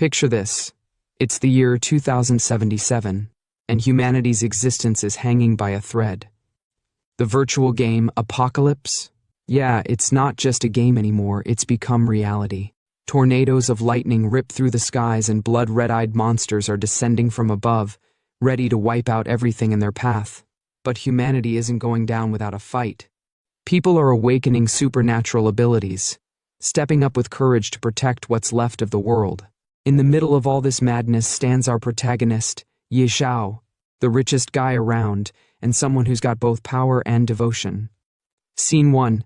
Picture this. It's the year 2077, and humanity's existence is hanging by a thread. The virtual game Apocalypse? Yeah, it's not just a game anymore, it's become reality. Tornadoes of lightning rip through the skies and blood red-eyed monsters are descending from above, ready to wipe out everything in their path. But humanity isn't going down without a fight. People are awakening supernatural abilities, stepping up with courage to protect what's left of the world. In the middle of all this madness stands our protagonist, Xiao, the richest guy around, and someone who's got both power and devotion. Scene 1.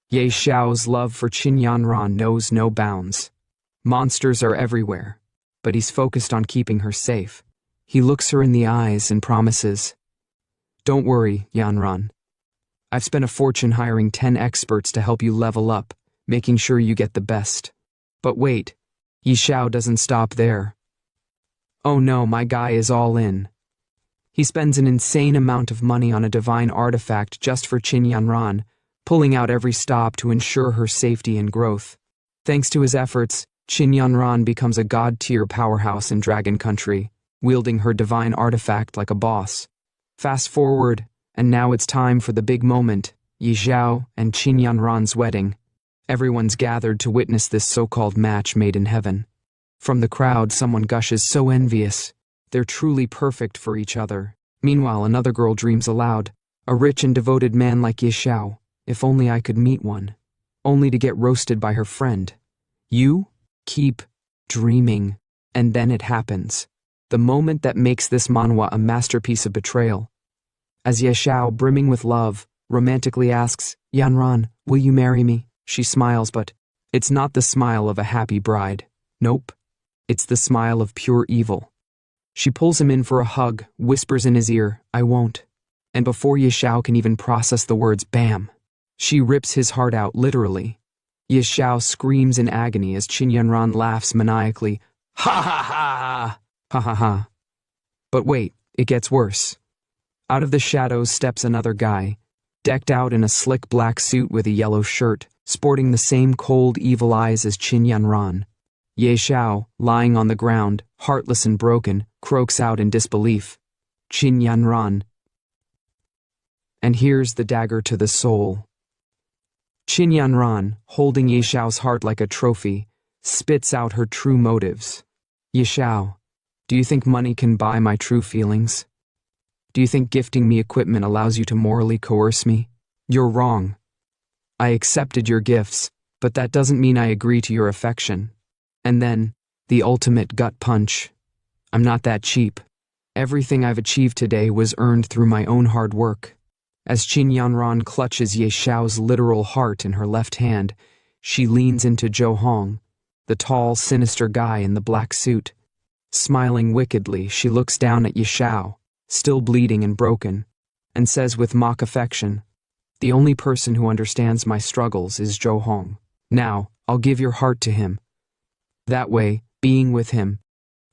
Xiao's love for Qin Yanran knows no bounds. Monsters are everywhere, but he's focused on keeping her safe. He looks her in the eyes and promises, "Don't worry, Yanran. I've spent a fortune hiring 10 experts to help you level up, making sure you get the best." But wait, Xiao doesn't stop there. Oh no, my guy is all in. He spends an insane amount of money on a divine artifact just for Qin Yanran, pulling out every stop to ensure her safety and growth. Thanks to his efforts, Qin Yanran becomes a god-tier powerhouse in Dragon Country, wielding her divine artifact like a boss. Fast forward, and now it's time for the big moment, Xiao and Qin Yanran's wedding. Everyone's gathered to witness this so-called match made in heaven. From the crowd, someone gushes, so envious. They're truly perfect for each other. Meanwhile, another girl dreams aloud, a rich and devoted man like Xiao. If only I could meet one. Only to get roasted by her friend. You keep dreaming. And then it happens. The moment that makes this manhwa a masterpiece of betrayal. As Xiao, brimming with love, romantically asks, "Yanran, will you marry me?" She smiles, but it's not the smile of a happy bride. Nope. It's the smile of pure evil. She pulls him in for a hug, whispers in his ear, "I won't." And before Xiao can even process the words, bam! She rips his heart out, literally. Xiao screams in agony as Qin Yanran laughs maniacally, "Ha ha ha! Ha ha ha!" But wait, it gets worse. Out of the shadows steps another guy, decked out in a slick black suit with a yellow shirt, sporting the same cold, evil eyes as Qin Yanran. Xiao, lying on the ground, heartless and broken, croaks out in disbelief, "Qin Yanran." And here's the dagger to the soul. Qin Yanran, holding Xiao's heart like a trophy, spits out her true motives. "Xiao, do you think money can buy my true feelings? Do you think gifting me equipment allows you to morally coerce me? You're wrong. I accepted your gifts, but that doesn't mean I agree to your affection." And then, the ultimate gut punch. "I'm not that cheap. Everything I've achieved today was earned through my own hard work." As Qin Yanran clutches Xiao's literal heart in her left hand, she leans into Zhou Hong, the tall, sinister guy in the black suit. Smiling wickedly, she looks down at Xiao, still bleeding and broken, and says with mock affection, "The only person who understands my struggles is Zhou Hong. Now, I'll give your heart to him. That way, being with him,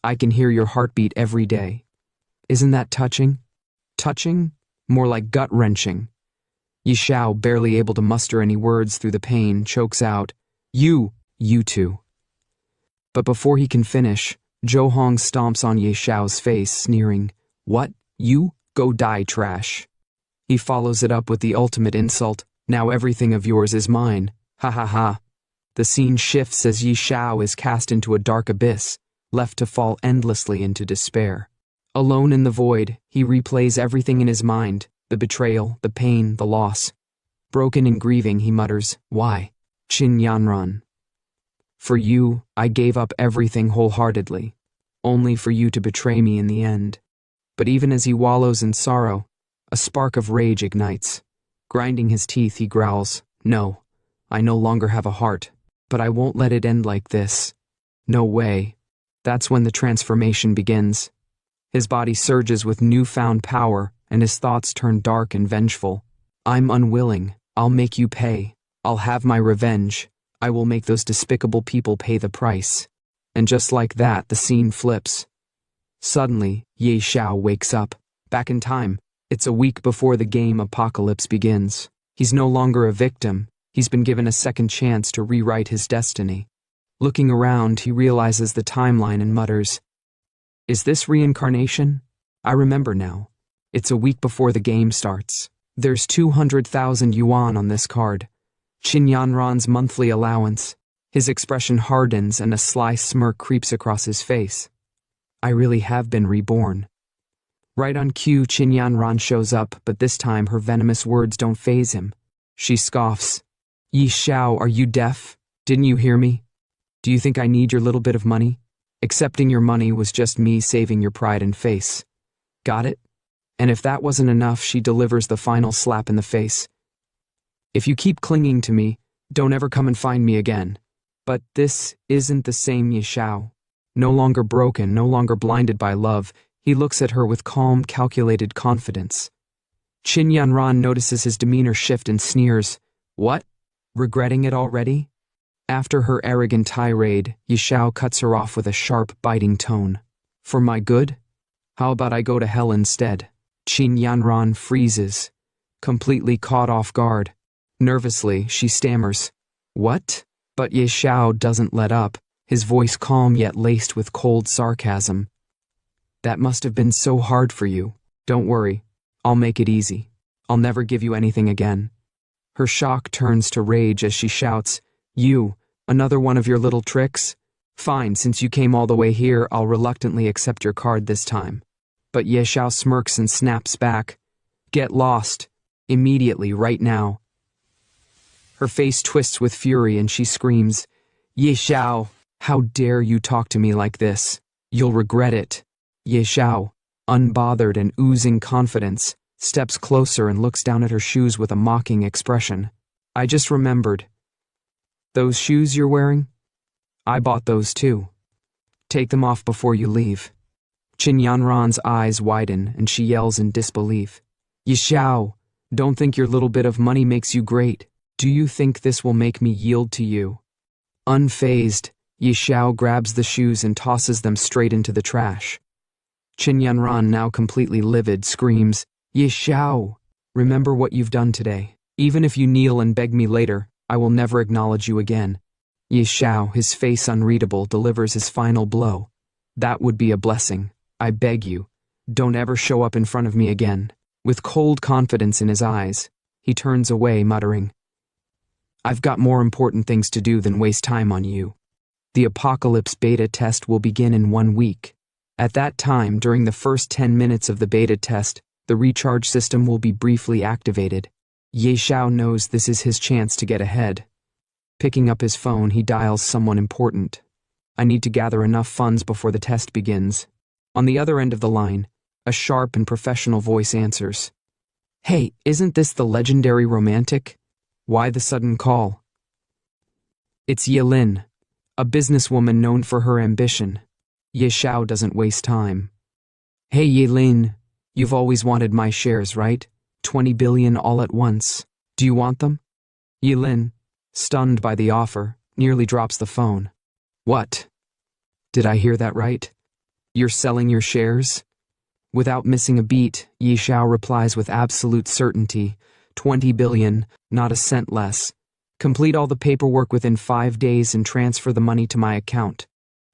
I can hear your heartbeat every day." Isn't that touching? Touching? More like gut-wrenching. Xiao, barely able to muster any words through the pain, chokes out, You two." But before he can finish, Zhou Hong stomps on Xiao's face, sneering, "What? You? Go die, trash." He follows it up with the ultimate insult, "Now everything of yours is mine. Ha ha ha." The scene shifts as Xiao is cast into a dark abyss, left to fall endlessly into despair. Alone in the void, he replays everything in his mind, the betrayal, the pain, the loss. Broken and grieving, he mutters, "Why? Qin Yanran. For you, I gave up everything wholeheartedly, only for you to betray me in the end." But even as he wallows in sorrow, a spark of rage ignites. Grinding his teeth, he growls, "No, I no longer have a heart, but I won't let it end like this. No way." That's when the transformation begins. His body surges with newfound power, and his thoughts turn dark and vengeful. "I'm unwilling. I'll make you pay. I'll have my revenge. I will make those despicable people pay the price." And just like that, the scene flips. Suddenly, Xiao wakes up. Back in time, it's a week before the game Apocalypse begins. He's no longer a victim. He's been given a second chance to rewrite his destiny. Looking around, he realizes the timeline and mutters, "Is this reincarnation? I remember now. It's a week before the game starts. There's 200,000 yuan on this card. Qin Yanran's monthly allowance." His expression hardens and a sly smirk creeps across his face. I really have been reborn. Right on cue, Qin Yanran shows up, but this time her venomous words don't faze him. She scoffs. "Yi Xiao, are you deaf? Didn't you hear me? Do you think I need your little bit of money? Accepting your money was just me saving your pride and face. Got it?" And if that wasn't enough, she delivers the final slap in the face. "If you keep clinging to me, don't ever come and find me again." But this isn't the same Yi Xiao. No longer broken, no longer blinded by love, he looks at her with calm, calculated confidence. Qin Yanran notices his demeanor shift and sneers. "What? Regretting it already?" After her arrogant tirade, Yi Xiao cuts her off with a sharp, biting tone. "For my good? How about I go to hell instead?" Qin Yanran freezes, completely caught off guard. Nervously, she stammers, "What?" But Yi Xiao doesn't let up, his voice calm yet laced with cold sarcasm. "That must have been so hard for you. Don't worry, I'll make it easy. I'll never give you anything again." Her shock turns to rage as she shouts, "You, another one of your little tricks? Fine, since you came all the way here, I'll reluctantly accept your card this time." But Ye Xiao smirks and snaps back, "Get lost. Immediately, right now." Her face twists with fury and she screams, "Ye Xiao, how dare you talk to me like this? You'll regret it." Ye Xiao, unbothered and oozing confidence, steps closer and looks down at her shoes with a mocking expression. "I just remembered. Those shoes you're wearing? I bought those too. Take them off before you leave." Qin Yanran's eyes widen and she yells in disbelief, "Yi Xiao, don't think your little bit of money makes you great. Do you think this will make me yield to you?" Unfazed, Yi Xiao grabs the shoes and tosses them straight into the trash. Qin Yanran, now completely livid, screams, "Yi Xiao, remember what you've done today. Even if you kneel and beg me later, I will never acknowledge you again." Yi Xiao, his face unreadable, delivers his final blow. "That would be a blessing. I beg you, don't ever show up in front of me again." With cold confidence in his eyes, he turns away, muttering, "I've got more important things to do than waste time on you." The Apocalypse beta test will begin in 1 week. At that time, during the first 10 minutes of the beta test, the recharge system will be briefly activated. Ye Xiao knows this is his chance to get ahead. Picking up his phone, he dials someone important. "I need to gather enough funds before the test begins." On the other end of the line, a sharp and professional voice answers, "Hey, isn't this the legendary romantic? Why the sudden call?" It's Yilin, a businesswoman known for her ambition. Ye Xiao doesn't waste time. "Hey Yilin, you've always wanted my shares, right? 20 billion all at once. Do you want them?" Yilin, stunned by the offer, nearly drops the phone. "What? Did I hear that right? You're selling your shares?" Without missing a beat, Yi Xiao replies with absolute certainty, 20 billion, not a cent less. Complete all the paperwork within 5 days and transfer the money to my account.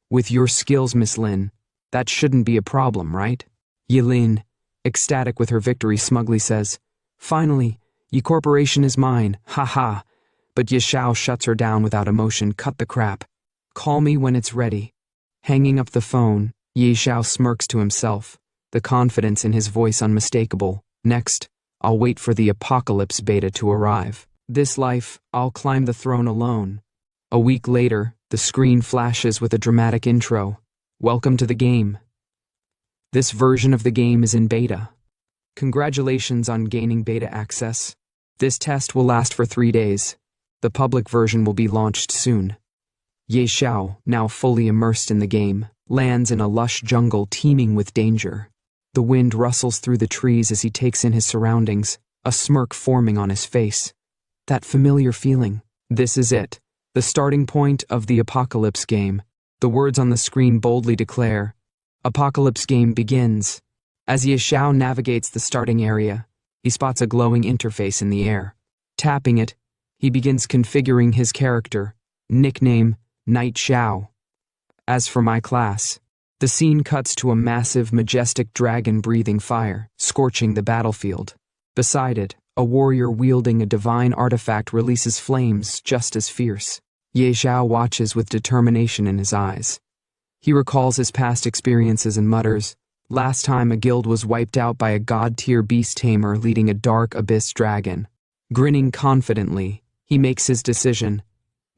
With your skills, Miss Lin, that shouldn't be a problem, right? Yilin, ecstatic with her victory, smugly says, "Finally, Yi Corporation is mine, ha." But Yi Xiao shuts her down without emotion. "Cut the crap. Call me when it's ready." Hanging up the phone, Yi Xiao smirks to himself, the confidence in his voice unmistakable. "Next, I'll wait for the Apocalypse beta to arrive. This life, I'll climb the throne alone." A week later, the screen flashes with a dramatic intro. "Welcome to the game. This version of the game is in beta. Congratulations on gaining beta access. This test will last for 3 days. The public version will be launched soon." Ye Xiao, now fully immersed in the game, lands in a lush jungle teeming with danger. The wind rustles through the trees as he takes in his surroundings, a smirk forming on his face. That familiar feeling. This is it, the starting point of the Apocalypse game. The words on the screen boldly declare, "Apocalypse game begins." As Ye Xiao navigates the starting area, he spots a glowing interface in the air. Tapping it, he begins configuring his character. Nickname, Knight Xiao. As for my class, the scene cuts to a massive, majestic dragon breathing fire, scorching the battlefield. Beside it, a warrior wielding a divine artifact releases flames just as fierce. Ye Xiao watches with determination in his eyes. He recalls his past experiences and mutters, "Last time a guild was wiped out by a god-tier beast tamer leading a dark abyss dragon." Grinning confidently, he makes his decision.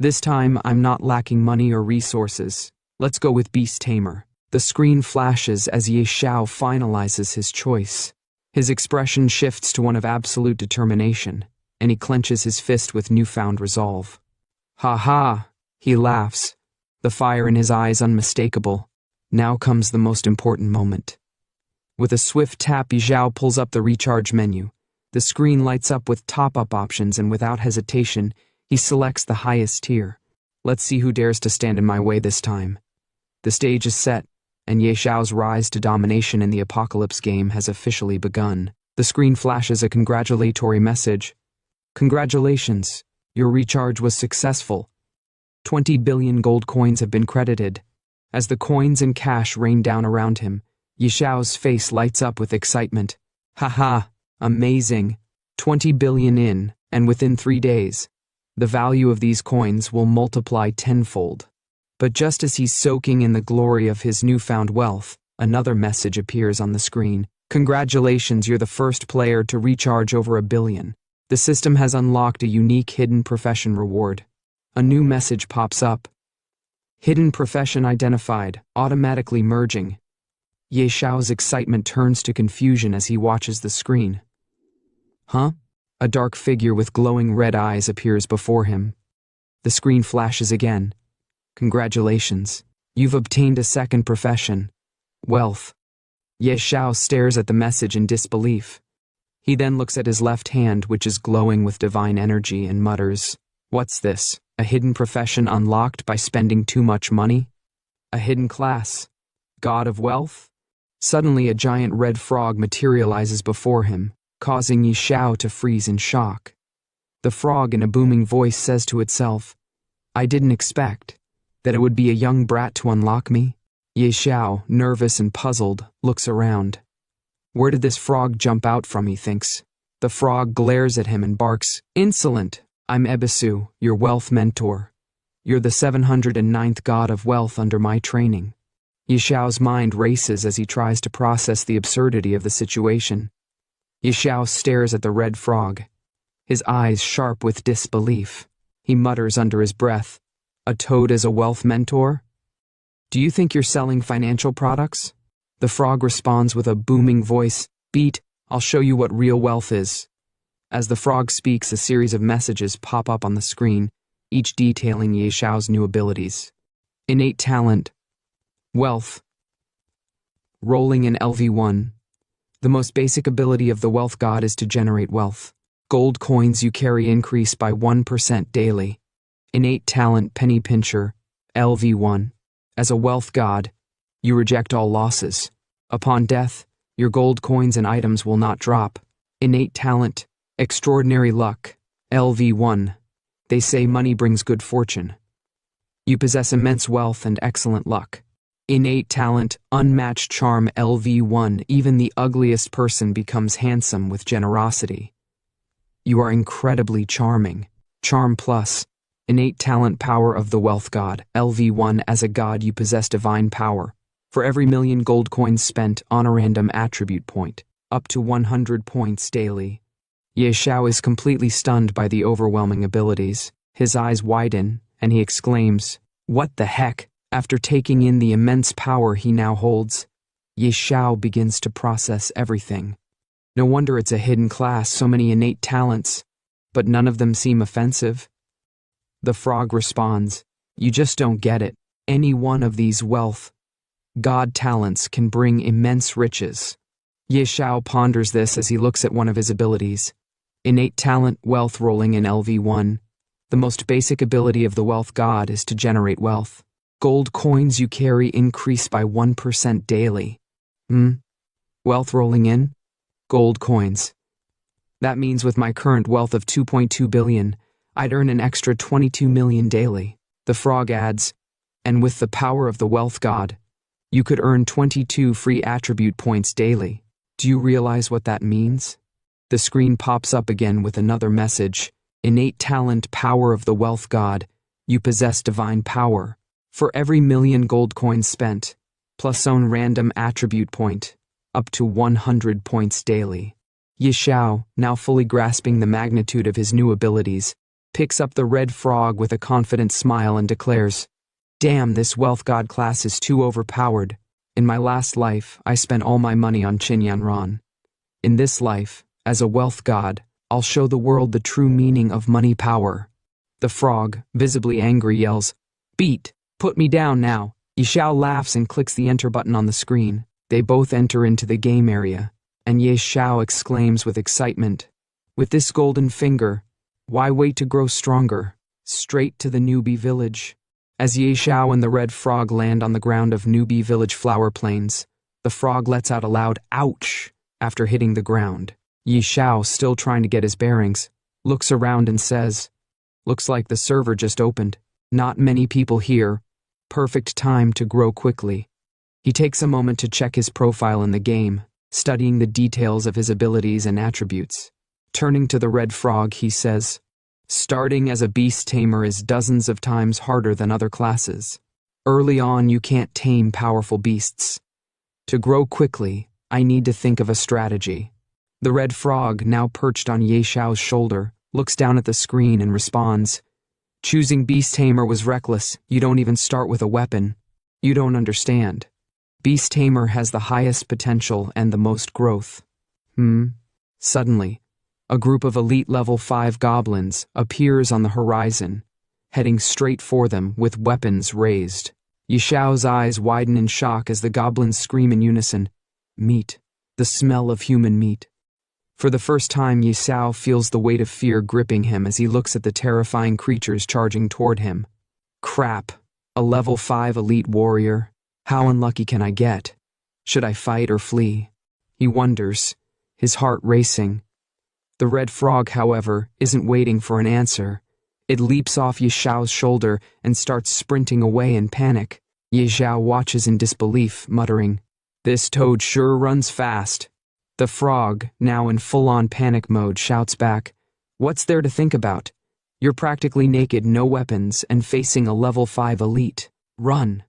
"This time I'm not lacking money or resources. Let's go with beast tamer." The screen flashes as Ye Xiao finalizes his choice. His expression shifts to one of absolute determination, and he clenches his fist with newfound resolve. "Ha ha!" he laughs, the fire in his eyes unmistakable. Now comes the most important moment. With a swift tap, Ye Xiao pulls up the recharge menu. The screen lights up with top-up options, and without hesitation, he selects the highest tier. Let's see who dares to stand in my way this time. The stage is set, and Ye Xiao's rise to domination in the Apocalypse game has officially begun. The screen flashes a congratulatory message. "Congratulations, your recharge was successful. 20 billion gold coins have been credited." As the coins and cash rain down around him, Ye Xiao's face lights up with excitement. "Haha, amazing. 20 billion in, and within 3 days. The value of these coins will multiply tenfold." But just as he's soaking in the glory of his newfound wealth, another message appears on the screen. "Congratulations, you're the first player to recharge over 1 billion. The system has unlocked a unique hidden profession reward." A new message pops up. "Hidden profession identified, automatically merging." Ye Xiao's excitement turns to confusion as he watches the screen. Huh? A dark figure with glowing red eyes appears before him. The screen flashes again. "Congratulations. You've obtained a second profession. Wealth." Ye Xiao stares at the message in disbelief. He then looks at his left hand, which is glowing with divine energy, and mutters, "What's this? A hidden profession unlocked by spending too much money? A hidden class? God of Wealth?" Suddenly a giant red frog materializes before him, causing Ye Xiao to freeze in shock. The frog in a booming voice says to itself, "I didn't expect that it would be a young brat to unlock me." Ye Xiao, nervous and puzzled, looks around. Where did this frog jump out from, he thinks. The frog glares at him and barks, "Insolent! I'm Ebisu, your wealth mentor. You're the 709th god of wealth under my training." Ye Xiao's mind races as he tries to process the absurdity of the situation. Ye Xiao stares at the red frog, his eyes sharp with disbelief. He mutters under his breath, "A toad as a wealth mentor? Do you think you're selling financial products?" The frog responds with a booming voice, "Beat, I'll show you what real wealth is." As the frog speaks, a series of messages pop up on the screen, each detailing Ye Xiao's new abilities. Innate talent. Wealth. Rolling in LV1. The most basic ability of the wealth god is to generate wealth. Gold coins you carry increase by 1% daily. Innate talent penny pincher, LV1. As a wealth god, you reject all losses. Upon death, your gold coins and items will not drop. Innate talent, extraordinary luck, LV1. They say money brings good fortune. You possess immense wealth and excellent luck. Innate talent, unmatched charm, LV1. Even the ugliest person becomes handsome with generosity. You are incredibly charming. Charm plus. Innate talent power of the wealth god, LV1. As a god you possess divine power. For every 1,000,000 gold coins spent on a random attribute point, up to 100 points daily. Ye Xiao is completely stunned by the overwhelming abilities. His eyes widen, and he exclaims, "What the heck?" After taking in the immense power he now holds, Ye Xiao begins to process everything. No wonder it's a hidden class, so many innate talents, but none of them seem offensive. The frog responds, "You just don't get it. Any one of these wealth god talents can bring immense riches." Ye Xiao ponders this as he looks at one of his abilities. Innate talent, wealth rolling in LV1. The most basic ability of the wealth god is to generate wealth. Gold coins you carry increase by 1% daily. Wealth rolling in? Gold coins. That means with my current wealth of 2.2 billion, I'd earn an extra 22 million daily. The frog adds, And with the power of the wealth god, you could earn 22 free attribute points daily. Do you realize what that means? The screen pops up again with another message. Innate talent, power of the wealth god. You possess divine power. For every 1,000,000 gold coins spent, plus own random attribute point, up to 100 points daily. Xiao, now fully grasping the magnitude of his new abilities, picks up the red frog with a confident smile and declares, "Damn, this wealth god class is too overpowered. In my last life, I spent all my money on Qinyanran. In this life, as a wealth god, I'll show the world the true meaning of money power." The frog, visibly angry, yells, "Beat! Put me down now." Xiao laughs and clicks the enter button on the screen. They both enter into the game area, and Xiao exclaims with excitement, "With this golden finger, why wait to grow stronger? Straight to the newbie village." As Xiao and the red frog land on the ground of newbie village flower plains, the frog lets out a loud "ouch" after hitting the ground. Xiao, still trying to get his bearings, looks around and says, "Looks like the server just opened. Not many people here. Perfect time to grow quickly." He takes a moment to check his profile in the game, studying the details of his abilities and attributes. Turning to the red frog, he says, "Starting as a beast tamer is dozens of times harder than other classes. Early on, you can't tame powerful beasts. To grow quickly, I need to think of a strategy." The red frog, now perched on Xiao's shoulder, looks down at the screen and responds, "Choosing beast tamer was reckless. You don't even start with a weapon. You don't understand. Beast tamer has the highest potential and the most growth." Suddenly, a group of elite level 5 goblins appears on the horizon, heading straight for them with weapons raised. Xiao's eyes widen in shock as the goblins scream in unison, "Meat, the smell of human meat." For the first time, Xiao feels the weight of fear gripping him as he looks at the terrifying creatures charging toward him. Crap, a level 5 elite warrior. How unlucky can I get? Should I fight or flee? He wonders, his heart racing. The red frog, however, isn't waiting for an answer. It leaps off Xiao's shoulder and starts sprinting away in panic. Xiao watches in disbelief, muttering, "This toad sure runs fast." The frog, now in full-on panic mode, shouts back, "What's there to think about? You're practically naked, no weapons, and facing a level 5 elite. Run."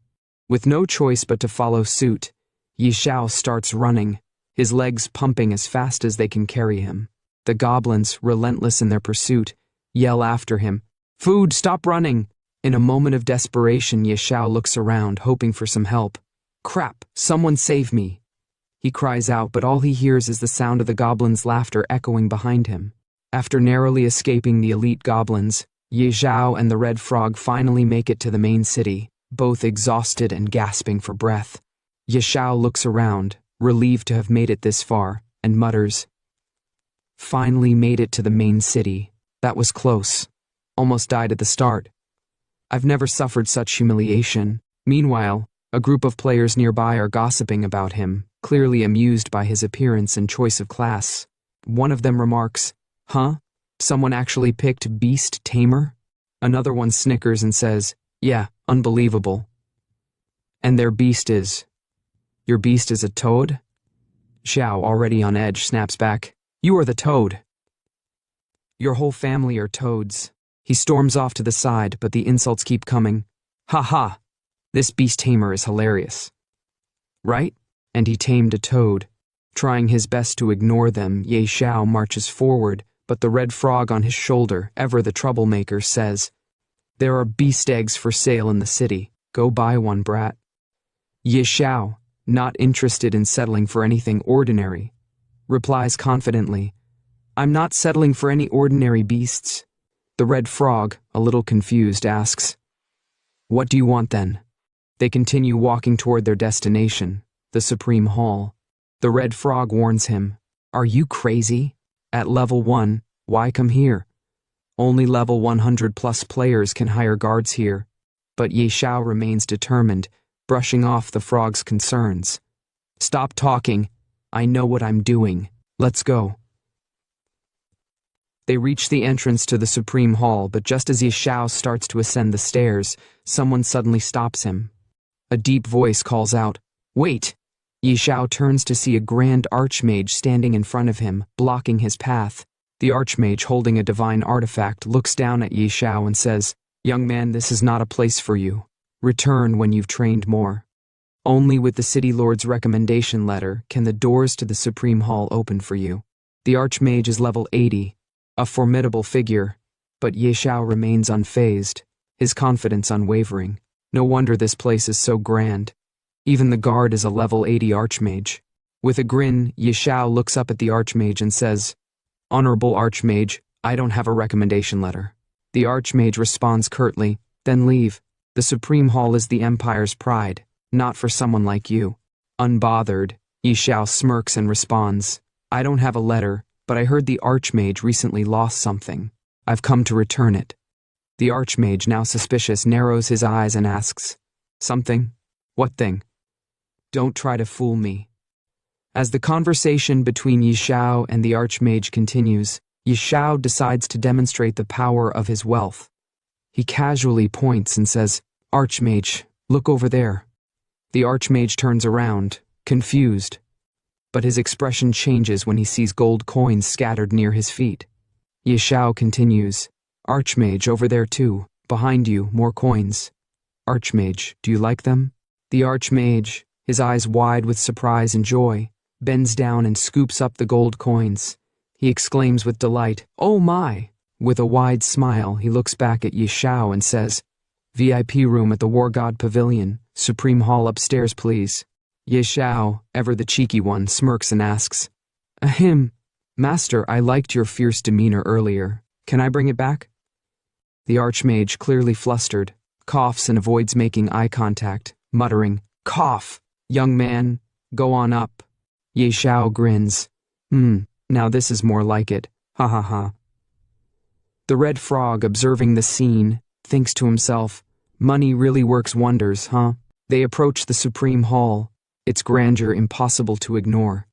With no choice but to follow suit, Xiao starts running, his legs pumping as fast as they can carry him. The goblins, relentless in their pursuit, yell after him, "Food, stop running!" In a moment of desperation, Xiao looks around, hoping for some help. "Crap, someone save me!" He cries out, but all he hears is the sound of the goblins' laughter echoing behind him. After narrowly escaping the elite goblins, Xiao and the red frog finally make it to the main city, both exhausted and gasping for breath. Xiao looks around, relieved to have made it this far, and mutters, "Finally made it to the main city. That was close. Almost died at the start. I've never suffered such humiliation." Meanwhile, a group of players nearby are gossiping about him, clearly amused by his appearance and choice of class. One of them remarks, "Huh? Someone actually picked beast tamer?" Another one snickers and says, "Yeah, unbelievable." "And their beast is... Your beast is a toad?" Xiao, already on edge, snaps back, "You are the toad. Your whole family are toads." He storms off to the side, but the insults keep coming. "Ha ha! This beast tamer is hilarious. Right?" And he tamed a toad. Trying his best to ignore them, Xiao marches forward, but the red frog on his shoulder, ever the troublemaker, says, "There are beast eggs for sale in the city. Go buy one, brat." Xiao, not interested in settling for anything ordinary, replies confidently, "I'm not settling for any ordinary beasts." The red frog, a little confused, asks, "What do you want then?" They continue walking toward their destination, the Supreme Hall. The red frog warns him, "Are you crazy? At level 1, why come here? Only level 100 plus players can hire guards here." But Xiao remains determined, brushing off the frog's concerns. "Stop talking. I know what I'm doing. Let's go." They reach the entrance to the Supreme Hall, but just as Xiao starts to ascend the stairs, someone suddenly stops him. A deep voice calls out, "Wait!" Xiao turns to see a grand archmage standing in front of him, blocking his path. The archmage, holding a divine artifact, looks down at Xiao and says, "Young man, this is not a place for you. Return when you've trained more. Only with the City Lord's recommendation letter can the doors to the Supreme Hall open for you." The archmage is level 80, a formidable figure, but Xiao remains unfazed, his confidence unwavering. No wonder this place is so grand. Even the guard is a level 80 archmage. With a grin, Xiao looks up at the archmage and says, "Honorable archmage, I don't have a recommendation letter." The archmage responds curtly, "Then leave. The Supreme Hall is the Empire's pride, not for someone like you." Unbothered, Xiao smirks and responds, "I don't have a letter, but I heard the archmage recently lost something. I've come to return it." The archmage, now suspicious, narrows his eyes and asks, "Something? What thing? Don't try to fool me." As the conversation between Xiao and the archmage continues, Xiao decides to demonstrate the power of his wealth. He casually points and says, "Archmage, look over there." The archmage turns around, confused, but his expression changes when he sees gold coins scattered near his feet. Xiao continues, "Archmage, over there too. Behind you, more coins. Archmage, do you like them?" The archmage, his eyes wide with surprise and joy, bends down and scoops up the gold coins. He exclaims with delight, "Oh my!" With a wide smile, he looks back at Xiao and says, "VIP room at the War God Pavilion, Supreme Hall upstairs, please." Xiao, ever the cheeky one, smirks and asks, "Ahem, Master, I liked your fierce demeanor earlier. Can I bring it back?" The archmage, clearly flustered, coughs and avoids making eye contact, muttering, "Cough! Young man, go on up." Xiao grins. Now this is more like it. Ha ha ha." The red frog, observing the scene, thinks to himself, "Money really works wonders, huh?" They approach the Supreme Hall, its grandeur impossible to ignore.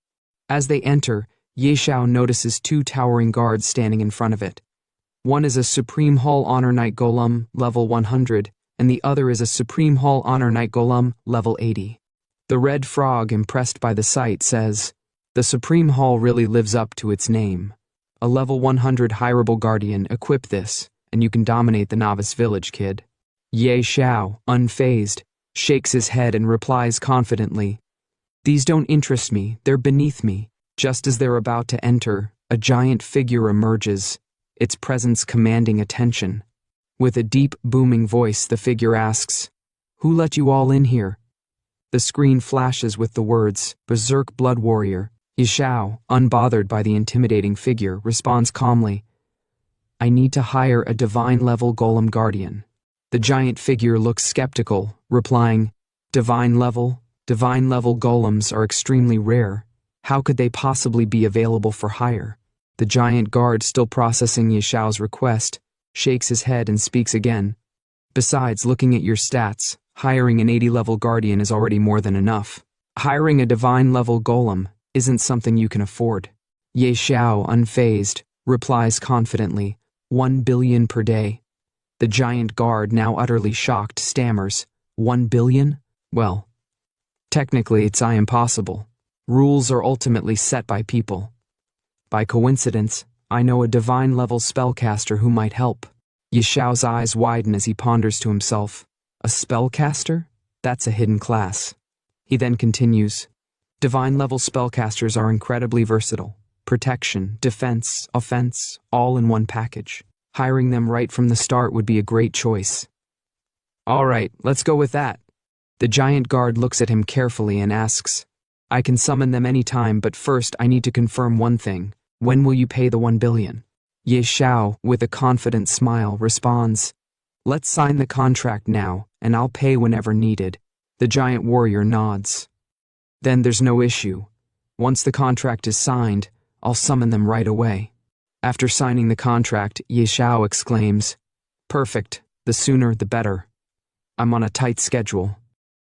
As they enter, Xiao notices two towering guards standing in front of it. One is a Supreme Hall Honor Knight Golem, level 100, and the other is a Supreme Hall Honor Knight Golem, level 80. The red frog, impressed by the sight, says, "The Supreme Hall really lives up to its name. A level 100 hireable guardian, equip this, and you can dominate the novice village, kid." Xiao, unfazed, shakes his head and replies confidently, "These don't interest me, they're beneath me." Just as they're about to enter, a giant figure emerges, its presence commanding attention. With a deep, booming voice, the figure asks, "Who let you all in here?" The screen flashes with the words, "Berserk Blood Warrior." Xiao, unbothered by the intimidating figure, responds calmly, "I need to hire a divine-level golem guardian." The giant figure looks skeptical, replying, Divine level golems are extremely rare. How could they possibly be available for hire?" The giant guard, still processing Xiao's request, shakes his head and speaks again. "Besides, looking at your stats, hiring an 80-level guardian is already more than enough. Hiring a divine-level golem isn't something you can afford." Xiao, unfazed, replies confidently, 1 billion per day. The giant guard, now utterly shocked, stammers, 1 billion? Well, technically it's impossible. Rules are ultimately set by people. By coincidence, I know a divine-level spellcaster who might help. Xiao's eyes widen as he ponders to himself, "A spellcaster? That's a hidden class." He then continues, "Divine-level spellcasters are incredibly versatile. Protection, defense, offense, all in one package. Hiring them right from the start would be a great choice." "All right, let's go with that." The giant guard looks at him carefully and asks, "I can summon them any time, but first I need to confirm one thing. When will you pay the 1 billion? Xiao, with a confident smile, responds, "Let's sign the contract now, and I'll pay whenever needed." The giant warrior nods. "Then there's no issue. Once the contract is signed, I'll summon them right away." After signing the contract, Xiao exclaims, "Perfect, the sooner the better. I'm on a tight schedule."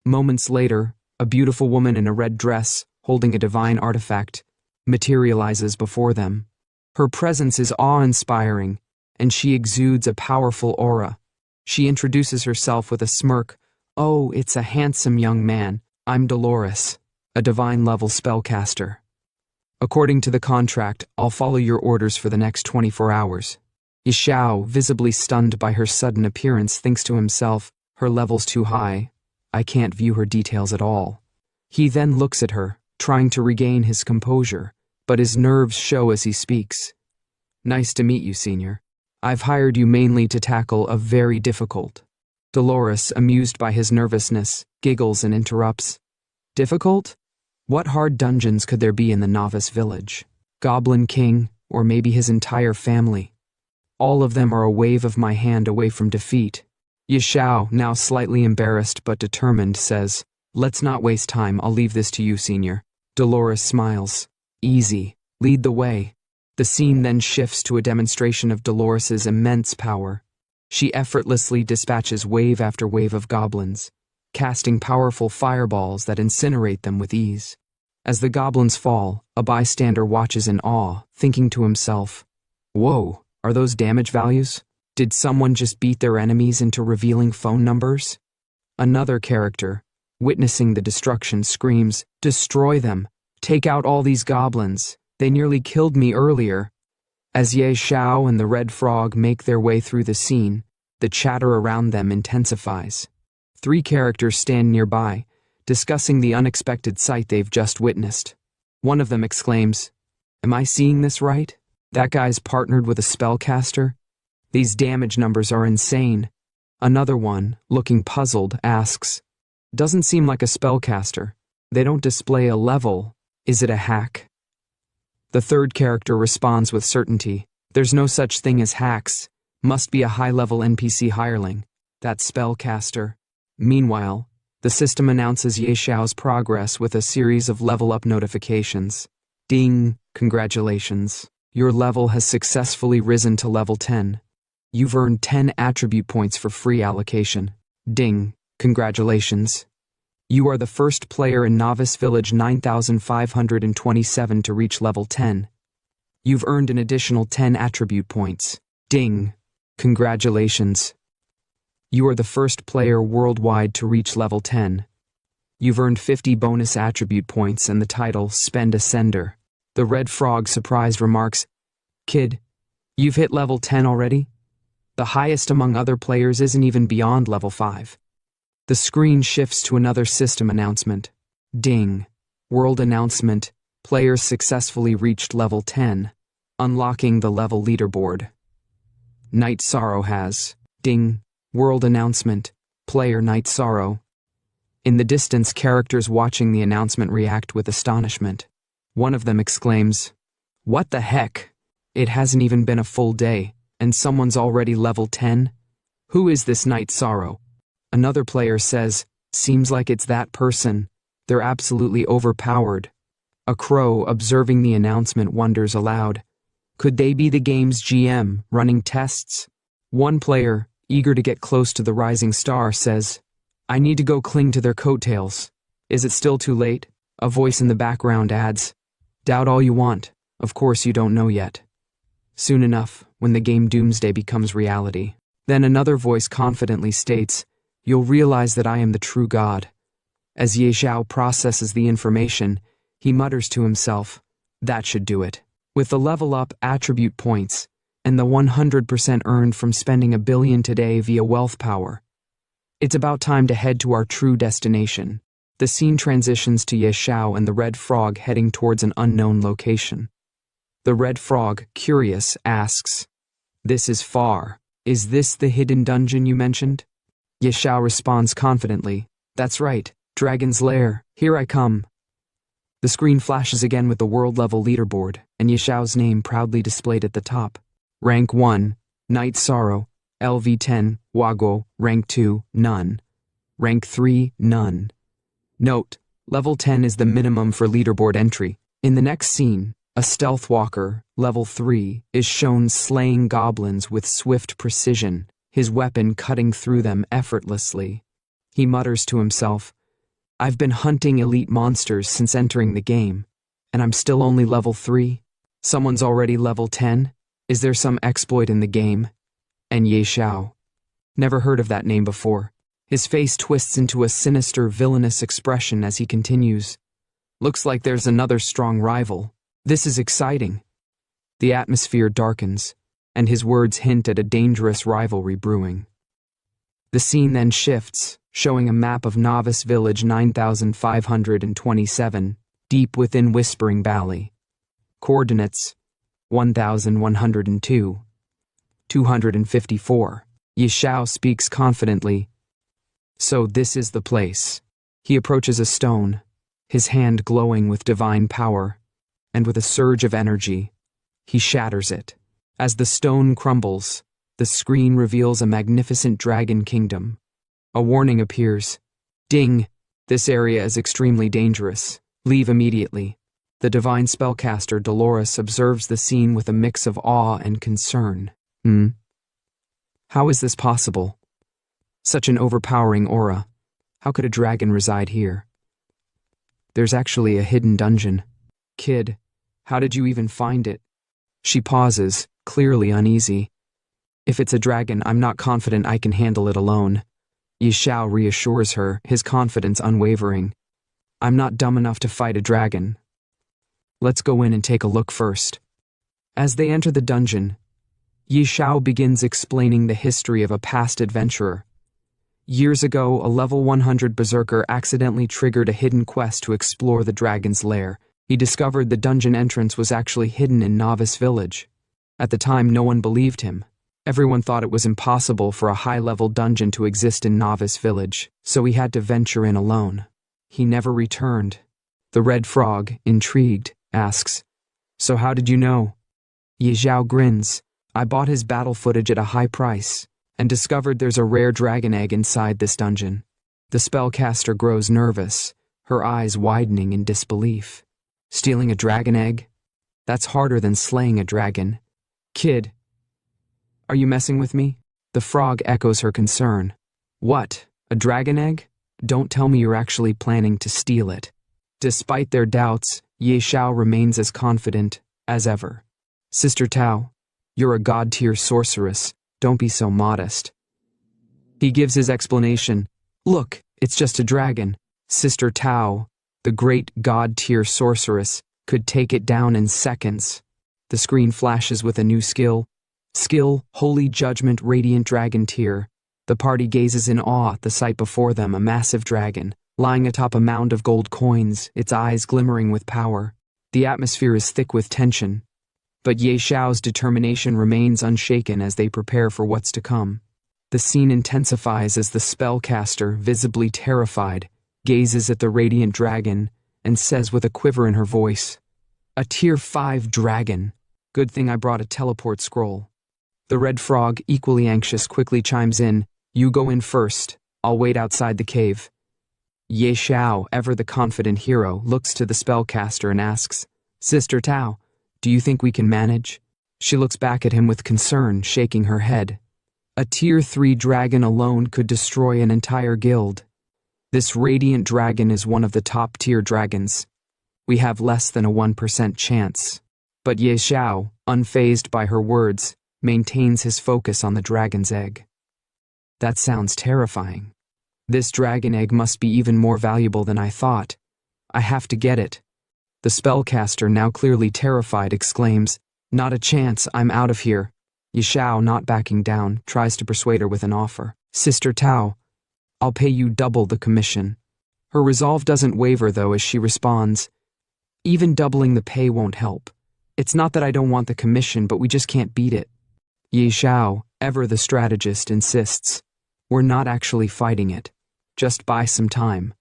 Moments later, a beautiful woman in a red dress, holding a divine artifact, materializes before them. Her presence is awe-inspiring, and she exudes a powerful aura. She introduces herself with a smirk. "Oh, it's a handsome young man. I'm Dolores, a divine-level spellcaster. According to the contract, I'll follow your orders for the next 24 hours. Xiao, visibly stunned by her sudden appearance, thinks to himself, her level's too high. I can't view her details at all. He then looks at her, trying to regain his composure, but his nerves show as he speaks. Nice to meet you, Senior. I've hired you mainly to tackle a very difficult. Dolores, amused by his nervousness, giggles and interrupts. Difficult? What hard dungeons could there be in the novice village? Goblin King, or maybe his entire family. All of them are a wave of my hand away from defeat. Xiao, now slightly embarrassed but determined, says, Let's not waste time, I'll leave this to you, Senior. Dolores smiles. Easy. Lead the way. The scene then shifts to a demonstration of Dolores's immense power. She effortlessly dispatches wave after wave of goblins, casting powerful fireballs that incinerate them with ease. As the goblins fall, a bystander watches in awe, thinking to himself, Whoa, are those damage values? Did someone just beat their enemies into revealing phone numbers? Another character, witnessing the destruction, screams, Destroy them! Take out all these goblins! They nearly killed me earlier. As Xiao and the Red Frog make their way through the scene, the chatter around them intensifies. 3 characters stand nearby, discussing the unexpected sight they've just witnessed. One of them exclaims, Am I seeing this right? That guy's partnered with a spellcaster? These damage numbers are insane. Another one, looking puzzled, asks, Doesn't seem like a spellcaster. They don't display a level. Is it a hack? The third character responds with certainty, There's no such thing as hacks. Must be a high-level NPC hireling. That spellcaster. Meanwhile, the system announces Xiao's progress with a series of level-up notifications. Ding! Congratulations. Your level has successfully risen to level 10. You've earned 10 attribute points for free allocation. Ding! Congratulations. You are the first player in Novice Village 9527 to reach level 10. You've earned an additional 10 attribute points. Ding! Congratulations. You are the first player worldwide to reach level 10. You've earned 50 bonus attribute points and the title Spend a Sender. The Red Frog, surprised, remarks, Kid, you've hit level 10 already? The highest among other players isn't even beyond level 5. The screen shifts to another system announcement. Ding! World announcement. Players successfully reached level 10, unlocking the level leaderboard. Night Sorrow has. Ding! World announcement. Player Night Sorrow. In the distance, characters watching the announcement react with astonishment. One of them exclaims, What the heck? It hasn't even been a full day, and someone's already level 10? Who is this Night Sorrow? Another player says, Seems like it's that person. They're absolutely overpowered. A crow, observing the announcement, wonders aloud, Could they be the game's GM, running tests? One player, eager to get close to the rising star, says, I need to go cling to their coattails. Is it still too late? A voice in the background adds, Doubt all you want. Of course you don't know yet. Soon enough, when the game Doomsday becomes reality. Then another voice confidently states, You'll realize that I am the true God. As Xiao processes the information, he mutters to himself, That should do it. With the level-up attribute points, and the 100% earned from spending 1 billion today via wealth power, it's about time to head to our true destination. The scene transitions to Xiao and the Red Frog heading towards an unknown location. The Red Frog, curious, asks, This is far. Is this the hidden dungeon you mentioned? Xiao responds confidently, That's right, Dragon's Lair, here I come. The screen flashes again with the world-level leaderboard, and Xiao's name proudly displayed at the top. Rank 1, Night Sorrow, LV10, Wago, Rank 2, None. Rank 3, None. Note, level 10 is the minimum for leaderboard entry. In the next scene, a stealth walker, level 3, is shown slaying goblins with swift precision, his weapon cutting through them effortlessly. He mutters to himself, I've been hunting elite monsters since entering the game, and I'm still only level 3. Someone's already level 10? Is there some exploit in the game? And Xiao. Never heard of that name before. His face twists into a sinister, villainous expression as he continues. Looks like there's another strong rival. This is exciting. The atmosphere darkens, and his words hint at a dangerous rivalry brewing. The scene then shifts, showing a map of Novice Village 9527, deep within Whispering Valley. Coordinates 1102, 254. Xiao speaks confidently. So this is the place. He approaches a stone, his hand glowing with divine power, and with a surge of energy, he shatters it. As the stone crumbles, the screen reveals a magnificent dragon kingdom. A warning appears. Ding! This area is extremely dangerous. Leave immediately. The divine spellcaster Dolores observes the scene with a mix of awe and concern. How is this possible? Such an overpowering aura. How could a dragon reside here? There's actually a hidden dungeon. Kid, how did you even find it? She pauses, clearly uneasy. If it's a dragon, I'm not confident I can handle it alone. Xiao reassures her, his confidence unwavering. I'm not dumb enough to fight a dragon. Let's go in and take a look first. As they enter the dungeon, Xiao begins explaining the history of a past adventurer. Years ago, a level 100 berserker accidentally triggered a hidden quest to explore the dragon's lair. He discovered the dungeon entrance was actually hidden in Novice Village. At the time, no one believed him. Everyone thought it was impossible for a high-level dungeon to exist in Novice Village, so he had to venture in alone. He never returned. The Red Frog, intrigued, asks, "So how did you know?" Xiao grins. "I bought his battle footage at a high price, and discovered there's a rare dragon egg inside this dungeon." The spellcaster grows nervous, her eyes widening in disbelief. Stealing a dragon egg? That's harder than slaying a dragon. Kid, are you messing with me? The frog echoes her concern. What? A dragon egg? Don't tell me you're actually planning to steal it. Despite their doubts, Xiao remains as confident as ever. Sister Tao, you're a god-tier sorceress. Don't be so modest. He gives his explanation. Look, it's just a dragon. Sister Tao, the great god-tier sorceress, could take it down in seconds. The screen flashes with a new skill. Skill, Holy Judgment Radiant Dragon Tier. The party gazes in awe at the sight before them, a massive dragon, lying atop a mound of gold coins, its eyes glimmering with power. The atmosphere is thick with tension, but Xiao's determination remains unshaken as they prepare for what's to come. The scene intensifies as the spellcaster, visibly terrified, gazes at the radiant dragon and says with a quiver in her voice, "A tier 5 dragon. Good thing I brought a teleport scroll." The Red Frog, equally anxious, quickly chimes in, "You go in first. I'll wait outside the cave." Xiao, ever the confident hero, looks to the spellcaster and asks, "Sister Tao, do you think we can manage?" She looks back at him with concern, shaking her head. A tier 3 dragon alone could destroy an entire guild. This radiant dragon is one of the top tier dragons. We have less than a 1% chance. But Xiao, unfazed by her words, maintains his focus on the dragon's egg. That sounds terrifying. This dragon egg must be even more valuable than I thought. I have to get it. The spellcaster, now clearly terrified, exclaims, "Not a chance, I'm out of here." Xiao, not backing down, tries to persuade her with an offer. "Sister Tao, I'll pay you double the commission." Her resolve doesn't waver, though, as she responds, "Even doubling the pay won't help. It's not that I don't want the commission, but we just can't beat it." Xiao, ever the strategist, insists, "We're not actually fighting it. Just buy some time."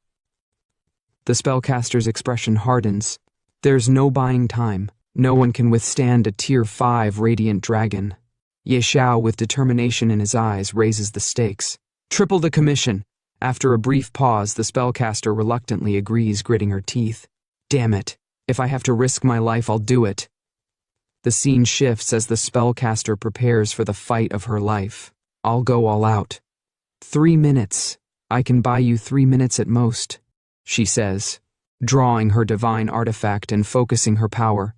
The spellcaster's expression hardens. There's no buying time. No one can withstand a tier 5 radiant dragon. Xiao, with determination in his eyes, raises the stakes. "Triple the commission." After a brief pause, the spellcaster reluctantly agrees, gritting her teeth. "Damn it. If I have to risk my life, I'll do it." The scene shifts as the spellcaster prepares for the fight of her life. "I'll go all out." 3 minutes. I can buy you 3 minutes at most, she says, drawing her divine artifact and focusing her power.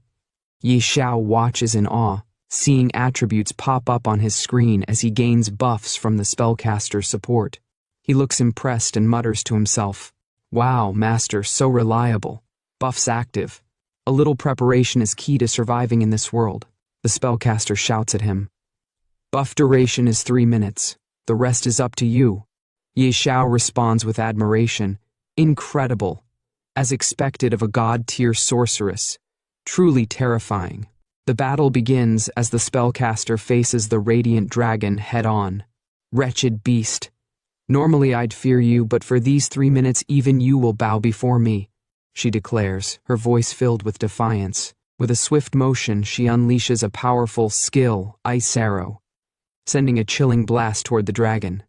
Ye Xiao watches in awe, seeing attributes pop up on his screen as he gains buffs from the spellcaster's support. He looks impressed and mutters to himself, "Wow, master, so reliable. Buffs active. A little preparation is key to surviving in this world." The spellcaster shouts at him. "Buff duration is 3 minutes. The rest is up to you." Ye Xiao responds with admiration. "Incredible. As expected of a god-tier sorceress. Truly terrifying." The battle begins as the spellcaster faces the radiant dragon head-on. "Wretched beast. Normally I'd fear you, but for these 3 minutes even you will bow before me," she declares, her voice filled with defiance. With a swift motion, she unleashes a powerful skill, Ice Arrow, sending a chilling blast toward the dragon.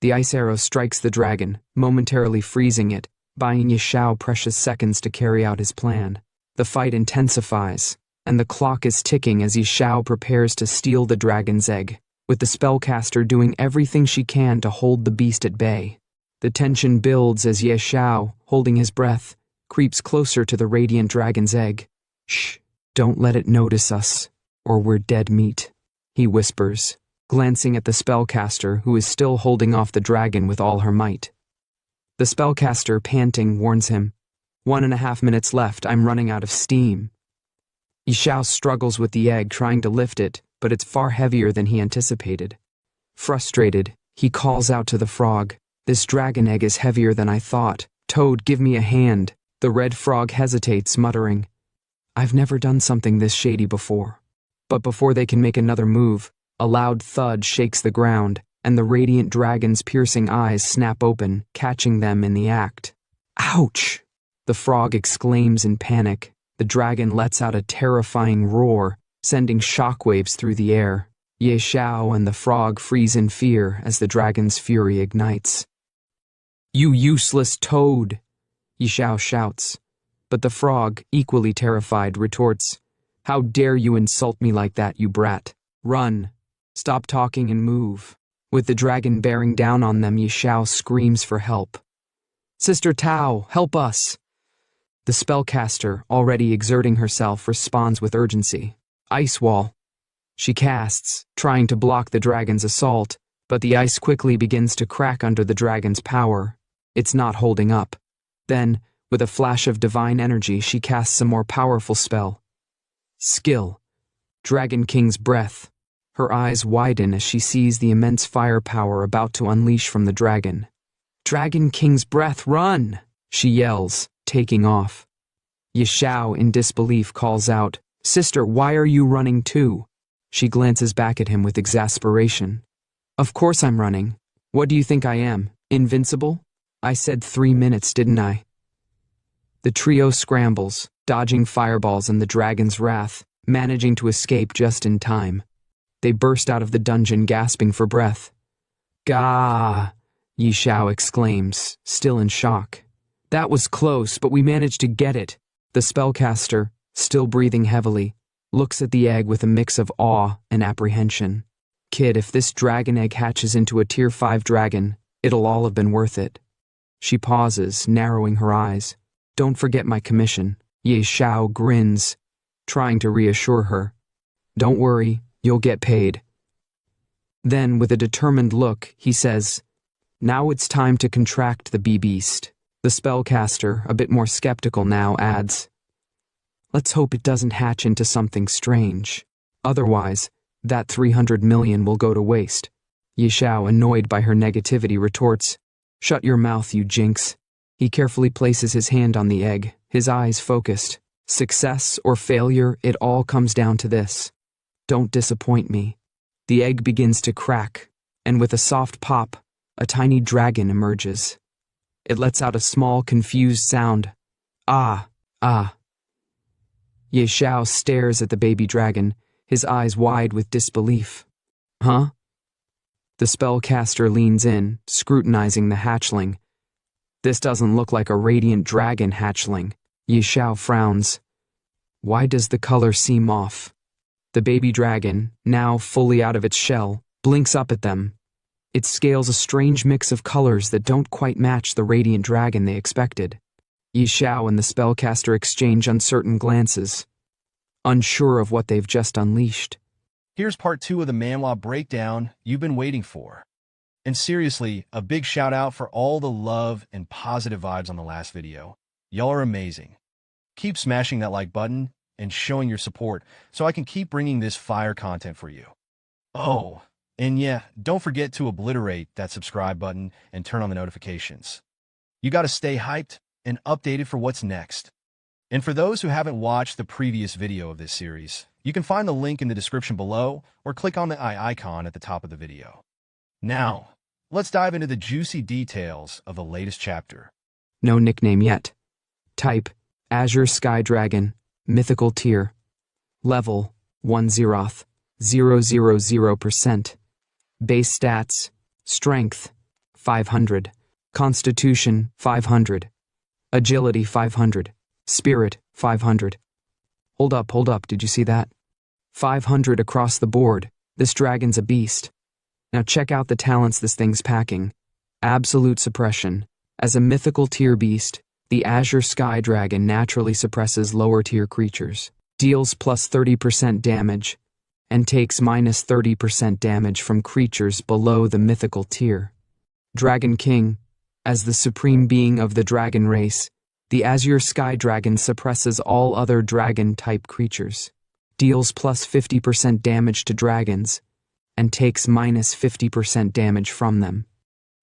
The ice arrow strikes the dragon, momentarily freezing it, buying Ye Xiao precious seconds to carry out his plan. The fight intensifies, and the clock is ticking as Ye Xiao prepares to steal the dragon's egg, with the spellcaster doing everything she can to hold the beast at bay. The tension builds as Ye Xiao, holding his breath, creeps closer to the radiant dragon's egg. "Shh, don't let it notice us, or we're dead meat," he whispers, glancing at the spellcaster who is still holding off the dragon with all her might. The spellcaster, panting, warns him, 1.5 minutes left, I'm running out of steam." Ye Xiao struggles with the egg, trying to lift it, but it's far heavier than he anticipated. Frustrated, he calls out to the frog, "This dragon egg is heavier than I thought. Toad, give me a hand." The red frog hesitates, muttering, "I've never done something this shady before." But before they can make another move, a loud thud shakes the ground, and the radiant dragon's piercing eyes snap open, catching them in the act. "Ouch!" the frog exclaims in panic. The dragon lets out a terrifying roar, sending shockwaves through the air. Ye Xiao and the frog freeze in fear as the dragon's fury ignites. "You useless toad!" Ye Xiao shouts. But the frog, equally terrified, retorts, "How dare you insult me like that, you brat? Run! Stop talking and move." With the dragon bearing down on them, Ye Xiao screams for help. "Sister Tao, help us!" The spellcaster, already exerting herself, responds with urgency. "Ice wall." She casts, trying to block the dragon's assault, but the ice quickly begins to crack under the dragon's power. It's not holding up. Then, with a flash of divine energy, she casts a more powerful spell. Skill. Dragon King's Breath. Her eyes widen as she sees the immense firepower about to unleash from the dragon. "Dragon King's Breath, run!" she yells, taking off. Ye Xiao, in disbelief, calls out, "Sister, why are you running too?" She glances back at him with exasperation. "Of course I'm running. What do you think I am, invincible? I said 3 minutes, didn't I?" The trio scrambles, dodging fireballs and the dragon's wrath, managing to escape just in time. They burst out of the dungeon, gasping for breath. "Gah!" Ye Xiao exclaims, still in shock. "That was close, but we managed to get it." The spellcaster, still breathing heavily, looks at the egg with a mix of awe and apprehension. "Kid, if this dragon egg hatches into a tier 5 dragon, it'll all have been worth it." She pauses, narrowing her eyes. "Don't forget my commission." Ye Xiao grins, trying to reassure her. "Don't worry, you'll get paid." Then, with a determined look, he says, "Now it's time to contract the bee-beast." The spellcaster, a bit more skeptical now, adds, "Let's hope it doesn't hatch into something strange. Otherwise, that 300 million will go to waste." Ye Xiao, annoyed by her negativity, retorts, "Shut your mouth, you jinx." He carefully places his hand on the egg, his eyes focused. Success or failure, it all comes down to this. Don't disappoint me. The egg begins to crack, and with a soft pop, a tiny dragon emerges. It lets out a small, confused sound. "Ah, ah." Ye Xiao stares at the baby dragon, his eyes wide with disbelief. "Huh?" The spellcaster leans in, scrutinizing the hatchling. "This doesn't look like a radiant dragon hatchling." Ye Xiao frowns. "Why does the color seem off?" The baby dragon, now fully out of its shell, blinks up at them. It scales a strange mix of colors that don't quite match the radiant dragon they expected. Ye Xiao and the spellcaster exchange uncertain glances. unsure of what they've just unleashed. Here's part 2 of the manhwa breakdown you've been waiting for. And seriously, a big shout out for all the love and positive vibes on the last video. Y'all are amazing. Keep smashing that like button and showing your support so I can keep bringing this fire content for you. Oh, and yeah, don't forget to obliterate that subscribe button and turn on the notifications. You gotta stay hyped and updated for what's next. And for those who haven't watched the previous video of this series, you can find the link in the description below or click on the eye icon at the top of the video. Now, let's dive into the juicy details of the latest chapter. No nickname yet. Type, Azure Sky Dragon, Mythical Tier. Level, 1 Zeroth, 000%. Base stats, Strength, 500. Constitution, 500. Agility, 500. Spirit, 500. Hold up, did you see that? 500 across the board. This dragon's a beast. Now check out the talents this thing's packing. Absolute suppression. As a mythical tier beast, the Azure Sky Dragon naturally suppresses lower tier creatures, deals plus 30% damage, and takes minus 30% damage from creatures below the mythical tier. Dragon King. As the supreme being of the dragon race, the Azure Sky Dragon suppresses all other dragon-type creatures, deals plus 50% damage to dragons, and takes minus 50% damage from them.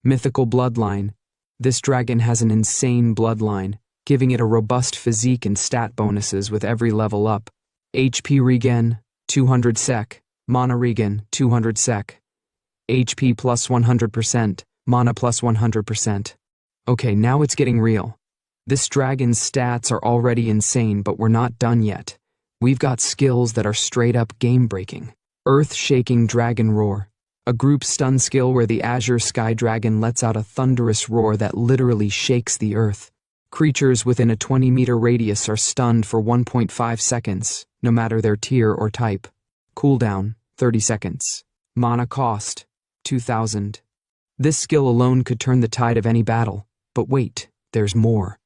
Mythical Bloodline. This dragon has an insane bloodline, giving it a robust physique and stat bonuses with every level up. HP regen, 200 sec, mana regen, 200 sec. HP plus 100%, mana plus 100%. Okay, now it's getting real. This dragon's stats are already insane, but we're not done yet. We've got skills that are straight up game-breaking. Earth-shaking Dragon Roar. A group stun skill where the Azure Sky Dragon lets out a thunderous roar that literally shakes the earth. Creatures within a 20-meter radius are stunned for 1.5 seconds, no matter their tier or type. Cooldown, 30 seconds. Mana cost, 2,000. This skill alone could turn the tide of any battle. But wait, there's more.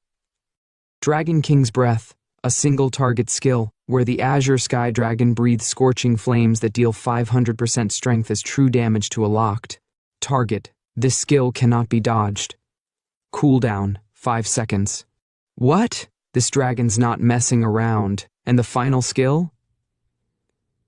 Dragon King's Breath. A single target skill, where the Azure Sky Dragon breathes scorching flames that deal 500% strength as true damage to a locked target. This skill cannot be dodged. Cooldown, 5 seconds. What? This dragon's not messing around. And the final skill?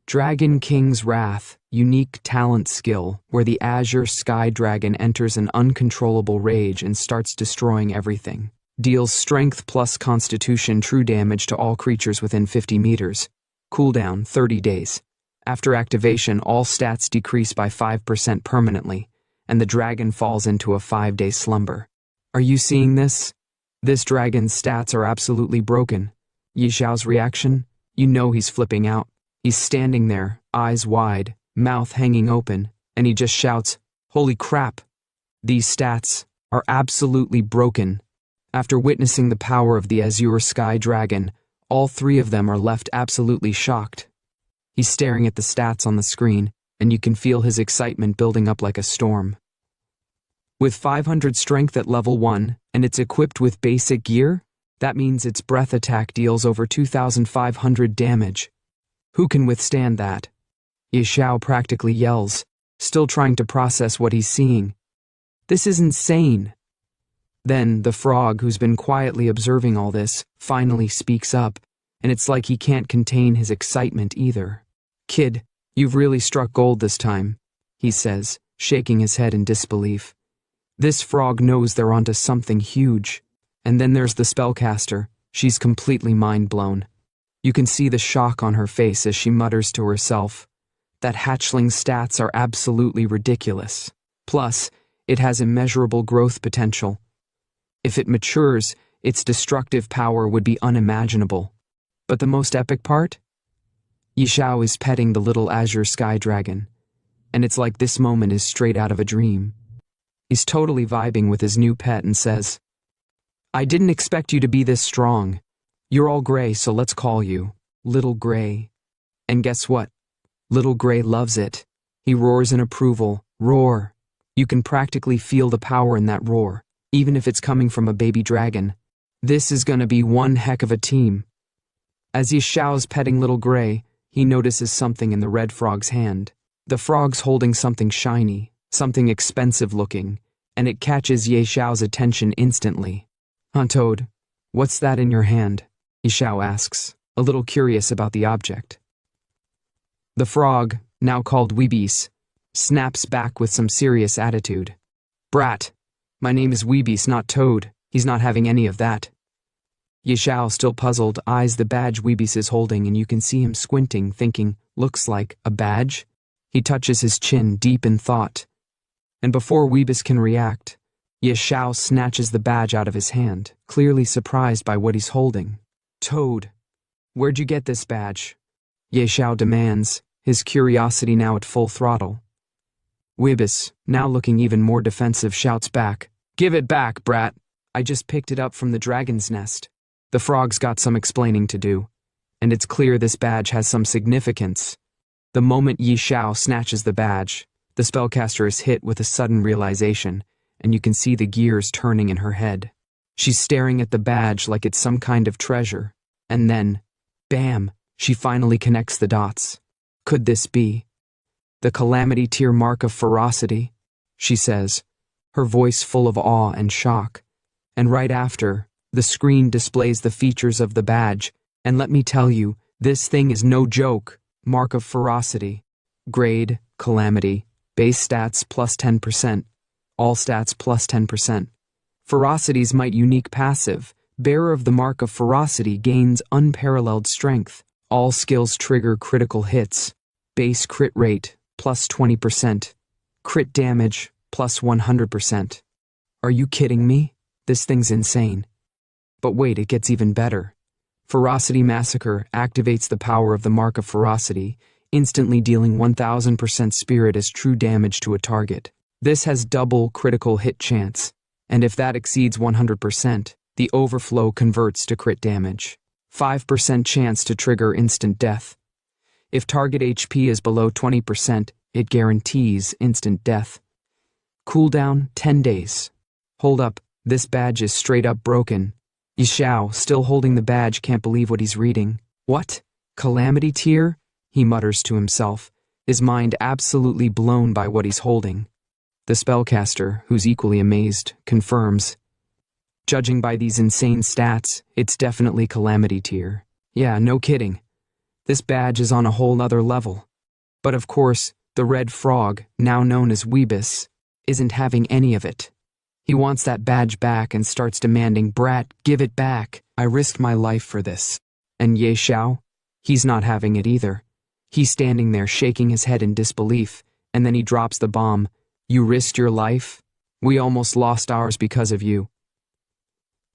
Dragon King's Wrath, unique talent skill, where the Azure Sky Dragon enters an uncontrollable rage and starts destroying everything. Deals strength plus constitution true damage to all creatures within 50 meters. Cooldown, 30 days. After activation, all stats decrease by 5% permanently, and the dragon falls into a 5-day slumber. Are you seeing this? This dragon's stats are absolutely broken. Xiao's reaction? You know he's flipping out. He's standing there, eyes wide, mouth hanging open, and he just shouts, "Holy crap! These stats are absolutely broken." After witnessing the power of the Azure Sky Dragon, all three of them are left absolutely shocked. He's staring at the stats on the screen, and you can feel his excitement building up like a storm. With 500 strength at level 1, and it's equipped with basic gear, that means its breath attack deals over 2,500 damage. Who can withstand that? Xiao practically yells, still trying to process what he's seeing. This is insane. Then, the frog, who's been quietly observing all this, finally speaks up, and it's like he can't contain his excitement either. "Kid, you've really struck gold this time," he says, shaking his head in disbelief. This frog knows they're onto something huge. And then there's the spellcaster. She's completely mind-blown. You can see the shock on her face as she mutters to herself. That hatchling stats are absolutely ridiculous. Plus, it has immeasurable growth potential. If it matures, its destructive power would be unimaginable. But the most epic part? Xiao is petting the little Azure Sky Dragon, and it's like this moment is straight out of a dream. He's totally vibing with his new pet and says, "I didn't expect you to be this strong. You're all gray, so let's call you Little Gray." And guess what? Little Gray loves it. He roars in approval. Roar. You can practically feel the power in that roar, even if it's coming from a baby dragon. This is gonna be one heck of a team. As Xiao's petting little gray, he notices something in the red frog's hand. The frog's holding something shiny, something expensive looking, and it catches Xiao's attention instantly. "Huh, Toad, what's that in your hand?" Xiao asks, a little curious about the object. The frog, now called Weebis, snaps back with some serious attitude. "Brat, my name is Weebis, not Toad. He's not having any of that." Xiao, still puzzled, eyes the badge Weebis is holding, and you can see him squinting, thinking, looks like a badge? He touches his chin, deep in thought. And before Weebis can react, Xiao snatches the badge out of his hand, clearly surprised by what he's holding. "Toad, where'd you get this badge?" Xiao demands, his curiosity now at full throttle. Weebis, now looking even more defensive, shouts back, "Give it back, brat. I just picked it up from the dragon's nest." The frog's got some explaining to do, and it's clear this badge has some significance. The moment Xiao snatches the badge, the spellcaster is hit with a sudden realization, and you can see the gears turning in her head. She's staring at the badge like it's some kind of treasure, and then, bam, she finally connects the dots. Could this be the Calamity Tier mark of ferocity? She says, her voice full of awe and shock. And right after, the screen displays the features of the badge, and let me tell you, this thing is no joke. Mark of ferocity. Grade, calamity. Base stats plus 10%. All stats plus 10%. Ferocity's might unique passive. Bearer of the mark of ferocity gains unparalleled strength. All skills trigger critical hits. Base crit rate plus 20%. Crit damage plus 100%. Are you kidding me? This thing's insane. But wait, it gets even better. Ferocity Massacre activates the power of the Mark of Ferocity, instantly dealing 1000% spirit as true damage to a target. This has double critical hit chance, and if that exceeds 100%, the overflow converts to crit damage. 5% chance to trigger instant death. If target HP is below 20%, it guarantees instant death. Cooldown 10 days. Hold up, this badge is straight up broken. Xiao, still holding the badge, can't believe what he's reading. What? Calamity Tier? He mutters to himself, his mind absolutely blown by what he's holding. The spellcaster, who's equally amazed, confirms. Judging by these insane stats, it's definitely Calamity Tier. Yeah, no kidding. This badge is on a whole other level. But of course, the red frog, now known as Weebis, isn't having any of it. He wants that badge back and starts demanding, "Brat, give it back. I risked my life for this." And Xiao? He's not having it either. He's standing there shaking his head in disbelief, and then he drops the bomb. "You risked your life? We almost lost ours because of you.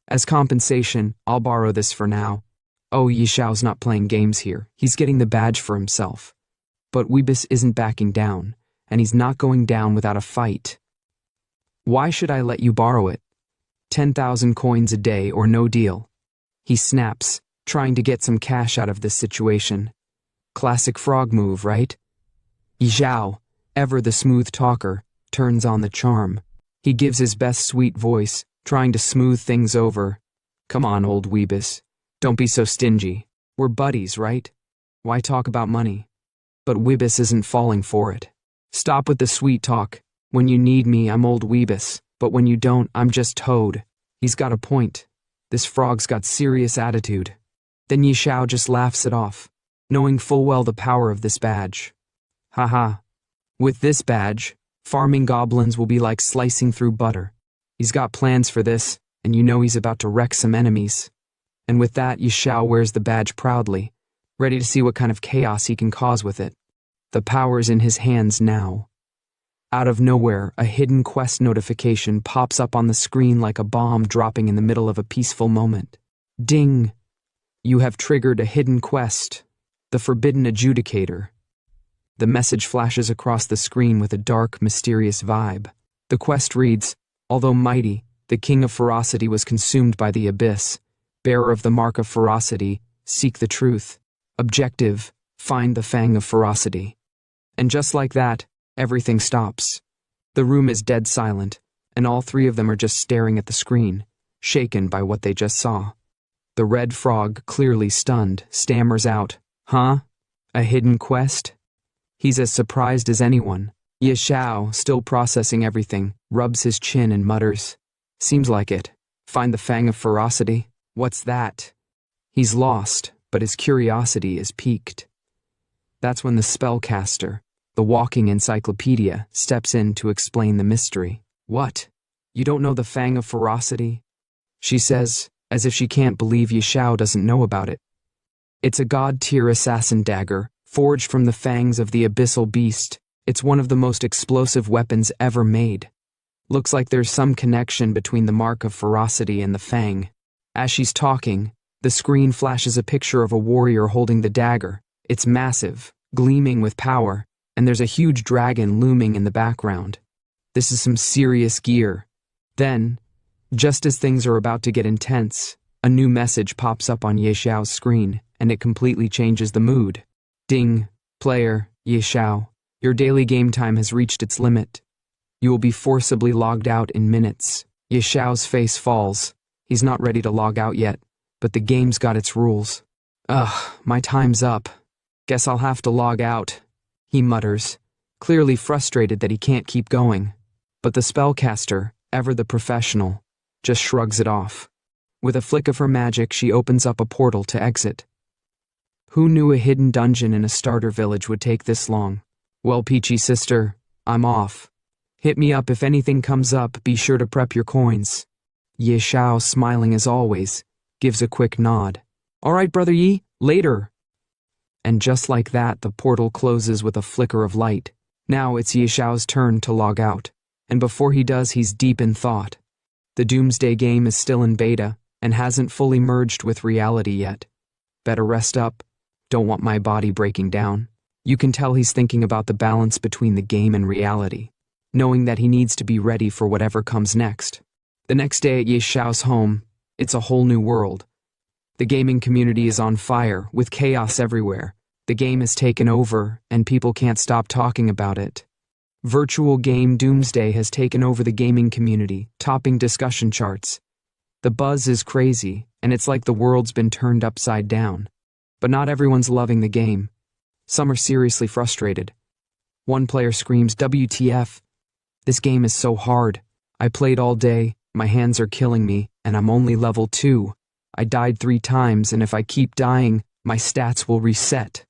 As compensation, I'll borrow this for now." Oh, Xiao's not playing games here. He's getting the badge for himself. But Weebis isn't backing down, and he's not going down without a fight. "Why should I let you borrow it? 10,000 coins a day or no deal." He snaps, trying to get some cash out of this situation. Classic frog move, right? Xiao, ever the smooth talker, turns on the charm. He gives his best sweet voice, trying to smooth things over. "Come on, old Weebis. Don't be so stingy. We're buddies, right? Why talk about money?" But Weebis isn't falling for it. "Stop with the sweet talk. When you need me, I'm old Weebis, but when you don't, I'm just Toad." He's got a point. This frog's got serious attitude. Then Xiao just laughs it off, knowing full well the power of this badge. Haha. With this badge, farming goblins will be like slicing through butter. He's got plans for this, and you know he's about to wreck some enemies. And with that, Xiao wears the badge proudly, ready to see what kind of chaos he can cause with it. The power's in his hands now. Out of nowhere, a hidden quest notification pops up on the screen like a bomb dropping in the middle of a peaceful moment. Ding! You have triggered a hidden quest, the Forbidden Adjudicator. The message flashes across the screen with a dark, mysterious vibe. The quest reads, "Although mighty, the King of Ferocity was consumed by the abyss. Bearer of the Mark of Ferocity, seek the truth. Objective, find the Fang of Ferocity." And just like that, everything stops. The room is dead silent, and all three of them are just staring at the screen, shaken by what they just saw. The red frog, clearly stunned, stammers out, "Huh? A hidden quest?" He's as surprised as anyone. Xiao, still processing everything, rubs his chin and mutters, "Seems like it. Find the fang of ferocity? What's that?" He's lost, but his curiosity is piqued. That's when the spellcaster, the walking encyclopedia, steps in to explain the mystery. "What? You don't know the fang of ferocity?" she says, as if she can't believe Xiao doesn't know about it. It's a god-tier assassin dagger, forged from the fangs of the abyssal beast. It's one of the most explosive weapons ever made. Looks like there's some connection between the mark of ferocity and the fang. As she's talking, the screen flashes a picture of a warrior holding the dagger. It's massive, gleaming with power, and there's a huge dragon looming in the background. This is some serious gear. Then, just as things are about to get intense, a new message pops up on Xiao's screen, and it completely changes the mood. "Ding, player, Xiao, your daily game time has reached its limit. You will be forcibly logged out in minutes." Xiao's face falls. He's not ready to log out yet, but the game's got its rules. "Ugh, my time's up. Guess I'll have to log out," he mutters, clearly frustrated that he can't keep going. But the spellcaster, ever the professional, just shrugs it off. With a flick of her magic, she opens up a portal to exit. Who knew a hidden dungeon in a starter village would take this long? "Well, Peachy sister, I'm off. Hit me up if anything comes up, be sure to prep your coins." Xiao, smiling as always, gives a quick nod. "All right, brother Yi, later." And just like that, the portal closes with a flicker of light. Now it's Xiao's turn to log out, and before he does, he's deep in thought. The Doomsday game is still in beta, and hasn't fully merged with reality yet. Better rest up. Don't want my body breaking down. You can tell he's thinking about the balance between the game and reality, knowing that he needs to be ready for whatever comes next. The next day at Xiao's home, it's a whole new world. The gaming community is on fire, with chaos everywhere. The game has taken over, and people can't stop talking about it. Virtual game Doomsday has taken over the gaming community, topping discussion charts. The buzz is crazy, and it's like the world's been turned upside down. But not everyone's loving the game. Some are seriously frustrated. One player screams, "WTF? This game is so hard. I played all day, my hands are killing me, and I'm only level 2. I died 3 times, and if I keep dying, my stats will reset."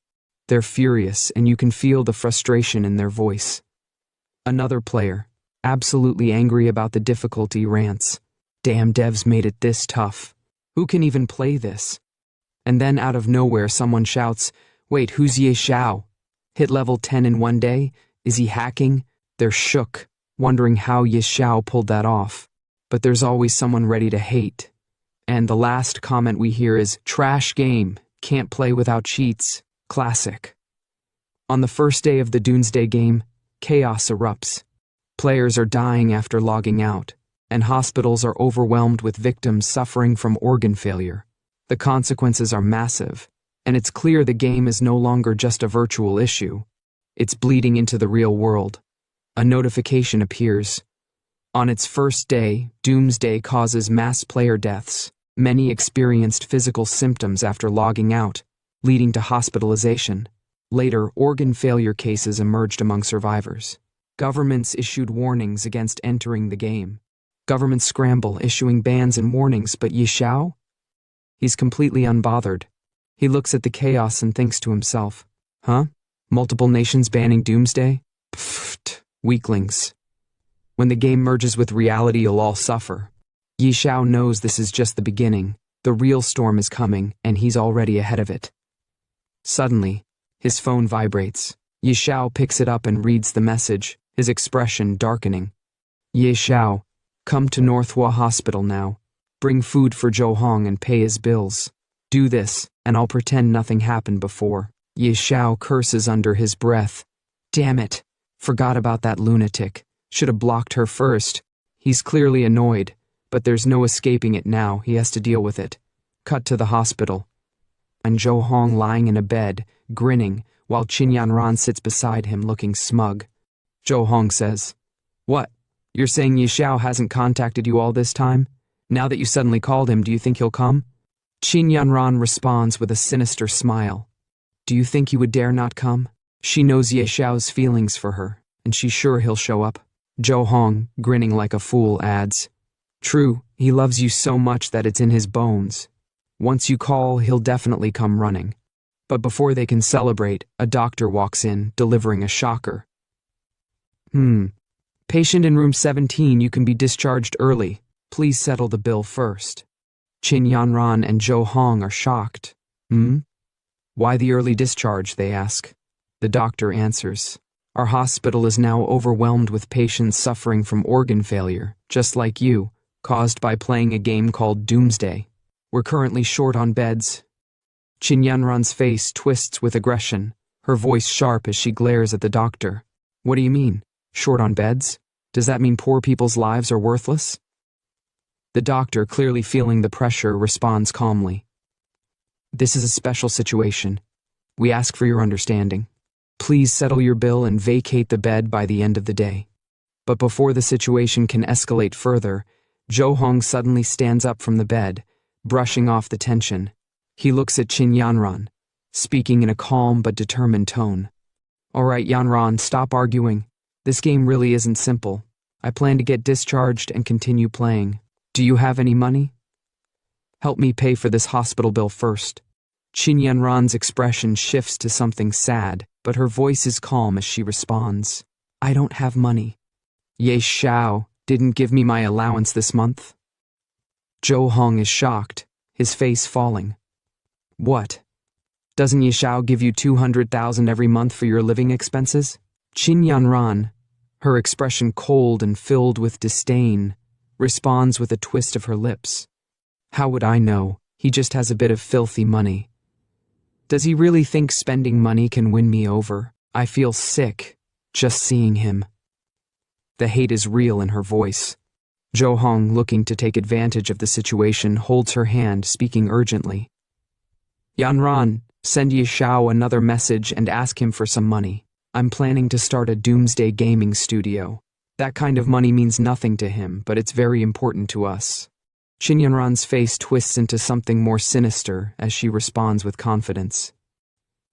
They're furious, and you can feel the frustration in their voice. Another player, absolutely angry about the difficulty, rants, "Damn devs made it this tough. Who can even play this?" And then out of nowhere someone shouts, "Wait, who's Xiao? Hit level 10 in 1 day? Is he hacking?" They're shook, wondering how Xiao pulled that off. But there's always someone ready to hate. And the last comment we hear is, "Trash game, can't play without cheats, classic." On the first day of the Doomsday game, chaos erupts. Players are dying after logging out, and hospitals are overwhelmed with victims suffering from organ failure. The consequences are massive, and it's clear the game is no longer just a virtual issue. It's bleeding into the real world. A notification appears. On its first day, Doomsday causes mass player deaths. Many experienced physical symptoms after logging out, leading to hospitalization. Later, organ failure cases emerged among survivors. Governments issued warnings against entering the game. Governments scramble, issuing bans and warnings, but Xiao? He's completely unbothered. He looks at the chaos and thinks to himself, "Huh? Multiple nations banning Doomsday? Pfft, weaklings. When the game merges with reality, you'll all suffer." Xiao knows this is just the beginning. The real storm is coming, and he's already ahead of it. Suddenly, his phone vibrates. Xiao picks it up and reads the message, his expression darkening. "Xiao, come to Manhwa Hospital now. Bring food for Zhou Hong and pay his bills. Do this, and I'll pretend nothing happened before." Xiao curses under his breath. Damn it, forgot about that lunatic. Should have blocked her first. He's clearly annoyed, but there's no escaping it now, he has to deal with it. Cut to the hospital. And Zhou Hong lying in a bed, grinning, while Qin Yanran sits beside him looking smug. Zhou Hong says, "What? You're saying Xiao hasn't contacted you all this time? Now that you suddenly called him, do you think he'll come?" Qin Yanran responds with a sinister smile. Do you think he would dare not come? She knows Ye Xiao's feelings for her, and she's sure he'll show up. Zhou Hong, grinning like a fool, adds, True, he loves you so much that it's in his bones. Once you call, he'll definitely come running. But before they can celebrate, a doctor walks in, delivering a shocker. Patient in room 17, you can be discharged early. Please settle the bill first. Qin Yanran and Zhou Hong are shocked. Why the early discharge, they ask. The doctor answers, Our hospital is now overwhelmed with patients suffering from organ failure, just like you, caused by playing a game called Doomsday. We're currently short on beds. Qin Yanran's face twists with aggression, her voice sharp as she glares at the doctor. What do you mean? Short on beds? Does that mean poor people's lives are worthless? The doctor, clearly feeling the pressure, responds calmly. This is a special situation. We ask for your understanding. Please settle your bill and vacate the bed by the end of the day. But before the situation can escalate further, Zhou Hong suddenly stands up from the bed, brushing off the tension. He looks at Qin Yanran, speaking in a calm but determined tone. All right, Yanran, stop arguing. This game really isn't simple. I plan to get discharged and continue playing. Do you have any money? Help me pay for this hospital bill first. Qin Yanran's expression shifts to something sad, but her voice is calm as she responds. I don't have money. Ye Xiao didn't give me my allowance this month. Zhou Hong is shocked, his face falling. What? Doesn't Ye Xiao give you 200,000 every month for your living expenses? Qin Yanran, her expression cold and filled with disdain, responds with a twist of her lips. How would I know? He just has a bit of filthy money. Does he really think spending money can win me over? I feel sick just seeing him. The hate is real in her voice. Zhou Hong, looking to take advantage of the situation, holds her hand, speaking urgently. Yanran, send Ye Xiao another message and ask him for some money. I'm planning to start a doomsday gaming studio. That kind of money means nothing to him, but it's very important to us. Qin Yanran's face twists into something more sinister as she responds with confidence.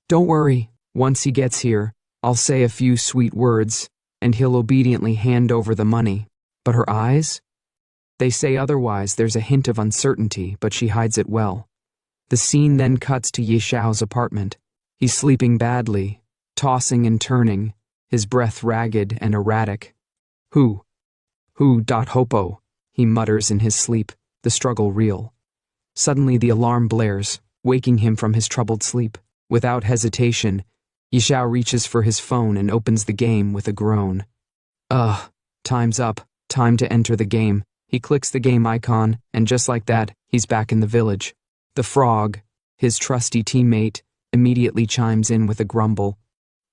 Don't worry, once he gets here, I'll say a few sweet words, and he'll obediently hand over the money. But her eyes? They say otherwise. There's a hint of uncertainty, but she hides it well. The scene then cuts to Ye Xiao's apartment. He's sleeping badly, tossing and turning, his breath ragged and erratic. Who? Hopo, he mutters in his sleep, the struggle real. Suddenly the alarm blares, waking him from his troubled sleep. Without hesitation, Ye Xiao reaches for his phone and opens the game with a groan. Time's up, time to enter the game. He clicks the game icon, and just like that, he's back in the village. The frog, his trusty teammate, immediately chimes in with a grumble.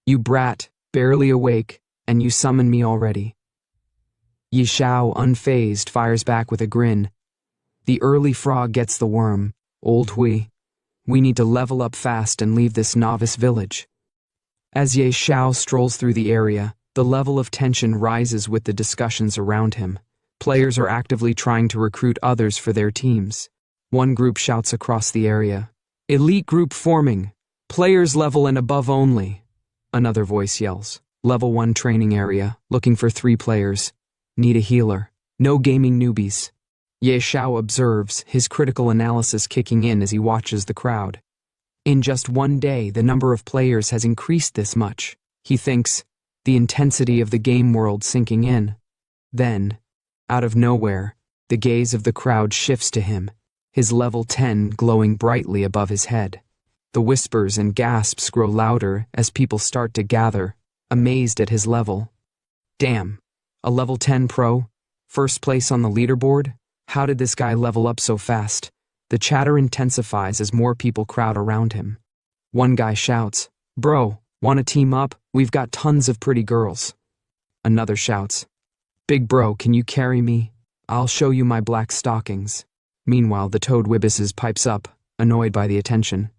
You brat, barely awake, and you summon me already. Ye Xiao, unfazed, fires back with a grin. The early frog gets the worm. Old Hui. We need to level up fast and leave this novice village. As Ye Xiao strolls through the area, the level of tension rises with the discussions around him. Players are actively trying to recruit others for their teams. One group shouts across the area, Elite group forming. Players level and above only. Another voice yells, Level 1 training area, looking for 3 players. Need a healer. No gaming newbies. Ye Xiao observes, his critical analysis kicking in as he watches the crowd. In just one day, the number of players has increased this much. He thinks, the intensity of the game world sinking in. Then, out of nowhere, the gaze of the crowd shifts to him, his level 10 glowing brightly above his head. The whispers and gasps grow louder as people start to gather, amazed at his level. Damn, a level 10 pro? First place on the leaderboard? How did this guy level up so fast? The chatter intensifies as more people crowd around him. One guy shouts, Bro, wanna team up? We've got tons of pretty girls. Another shouts, Big bro, can you carry me? I'll show you my black stockings. Meanwhile, the Toad Wibbises pipes up, annoyed by the attention.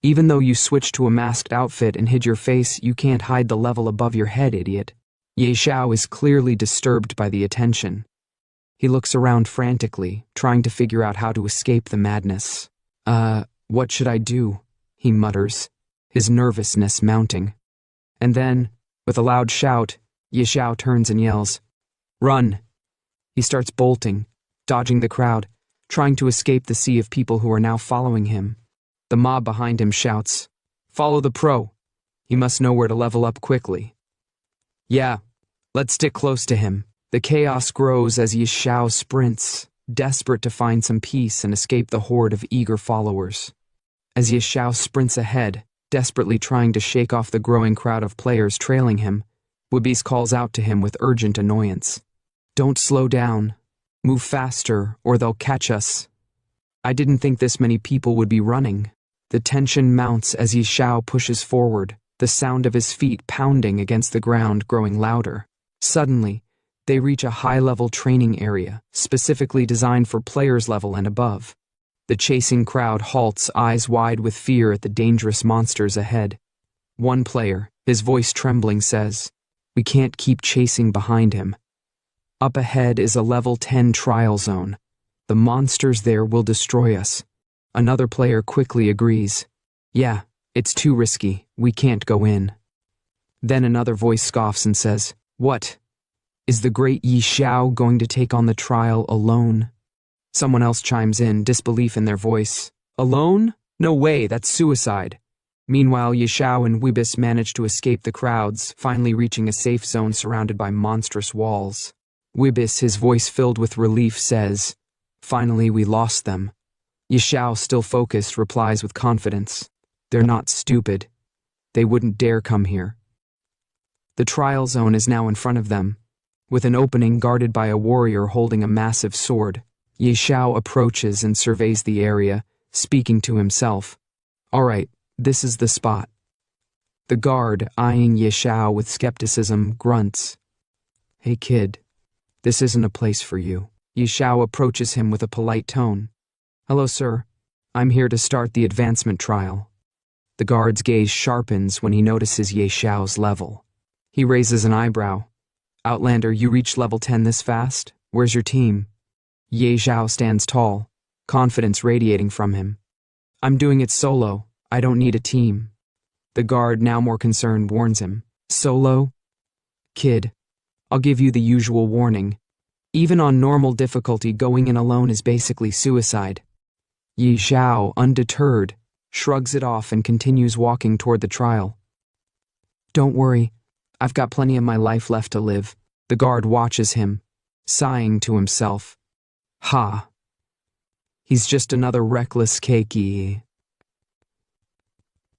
Even though you switched to a masked outfit and hid your face, you can't hide the level above your head, idiot. Ye Xiao is clearly disturbed by the attention. He looks around frantically, trying to figure out how to escape the madness. What should I do? He mutters, his nervousness mounting. And then, with a loud shout, Xiao turns and yells, "Run!" He starts bolting, dodging the crowd, trying to escape the sea of people who are now following him. The mob behind him shouts, "Follow the pro!" He must know where to level up quickly. Yeah, let's stick close to him. The chaos grows as Xiao sprints, desperate to find some peace and escape the horde of eager followers. As Xiao sprints ahead, desperately trying to shake off the growing crowd of players trailing him, Wibis calls out to him with urgent annoyance. "Don't slow down. Move faster, or they'll catch us." I didn't think this many people would be running. The tension mounts as Xiao pushes forward, the sound of his feet pounding against the ground growing louder. Suddenly, they reach a high-level training area, specifically designed for players level and above. The chasing crowd halts, eyes wide with fear at the dangerous monsters ahead. One player, his voice trembling, says, "We can't keep chasing behind him. Up ahead is a level 10 trial zone. The monsters there will destroy us." Another player quickly agrees. "Yeah, it's too risky. We can't go in." Then another voice scoffs and says, "What? Is the great Xiao going to take on the trial alone?" Someone else chimes in, disbelief in their voice. "Alone? No way, that's suicide." Meanwhile, Xiao and Wibis manage to escape the crowds, finally reaching a safe zone surrounded by monstrous walls. Wibis, his voice filled with relief, says, "Finally, we lost them." Xiao, still focused, replies with confidence, "They're not stupid. They wouldn't dare come here." The trial zone is now in front of them, with an opening guarded by a warrior holding a massive sword. Xiao approaches and surveys the area, speaking to himself. "All right, this is the spot." The guard, eyeing Xiao with skepticism, grunts. "Hey kid, this isn't a place for you." Xiao approaches him with a polite tone. "Hello, sir. I'm here to start the advancement trial." The guard's gaze sharpens when he notices Xiao's level. He raises an eyebrow. "Outlander, you reached level 10 this fast? Where's your team?" Xiao stands tall, confidence radiating from him. "I'm doing it solo. I don't need a team." The guard, now more concerned, warns him. "Solo? Kid, I'll give you the usual warning. Even on normal difficulty, going in alone is basically suicide." Xiao, undeterred, shrugs it off and continues walking toward the trial. "Don't worry, I've got plenty of my life left to live." The guard watches him, sighing to himself. Ha! He's just another reckless keiki.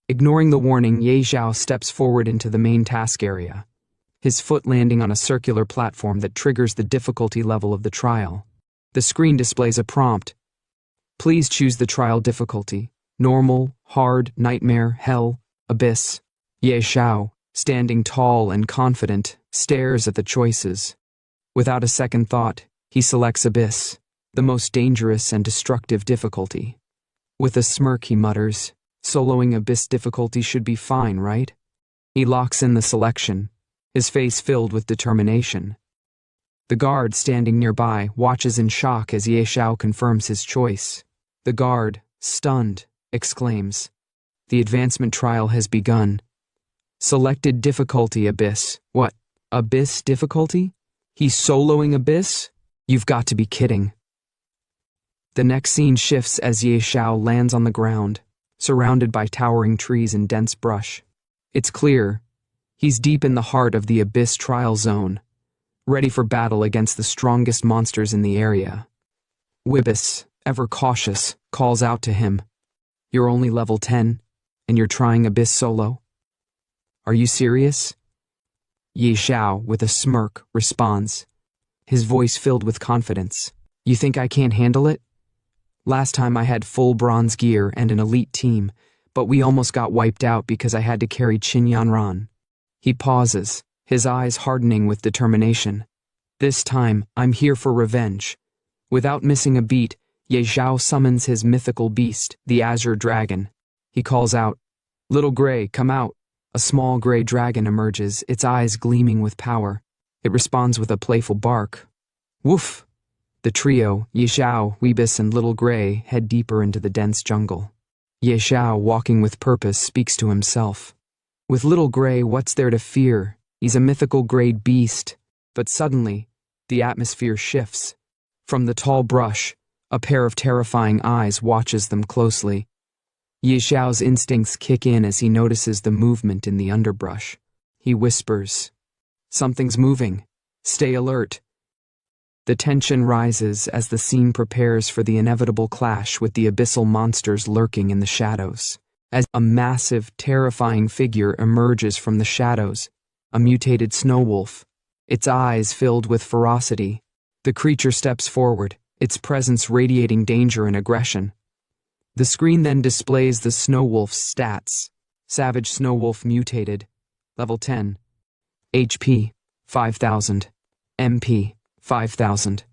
Ignoring the warning, Xiao steps forward into the main task area, his foot landing on a circular platform that triggers the difficulty level of the trial. The screen displays a prompt. Please choose the trial difficulty: normal, hard, nightmare, hell, abyss. Xiao, standing tall and confident, stares at the choices. Without a second thought, he selects abyss, the most dangerous and destructive difficulty. With a smirk, he mutters, "Soloing abyss difficulty should be fine, right?" He locks in the selection, his face filled with determination. The guard, standing nearby, watches in shock as Xiao confirms his choice. The guard, stunned, exclaims, "The advancement trial has begun. Selected difficulty abyss." "What? Abyss difficulty? He's soloing abyss? You've got to be kidding." The next scene shifts as Xiao lands on the ground, surrounded by towering trees and dense brush. It's clear he's deep in the heart of the abyss trial zone, ready for battle against the strongest monsters in the area. Wibis, ever cautious, calls out to him, "You're only level 10, and you're trying abyss solo? Are you serious?" Xiao, with a smirk, responds, his voice filled with confidence. "You think I can't handle it? Last time I had full bronze gear and an elite team, but we almost got wiped out because I had to carry Qin Yanran." He pauses, his eyes hardening with determination. "This time, I'm here for revenge." Without missing a beat, Xiao summons his mythical beast, the Azure Dragon. He calls out, "Little Gray, come out." A small gray dragon emerges, its eyes gleaming with power. It responds with a playful bark. Woof! The trio, Xiao, Weebus, and Little Gray, head deeper into the dense jungle. Xiao, walking with purpose, speaks to himself. With Little Gray, what's there to fear? He's a mythical grade beast. But suddenly, the atmosphere shifts. From the tall brush, a pair of terrifying eyes watches them closely. Xiao's instincts kick in as he notices the movement in the underbrush. He whispers, "Something's moving. Stay alert." The tension rises as the scene prepares for the inevitable clash with the abyssal monsters lurking in the shadows. As a massive, terrifying figure emerges from the shadows, a mutated snow wolf, its eyes filled with ferocity. The creature steps forward, its presence radiating danger and aggression. The screen then displays the snow wolf's stats. Savage snow wolf mutated, level 10. HP, 5000. MP, 5000.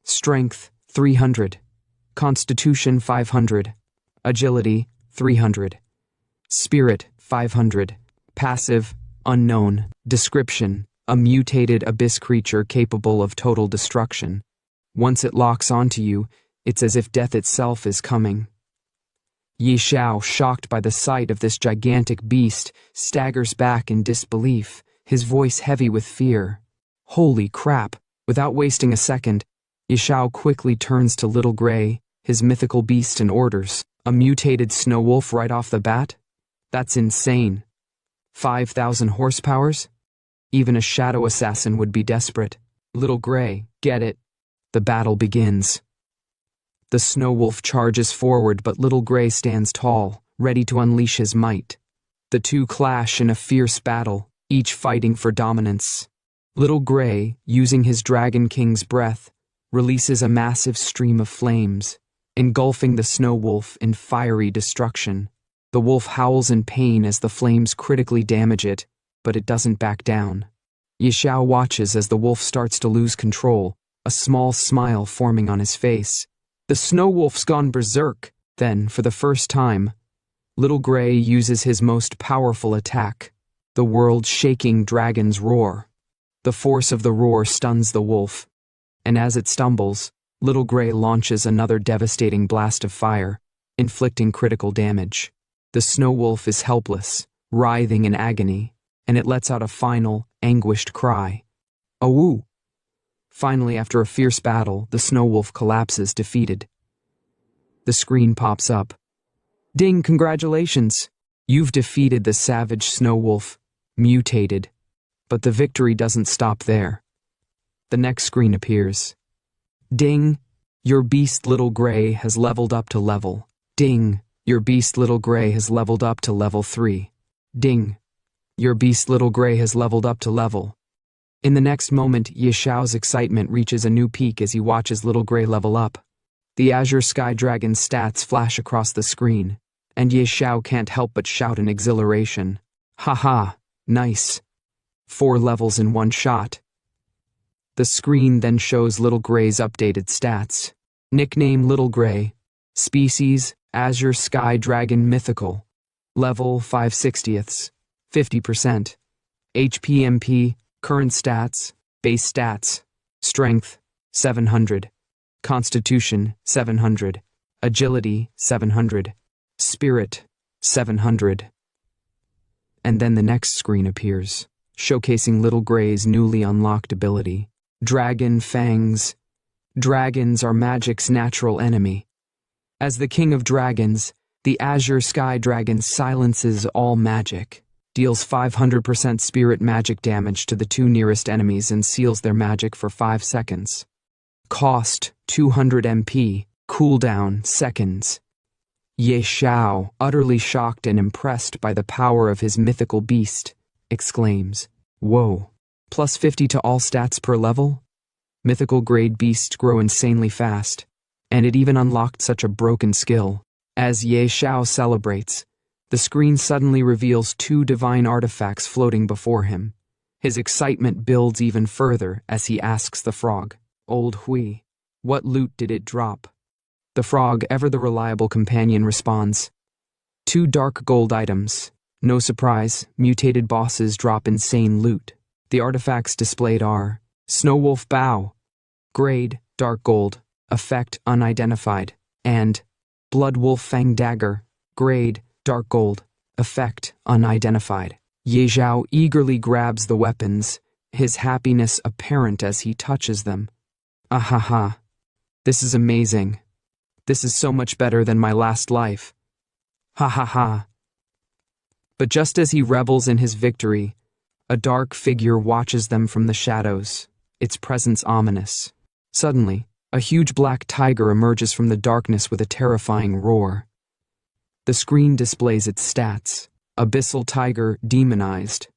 Strength, 300. Constitution, 500. Agility, 300. Spirit, 500. Passive, unknown. Description, a mutated abyss creature capable of total destruction. Once it locks onto you, it's as if death itself is coming. Xiao, shocked by the sight of this gigantic beast, staggers back in disbelief, his voice heavy with fear. Holy crap! Without wasting a second, Xiao quickly turns to Little Gray, his mythical beast, and orders, "A mutated snow wolf right off the bat? That's insane. 5,000 horsepowers? Even a shadow assassin would be desperate. Little Gray, get it." The battle begins. The snow wolf charges forward, but Little Gray stands tall, ready to unleash his might. The two clash in a fierce battle, each fighting for dominance. Little Gray, using his Dragon King's breath, releases a massive stream of flames, engulfing the snow wolf in fiery destruction. The wolf howls in pain as the flames critically damage it, but it doesn't back down. Xiao watches as the wolf starts to lose control, a small smile forming on his face. The snow wolf's gone berserk. Then, for the first time, Little Gray uses his most powerful attack, the world-shaking dragon's roar. The force of the roar stuns the wolf, and as it stumbles, Little Gray launches another devastating blast of fire, inflicting critical damage. The snow wolf is helpless, writhing in agony, and it lets out a final, anguished cry. "Awoo!" Finally, after a fierce battle, the snow wolf collapses, defeated. The screen pops up. "Ding, congratulations! You've defeated the savage snow wolf, mutated." But the victory doesn't stop there. The next screen appears. "Ding, your beast Little Gray has leveled up to level. Ding, your beast Little Gray has leveled up to level 3. Ding, your beast Little Gray has leveled up to level." In the next moment, Xiao's excitement reaches a new peak as he watches Little Gray level up. The Azure Sky Dragon's stats flash across the screen, and Xiao can't help but shout in exhilaration. "Haha, nice. 4 levels in one shot." The screen then shows Little Gray's updated stats. Nickname Little Gray. Species, Azure Sky Dragon Mythical. Level 5/60ths, 50%. HP/MP, current stats, base stats. Strength, 700. Constitution, 700. Agility, 700. Spirit, 700. And then the next screen appears, showcasing Little Gray's newly unlocked ability. Dragon Fangs. Dragons are magic's natural enemy. As the king of dragons, the Azure Sky Dragon silences all magic, deals 500% spirit magic damage to the 2 nearest enemies, and seals their magic for 5 seconds. Cost, 200 MP, cooldown, seconds. Xiao, utterly shocked and impressed by the power of his mythical beast, exclaims, "Whoa, plus 50 to all stats per level?" Mythical grade beasts grow insanely fast, and it even unlocked such a broken skill. As Xiao celebrates, the screen suddenly reveals 2 divine artifacts floating before him. His excitement builds even further as he asks the frog, "Old Hui, what loot did it drop?" The frog, ever the reliable companion, responds, 2 dark gold items. No surprise, mutated bosses drop insane loot. The artifacts displayed are Snow Wolf Bow, grade dark gold, effect unidentified, and Blood Wolf Fang Dagger, grade, dark gold, effect unidentified. Ye Xiao eagerly grabs the weapons, his happiness apparent as he touches them. Ahaha. This is amazing. This is so much better than my last life. Ha ha ha. But just as he revels in his victory, a dark figure watches them from the shadows, its presence ominous. Suddenly, a huge black tiger emerges from the darkness with a terrifying roar. The screen displays its stats. Abyssal Tiger Demonized.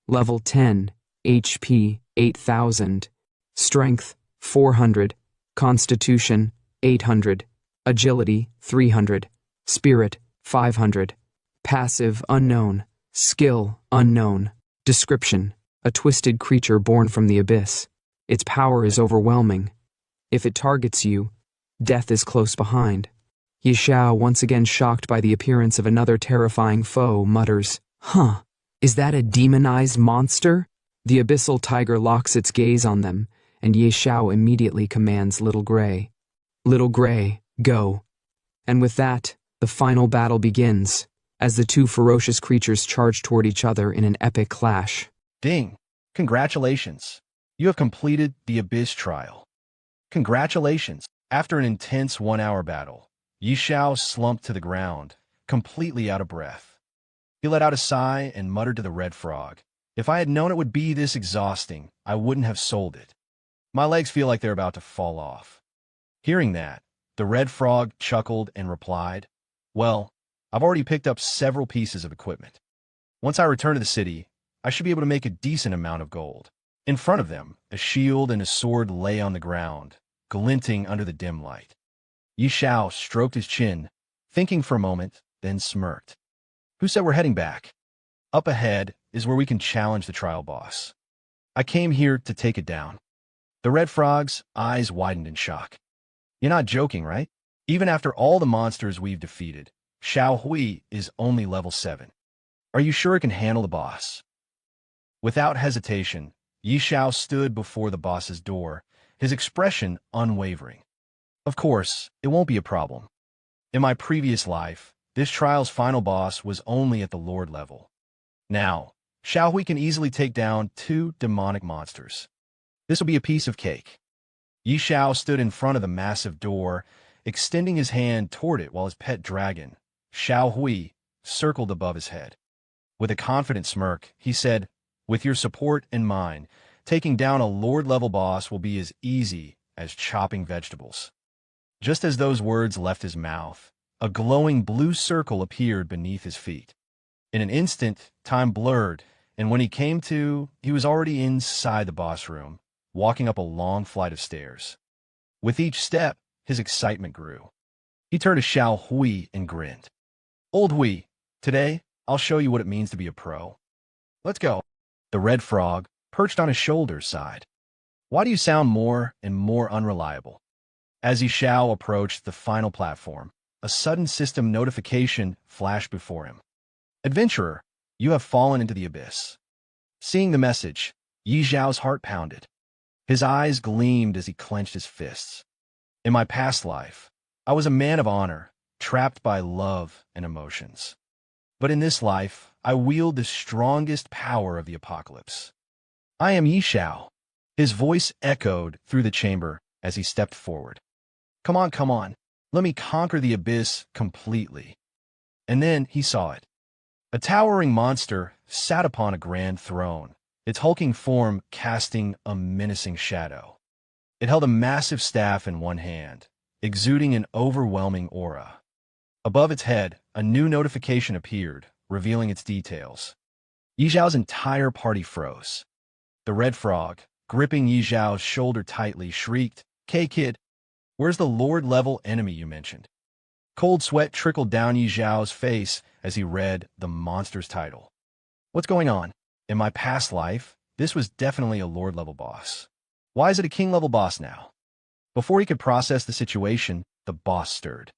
Level 10, HP 8000, Strength 400, Constitution 800, Agility 300, Spirit 500, Passive Unknown, Skill Unknown. Description: a twisted creature born from the abyss. Its power is overwhelming. If it targets you, death is close behind. Ye Xiao, once again shocked by the appearance of another terrifying foe, mutters, "Huh, is that a demonized monster?" The abyssal tiger locks its gaze on them, and Ye Xiao immediately commands Little Gray. "Little Gray, go." And with that, the final battle begins, as the two ferocious creatures charge toward each other in an epic clash. Ding! Congratulations! You have completed the Abyss trial. Congratulations! After an intense 1-hour battle, Yi Xiao slumped to the ground, completely out of breath. He let out a sigh and muttered to the red frog, "If I had known it would be this exhausting, I wouldn't have sold it. My legs feel like they're about to fall off." Hearing that, the red frog chuckled and replied, "Well, I've already picked up several pieces of equipment. Once I return to the city, I should be able to make a decent amount of gold." In front of them, a shield and a sword lay on the ground, glinting under the dim light. Yi Xiao stroked his chin, thinking for a moment, then smirked. "Who said we're heading back? Up ahead is where we can challenge the trial boss. I came here to take it down." The red frog's eyes widened in shock. "You're not joking, right? Even after all the monsters we've defeated, Xiao Hui is only level 7. Are you sure it can handle the boss?" Without hesitation, Yi Xiao stood before the boss's door, his expression unwavering. "Of course, it won't be a problem. In my previous life, this trial's final boss was only at the Lord level. Now, Xiao Hui can easily take down 2 demonic monsters. This will be a piece of cake." Yi Xiao stood in front of the massive door, extending his hand toward it while his pet dragon, Xiao Hui, circled above his head. With a confident smirk, he said, "With your support and mine, taking down a Lord-level boss will be as easy as chopping vegetables." Just as those words left his mouth, a glowing blue circle appeared beneath his feet. In an instant, time blurred, and when he came to, he was already inside the boss room, walking up a long flight of stairs. With each step, his excitement grew. He turned to Xiao Hui and grinned. "Old Hui, today, I'll show you what it means to be a pro. Let's go." The red frog, perched on his shoulder, sighed. "Why do you sound more and more unreliable?" As Yi Xiao approached the final platform, a sudden system notification flashed before him. "Adventurer, you have fallen into the abyss." Seeing the message, Yi Xiao's heart pounded. His eyes gleamed as he clenched his fists. "In my past life, I was a man of honor, trapped by love and emotions. But in this life, I wield the strongest power of the apocalypse. I am Yi Xiao." His voice echoed through the chamber as he stepped forward. Come on, let me conquer the abyss completely." And then he saw it. A towering monster sat upon a grand throne, its hulking form casting a menacing shadow. It held a massive staff in one hand, exuding an overwhelming aura. Above its head, a new notification appeared, revealing its details. Yi Xiao's entire party froze. The red frog, gripping Yi Xiao's shoulder tightly, shrieked, "K kid, where's the Lord-level enemy you mentioned?" Cold sweat trickled down Yi Xiao's face as he read the monster's title. "What's going on? In my past life, this was definitely a Lord-level boss. Why is it a King-level boss now?" Before he could process the situation, the boss stirred.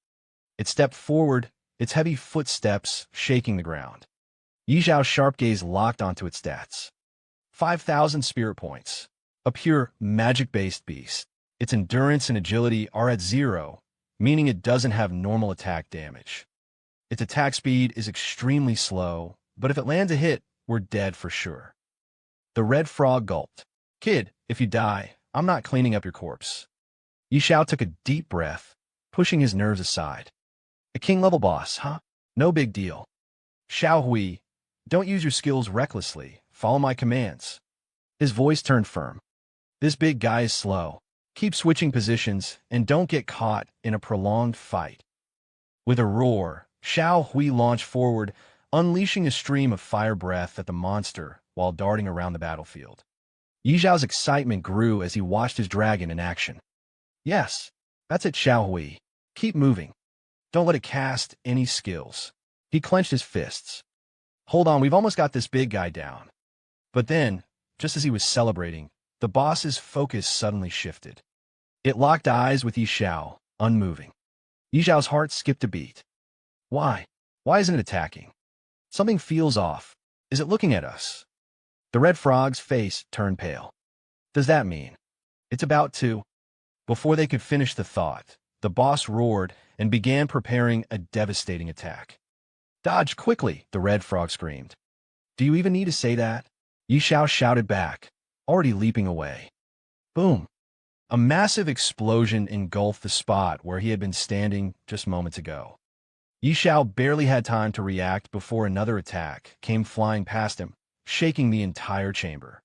It stepped forward, its heavy footsteps shaking the ground. Yi Xiao's sharp gaze locked onto its stats. 5,000 spirit points. A pure, magic-based beast. Its endurance and agility are at 0, meaning it doesn't have normal attack damage. Its attack speed is extremely slow, but if it lands a hit, we're dead for sure. The red frog gulped. Kid, if you die, I'm not cleaning up your corpse. Xiao took a deep breath, pushing his nerves aside. A king-level boss, huh? No big deal. Xiao Hui, don't use your skills recklessly. Follow my commands. His voice turned firm. This big guy is slow. Keep switching positions and don't get caught in a prolonged fight. With a roar, Xiao Hui launched forward, unleashing a stream of fire breath at the monster while darting around the battlefield. Yi Xiao's excitement grew as he watched his dragon in action. Yes, that's it, Xiao Hui. Keep moving. Don't let it cast any skills. He clenched his fists. Hold on, we've almost got this big guy down. But then, just as he was celebrating, the boss's focus suddenly shifted. It locked eyes with Yi Xiao, unmoving. Yi Xiao's heart skipped a beat. Why? Why isn't it attacking? Something feels off. Is it looking at us? The red frog's face turned pale. Does that mean it's about to? Before they could finish the thought, the boss roared and began preparing a devastating attack. Dodge quickly, the red frog screamed. Do you even need to say that? Yi Xiao shouted back, already leaping away. Boom! A massive explosion engulfed the spot where he had been standing just moments ago. Yi Xiao barely had time to react before another attack came flying past him, shaking the entire chamber.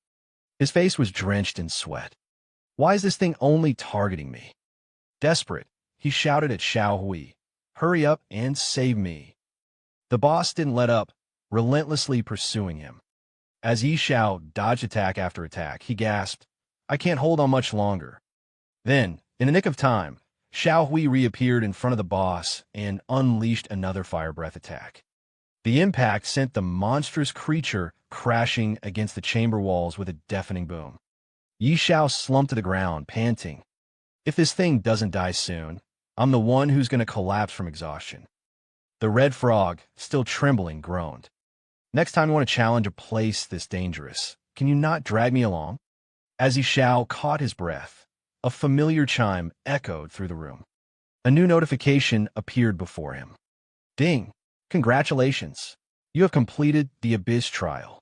His face was drenched in sweat. Why is this thing only targeting me? Desperate, he shouted at Xiao Hui. Hurry up and save me. The boss didn't let up, relentlessly pursuing him. As Yi Xiao dodged attack after attack, he gasped, I can't hold on much longer. Then, in the nick of time, Xiao Hui reappeared in front of the boss and unleashed another fire breath attack. The impact sent the monstrous creature crashing against the chamber walls with a deafening boom. Yi Xiao slumped to the ground, panting. If this thing doesn't die soon, I'm the one who's going to collapse from exhaustion. The red frog, still trembling, groaned. Next time you want to challenge a place this dangerous, can you not drag me along? As Yi Xiao caught his breath, a familiar chime echoed through the room. A new notification appeared before him. Ding! Congratulations! You have completed the Abyss trial.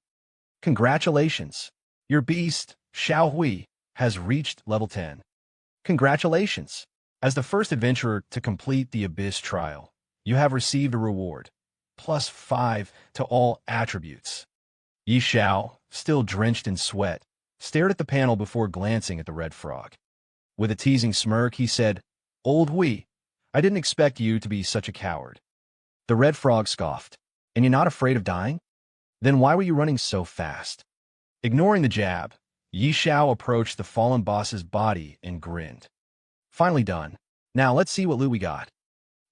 Congratulations! Your beast, Xiao Hui, has reached level 10. Congratulations! As the first adventurer to complete the Abyss trial, you have received a reward, +5 to all attributes. Yi Xiao, still drenched in sweat, stared at the panel before glancing at the red frog. With a teasing smirk, he said, Old Hui, I didn't expect you to be such a coward. The red frog scoffed. And you're not afraid of dying? Then why were you running so fast? Ignoring the jab, Yi Xiao approached the fallen boss's body and grinned. Finally done. Now let's see what loot we got.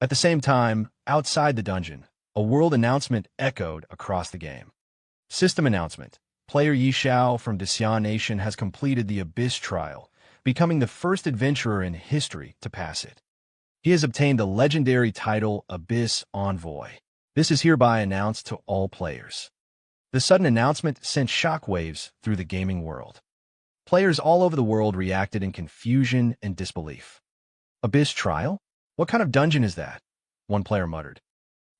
At the same time, outside the dungeon, a world announcement echoed across the game. System announcement. Player Yi Xiao from Xiao Nation has completed the Abyss trial, becoming the first adventurer in history to pass it. He has obtained the legendary title Abyss Envoy. This is hereby announced to all players. The sudden announcement sent shockwaves through the gaming world. Players all over the world reacted in confusion and disbelief. Abyss trial? What kind of dungeon is that? One player muttered.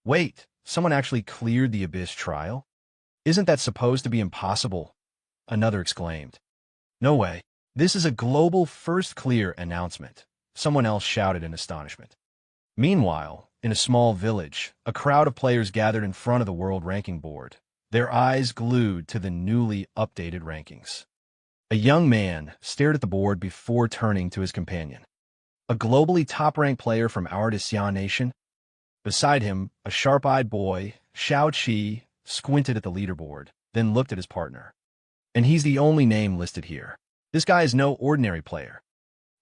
Wait, someone actually cleared the Abyss trial? Isn't that supposed to be impossible? Another exclaimed. No way. This is a global first clear announcement, someone else shouted in astonishment. Meanwhile, in a small village, a crowd of players gathered in front of the world ranking board, their eyes glued to the newly updated rankings. A young man stared at the board before turning to his companion. A globally top-ranked player from our Xiao Nation? Beside him, a sharp-eyed boy, Xiao Qi, squinted at the leaderboard, then looked at his partner. And he's the only name listed here. This guy is no ordinary player.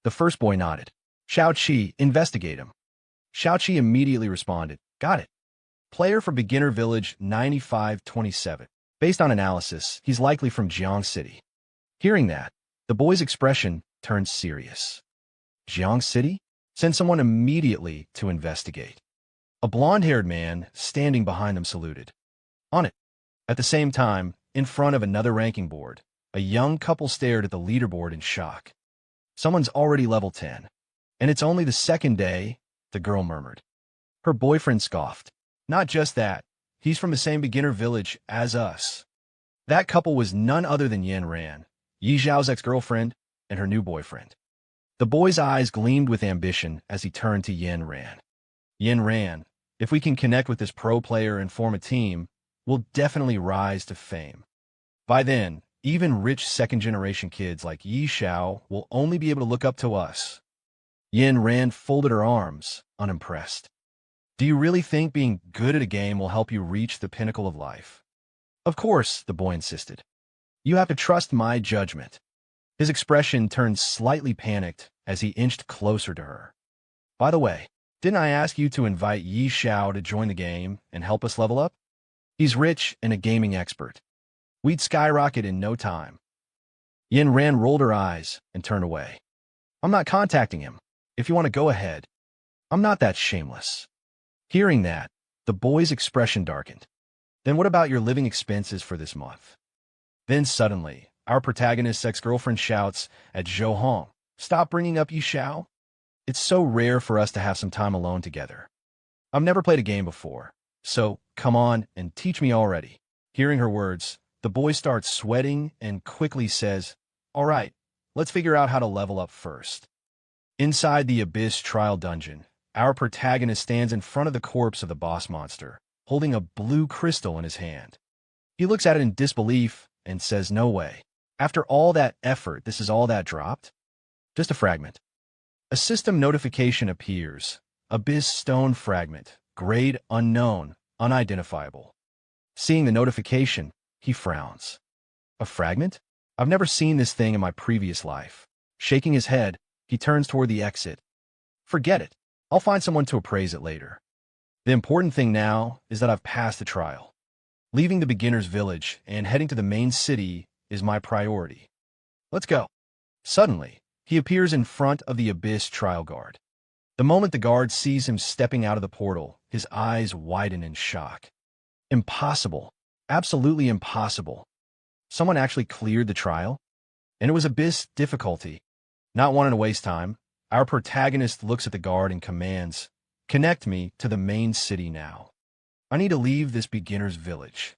The first boy nodded. Xiao Qi, investigate him. Xiao Qi immediately responded, got it. Player for Beginner Village 9527. Based on analysis, he's likely from Jiang City. Hearing that, the boy's expression turned serious. Jiang City? Send someone immediately to investigate. A blonde-haired man standing behind them saluted. On it. At the same time, in front of another ranking board, a young couple stared at the leaderboard in shock. Someone's already level 10. And it's only the second day, the girl murmured. Her boyfriend scoffed. Not just that, he's from the same beginner village as us. That couple was none other than Yin Ran, Yi Zhao's ex-girlfriend, and her new boyfriend. The boy's eyes gleamed with ambition as he turned to Yin Ran. Yin Ran, if we can connect with this pro player and form a team, we'll definitely rise to fame. By then, even rich second-generation kids like Yi Xiao will only be able to look up to us. Yin Ran folded her arms, unimpressed. Do you really think being good at a game will help you reach the pinnacle of life? Of course, the boy insisted. You have to trust my judgment. His expression turned slightly panicked as he inched closer to her. By the way, didn't I ask you to invite Yi Xiao to join the game and help us level up? He's rich and a gaming expert. We'd skyrocket in no time. Yin Ran rolled her eyes and turned away. I'm not contacting him. If you want to go ahead. I'm not that shameless. Hearing that, the boy's expression darkened. Then what about your living expenses for this month? Then suddenly, our protagonist's ex-girlfriend shouts at Zhou Hong, stop bringing up Yi Xiao. It's so rare for us to have some time alone together. I've never played a game before, so come on and teach me already. Hearing her words, the boy starts sweating and quickly says, all right, let's figure out how to level up first. Inside the Abyss trial dungeon, our protagonist stands in front of the corpse of the boss monster, holding a blue crystal in his hand. He looks at it in disbelief and says, no way. After all that effort, this is all that dropped? Just a fragment. A system notification appears. Abyss stone fragment. Grade unknown, unidentifiable. Seeing the notification, he frowns. A fragment? I've never seen this thing in my previous life. Shaking his head, he turns toward the exit. Forget it. I'll find someone to appraise it later. The important thing now is that I've passed the trial. Leaving the beginner's village and heading to the main city is my priority. Let's go. Suddenly, he appears in front of the Abyss trial guard. The moment the guard sees him stepping out of the portal, his eyes widen in shock. Impossible. Absolutely impossible. Someone actually cleared the trial? And it was Abyss difficulty. Not wanting to waste time, our protagonist looks at the guard and commands, connect me to the main city now. I need to leave this beginner's village.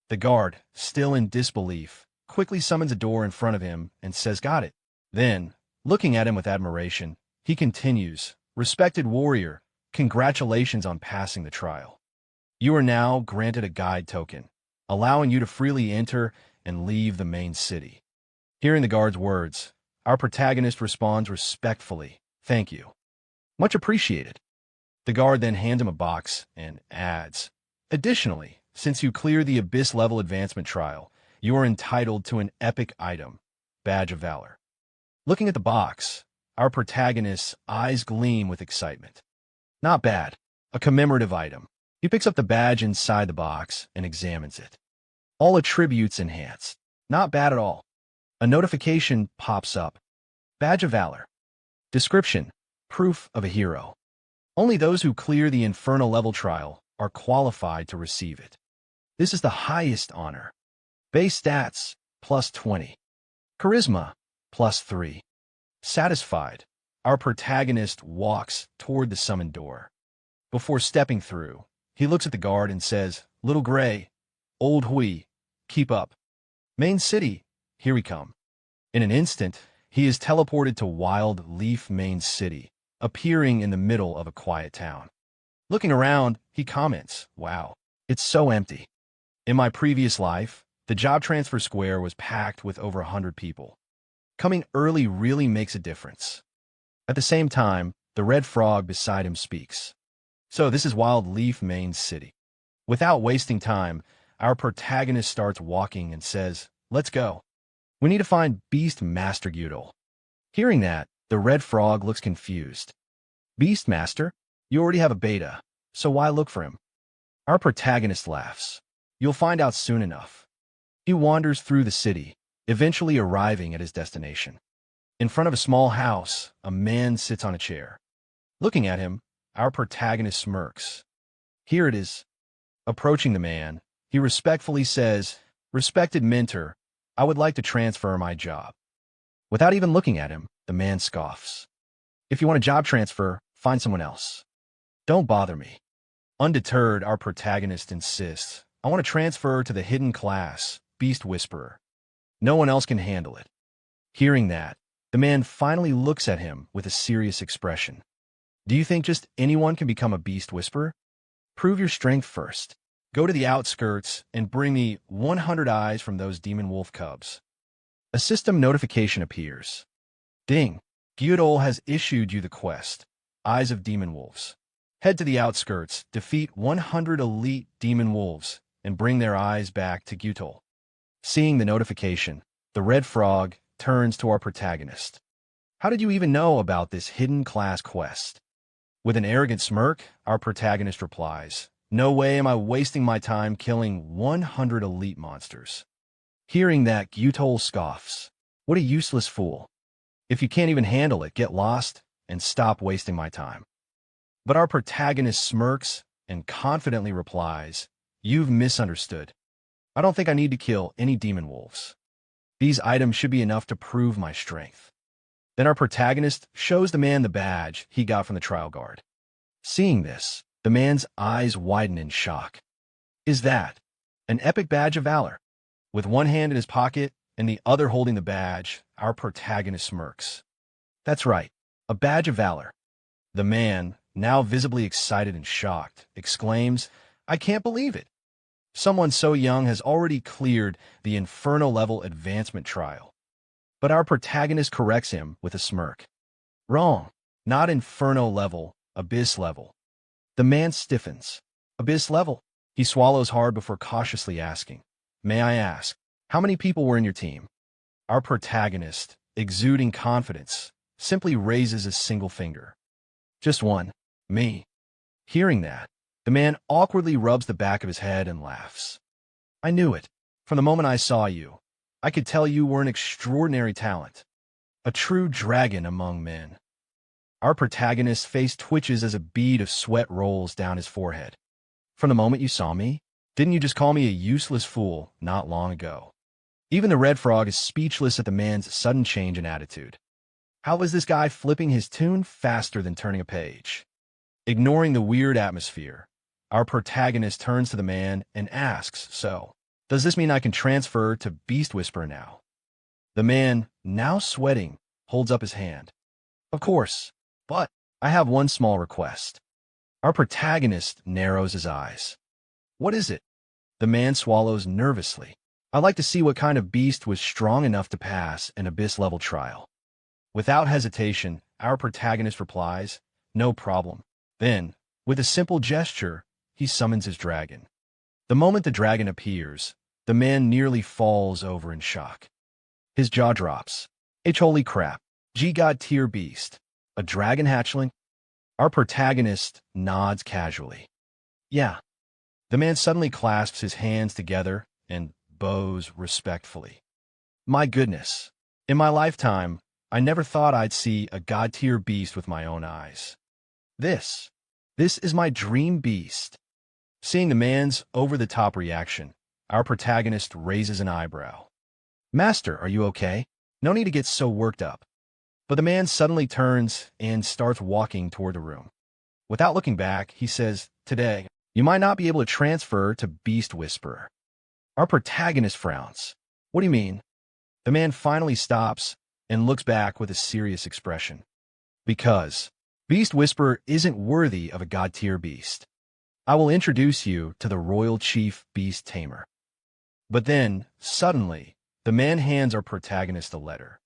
The guard, still in disbelief, quickly summons a door in front of him and says, got it. Then, looking at him with admiration, he continues, respected warrior, congratulations on passing the trial. You are now granted a guide token, allowing you to freely enter and leave the main city. Hearing the guard's words, our protagonist responds respectfully, thank you. Much appreciated. The guard then hands him a box and adds, additionally, since you clear the Abyss level advancement trial, you are entitled to an epic item, Badge of Valor. Looking at the box, our protagonist's eyes gleam with excitement. Not bad, a commemorative item. He picks up the badge inside the box and examines it. All attributes enhanced. Not bad at all. A notification pops up. Badge of Valor. Description: proof of a hero. Only those who clear the Infernal level trial are qualified to receive it. This is the highest honor. Base stats, plus 20. Charisma, plus 3. Satisfied, our protagonist walks toward the summoned door. Before stepping through, he looks at the guard and says, Little Gray, Old Hui, keep up. Main city, here we come. In an instant, he is teleported to Wild Leaf Main City, appearing in the middle of a quiet town. Looking around, he comments, wow, it's so empty. In my previous life, the job transfer square was packed with over 100 people. Coming early really makes a difference. At the same time, the red frog beside him speaks. So this is Wild Leaf Main City. Without wasting time, our protagonist starts walking and says, let's go. We need to find Beast Master Gyudel. Hearing that, the red frog looks confused. Beast Master? You already have a beta, so why look for him? Our protagonist laughs. You'll find out soon enough. He wanders through the city, eventually arriving at his destination. In front of a small house, a man sits on a chair. Looking at him, our protagonist smirks. Here it is. Approaching the man, he respectfully says, Respected mentor, I would like to transfer my job. Without even looking at him, the man scoffs. If you want a job transfer, find someone else. Don't bother me. Undeterred, our protagonist insists, I want to transfer to the hidden class, Beast Whisperer. No one else can handle it. Hearing that, the man finally looks at him with a serious expression. Do you think just anyone can become a Beast Whisperer? Prove your strength first. Go to the outskirts and bring me 100 eyes from those demon wolf cubs. A system notification appears. Ding! Gyudol has issued you the quest, Eyes of Demon Wolves. Head to the outskirts, defeat 100 elite demon wolves, and bring their eyes back to Gyudol. Seeing the notification, the red frog turns to our protagonist. How did you even know about this hidden class quest? With an arrogant smirk, our protagonist replies, No way am I wasting my time killing 100 elite monsters. Hearing that, Gyudol scoffs. What a useless fool. If you can't even handle it, get lost and stop wasting my time. But our protagonist smirks and confidently replies, You've misunderstood. I don't think I need to kill any demon wolves. These items should be enough to prove my strength. Then our protagonist shows the man the badge he got from the trial guard. Seeing this, the man's eyes widen in shock. Is that an epic badge of valor? With one hand in his pocket and the other holding the badge, our protagonist smirks. That's right, a badge of valor. The man, now visibly excited and shocked, exclaims, I can't believe it. Someone so young has already cleared the Inferno-level advancement trial. But our protagonist corrects him with a smirk. Wrong. Not Inferno-level, Abyss-level. The man stiffens. Abyss-level? He swallows hard before cautiously asking, May I ask, how many people were in your team? Our protagonist, exuding confidence, simply raises a single finger. Just one. Me. Hearing that, the man awkwardly rubs the back of his head and laughs. I knew it. From the moment I saw you, I could tell you were an extraordinary talent. A true dragon among men. Our protagonist's face twitches as a bead of sweat rolls down his forehead. From the moment you saw me, didn't you just call me a useless fool not long ago? Even the red frog is speechless at the man's sudden change in attitude. How was this guy flipping his tune faster than turning a page? Ignoring the weird atmosphere, our protagonist turns to the man and asks, So, does this mean I can transfer to Beast Whisperer now? The man, now sweating, holds up his hand. Of course, but I have one small request. Our protagonist narrows his eyes. What is it? The man swallows nervously. I'd like to see what kind of beast was strong enough to pass an Abyss-level trial. Without hesitation, our protagonist replies, No problem. Then, with a simple gesture, he summons his dragon. The moment the dragon appears, the man nearly falls over in shock. His jaw drops. Holy crap. G-God tier beast. A dragon hatchling? Our protagonist nods casually. Yeah. The man suddenly clasps his hands together and bows respectfully. My goodness. In my lifetime, I never thought I'd see a god-tier beast with my own eyes. This is my dream beast. Seeing the man's over-the-top reaction, our protagonist raises an eyebrow. Master, are you okay? No need to get so worked up. But the man suddenly turns and starts walking toward the room. Without looking back, he says, Today, you might not be able to transfer to Beast Whisperer. Our protagonist frowns. What do you mean? The man finally stops and looks back with a serious expression. Because Beast Whisperer isn't worthy of a god-tier beast. I will introduce you to the Royal Chief Beast Tamer. But then, suddenly, the man hands our protagonist a letter.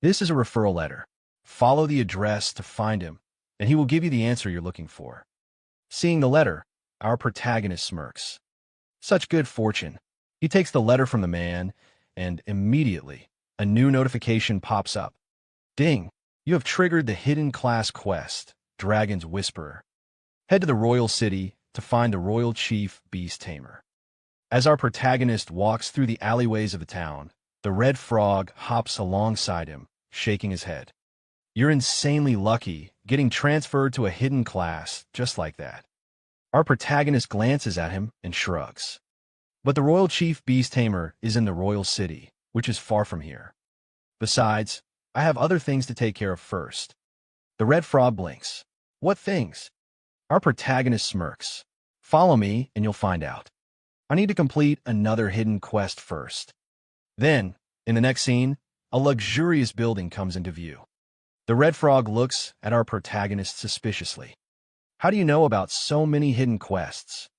This is a referral letter. Follow the address to find him, and he will give you the answer you're looking for. Seeing the letter, our protagonist smirks. Such good fortune. He takes the letter from the man, and immediately, a new notification pops up. Ding! You have triggered the hidden class quest, Dragon's Whisperer. Head to the Royal City to find the Royal Chief Beast Tamer. As our protagonist walks through the alleyways of the town, the red frog hops alongside him, shaking his head. You're insanely lucky, getting transferred to a hidden class just like that. Our protagonist glances at him and shrugs. But the Royal Chief Beast Tamer is in the Royal City, which is far from here. Besides, I have other things to take care of first. The red frog blinks. What things? Our protagonist smirks. Follow me and you'll find out. I need to complete another hidden quest first. Then, in the next scene, a luxurious building comes into view. The red frog looks at our protagonist suspiciously. How do you know about so many hidden quests?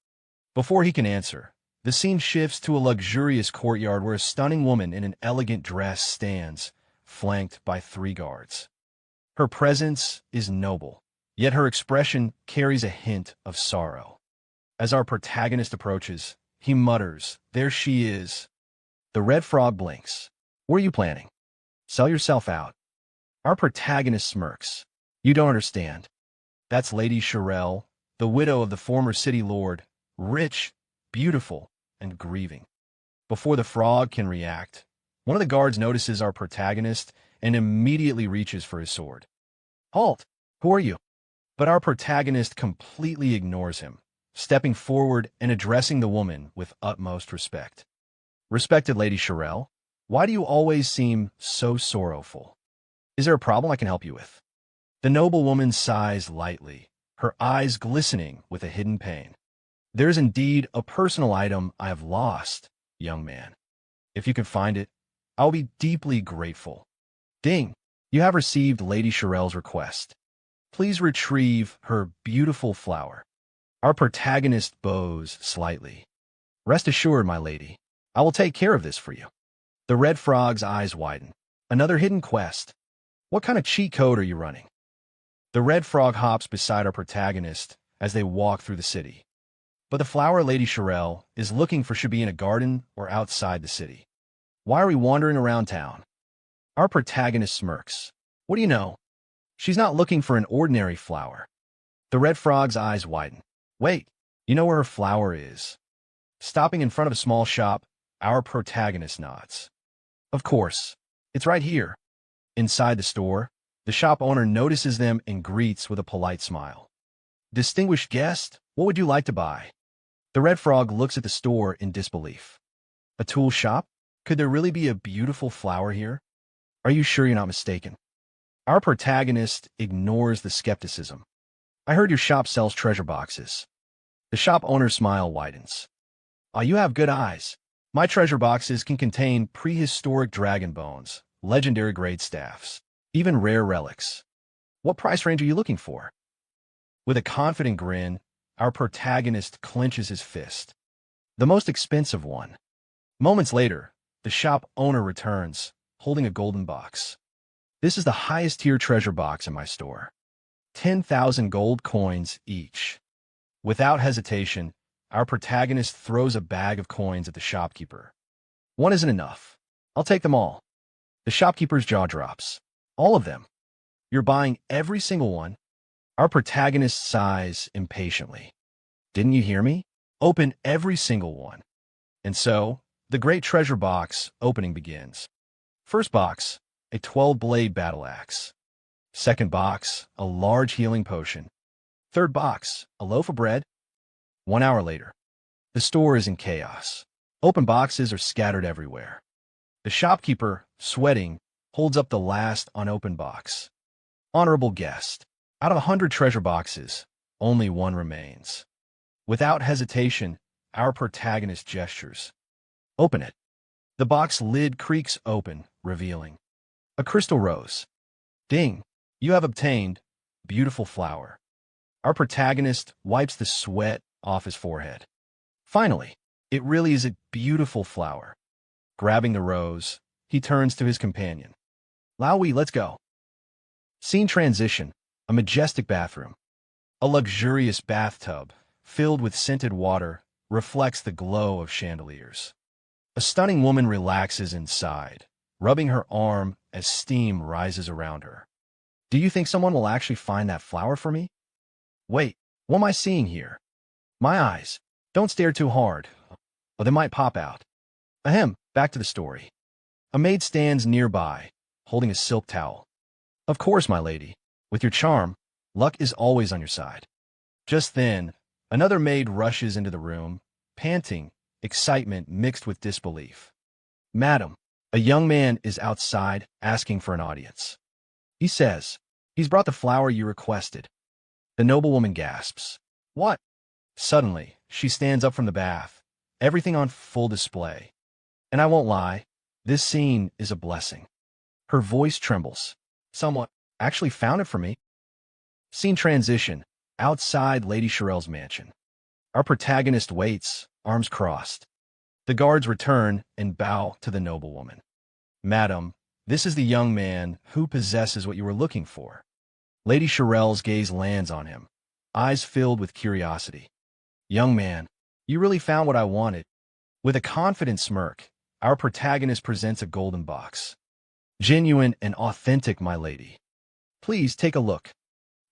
Before he can answer, the scene shifts to a luxurious courtyard where a stunning woman in an elegant dress stands, flanked by 3 guards. Her presence is noble, yet her expression carries a hint of sorrow. As our protagonist approaches, he mutters, "There she is." The red frog blinks. "What are you planning? Sell yourself out." Our protagonist smirks. "You don't understand. That's Lady Xiao, the widow of the former city lord, rich, beautiful, and grieving." Before the frog can react, one of the guards notices our protagonist and immediately reaches for his sword. "Halt! Who are you?" But our protagonist completely ignores him, stepping forward and addressing the woman with utmost respect. "Respected Lady Xiao, why do you always seem so sorrowful? Is there a problem I can help you with?" The noble woman sighs lightly, her eyes glistening with a hidden pain. "There is indeed a personal item I have lost, young man. If you can find it, I will be deeply grateful." Ding! You have received Lady Xiao's request. Please retrieve her beautiful flower. Our protagonist bows slightly. "Rest assured, my lady, I will take care of this for you." The red frog's eyes widen. "Another hidden quest? What kind of cheat code are you running?" The red frog hops beside our protagonist as they walk through the city. But the flower Lady Xiao is looking for should be in a garden or outside the city. "Why are we wandering around town?" Our protagonist smirks. "What do you know? She's not looking for an ordinary flower." The red frog's eyes widen. "Wait, you know where her flower is?" Stopping in front of a small shop, our protagonist nods. "Of course, it's right here." Inside the store, the shop owner notices them and greets with a polite smile. "Distinguished guest, what would you like to buy?" The red frog looks at the store in disbelief. "A tool shop? Could there really be a beautiful flower here? Are you sure you're not mistaken?" Our protagonist ignores the skepticism. "I heard your shop sells treasure boxes." The shop owner's smile widens. "Oh, you have good eyes. My treasure boxes can contain prehistoric dragon bones, legendary grade staffs, even rare relics. What price range are you looking for?" With a confident grin, our protagonist clenches his fist. "The most expensive one." Moments later, the shop owner returns, holding a golden box. "This is the highest tier treasure box in my store. 10,000 gold coins each." Without hesitation, our protagonist throws a bag of coins at the shopkeeper. "One isn't enough. I'll take them all." The shopkeeper's jaw drops. "All of them? You're buying every single one?" Our protagonist sighs impatiently. "Didn't you hear me? Open every single one." And so, the great treasure box opening begins. First box, a 12-blade battle axe. Second box, a large healing potion. Third box, a loaf of bread. 1 hour later, the store is in chaos. Open boxes are scattered everywhere. The shopkeeper, sweating, holds up the last unopened box. "Honorable guest, out of 100 treasure boxes, only one remains." Without hesitation, our protagonist gestures. "Open it." The box lid creaks open, revealing a crystal rose. Ding! You have obtained beautiful flower. Our protagonist wipes the sweat off his forehead. Finally, it really is a beautiful flower. Grabbing the rose, he turns to his companion. "Laowi, let's go." Scene transition, a majestic bathroom. A luxurious bathtub, filled with scented water, reflects the glow of chandeliers. A stunning woman relaxes inside, rubbing her arm as steam rises around her. "Do you think someone will actually find that flower for me?" "Wait, what am I seeing here?" "My eyes. Don't stare too hard, or they might pop out." Ahem, back to the story. A maid stands nearby, holding a silk towel. "Of course, my lady. With your charm, luck is always on your side." Just then, another maid rushes into the room, panting, excitement mixed with disbelief. "Madam, A young man is outside asking for an audience. He says, "He's brought the flower you requested." The noblewoman gasps. "What?" Suddenly, she stands up from the bath, everything on full display. And I won't lie, this scene is a blessing. Her voice trembles. "Someone actually found it for me." Scene transition, outside Lady Shirel's mansion. Our protagonist waits, arms crossed. The guards return and bow to the noblewoman. "Madam, this is the young man who possesses what you were looking for." Lady Shirel's gaze lands on him, eyes filled with curiosity. "Young man, you really found what I wanted." With a confident smirk, our protagonist presents a golden box. "Genuine and authentic, my lady. Please take a look."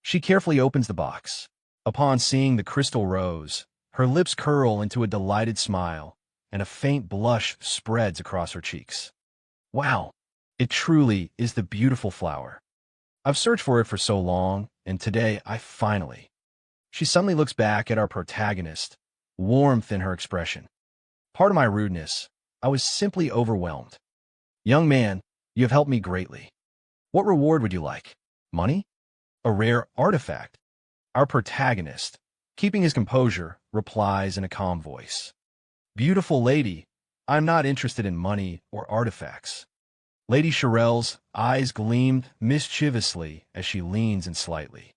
She carefully opens the box. Upon seeing the crystal rose, her lips curl into a delighted smile, and a faint blush spreads across her cheeks. "Wow, it truly is the beautiful flower. I've searched for it for so long, and today I finally..." She suddenly looks back at our protagonist, warmth in her expression. "Pardon my rudeness, I was simply overwhelmed." "Young man, you have helped me greatly. What reward would you like? Money? A rare artifact?" Our protagonist, keeping his composure, replies in a calm voice. "Beautiful lady, I'm not interested in money or artifacts." Lady Shirel's eyes gleamed mischievously as she leans in slightly.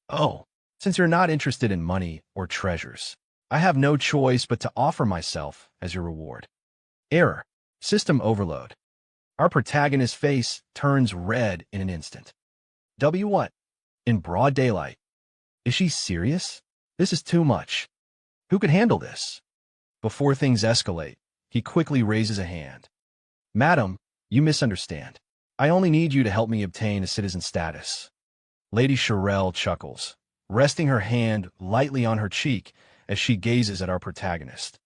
"Oh, since you're not interested in money or treasures, I have no choice but to offer myself as your reward." Error. System overload. Our protagonist's face turns red in an instant. What? In broad daylight. Is she serious? This is too much. Who could handle this? Before things escalate, he quickly raises a hand. "Madam, you misunderstand. I only need you to help me obtain a citizen status." Lady Shirel chuckles, resting her hand lightly on her cheek as she gazes at our protagonist.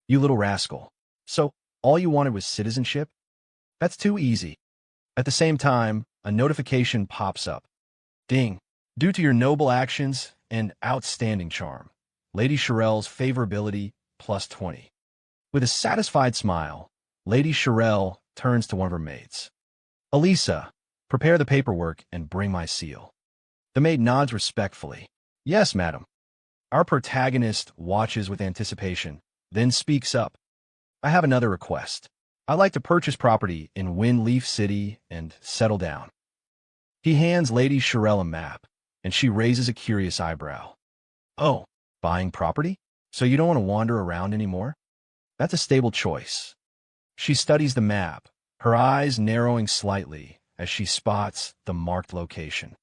"You little rascal. So, all you wanted was citizenship? That's too easy." At the same time, a notification pops up. Ding. Due to your noble actions and outstanding charm, Lady Shirel's favorability +20. With a satisfied smile, Lady Shirel turns to one of her maids. "Elisa, prepare the paperwork and bring my seal." The maid nods respectfully. "Yes, madam." Our protagonist watches with anticipation, then speaks up. "I have another request. I'd like to purchase property in Windleaf City and settle down." He hands Lady Shirel a map, and she raises a curious eyebrow. "Oh, buying property? So you don't want to wander around anymore? That's a stable choice." She studies the map, her eyes narrowing slightly as she spots the marked location.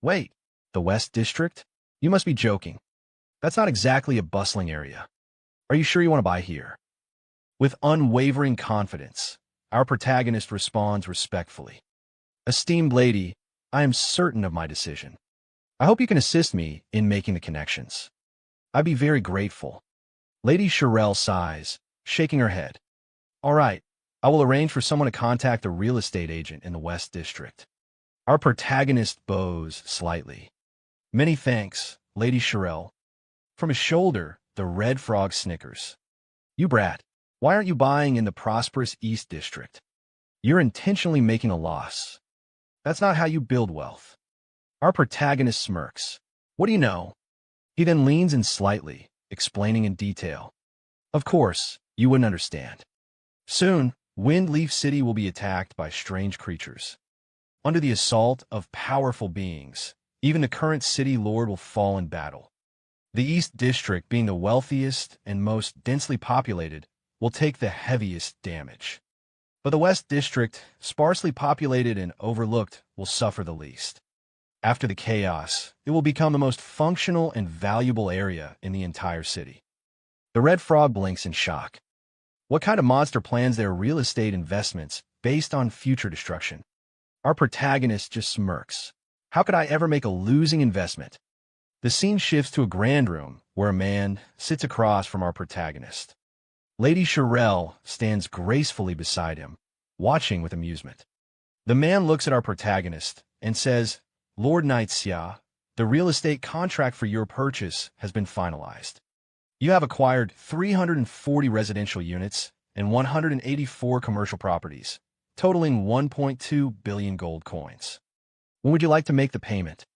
"Wait, the West District? You must be joking. That's not exactly a bustling area. Are you sure you want to buy here?" With unwavering confidence, our protagonist responds respectfully. "Esteemed lady, I am certain of my decision. I hope you can assist me in making the connections. I'd be very grateful." Lady Shirel sighs, shaking her head. "All right, I will arrange for someone to contact a real estate agent in the West District." Our protagonist bows slightly. "Many thanks, Lady Shirel." From his shoulder, the red frog snickers. "You brat, why aren't you buying in the prosperous East District? You're intentionally making a loss. That's not how you build wealth." Our protagonist smirks. "What do you know?" He then leans in slightly, explaining in detail. "Of course, you wouldn't understand. Soon, Windleaf City will be attacked by strange creatures. Under the assault of powerful beings, even the current city lord will fall in battle. The East District, being the wealthiest and most densely populated, will take the heaviest damage. But the West District, sparsely populated and overlooked, will suffer the least. After the chaos, it will become the most functional and valuable area in the entire city." The red frog blinks in shock. What kind of monster plans their real estate investments based on future destruction? Our protagonist just smirks. "How could I ever make a losing investment?" The scene shifts to a grand room where a man sits across from our protagonist. Lady Shirel stands gracefully beside him, watching with amusement. The man looks at our protagonist and says, "Lord Knight Xiao, the real estate contract for your purchase has been finalized. You have acquired 340 residential units and 184 commercial properties, totaling 1.2 billion gold coins. When would you like to make the payment?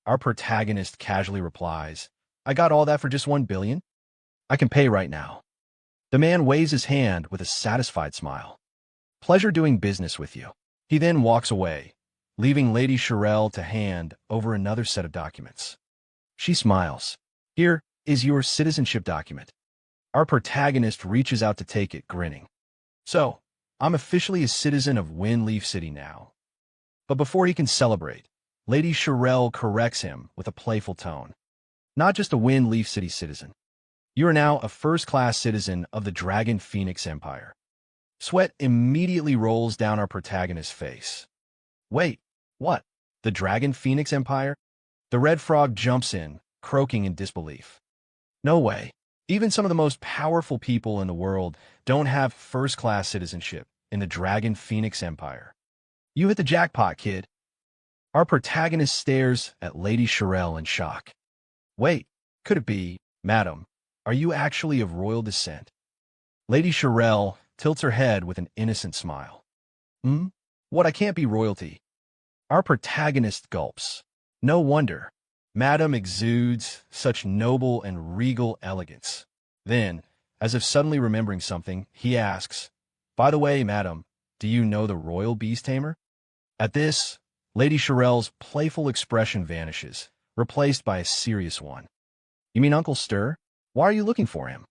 Our protagonist casually replies, I got all that for just 1 billion? I can pay right now. The man waves his hand with a satisfied smile. Pleasure doing business with you. He then walks away, leaving Lady Shirelle to hand over another set of documents. She smiles. Here is your citizenship document. Our protagonist reaches out to take it, grinning. So, I'm officially a citizen of Windleaf City now. But before he can celebrate, Lady Shirelle corrects him with a playful tone. Not just a Windleaf City citizen. You are now a first-class citizen of the Dragon Phoenix Empire. Sweat immediately rolls down our protagonist's face. Wait, what? The Dragon Phoenix Empire? The red frog jumps in, croaking in disbelief. No way. Even some of the most powerful people in the world don't have first-class citizenship in the Dragon Phoenix Empire. You hit the jackpot, kid. Our protagonist stares at Lady Shirelle in shock. Wait, could it be, madam, are you actually of royal descent? Lady Shirelle tilts her head with an innocent smile. What, I can't be royalty? Our protagonist gulps. No wonder. Madam exudes such noble and regal elegance. Then, as if suddenly remembering something, he asks, By the way, madam, do you know the royal beast tamer? At this, Lady Shirelle's playful expression vanishes, replaced by a serious one. You mean Uncle Stir? Why are you looking for him?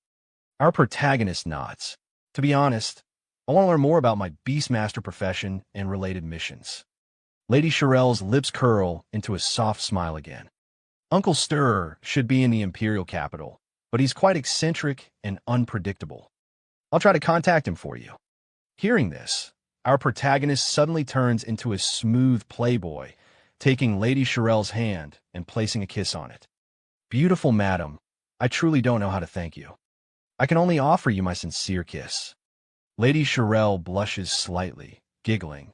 Our protagonist nods. To be honest, I want to learn more about my Beastmaster profession and related missions. Lady Shirelle's lips curl into a soft smile again. Uncle Stir should be in the Imperial capital, but he's quite eccentric and unpredictable. I'll try to contact him for you. Hearing this, our protagonist suddenly turns into a smooth playboy, taking Lady Shirelle's hand and placing a kiss on it. Beautiful madam, I truly don't know how to thank you. I can only offer you my sincere kiss. Lady Shirelle blushes slightly, giggling.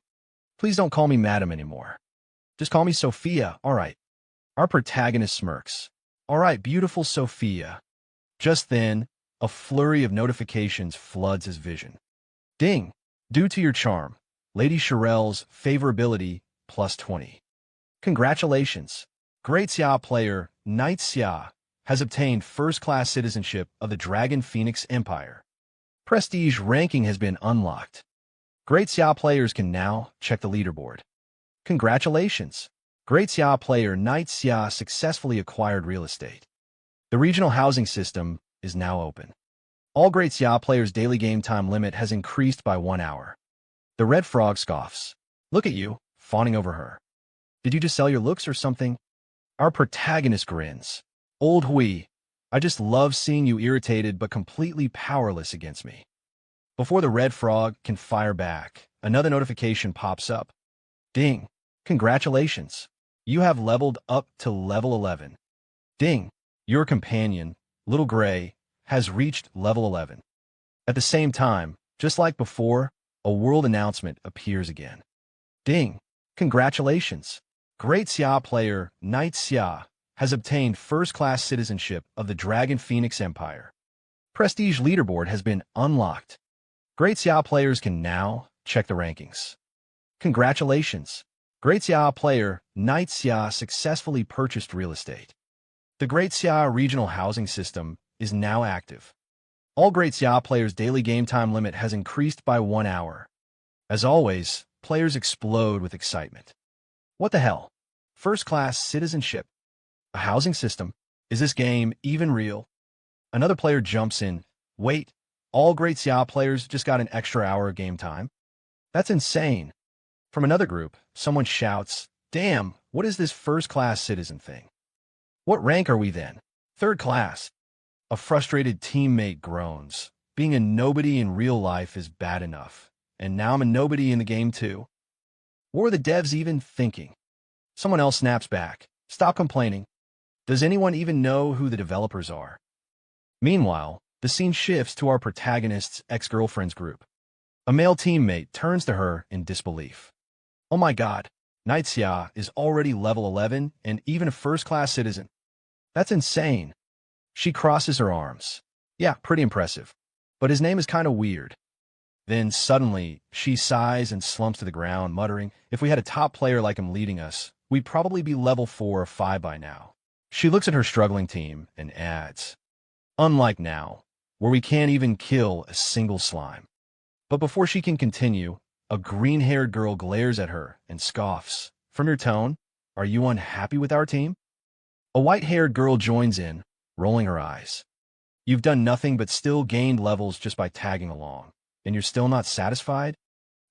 Please don't call me madam anymore. Just call me Sophia, all right. Our protagonist smirks. All right, beautiful Sophia. Just then, a flurry of notifications floods his vision. Ding! Due to your charm, Lady Shirelle's favorability plus 20. Congratulations! Great Xiao player, Knight Xiao, has obtained first-class citizenship of the Dragon Phoenix Empire. Prestige ranking has been unlocked. Great Xiao players can now check the leaderboard. Congratulations! Great Xiao player Knight Xiao successfully acquired real estate. The regional housing system is now open. All Great Xiao players' daily game time limit has increased by 1 hour. The red frog scoffs. Look at you, fawning over her. Did you just sell your looks or something? Our protagonist grins. Old Hui, I just love seeing you irritated but completely powerless against me. Before the red frog can fire back, another notification pops up. Ding! Congratulations! You have leveled up to level 11. Ding! Your companion, Little Gray, has reached level 11. At the same time, just like before, a world announcement appears again. Ding! Congratulations! Great Xiao player, Knight Xiao, has obtained first-class citizenship of the Dragon Phoenix Empire. Prestige leaderboard has been unlocked. Great Xiao players can now check the rankings. Congratulations! Great Xiao player, Knight Xiao successfully purchased real estate. The Great Xiao regional housing system is now active. All Great Xiao players' daily game time limit has increased by 1 hour. As always, players explode with excitement. What the hell? First-class citizenship? A housing system? Is this game even real? Another player jumps in. Wait, all Great Xiao players just got an extra hour of game time? That's insane. From another group, someone shouts, Damn, what is this first-class citizen thing? What rank are we then? Third class. A frustrated teammate groans. Being a nobody in real life is bad enough, and now I'm a nobody in the game too. What were the devs even thinking? Someone else snaps back. Stop complaining. Does anyone even know who the developers are? Meanwhile, the scene shifts to our protagonist's ex-girlfriend's group. A male teammate turns to her in disbelief. Oh my god, Knight Xiao is already level 11 and even a first-class citizen. That's insane. She crosses her arms. Yeah, pretty impressive. But his name is kind of weird. Then suddenly, she sighs and slumps to the ground, muttering, "If we had a top player like him leading us, we'd probably be level 4 or 5 by now." She looks at her struggling team and adds, "Unlike now, where we can't even kill a single slime." But before she can continue, a green-haired girl glares at her and scoffs. "From your tone, are you unhappy with our team?" A white-haired girl joins in, rolling her eyes. "You've done nothing but still gained levels just by tagging along, and you're still not satisfied?"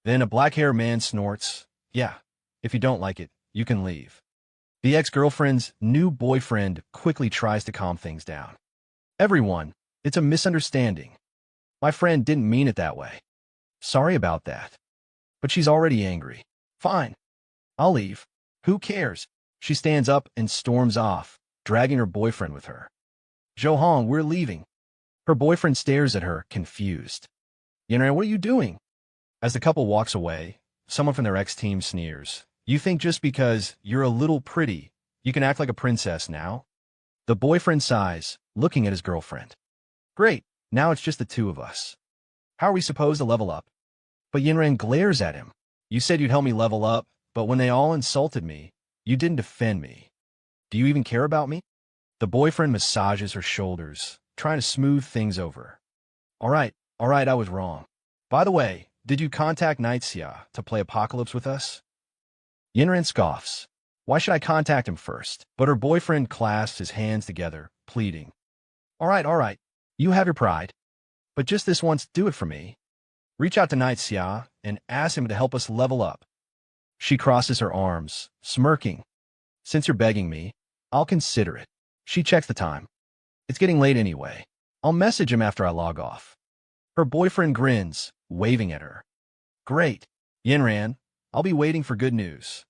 Then a black-haired man snorts, "Yeah, if you don't like it, you can leave." The ex-girlfriend's new boyfriend quickly tries to calm things down. "Everyone, it's a misunderstanding. My friend didn't mean it that way. Sorry about that." But she's already angry. "Fine. I'll leave. Who cares?" She stands up and storms off, dragging her boyfriend with her. "Johan, we're leaving." Her boyfriend stares at her, confused. "Yenra, what are you doing?" As the couple walks away, someone from their ex-team sneers. "You think just because you're a little pretty, you can act like a princess now?" The boyfriend sighs, looking at his girlfriend. "Great, now it's just the two of us. How are we supposed to level up?" But Yinran glares at him. "You said you'd help me level up, but when they all insulted me, you didn't defend me. Do you even care about me?" The boyfriend massages her shoulders, trying to smooth things over. All right, I was wrong. By the way, did you contact Xiao to play Apocalypse with us?" Yinran scoffs. "Why should I contact him first?" But her boyfriend clasps his hands together, pleading. All right, you have your pride. But just this once, do it for me. Reach out to Xiao and ask him to help us level up." She crosses her arms, smirking. "Since you're begging me, I'll consider it." She checks the time. "It's getting late anyway. I'll message him after I log off." Her boyfriend grins, waving at her. "Great. Yinran, I'll be waiting for good news."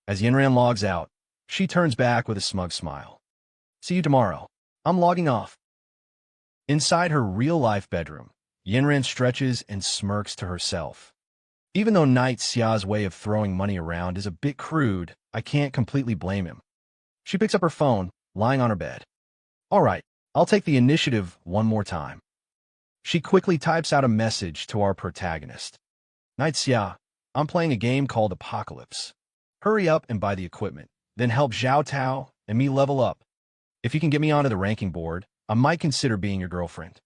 As Yinran logs out, she turns back with a smug smile. "See you tomorrow. I'm logging off." Inside her real-life bedroom, Yinran stretches and smirks to herself. Even though Xiao's way of throwing money around is a bit crude, I can't completely blame him. She picks up her phone, lying on her bed. "All right, I'll take the initiative one more time." She quickly types out a message to our protagonist. "Xiao, I'm playing a game called Apocalypse. Hurry up and buy the equipment, then help Xiao Tao and me level up. If you can get me onto the ranking board, I might consider being your girlfriend.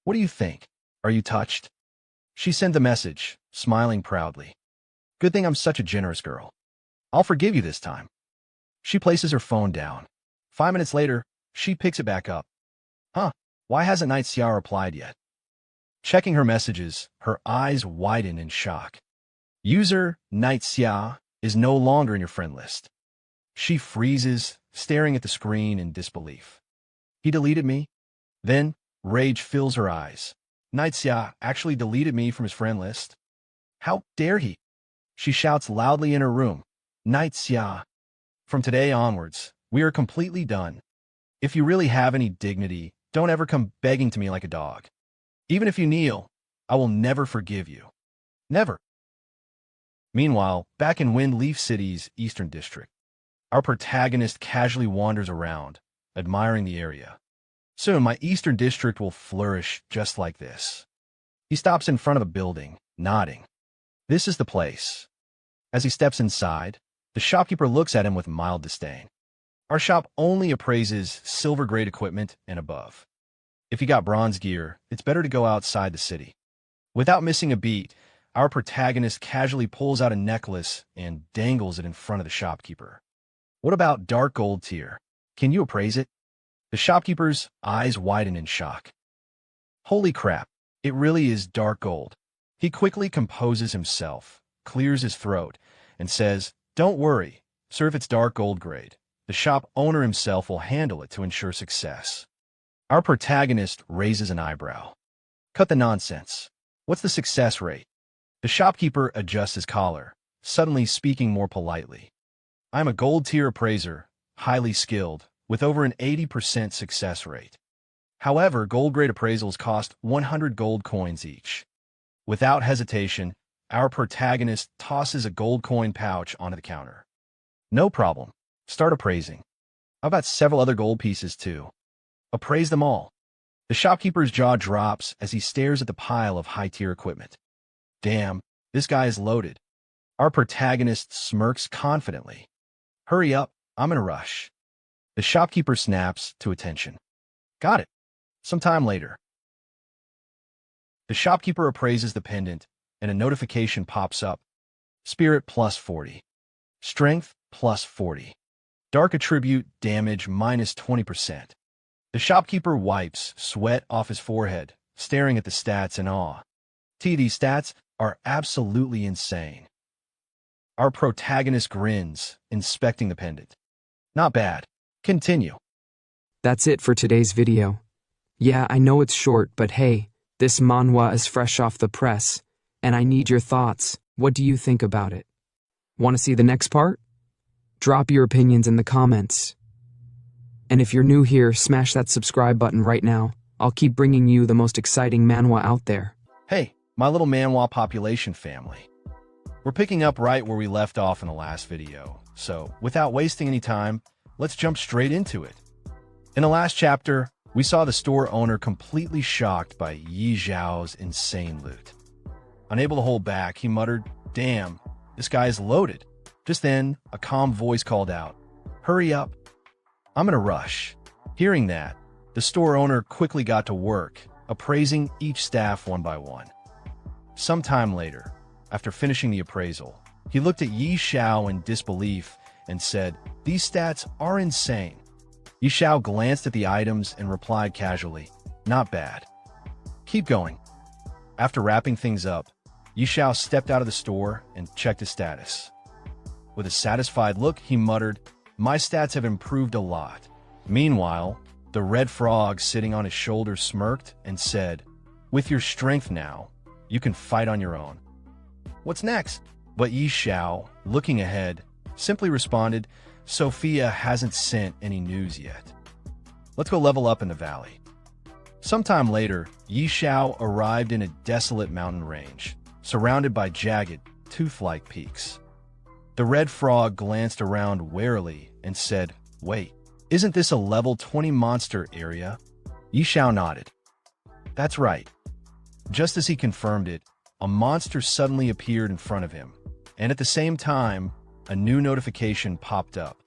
What do you think? Are you touched?" She sent the message, smiling proudly. "Good thing I'm such a generous girl. I'll forgive you this time." She places her phone down. 5 minutes later, she picks it back up. "Huh, why hasn't Xiao replied yet?" Checking her messages, her eyes widen in shock. User Xiao is no longer in your friend list. She freezes, staring at the screen in disbelief. "He deleted me?" Then, rage fills her eyes. Xiao actually deleted me from his friend list? How dare he? She shouts loudly in her room. "Xiao, from today onwards, we are completely done. If you really have any dignity, don't ever come begging to me like a dog. Even if you kneel, I will never forgive you. Never." Meanwhile, back in Wind Leaf City's Eastern District, our protagonist casually wanders around, admiring the area. Soon, my Eastern District will flourish just like this. He stops in front of a building, nodding. This is the place. As he steps inside, the shopkeeper looks at him with mild disdain. Our shop only appraises silver-grade equipment and above. If you got bronze gear, it's better to go outside the city. Without missing a beat, our protagonist casually pulls out a necklace and dangles it in front of the shopkeeper. "What about dark gold tier? Can you appraise it?" The shopkeeper's eyes widen in shock. "Holy crap, it really is dark gold." He quickly composes himself, clears his throat, and says, "Don't worry, sir, if it's dark gold grade, the shop owner himself will handle it to ensure success." Our protagonist raises an eyebrow. "Cut the nonsense. What's the success rate?" The shopkeeper adjusts his collar, suddenly speaking more politely. "I'm a gold tier appraiser, highly skilled, with over an 80% success rate. However, gold grade appraisals cost 100 gold coins each." Without hesitation, our protagonist tosses a gold coin pouch onto the counter. "No problem. Start appraising. I've got several other gold pieces too. Appraise them all." The shopkeeper's jaw drops as he stares at the pile of high-tier equipment. Damn, this guy is loaded. Our protagonist smirks confidently. Hurry up, I'm in a rush. The shopkeeper snaps to attention. Got it. Sometime later. The shopkeeper appraises the pendant, and a notification pops up. Spirit plus 40. Strength plus 40. Dark attribute damage minus 20%. The shopkeeper wipes sweat off his forehead, staring at the stats in awe. These stats are absolutely insane. Our protagonist grins, inspecting the pendant. Not bad. Continue. That's it for today's video. Yeah, I know it's short, but hey, this manhwa is fresh off the press, and I need your thoughts. What do you think about it? Want to see the next part? Drop your opinions in the comments. And if you're new here, smash that subscribe button right now. I'll keep bringing you the most exciting manhwa out there. Hey, my little manhwa population family. We're picking up right where we left off in the last video, so without wasting any time, let's jump straight into it. In the last chapter, we saw the store owner completely shocked by Yi Xiao's insane loot. Unable to hold back, he muttered, "Damn, this guy is loaded." Just then, a calm voice called out, "Hurry up, I'm in a rush." Hearing that, the store owner quickly got to work, appraising each staff one by one. Sometime later, after finishing the appraisal, he looked at Yi Xiao in disbelief and said, "These stats are insane." Yi Xiao glanced at the items and replied casually, "Not bad. Keep going." After wrapping things up, Yi Xiao stepped out of the store and checked his status. With a satisfied look, he muttered, "My stats have improved a lot." Meanwhile, the red frog sitting on his shoulder smirked and said, "With your strength now, you can fight on your own. What's next?" But Yi Xiao, looking ahead, simply responded, "Sophia hasn't sent any news yet. Let's go level up in the valley." Sometime later, Yi Xiao arrived in a desolate mountain range, surrounded by jagged, tooth-like peaks. The red frog glanced around warily and said, "Wait, isn't this a level 20 monster area?" Yi Xiao nodded. "That's right." Just as he confirmed it, a monster suddenly appeared in front of him, and at the same time, a new notification popped up.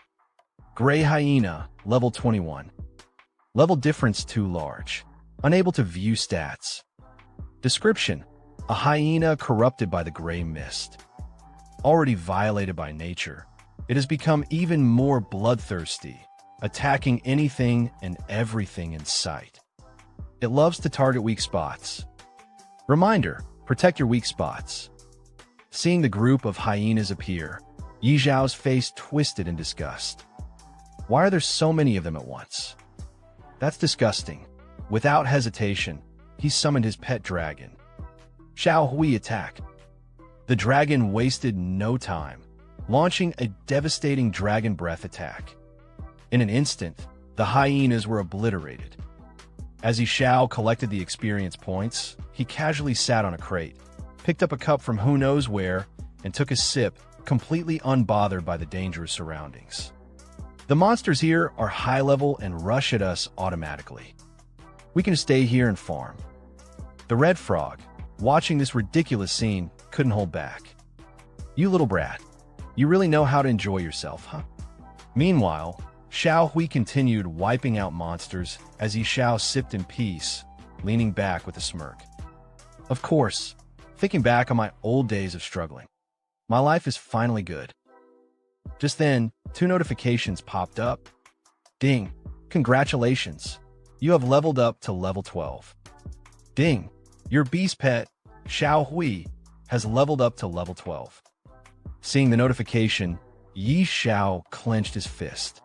Gray Hyena, level 21. Level difference too large. Unable to view stats. Description: a hyena corrupted by the gray mist. Already violated by nature, it has become even more bloodthirsty, attacking anything and everything in sight. It loves to target weak spots. Reminder: protect your weak spots. Seeing the group of hyenas appear, Yi Xiao's face twisted in disgust. Why are there so many of them at once? That's disgusting. Without hesitation, he summoned his pet dragon. Xiao Hui attack. The dragon wasted no time, launching a devastating dragon breath attack. In an instant, the hyenas were obliterated. As Yi Xiao collected the experience points, he casually sat on a crate, picked up a cup from who knows where, and took a sip, completely unbothered by the dangerous surroundings. The monsters here are high level and rush at us automatically. We can stay here and farm. The red frog, watching this ridiculous scene, couldn't hold back. "You little brat, you really know how to enjoy yourself, huh?" Meanwhile, Xiao Hui continued wiping out monsters as Yi Xiao sipped in peace, leaning back with a smirk. "Of course, thinking back on my old days of struggling. My life is finally good." Just then, 2 notifications popped up. Ding! Congratulations! You have leveled up to level 12. Ding! Your beast pet, Xiao Hui, has leveled up to level 12. Seeing the notification, Yi Xiao clenched his fist.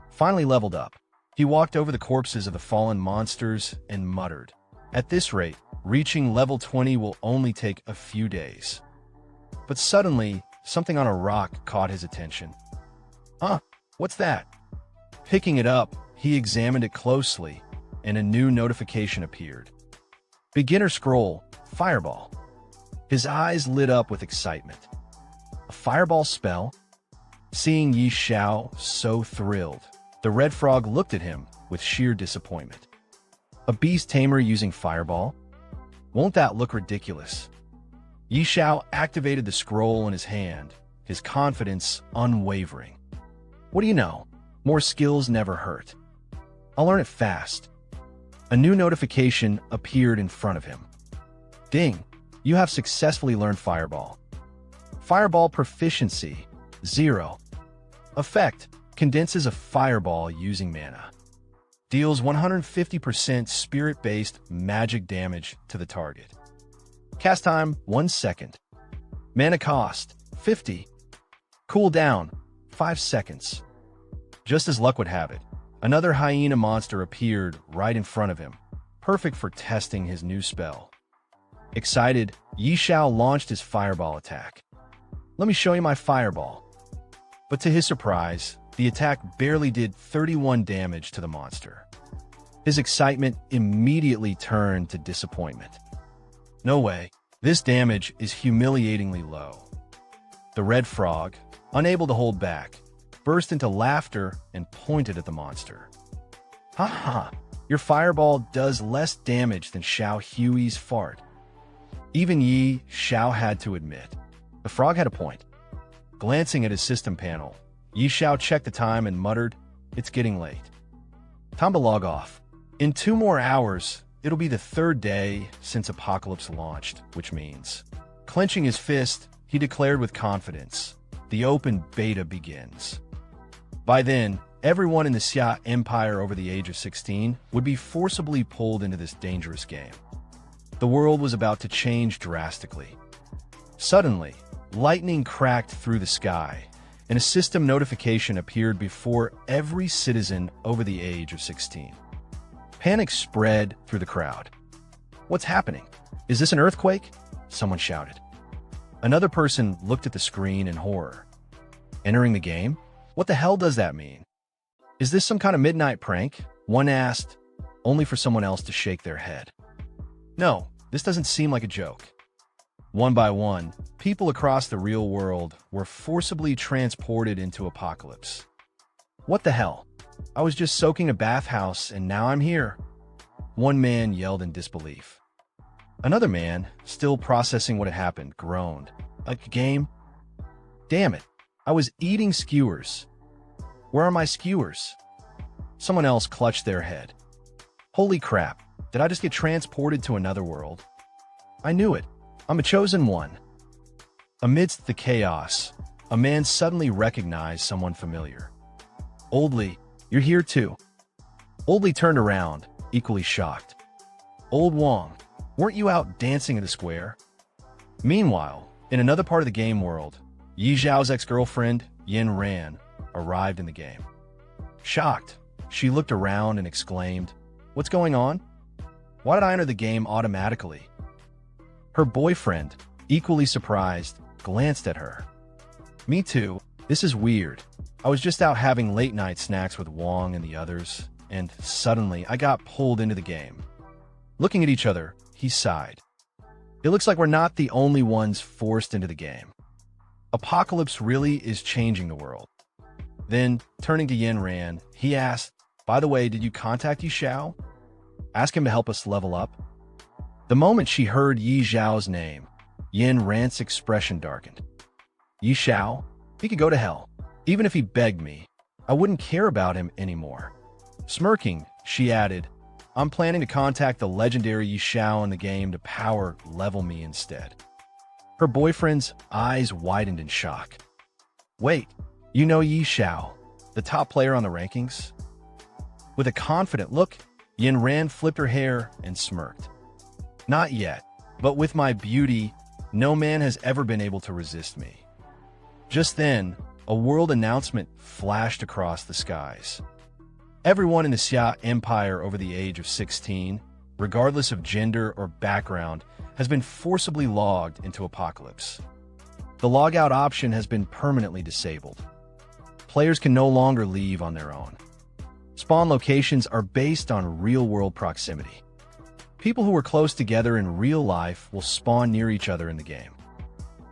Finally leveled up, he walked over the corpses of the fallen monsters and muttered, "At this rate, reaching level 20 will only take a few days." But suddenly, something on a rock caught his attention. "Huh, what's that?" Picking it up, he examined it closely, and a new notification appeared. Beginner scroll, Fireball. His eyes lit up with excitement. A fireball spell? Seeing Yi Xiao so thrilled, the red frog looked at him with sheer disappointment. A beast tamer using fireball? Won't that look ridiculous? Yi Xiao activated the scroll in his hand, his confidence unwavering. What do you know? More skills never hurt. I'll learn it fast. A new notification appeared in front of him. Ding! You have successfully learned Fireball. Fireball proficiency, 0. Effect: condenses a fireball using mana. Deals 150% spirit-based magic damage to the target. Cast time, 1 second. Mana cost, 50. Cooldown, 5 seconds. Just as luck would have it, another hyena monster appeared right in front of him, perfect for testing his new spell. Excited, Yi Xiao launched his fireball attack. Let me show you my fireball. But to his surprise, the attack barely did 31 damage to the monster. His excitement immediately turned to disappointment. No way, this damage is humiliatingly low. The red frog, unable to hold back, burst into laughter and pointed at the monster. Ha ha, your fireball does less damage than Xiao Hui's fart. Even Yi Xiao had to admit, the frog had a point. Glancing at his system panel, Yi Xiao checked the time and muttered, "It's getting late. Time to log off. In 2 more hours, it'll be the 3rd day since Apocalypse launched, which means..." Clenching his fist, he declared with confidence, "The open beta begins." By then, everyone in the Xia Empire over the age of 16 would be forcibly pulled into this dangerous game. The world was about to change drastically. Suddenly, lightning cracked through the sky, and a system notification appeared before every citizen over the age of 16. Panic spread through the crowd. "What's happening? Is this an earthquake?" someone shouted. Another person looked at the screen in horror. "Entering the game? What the hell does that mean? Is this some kind of midnight prank?" one asked, only for someone else to shake their head. "No, this doesn't seem like a joke." One by one, people across the real world were forcibly transported into Apocalypse. "What the hell? I was just soaking a bathhouse and now I'm here," one man yelled in disbelief. Another man, still processing what had happened, groaned. "A game? Damn it, I was eating skewers. Where are my skewers?" Someone else clutched their head. "Holy crap, did I just get transported to another world? I knew it. I'm a chosen one." Amidst the chaos, a man suddenly recognized someone familiar. "Old Li, you're here too." Old Li turned around, equally shocked. "Old Wong, weren't you out dancing in the square?" Meanwhile, in another part of the game world, Yi Zhao's ex-girlfriend, Yin Ran, arrived in the game. Shocked, she looked around and exclaimed, "What's going on? Why did I enter the game automatically?" Her boyfriend, equally surprised, glanced at her. "Me too. This is weird. I was just out having late-night snacks with Wong and the others, and suddenly I got pulled into the game." Looking at each other, he sighed. "It looks like we're not the only ones forced into the game. Apocalypse really is changing the world." Then, turning to Yin Ran, he asked, "By the way, did you contact Yi Xiao? Ask him to help us level up?" The moment she heard Yi Zhao's name, Yin Ran's expression darkened. "Yi Xiao? He could go to hell. Even if he begged me, I wouldn't care about him anymore." Smirking, she added, "I'm planning to contact the legendary Yi Xiao in the game to power level me instead." Her boyfriend's eyes widened in shock. "Wait, you know Yi Xiao, the top player on the rankings?" With a confident look, Yin Ran flipped her hair and smirked. "Not yet, but with my beauty, no man has ever been able to resist me." Just then, a world announcement flashed across the skies. Everyone in the Xia Empire over the age of 16, regardless of gender or background, has been forcibly logged into Apocalypse. The logout option has been permanently disabled. Players can no longer leave on their own. Spawn locations are based on real-world proximity. People who are close together in real life will spawn near each other in the game.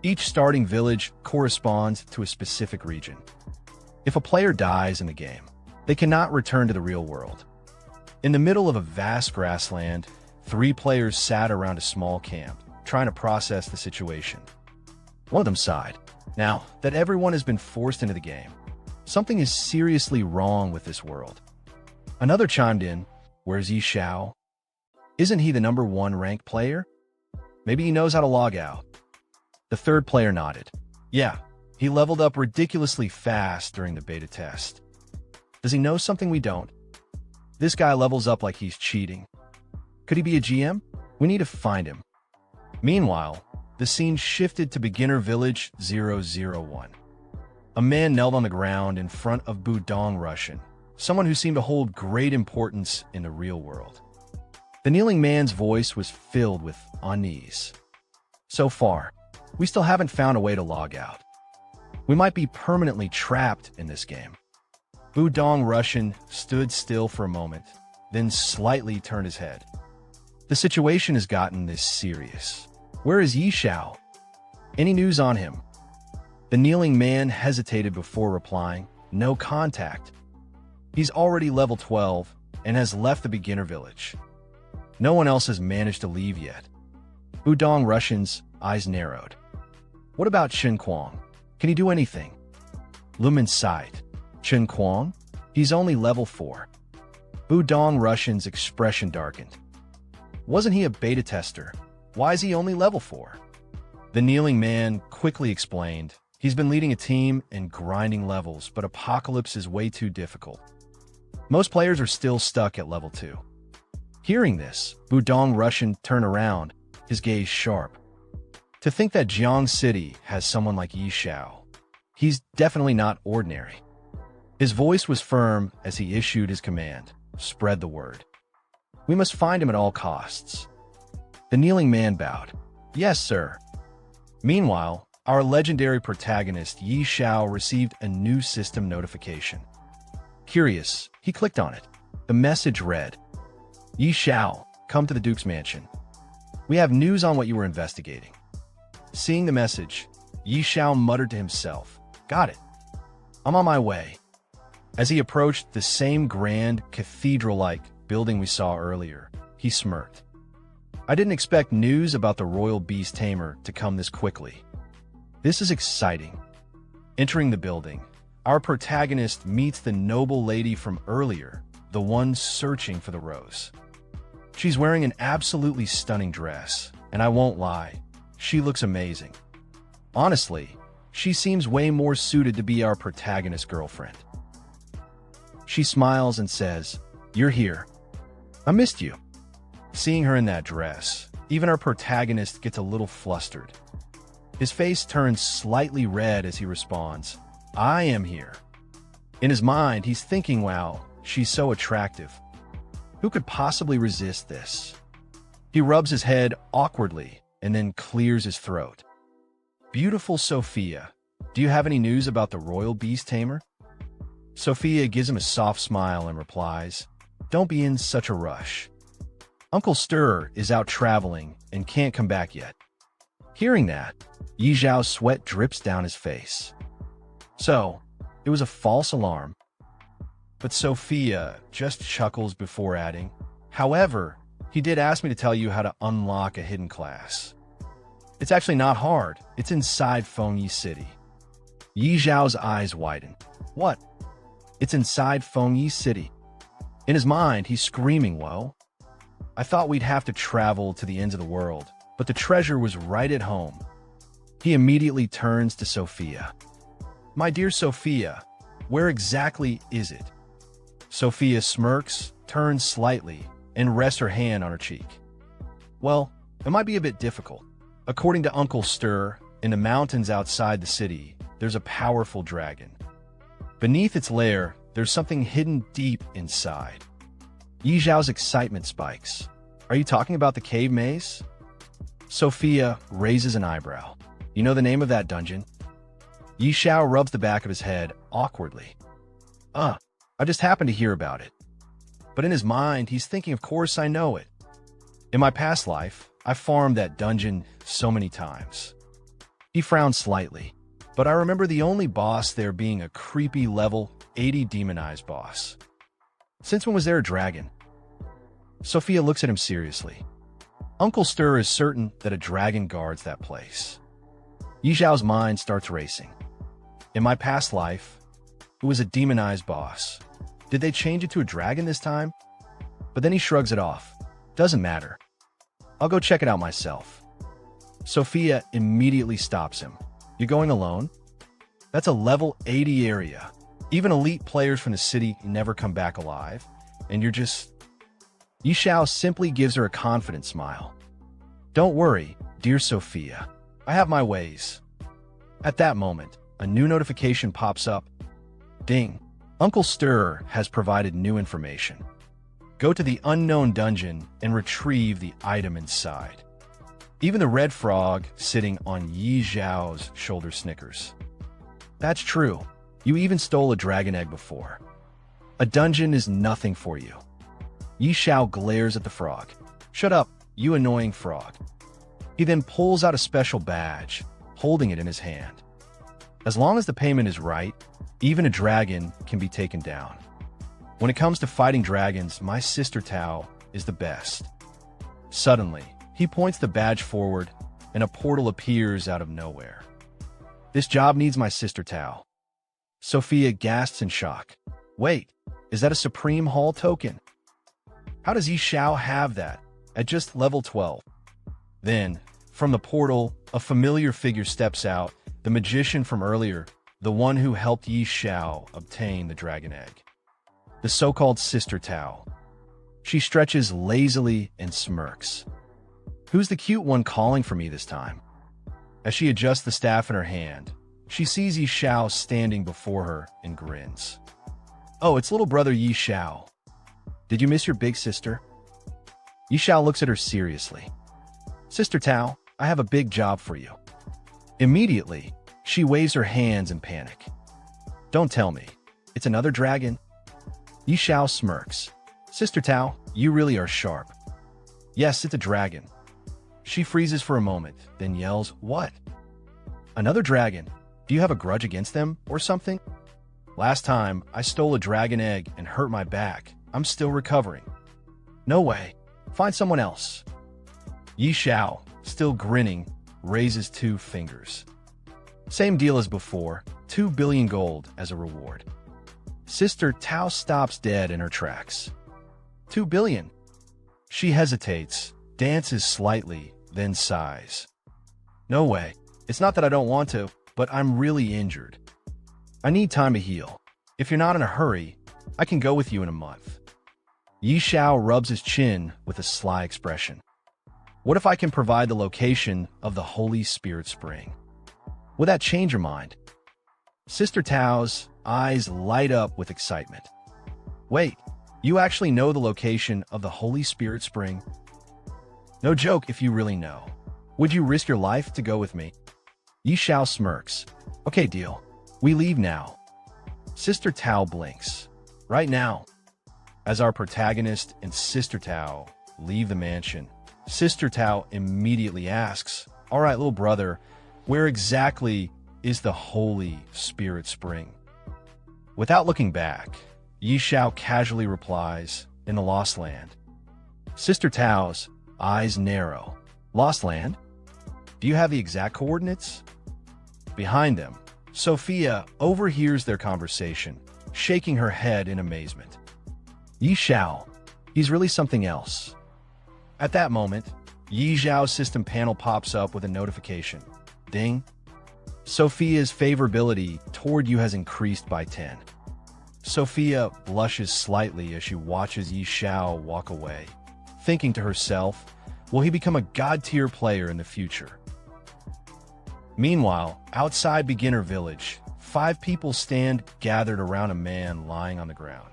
Each starting village corresponds to a specific region. If a player dies in the game, they cannot return to the real world. In the middle of a vast grassland, 3 players sat around a small camp, trying to process the situation. One of them sighed. Now that everyone has been forced into the game, something is seriously wrong with this world. Another chimed in, "Where's Xiao? Isn't he the #1 ranked player? Maybe he knows how to log out." The third player nodded. "Yeah, he leveled up ridiculously fast during the beta test. Does he know something we don't? This guy levels up like he's cheating. Could he be a GM? We need to find him." Meanwhile, the scene shifted to Beginner Village 001. A man knelt on the ground in front of Budong Russian, someone who seemed to hold great importance in the real world. The kneeling man's voice was filled with unease. "So far, we still haven't found a way to log out. We might be permanently trapped in this game." Budong Russian stood still for a moment, then slightly turned his head. "The situation has gotten this serious. Where is Xiao? Any news on him?" The kneeling man hesitated before replying, "No contact. He's already level 12 and has left the beginner village. No one else has managed to leave yet." Budong Russian's eyes narrowed. "What about Chen Kuang? Can he do anything?" Lumen sighed. "Chen Kuang? He's only level 4. Budong Russian's expression darkened. "Wasn't he a beta tester? Why is he only level 4? The kneeling man quickly explained, "He's been leading a team and grinding levels, but Apocalypse is way too difficult. Most players are still stuck at level 2. Hearing this, Budong Russian turned around, his gaze sharp. "To think that Jiang City has someone like Xiao. He's definitely not ordinary." His voice was firm as he issued his command, "Spread the word. We must find him at all costs." The kneeling man bowed. "Yes, sir." Meanwhile, our legendary protagonist Xiao received a new system notification. Curious, he clicked on it. The message read, "Xiao, come to the Duke's mansion. We have news on what you were investigating." Seeing the message, Xiao muttered to himself, "Got it. I'm on my way." As he approached the same grand, cathedral-like building we saw earlier, he smirked. "I didn't expect news about the royal beast tamer to come this quickly. This is exciting." Entering the building, our protagonist meets the noble lady from earlier, the one searching for the rose. She's wearing an absolutely stunning dress, and I won't lie, she looks amazing. Honestly, she seems way more suited to be our protagonist's girlfriend. She smiles and says, "You're here. I missed you." Seeing her in that dress, even our protagonist gets a little flustered. His face turns slightly red as he responds, "I am here." In his mind, he's thinking, wow, she's so attractive. Who could possibly resist this? He rubs his head awkwardly and then clears his throat. "Beautiful Sophia, do you have any news about the royal beast tamer?" Sophia gives him a soft smile and replies, "Don't be in such a rush. Uncle Stir is out traveling and can't come back yet." Hearing that, Yixiao's sweat drips down his face. So, it was a false alarm. But Sophia just chuckles before adding, "However, he did ask me to tell you how to unlock a hidden class. It's actually not hard. It's inside Fengyi City." Yixiao's eyes widen. "What? It's inside Fengyi City?" In his mind, he's screaming, "Whoa. I thought we'd have to travel to the ends of the world, but the treasure was right at home." He immediately turns to Sophia. "My dear Sophia, where exactly is it?" Sophia smirks, turns slightly, and rests her hand on her cheek. "Well, it might be a bit difficult. According to Uncle Stir, in the mountains outside the city, there's a powerful dragon. Beneath its lair, there's something hidden deep inside." Yixiao's excitement spikes. "Are you talking about the cave maze?" Sophia raises an eyebrow. "You know the name of that dungeon?" Yixiao rubs the back of his head awkwardly. I just happened to hear about it." But in his mind, he's thinking, of course I know it. In my past life, I farmed that dungeon so many times. He frowned slightly, but I remember the only boss there being a creepy level 80 demonized boss. Since when was there a dragon? Sophia looks at him seriously. Uncle Stir is certain that a dragon guards that place. Yi Xiao's mind starts racing. In my past life, it was a demonized boss. Did they change it to a dragon this time? But then he shrugs it off. Doesn't matter. I'll go check it out myself. Sophia immediately stops him. You're going alone? That's a level 80 area. Even elite players from the city never come back alive. And you're just... Yi Xiao simply gives her a confident smile. Don't worry, dear Sophia. I have my ways. At that moment, a new notification pops up. Ding. Uncle Stir has provided new information. Go to the unknown dungeon and retrieve the item inside. Even the red frog sitting on Yi Xiao's shoulder snickers. That's true. You even stole a dragon egg before. A dungeon is nothing for you. Yi Xiao glares at the frog. Shut up, you annoying frog. He then pulls out a special badge, holding it in his hand. As long as the payment is right, even a dragon can be taken down. When it comes to fighting dragons, my sister Tao is the best. Suddenly, he points the badge forward, and a portal appears out of nowhere. This job needs my sister Tao. Sophia gasps in shock. Wait, is that a Supreme Hall token? How does Yi Xiao have that at just level 12? Then, from the portal, a familiar figure steps out, the magician from earlier, the one who helped Yi Xiao obtain the dragon egg. The so-called Sister Tao. She stretches lazily and smirks. Who's the cute one calling for me this time? As she adjusts the staff in her hand, she sees Yi Xiao standing before her and grins. Oh, it's little brother Yi Xiao. Did you miss your big sister? Yi Xiao looks at her seriously. Sister Tao, I have a big job for you. Immediately, she waves her hands in panic. Don't tell me. It's another dragon? Yi Xiao smirks. Sister Tao, you really are sharp. Yes, it's a dragon. She freezes for a moment, then yells, What? Another dragon? Do you have a grudge against them or something? Last time, I stole a dragon egg and hurt my back. I'm still recovering. No way. Find someone else. Yi Xiao, still grinning, raises 2 fingers. Same deal as before, 2 billion gold as a reward. Sister Tao stops dead in her tracks. 2 billion. She hesitates, dances slightly, then sighs. No way. It's not that I don't want to, but I'm really injured. I need time to heal. If you're not in a hurry, I can go with you in a month. Yi Xiao rubs his chin with a sly expression. What if I can provide the location of the Holy Spirit Spring? Will that change your mind? Sister Tao's eyes light up with excitement. Wait, you actually know the location of the Holy Spirit Spring? No joke if you really know. Would you risk your life to go with me? Yi Xiao smirks. Okay, deal. We leave now. Sister Tao blinks. Right now. As our protagonist and Sister Tao leave the mansion, Sister Tao immediately asks, All right, little brother, where exactly is the Holy Spirit Spring? Without looking back, Yi Xiao casually replies, In the Lost Land. Sister Tao's eyes narrow. Lost Land? Do you have the exact coordinates? Behind them, Sophia overhears their conversation, shaking her head in amazement. Yi Xiao, he's really something else. At that moment, Yi Xiao's system panel pops up with a notification. Ding. Sophia's favorability toward you has increased by 10. Sophia blushes slightly as she watches Yi Xiao walk away, thinking to herself, will he become a god-tier player in the future? Meanwhile, outside Beginner Village, 5 people stand gathered around a man lying on the ground.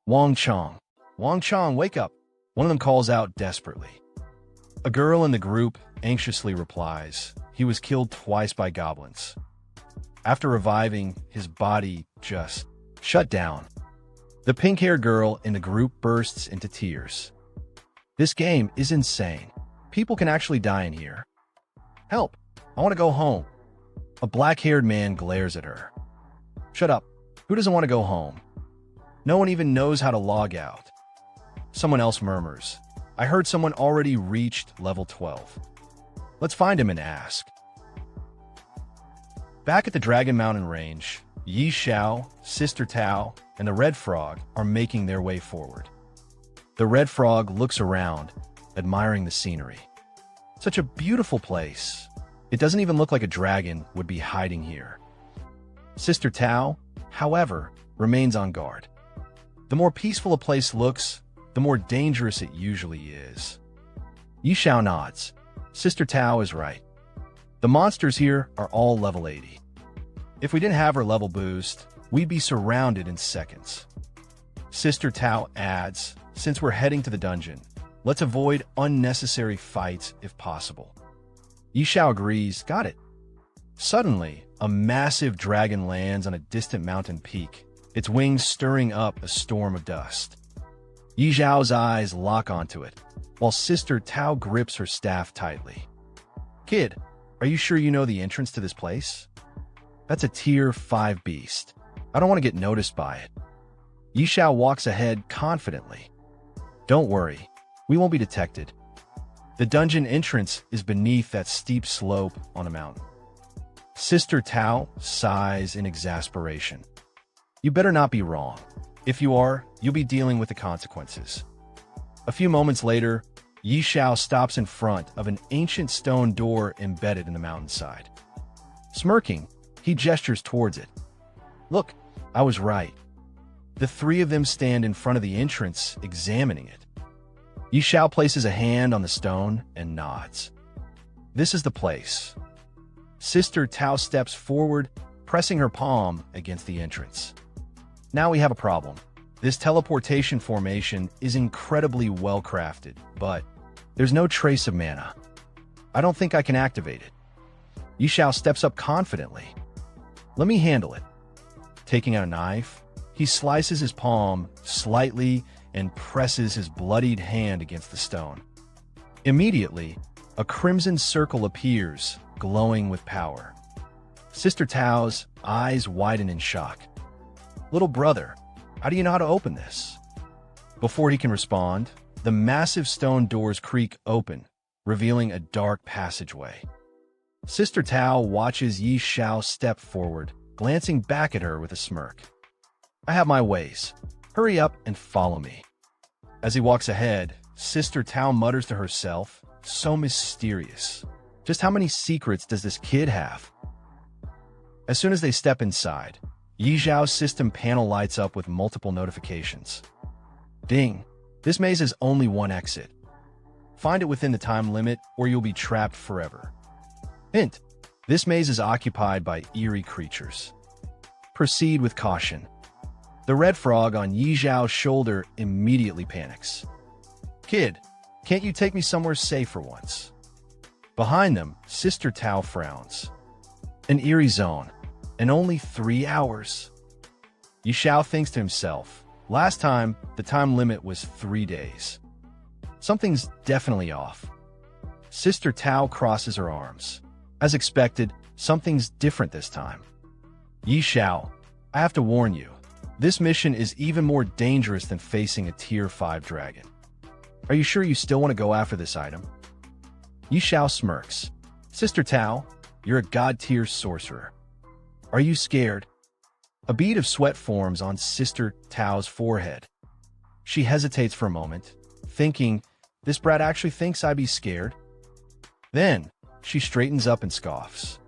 Wang Chong. Wang Chong, wake up! One of them calls out desperately. A girl in the group anxiously replies, he was killed twice by goblins. After reviving, his body just shut down. The pink-haired girl in the group bursts into tears. This game is insane. People can actually die in here. Help! I want to go home. A black-haired man glares at her. Shut up. Who doesn't want to go home? No one even knows how to log out. Someone else murmurs. I heard someone already reached level 12. Let's find him and ask. Back at the Dragon Mountain Range, Xiao, Sister Tao, and the Red Frog are making their way forward. The Red Frog looks around, admiring the scenery. Such a beautiful place. It doesn't even look like a dragon would be hiding here. Sister Tao, however, remains on guard. The more peaceful a place looks, the more dangerous it usually is. Xiao nods. Sister Tao is right. The monsters here are all level 80. If we didn't have her level boost, we'd be surrounded in seconds. Sister Tao adds, since we're heading to the dungeon, let's avoid unnecessary fights if possible. Xiao agrees, got it. Suddenly, a massive dragon lands on a distant mountain peak, its wings stirring up a storm of dust. Xiao's eyes lock onto it, while Sister Tao grips her staff tightly. Kid, are you sure you know the entrance to this place? That's a tier 5 beast. I don't want to get noticed by it. Xiao walks ahead confidently. Don't worry, we won't be detected. The dungeon entrance is beneath that steep slope on a mountain. Sister Tao sighs in exasperation. You better not be wrong. If you are, you'll be dealing with the consequences. A few moments later, Xiao stops in front of an ancient stone door embedded in the mountainside. Smirking, he gestures towards it. Look, I was right. The three of them stand in front of the entrance, examining it. Xiao places a hand on the stone and nods. This is the place. Sister Tao steps forward, pressing her palm against the entrance. Now we have a problem. This teleportation formation is incredibly well crafted, but there's no trace of mana. I don't think I can activate it. Xiao steps up confidently. Let me handle it. Taking out a knife, he slices his palm slightly and presses his bloodied hand against the stone. Immediately, a crimson circle appears, glowing with power. Sister Tao's eyes widen in shock. Little brother, how do you know how to open this? Before he can respond, the massive stone doors creak open, revealing a dark passageway. Sister Tao watches Xiao step forward, glancing back at her with a smirk. I have my ways. Hurry up and follow me. As he walks ahead, Sister Tao mutters to herself, so mysterious. Just how many secrets does this kid have? As soon as they step inside, Xiao's system panel lights up with multiple notifications. Ding! This maze has only one exit. Find it within the time limit or you'll be trapped forever. Hint! This maze is occupied by eerie creatures. Proceed with caution. The red frog on Xiao's shoulder immediately panics. Kid, can't you take me somewhere safe for once? Behind them, Sister Tao frowns. An eerie zone, and only 3 hours. Xiao thinks to himself, last time, the time limit was 3 days. Something's definitely off. Sister Tao crosses her arms. As expected, something's different this time. Xiao, I have to warn you, this mission is even more dangerous than facing a tier 5 dragon. Are you sure you still want to go after this item? Xiao smirks. Sister Tao, you're a god-tier sorcerer. Are you scared? A bead of sweat forms on Sister Tao's forehead. She hesitates for a moment, thinking, this brat actually thinks I'd be scared? Then, she straightens up and scoffs.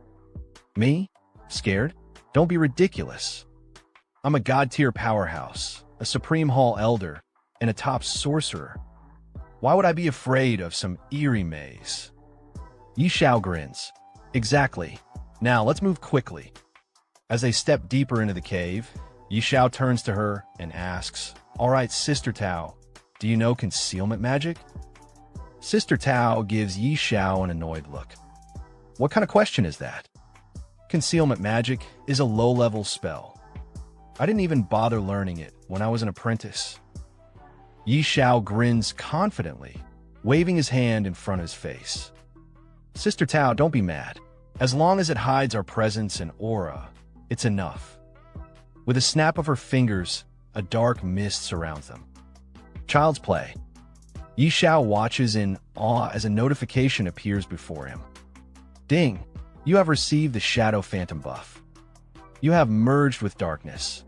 Me? Scared? Don't be ridiculous. I'm a god-tier powerhouse, a Supreme Hall Elder, and a top sorcerer. Why would I be afraid of some eerie maze? Xiao grins. Exactly. Now, let's move quickly. As they step deeper into the cave, Xiao turns to her and asks, all right, Sister Tao, do you know concealment magic? Sister Tao gives Xiao an annoyed look. What kind of question is that? Concealment magic is a low-level spell. I didn't even bother learning it when I was an apprentice. Xiao grins confidently, waving his hand in front of his face. Sister Tao, don't be mad. As long as it hides our presence and aura, it's enough. With a snap of her fingers, a dark mist surrounds them. Child's play. Yi Xiao watches in awe as a notification appears before him. Ding! You have received the Shadow Phantom buff. You have merged with darkness.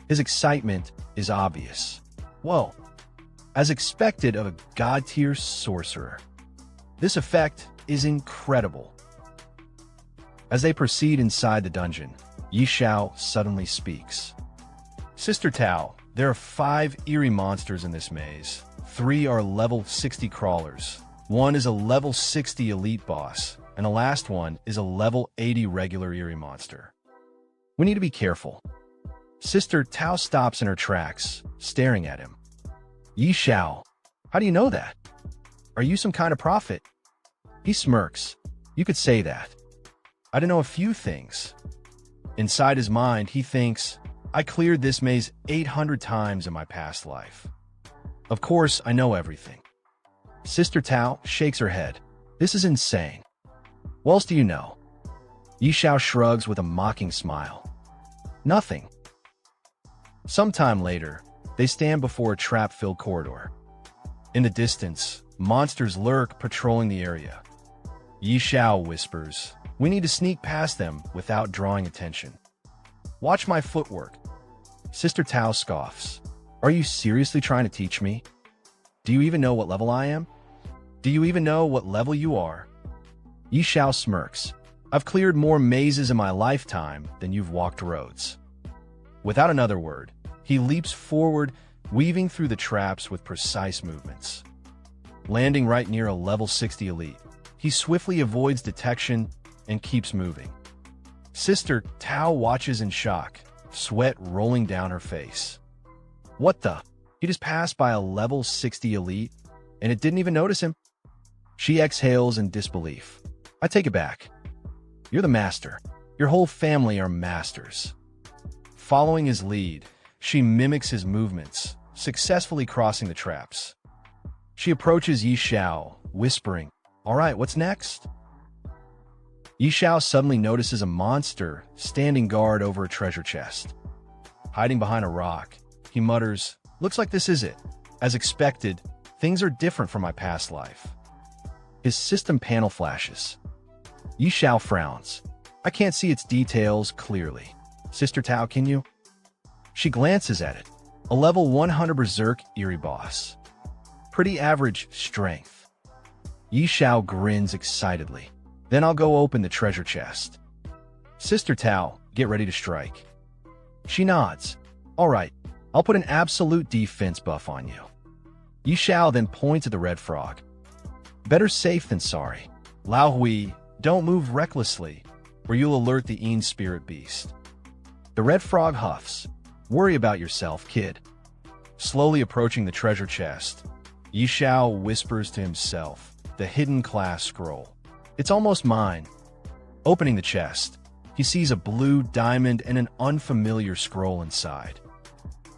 His excitement is obvious. Whoa! As expected of a god-tier sorcerer. This effect is incredible. As they proceed inside the dungeon, Yi Xiao suddenly speaks. Sister Tao, there are 5 eerie monsters in this maze. 3 are level 60 crawlers. 1 is a level 60 elite boss, and the last one is a level 80 regular eerie monster. We need to be careful. Sister Tao stops in her tracks, staring at him. Yi Xiao, how do you know that? Are you some kind of prophet? He smirks. You could say that. I don't know a few things. Inside his mind, he thinks, I cleared this maze 800 times in my past life. Of course, I know everything. Sister Tao shakes her head. This is insane. What else do you know? Yi Xiao shrugs with a mocking smile. Nothing. Sometime later, they stand before a trap-filled corridor. In the distance, monsters lurk patrolling the area. Yi Xiao whispers, we need to sneak past them without drawing attention. Watch my footwork. Sister Tao scoffs. Are you seriously trying to teach me? Do you even know what level I am? Do you even know what level you are? Yi Xiao smirks. I've cleared more mazes in my lifetime than you've walked roads. Without another word, he leaps forward, weaving through the traps with precise movements. Landing right near a level 60 elite, he swiftly avoids detection and keeps moving. Sister Tao watches in shock, sweat rolling down her face. What the? He just passed by a level 60 elite, and it didn't even notice him? She exhales in disbelief. I take it back. You're the master. Your whole family are masters. Following his lead, she mimics his movements, successfully crossing the traps. She approaches Yi Xiao, whispering, all right, what's next? Yi Xiao suddenly notices a monster standing guard over a treasure chest. Hiding behind a rock, he mutters, looks like this is it. As expected, things are different from my past life. His system panel flashes. Yi Xiao frowns. I can't see its details clearly. Sister Tao, can you? She glances at it. A level 100 Berserk Eerie boss. Pretty average strength. Yi Xiao grins excitedly. Then I'll go open the treasure chest. Sister Tao, get ready to strike. She nods. All right, I'll put an absolute defense buff on you. Yi Xiao then points at the red frog. Better safe than sorry. Lao Hui, don't move recklessly, or you'll alert the Een Spirit Beast. The red frog huffs. Worry about yourself, kid. Slowly approaching the treasure chest, Yi Xiao whispers to himself, the hidden class scroll. It's almost mine. Opening the chest, he sees a blue diamond and an unfamiliar scroll inside.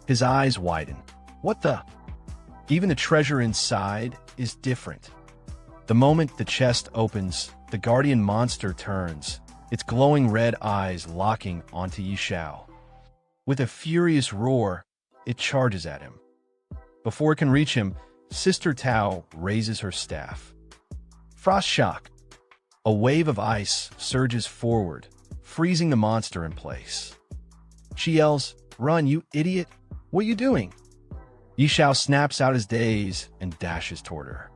His eyes widen. What the? Even the treasure inside is different. The moment the chest opens, the guardian monster turns, its glowing red eyes locking onto Yi Xiao. With a furious roar, it charges at him. Before it can reach him, Sister Tao raises her staff. Frost shock. A wave of ice surges forward, freezing the monster in place. She yells, "Run, you idiot! What are you doing?" Yi Xiao snaps out his daze and dashes toward her.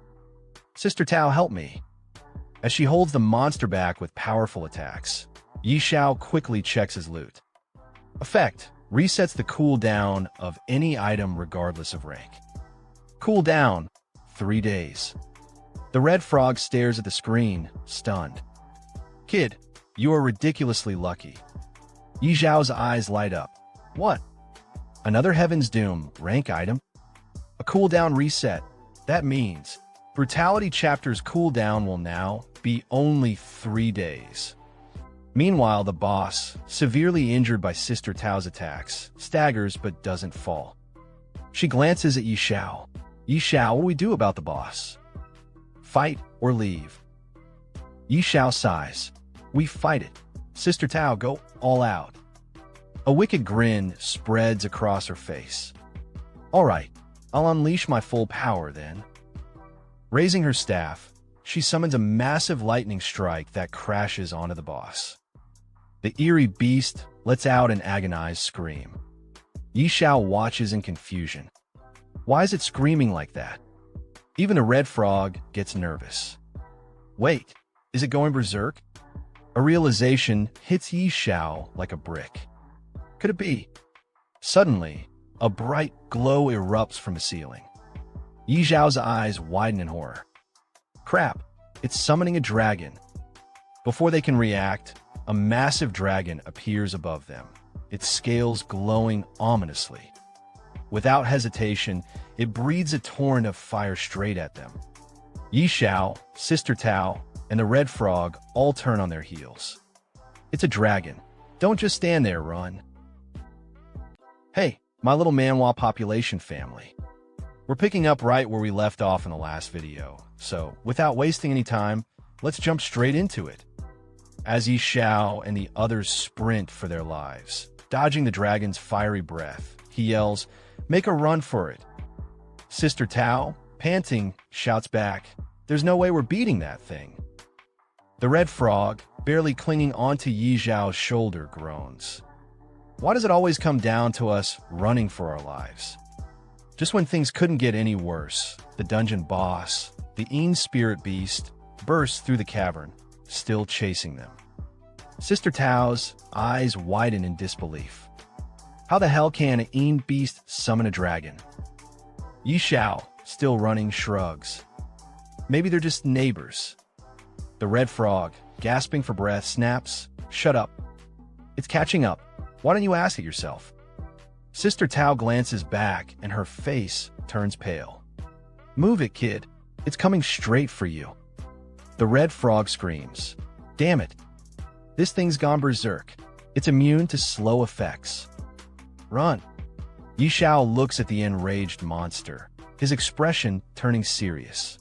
Sister Tao, help me. As she holds the monster back with powerful attacks, Yi Xiao quickly checks his loot. Effect: resets the cooldown of any item regardless of rank. Cooldown: 3 days. The red frog stares at the screen, stunned. Kid, you are ridiculously lucky. Yi Xiao's eyes light up. What? Another Heaven's Doom rank item? A cooldown reset. That means Brutality Chapter's cooldown will now be only 3 days. Meanwhile, the boss, severely injured by Sister Tao's attacks, staggers but doesn't fall. She glances at Yi Xiao. Yi Xiao, what do we do about the boss? Fight or leave? Yi Xiao sighs. We fight it. Sister Tao, go all out. A wicked grin spreads across her face. All right, I'll unleash my full power then. Raising her staff, she summons a massive lightning strike that crashes onto the boss. The eerie beast lets out an agonized scream. Xiao watches in confusion. Why is it screaming like that? Even the red frog gets nervous. Wait, is it going berserk? A realization hits Xiao like a brick. Could it be? Suddenly, a bright glow erupts from the ceiling. Xiao's eyes widen in horror. Crap, it's summoning a dragon. Before they can react, a massive dragon appears above them, its scales glowing ominously. Without hesitation, it breathes a torrent of fire straight at them. Xiao, Sister Tao, and the red frog all turn on their heels. It's a dragon. Don't just stand there, run. Hey, my little manhwa population family. We're picking up right where we left off in the last video, so without wasting any time, let's jump straight into it. As Xiao and the others sprint for their lives, dodging the dragon's fiery breath, he yells, "Make a run for it." Sister Tao, panting, shouts back, "There's no way we're beating that thing." The red frog, barely clinging onto Xiao's shoulder, groans. Why does it always come down to us running for our lives? Just when things couldn't get any worse, the dungeon boss, the Een spirit beast, bursts through the cavern, still chasing them. Sister Tao's eyes widen in disbelief. How the hell can an Een beast summon a dragon? Xiao, still running, shrugs. Maybe they're just neighbors. The red frog, gasping for breath, snaps, "Shut up. It's catching up. Why don't you ask it yourself?" Sister Tao glances back and her face turns pale. "Move it, kid. It's coming straight for you." The red frog screams. "Damn it. This thing's gone berserk. It's immune to slow effects. Run." Xiao looks at the enraged monster, his expression turning serious.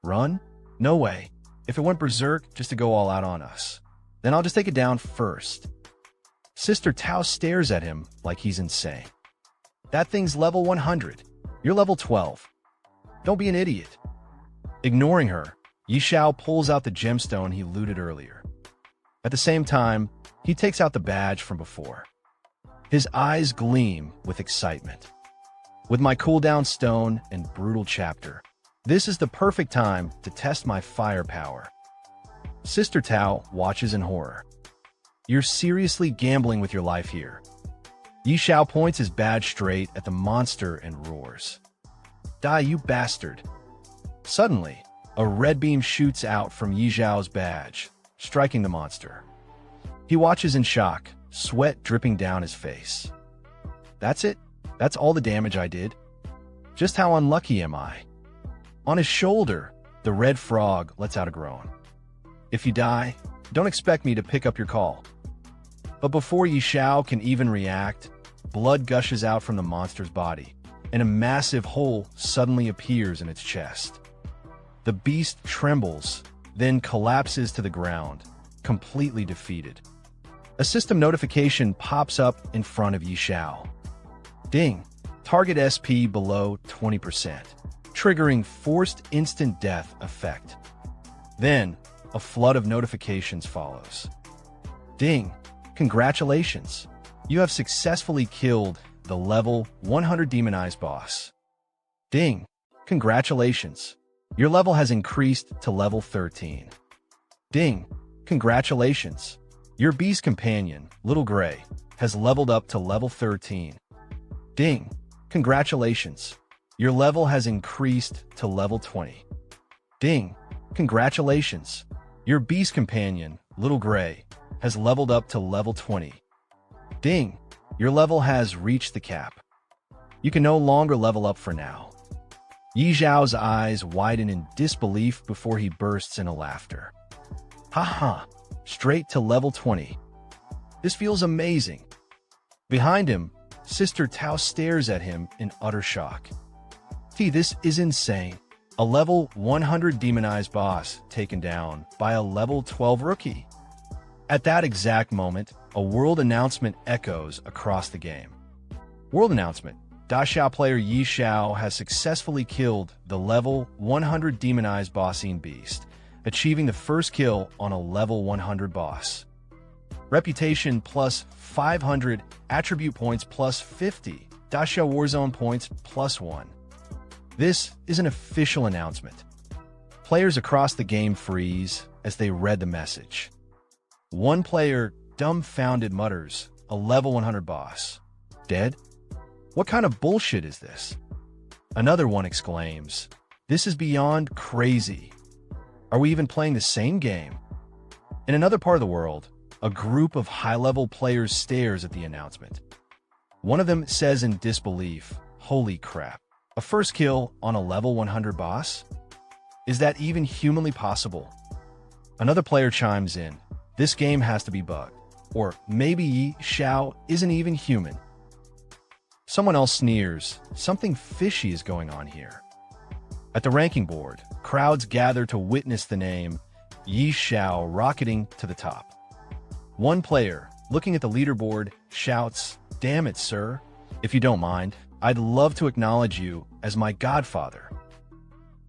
"Run? No way. If it went berserk just to go all out on us, then I'll just take it down first." Sister Tao stares at him like he's insane. "That thing's level 100. You're level 12. Don't be an idiot." Ignoring her, Xiao pulls out the gemstone he looted earlier. At the same time, he takes out the badge from before. His eyes gleam with excitement. "With my cooldown stone and brutal chapter, this is the perfect time to test my firepower." Sister Tao watches in horror. "You're seriously gambling with your life here." Xiao points his badge straight at the monster and roars, "Die, you bastard." Suddenly, a red beam shoots out from Xiao's badge, striking the monster. He watches in shock, sweat dripping down his face. "That's it? That's all the damage I did? Just how unlucky am I?" On his shoulder, the red frog lets out a groan. "If you die, don't expect me to pick up your call." But before Xiao can even react, blood gushes out from the monster's body, and a massive hole suddenly appears in its chest. The beast trembles, then collapses to the ground, completely defeated. A system notification pops up in front of Xiao. Ding! Target SP below 20%, triggering forced instant death effect. Then, a flood of notifications follows. Ding! Congratulations! You have successfully killed the level 100 demonized boss. Ding! Congratulations! Your level has increased to level 13. Ding! Congratulations! Your beast companion, Little Gray, has leveled up to level 13. Ding! Congratulations! Your level has increased to level 20. Ding! Congratulations! Your beast companion, Little Gray, has leveled up to level 20. Ding! Your level has reached the cap. You can no longer level up for now. Xiao's eyes widen in disbelief before he bursts into laughter. Haha! Straight to level 20. This feels amazing. Behind him, Sister Tao stares at him in utter shock. This is insane. A level 100 demonized boss taken down by a level 12 rookie. At that exact moment, a world announcement echoes across the game. World announcement. Xiao player Xiao has successfully killed the level 100 demonized bossine beast, achieving the first kill on a level 100 boss. Reputation plus 500, attribute points plus 50, Xiao Warzone points plus 1. This is an official announcement. Players across the game freeze as they read the message. One player, dumbfounded, mutters, a level 100 boss. Dead? What kind of bullshit is this? Another one exclaims, this is beyond crazy. Are we even playing the same game? In another part of the world, a group of high-level players stares at the announcement. One of them says in disbelief, holy crap, a first kill on a level 100 boss? Is that even humanly possible? Another player chimes in, this game has to be bugged. Or maybe Xiao isn't even human. Someone else sneers, something fishy is going on here. At the ranking board, crowds gather to witness the name Xiao rocketing to the top. One player, looking at the leaderboard, shouts, damn it, sir. If you don't mind, I'd love to acknowledge you as my godfather.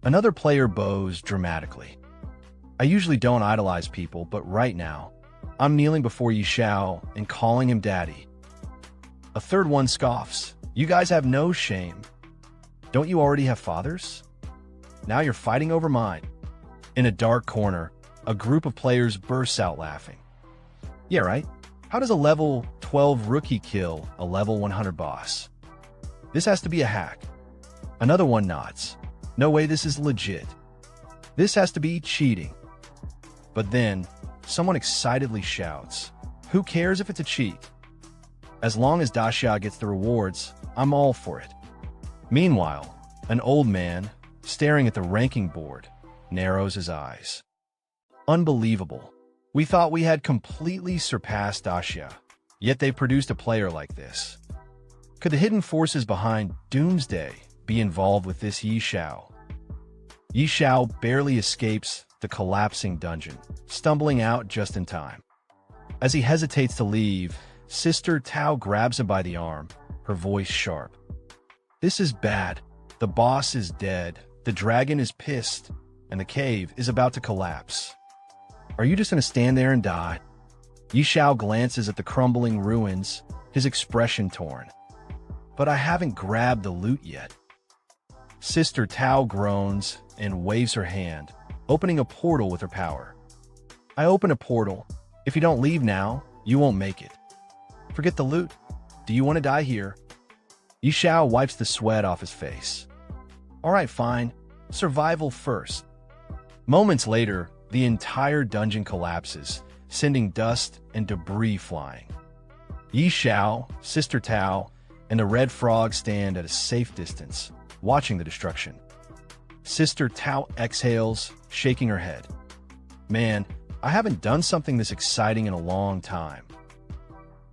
Another player bows dramatically. I usually don't idolize people, but right now, I'm kneeling before Xiao and calling him daddy. A third one scoffs, you guys have no shame. Don't you already have fathers? Now you're fighting over mine. In a dark corner, a group of players bursts out laughing. Yeah, right? How does a level 12 rookie kill a level 100 boss? This has to be a hack. Another one nods. No way, this is legit. This has to be cheating. But then, someone excitedly shouts, who cares if it's a cheat? As long as Xiao gets the rewards, I'm all for it. Meanwhile, an old man, staring at the ranking board, narrows his eyes. Unbelievable. We thought we had completely surpassed Xiao, yet they produced a player like this. Could the hidden forces behind Doomsday be involved with this Xiao? Xiao barely escapes the collapsing dungeon, stumbling out just in time. As he hesitates to leave, Sister Tao grabs him by the arm, her voice sharp. This is bad. The boss is dead, the dragon is pissed, and the cave is about to collapse. Are you just gonna stand there and die? Xiao glances at the crumbling ruins, his expression torn. But I haven't grabbed the loot yet. Sister Tao groans and waves her hand, opening a portal with her power. I open a portal. If you don't leave now, you won't make it. Forget the loot. Do you want to die here? Xiao wipes the sweat off his face. All right, fine. Survival first. Moments later, the entire dungeon collapses, sending dust and debris flying. Xiao, Sister Tao, and the Red Frog stand at a safe distance, watching the destruction. Sister Tao exhales, shaking her head. Man, I haven't done something this exciting in a long time.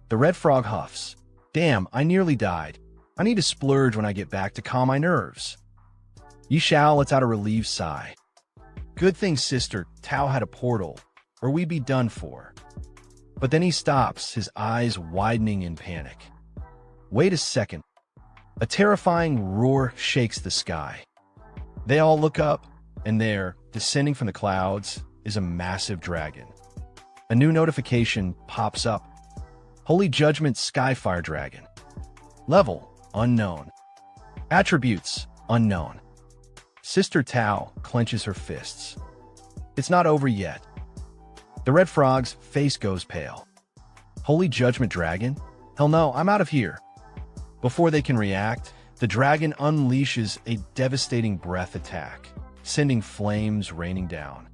The Red Frog huffs. Damn, I nearly died. I need to splurge when I get back to calm my nerves. Xiao lets out a relieved sigh. Good thing Sister Tao had a portal, or we'd be done for. But then he stops, his eyes widening in panic. Wait a second. A terrifying roar shakes the sky. They all look up, and there, descending from the clouds, is a massive dragon. A new notification pops up. Holy Judgment Skyfire Dragon. Level, unknown. Attributes, unknown. Sister Tao clenches her fists. It's not over yet. The Red Frog's face goes pale. Holy Judgment Dragon? Hell no, I'm out of here. Before they can react, the dragon unleashes a devastating breath attack, sending flames raining down.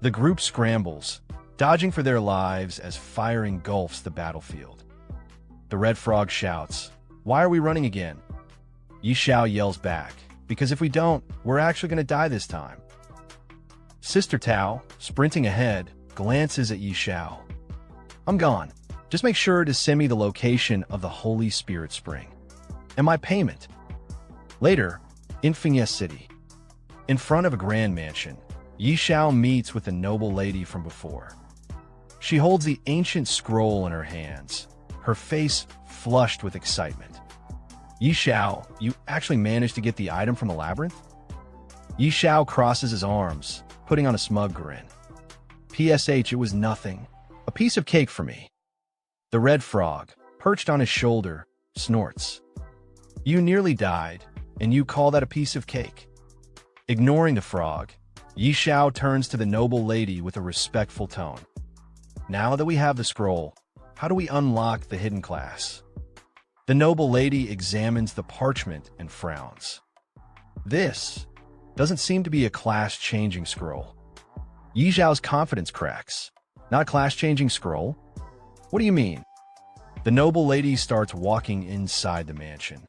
The group scrambles, dodging for their lives as fire engulfs the battlefield. The Red Frog shouts, "Why are we running again?" Xiao yells back, "Because if we don't, we're actually going to die this time." Sister Tao, sprinting ahead, glances at Xiao. "I'm gone. Just make sure to send me the location of the Holy Spirit Spring. And my payment." Later, in Fiancée City, in front of a grand mansion, Xiao meets with the noble lady from before. She holds the ancient scroll in her hands, her face flushed with excitement. Yi Xiao, you actually managed to get the item from the labyrinth? Yi Xiao crosses his arms, putting on a smug grin. PSH, it was nothing. A piece of cake for me. The red frog, perched on his shoulder, snorts. You nearly died, and you call that a piece of cake? Ignoring the frog, Yi Xiao turns to the noble lady with a respectful tone. Now that we have the scroll, how do we unlock the hidden class? The noble lady examines the parchment and frowns. This doesn't seem to be a class-changing scroll. Yi Xiao's confidence cracks. Not a class-changing scroll? What do you mean? The noble lady starts walking inside the mansion.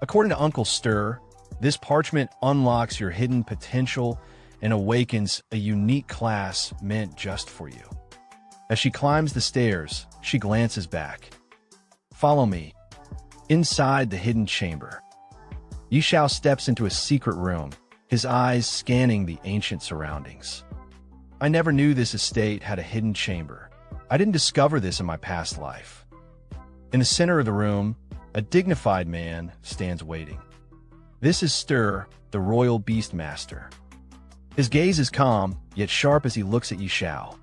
According to Uncle Stir, this parchment unlocks your hidden potential and awakens a unique class meant just for you. As she climbs the stairs, she glances back. Follow me. Inside the hidden chamber, Yi Xiao steps into a secret room, his eyes scanning the ancient surroundings. I never knew this estate had a hidden chamber. I didn't discover this in my past life. In the center of the room, a dignified man stands waiting. This is Stir, the royal beast master. His gaze is calm, yet sharp as he looks at Yi Xiao.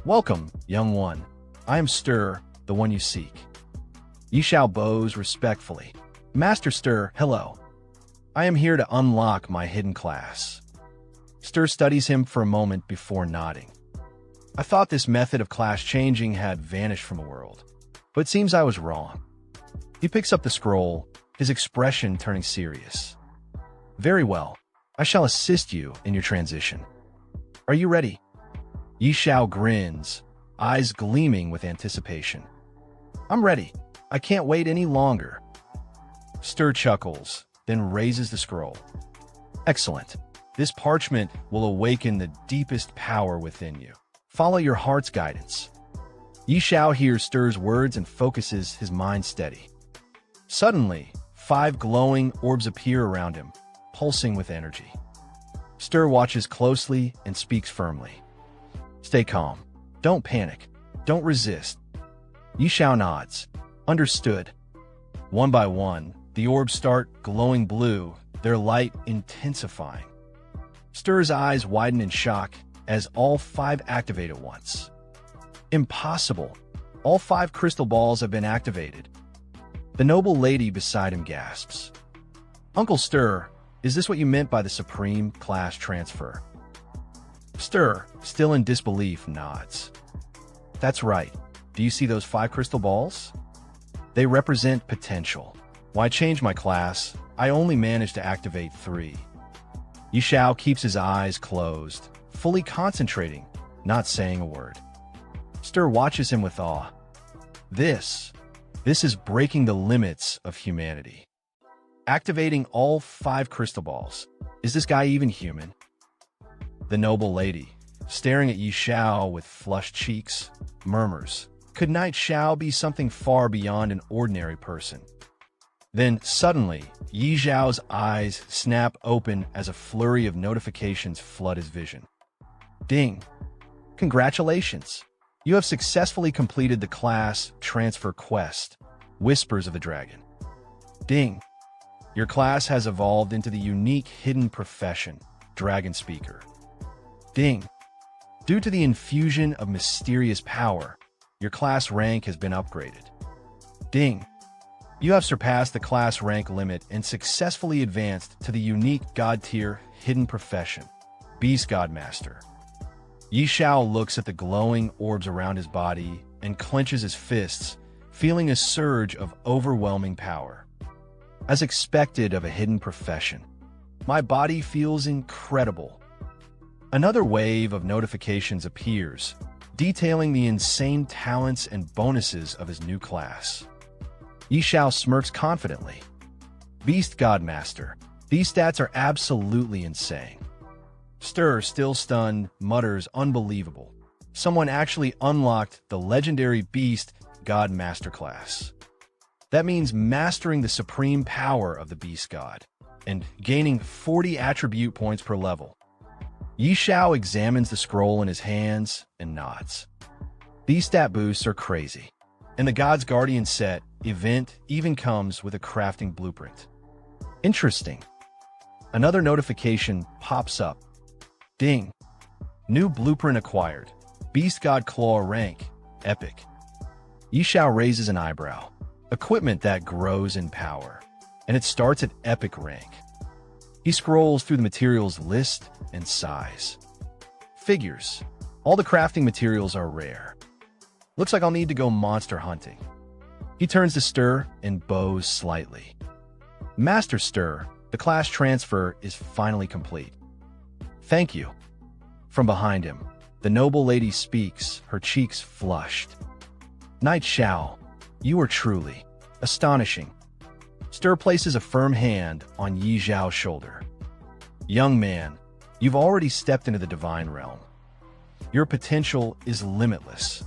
Welcome, young one. I am Stir, the one you seek. Yi Xiao bows respectfully. Master Stir, hello. I am here to unlock my hidden class. Stir studies him for a moment before nodding. I thought this method of class changing had vanished from the world, but it seems I was wrong. He picks up the scroll, his expression turning serious. Very well. I shall assist you in your transition. Are you ready? Yi Xiao grins, eyes gleaming with anticipation. I'm ready. I can't wait any longer. Stir chuckles, then raises the scroll. Excellent. This parchment will awaken the deepest power within you. Follow your heart's guidance. Yi Xiao hears Stir's words and focuses his mind steady. Suddenly, 5 glowing orbs appear around him, pulsing with energy. Stir watches closely and speaks firmly. Stay calm. Don't panic. Don't resist. Yi Xiao nods. Understood. One by one, the orbs start glowing blue, their light intensifying. Stir's eyes widen in shock as all 5 activate at once. Impossible. All 5 crystal balls have been activated. The noble lady beside him gasps. Uncle Stir, is this what you meant by the supreme class transfer? Stir, still in disbelief, nods. That's right. Do you see those 5 crystal balls? They represent potential. Why change my class? I only managed to activate 3. Yi Xiao keeps his eyes closed, fully concentrating, not saying a word. Stir watches him with awe. This is breaking the limits of humanity. Activating all 5 crystal balls. Is this guy even human? The noble lady, staring at Yi Xiao with flushed cheeks, murmurs, could Knight Xiao be something far beyond an ordinary person? Then, suddenly, Yi Xiao's eyes snap open as a flurry of notifications flood his vision. Ding! Congratulations! You have successfully completed the class transfer quest, Whispers of the Dragon. Ding! Your class has evolved into the unique hidden profession, Dragon Speaker. Ding! Due to the infusion of mysterious power, your class rank has been upgraded. Ding! You have surpassed the class rank limit and successfully advanced to the unique God-tier hidden profession, Beast God Master. Yi Xiao looks at the glowing orbs around his body and clenches his fists, feeling a surge of overwhelming power. As expected of a hidden profession, my body feels incredible. Another wave of notifications appears, detailing the insane talents and bonuses of his new class. Yi Xiao smirks confidently. Beast God Master, these stats are absolutely insane. Stir, still stunned, mutters, unbelievable. Someone actually unlocked the legendary Beast God Master class. That means mastering the supreme power of the Beast God and gaining 40 attribute points per level. Yi Xiao examines the scroll in his hands and nods. These stat boosts are crazy. And the God's Guardian set event even comes with a crafting blueprint. Interesting. Another notification pops up. Ding. New blueprint acquired. Beast God Claw rank. Epic. Xiao raises an eyebrow. Equipment that grows in power. And it starts at epic rank. He scrolls through the materials list and sighs. Figures. All the crafting materials are rare. Looks like I'll need to go monster hunting. He turns to Stir and bows slightly. Master Stir, the class transfer is finally complete. Thank you. From behind him, the noble lady speaks, her cheeks flushed. Knight Xiao, you are truly astonishing. Stir places a firm hand on Yi Zhao's shoulder. Young man, you've already stepped into the divine realm. Your potential is limitless.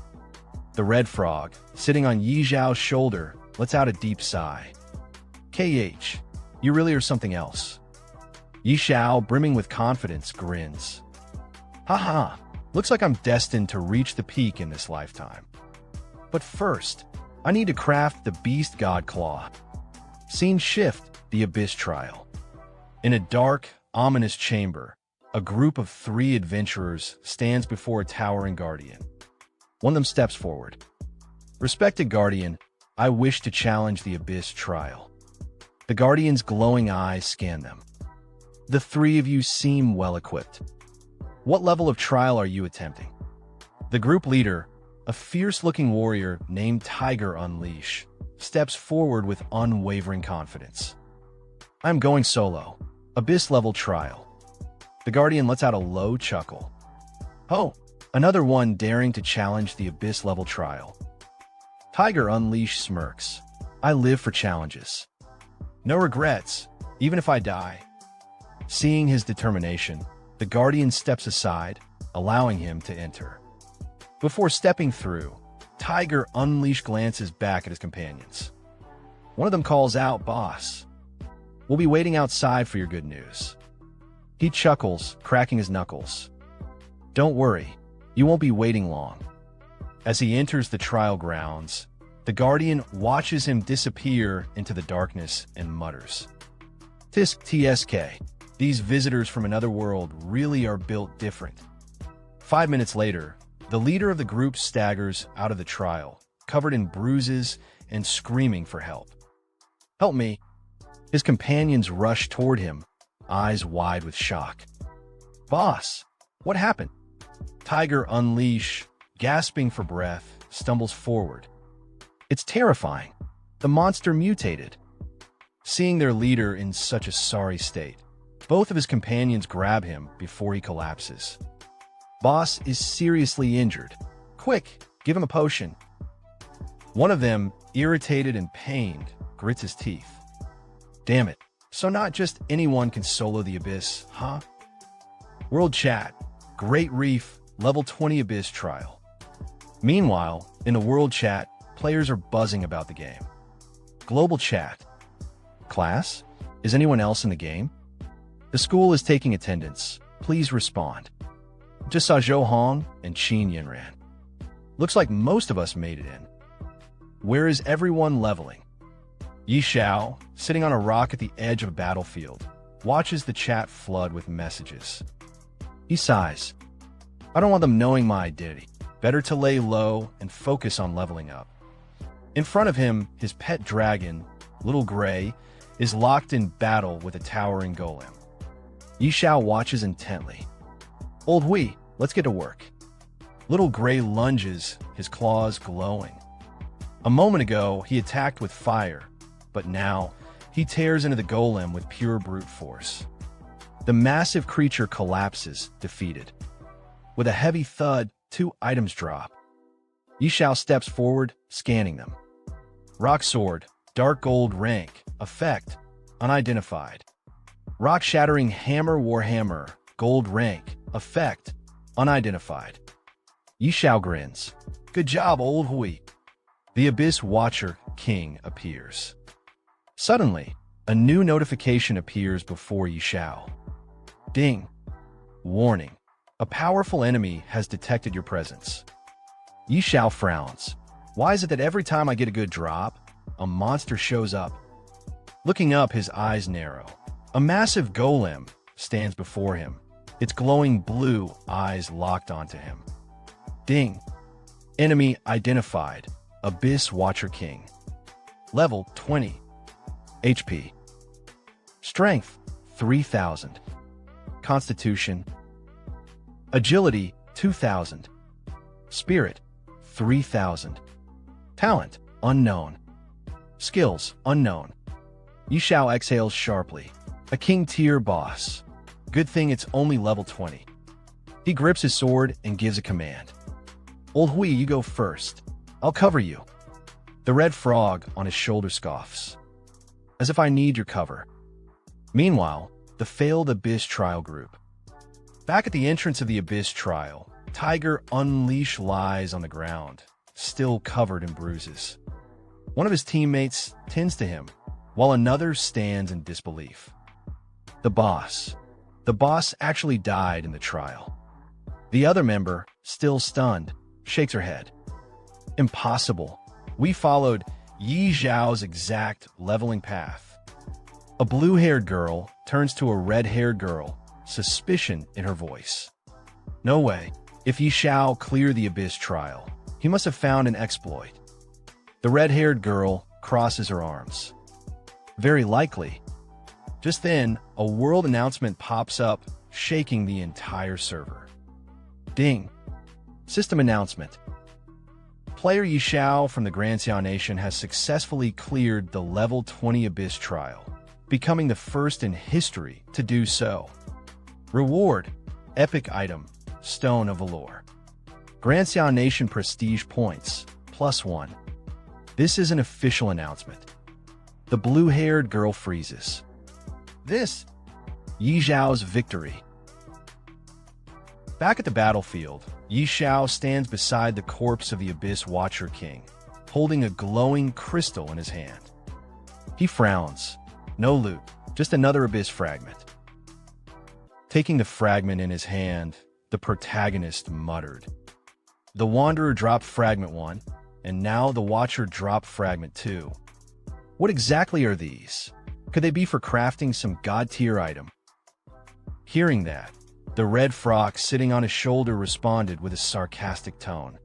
The red frog, sitting on Yi Zhao's shoulder, lets out a deep sigh. KH, you really are something else. Yi Xiao, brimming with confidence, grins. Haha, looks like I'm destined to reach the peak in this lifetime. But first, I need to craft the Beast God Claw. Scene shift, the Abyss Trial. In a dark, ominous chamber, a group of 3 adventurers stands before a towering guardian. One of them steps forward. Respected Guardian, I wish to challenge the Abyss Trial. The Guardian's glowing eyes scan them. The 3 of you seem well-equipped. What level of trial are you attempting? The group leader, a fierce-looking warrior named Tiger Unleash, steps forward with unwavering confidence. I'm going solo. Abyss-level trial. The Guardian lets out a low chuckle. Oh, another one daring to challenge the Abyss-level trial. Tiger Unleash smirks. I live for challenges. No regrets, even if I die. Seeing his determination, the Guardian steps aside, allowing him to enter. Before stepping through, Tiger Unleash glances back at his companions. One of them calls out, Boss. We'll be waiting outside for your good news. He chuckles, cracking his knuckles. Don't worry, you won't be waiting long. As he enters the trial grounds, the Guardian watches him disappear into the darkness and mutters. Tisk TSK, these visitors from another world really are built different. 5 minutes later, the leader of the group staggers out of the trial, covered in bruises and screaming for help. Help me. His companions rush toward him, eyes wide with shock. Boss, what happened? Tiger Unleash, gasping for breath, stumbles forward. It's terrifying. The monster mutated. Seeing their leader in such a sorry state, both of his companions grab him before he collapses. Boss is seriously injured. Quick, give him a potion. One of them, irritated and pained, grits his teeth. Damn it. So not just anyone can solo the Abyss, huh? World Chat, Great Reef, Level 20 Abyss Trial. Meanwhile, in the World Chat, players are buzzing about the game. Global Chat. Class? Is anyone else in the game? The school is taking attendance. Please respond. Just saw Zhou Hong and Qin Yinran. Looks like most of us made it in. Where is everyone leveling? Yi Xiao, sitting on a rock at the edge of a battlefield, watches the chat flood with messages. He sighs. I don't want them knowing my identity. Better to lay low and focus on leveling up. In front of him, his pet dragon, Little Gray, is locked in battle with a towering golem. Yi Xiao watches intently. Old Hui, let's get to work. Little Gray lunges, his claws glowing. A moment ago, he attacked with fire, but now he tears into the golem with pure brute force. The massive creature collapses, defeated. With a heavy thud, 2 items drop. Yi Xiao steps forward, scanning them. Rock Sword, Dark Gold rank, effect, unidentified. Rock-shattering Hammer Warhammer, gold rank, effect, unidentified. Yi Xiao grins. Good job, Old Hui. The Abyss Watcher King appears. Suddenly, a new notification appears before Yi Xiao. Ding. Warning. A powerful enemy has detected your presence. Yi Xiao frowns. Why is it that every time I get a good drop, a monster shows up? Looking up, his eyes narrow. A massive golem stands before him, its glowing blue eyes locked onto him. Ding. Enemy identified. Abyss Watcher King. Level 20. HP. Strength 3000. Constitution. Agility 2000. Spirit 3000. Talent unknown. Skills unknown. Xiao exhales sharply. A king tier boss. Good thing it's only level 20. He grips his sword and gives a command. Old Hui, you go first. I'll cover you. The red frog on his shoulder scoffs. As if I need your cover. Meanwhile, the failed Abyss trial group. Back at the entrance of the Abyss trial, Tiger Unleash lies on the ground, still covered in bruises. One of his teammates tends to him, while another stands in disbelief. The boss. The boss actually died in the trial. The other member, still stunned, shakes her head. Impossible. We followed Yi Zhao's exact leveling path. A blue-haired girl turns to a red-haired girl, suspicion in her voice. No way. If Yi Zhao cleared the Abyss trial, he must have found an exploit. The red-haired girl crosses her arms. Very likely. Just then, a world announcement pops up, shaking the entire server. Ding. System announcement. Player Yi Xiao from the Grand Xiao Nation has successfully cleared the level 20 Abyss trial, becoming the first in history to do so. Reward. Epic item. Stone of Valor. Grand Xiao Nation prestige points. +1. This is an official announcement. The blue-haired girl freezes. This. Yi Zhao's victory. Back at the battlefield, Yi Xiao stands beside the corpse of the Abyss Watcher King, holding a glowing crystal in his hand. He frowns. No loot, just another Abyss fragment. Taking the fragment in his hand, the protagonist muttered. The Wanderer dropped Fragment 1, and now the Watcher dropped Fragment 2. What exactly are these? Could they be for crafting some god-tier item? Hearing that, the red frog sitting on his shoulder responded with a sarcastic tone.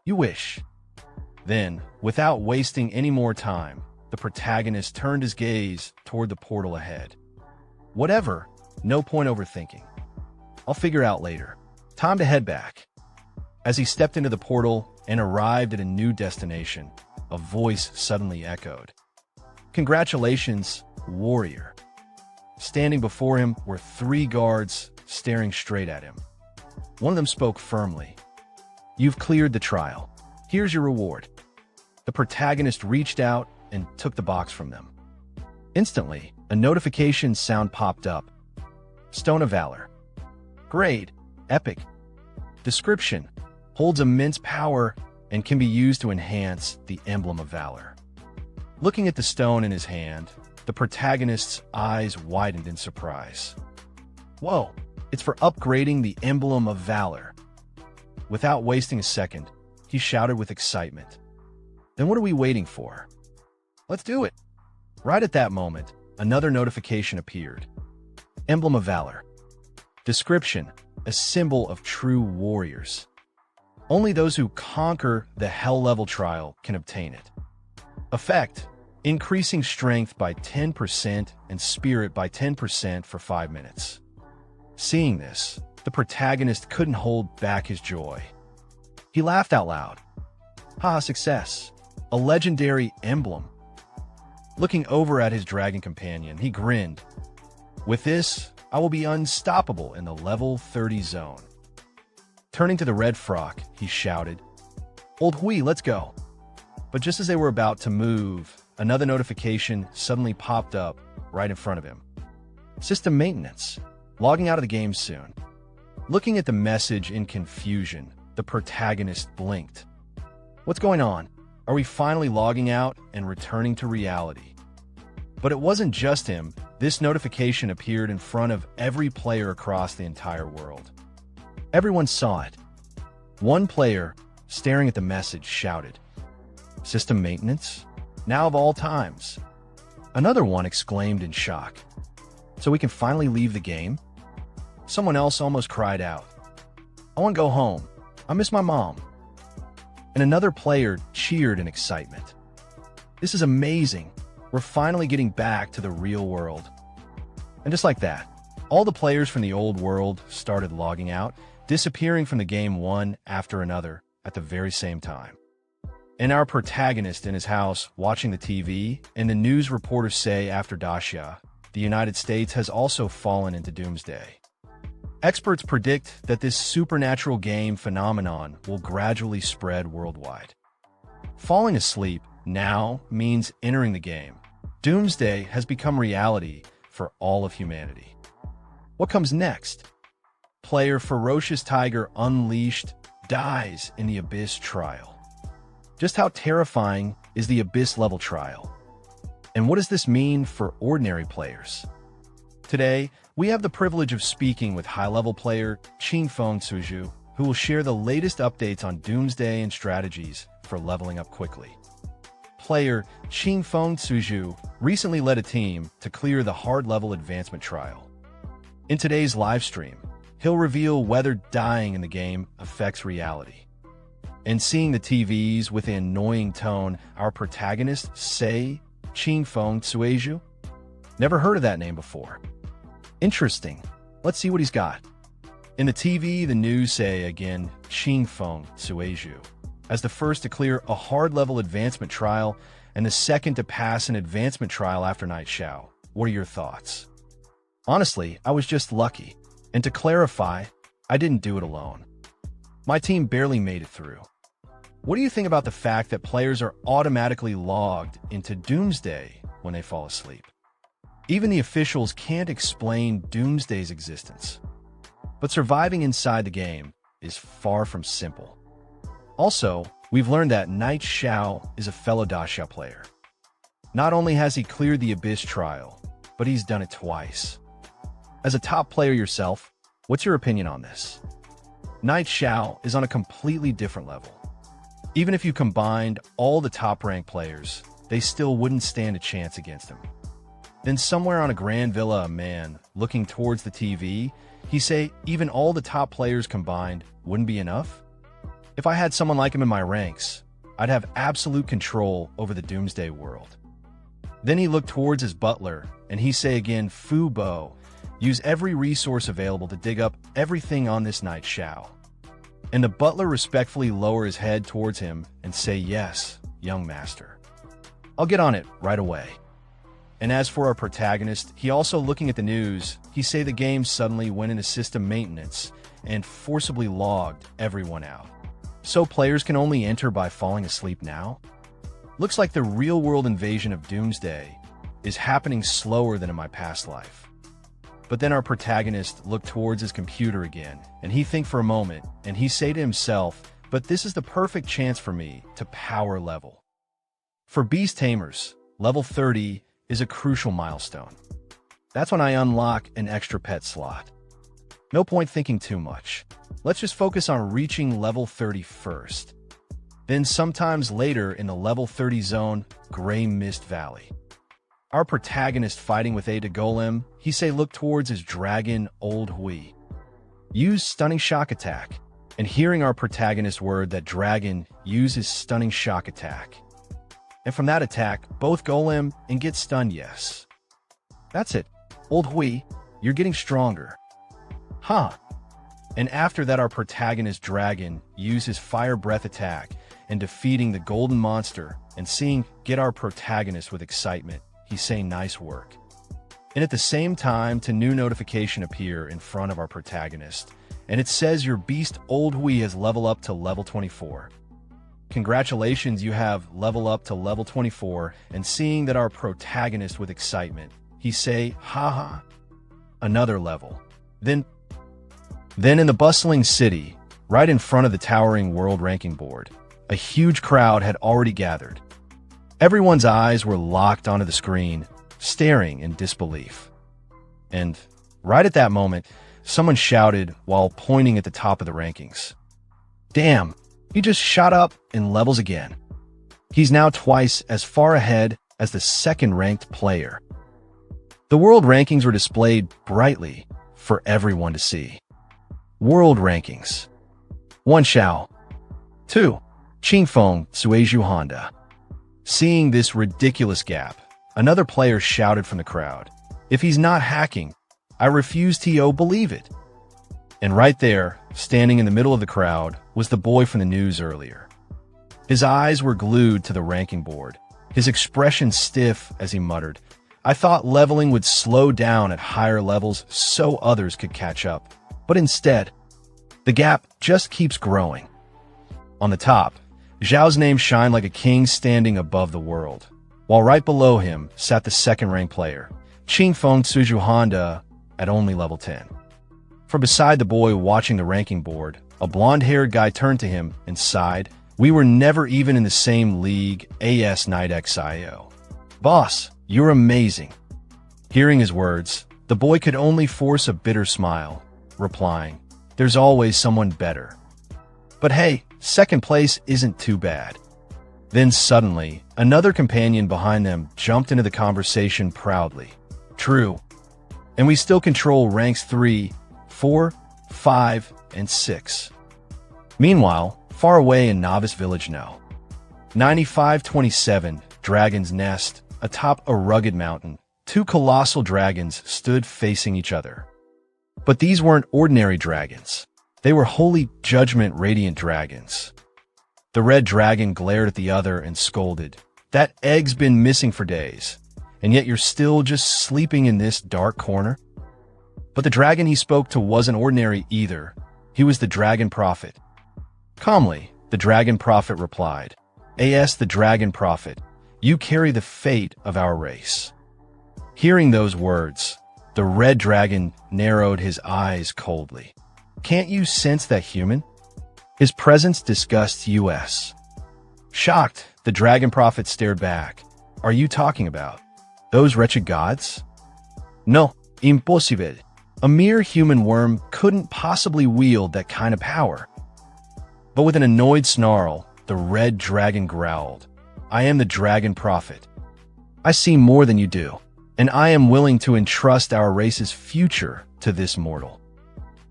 You wish. Then, without wasting any more time, the protagonist turned his gaze toward the portal ahead. Whatever, no point overthinking. I'll figure out later. Time to head back. As he stepped into the portal and arrived at a new destination, a voice suddenly echoed. Congratulations, warrior. Standing before him were 3 guards staring straight at him. One of them spoke firmly. You've cleared the trial. Here's your reward. The protagonist reached out and took the box from them. Instantly, a notification sound popped up. Stone of Valor. Grade. Epic. Description. Holds immense power and can be used to enhance the Emblem of Valor. Looking at the stone in his hand, the protagonist's eyes widened in surprise. Whoa, it's for upgrading the Emblem of Valor. Without wasting a second, he shouted with excitement. Then what are we waiting for? Let's do it. Right at that moment, another notification appeared. Emblem of Valor. Description. A symbol of true warriors. Only those who conquer the Hell level trial can obtain it. Effect. Increasing strength by 10% and spirit by 10% for 5 minutes. Seeing this, the protagonist couldn't hold back his joy. He laughed out loud. Haha, success. A legendary emblem. Looking over at his dragon companion, he grinned. With this, I will be unstoppable in the level 30 zone. Turning to the red frog, he shouted, Old Hui, let's go. But just as they were about to move, another notification suddenly popped up right in front of him. System maintenance. Logging out of the game soon. Looking at the message in confusion, the protagonist blinked. What's going on? Are we finally logging out and returning to reality? But it wasn't just him. This notification appeared in front of every player across the entire world. Everyone saw it. One player, staring at the message, shouted, System maintenance? Now of all times. Another one exclaimed in shock. So we can finally leave the game? Someone else almost cried out. I want to go home. I miss my mom. And another player cheered in excitement. This is amazing. We're finally getting back to the real world. And just like that, all the players from the old world started logging out, disappearing from the game one after another at the very same time. And our protagonist in his house watching the TV, and the news reporters say after Dacia, the United States has also fallen into doomsday. Experts predict that this supernatural game phenomenon will gradually spread worldwide. Falling asleep now means entering the game. Doomsday has become reality for all of humanity. What comes next? Player Ferocious Tiger Unleashed dies in the Abyss trial. Just how terrifying is the Abyss level trial? And what does this mean for ordinary players? Today, we have the privilege of speaking with high-level player Qingfeng Suju, who will share the latest updates on Doomsday and strategies for leveling up quickly. Player Qingfeng Suju recently led a team to clear the hard-level advancement trial. In today's livestream, he'll reveal whether dying in the game affects reality. And seeing the TVs with an annoying tone, our protagonist say Qingfeng Suju? Never heard of that name before. Interesting. Let's see what he's got. In the TV, the news say again Qingfeng Suju as the first to clear a hard-level advancement trial and the second to pass an advancement trial after Night Xiao. What are your thoughts? Honestly, I was just lucky. And to clarify, I didn't do it alone. My team barely made it through. What do you think about the fact that players are automatically logged into Doomsday when they fall asleep? Even the officials can't explain Doomsday's existence. But surviving inside the game is far from simple. Also, we've learned that Night Xiao is a fellow Dacia player. Not only has he cleared the Abyss trial, but he's done it twice. As a top player yourself, what's your opinion on this? Night Xiao is on a completely different level. Even if you combined all the top-ranked players, they still wouldn't stand a chance against him. Then somewhere on a grand villa, a man, looking towards the TV, he say even all the top players combined wouldn't be enough? If I had someone like him in my ranks, I'd have absolute control over the Doomsday world. Then he looked towards his butler, and he say again, Fu Bo, use every resource available to dig up everything on this Night Xiao. And the butler respectfully lower his head towards him and say, yes, young master. I'll get on it right away. And as for our protagonist, he also looking at the news, he say the game suddenly went into system maintenance and forcibly logged everyone out. So players can only enter by falling asleep now? Looks like the real-world invasion of Doomsday is happening slower than in my past life. But then our protagonist looked towards his computer again, and he think for a moment, and he say to himself, but this is the perfect chance for me to power level. For Beast Tamers, level 30 is a crucial milestone. That's when I unlock an extra pet slot. No point thinking too much. Let's just focus on reaching level 30 first. Then sometimes later in the level 30 zone, Grey Mist Valley. Our protagonist fighting with Ada Golem, he say look towards his dragon Old Hui. Use Stunning Shock Attack. And hearing our protagonist word that dragon uses Stunning Shock Attack. And from that attack, both Golem and get stunned, yes. That's it. Old Hui, you're getting stronger. Huh. And after that our protagonist dragon uses Fire Breath Attack and defeating the golden monster and seeing get our protagonist with excitement, he say nice work. And at the same time, a new notification appear in front of our protagonist, and it says your beast Old Hui has leveled up to level 24. Congratulations, you have leveled up to level 24, and seeing that our protagonist with excitement, he say, haha, another level. Then in the bustling city, right in front of the towering world ranking board, a huge crowd had already gathered. Everyone's eyes were locked onto the screen, staring in disbelief. And right at that moment, someone shouted while pointing at the top of the rankings. Damn, he just shot up in levels again. He's now twice as far ahead as the second-ranked player. The world rankings were displayed brightly for everyone to see. World rankings. 1. Xiao. 2. Qingfeng Suizhu Honda. Seeing this ridiculous gap, another player shouted from the crowd, "If he's not hacking, I refuse to believe it." And right there, standing in the middle of the crowd, was the boy from the news earlier. His eyes were glued to the ranking board, his expression stiff as he muttered, "I thought leveling would slow down at higher levels so others could catch up. But instead, the gap just keeps growing." On the top, Xiao's name shined like a king standing above the world, while right below him sat the second-ranked player, Qingfeng Suizhu Honda, at only level 10. From beside the boy watching the ranking board, a blonde-haired guy turned to him and sighed, "We were never even in the same league, AS Night XIO. Boss, you're amazing." Hearing his words, the boy could only force a bitter smile, replying, "There's always someone better. But hey, second place isn't too bad." Then suddenly, another companion behind them jumped into the conversation proudly. "True. And we still control ranks 3, 4, 5, and 6. Meanwhile, far away in Novice Village now, 9527, Dragon's Nest, atop a rugged mountain, two colossal dragons stood facing each other. But these weren't ordinary dragons. They were holy judgment radiant dragons. The red dragon glared at the other and scolded, "That egg's been missing for days, and yet you're still just sleeping in this dark corner?" But the dragon he spoke to wasn't ordinary either. He was the Dragon Prophet. Calmly, the Dragon Prophet replied, "As the Dragon Prophet, you carry the fate of our race." Hearing those words, the red dragon narrowed his eyes coldly. "Can't you sense that human?" His presence disgusts us. Shocked, the Dragon Prophet stared back. "Are you talking about those wretched gods?" "No, impossible. A mere human worm couldn't possibly wield that kind of power." But with an annoyed snarl, the red dragon growled, "I am the Dragon Prophet. I see more than you do, and I am willing to entrust our race's future to this mortal."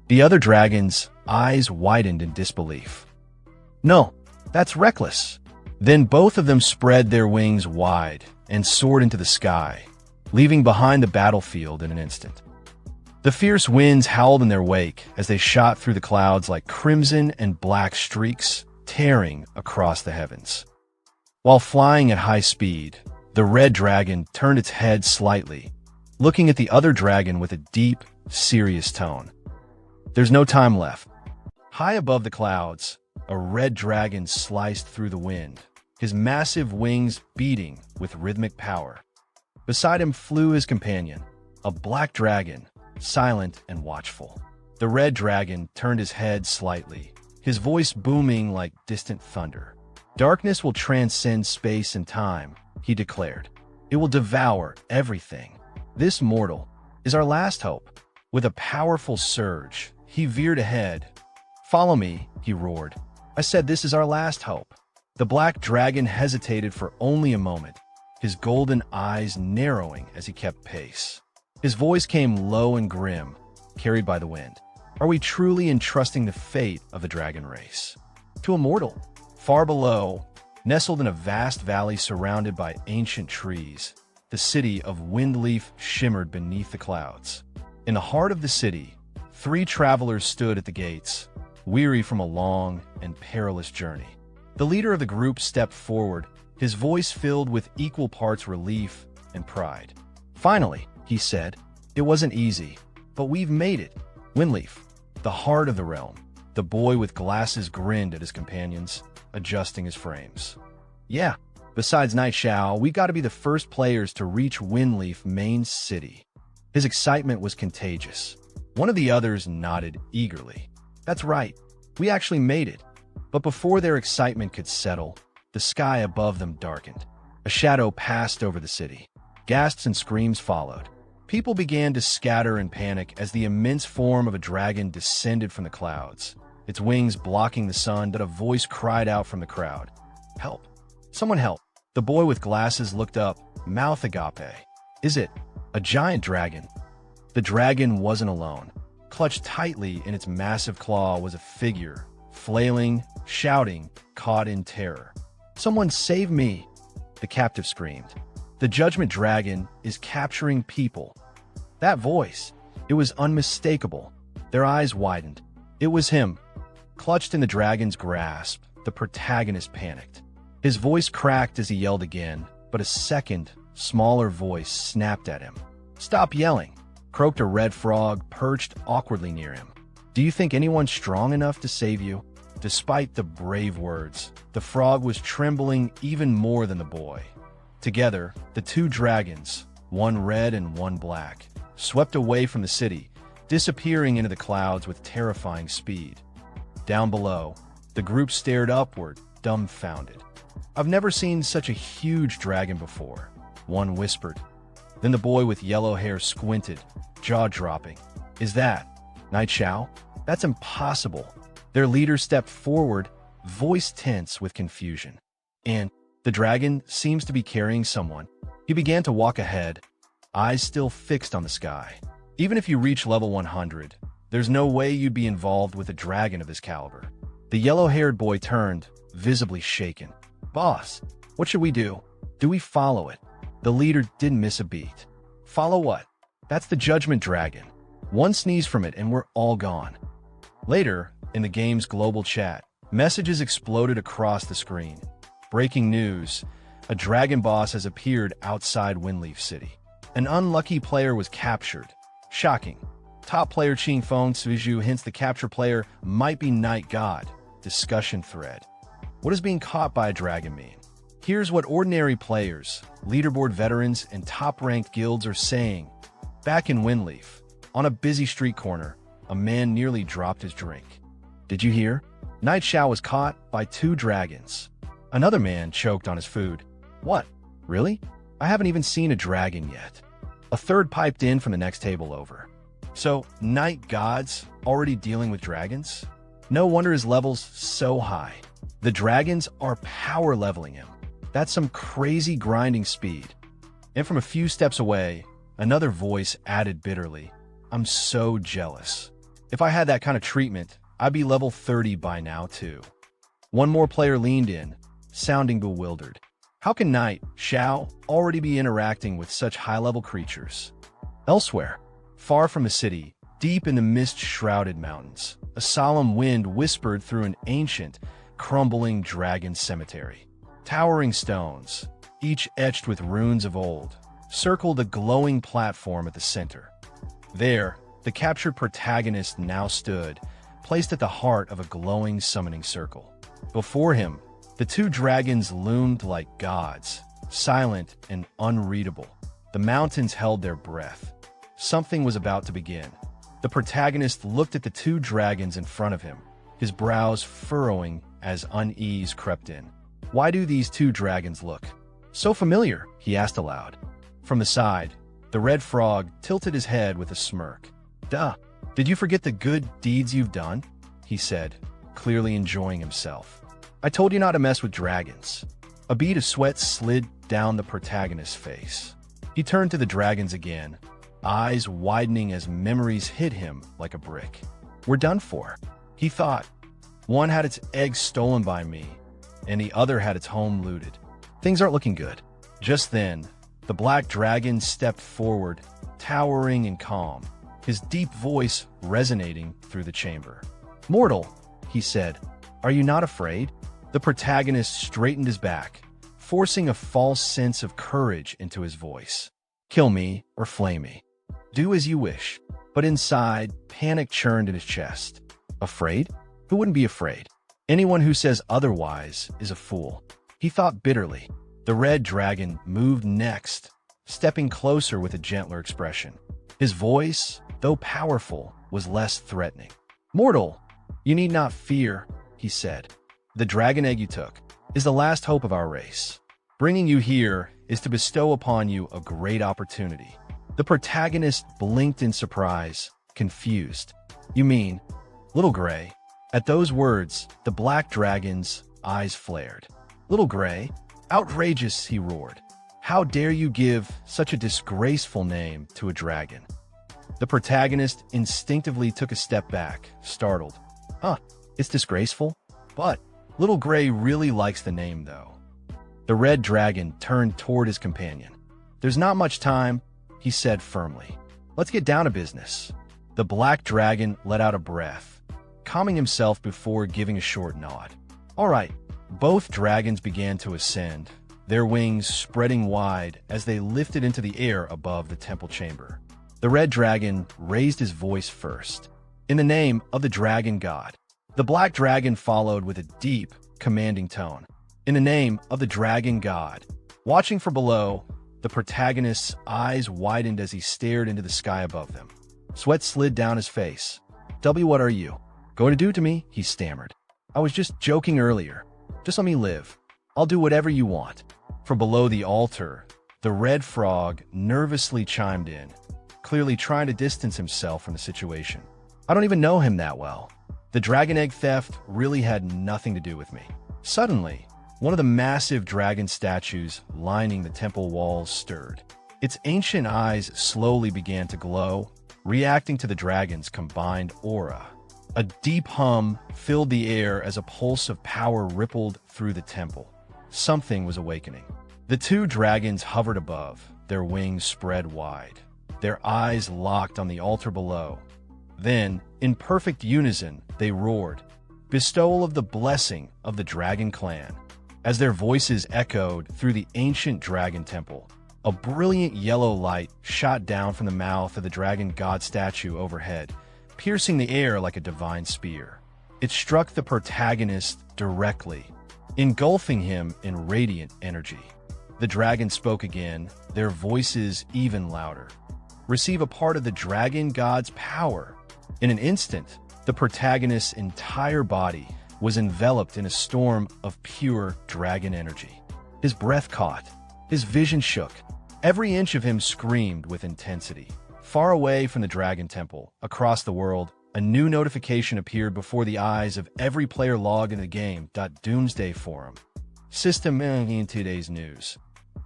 The other dragon's eyes widened in disbelief. "No, that's reckless." Then both of them spread their wings wide and soared into the sky, leaving behind the battlefield in an instant. The fierce winds howled in their wake as they shot through the clouds like crimson and black streaks, tearing across the heavens. While flying at high speed, the red dragon turned its head slightly, looking at the other dragon with a deep, serious tone. "There's no time left." High above the clouds, a red dragon sliced through the wind, his massive wings beating with rhythmic power. Beside him flew his companion, a black dragon, silent and watchful. The red dragon turned his head slightly, his voice booming like distant thunder. "Darkness will transcend space and time," he declared. "It will devour everything. This mortal is our last hope." With a powerful surge, he veered ahead. "Follow me," he roared. "I said this is our last hope." The black dragon hesitated for only a moment, his golden eyes narrowing as he kept pace. His voice came low and grim, carried by the wind. "Are we truly entrusting the fate of the dragon race to a mortal?" Far below, nestled in a vast valley surrounded by ancient trees, the city of Windleaf shimmered beneath the clouds. In the heart of the city, 3 travelers stood at the gates, weary from a long and perilous journey. The leader of the group stepped forward, his voice filled with equal parts relief and pride. "Finally," he said, "it wasn't easy, but we've made it. Windleaf, the heart of the realm." The boy with glasses grinned at his companions, adjusting his frames. "Yeah, besides Night Xiao, we got to be the first players to reach Windleaf main city." His excitement was contagious. One of the others nodded eagerly. "That's right, we actually made it." But before their excitement could settle, the sky above them darkened. A shadow passed over the city. Gasps and screams followed. People began to scatter in panic as the immense form of a dragon descended from the clouds, its wings blocking the sun, but a voice cried out from the crowd, "Help! Someone help. The boy with glasses looked up, mouth agape. Is it a giant dragon? The dragon wasn't alone. Clutched tightly in its massive claw was a figure, flailing, shouting, caught in terror. Someone save me! The captive screamed. The judgment dragon is capturing people. That voice, it was unmistakable. Their eyes widened. It was him. Clutched in the dragon's grasp, the protagonist panicked. His voice cracked as he yelled again, but a second, smaller voice snapped at him. Stop yelling, croaked a red frog perched awkwardly near him. Do you think anyone's strong enough to save you? Despite the brave words, the frog was trembling even more than the boy. Together, the two dragons, one red and one black, swept away from the city, disappearing into the clouds with terrifying speed. Down below, the group stared upward, dumbfounded. I've never seen such a huge dragon before, one whispered. Then the boy with yellow hair squinted, jaw-dropping. Is that Knight Xiao? That's impossible. Their leader stepped forward, voice tense with confusion. And the dragon seems to be carrying someone. He began to walk ahead, eyes still fixed on the sky. Even if you reach level 100, there's no way you'd be involved with a dragon of this caliber. The yellow-haired boy turned, visibly shaken. Boss, what should we do? Do we follow it? The leader didn't miss a beat. Follow what? That's the judgment dragon. One sneeze from it and we're all gone. Later, in the game's global chat, messages exploded across the screen. Breaking news, a dragon boss has appeared outside Windleaf City. An unlucky player was captured. Shocking. Top player Ching Feng Suiju hints the captured player might be Night God. Discussion thread. What does being caught by a dragon mean? Here's what ordinary players, leaderboard veterans, and top-ranked guilds are saying. Back in Windleaf, on a busy street corner, a man nearly dropped his drink. Did you hear? Knight Xiao was caught by two dragons. Another man choked on his food. What? Really? I haven't even seen a dragon yet. A third piped in from the next table over. So, Night Gods already dealing with dragons? No wonder his level's so high. The dragons are power leveling him. That's some crazy grinding speed. And from a few steps away, another voice added bitterly, I'm so jealous. If I had that kind of treatment, I'd be level 30 by now too. One more player leaned in, sounding bewildered. How can Knight Xiao already be interacting with such high-level creatures? Elsewhere, far from the city, deep in the mist-shrouded mountains, a solemn wind whispered through an ancient, crumbling dragon cemetery. Towering stones, each etched with runes of old, circled a glowing platform at the center. There, the captured protagonist now stood, placed at the heart of a glowing summoning circle. Before him, the two dragons loomed like gods, silent and unreadable. The mountains held their breath. Something was about to begin. The protagonist looked at the two dragons in front of him, his brows furrowing as unease crept in. Why do these two dragons look so familiar? He asked aloud. From the side, the red frog tilted his head with a smirk. Duh, did you forget the good deeds you've done? He said, clearly enjoying himself. I told you not to mess with dragons. A bead of sweat slid down the protagonist's face. He turned to the dragons again, eyes widening as memories hit him like a brick. We're done for, he thought. One had its eggs stolen by me, and the other had its home looted. Things aren't looking good. Just then, the black dragon stepped forward, towering and calm, his deep voice resonating through the chamber. Mortal, he said, are you not afraid? The protagonist straightened his back, forcing a false sense of courage into his voice. Kill me or flay me. Do as you wish. But inside, panic churned in his chest. Afraid? Who wouldn't be afraid? Anyone who says otherwise is a fool. He thought bitterly. The red dragon moved next, stepping closer with a gentler expression. His voice, though powerful, was less threatening. Mortal, you need not fear, he said. The dragon egg you took is the last hope of our race. Bringing you here is to bestow upon you a great opportunity. The protagonist blinked in surprise, confused. You mean, Little Gray? At those words, the black dragon's eyes flared. Little Gray? Outrageous, he roared. How dare you give such a disgraceful name to a dragon? The protagonist instinctively took a step back, startled. Huh, it's disgraceful? But Little Gray really likes the name, though. The red dragon turned toward his companion. There's not much time, he said firmly. Let's get down to business. The black dragon let out a breath, calming himself before giving a short nod. All right, both dragons began to ascend, their wings spreading wide as they lifted into the air above the temple chamber. The red dragon raised his voice first. In the name of the dragon god. The black dragon followed with a deep, commanding tone. In the name of the dragon god. Watching from below, the protagonist's eyes widened as he stared into the sky above them. Sweat slid down his face. What are you going to do to me? He stammered. I was just joking earlier. Just let me live. I'll do whatever you want. From below the altar, the red frog nervously chimed in, clearly trying to distance himself from the situation. I don't even know him that well. The dragon egg theft really had nothing to do with me. Suddenly, one of the massive dragon statues lining the temple walls stirred. Its ancient eyes slowly began to glow, reacting to the dragon's combined aura. A deep hum filled the air as a pulse of power rippled through the temple. Something was awakening. The two dragons hovered above, their wings spread wide, their eyes locked on the altar below. Then, in perfect unison, they roared, bestowal of the blessing of the dragon clan. As their voices echoed through the ancient dragon temple, a brilliant yellow light shot down from the mouth of the dragon god statue overhead, piercing the air like a divine spear. It struck the protagonist directly, engulfing him in radiant energy. The dragon spoke again, their voices even louder. Receive a part of the dragon god's power. In an instant, the protagonist's entire body was enveloped in a storm of pure dragon energy. His breath caught, his vision shook. Every inch of him screamed with intensity. Far away from the dragon temple, across the world, a new notification appeared before the eyes of every player logged in the game. Doomsday Forum. System in today's news.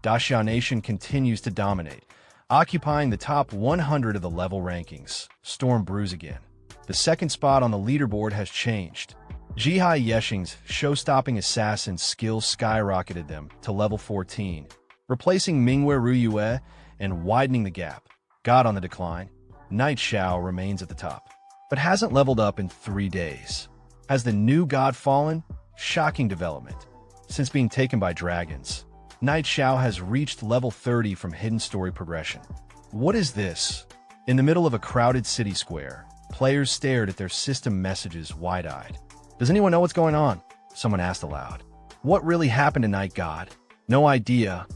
Xiao Nation continues to dominate, occupying the top 100 of the level rankings. Storm brews again. The second spot on the leaderboard has changed. Jihai Yeshing's show-stopping assassin skills skyrocketed them to level 14, replacing Mingwe Ruyue and widening the gap. God on the decline, Knight Xiao remains at the top, but hasn't leveled up in 3 days. Has the new god fallen? Shocking development. Since being taken by dragons, Knight Xiao has reached level 30 from hidden story progression. What is this? In the middle of a crowded city square, players stared at their system messages wide-eyed. Does anyone know what's going on? Someone asked aloud. What really happened to Knight God? No idea,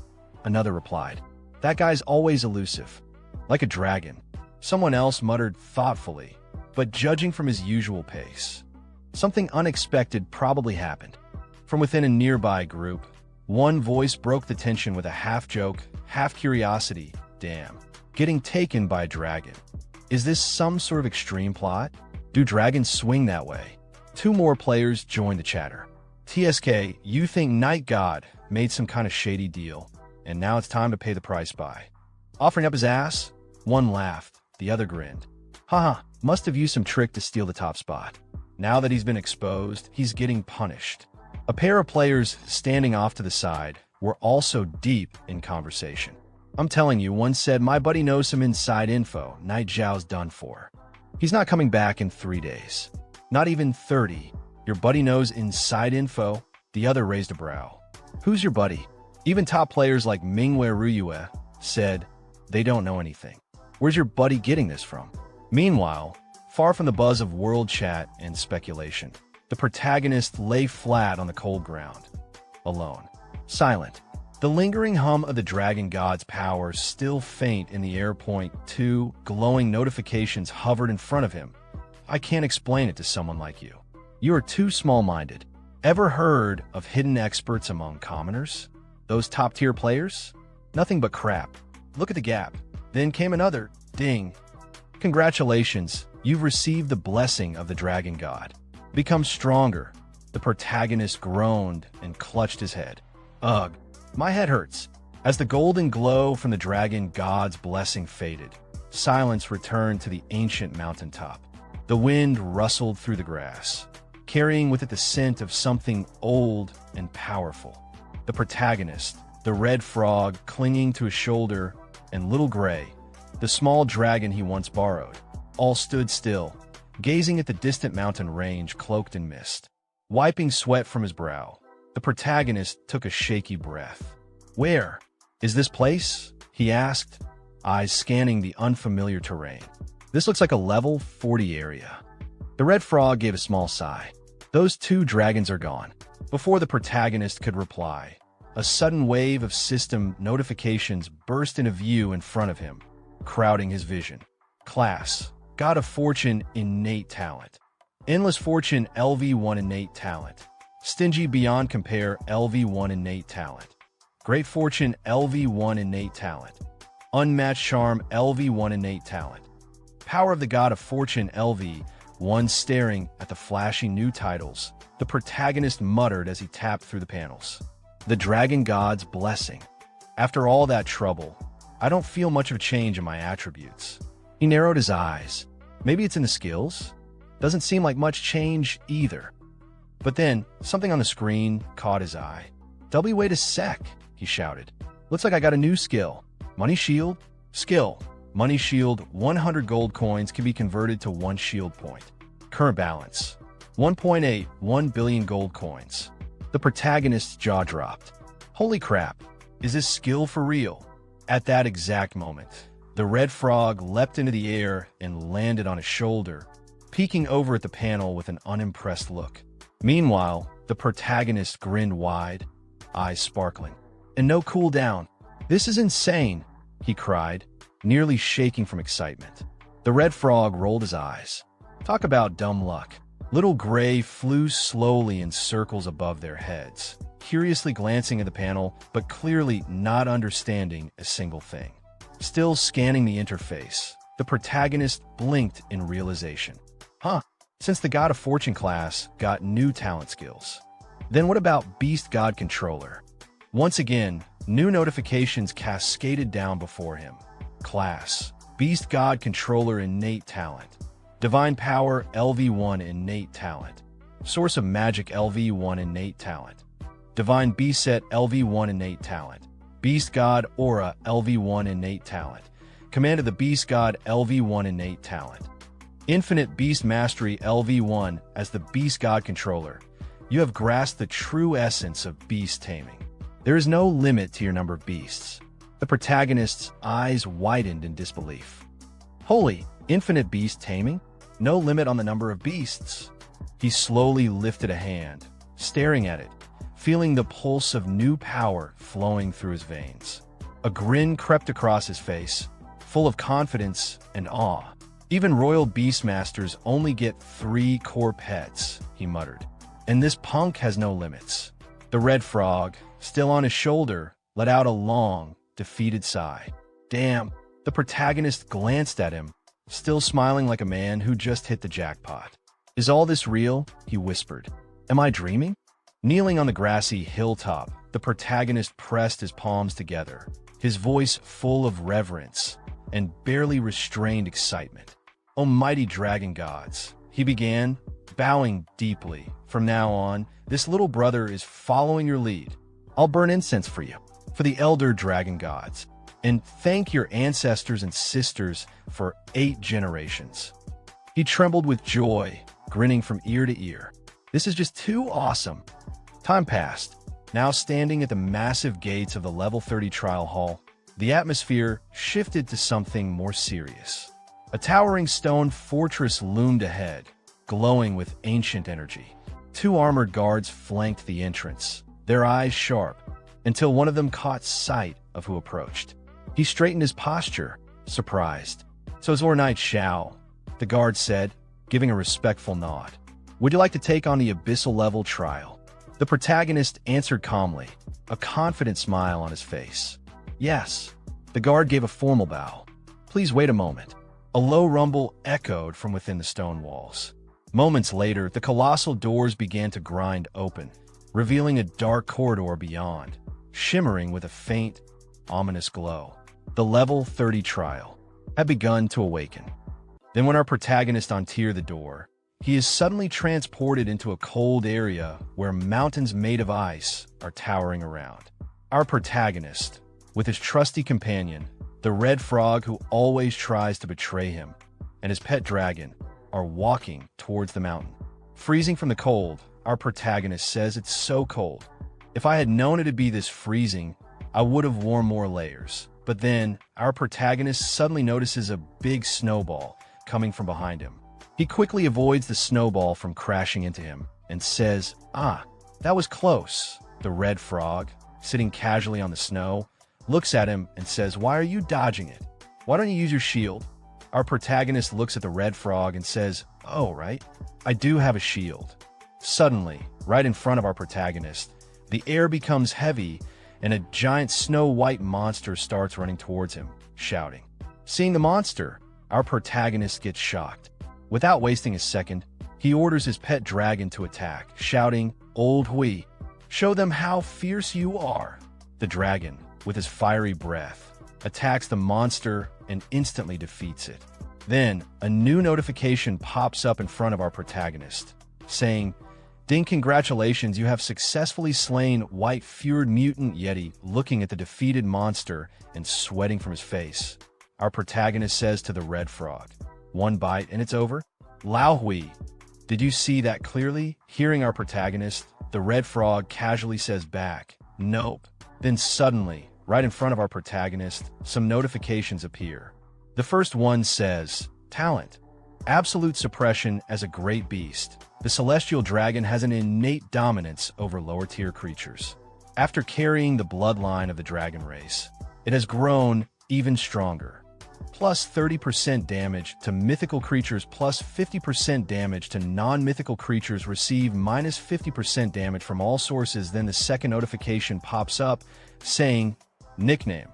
another replied. That guy's always elusive. Like a dragon. Someone else muttered thoughtfully, but judging from his usual pace. Something unexpected probably happened. From within a nearby group, one voice broke the tension with a half-joke, half-curiosity. Damn. Getting taken by a dragon. Is this some sort of extreme plot? Do dragons swing that way? 2 more players joined the chatter. TSK, you think Knight God made some kind of shady deal, and now it's time to pay the price by. Offering up his ass? One laughed, the other grinned. Haha, must have used some trick to steal the top spot. Now that he's been exposed, he's getting punished. A pair of players standing off to the side were also deep in conversation. I'm telling you, one said, my buddy knows some inside info. Knight Zhao's done for. He's not coming back in 3 days. Not even 30. Your buddy knows inside info? The other raised a brow. Who's your buddy? Even top players like Mingwe Ruyue said they don't know anything. Where's your buddy getting this from? Meanwhile, far from the buzz of world chat and speculation, the protagonist lay flat on the cold ground, alone, silent. The lingering hum of the dragon god's power still faint in the air. 2 glowing notifications hovered in front of him. I can't explain it to someone like you. You are too small-minded. Ever heard of hidden experts among commoners? Those top-tier players? Nothing but crap. Look at the gap. Then came another ding. Congratulations, you've received the blessing of the dragon god. Become stronger. The protagonist groaned and clutched his head. Ugh, my head hurts. As the golden glow from the dragon god's blessing faded, silence returned to the ancient mountaintop. The wind rustled through the grass, carrying with it the scent of something old and powerful. The protagonist, the red frog clinging to his shoulder, and Little Gray, the small dragon he once borrowed, all stood still, gazing at the distant mountain range cloaked in mist. Wiping sweat from his brow, the protagonist took a shaky breath. "Where is this place?" he asked, eyes scanning the unfamiliar terrain. "This looks like a level 40 area." The red frog gave a small sigh. "Those two dragons are gone." Before the protagonist could reply, a sudden wave of system notifications burst into view in front of him, crowding his vision. Class: God of Fortune, innate talent. Endless Fortune, LV1 innate talent. Stingy beyond compare, LV1 innate talent. Great Fortune, LV1 innate talent. Unmatched Charm, LV1 innate talent. Power of the God of Fortune, LV1. Staring at the flashy new titles, the protagonist muttered as he tapped through the panels. The Dragon God's Blessing. After all that trouble, I don't feel much of a change in my attributes. He narrowed his eyes. Maybe it's in the skills? Doesn't seem like much change either. But then, something on the screen caught his eye. "Wait a sec," he shouted. "Looks like I got a new skill. Money Shield? Skill. Money Shield, 100 gold coins can be converted to 1 shield point. Current balance, 1.81 billion gold coins." The protagonist's jaw dropped. Holy crap, is this skill for real? At that exact moment, the red frog leapt into the air and landed on his shoulder, peeking over at the panel with an unimpressed look. Meanwhile, the protagonist grinned wide, eyes sparkling. "And no cooldown. This is insane," he cried, nearly shaking from excitement. The red frog rolled his eyes. Talk about dumb luck. Little Gray flew slowly in circles above their heads, curiously glancing at the panel, but clearly not understanding a single thing. Still scanning the interface, the protagonist blinked in realization. Huh, since the God of Fortune class got new talent skills. Then what about Beast God Controller? Once again, new notifications cascaded down before him. Class: Beast God Controller innate talent. Divine Power LV1 innate talent. Source of Magic LV1 innate talent. Divine Beast Set LV1 innate talent. Beast God Aura LV1 innate talent. Command of the Beast God LV1 innate talent. Infinite Beast Mastery LV1. As the Beast God Controller, you have grasped the true essence of beast taming. There is no limit to your number of beasts. The protagonist's eyes widened in disbelief. Holy, infinite beast taming? No limit on the number of beasts. He slowly lifted a hand, staring at it, feeling the pulse of new power flowing through his veins. A grin crept across his face, full of confidence and awe. "Even royal beastmasters only get 3 core pets," he muttered. "And this punk has no limits." The red frog, still on his shoulder, let out a long, defeated sigh. Damn. The protagonist glanced at him, still smiling like a man who just hit the jackpot. "Is all this real?" he whispered. "Am I dreaming?" Kneeling on the grassy hilltop, the protagonist pressed his palms together, his voice full of reverence and barely restrained excitement. "Almighty dragon gods," he began, bowing deeply. "From now on, this little brother is following your lead. I'll burn incense for you, for the elder dragon gods, and thank your ancestors and sisters for 8 generations." He trembled with joy, grinning from ear to ear. "This is just too awesome." Time passed. Now standing at the massive gates of the level 30 trial hall, the atmosphere shifted to something more serious. A towering stone fortress loomed ahead, glowing with ancient energy. 2 armored guards flanked the entrance, their eyes sharp, until one of them caught sight of who approached. He straightened his posture, surprised. "So it's Lord Knight Xiao," the guard said, giving a respectful nod. "Would you like to take on the abyssal level trial?" The protagonist answered calmly, a confident smile on his face. "Yes." The guard gave a formal bow. "Please wait a moment." A low rumble echoed from within the stone walls. Moments later, the colossal doors began to grind open, revealing a dark corridor beyond. shimmering with a faint, ominous glow. The level 30 trial had begun to awaken. Then when our protagonist untears the door, he is suddenly transported into a cold area where mountains made of ice are towering around. Our protagonist, with his trusty companion, the red frog who always tries to betray him, and his pet dragon, are walking towards the mountain. Freezing from the cold, our protagonist says it's so cold. If I had known it'd be this freezing, I would have worn more layers. But then, our protagonist suddenly notices a big snowball coming from behind him. He quickly avoids the snowball from crashing into him and says, "Ah, that was close." The red frog, sitting casually on the snow, looks at him and says, "Why are you dodging it? Why don't you use your shield?" Our protagonist looks at the red frog and says, "Oh, right, I do have a shield." Suddenly, right in front of our protagonist, the air becomes heavy and a giant snow-white monster starts running towards him, shouting. Seeing the monster, our protagonist gets shocked. Without wasting a second, he orders his pet dragon to attack, shouting, "Old Hui, show them how fierce you are." The dragon, with his fiery breath, attacks the monster and instantly defeats it. Then, a new notification pops up in front of our protagonist, saying, "Ding, congratulations, you have successfully slain white-furred mutant Yeti." Looking at the defeated monster and sweating from his face, our protagonist says to the red frog, "One bite and it's over?" "Lao Hui, did you see that clearly?" Hearing our protagonist, the red frog casually says back, "Nope." Then suddenly, right in front of our protagonist, some notifications appear. The first one says, "Talent. Absolute suppression as a great beast. The celestial dragon has an innate dominance over lower-tier creatures. After carrying the bloodline of the dragon race, it has grown even stronger. Plus 30% damage to mythical creatures, plus 50% damage to non-mythical creatures. Receive minus 50% damage from all sources." Then the second notification pops up, saying, "Nickname,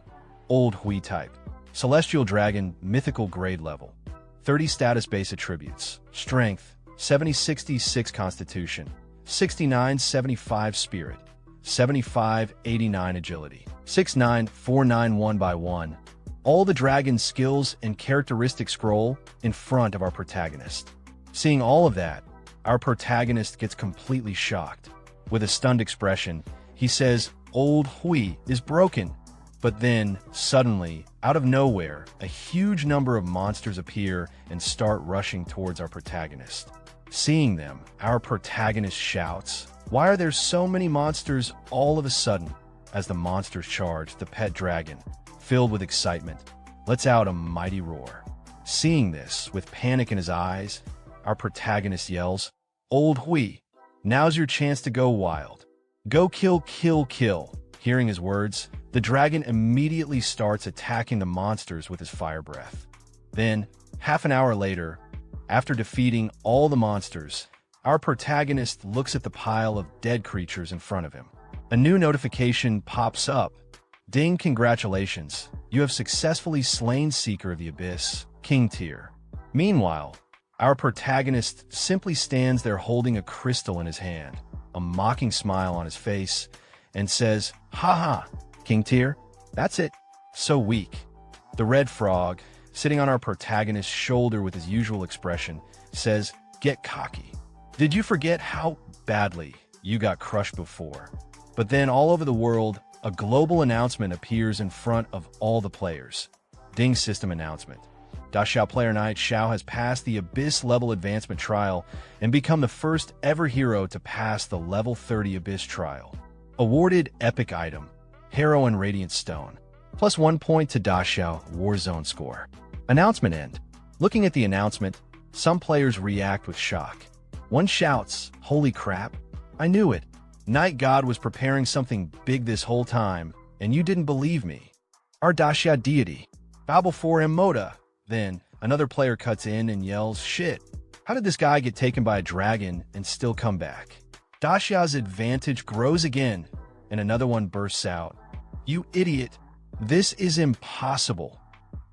Old Hui type. Celestial dragon, mythical grade level. 30 status base attributes. Strength, 70-66 constitution, 69-75 spirit, 75-89 agility, 6-9-4-9 1x1. All the dragon's skills and characteristics scroll in front of our protagonist. Seeing all of that, our protagonist gets completely shocked. With a stunned expression, he says, "Old Hui is broken." But then, suddenly, out of nowhere, a huge number of monsters appear and start rushing towards our protagonist. Seeing them, our protagonist shouts, "Why are there so many monsters all of a sudden?" As the monsters charge, the pet dragon, filled with excitement, lets out a mighty roar. Seeing this, with panic in his eyes, our protagonist yells, "Old Hui, now's your chance to go wild. Go kill, kill, kill." Hearing his words, the dragon immediately starts attacking the monsters with his fire breath. Then, half an hour later, after defeating all the monsters, our protagonist looks at the pile of dead creatures in front of him. A new notification pops up. "Ding, congratulations, you have successfully slain Seeker of the Abyss, King Tier." Meanwhile, our protagonist simply stands there holding a crystal in his hand, a mocking smile on his face, and says, "Haha, King Tier, that's it. So weak." The red frog, sitting on our protagonist's shoulder with his usual expression, says, "Get cocky. Did you forget how badly you got crushed before?" But then all over the world, a global announcement appears in front of all the players. Ding, system announcement. Xiao player Knight Xiao has passed the Abyss level advancement trial and become the first ever hero to pass the level 30 Abyss trial. Awarded epic item, Heroine Radiant Stone. Plus 1 point to Xiao Warzone score. Announcement end. Looking at the announcement, some players react with shock. One shouts, "Holy crap, I knew it. Night God was preparing something big this whole time, and you didn't believe me. Our Xiao deity. Bow before him, Moda." Then, another player cuts in and yells, "Shit, how did this guy get taken by a dragon and still come back?" Xiao's advantage grows again, and another one bursts out, "You idiot, this is impossible."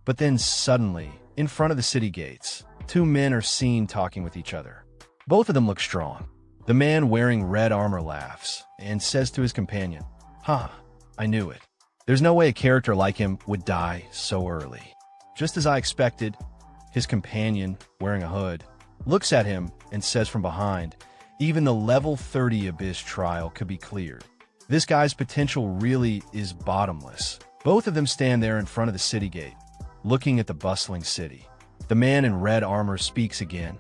But then suddenly, in front of the city gates, two men are seen talking with each other. Both of them look strong. The man wearing red armor laughs and says to his companion, "Huh, I knew it. There's no way a character like him would die so early. Just as I expected, his companion, wearing a hood, looks at him and says from behind, even the level 30 Abyss trial could be cleared. This guy's potential really is bottomless. Both of them stand there in front of the city gate, looking at the bustling city. The man in red armor speaks again.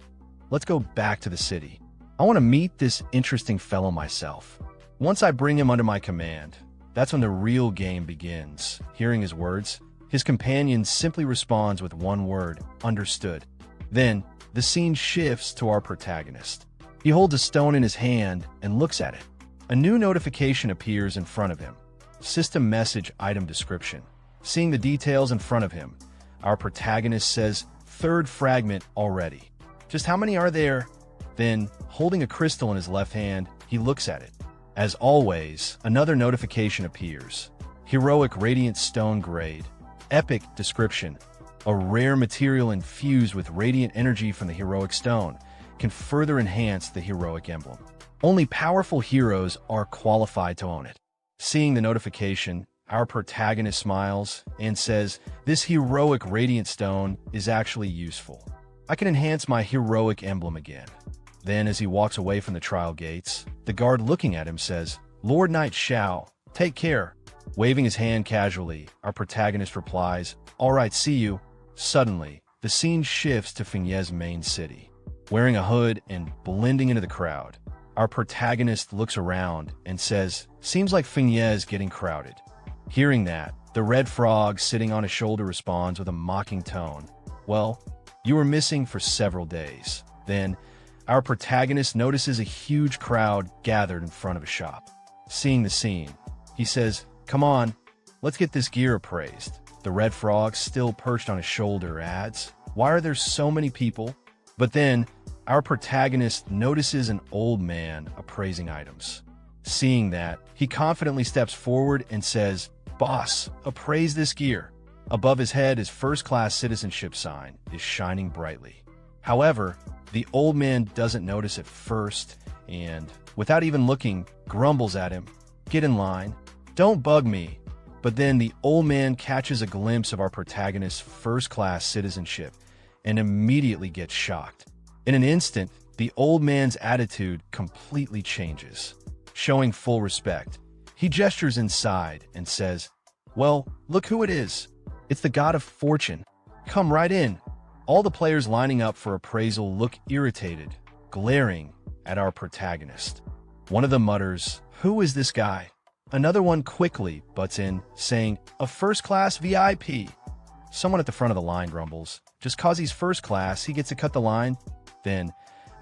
Let's go back to the city. I want to meet this interesting fellow myself. Once I bring him under my command, that's when the real game begins. Hearing his words, his companion simply responds with one word, understood. Then, the scene shifts to our protagonist. He holds a stone in his hand and looks at it. A new notification appears in front of him. System message item description. Seeing the details in front of him, our protagonist says, third fragment already. Just how many are there? Then, holding a crystal in his left hand, he looks at it. As always, another notification appears. Heroic Radiant Stone Grade. Epic description. A rare material infused with radiant energy from the heroic stone can further enhance the heroic emblem. Only powerful heroes are qualified to own it. Seeing the notification, our protagonist smiles and says, this heroic radiant stone is actually useful. I can enhance my heroic emblem again. Then, as he walks away from the trial gates, the guard looking at him says, Lord Knight Xiao, take care. Waving his hand casually, our protagonist replies, all right, see you. Suddenly, the scene shifts to Fengye's main city. Wearing a hood and blending into the crowd, our protagonist looks around and says, seems like Fengye is getting crowded. Hearing that, the red frog sitting on his shoulder responds with a mocking tone, well, you were missing for several days. Then, our protagonist notices a huge crowd gathered in front of a shop. Seeing the scene, he says, come on, let's get this gear appraised. The red frog, still perched on his shoulder, adds, why are there so many people? But then, our protagonist notices an old man appraising items. Seeing that, he confidently steps forward and says, boss, appraise this gear. Above his head, his first-class citizenship sign is shining brightly. However, the old man doesn't notice at first and, without even looking, grumbles at him, get in line, don't bug me. But then the old man catches a glimpse of our protagonist's first-class citizenship and immediately gets shocked. In an instant, the old man's attitude completely changes. Showing full respect, he gestures inside and says, well, look who it is. It's the god of fortune. Come right in. All the players lining up for appraisal look irritated, glaring at our protagonist. One of them mutters, who is this guy? Another one quickly butts in, saying, a first-class VIP. Someone at the front of the line grumbles, just cause he's first class, he gets to cut the line. Then,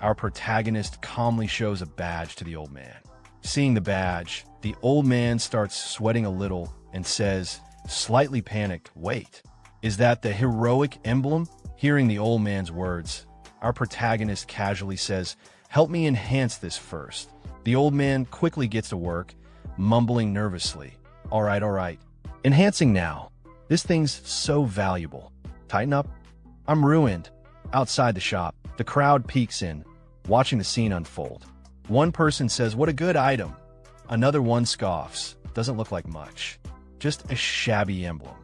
our protagonist calmly shows a badge to the old man. Seeing the badge, the old man starts sweating a little and says, slightly panicked, wait, is that the heroic emblem? Hearing the old man's words, our protagonist casually says, help me enhance this first. The old man quickly gets to work, mumbling nervously, all right, enhancing now. This thing's so valuable. Tighten up. I'm ruined. Outside the shop, the crowd peeks in, watching the scene unfold. One person says, what a good item. Another one scoffs, doesn't look like much. Just a shabby emblem.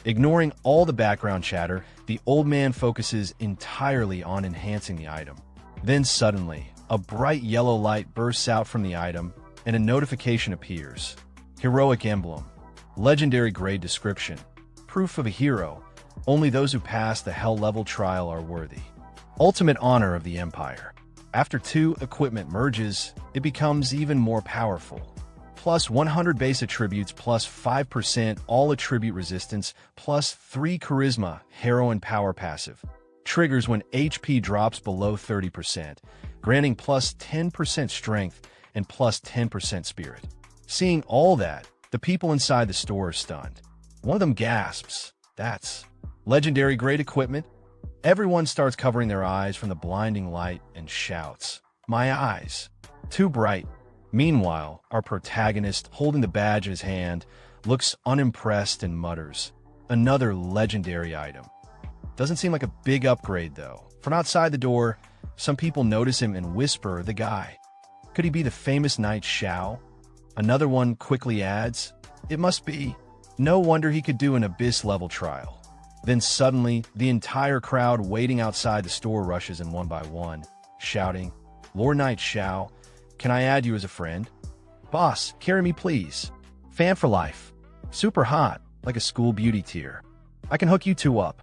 Ignoring all the background chatter, the old man focuses entirely on enhancing the item. Then suddenly, a bright yellow light bursts out from the item, and a notification appears. Heroic emblem. Legendary grade description. Proof of a hero. Only those who pass the hell level trial are worthy. Ultimate honor of the Empire. After 2 equipment merges, it becomes even more powerful. Plus 100 base attributes, plus 5% all attribute resistance, plus 3 charisma, heroine power passive. Triggers when HP drops below 30%, granting plus 10% strength and plus 10% spirit. Seeing all that, the people inside the store are stunned. One of them gasps, that's legendary grade equipment. Everyone starts covering their eyes from the blinding light and shouts, my eyes, too bright. Meanwhile, our protagonist, holding the badge in his hand, looks unimpressed and mutters, another legendary item. Doesn't seem like a big upgrade though. From outside the door, some people notice him and whisper, the guy. Could he be the famous knight Xiao? Another one quickly adds, It must be. No wonder he could do an abyss-level trial. Then suddenly, the entire crowd waiting outside the store rushes in one by one, shouting, "Lord Knight Xiao, can I add you as a friend? Boss, carry me please. Fan for life. Super hot, like a school beauty tier. I can hook you two up.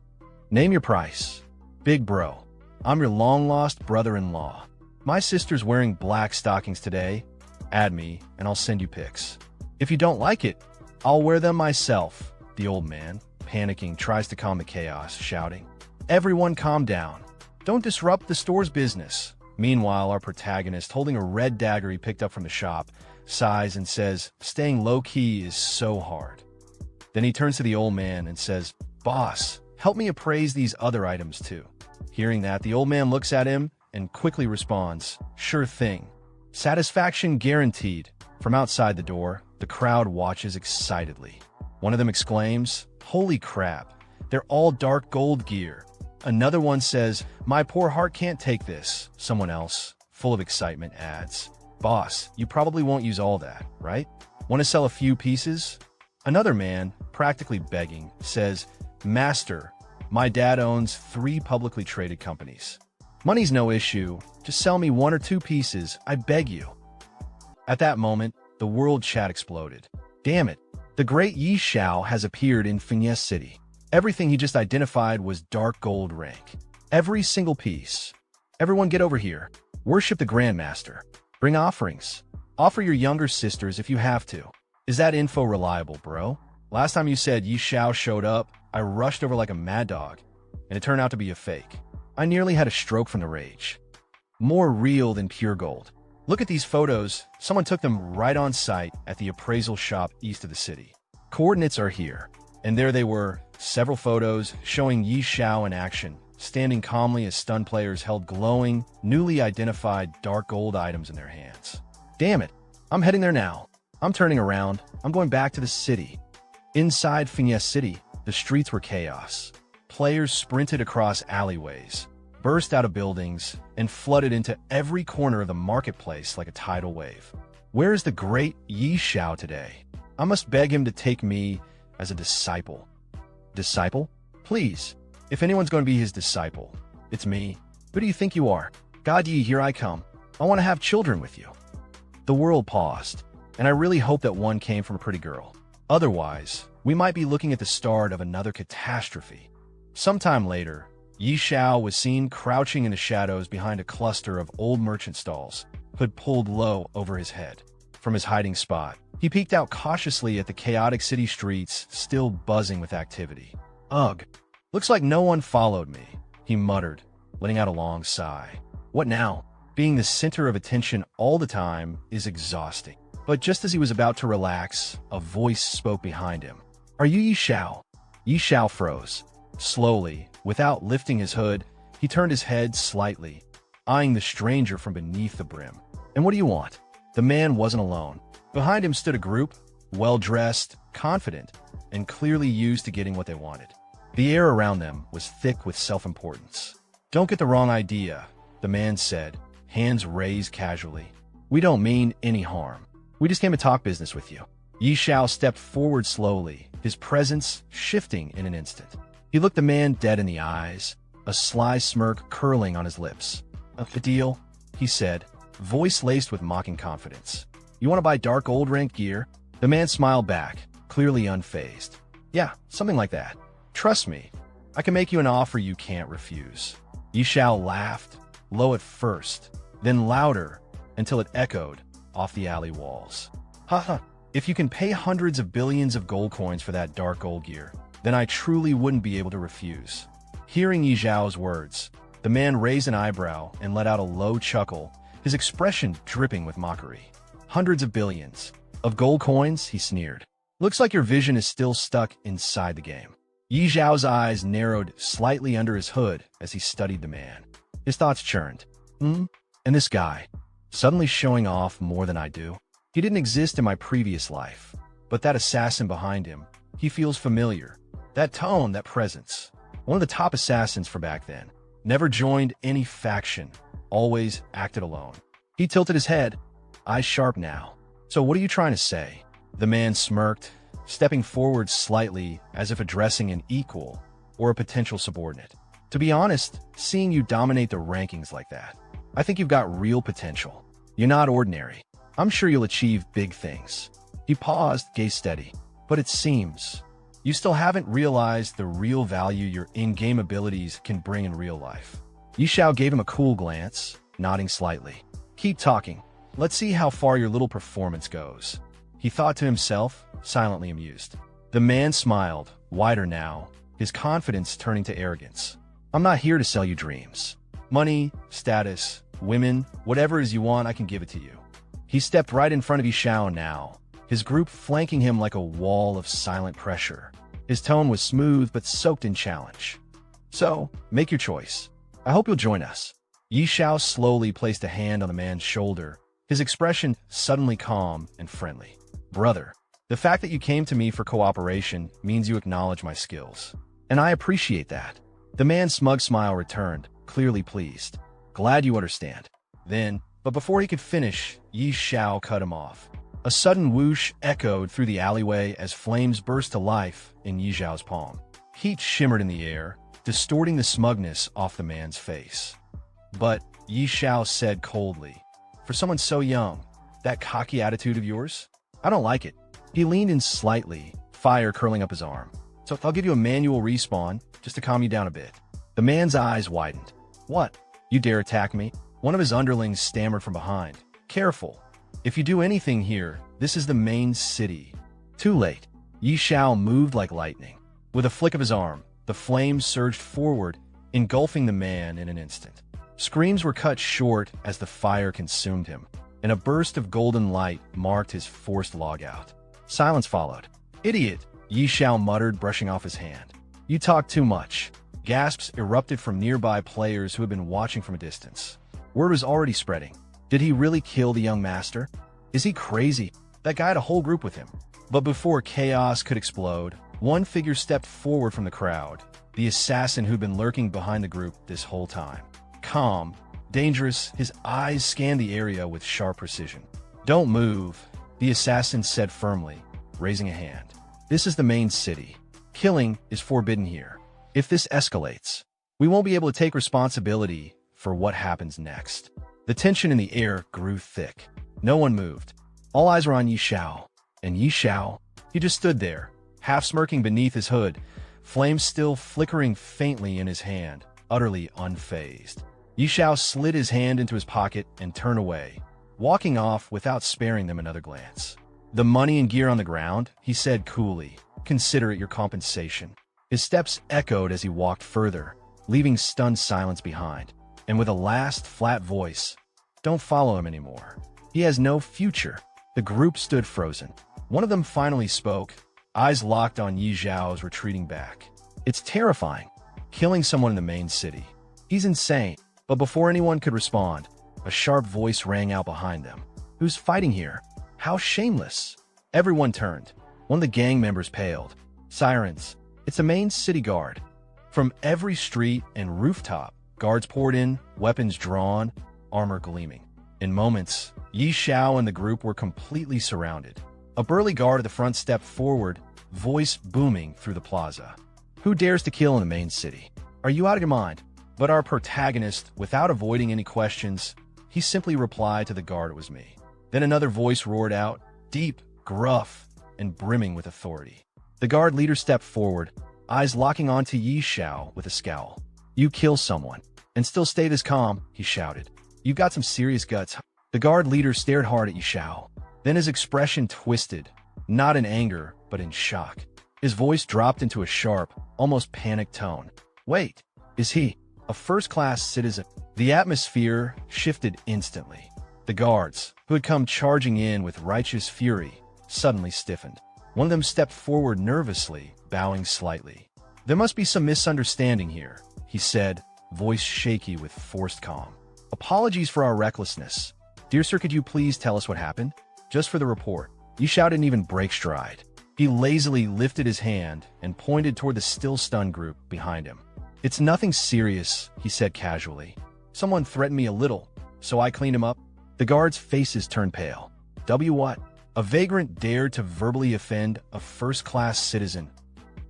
Name your price. Big bro. I'm your long-lost brother-in-law. My sister's wearing black stockings today. Add me, and I'll send you pics. If you don't like it, I'll wear them myself." The old man, panicking, tries to calm the chaos, shouting, "Everyone calm down. Don't disrupt the store's business." Meanwhile, our protagonist, holding a red dagger he picked up from the shop, sighs and says, "Staying low-key is so hard." Then he turns to the old man and says, "Boss, help me appraise these other items too." Hearing that, the old man looks at him and quickly responds, "Sure thing. Satisfaction guaranteed." From outside the door, the crowd watches excitedly. One of them exclaims, "Holy crap, they're all dark gold gear." Another one says, "My poor heart can't take this." Someone else, full of excitement, adds, "Boss, you probably won't use all that, right? Want to sell a few pieces?" Another man, practically begging, says, "Master, my dad owns 3 publicly traded companies. Money's no issue. Just sell me 1 or 2 pieces, I beg you." At that moment, the world chat exploded. Damn it, the great Yi Xiao has appeared in Fiancée City. Everything he just identified was dark gold rank. Every single piece. Everyone get over here. Worship the Grandmaster. Bring offerings. Offer your younger sisters if you have to. Is that info reliable, bro? Last time you said Yi Xiao showed up, I rushed over like a mad dog, and it turned out to be a fake. I nearly had a stroke from the rage. More real than pure gold. Look at these photos. Someone took them right on site at the appraisal shop east of the city. Coordinates are here. And there they were, several photos showing Yi Xiao in action, standing calmly as stunned players held glowing, newly identified dark gold items in their hands. Damn it, I'm heading there now. I'm turning around. I'm going back to the city. Inside Fiancée City, the streets were chaos. Players sprinted across alleyways, burst out of buildings, and flooded into every corner of the marketplace like a tidal wave. Where is the great Yi Xiao today? I must beg him to take me as a disciple. Disciple? Please. If anyone's going to be his disciple, it's me. Who do you think you are? God Yi, here I come. I want to have children with you. The world paused, and I really hope that one came from a pretty girl. Otherwise, we might be looking at the start of another catastrophe. Sometime later, Yi Xiao was seen crouching in the shadows behind a cluster of old merchant stalls, hood pulled low over his head. From his hiding spot, he peeked out cautiously at the chaotic city streets, still buzzing with activity. "Ugh, looks like no one followed me," he muttered, letting out a long sigh. What now? Being the center of attention all the time is exhausting. But just as he was about to relax, a voice spoke behind him. "Are you Yi Xiao?" Yi Xiao froze. Slowly, without lifting his hood, he turned his head slightly, eyeing the stranger from beneath the brim. "And what do you want?" The man wasn't alone. Behind him stood a group, well-dressed, confident, and clearly used to getting what they wanted. The air around them was thick with self-importance. "Don't get the wrong idea," the man said, hands raised casually. "We don't mean any harm. We just came to talk business with you." Yi Xiao stepped forward slowly, his presence shifting in an instant. He looked the man dead in the eyes, a sly smirk curling on his lips. "A deal," he said, voice laced with mocking confidence. "You want to buy dark gold rank gear?" The man smiled back, clearly unfazed. "Yeah, something like that. Trust me, I can make you an offer you can't refuse." Yi Xiao laughed, low at first, then louder, until it echoed off the alley walls. "Haha, if you can pay hundreds of billions of gold coins for that dark gold gear, then I truly wouldn't be able to refuse." Hearing Yi Xiao's words, the man raised an eyebrow and let out a low chuckle, his expression dripping with mockery. "Hundreds of billions of gold coins?" he sneered. "Looks like your vision is still stuck inside the game." Yi Xiao's eyes narrowed slightly under his hood as he studied the man. His thoughts churned. And this guy, suddenly showing off more than I do? He didn't exist in my previous life, but that assassin behind him, he feels familiar. That tone, that presence. One of the top assassins for back then. Never joined any faction, always acted alone. He tilted his head, eyes sharp now. "So what are you trying to say?" The man smirked, stepping forward slightly as if addressing an equal or a potential subordinate. To be honest, seeing you dominate the rankings like that, I think you've got real potential. You're not ordinary. I'm sure you'll achieve big things. He paused, gaze steady. But it seems you still haven't realized the real value your in-game abilities can bring in real life. Xiao gave him a cool glance, nodding slightly. Keep talking. Let's see how far your little performance goes. He thought to himself, silently amused. The man smiled, wider now, his confidence turning to arrogance. I'm not here to sell you dreams. Money, status, women, whatever it is you want, I can give it to you. He stepped right in front of Xiao now, his group flanking him like a wall of silent pressure. His tone was smooth but soaked in challenge. So, make your choice. I hope you'll join us. Xiao slowly placed a hand on the man's shoulder, his expression suddenly calm and friendly. Brother, the fact that you came to me for cooperation means you acknowledge my skills. And I appreciate that. The man's smug smile returned, clearly pleased. Glad you understand. But before he could finish, Xiao cut him off. A sudden whoosh echoed through the alleyway as flames burst to life in Xiao's palm. Heat shimmered in the air, distorting the smugness off the man's face. But, Xiao said coldly, for someone so young, that cocky attitude of yours? I don't like it. He leaned in slightly, fire curling up his arm. So I'll give you a manual respawn, just to calm you down a bit. The man's eyes widened. What? You dare attack me? One of his underlings stammered from behind. Careful. If you do anything here, this is the main city. Too late. Xiao moved like lightning. With a flick of his arm, the flames surged forward, engulfing the man in an instant. Screams were cut short as the fire consumed him, and a burst of golden light marked his forced logout. Silence followed. Idiot, Xiao muttered, brushing off his hand. You talk too much. Gasps erupted from nearby players who had been watching from a distance. Word was already spreading. Did he really kill the young master? Is he crazy? That guy had a whole group with him. But before chaos could explode, one figure stepped forward from the crowd, the assassin who'd been lurking behind the group this whole time. Calm, dangerous, his eyes scanned the area with sharp precision. Don't move, the assassin said firmly, raising a hand. This is the main city. Killing is forbidden here. If this escalates, we won't be able to take responsibility for what happens next. The tension in the air grew thick. No one moved. All eyes were on Xiao. And Xiao, he just stood there, half smirking beneath his hood, flames still flickering faintly in his hand, utterly unfazed. Xiao slid his hand into his pocket and turned away, walking off without sparing them another glance. The money and gear on the ground, he said coolly. Consider it your compensation. His steps echoed as he walked further, leaving stunned silence behind. And with a last flat voice, don't follow him anymore. He has no future. The group stood frozen. One of them finally spoke, eyes locked on Xiao's retreating back. It's terrifying, killing someone in the main city. He's insane. But before anyone could respond, a sharp voice rang out behind them. Who's fighting here? How shameless! Everyone turned. One of the gang members paled. Sirens. It's the main city guard. From every street and rooftop, guards poured in, weapons drawn, armor gleaming. In moments, Xiao and the group were completely surrounded. A burly guard at the front stepped forward, voice booming through the plaza. Who dares to kill in the main city? Are you out of your mind? But our protagonist, without avoiding any questions, he simply replied to the guard it was me. Then another voice roared out, deep, gruff, and brimming with authority. The guard leader stepped forward, eyes locking onto Xiao with a scowl. You kill someone, and still stay this calm, he shouted. You've got some serious guts. The guard leader stared hard at Xiao. Then his expression twisted, not in anger, but in shock. His voice dropped into a sharp, almost panicked tone. Wait, is he a first-class citizen? The atmosphere shifted instantly. The guards, who had come charging in with righteous fury, suddenly stiffened. One of them stepped forward nervously, bowing slightly. There must be some misunderstanding here, he said, voice shaky with forced calm. Apologies for our recklessness. Dear sir, could you please tell us what happened? Just for the report. Xiao didn't even break stride. He lazily lifted his hand and pointed toward the still stunned group behind him. It's nothing serious, he said casually. Someone threatened me a little, so I cleaned him up. The guards' faces turned pale. What? A vagrant dared to verbally offend a first-class citizen.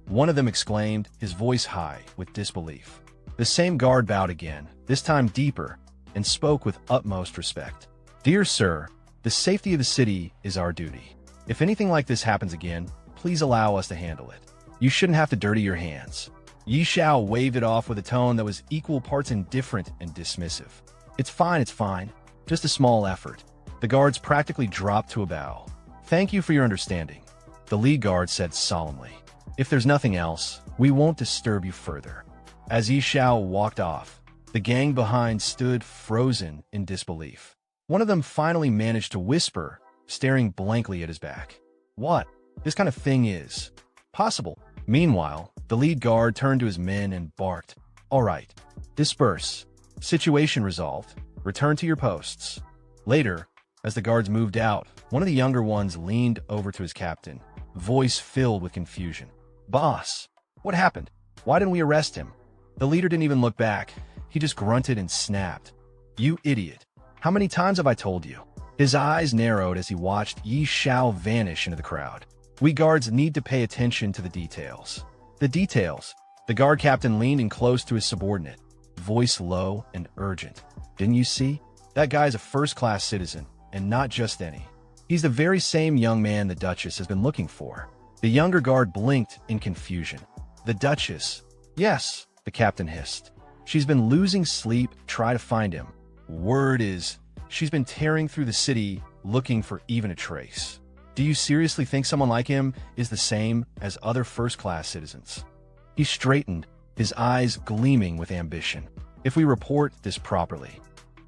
One of them exclaimed, his voice high with disbelief. The same guard bowed again, this time deeper, and spoke with utmost respect. Dear sir, the safety of the city is our duty. If anything like this happens again, please allow us to handle it. You shouldn't have to dirty your hands. Xiao waved it off with a tone that was equal parts indifferent and dismissive. It's fine. Just a small effort. The guards practically dropped to a bow. Thank you for your understanding, the lead guard said solemnly. If there's nothing else, we won't disturb you further. As Xiao walked off, the gang behind stood frozen in disbelief. One of them finally managed to whisper, staring blankly at his back. What? This kind of thing is possible. Meanwhile, the lead guard turned to his men and barked, "All right, disperse. Situation resolved. Return to your posts." Later, as the guards moved out, one of the younger ones leaned over to his captain, voice filled with confusion. "Boss, what happened? Why didn't we arrest him?" The leader didn't even look back. He just grunted and snapped. "You idiot. How many times have I told you?" His eyes narrowed as he watched Xiao vanish into the crowd. We guards need to pay attention to the details. The details. The guard captain leaned in close to his subordinate, voice low and urgent. "Didn't you see? That guy's a first-class citizen, and not just any. He's the very same young man the Duchess has been looking for." The younger guard blinked in confusion. "The Duchess?" "Yes," the captain hissed. "She's been losing sleep, try to find him. Word is, she's been tearing through the city looking for even a trace. Do you seriously think someone like him is the same as other first-class citizens?" He straightened, his eyes gleaming with ambition. "If we report this properly,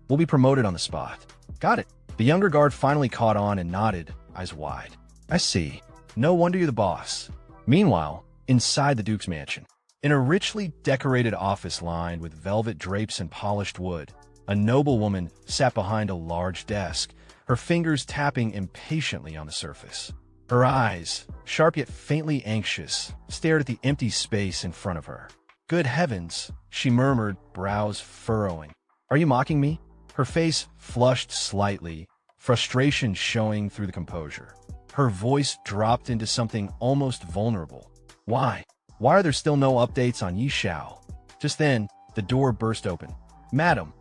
we'll be promoted on the spot." "Got it." The younger guard finally caught on and nodded, eyes wide. "I see. No wonder you're the boss." Meanwhile, inside the Duke's mansion, in a richly decorated office lined with velvet drapes and polished wood, a noblewoman sat behind a large desk, her fingers tapping impatiently on the surface. Her eyes, sharp yet faintly anxious, stared at the empty space in front of her. "Good heavens," she murmured, brows furrowing. "Are you mocking me?" Her face flushed slightly, frustration showing through the composure. Her voice dropped into something almost vulnerable. Why are there still no updates on Xiao?" Just then, the door burst open. Madam.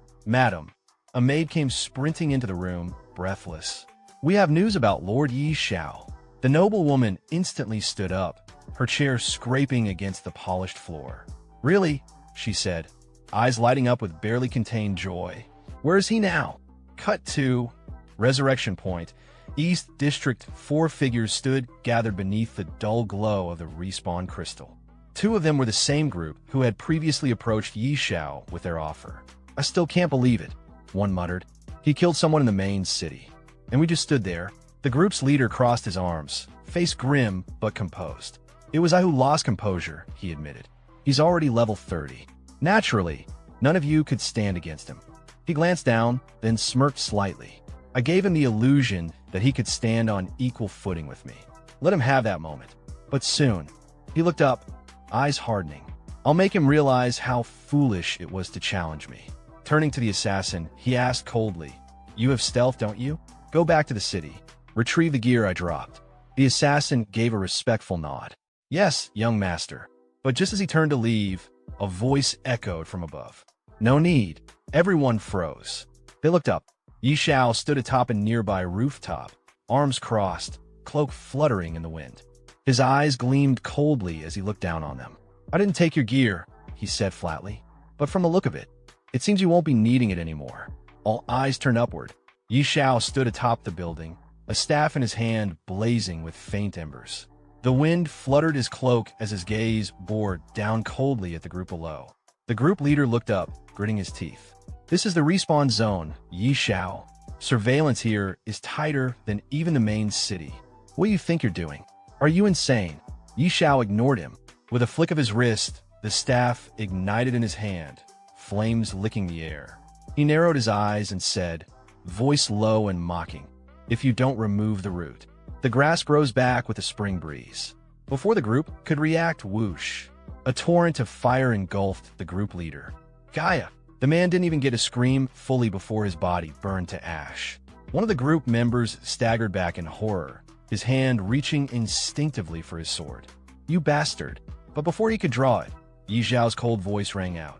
A maid came sprinting into the room, breathless. "We have news about Lord Xiao." The noblewoman instantly stood up, her chair scraping against the polished floor. "Really?" she said, eyes lighting up with barely contained joy. "Where is he now?" Cut to Resurrection Point, East District. 4 figures stood gathered beneath the dull glow of the respawn crystal. 2 of them were the same group who had previously approached Xiao with their offer. "I still can't believe it," one muttered. "He killed someone in the main city, and we just stood there." The group's leader crossed his arms, face grim but composed. "It was I who lost composure," he admitted. "He's already level 30. Naturally, none of you could stand against him." He glanced down, then smirked slightly. "I gave him the illusion that he could stand on equal footing with me. Let him have that moment. But soon," he looked up, eyes hardening, "I'll make him realize how foolish it was to challenge me." Turning to the assassin, he asked coldly, "You have stealth, don't you? Go back to the city. Retrieve the gear I dropped." The assassin gave a respectful nod. "Yes, young master." But just as he turned to leave, a voice echoed from above. "No need." Everyone froze. They looked up. Xiao stood atop a nearby rooftop, arms crossed, cloak fluttering in the wind. His eyes gleamed coldly as he looked down on them. "I didn't take your gear," he said flatly. "But from the look of it, it seems you won't be needing it anymore." All eyes turned upward. Xiao stood atop the building, a staff in his hand blazing with faint embers. The wind fluttered his cloak as his gaze bored down coldly at the group below. The group leader looked up, gritting his teeth. "This is the respawn zone, Xiao. Surveillance here is tighter than even the main city. What do you think you're doing? Are you insane?" Xiao ignored him. With a flick of his wrist, the staff ignited in his hand, flames licking the air. He narrowed his eyes and said, voice low and mocking, "If you don't remove the root, the grass grows back with a spring breeze." Before the group could react, whoosh, a torrent of fire engulfed the group leader. "Gaia!" The man didn't even get a scream fully before his body burned to ash. One of the group members staggered back in horror, his hand reaching instinctively for his sword. "You bastard!" But before he could draw it, Yi Xiao's cold voice rang out.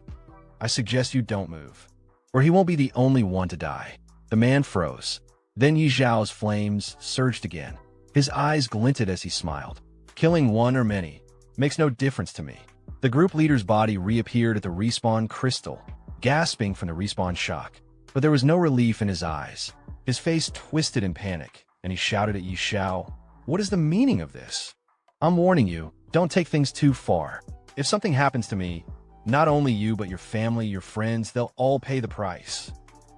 "I suggest you don't move, or he won't be the only one to die." The man froze. Then Yi Xiao's flames surged again. His eyes glinted as he smiled. "Killing one or many makes no difference to me." The group leader's body reappeared at the respawn crystal, gasping from the respawn shock. But there was no relief in his eyes. His face twisted in panic, and he shouted at Yi Xiao, "What is the meaning of this? I'm warning you, don't take things too far. If something happens to me, not only you but your family, your friends, they'll all pay the price."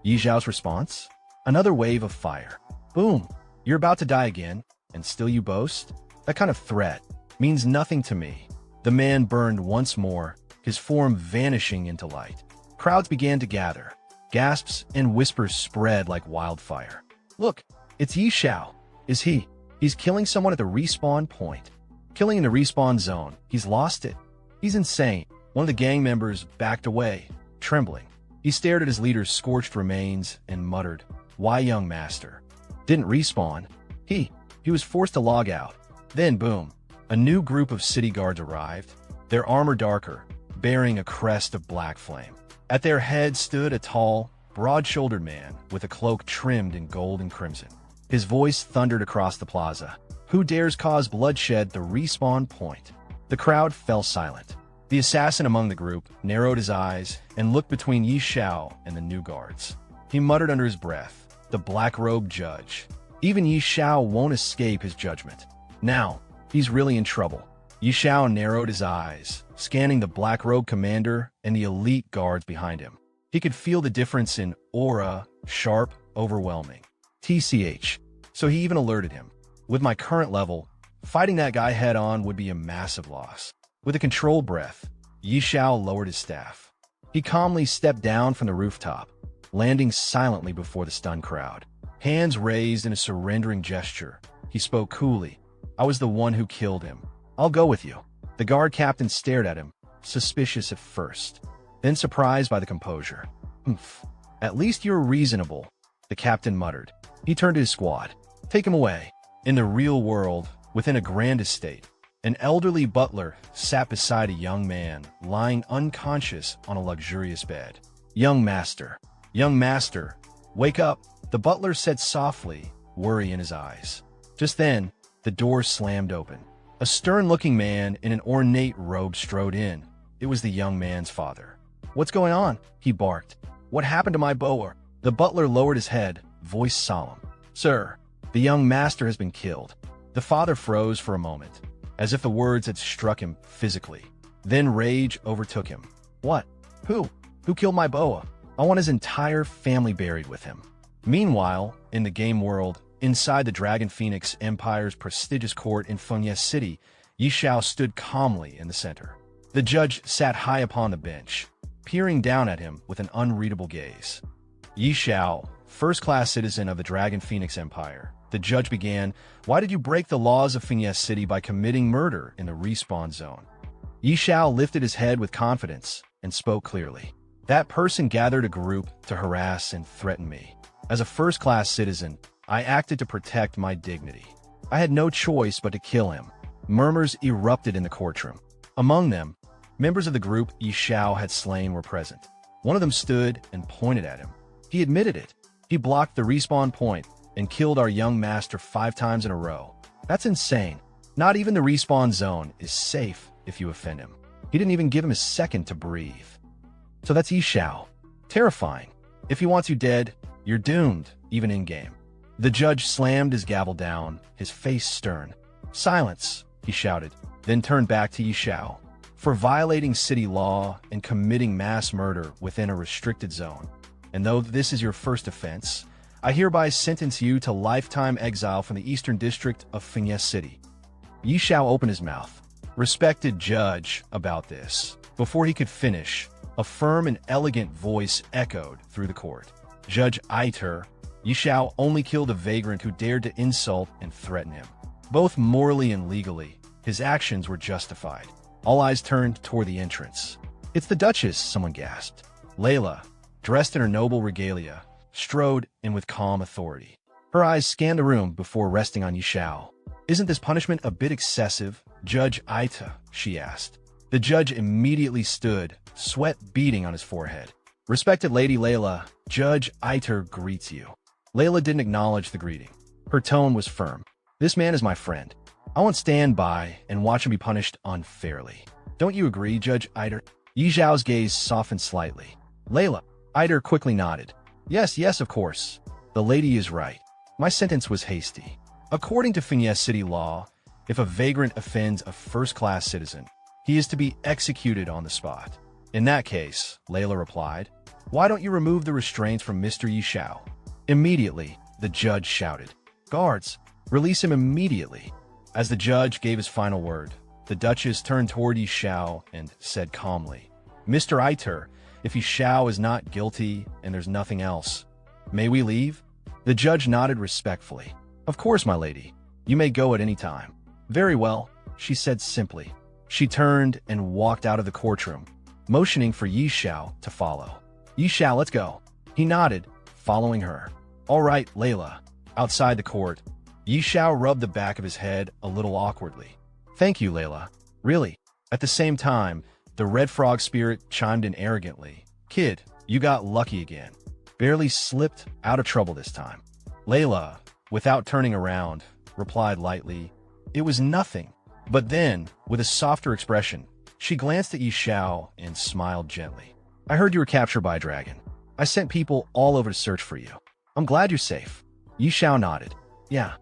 Yi Xiao's response? Another wave of fire. "Boom! You're about to die again, and still you boast? That kind of threat means nothing to me." The man burned once more, his form vanishing into light. Crowds began to gather. Gasps and whispers spread like wildfire. "Look, it's Yi Xiao. Is he? He's killing someone at the respawn point. Killing in the respawn zone. He's lost it. He's insane." One of the gang members backed away, trembling. He stared at his leader's scorched remains and muttered, "Why, young master? Didn't respawn. He was forced to log out." Then boom, a new group of city guards arrived, their armor darker, bearing a crest of black flame. At their head stood a tall, broad-shouldered man with a cloak trimmed in gold and crimson. His voice thundered across the plaza. "Who dares cause bloodshed at the respawn point?" The crowd fell silent. The assassin among the group narrowed his eyes and looked between Yi Xiao and the new guards. He muttered under his breath, "The black-robed judge. Even Yi Xiao won't escape his judgment. Now, he's really in trouble." Yi Xiao narrowed his eyes, scanning the black-robed commander and the elite guards behind him. He could feel the difference in aura, sharp, overwhelming. TCH. So he even alerted him. "With my current level, fighting that guy head-on would be a massive loss." With a controlled breath, Yi Xiao lowered his staff. He calmly stepped down from the rooftop, landing silently before the stunned crowd. Hands raised in a surrendering gesture, he spoke coolly. "I was the one who killed him. I'll go with you." The guard captain stared at him, suspicious at first, then surprised by the composure. "Humph. At least you're reasonable," the captain muttered. He turned to his squad. "Take him away." In the real world, within a grand estate, an elderly butler sat beside a young man lying unconscious on a luxurious bed. Young master, wake up," the butler said softly, worry in his eyes. Just then, the door slammed open. A stern-looking man in an ornate robe strode in. It was the young man's father. "What's going on?" he barked. "What happened to my boa?" The butler lowered his head, voice solemn. "Sir, the young master has been killed." The father froze for a moment, as if the words had struck him physically. Then rage overtook him. "What? Who? Who killed my boa? I want his entire family buried with him." Meanwhile, in the game world, inside the Dragon Phoenix Empire's prestigious court in Funya City, Yi Xiao stood calmly in the center. The judge sat high upon the bench, peering down at him with an unreadable gaze. "Yi Xiao, first-class citizen of the Dragon Phoenix Empire," the judge began, "why did you break the laws of Funya City by committing murder in the respawn zone?" Yi Xiao lifted his head with confidence and spoke clearly. "That person gathered a group to harass and threaten me. As a first-class citizen, I acted to protect my dignity. I had no choice but to kill him." Murmurs erupted in the courtroom. Among them, members of the group Yi Xiao had slain were present. One of them stood and pointed at him. He admitted it. "He blocked the respawn point and killed our young master 5 times in a row. That's insane. Not even the respawn zone is safe if you offend him. He didn't even give him a second to breathe." So that's Yi Xiao. Terrifying. If he wants you dead, you're doomed, even in-game. The judge slammed his gavel down, his face stern. "Silence," he shouted, then turned back to Yi Xiao. "For violating city law and committing mass murder within a restricted zone, and though this is your first offense, I hereby sentence you to lifetime exile from the Eastern District of Funya City." Yi Xiao opened his mouth. "Respected judge," about this. Before he could finish, a firm and elegant voice echoed through the court. "Judge Aiter, Yi Xiao only killed a vagrant who dared to insult and threaten him. Both morally and legally, his actions were justified." All eyes turned toward the entrance. "It's the Duchess," someone gasped. Layla, dressed in her noble regalia, strode in with calm authority. Her eyes scanned the room before resting on Xiao. Isn't this punishment a bit excessive, Judge Aita? She asked. The judge immediately stood, sweat beading on his forehead. Respected Lady Layla, Judge Aiter greets you. Layla didn't acknowledge the greeting. Her tone was firm. This man is my friend. I won't stand by and watch him be punished unfairly. Don't you agree, Judge Aiter? Yi Zhao's gaze softened slightly. Layla. Aiter quickly nodded. Yes, of course. The lady is right. My sentence was hasty. According to Fiancée City law, if a vagrant offends a first-class citizen, he is to be executed on the spot. In that case, Layla replied, why don't you remove the restraints from Mr. Yi Xiao? Immediately, the judge shouted, guards, release him immediately. As the judge gave his final word, the Duchess turned toward Yi Xiao and said calmly, Mr. Aiter, if Yi Xiao is not guilty and there's nothing else, may we leave? The judge nodded respectfully. Of course, my lady. You may go at any time. Very well, she said simply. She turned and walked out of the courtroom, motioning for Yi Xiao to follow. Yi Xiao, let's go. He nodded, following her. All right, Layla. Outside the court, Yi Xiao rubbed the back of his head a little awkwardly. Thank you, Layla. Really. At the same time, the red frog spirit chimed in arrogantly. Kid, you got lucky again. Barely slipped out of trouble this time. Layla, without turning around, replied lightly, it was nothing. But then, with a softer expression, she glanced at Yi Xiao and smiled gently. I heard you were captured by a dragon. I sent people all over to search for you. I'm glad you're safe. Yi Xiao nodded. Yeah,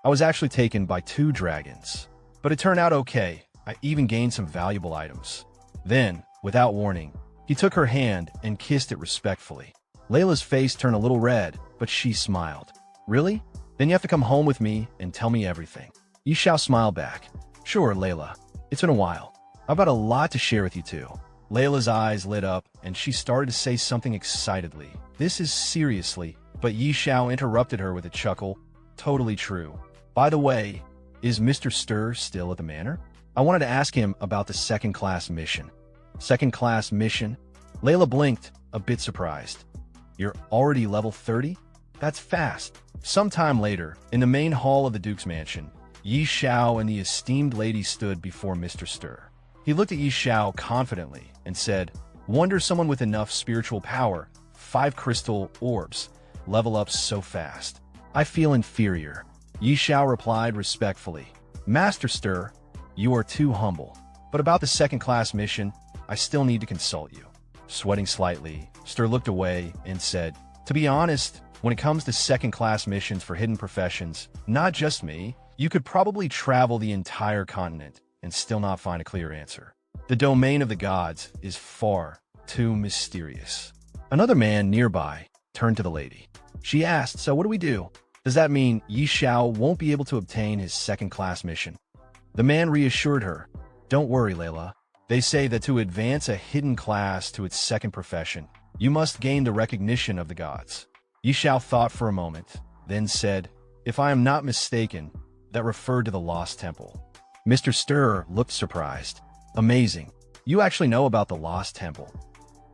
I was actually taken by 2 dragons. But it turned out okay. I even gained some valuable items. Then, without warning, he took her hand and kissed it respectfully. Layla's face turned a little red, but she smiled. Really? Then you have to come home with me and tell me everything. Yi Xiao smiled back. Sure, Layla. It's been a while. I've got a lot to share with you too. Layla's eyes lit up and she started to say something excitedly. This is seriously, but Yi Xiao interrupted her with a chuckle. Totally true. By the way, is Mr. Stir still at the manor? I wanted to ask him about the second-class mission. Second-class mission? Layla blinked, a bit surprised. You're already level 30? That's fast. Sometime later, in the main hall of the Duke's mansion, Yi Xiao and the esteemed lady stood before Mr. Stir. He looked at Yi Xiao confidently and said, wonder someone with enough spiritual power, 5 crystal orbs, level up so fast. I feel inferior. Yi Xiao replied respectfully. Master Stir, you are too humble. But about the second-class mission, I still need to consult you. Sweating slightly, Stir looked away and said, to be honest, when it comes to second-class missions for hidden professions, not just me, you could probably travel the entire continent and still not find a clear answer. The domain of the gods is far too mysterious. Another man nearby turned to the lady. She asked, so what do we do? Does that mean Yi Xiao won't be able to obtain his second-class mission? The man reassured her, don't worry, Layla. They say that to advance a hidden class to its second profession, you must gain the recognition of the gods. Yi Xiao thought for a moment, then said, if I am not mistaken, that referred to the Lost Temple. Mr. Stir looked surprised. Amazing. You actually know about the Lost Temple.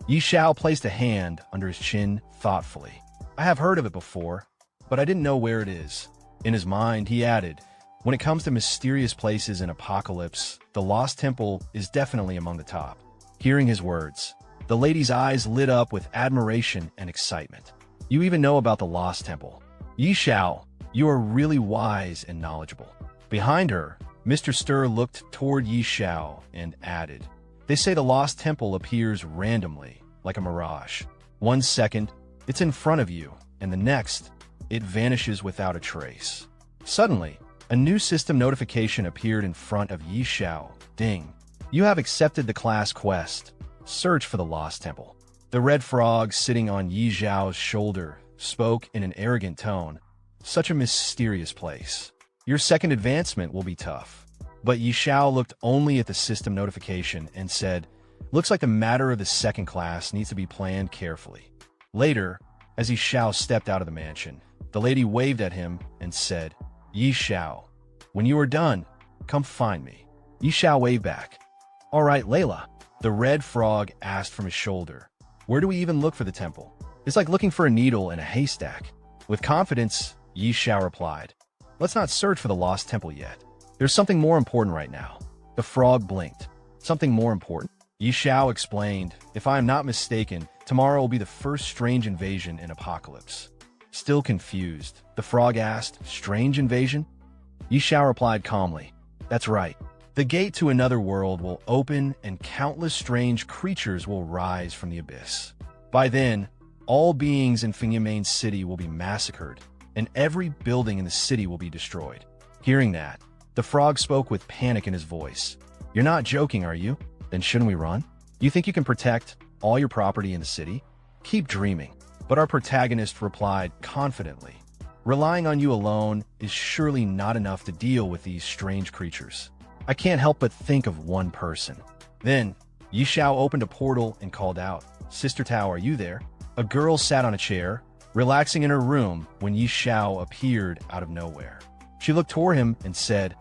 Yi Xiao placed a hand under his chin thoughtfully. I have heard of it before, but I didn't know where it is. In his mind, he added, when it comes to mysterious places in Apocalypse, the Lost Temple is definitely among the top. Hearing his words, the lady's eyes lit up with admiration and excitement. You even know about the Lost Temple. Yi Xiao, you are really wise and knowledgeable. Behind her, Mr. Stir looked toward Yi Xiao and added, they say the Lost Temple appears randomly, like a mirage. 1 second, it's in front of you, and the next, it vanishes without a trace. Suddenly, a new system notification appeared in front of Yi Xiao. Ding. You have accepted the class quest. Search for the Lost Temple. The red frog sitting on Yi Xiao's shoulder spoke in an arrogant tone. Such a mysterious place. Your second advancement will be tough. But Yi Xiao looked only at the system notification and said, looks like the matter of the second class needs to be planned carefully. Later, as Yi Xiao stepped out of the mansion, the lady waved at him and said, Yi Xiao, when you are done, come find me. Yi Xiao waved back. All right, Layla. The red frog asked from his shoulder, where do we even look for the temple? It's like looking for a needle in a haystack. With confidence, Yi Xiao replied. Let's not search for the lost temple yet. There's something more important right now. The frog blinked. Something more important? Yi Xiao explained, if I am not mistaken, tomorrow will be the first strange invasion in Apocalypse. Still confused, the frog asked, strange invasion? Yi Xiao replied calmly, that's right. The gate to another world will open and countless strange creatures will rise from the abyss. By then, all beings in Main City will be massacred, and every building in the city will be destroyed. Hearing that, the frog spoke with panic in his voice. You're not joking, are you? Then shouldn't we run? You think you can protect all your property in the city? Keep dreaming. But our protagonist replied confidently, relying on you alone is surely not enough to deal with these strange creatures. I can't help but think of one person. Then, Yi Xiao opened a portal and called out, Sister Tao, are you there? A girl sat on a chair, relaxing in her room when Yi Xiao appeared out of nowhere. She looked toward him and said,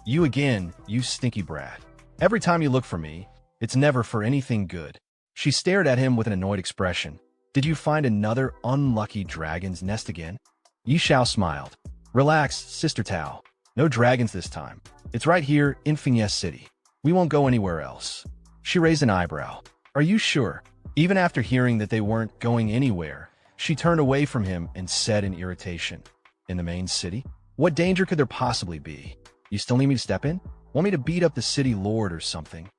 You again, you stinky brat. Every time you look for me, it's never for anything good. She stared at him with an annoyed expression. Did you find another unlucky dragon's nest again? Yi Xiao smiled. Relax, Sister Tao. No dragons this time. It's right here in Fiancée City. We won't go anywhere else. She raised an eyebrow. Are you sure? Even after hearing that they weren't going anywhere, she turned away from him and said in irritation, In the main city? What danger could there possibly be? You still need me to step in? Want me to beat up the city lord or something?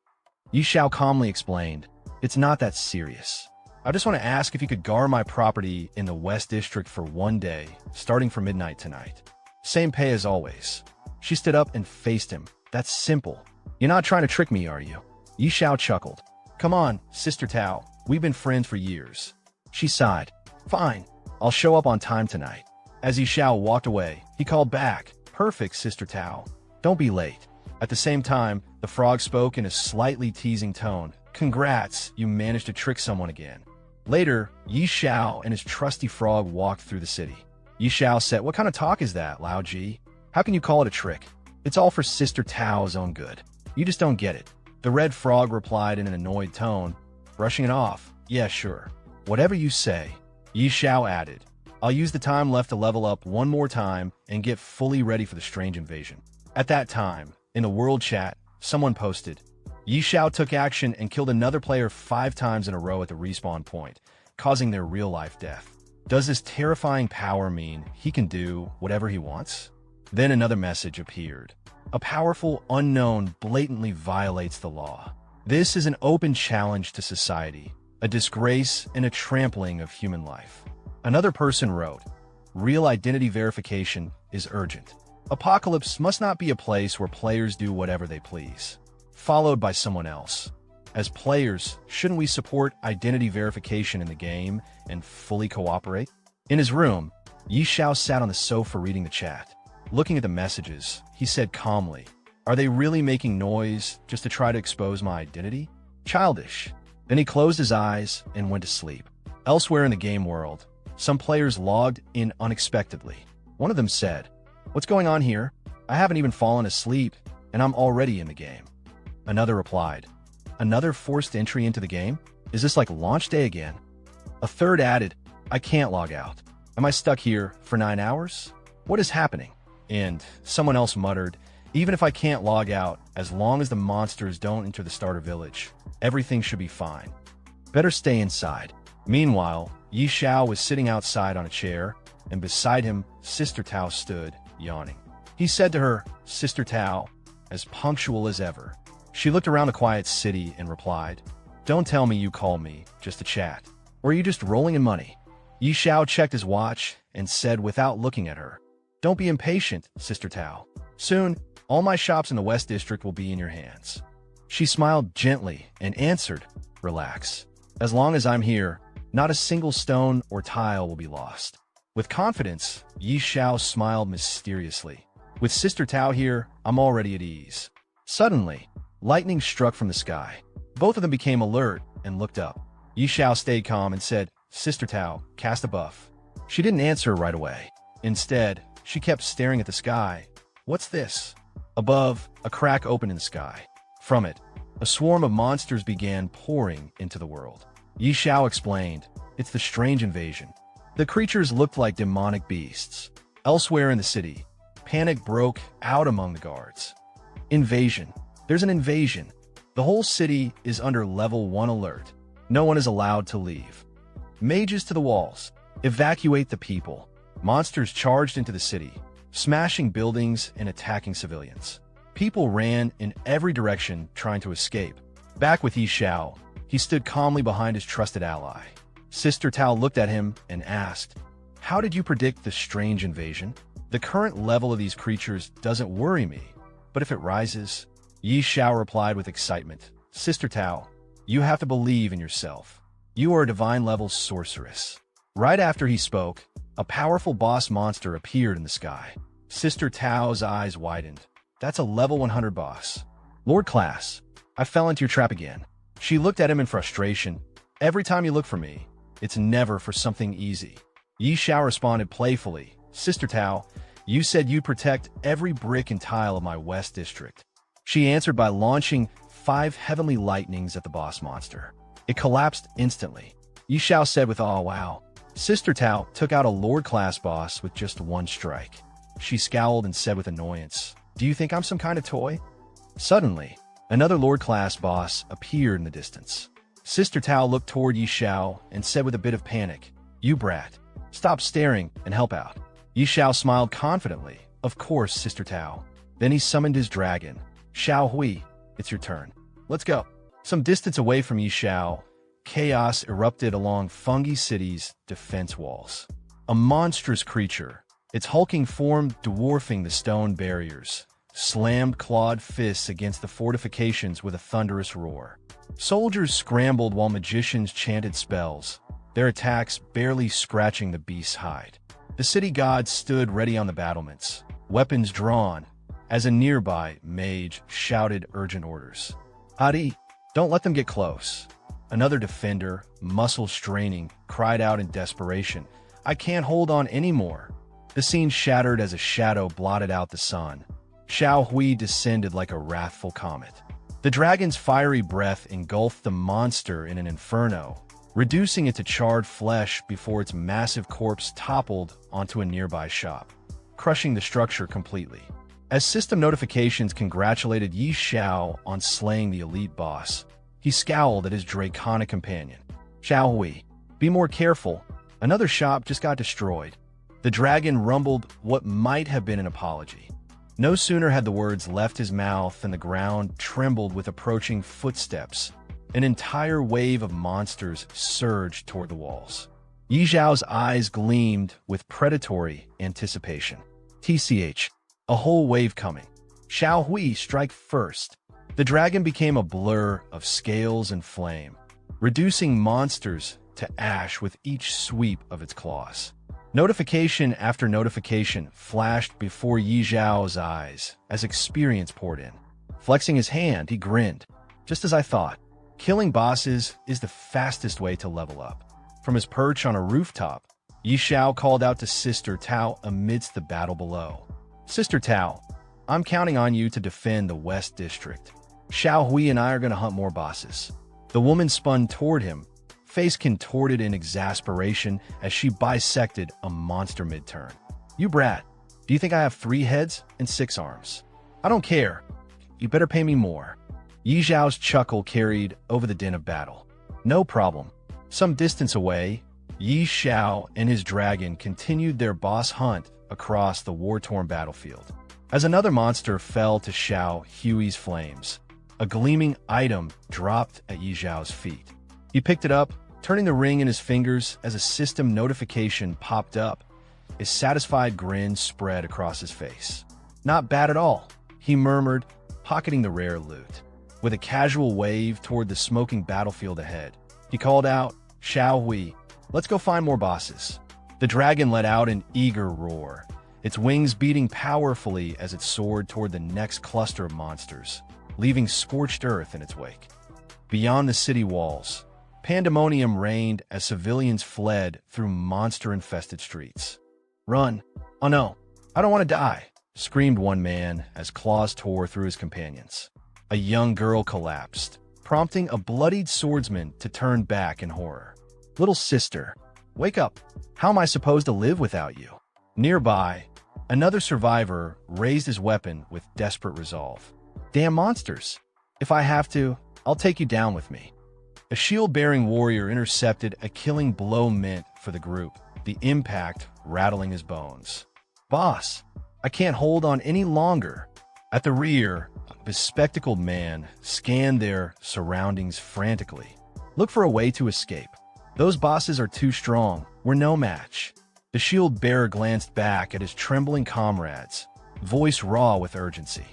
Yi Xiao calmly explained, It's not that serious. I just want to ask if you could guard my property in the West District for one day, starting from midnight tonight. Same pay as always. She stood up and faced him. That's simple. You're not trying to trick me, are you? Yi Xiao chuckled. Come on, Sister Tao. We've been friends for years. She sighed. Fine. I'll show up on time tonight. As Yi Xiao walked away, he called back. Perfect, Sister Tao. Don't be late. At the same time, the frog spoke in a slightly teasing tone. Congrats, you managed to trick someone again. Later, Yi Xiao and his trusty frog walked through the city. Yi Xiao said, What kind of talk is that, Lao Ji? How can you call it a trick? It's all for Sister Tao's own good. You just don't get it. The red frog replied in an annoyed tone, brushing it off. Yeah, sure. Whatever you say. Yi Xiao added, I'll use the time left to level up one more time and get fully ready for the strange invasion. At that time, in the world chat, someone posted, Yi Xiao took action and killed another player 5 times in a row at the respawn point, causing their real-life death. Does this terrifying power mean he can do whatever he wants? Then another message appeared. A powerful unknown blatantly violates the law. This is an open challenge to society, a disgrace and a trampling of human life. Another person wrote, Real identity verification is urgent. Apocalypse must not be a place where players do whatever they please. Followed by someone else. As players, shouldn't we support identity verification in the game and fully cooperate? In his room, Yi Xiao sat on the sofa reading the chat. Looking at the messages, he said calmly, Are they really making noise just to try to expose my identity? Childish. Then he closed his eyes and went to sleep. Elsewhere in the game world, some players logged in unexpectedly. One of them said, What's going on here? I haven't even fallen asleep, and I'm already in the game. Another replied, Another forced entry into the game? Is this like launch day again? A third added, I can't log out. Am I stuck here for 9 hours? What is happening? And someone else muttered, Even if I can't log out, as long as the monsters don't enter the starter village, everything should be fine. Better stay inside. Meanwhile, Yi Xiao was sitting outside on a chair, and beside him, Sister Tao stood, yawning. He said to her, Sister Tao, as punctual as ever. She looked around the quiet city and replied, Don't tell me you called me just to chat. Or are you just rolling in money? Yi Xiao checked his watch and said without looking at her, Don't be impatient, Sister Tao. Soon, all my shops in the West District will be in your hands. She smiled gently and answered, Relax. As long as I'm here, not a single stone or tile will be lost. With confidence, Yi Xiao smiled mysteriously. With Sister Tao here, I'm already at ease. Suddenly, lightning struck from the sky. Both of them became alert and looked up. Yi Xiao stayed calm and said, Sister Tao, cast a buff. She didn't answer right away. Instead, she kept staring at the sky. What's this? Above, a crack opened in the sky. From it, a swarm of monsters began pouring into the world. Yi Xiao explained, It's the strange invasion. The creatures looked like demonic beasts. Elsewhere in the city, panic broke out among the guards. Invasion. There's an invasion. The whole city is under level 1 alert. No one is allowed to leave. Mages to the walls. Evacuate the people. Monsters charged into the city, smashing buildings and attacking civilians. People ran in every direction trying to escape. Back with Xiao, he stood calmly behind his trusted ally. Sister Tao looked at him and asked, "How did you predict this strange invasion? The current level of these creatures doesn't worry me, but if it rises..." Xiao replied with excitement, "Sister Tao, you have to believe in yourself. You are a divine-level sorceress." Right after he spoke, a powerful boss monster appeared in the sky. Sister Tao's eyes widened. "That's a level 100 boss. Lord Class, I fell into your trap again." She looked at him in frustration. "Every time you look for me, it's never for something easy." Xiao responded playfully, "Sister Tao, you said you'd protect every brick and tile of my West District." She answered by launching 5 heavenly lightnings at the boss monster. It collapsed instantly. Xiao said with awe, "Wow." Sister Tao took out a Lord-class boss with just 1 strike. She scowled and said with annoyance, "Do you think I'm some kind of toy?" Suddenly, another Lord-class boss appeared in the distance. Sister Tao looked toward Xiao and said with a bit of panic, "You brat, stop staring and help out." Xiao smiled confidently, "Of course, Sister Tao." Then he summoned his dragon. "Xiao Hui, it's your turn. Let's go." Some distance away from Xiao, chaos erupted along Fungi City's defense walls. A monstrous creature, its hulking form dwarfing the stone barriers, slammed clawed fists against the fortifications with a thunderous roar. Soldiers scrambled while magicians chanted spells, their attacks barely scratching the beast's hide. The city gods stood ready on the battlements, weapons drawn, as a nearby mage shouted urgent orders. "Hadi, don't let them get close." Another defender, muscles straining, cried out in desperation, "I can't hold on anymore." The scene shattered as a shadow blotted out the sun. Xiao Hui descended like a wrathful comet. The dragon's fiery breath engulfed the monster in an inferno, reducing it to charred flesh before its massive corpse toppled onto a nearby shop, crushing the structure completely. As system notifications congratulated Xiao on slaying the elite boss, he scowled at his draconic companion. "Xiao Hui, be more careful. Another shop just got destroyed." The dragon rumbled what might have been an apology. No sooner had the words left his mouth than the ground trembled with approaching footsteps. An entire wave of monsters surged toward the walls. Xiao's eyes gleamed with predatory anticipation. TCH, a whole wave coming. Xiao Hui, strike first. The dragon became a blur of scales and flame, reducing monsters to ash with each sweep of its claws. Notification after notification flashed before Xiao's eyes as experience poured in. Flexing his hand, he grinned. "Just as I thought. Killing bosses is the fastest way to level up." From his perch on a rooftop, Xiao called out to Sister Tao amidst the battle below. "Sister Tao, I'm counting on you to defend the West District. Xiao Hui and I are going to hunt more bosses." The woman spun toward him, face contorted in exasperation as she bisected a monster mid-turn. "You brat, do you think I have 3 heads and 6 arms? I don't care. You better pay me more." Xiao's chuckle carried over the din of battle. "No problem." Some distance away, Xiao and his dragon continued their boss hunt across the war-torn battlefield. As another monster fell to Xiao Hui's flames, a gleaming item dropped at Xiao's feet. He picked it up, turning the ring in his fingers as a system notification popped up. A satisfied grin spread across his face. "Not bad at all," he murmured, pocketing the rare loot. With a casual wave toward the smoking battlefield ahead, he called out, "Xiao Hui, let's go find more bosses." The dragon let out an eager roar, its wings beating powerfully as it soared toward the next cluster of monsters, leaving scorched earth in its wake. Beyond the city walls, pandemonium reigned as civilians fled through monster-infested streets. "Run! Oh no, I don't want to die!" screamed one man as claws tore through his companions. A young girl collapsed, prompting a bloodied swordsman to turn back in horror. "Little sister, wake up! How am I supposed to live without you?" Nearby, Another survivor raised his weapon with desperate resolve. Damn monsters! If I have to, I'll take you down with me. A shield-bearing warrior intercepted a killing blow meant for the group, the impact rattling his bones. Boss, I can't hold on any longer. At the rear, a bespectacled man scanned their surroundings frantically. Look for a way to escape. Those bosses are too strong. We're no match. The shield-bearer glanced back at his trembling comrades, voice raw with urgency.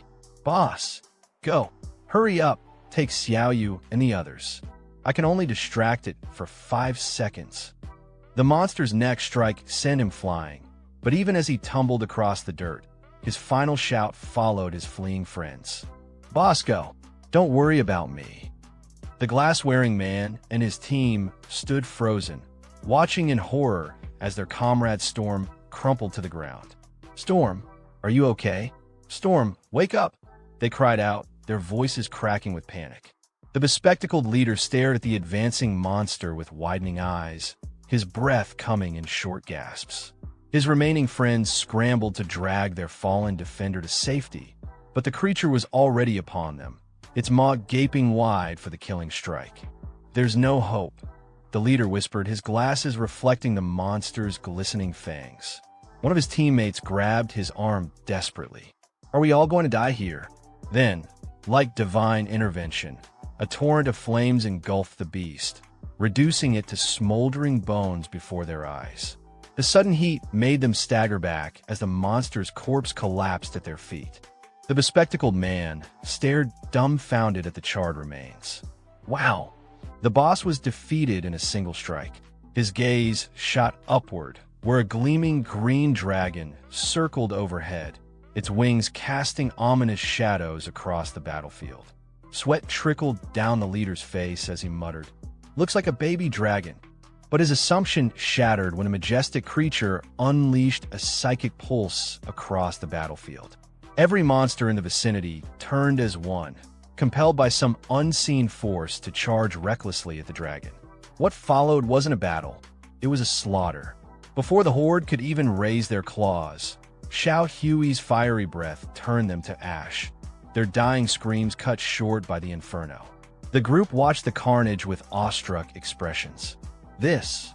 Boss, go. Hurry up. Take Xiao and the others. I can only distract it for 5 seconds. The monster's next strike sent him flying, but even as he tumbled across the dirt, his final shout followed his fleeing friends. Boss, go. Don't worry about me. The glass-wearing man and his team stood frozen, watching in horror as their comrade Storm crumpled to the ground. Storm, are you okay? Storm, wake up! They cried out, their voices cracking with panic. The bespectacled leader stared at the advancing monster with widening eyes, his breath coming in short gasps. His remaining friends scrambled to drag their fallen defender to safety, but the creature was already upon them, its maw gaping wide for the killing strike. There's no hope, the leader whispered, his glasses reflecting the monster's glistening fangs. One of his teammates grabbed his arm desperately. Are we all going to die here? Then, like divine intervention, a torrent of flames engulfed the beast, reducing it to smoldering bones before their eyes. The sudden heat made them stagger back as the monster's corpse collapsed at their feet. The bespectacled man stared dumbfounded at the charred remains. Wow! The boss was defeated in a single strike. His gaze shot upward, where a gleaming green dragon circled overhead, its wings casting ominous shadows across the battlefield. Sweat trickled down the leader's face as he muttered, "Looks like a baby dragon." But his assumption shattered when a majestic creature unleashed a psychic pulse across the battlefield. Every monster in the vicinity turned as one, compelled by some unseen force to charge recklessly at the dragon. What followed wasn't a battle, it was a slaughter. Before the horde could even raise their claws, Xiao Hui's fiery breath turned them to ash, their dying screams cut short by the inferno. The group watched the carnage with awestruck expressions. This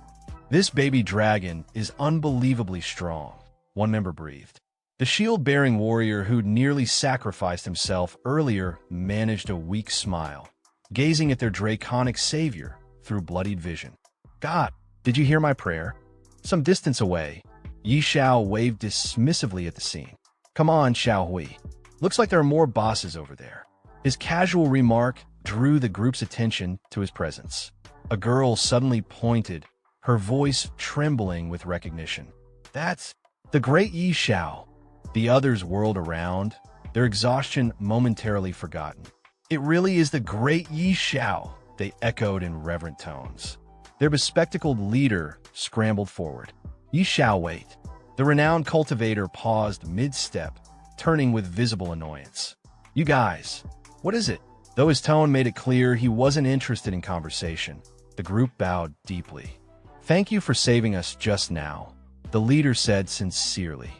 baby dragon is unbelievably strong, one member breathed. The shield-bearing warrior who'd nearly sacrificed himself earlier managed a weak smile, gazing at their draconic savior through bloodied vision. God, did you hear my prayer? Some distance away, Xiao waved dismissively at the scene. Come on, Xiao Hui. Looks like there are more bosses over there. His casual remark drew the group's attention to his presence. A girl suddenly pointed, her voice trembling with recognition. That's the great Xiao. The others whirled around, their exhaustion momentarily forgotten. It really is the great Xiao, they echoed in reverent tones. Their bespectacled leader scrambled forward. Xiao, wait. The renowned cultivator paused mid-step, turning with visible annoyance. You guys, what is it? Though his tone made it clear he wasn't interested in conversation, the group bowed deeply. Thank you for saving us just now, the leader said sincerely.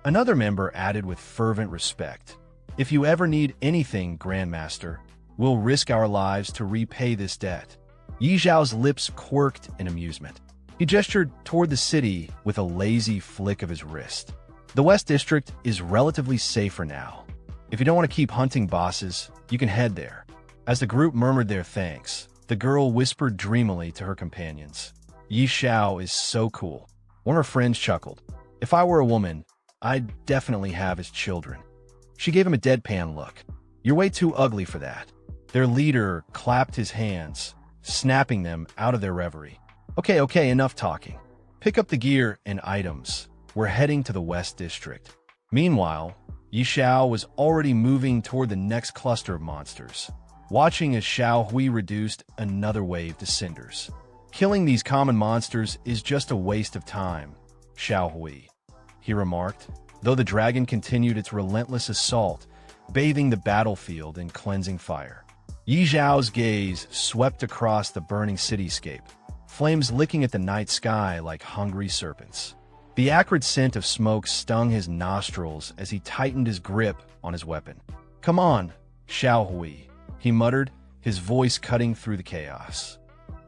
Another member added with fervent respect. If you ever need anything, Grandmaster, we'll risk our lives to repay this debt. Yi Zhao's lips quirked in amusement. He gestured toward the city with a lazy flick of his wrist. The West District is relatively safer now. If you don't want to keep hunting bosses, you can head there. As the group murmured their thanks, the girl whispered dreamily to her companions. Yi Zhao is so cool. One of her friends chuckled. If I were a woman, I'd definitely have his children. She gave him a deadpan look. You're way too ugly for that. Their leader clapped his hands, snapping them out of their reverie. Okay, enough talking. Pick up the gear and items. We're heading to the West District. Meanwhile, Xiao was already moving toward the next cluster of monsters, watching as Xiao Hui reduced another wave to cinders. Killing these common monsters is just a waste of time, Xiao Hui, he remarked, though the dragon continued its relentless assault, bathing the battlefield in cleansing fire. Yi Zhao's gaze swept across the burning cityscape, flames licking at the night sky like hungry serpents. The acrid scent of smoke stung his nostrils as he tightened his grip on his weapon. "Come on, Xiao Hui," he muttered, his voice cutting through the chaos.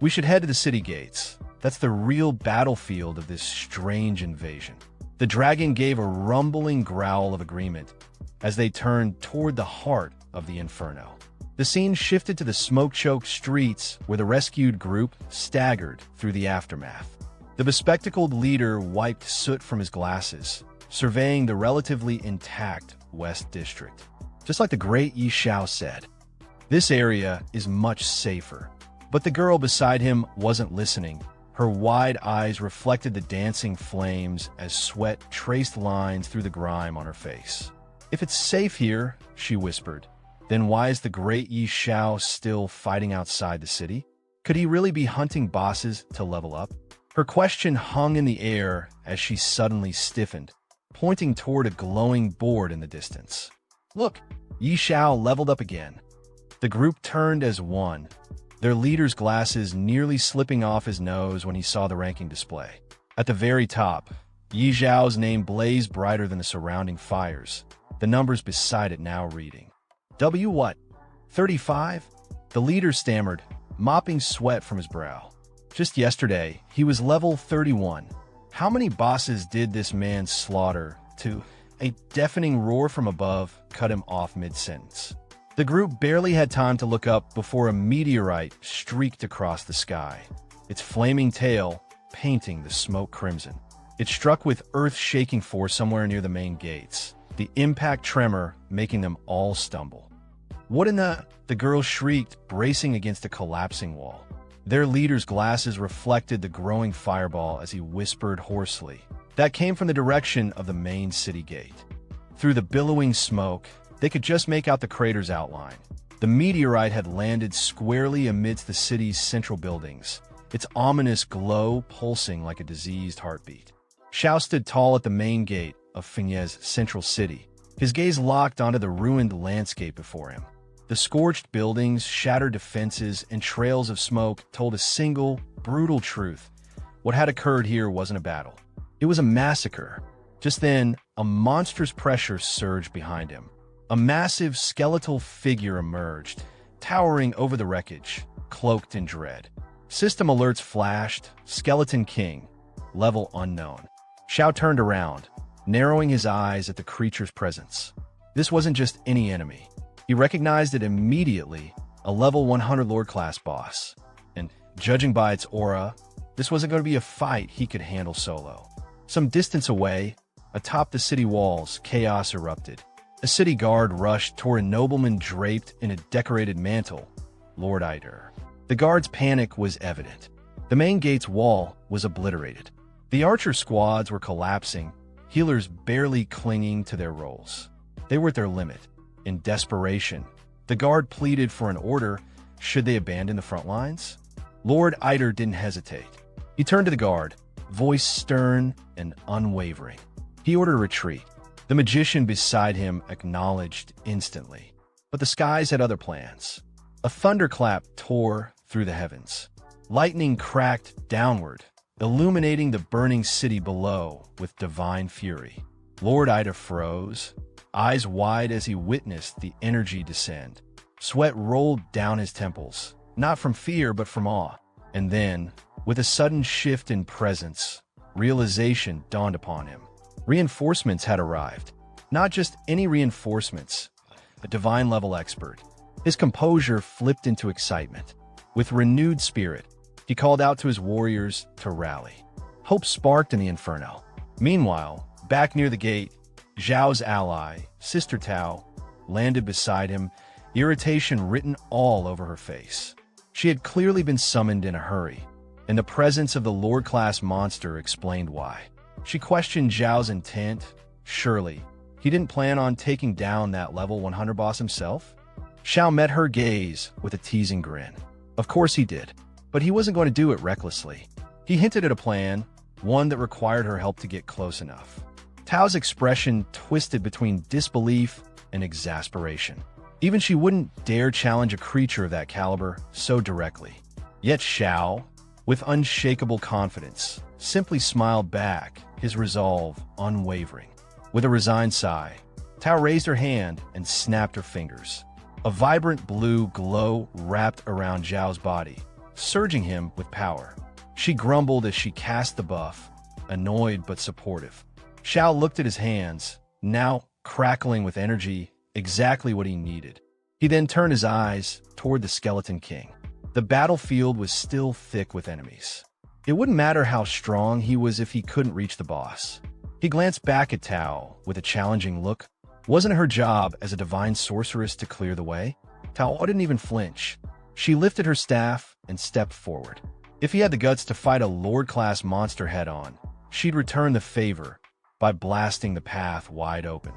"We should head to the city gates. That's the real battlefield of this strange invasion." The dragon gave a rumbling growl of agreement as they turned toward the heart of the inferno. The scene shifted to the smoke-choked streets where the rescued group staggered through the aftermath. The bespectacled leader wiped soot from his glasses, surveying the relatively intact West District. Just like the great Xiao said, "This area is much safer." But the girl beside him wasn't listening. Her wide eyes reflected the dancing flames as sweat traced lines through the grime on her face. "If it's safe here," she whispered, "then why is the great Xiao still fighting outside the city? Could he really be hunting bosses to level up?" Her question hung in the air as she suddenly stiffened, pointing toward a glowing board in the distance. "Look, Xiao leveled up again." The group turned as one, their leader's glasses nearly slipping off his nose when he saw the ranking display. At the very top, Yi Zhao's name blazed brighter than the surrounding fires, the numbers beside it now reading. "W what? 35? The leader stammered, mopping sweat from his brow. Just yesterday, he was level 31. How many bosses did this man slaughter to... A deafening roar from above cut him off mid-sentence. The group barely had time to look up before a meteorite streaked across the sky, its flaming tail painting the smoke crimson. It struck with earth-shaking force somewhere near the main gates, the impact tremor making them all stumble. "What in the..." the girl shrieked, bracing against a collapsing wall. Their leader's glasses reflected the growing fireball as he whispered hoarsely. That came from the direction of the main city gate. Through the billowing smoke, they could just make out the crater's outline. The meteorite had landed squarely amidst the city's central buildings, its ominous glow pulsing like a diseased heartbeat. Xiao stood tall at the main gate of Fengye's central city, his gaze locked onto the ruined landscape before him. The scorched buildings, shattered defenses, and trails of smoke told a single, brutal truth. What had occurred here wasn't a battle. It was a massacre. Just then, a monstrous pressure surged behind him. A massive skeletal figure emerged, towering over the wreckage, cloaked in dread. System alerts flashed, Skeleton King, level unknown. Xiao turned around, narrowing his eyes at the creature's presence. This wasn't just any enemy. He recognized it immediately, a level 100 Lord-class boss. And, judging by its aura, this wasn't going to be a fight he could handle solo. Some distance away, atop the city walls, chaos erupted. A city guard rushed toward a nobleman draped in a decorated mantle, Lord Eider. The guard's panic was evident. The main gate's wall was obliterated. The archer squads were collapsing, healers barely clinging to their roles. They were at their limit. In desperation, the guard pleaded for an order. Should they abandon the front lines? Lord Eider didn't hesitate. He turned to the guard, voice stern and unwavering. He ordered a retreat. The magician beside him acknowledged instantly. But the skies had other plans. A thunderclap tore through the heavens. Lightning cracked downward, illuminating the burning city below with divine fury. Lord Eider froze, eyes wide as he witnessed the energy descend. Sweat rolled down his temples, not from fear but from awe. And then, with a sudden shift in presence, realization dawned upon him. Reinforcements had arrived. Not just any reinforcements, a divine-level expert. His composure flipped into excitement. With renewed spirit, he called out to his warriors to rally. Hope sparked in the inferno. Meanwhile, back near the gate, Zhao's ally, Sister Tao, landed beside him, irritation written all over her face. She had clearly been summoned in a hurry, and the presence of the Lord-class monster explained why. She questioned Zhao's intent. Surely, he didn't plan on taking down that level 100 boss himself? Xiao met her gaze with a teasing grin. Of course he did, but he wasn't going to do it recklessly. He hinted at a plan, one that required her help to get close enough. Tao's expression twisted between disbelief and exasperation. Even she wouldn't dare challenge a creature of that caliber so directly. Yet Xiao, with unshakable confidence, simply smiled back his resolve unwavering. With a resigned sigh, Tao raised her hand and snapped her fingers. A vibrant blue glow wrapped around Xiao's body, surging him with power. She grumbled as she cast the buff, annoyed but supportive. Xiao looked at his hands, now crackling with energy, exactly what he needed. He then turned his eyes toward the Skeleton King. The battlefield was still thick with enemies. It wouldn't matter how strong he was if he couldn't reach the boss. He glanced back at Tao with a challenging look. Wasn't it her job as a divine sorceress to clear the way? Tao didn't even flinch. She lifted her staff and stepped forward. If he had the guts to fight a Lord-class monster head-on, she'd return the favor by blasting the path wide open.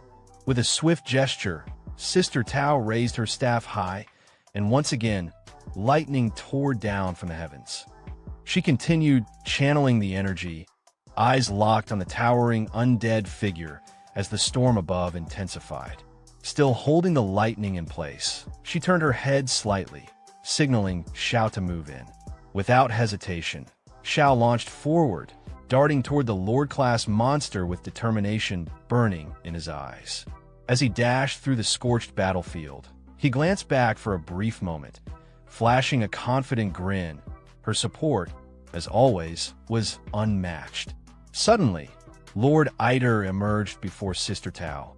With a swift gesture, Sister Tao raised her staff high, and once again, lightning tore down from the heavens. She continued channeling the energy, eyes locked on the towering undead figure as the storm above intensified. Still holding the lightning in place, she turned her head slightly, signaling Xiao to move in. Without hesitation, Xiao launched forward, darting toward the Lord-class monster with determination burning in his eyes. As he dashed through the scorched battlefield, he glanced back for a brief moment, flashing a confident grin. Her support, as always, was unmatched. Suddenly, Lord Eider emerged before Sister Tao,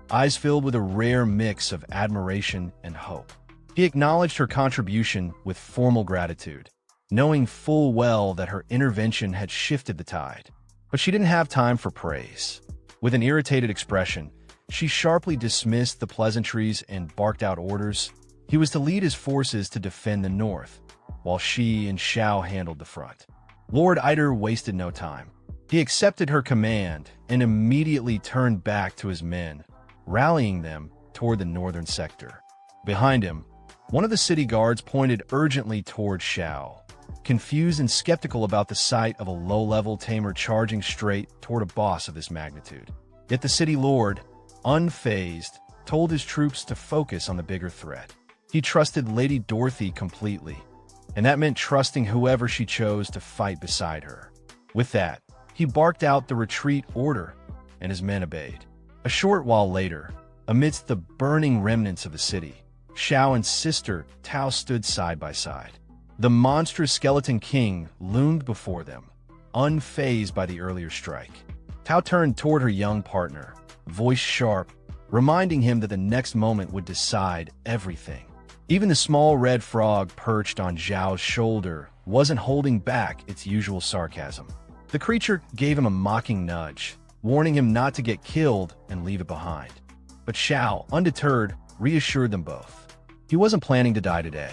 eyes filled with a rare mix of admiration and hope. He acknowledged her contribution with formal gratitude, knowing full well that her intervention had shifted the tide. But she didn't have time for praise. With an irritated expression, she sharply dismissed the pleasantries and barked out orders. He was to lead his forces to defend the north, while she and Xiao handled the front. Lord Eider wasted no time. He accepted her command and immediately turned back to his men, rallying them toward the northern sector. Behind him, one of the city guards pointed urgently toward Xiao, confused and skeptical about the sight of a low-level tamer charging straight toward a boss of this magnitude. Yet the city lord, unfazed, told his troops to focus on the bigger threat. He trusted Lady Dorothy completely, and that meant trusting whoever she chose to fight beside her. With that, he barked out the retreat order, and his men obeyed. A short while later, amidst the burning remnants of the city, Xiao and Sister Tao stood side by side. The monstrous Skeleton King loomed before them, unfazed by the earlier strike. Tao turned toward her young partner, voice sharp, reminding him that the next moment would decide everything. Even the small red frog perched on Xiao's shoulder wasn't holding back its usual sarcasm. The creature gave him a mocking nudge, warning him not to get killed and leave it behind. But Xiao, undeterred, reassured them both. He wasn't planning to die today.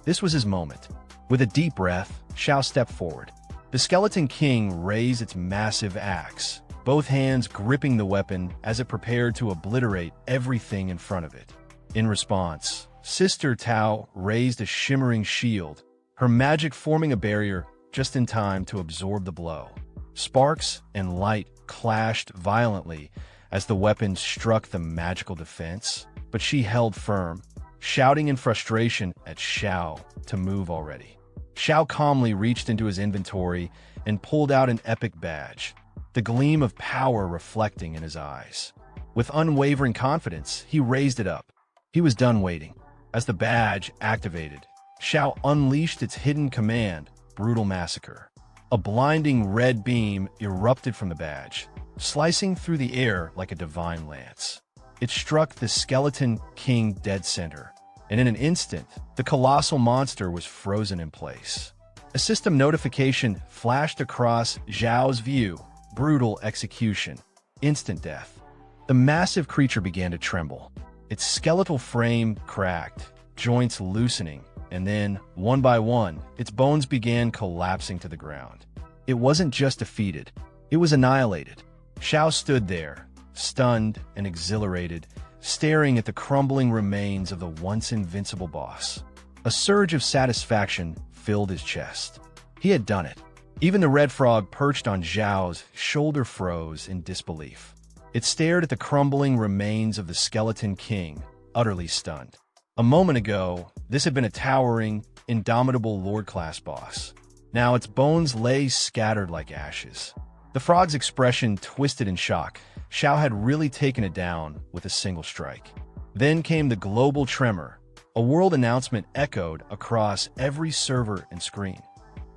This was his moment. With a deep breath, Xiao stepped forward. The Skeleton King raised its massive axe, both hands gripping the weapon as it prepared to obliterate everything in front of it. In response, Sister Tao raised a shimmering shield, her magic forming a barrier just in time to absorb the blow. Sparks and light clashed violently as the weapon struck the magical defense, but she held firm, shouting in frustration at Xiao to move already. Xiao calmly reached into his inventory and pulled out an epic badge, the gleam of power reflecting in his eyes. With unwavering confidence, he raised it up. He was done waiting. As the badge activated, Xiao unleashed its hidden command, Brutal Massacre. A blinding red beam erupted from the badge, slicing through the air like a divine lance. It struck the Skeleton King dead center, and in an instant, the colossal monster was frozen in place. A system notification flashed across Xiao's view, brutal execution, instant death. The massive creature began to tremble. Its skeletal frame cracked, joints loosening, and then, one by one, its bones began collapsing to the ground. It wasn't just defeated, it was annihilated. Xiao stood there, stunned and exhilarated, staring at the crumbling remains of the once invincible boss. A surge of satisfaction filled his chest. He had done it. Even the red frog perched on Xiao's shoulder froze in disbelief. It stared at the crumbling remains of the Skeleton King, utterly stunned. A moment ago, this had been a towering, indomitable Lord-class boss. Now its bones lay scattered like ashes. The frog's expression twisted in shock. Xiao had really taken it down with a single strike. Then came the global tremor. A world announcement echoed across every server and screen.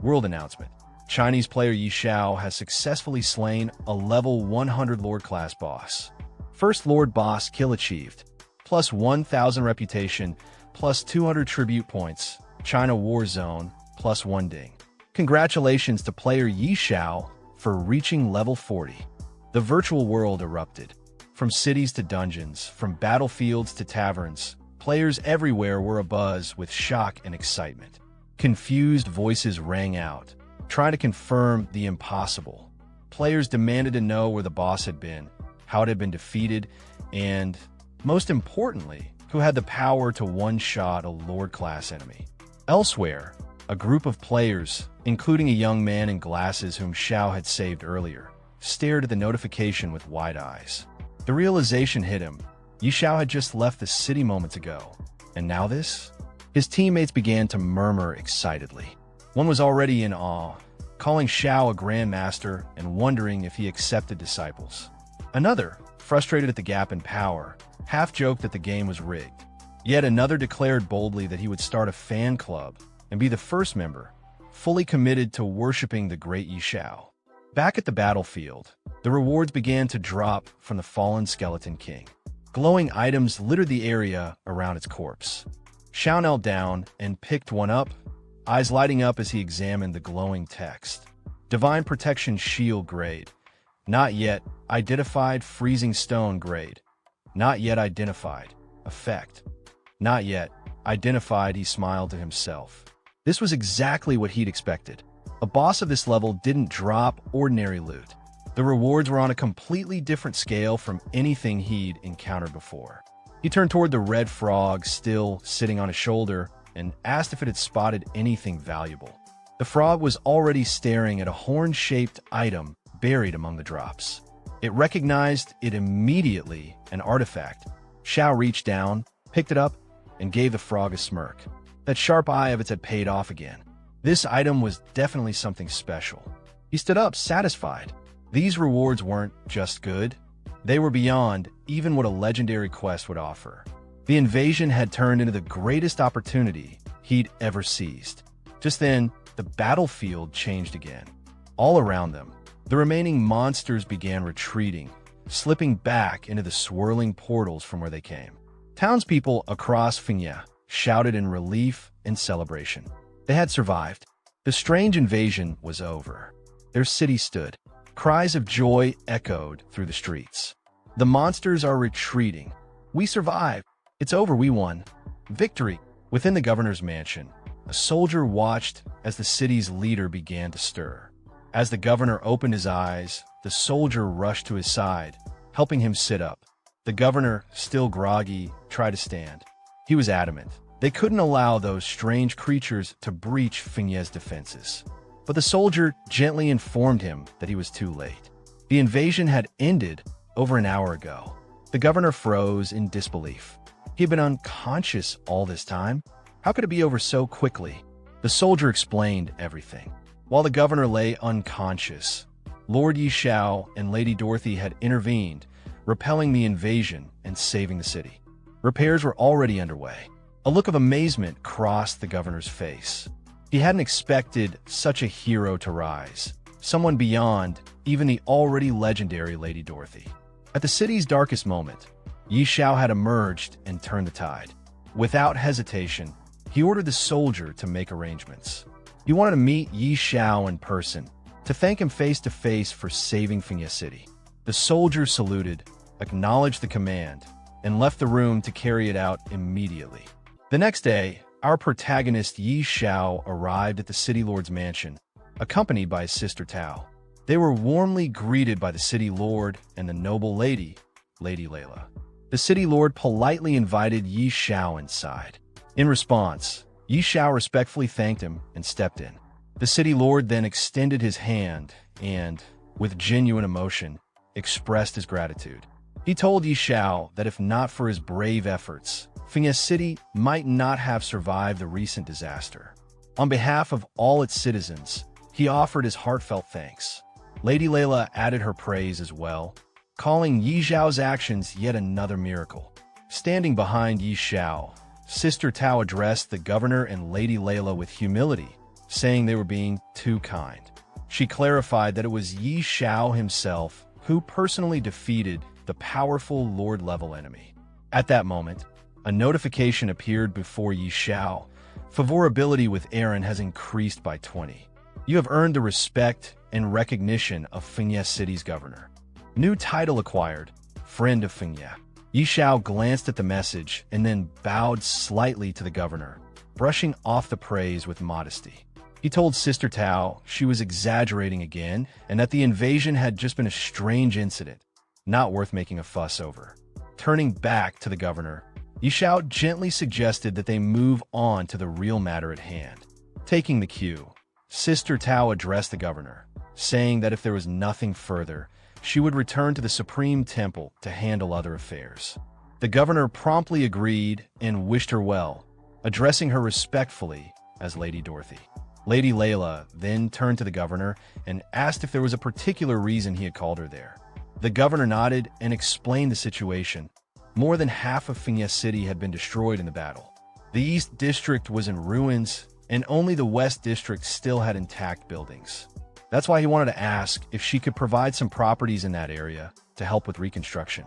World announcement. Chinese player Yi Xiao has successfully slain a level 100 Lord class boss. First Lord boss kill achieved. Plus 1,000 reputation, plus 200 tribute points. China War Zone, plus 1 ding. Congratulations to player Yi Xiao for reaching level 40. The virtual world erupted. From cities to dungeons, from battlefields to taverns, players everywhere were abuzz with shock and excitement. Confused voices rang out, trying to confirm the impossible. Players demanded to know where the boss had been, how it had been defeated, and, most importantly, who had the power to one-shot a Lord-class enemy. Elsewhere, a group of players, including a young man in glasses whom Xiao had saved earlier, stared at the notification with wide eyes. The realization hit him. Yi Xiao had just left the city moments ago. And now this? His teammates began to murmur excitedly. One was already in awe, calling Xiao a grandmaster and wondering if he accepted disciples. Another, frustrated at the gap in power, half-joked that the game was rigged. Yet another declared boldly that he would start a fan club and be the first member, fully committed to worshipping the great Yi Xiao. Back at the battlefield, the rewards began to drop from the fallen Skeleton King. Glowing items littered the area around its corpse. Xiao knelt down and picked one up, eyes lighting up as he examined the glowing text. Divine Protection Shield grade. Not yet identified. Freezing Stone grade. Not yet identified. Effect. Not yet identified. He smiled to himself. This was exactly what he'd expected. A boss of this level didn't drop ordinary loot. The rewards were on a completely different scale from anything he'd encountered before. He turned toward the red frog still sitting on his shoulder and asked if it had spotted anything valuable. The frog was already staring at a horn-shaped item buried among the drops. It recognized it immediately, an artifact. Xiao reached down, picked it up, and gave the frog a smirk. That sharp eye of its had paid off again. This item was definitely something special. He stood up, satisfied. These rewards weren't just good. They were beyond even what a legendary quest would offer. The invasion had turned into the greatest opportunity he'd ever seized. Just then, the battlefield changed again. All around them, the remaining monsters began retreating, slipping back into the swirling portals from where they came. Townspeople across Finya shouted in relief and celebration. They had survived. The strange invasion was over. Their city stood. Cries of joy echoed through the streets. The monsters are retreating. We survived. It's over. We won. Victory. Within the governor's mansion, a soldier watched as the city's leader began to stir. As the governor opened his eyes, the soldier rushed to his side, helping him sit up. The governor, still groggy, tried to stand. He was adamant. They couldn't allow those strange creatures to breach Finya's defenses. But the soldier gently informed him that he was too late. The invasion had ended over an hour ago. The governor froze in disbelief. He had been unconscious all this time. How could it be over so quickly? The soldier explained everything. While the governor lay unconscious, Lord Yi Xiao and Lady Dorothy had intervened, repelling the invasion and saving the city. Repairs were already underway. A look of amazement crossed the governor's face. He hadn't expected such a hero to rise, someone beyond even the already legendary Lady Dorothy. At the city's darkest moment, Yi Xiao had emerged and turned the tide. Without hesitation, he ordered the soldier to make arrangements. He wanted to meet Yi Xiao in person, to thank him face to face for saving Finya City. The soldier saluted, acknowledged the command, and left the room to carry it out immediately. The next day, our protagonist Yi Xiao arrived at the city lord's mansion, accompanied by his sister Tao. They were warmly greeted by the city lord and the noble lady, Lady Layla. The city lord politely invited Yi Xiao inside. In response, Yi Xiao respectfully thanked him and stepped in. The city lord then extended his hand and, with genuine emotion, expressed his gratitude. He told Yi Xiao that if not for his brave efforts, Finya City might not have survived the recent disaster. On behalf of all its citizens, he offered his heartfelt thanks. Lady Layla added her praise as well, calling Yi Xiao's actions yet another miracle. Standing behind Yi Xiao, Sister Tao addressed the governor and Lady Layla with humility, saying they were being too kind. She clarified that it was Yi Xiao himself who personally defeated the powerful Lord-level enemy. At that moment, a notification appeared before Yi Xiao. Favorability with Aaron has increased by 20. You have earned the respect and recognition of Fengye City's governor. New title acquired, Friend of Fengye. Yi Xiao glanced at the message and then bowed slightly to the governor, brushing off the praise with modesty. He told Sister Tao she was exaggerating again and that the invasion had just been a strange incident, not worth making a fuss over. Turning back to the governor, Yi Xiao gently suggested that they move on to the real matter at hand. Taking the cue, Sister Tao addressed the governor, saying that if there was nothing further, she would return to the Supreme Temple to handle other affairs. The governor promptly agreed and wished her well, addressing her respectfully as Lady Dorothy. Lady Layla then turned to the governor and asked if there was a particular reason he had called her there. The governor nodded and explained the situation. More than half of Fengye City had been destroyed in the battle. The East District was in ruins, and only the West District still had intact buildings. That's why he wanted to ask if she could provide some properties in that area to help with reconstruction.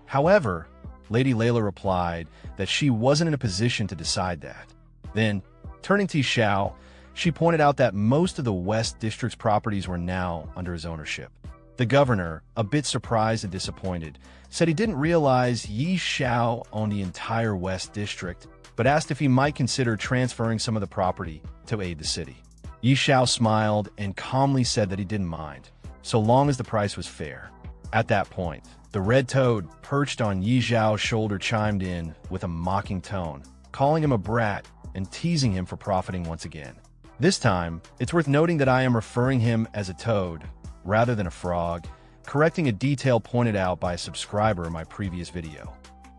However, Lady Layla replied that she wasn't in a position to decide that. Then, turning to Xiao, she pointed out that most of the West District's properties were now under his ownership. The governor, a bit surprised and disappointed, said he didn't realize Yi Xiao owned the entire West District, but asked if he might consider transferring some of the property to aid the city. Yi Xiao smiled and calmly said that he didn't mind, so long as the price was fair. At that point, the red toad perched on Yi Xiao's shoulder chimed in with a mocking tone, calling him a brat and teasing him for profiting once again. This time, it's worth noting that I am referring him as a toad rather than a frog, correcting a detail pointed out by a subscriber in my previous video.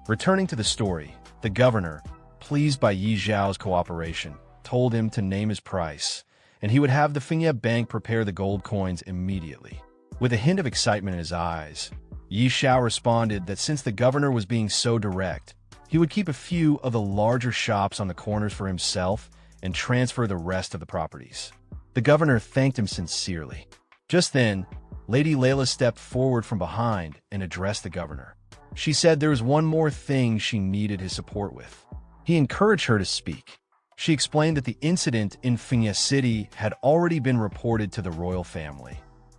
Returning to the story, the governor, pleased by Yi Xiao's cooperation, told him to name his price, and he would have the Fengye Bank prepare the gold coins immediately. With a hint of excitement in his eyes, Yi Xiao responded that since the governor was being so direct, he would keep a few of the larger shops on the corners for himself and transfer the rest of the properties. The governor thanked him sincerely. Just then, Lady Layla stepped forward from behind and addressed the governor. She said there was one more thing she needed his support with. He encouraged her to speak. She explained that the incident in Fengye City had already been reported to the royal family,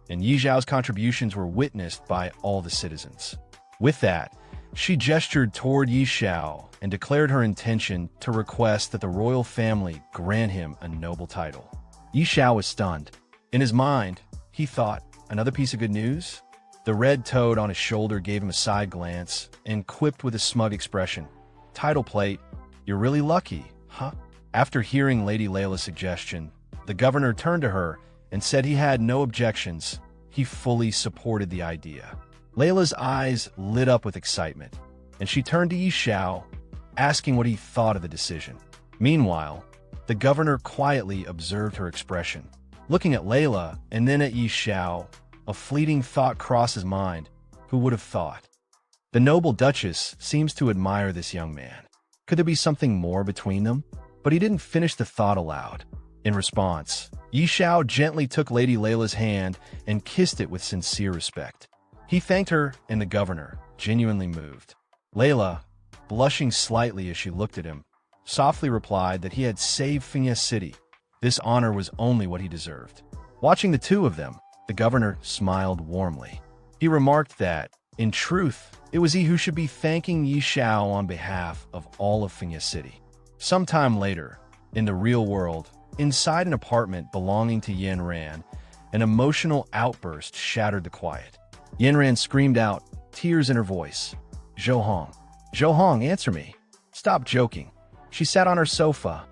and Yi Xiao's contributions were witnessed by all the citizens. With that, she gestured toward Yi Xiao and declared her intention to request that the royal family grant him a noble title. Yi Xiao was stunned. In his mind, he thought, another piece of good news? The red toad on his shoulder gave him a side glance and quipped with a smug expression, "Title plate, you're really lucky, huh?" After hearing Lady Layla's suggestion, the governor turned to her and said he had no objections. He fully supported the idea. Layla's eyes lit up with excitement, and she turned to Yi Xiao, asking what he thought of the decision. Meanwhile, the governor quietly observed her expression. Looking at Layla and then at Yi Xiao, a fleeting thought crossed his mind. Who would have thought? The noble duchess seems to admire this young man. Could there be something more between them? But he didn't finish the thought aloud. In response, Yi Xiao gently took Lady Layla's hand and kissed it with sincere respect. He thanked her and the governor, genuinely moved. Layla, blushing slightly as she looked at him, softly replied that he had saved Fengye City. This honor was only what he deserved. Watching the two of them, the governor smiled warmly. He remarked that, in truth, it was he who should be thanking Yi Xiao on behalf of all of Fengye City. Sometime later, in the real world, inside an apartment belonging to Yanran, an emotional outburst shattered the quiet. Yanran screamed out, tears in her voice. "Zhou Hong, answer me. Stop joking." She sat on her sofa,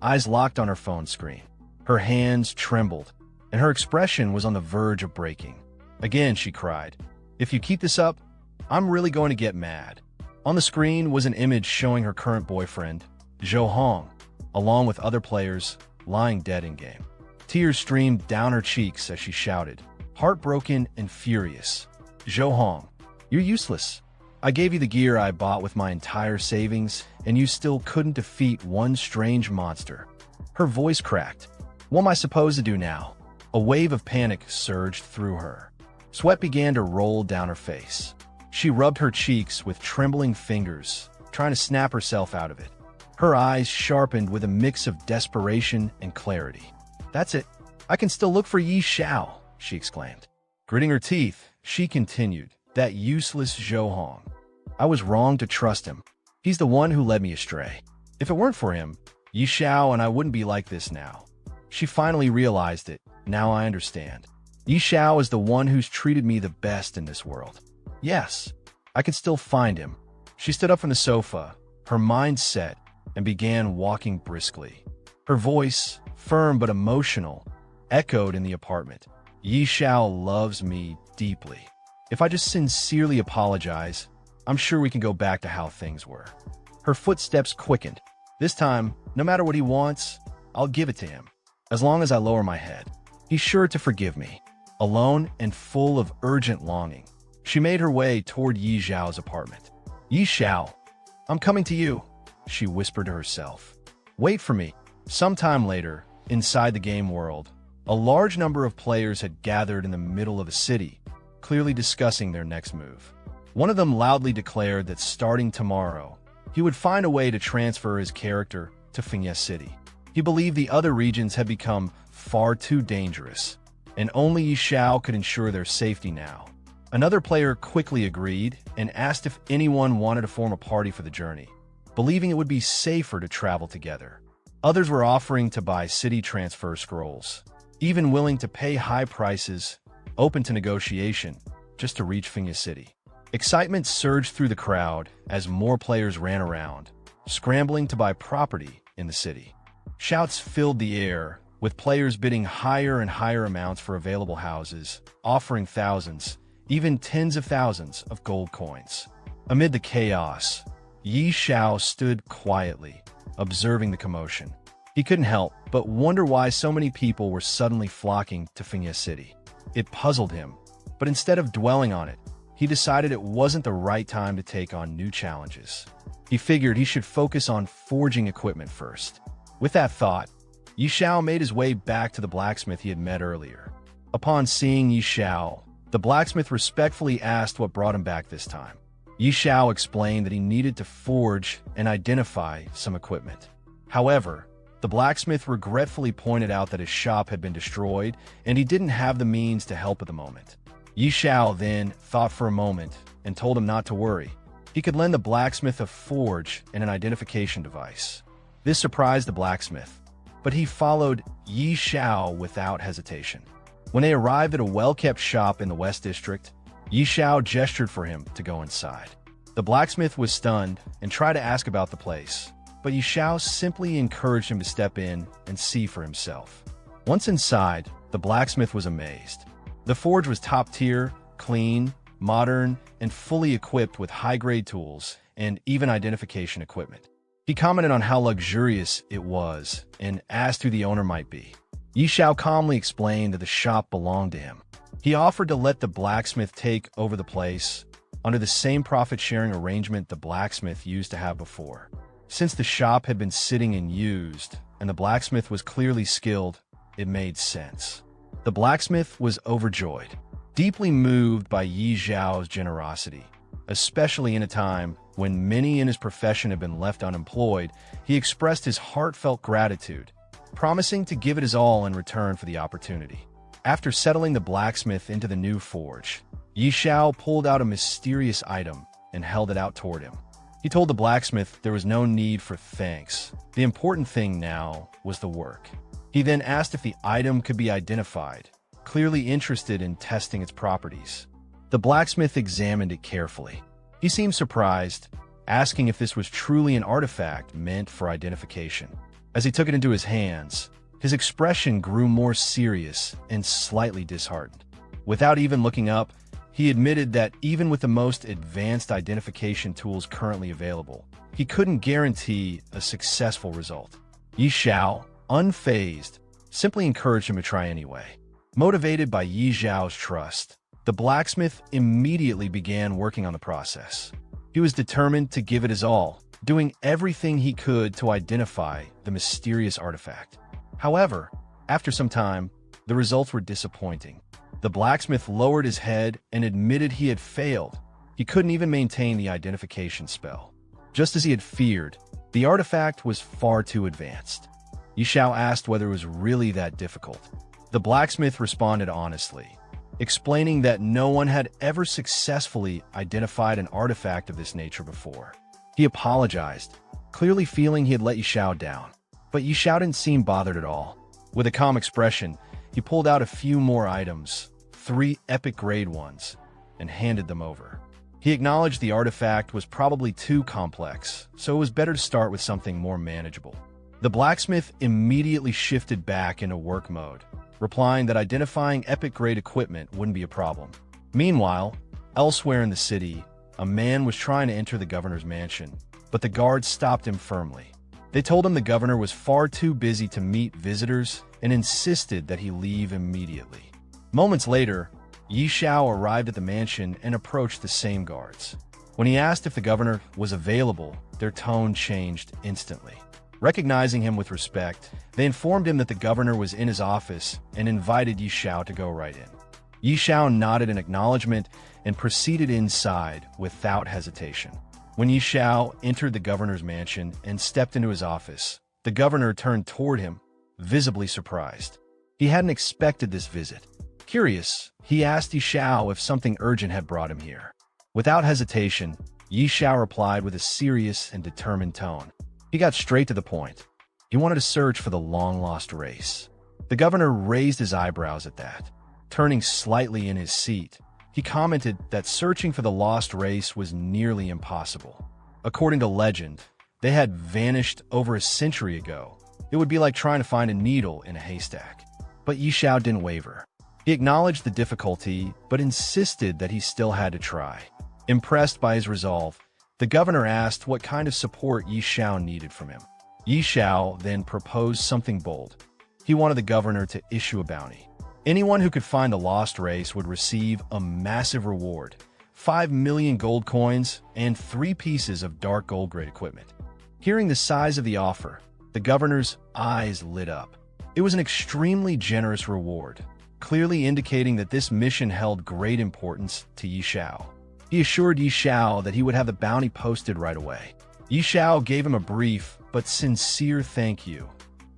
eyes locked on her phone screen. Her hands trembled, and her expression was on the verge of breaking. Again, she cried, "If you keep this up, I'm really going to get mad." On the screen was an image showing her current boyfriend, Zhou Hong, along with other players, lying dead in-game. Tears streamed down her cheeks as she shouted, heartbroken and furious. "Zhou Hong, you're useless. I gave you the gear I bought with my entire savings, and you still couldn't defeat one strange monster." Her voice cracked. "What am I supposed to do now?" A wave of panic surged through her. Sweat began to roll down her face. She rubbed her cheeks with trembling fingers, trying to snap herself out of it. Her eyes sharpened with a mix of desperation and clarity. "That's it. I can still look for Yi Xiao," she exclaimed. Gritting her teeth, she continued, "That useless Zhou Hong. I was wrong to trust him. He's the one who led me astray. If it weren't for him, Yi Xiao and I wouldn't be like this now." She finally realized it. "Now I understand. Yi Xiao is the one who's treated me the best in this world. Yes, I can still find him." She stood up from the sofa, her mind set, and began walking briskly. Her voice, firm but emotional, echoed in the apartment. "Yi Xiao loves me deeply. If I just sincerely apologize, I'm sure we can go back to how things were." Her footsteps quickened. "This time, no matter what he wants, I'll give it to him. As long as I lower my head, he's sure to forgive me." Alone and full of urgent longing, she made her way toward Yi Xiao's apartment. "Yi Xiao, I'm coming to you," she whispered to herself. "Wait for me." Sometime later, inside the game world, a large number of players had gathered in the middle of the city, clearly discussing their next move. One of them loudly declared that starting tomorrow, he would find a way to transfer his character to Fiancée City. He believed the other regions had become far too dangerous, and only Yi Xiao could ensure their safety now. Another player quickly agreed and asked if anyone wanted to form a party for the journey, believing it would be safer to travel together. Others were offering to buy city transfer scrolls, even willing to pay high prices, open to negotiation, just to reach Fiancée City. Excitement surged through the crowd as more players ran around, scrambling to buy property in the city. Shouts filled the air, with players bidding higher and higher amounts for available houses, offering thousands, even tens of thousands of gold coins. Amid the chaos, Yi Xiao stood quietly, observing the commotion. He couldn't help but wonder why so many people were suddenly flocking to Fiancée City. It puzzled him, but instead of dwelling on it, he decided it wasn't the right time to take on new challenges. He figured he should focus on forging equipment first. With that thought, Yi Xiao made his way back to the blacksmith he had met earlier. Upon seeing Yi Xiao, the blacksmith respectfully asked what brought him back this time. Yi Xiao explained that he needed to forge and identify some equipment. However, the blacksmith regretfully pointed out that his shop had been destroyed and he didn't have the means to help at the moment. Yi Xiao then thought for a moment and told him not to worry. He could lend the blacksmith a forge and an identification device. This surprised the blacksmith, but he followed Yi Xiao without hesitation. When they arrived at a well-kept shop in the West District, Yi Xiao gestured for him to go inside. The blacksmith was stunned and tried to ask about the place, but Yi Xiao simply encouraged him to step in and see for himself. Once inside, the blacksmith was amazed. The forge was top-tier, clean, modern, and fully equipped with high-grade tools and even identification equipment. He commented on how luxurious it was and asked who the owner might be. Yi Xiao calmly explained that the shop belonged to him. He offered to let the blacksmith take over the place under the same profit-sharing arrangement the blacksmith used to have before. Since the shop had been sitting unused and the blacksmith was clearly skilled, it made sense. The blacksmith was overjoyed, deeply moved by Yi Xiao's generosity. Especially in a time when many in his profession had been left unemployed, he expressed his heartfelt gratitude, promising to give it his all in return for the opportunity. After settling the blacksmith into the new forge, Yi Xiao pulled out a mysterious item and held it out toward him. He told the blacksmith there was no need for thanks. The important thing now was the work. He then asked if the item could be identified, clearly interested in testing its properties. The blacksmith examined it carefully. He seemed surprised, asking if this was truly an artifact meant for identification. As he took it into his hands, his expression grew more serious and slightly disheartened. Without even looking up, he admitted that even with the most advanced identification tools currently available, he couldn't guarantee a successful result. Yi Xiao, unfazed, simply encouraged him to try anyway. Motivated by Yi Xiao's trust, the blacksmith immediately began working on the process. He was determined to give it his all, doing everything he could to identify the mysterious artifact. However, after some time, the results were disappointing. The blacksmith lowered his head and admitted he had failed. He couldn't even maintain the identification spell. Just as he had feared, the artifact was far too advanced. Yi Xiao asked whether it was really that difficult. The blacksmith responded honestly, explaining that no one had ever successfully identified an artifact of this nature before. He apologized, clearly feeling he had let Yi Xiao down. But Yi Xiao didn't seem bothered at all. With a calm expression, he pulled out a few more items, 3 epic grade ones, and handed them over. He acknowledged the artifact was probably too complex, so it was better to start with something more manageable. The blacksmith immediately shifted back into work mode, replying that identifying epic-grade equipment wouldn't be a problem. Meanwhile, elsewhere in the city, a man was trying to enter the governor's mansion, but the guards stopped him firmly. They told him the governor was far too busy to meet visitors and insisted that he leave immediately. Moments later, Yi Xiao arrived at the mansion and approached the same guards. When he asked if the governor was available, their tone changed instantly. Recognizing him with respect, they informed him that the governor was in his office and invited Yi Xiao to go right in. Yi Xiao nodded in acknowledgement and proceeded inside without hesitation. When Yi Xiao entered the governor's mansion and stepped into his office, the governor turned toward him, visibly surprised. He hadn't expected this visit. Curious, he asked Yi Xiao if something urgent had brought him here. Without hesitation, Yi Xiao replied with a serious and determined tone. He got straight to the point. He wanted to search for the long-lost race. The governor raised his eyebrows at that. Turning slightly in his seat, he commented that searching for the lost race was nearly impossible. According to legend, they had vanished over a century ago. It would be like trying to find a needle in a haystack. But Yi Xiao didn't waver. He acknowledged the difficulty, but insisted that he still had to try. Impressed by his resolve, the governor asked what kind of support Yi Xiao needed from him. Yi Xiao then proposed something bold. He wanted the governor to issue a bounty. Anyone who could find the lost race would receive a massive reward, 5 million gold coins and 3 pieces of dark gold-grade equipment. Hearing the size of the offer, the governor's eyes lit up. It was an extremely generous reward, clearly indicating that this mission held great importance to Yi Xiao. He assured Yi Xiao that he would have the bounty posted right away. Yi Xiao gave him a brief but sincere thank you,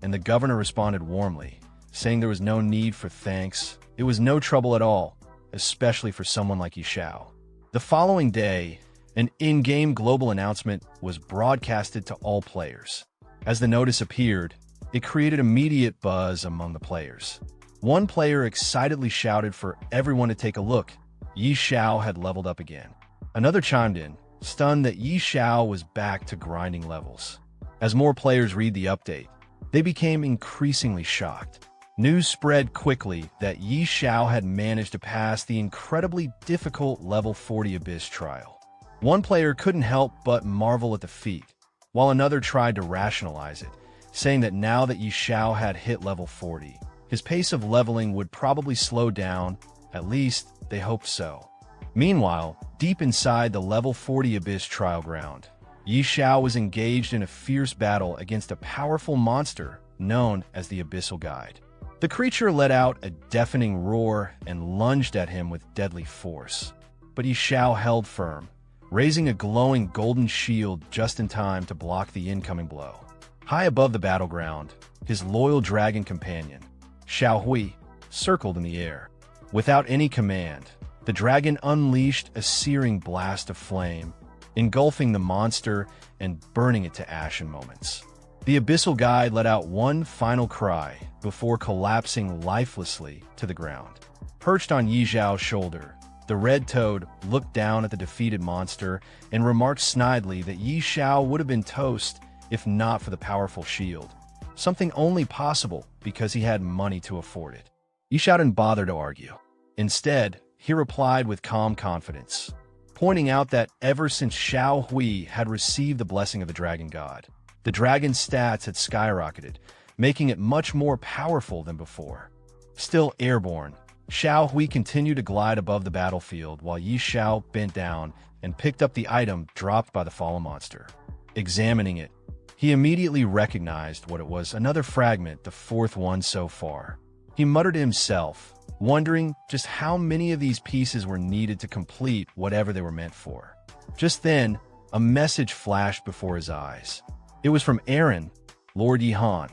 and the governor responded warmly, saying there was no need for thanks. It was no trouble at all, especially for someone like Yi Xiao. The following day, an in-game global announcement was broadcasted to all players. As the notice appeared, it created immediate buzz among the players. One player excitedly shouted for everyone to take a look. Yi Xiao had leveled up again. Another chimed in, stunned that Yi Xiao was back to grinding levels. As more players read the update, they became increasingly shocked. News spread quickly that Yi Xiao had managed to pass the incredibly difficult level 40 Abyss trial. One player couldn't help but marvel at the feat, while another tried to rationalize it, saying that now that Yi Xiao had hit level 40, his pace of leveling would probably slow down, at least they hoped so. Meanwhile, deep inside the level 40 Abyss trial ground, Yi Xiao was engaged in a fierce battle against a powerful monster known as the Abyssal Guide. The creature let out a deafening roar and lunged at him with deadly force. But Yi Xiao held firm, raising a glowing golden shield just in time to block the incoming blow. High above the battleground, his loyal dragon companion, Xiao Hui, circled in the air. Without any command, the dragon unleashed a searing blast of flame, engulfing the monster and burning it to ash in moments. The Abyssal Guide let out one final cry before collapsing lifelessly to the ground. Perched on Yi Xiao's shoulder, the Red Toad looked down at the defeated monster and remarked snidely that Yi Xiao would have been toast if not for the powerful shield, something only possible because he had money to afford it. Yi Xiao didn't bother to argue. Instead, he replied with calm confidence, pointing out that ever since Xiao Hui had received the blessing of the Dragon God, the dragon's stats had skyrocketed, making it much more powerful than before. Still airborne, Xiao Hui continued to glide above the battlefield while Yi Xiao bent down and picked up the item dropped by the fallen monster. Examining it, he immediately recognized what it was, another fragment, the fourth one so far. He muttered to himself, wondering just how many of these pieces were needed to complete whatever they were meant for. Just then, a message flashed before his eyes. It was from Aaron, Lord Yihan,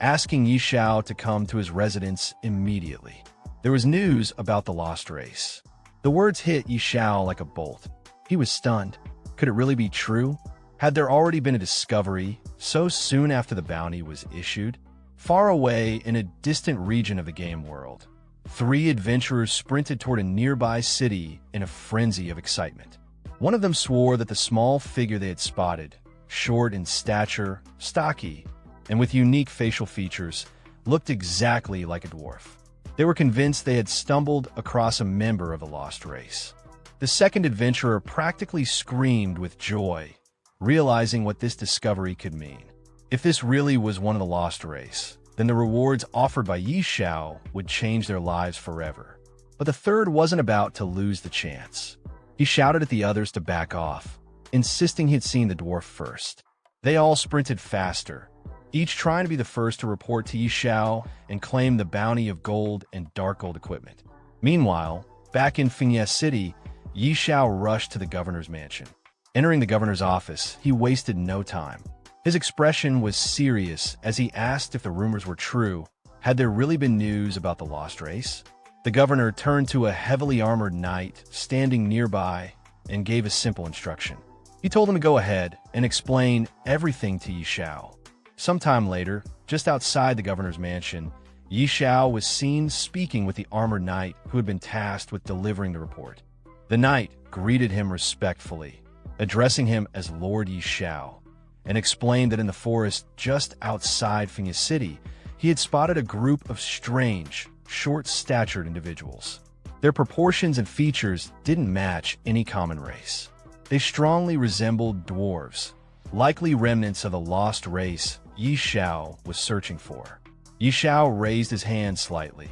asking Yi Xiao to come to his residence immediately. There was news about the lost race. The words hit Yi Xiao like a bolt. He was stunned. Could it really be true? Had there already been a discovery so soon after the bounty was issued? Far away in a distant region of the game world, 3 adventurers sprinted toward a nearby city in a frenzy of excitement. One of them swore that the small figure they had spotted, short in stature, stocky, and with unique facial features, looked exactly like a dwarf. They were convinced they had stumbled across a member of the lost race. The second adventurer practically screamed with joy, realizing what this discovery could mean. If this really was one of the lost race, then the rewards offered by Yi Xiao would change their lives forever. But the third wasn't about to lose the chance. He shouted at the others to back off, insisting he'd seen the dwarf first. They all sprinted faster, each trying to be the first to report to Yi Xiao and claim the bounty of gold and dark gold equipment. Meanwhile, back in Fengye City, Yi Xiao rushed to the governor's mansion. Entering the governor's office, he wasted no time. His expression was serious as he asked if the rumors were true. Had there really been news about the lost race? The governor turned to a heavily armored knight standing nearby and gave a simple instruction. He told him to go ahead and explain everything to Yi Xiao. Sometime later, just outside the governor's mansion, Yi Xiao was seen speaking with the armored knight who had been tasked with delivering the report. The knight greeted him respectfully, addressing him as Lord Yi Xiao, and explained that in the forest just outside Fengye City, he had spotted a group of strange, short-statured individuals. Their proportions and features didn't match any common race. They strongly resembled dwarves, likely remnants of the lost race Yi Xiao was searching for. Yi Xiao raised his hand slightly,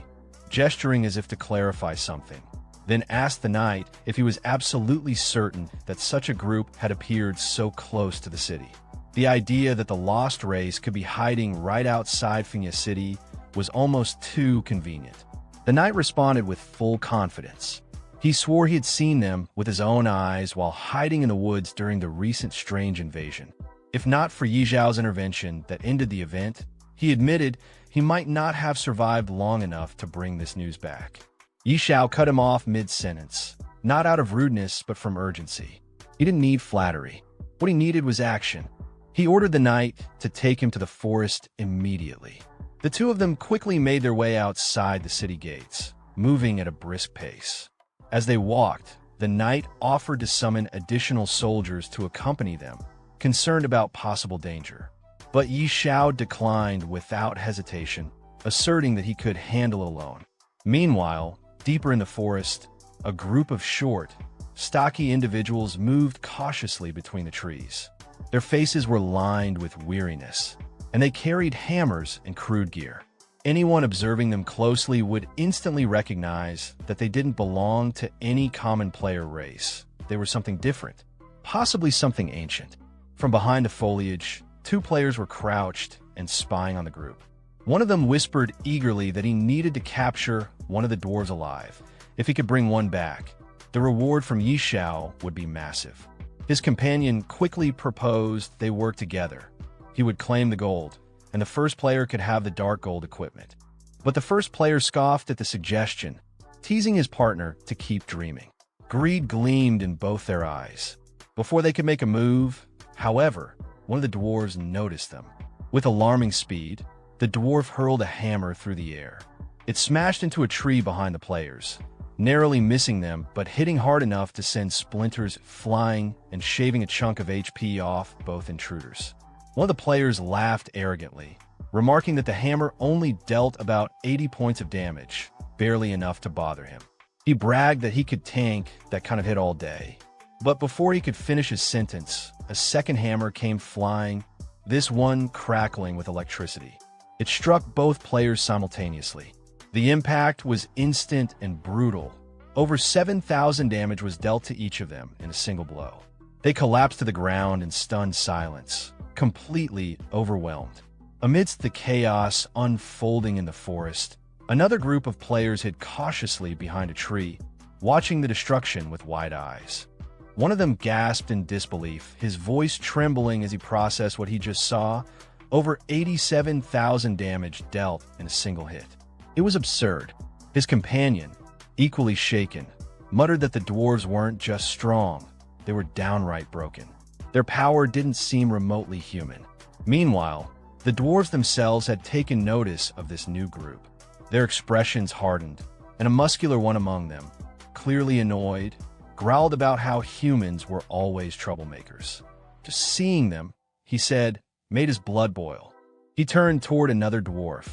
gesturing as if to clarify something, then asked the knight if he was absolutely certain that such a group had appeared so close to the city. The idea that the lost race could be hiding right outside Fengye City was almost too convenient. The knight responded with full confidence. He swore he had seen them with his own eyes while hiding in the woods during the recent strange invasion. If not for Yi Xiao's intervention that ended the event, he admitted he might not have survived long enough to bring this news back. Yi Xiao cut him off mid-sentence, not out of rudeness but from urgency. He didn't need flattery. What he needed was action. He ordered the knight to take him to the forest immediately. The two of them quickly made their way outside the city gates, moving at a brisk pace. As they walked, the knight offered to summon additional soldiers to accompany them, concerned about possible danger. But Yi Xiao declined without hesitation, asserting that he could handle it alone. Meanwhile, deeper in the forest, a group of short, stocky individuals moved cautiously between the trees. Their faces were lined with weariness, and they carried hammers and crude gear. Anyone observing them closely would instantly recognize that they didn't belong to any common player race. They were something different, possibly something ancient. From behind the foliage, 2 players were crouched and spying on the group. One of them whispered eagerly that he needed to capture one of the dwarves alive. If he could bring one back, the reward from Yi Xiao would be massive. His companion quickly proposed they work together. He would claim the gold, and the first player could have the dark gold equipment. But the first player scoffed at the suggestion, teasing his partner to keep dreaming. Greed gleamed in both their eyes. Before they could make a move, however, one of the dwarves noticed them. With alarming speed, the dwarf hurled a hammer through the air. It smashed into a tree behind the players, narrowly missing them but hitting hard enough to send splinters flying and shaving a chunk of HP off both intruders. One of the players laughed arrogantly, remarking that the hammer only dealt about 80 points of damage, barely enough to bother him. He bragged that he could tank that kind of hit all day. But before he could finish his sentence, a second hammer came flying, this one crackling with electricity. It struck both players simultaneously. The impact was instant and brutal. Over 7,000 damage was dealt to each of them in a single blow. They collapsed to the ground in stunned silence, completely overwhelmed. Amidst the chaos unfolding in the forest, another group of players hid cautiously behind a tree, watching the destruction with wide eyes. One of them gasped in disbelief, his voice trembling as he processed what he just saw. Over 87,000 damage dealt in a single hit. It was absurd. His companion, equally shaken, muttered that the dwarves weren't just strong, they were downright broken. Their power didn't seem remotely human. Meanwhile, the dwarves themselves had taken notice of this new group. Their expressions hardened, and a muscular one among them, clearly annoyed, growled about how humans were always troublemakers. Just seeing them, he said, made his blood boil. He turned toward another dwarf,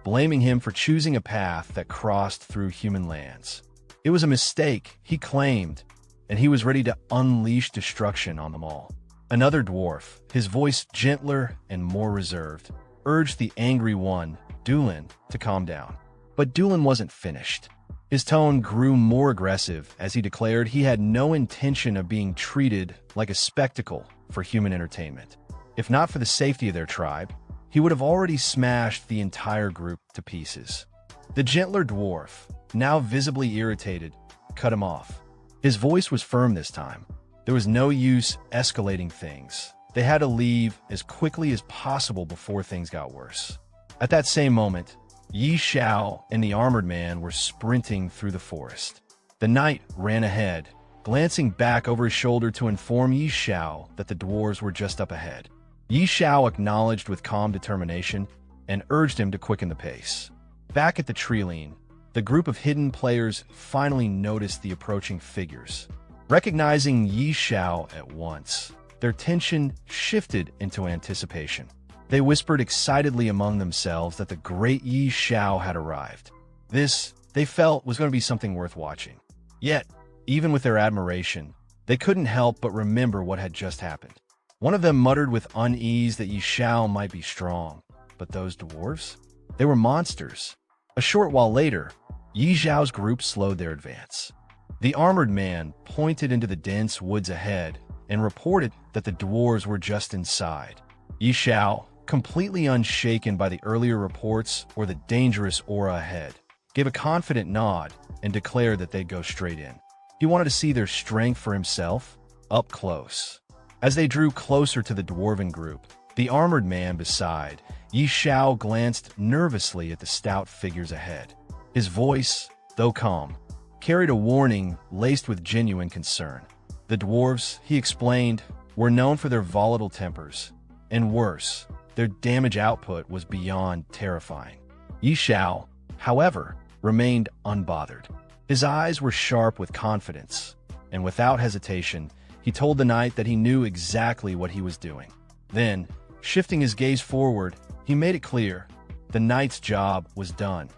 blaming him for choosing a path that crossed through human lands. It was a mistake, he claimed, and he was ready to unleash destruction on them all. Another dwarf, his voice gentler and more reserved, urged the angry one, Dulin, to calm down. But Dulin wasn't finished. His tone grew more aggressive as he declared he had no intention of being treated like a spectacle for human entertainment. If not for the safety of their tribe, he would have already smashed the entire group to pieces. The gentler dwarf, now visibly irritated, cut him off. His voice was firm this time. There was no use escalating things. They had to leave as quickly as possible before things got worse. At that same moment, Xiao and the armored man were sprinting through the forest. The knight ran ahead, glancing back over his shoulder to inform Xiao that the dwarves were just up ahead. Xiao acknowledged with calm determination and urged him to quicken the pace. Back at the treeline, the group of hidden players finally noticed the approaching figures. Recognizing Xiao at once, their tension shifted into anticipation. They whispered excitedly among themselves that the great Xiao had arrived. This, they felt, was going to be something worth watching. Yet, even with their admiration, they couldn't help but remember what had just happened. One of them muttered with unease that Xiao might be strong, but those dwarves? They were monsters. A short while later, Xiao's group slowed their advance. The armored man pointed into the dense woods ahead and reported that the dwarves were just inside. Xiao, completely unshaken by the earlier reports or the dangerous aura ahead, gave a confident nod and declared that they'd go straight in. He wanted to see their strength for himself, up close. As they drew closer to the dwarven group, the armored man beside, Xiao glanced nervously at the stout figures ahead. His voice, though calm, carried a warning laced with genuine concern. The dwarves, he explained, were known for their volatile tempers, and worse, their damage output was beyond terrifying. Xiao, however, remained unbothered. His eyes were sharp with confidence, and without hesitation, he told the knight that he knew exactly what he was doing. Then, shifting his gaze forward, he made it clear the knight's job was done.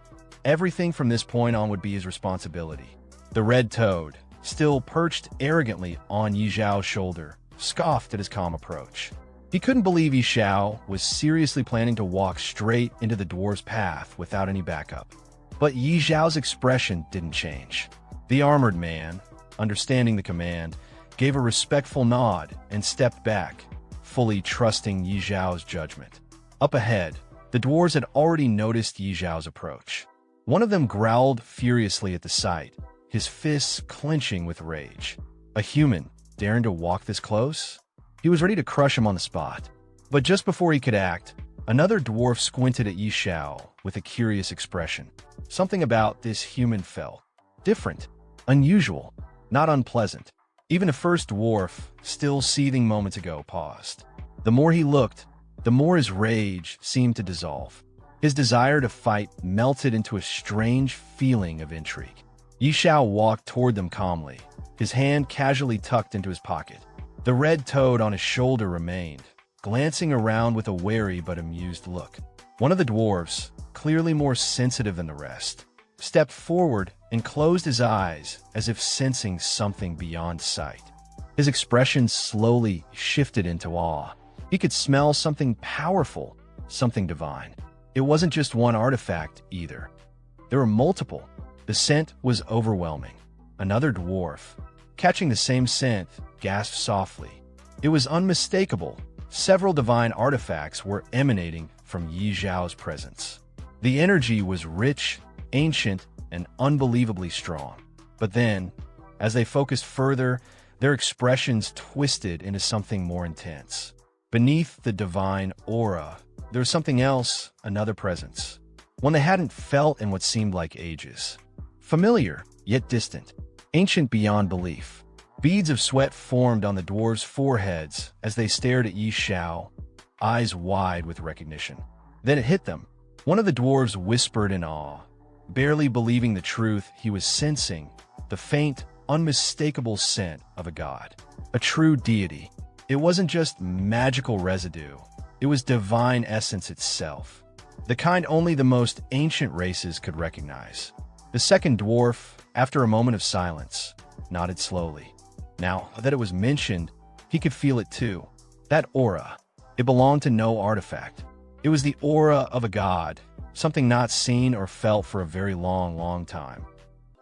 Everything from this point on would be his responsibility. The red toad, still perched arrogantly on Xiao's shoulder, scoffed at his calm approach. He couldn't believe Xiao was seriously planning to walk straight into the dwarf's path without any backup. But Xiao's expression didn't change. The armored man, understanding the command, gave a respectful nod and stepped back, fully trusting Xiao's judgment. Up ahead, the dwarves had already noticed Xiao's approach. One of them growled furiously at the sight, his fists clenching with rage. A human daring to walk this close? He was ready to crush him on the spot. But just before he could act, another dwarf squinted at Xiao with a curious expression. Something about this human felt different, unusual, not unpleasant. Even the first dwarf, still seething moments ago, paused. The more he looked, the more his rage seemed to dissolve. His desire to fight melted into a strange feeling of intrigue. Xiao walked toward them calmly, his hand casually tucked into his pocket. The red toad on his shoulder remained, glancing around with a wary but amused look. One of the dwarves, clearly more sensitive than the rest, stepped forward and closed his eyes as if sensing something beyond sight. His expression slowly shifted into awe. He could smell something powerful, something divine. It wasn't just one artifact, either. There were multiple. The scent was overwhelming. Another dwarf, catching the same scent, gasped softly. It was unmistakable. Several divine artifacts were emanating from Yi Zhao's presence. The energy was rich, ancient, and unbelievably strong. But then, as they focused further, their expressions twisted into something more intense. Beneath the divine aura, there was something else, another presence. One they hadn't felt in what seemed like ages. Familiar, yet distant. Ancient beyond belief. Beads of sweat formed on the dwarves' foreheads as they stared at Yi Xiao, eyes wide with recognition. Then it hit them. One of the dwarves whispered in awe, barely believing the truth he was sensing, the faint, unmistakable scent of a god. A true deity. It wasn't just magical residue. It was divine essence itself. The kind only the most ancient races could recognize. The second dwarf, after a moment of silence, nodded slowly. Now that it was mentioned, he could feel it too. That aura. It belonged to no artifact. It was the aura of a god, something not seen or felt for a very long time.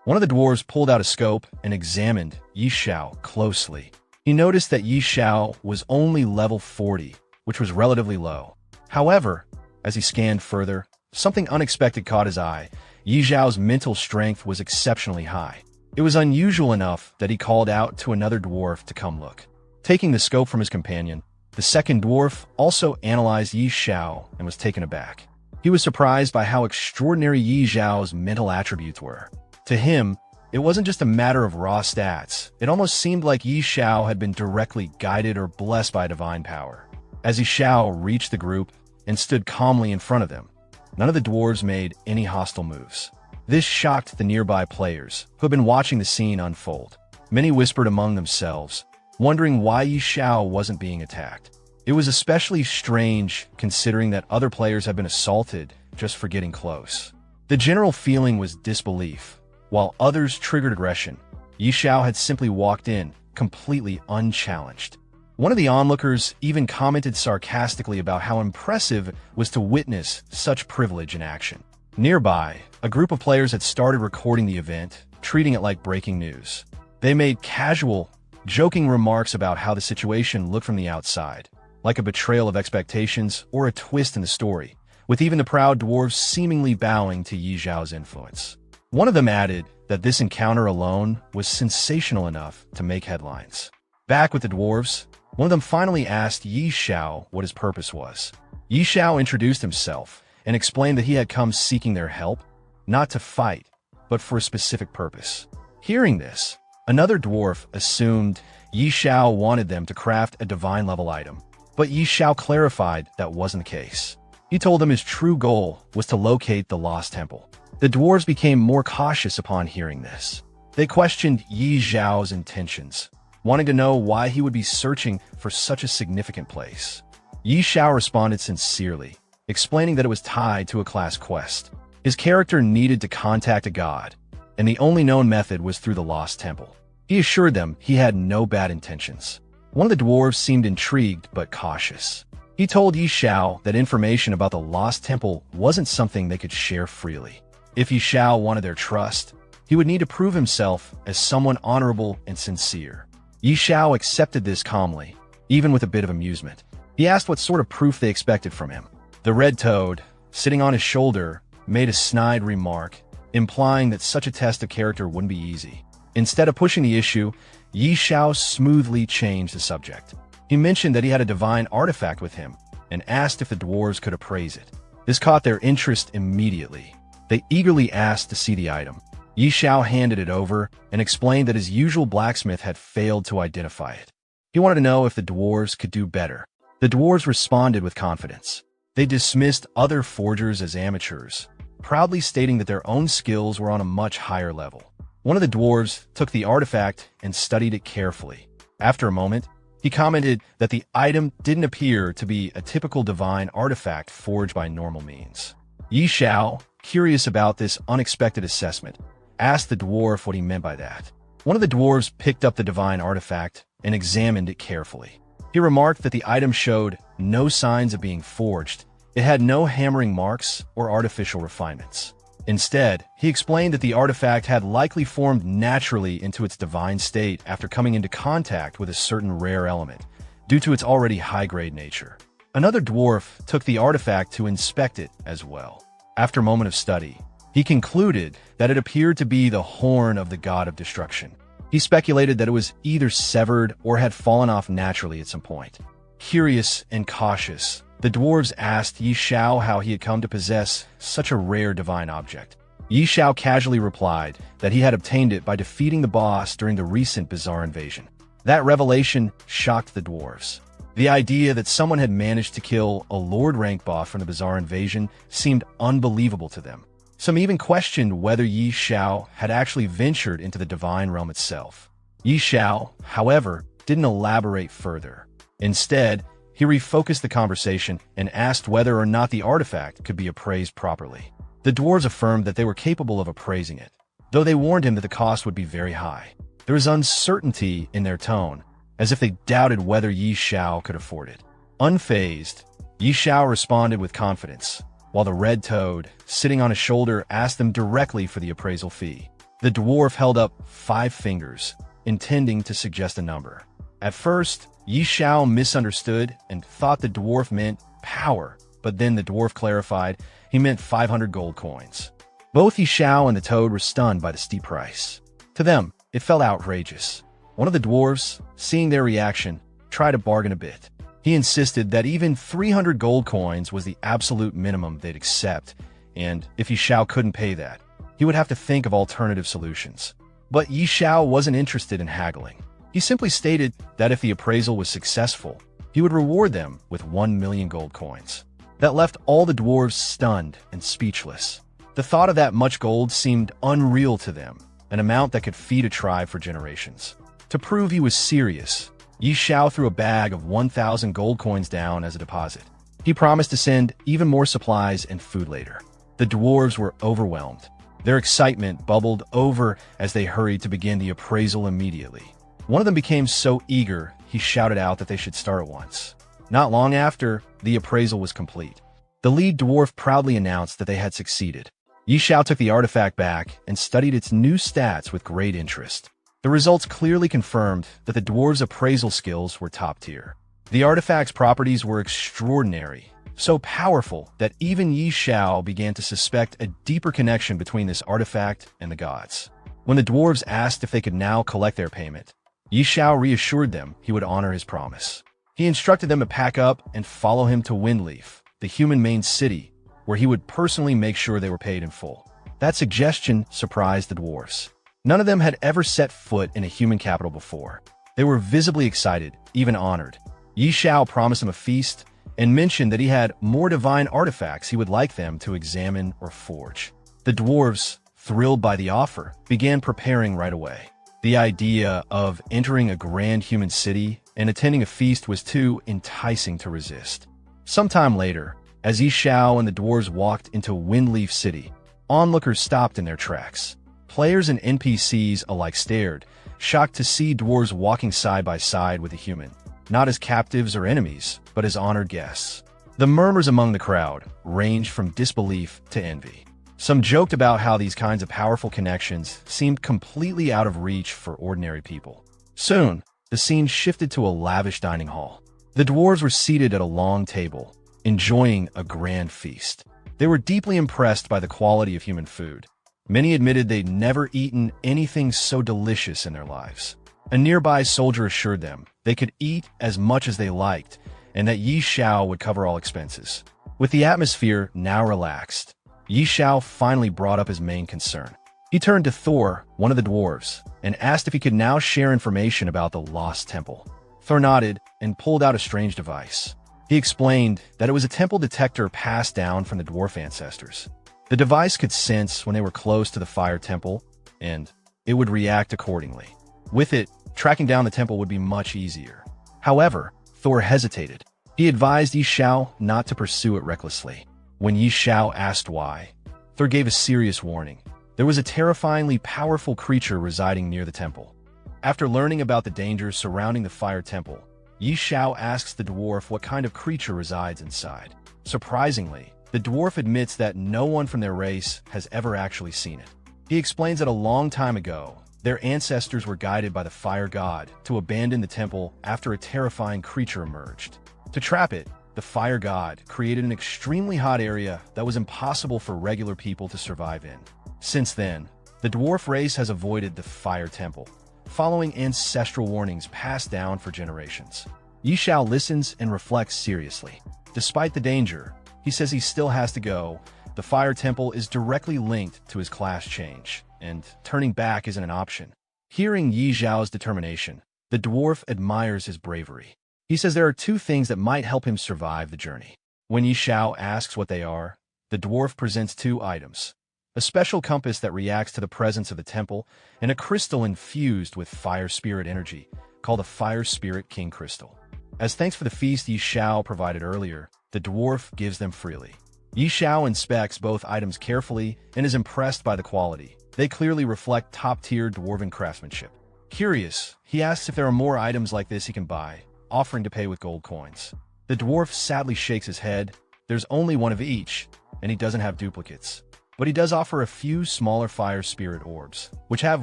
One of the dwarves pulled out a scope and examined Yi Xiao closely. He noticed that Yi Xiao was only level 40, which was relatively low. However, as he scanned further, something unexpected caught his eye. Yi Zhao's mental strength was exceptionally high. It was unusual enough that he called out to another dwarf to come look. Taking the scope from his companion, the second dwarf also analyzed Yi Xiao and was taken aback. He was surprised by how extraordinary Yi Zhao's mental attributes were. To him, it wasn't just a matter of raw stats. It almost seemed like Yi Xiao had been directly guided or blessed by divine power. As Yi Xiao reached the group and stood calmly in front of them, none of the dwarves made any hostile moves. This shocked the nearby players, who had been watching the scene unfold. Many whispered among themselves, wondering why Yi Xiao wasn't being attacked. It was especially strange considering that other players had been assaulted just for getting close. The general feeling was disbelief, while others triggered aggression. Yi Xiao had simply walked in, completely unchallenged. One of the onlookers even commented sarcastically about how impressive it was to witness such privilege in action. Nearby, a group of players had started recording the event, treating it like breaking news. They made casual, joking remarks about how the situation looked from the outside, like a betrayal of expectations or a twist in the story, with even the proud dwarves seemingly bowing to Yi Zhao's influence. One of them added that this encounter alone was sensational enough to make headlines. Back with the dwarves, one of them finally asked Yi Xiao what his purpose was. Yi Xiao introduced himself and explained that he had come seeking their help, not to fight, but for a specific purpose. Hearing this, another dwarf assumed Yi Xiao wanted them to craft a divine-level item, but Yi Xiao clarified that wasn't the case. He told them his true goal was to locate the lost temple. The dwarves became more cautious upon hearing this. They questioned Yi Zhao's intentions, wanting to know why he would be searching for such a significant place. Yi Xiao responded sincerely, explaining that it was tied to a class quest. His character needed to contact a god, and the only known method was through the lost temple. He assured them he had no bad intentions. One of the dwarves seemed intrigued but cautious. He told Yi Xiao that information about the lost temple wasn't something they could share freely. If Yi Xiao wanted their trust, he would need to prove himself as someone honorable and sincere. Yi Xiao accepted this calmly, even with a bit of amusement. He asked what sort of proof they expected from him. The red toad, sitting on his shoulder, made a snide remark, implying that such a test of character wouldn't be easy. Instead of pushing the issue, Yi Xiao smoothly changed the subject. He mentioned that he had a divine artifact with him and asked if the dwarves could appraise it. This caught their interest immediately. They eagerly asked to see the item. Yi Xiao handed it over and explained that his usual blacksmith had failed to identify it. He wanted to know if the dwarves could do better. The dwarves responded with confidence. They dismissed other forgers as amateurs, proudly stating that their own skills were on a much higher level. One of the dwarves took the artifact and studied it carefully. After a moment, he commented that the item didn't appear to be a typical divine artifact forged by normal means. Yi Xiao, curious about this unexpected assessment, asked the dwarf what he meant by that. One of the dwarves picked up the divine artifact and examined it carefully. He remarked that the item showed no signs of being forged. It had no hammering marks or artificial refinements. Instead, he explained that the artifact had likely formed naturally into its divine state after coming into contact with a certain rare element, due to its already high-grade nature. Another dwarf took the artifact to inspect it as well. After a moment of study, he concluded that it appeared to be the horn of the god of destruction. He speculated that it was either severed or had fallen off naturally at some point. Curious and cautious, the dwarves asked Xiao how he had come to possess such a rare divine object. Xiao casually replied that he had obtained it by defeating the boss during the recent bizarre invasion. That revelation shocked the dwarves. The idea that someone had managed to kill a Lord rank boss from the bizarre invasion seemed unbelievable to them. Some even questioned whether Xiao had actually ventured into the divine realm itself. Xiao, however, didn't elaborate further. Instead, he refocused the conversation and asked whether or not the artifact could be appraised properly. The dwarves affirmed that they were capable of appraising it, though they warned him that the cost would be very high. There was uncertainty in their tone, as if they doubted whether Xiao could afford it. Unfazed, Xiao responded with confidence, while the red toad, sitting on his shoulder, asked them directly for the appraisal fee. The dwarf held up 5 fingers, intending to suggest a number. At first, Xiao misunderstood and thought the dwarf meant power, but then the dwarf clarified he meant 500 gold coins. Both Xiao and the toad were stunned by the steep price. To them, it felt outrageous. One of the dwarves, seeing their reaction, tried to bargain a bit. He insisted that even 300 gold coins was the absolute minimum they'd accept, and if Xiao couldn't pay that, he would have to think of alternative solutions. But Xiao wasn't interested in haggling. He simply stated that if the appraisal was successful, he would reward them with 1 million gold coins. That left all the dwarves stunned and speechless. The thought of that much gold seemed unreal to them, an amount that could feed a tribe for generations. To prove he was serious, Xiao threw a bag of 1,000 gold coins down as a deposit. He promised to send even more supplies and food later. The dwarves were overwhelmed. Their excitement bubbled over as they hurried to begin the appraisal immediately. One of them became so eager, he shouted out that they should start at once. Not long after, the appraisal was complete. The lead dwarf proudly announced that they had succeeded. Xiao took the artifact back and studied its new stats with great interest. The results clearly confirmed that the dwarves' appraisal skills were top tier. The artifact's properties were extraordinary, so powerful that even Xiao began to suspect a deeper connection between this artifact and the gods. When the dwarves asked if they could now collect their payment, Xiao reassured them he would honor his promise. He instructed them to pack up and follow him to Windleaf, the human main city, where he would personally make sure they were paid in full. That suggestion surprised the dwarves. None of them had ever set foot in a human capital before. They were visibly excited, even honored. Xiao promised them a feast and mentioned that he had more divine artifacts he would like them to examine or forge. The dwarves, thrilled by the offer, began preparing right away. The idea of entering a grand human city and attending a feast was too enticing to resist. Sometime later, as Xiao and the dwarves walked into Windleaf City, onlookers stopped in their tracks. Players and NPCs alike stared, shocked to see dwarves walking side by side with a human, not as captives or enemies, but as honored guests. The murmurs among the crowd ranged from disbelief to envy. Some joked about how these kinds of powerful connections seemed completely out of reach for ordinary people. Soon, the scene shifted to a lavish dining hall. The dwarves were seated at a long table, enjoying a grand feast. They were deeply impressed by the quality of human food. Many admitted they'd never eaten anything so delicious in their lives. A nearby soldier assured them they could eat as much as they liked and that Xiao would cover all expenses. With the atmosphere now relaxed, Xiao finally brought up his main concern. He turned to Thor, one of the dwarves, and asked if he could now share information about the lost temple. Thor nodded and pulled out a strange device. He explained that it was a temple detector passed down from the dwarf ancestors. The device could sense when they were close to the fire temple, and it would react accordingly. With it, tracking down the temple would be much easier. However, Thor hesitated. He advised Xiao not to pursue it recklessly. When Xiao asked why, Thor gave a serious warning. There was a terrifyingly powerful creature residing near the temple. After learning about the dangers surrounding the fire temple, Xiao asks the dwarf what kind of creature resides inside. Surprisingly, The dwarf admits that no one from their race has ever actually seen it. He explains that a long time ago, their ancestors were guided by the fire god to abandon the temple after a terrifying creature emerged. To trap it, the fire god created an extremely hot area that was impossible for regular people to survive in. Since then, the dwarf race has avoided the fire temple, following ancestral warnings passed down for generations. Xiao listens and reflects seriously. Despite the danger, he says he still has to go. The fire temple is directly linked to his class change, and turning back isn't an option. Hearing Xiao's determination, the dwarf admires his bravery. He says there are two things that might help him survive the journey. When Xiao asks what they are, the dwarf presents two items: a special compass that reacts to the presence of the temple, and a crystal infused with fire spirit energy, called the Fire Spirit King Crystal. As thanks for the feast Xiao provided earlier, the dwarf gives them freely. Xiao inspects both items carefully and is impressed by the quality. They clearly reflect top-tier dwarven craftsmanship. Curious, he asks if there are more items like this he can buy, offering to pay with gold coins. The dwarf sadly shakes his head. There's only one of each, and he doesn't have duplicates. But he does offer a few smaller fire spirit orbs, which have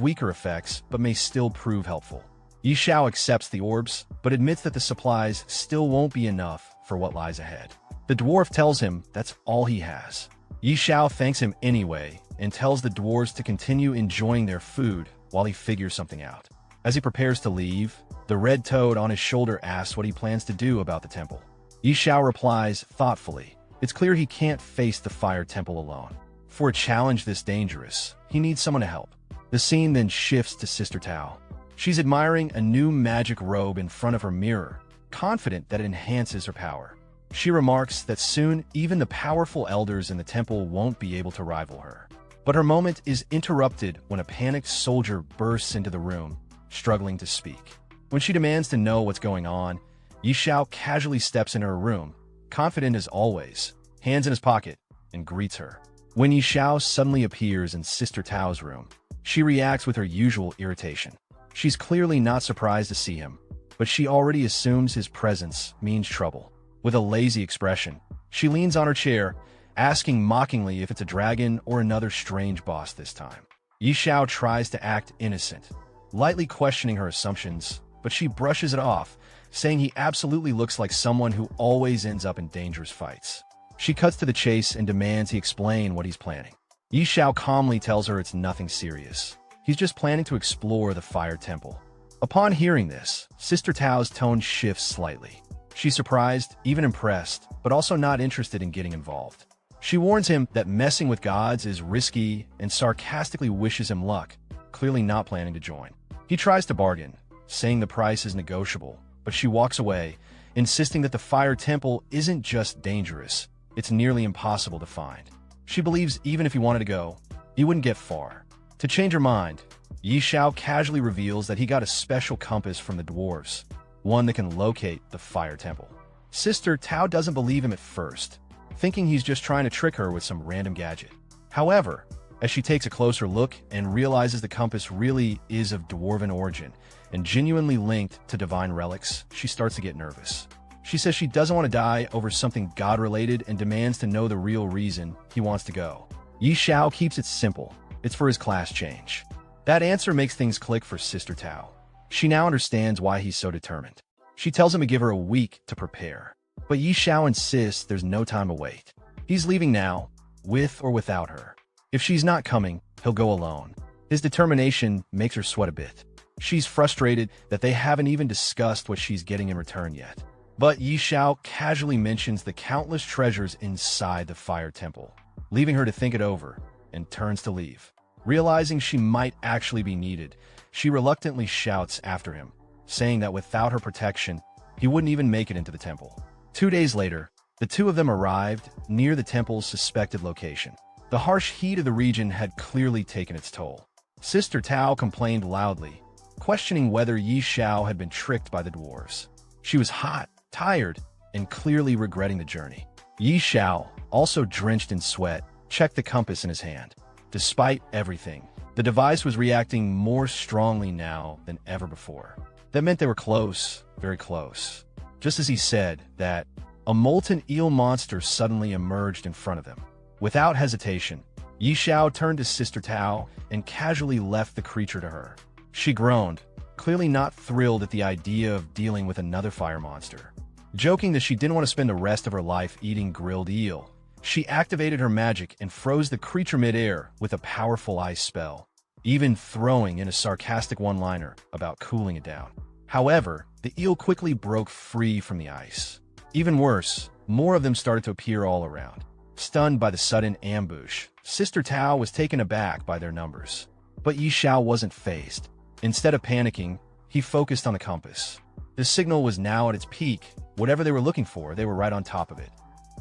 weaker effects but may still prove helpful. Xiao accepts the orbs, but admits that the supplies still won't be enough for what lies ahead. The dwarf tells him that's all he has. Xiao thanks him anyway and tells the dwarves to continue enjoying their food while he figures something out. As he prepares to leave, the red toad on his shoulder asks what he plans to do about the temple. Xiao replies thoughtfully, it's clear he can't face the fire temple alone. For a challenge this dangerous, he needs someone to help. The scene then shifts to Sister Tao. She's admiring a new magic robe in front of her mirror, confident that it enhances her power. She remarks that soon even the powerful elders in the temple won't be able to rival her. But her moment is interrupted when a panicked soldier bursts into the room, struggling to speak. When she demands to know what's going on, Xiao casually steps into her room, confident as always, hands in his pocket, and greets her. When Xiao suddenly appears in Sister Tao's room, she reacts with her usual irritation. She's clearly not surprised to see him, but she already assumes his presence means trouble. With a lazy expression, she leans on her chair, asking mockingly if it's a dragon or another strange boss this time. Xiao tries to act innocent, lightly questioning her assumptions, but she brushes it off, saying he absolutely looks like someone who always ends up in dangerous fights. She cuts to the chase and demands he explain what he's planning. Xiao calmly tells her it's nothing serious. He's just planning to explore the fire temple. Upon hearing this, Sister Tao's tone shifts slightly. She's surprised, even impressed, but also not interested in getting involved. She warns him that messing with gods is risky and sarcastically wishes him luck, clearly not planning to join. He tries to bargain, saying the price is negotiable, but she walks away, insisting that the fire temple isn't just dangerous, it's nearly impossible to find. She believes even if he wanted to go, he wouldn't get far. To change her mind, Xiao casually reveals that he got a special compass from the dwarves, one that can locate the fire temple. Sister Tao doesn't believe him at first, thinking he's just trying to trick her with some random gadget. However, as she takes a closer look and realizes the compass really is of dwarven origin and genuinely linked to divine relics, she starts to get nervous. She says she doesn't want to die over something god-related and demands to know the real reason he wants to go. Xiao keeps it simple. It's for his class change. That answer makes things click for Sister Tao. She now understands why he's so determined. She tells him to give her a week to prepare. But Xiao insists there's no time to wait. He's leaving now, with or without her. If she's not coming, he'll go alone. His determination makes her sweat a bit. She's frustrated that they haven't even discussed what she's getting in return yet. But Xiao casually mentions the countless treasures inside the fire temple, leaving her to think it over, and turns to leave. Realizing she might actually be needed, she reluctantly shouts after him, saying that without her protection, he wouldn't even make it into the temple. 2 days later, the two of them arrived near the temple's suspected location. The harsh heat of the region had clearly taken its toll. Sister Tao complained loudly, questioning whether Xiao had been tricked by the dwarves. She was hot, tired, and clearly regretting the journey. Xiao, also drenched in sweat, checked the compass in his hand. Despite everything, the device was reacting more strongly now than ever before. That meant they were close, very close. Just as he said that, a molten eel monster suddenly emerged in front of them. Without hesitation, Xiao turned to Sister Tao and casually left the creature to her. She groaned, clearly not thrilled at the idea of dealing with another fire monster. Joking that she didn't want to spend the rest of her life eating grilled eel, she activated her magic and froze the creature midair with a powerful ice spell, even throwing in a sarcastic one-liner about cooling it down. However, the eel quickly broke free from the ice. Even worse, more of them started to appear all around. Stunned by the sudden ambush, Sister Tao was taken aback by their numbers. But Xiao wasn't fazed. Instead of panicking, he focused on the compass. The signal was now at its peak. Whatever they were looking for, they were right on top of it.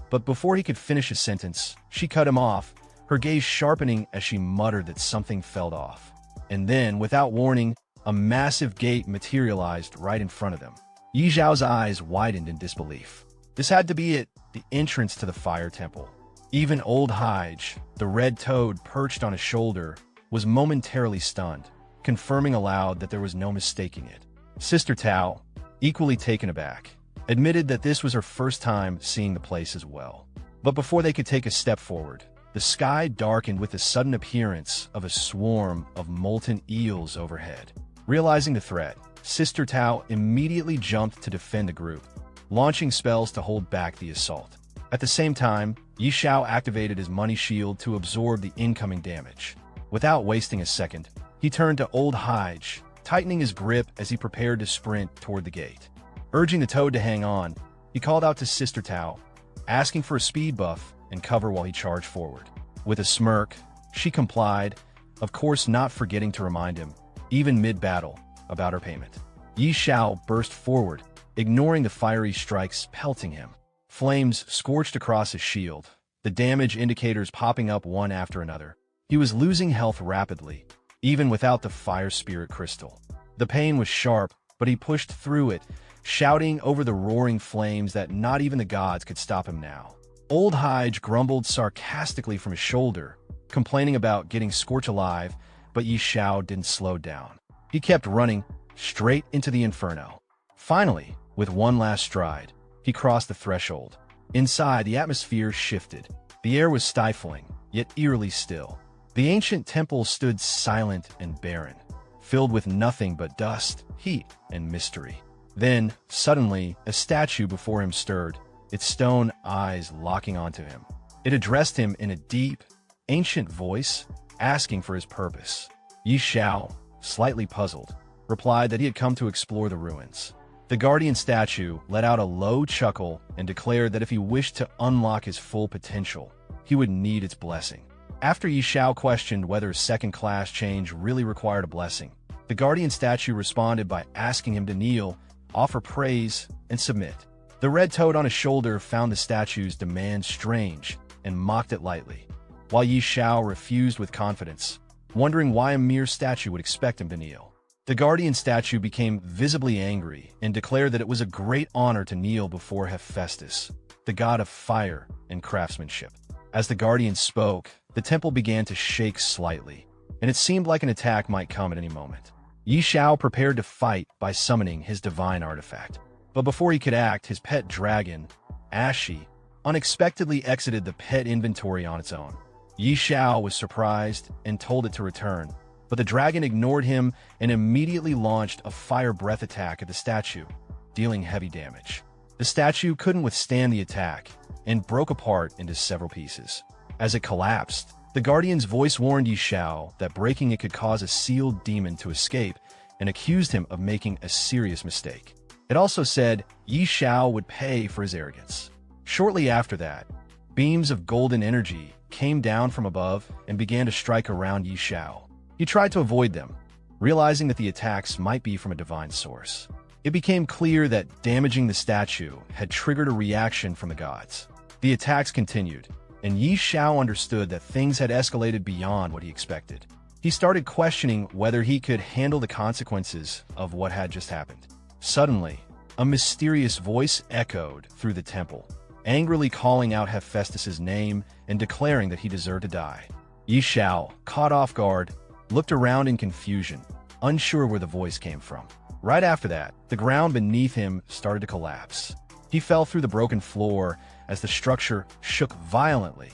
But before he could finish his sentence, she cut him off, her gaze sharpening as she muttered that something fell off. And then, without warning, a massive gate materialized right in front of them. Xiao's eyes widened in disbelief. This had to be it, the entrance to the fire temple. Even old Hige, the red toad perched on his shoulder, was momentarily stunned, confirming aloud that there was no mistaking it. Sister Tao, equally taken aback, admitted that this was her first time seeing the place as well. But before they could take a step forward, the sky darkened with the sudden appearance of a swarm of molten eels overhead. Realizing the threat, Sister Tao immediately jumped to defend the group, launching spells to hold back the assault. At the same time, Xiao activated his money shield to absorb the incoming damage. Without wasting a second, he turned to old Hige, tightening his grip as he prepared to sprint toward the gate. Urging the toad to hang on, he called out to Sister Tao, asking for a speed buff and cover while he charged forward. With a smirk, she complied, of course not forgetting to remind him, even mid-battle, about her payment. Xiao burst forward, ignoring the fiery strikes pelting him. Flames scorched across his shield, the damage indicators popping up one after another. He was losing health rapidly, even without the fire spirit crystal. The pain was sharp, but he pushed through it, shouting over the roaring flames that not even the gods could stop him now. Old Hige grumbled sarcastically from his shoulder, complaining about getting scorched alive, but Xiao didn't slow down. He kept running, straight into the inferno. Finally, with one last stride, he crossed the threshold. Inside, the atmosphere shifted. The air was stifling, yet eerily still. The ancient temple stood silent and barren, filled with nothing but dust, heat, and mystery. Then, suddenly, a statue before him stirred, its stone eyes locking onto him. It addressed him in a deep, ancient voice, asking for his purpose. Xiao, slightly puzzled, replied that he had come to explore the ruins. The guardian statue let out a low chuckle and declared that if he wished to unlock his full potential, he would need its blessing. After Xiao questioned whether second-class change really required a blessing, the guardian statue responded by asking him to kneel, offer praise, and submit. The red toad on his shoulder found the statue's demand strange and mocked it lightly, while Xiao refused with confidence, wondering why a mere statue would expect him to kneel. The guardian statue became visibly angry and declared that it was a great honor to kneel before Hephaestus, the god of fire and craftsmanship. As the guardian spoke, the temple began to shake slightly, and it seemed like an attack might come at any moment. Xiao prepared to fight by summoning his divine artifact. But before he could act, his pet dragon, Ashi, unexpectedly exited the pet inventory on its own. Xiao was surprised and told it to return, but the dragon ignored him and immediately launched a fire breath attack at the statue, dealing heavy damage. The statue couldn't withstand the attack and broke apart into several pieces. As it collapsed, the guardian's voice warned Xiao that breaking it could cause a sealed demon to escape and accused him of making a serious mistake. It also said Xiao would pay for his arrogance. Shortly after that, beams of golden energy came down from above and began to strike around Xiao. He tried to avoid them, realizing that the attacks might be from a divine source. It became clear that damaging the statue had triggered a reaction from the gods. The attacks continued, and Xiao understood that things had escalated beyond what he expected. He started questioning whether he could handle the consequences of what had just happened. Suddenly, a mysterious voice echoed through the temple, angrily calling out Hephaestus' name and declaring that he deserved to die. Xiao, caught off guard, looked around in confusion, unsure where the voice came from. Right after that, the ground beneath him started to collapse. He fell through the broken floor as the structure shook violently,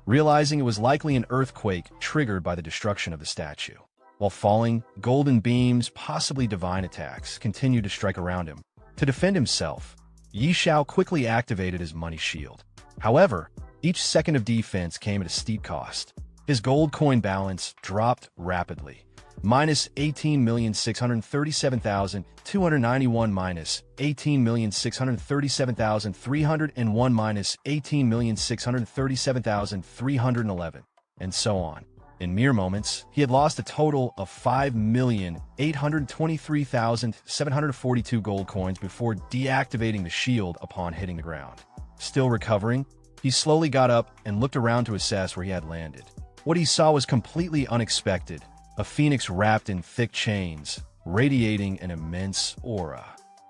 realizing it was likely an earthquake triggered by the destruction of the statue. While falling, golden beams, possibly divine attacks, continued to strike around him. To defend himself, Xiao quickly activated his money shield. However, each second of defense came at a steep cost. His gold coin balance dropped rapidly, minus 18,637,291 minus 18,637,301 minus 18,637,311, and so on. In mere moments, he had lost a total of 5,823,742 gold coins before deactivating the shield upon hitting the ground. Still recovering, he slowly got up and looked around to assess where he had landed. What he saw was completely unexpected. A phoenix wrapped in thick chains, radiating an immense aura.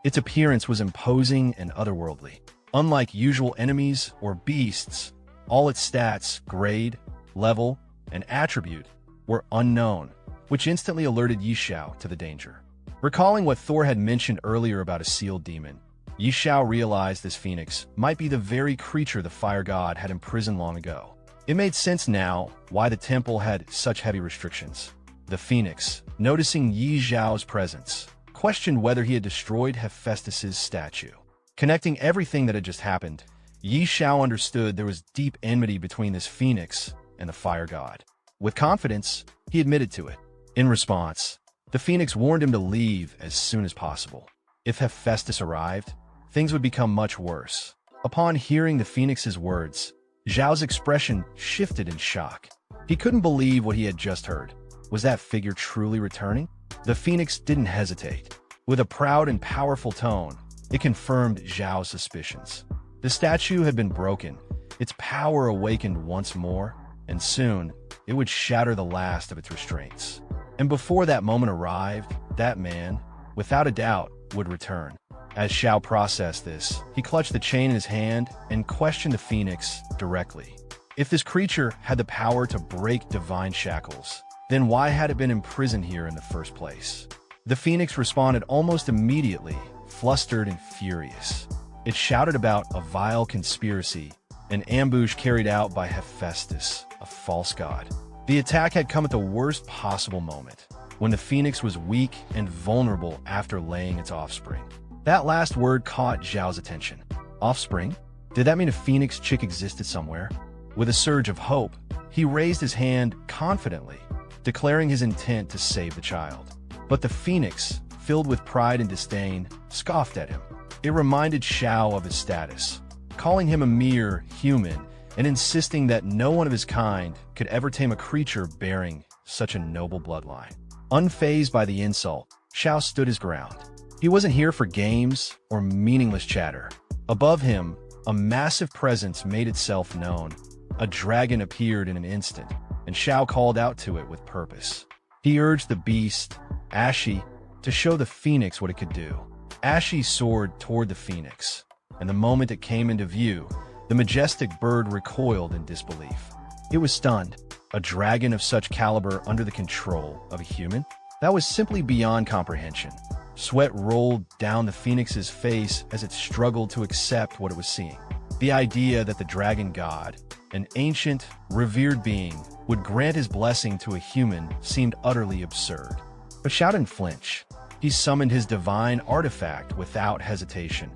Its appearance was imposing and otherworldly. Unlike usual enemies or beasts, all its stats, grade, level, and attribute were unknown, which instantly alerted Xiao to the danger. Recalling what Thor had mentioned earlier about a sealed demon, Xiao realized this phoenix might be the very creature the fire god had imprisoned long ago. It made sense now why the temple had such heavy restrictions. The phoenix, noticing Xiao's presence, questioned whether he had destroyed Hephaestus's statue. Connecting everything that had just happened, Xiao understood there was deep enmity between this phoenix and the fire god. With confidence, he admitted to it. In response, the phoenix warned him to leave as soon as possible. If Hephaestus arrived, things would become much worse. Upon hearing the phoenix's words, Xiao's expression shifted in shock. He couldn't believe what he had just heard. Was that figure truly returning? The phoenix didn't hesitate. With a proud and powerful tone, it confirmed Xiao's suspicions. The statue had been broken, its power awakened once more, and soon it would shatter the last of its restraints. And before that moment arrived, that man, without a doubt, would return. As Xiao processed this, he clutched the chain in his hand and questioned the phoenix directly. If this creature had the power to break divine shackles, then why had it been imprisoned here in the first place? The phoenix responded almost immediately, flustered and furious. It shouted about a vile conspiracy, an ambush carried out by Hephaestus, a false god. The attack had come at the worst possible moment, when the phoenix was weak and vulnerable after laying its offspring. That last word caught Xiao's attention. Offspring? Did that mean a phoenix chick existed somewhere? With a surge of hope, he raised his hand confidently, declaring his intent to save the child. But the phoenix, filled with pride and disdain, scoffed at him. It reminded Xiao of his status, calling him a mere human and insisting that no one of his kind could ever tame a creature bearing such a noble bloodline. Unfazed by the insult, Xiao stood his ground. He wasn't here for games or meaningless chatter. Above him, a massive presence made itself known. A dragon appeared in an instant, and Xiao called out to it with purpose. He urged the beast, Ashi, to show the phoenix what it could do. Ashi soared toward the phoenix, and the moment it came into view, the majestic bird recoiled in disbelief. It was stunned. A dragon of such caliber under the control of a human? That was simply beyond comprehension. Sweat rolled down the phoenix's face as it struggled to accept what it was seeing. The idea that the dragon god, an ancient, revered being, would grant his blessing to a human seemed utterly absurd. But Xiao didn't flinch. He summoned his divine artifact without hesitation,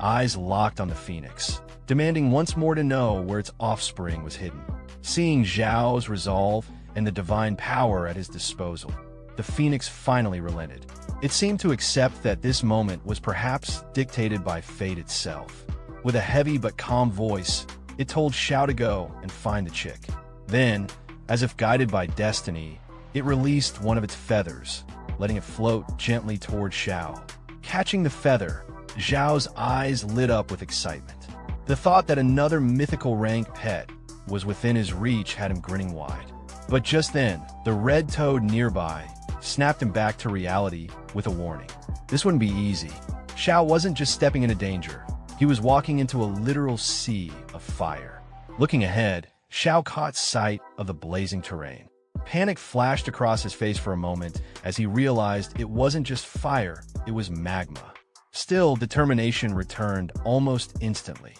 eyes locked on the phoenix, demanding once more to know where its offspring was hidden. Seeing Xiao's resolve and the divine power at his disposal, the phoenix finally relented. It seemed to accept that this moment was perhaps dictated by fate itself. With a heavy but calm voice, it told Xiao to go and find the chick. Then, as if guided by destiny, it released one of its feathers, letting it float gently toward Xiao. Catching the feather, Xiao's eyes lit up with excitement. The thought that another mythical rank pet was within his reach had him grinning wide. But just then, the red toad nearby snapped him back to reality with a warning. This wouldn't be easy. Xiao wasn't just stepping into danger. He was walking into a literal sea of fire. Looking ahead, Xiao caught sight of the blazing terrain. Panic flashed across his face for a moment as he realized it wasn't just fire, it was magma. Still, determination returned almost instantly.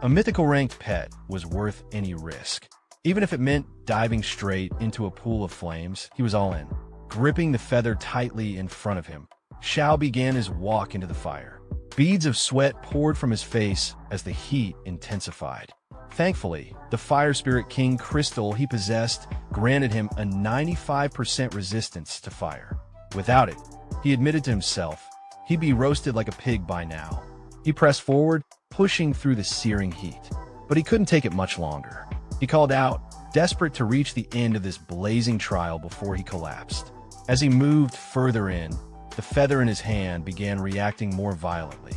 A mythical ranked pet was worth any risk. Even if it meant diving straight into a pool of flames, he was all in. Gripping the feather tightly in front of him, Xiao began his walk into the fire. Beads of sweat poured from his face as the heat intensified. Thankfully, the Fire Spirit King crystal he possessed granted him a 95% resistance to fire. Without it, he admitted to himself, he'd be roasted like a pig by now. He pressed forward, pushing through the searing heat. But he couldn't take it much longer. He called out, desperate to reach the end of this blazing trial before he collapsed. As he moved further in, the feather in his hand began reacting more violently.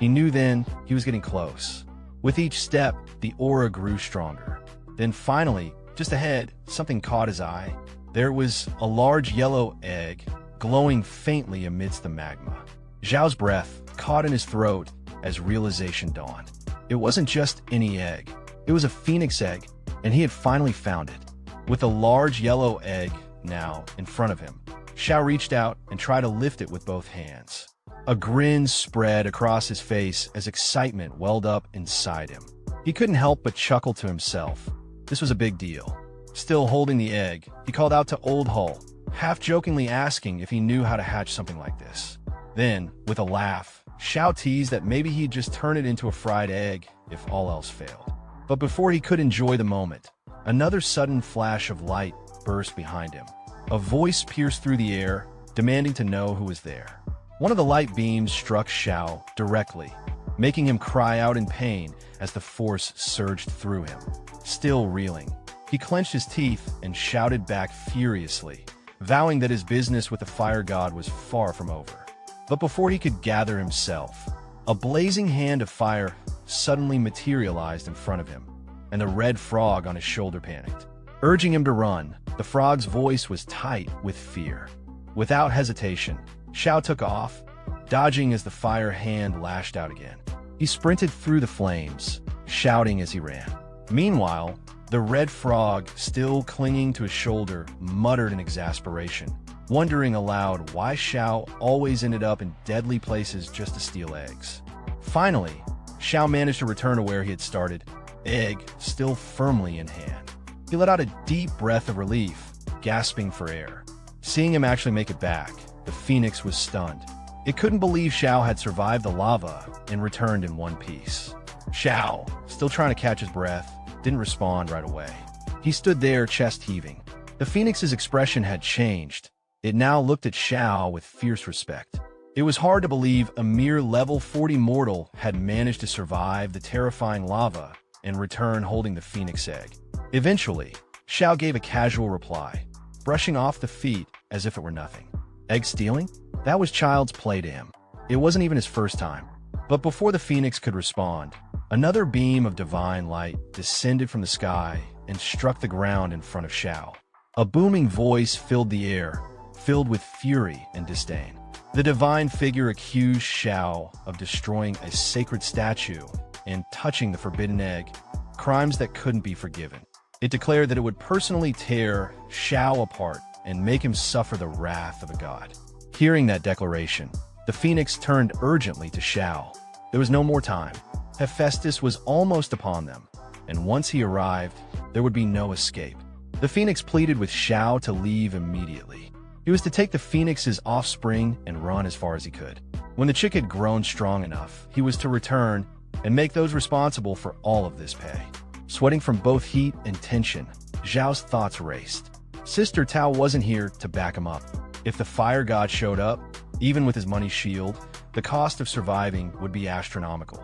He knew then he was getting close. With each step, the aura grew stronger. Then finally, just ahead, something caught his eye. There was a large yellow egg, glowing faintly amidst the magma. Xiao's breath caught in his throat as realization dawned. It wasn't just any egg. It was a phoenix egg, and he had finally found it. With a large yellow egg now in front of him, Xiao reached out and tried to lift it with both hands. A grin spread across his face as excitement welled up inside him. He couldn't help but chuckle to himself. This was a big deal. Still holding the egg, he called out to Old Hull, half-jokingly asking if he knew how to hatch something like this. Then, with a laugh, Xiao teased that maybe he'd just turn it into a fried egg if all else failed. But before he could enjoy the moment, another sudden flash of light burst behind him. A voice pierced through the air, demanding to know who was there. One of the light beams struck Xiao directly, making him cry out in pain as the force surged through him. Still reeling, he clenched his teeth and shouted back furiously, vowing that his business with the fire god was far from over. But before he could gather himself, a blazing hand of fire suddenly materialized in front of him, and the red frog on his shoulder panicked. Urging him to run, the frog's voice was tight with fear. Without hesitation, Xiao took off, dodging as the fire hand lashed out again. He sprinted through the flames, shouting as he ran. Meanwhile, the red frog, still clinging to his shoulder, muttered in exasperation, wondering aloud why Xiao always ended up in deadly places just to steal eggs. Finally, Xiao managed to return to where he had started, egg still firmly in hand. He let out a deep breath of relief, gasping for air. Seeing him actually make it back, the phoenix was stunned. It couldn't believe Xiao had survived the lava and returned in one piece. Xiao, still trying to catch his breath, didn't respond right away. He stood there, chest heaving. The phoenix's expression had changed. It now looked at Xiao with fierce respect. It was hard to believe a mere level 40 mortal had managed to survive the terrifying lava and return holding the phoenix egg. Eventually, Xiao gave a casual reply, brushing off the feet as if it were nothing. Egg stealing? That was child's play to him. It wasn't even his first time. But before the phoenix could respond, another beam of divine light descended from the sky and struck the ground in front of Xiao. A booming voice filled the air, filled with fury and disdain. The divine figure accused Xiao of destroying a sacred statue and touching the forbidden egg, crimes that couldn't be forgiven. It declared that it would personally tear Xiao apart and make him suffer the wrath of a god. Hearing that declaration, the phoenix turned urgently to Xiao. There was no more time. Hephaestus was almost upon them, and once he arrived, there would be no escape. The phoenix pleaded with Xiao to leave immediately. He was to take the phoenix's offspring and run as far as he could. When the chick had grown strong enough, he was to return and make those responsible for all of this pay. Sweating from both heat and tension, Xiao's thoughts raced. Sister Tao wasn't here to back him up. If the fire god showed up, even with his money shield, the cost of surviving would be astronomical.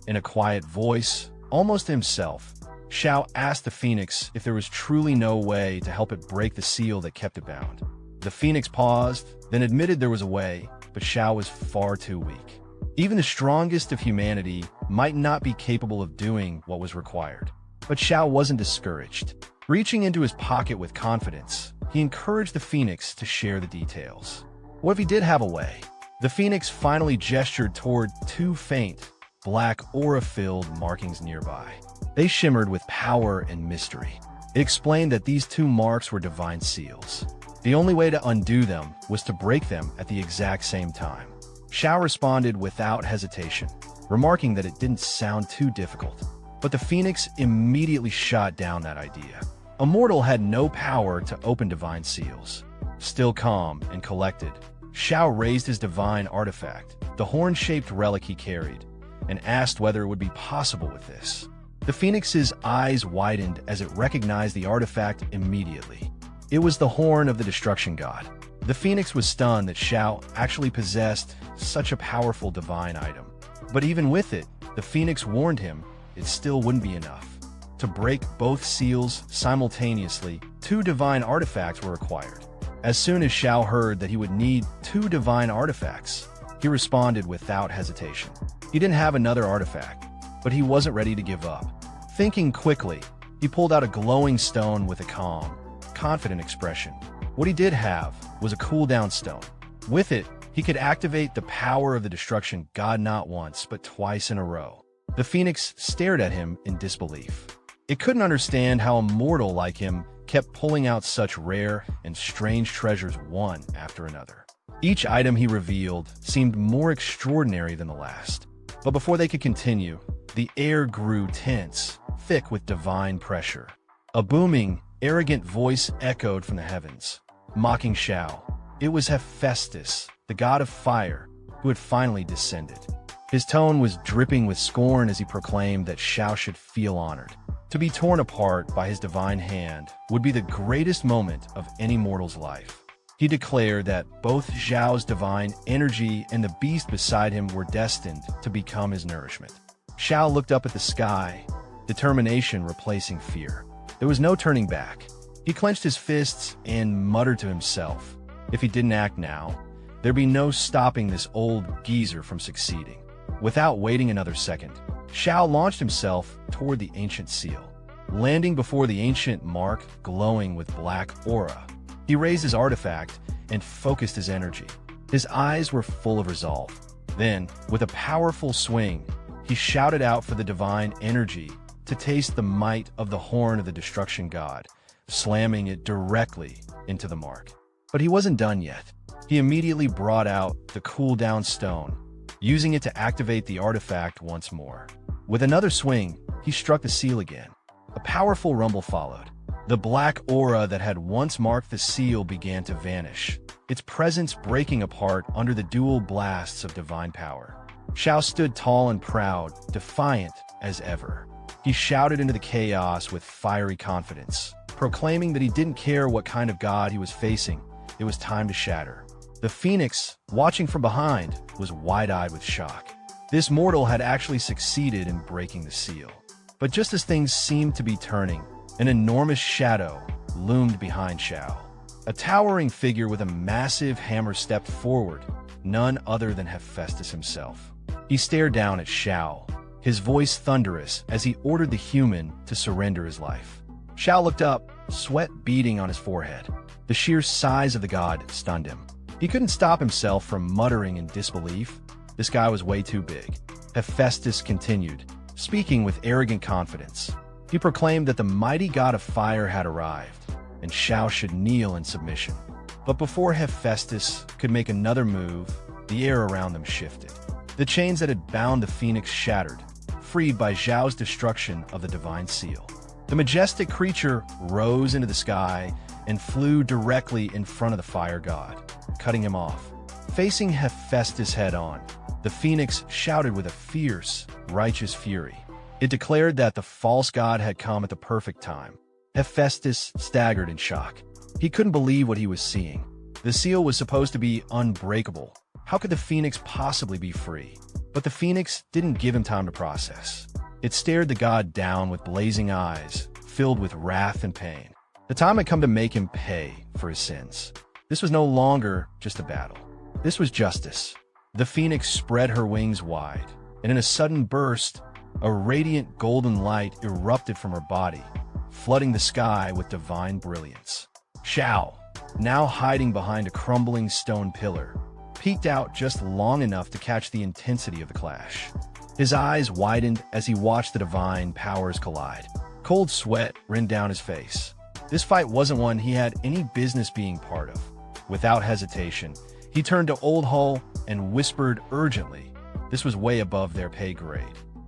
In a quiet voice, almost to himself, Xiao asked the phoenix if there was truly no way to help it break the seal that kept it bound. The phoenix paused, then admitted there was a way, but Xiao was far too weak. Even the strongest of humanity might not be capable of doing what was required. But Xiao wasn't discouraged. Reaching into his pocket with confidence, he encouraged the phoenix to share the details. What if he did have a way? The phoenix finally gestured toward two faint, black aura-filled markings nearby. They shimmered with power and mystery. It explained that these two marks were divine seals. The only way to undo them was to break them at the exact same time. Xiao responded without hesitation, remarking that it didn't sound too difficult. But the phoenix immediately shot down that idea. A mortal had no power to open divine seals. Still calm and collected, Xiao raised his divine artifact, the horn-shaped relic he carried, and asked whether it would be possible with this. The phoenix's eyes widened as it recognized the artifact immediately. It was the horn of the destruction god. The phoenix was stunned that Xiao actually possessed such a powerful divine item. But even with it, the phoenix warned him it still wouldn't be enough. To break both seals simultaneously, 2 divine artifacts were required. As soon as Xiao heard that he would need 2 divine artifacts, he responded without hesitation. He didn't have another artifact, but he wasn't ready to give up. Thinking quickly, he pulled out a glowing stone with a calm, confident expression. What he did have was a cooldown stone. With it, he could activate the power of the destruction god not once, but twice in a row. The phoenix stared at him in disbelief. It couldn't understand how a mortal like him kept pulling out such rare and strange treasures one after another. Each item he revealed seemed more extraordinary than the last. But before they could continue, the air grew tense, thick with divine pressure. A booming, arrogant voice echoed from the heavens, mocking Xiao. It was Hephaestus, the god of fire, who had finally descended. His tone was dripping with scorn as he proclaimed that Xiao should feel honored. To be torn apart by his divine hand would be the greatest moment of any mortal's life. He declared that both Xiao's divine energy and the beast beside him were destined to become his nourishment. Xiao looked up at the sky, determination replacing fear. There was no turning back. He clenched his fists and muttered to himself, if he didn't act now, there'd be no stopping this old geezer from succeeding. Without waiting another second, Xiao launched himself toward the ancient seal, landing before the ancient mark glowing with black aura. He raised his artifact and focused his energy. His eyes were full of resolve. Then, with a powerful swing, he shouted out for the divine energy to taste the might of the horn of the destruction god, slamming it directly into the mark. But he wasn't done yet. He immediately brought out the cooldown stone, using it to activate the artifact once more. With another swing, he struck the seal again. A powerful rumble followed. The black aura that had once marked the seal began to vanish, its presence breaking apart under the dual blasts of divine power. Xiao stood tall and proud, defiant as ever. He shouted into the chaos with fiery confidence, proclaiming that he didn't care what kind of god he was facing. It was time to shatter. The phoenix, watching from behind, was wide-eyed with shock. This mortal had actually succeeded in breaking the seal. But just as things seemed to be turning, an enormous shadow loomed behind Xiao. A towering figure with a massive hammer stepped forward, none other than Hephaestus himself. He stared down at Xiao, his voice thunderous as he ordered the human to surrender his life. Xiao looked up, sweat beading on his forehead. The sheer size of the god stunned him. He couldn't stop himself from muttering in disbelief. This guy was way too big. Hephaestus continued, speaking with arrogant confidence. He proclaimed that the mighty god of fire had arrived, and Xiao should kneel in submission. But before Hephaestus could make another move, the air around them shifted. The chains that had bound the phoenix shattered, freed by Xiao's destruction of the divine seal. The majestic creature rose into the sky and flew directly in front of the fire god, cutting him off. Facing Hephaestus head-on, the phoenix shouted with a fierce, righteous fury. It declared that the false god had come at the perfect time. Hephaestus staggered in shock. He couldn't believe what he was seeing. The seal was supposed to be unbreakable. How could the phoenix possibly be free? But the phoenix didn't give him time to process. It stared the god down with blazing eyes, filled with wrath and pain. The time had come to make him pay for his sins. This was no longer just a battle. This was justice. The phoenix spread her wings wide, and in a sudden burst, a radiant golden light erupted from her body, flooding the sky with divine brilliance. Xiao, now hiding behind a crumbling stone pillar, peeked out just long enough to catch the intensity of the clash. His eyes widened as he watched the divine powers collide. Cold sweat ran down his face. This fight wasn't one he had any business being part of. Without hesitation, He turned to Old Hull and whispered urgently. This was way above their pay grade.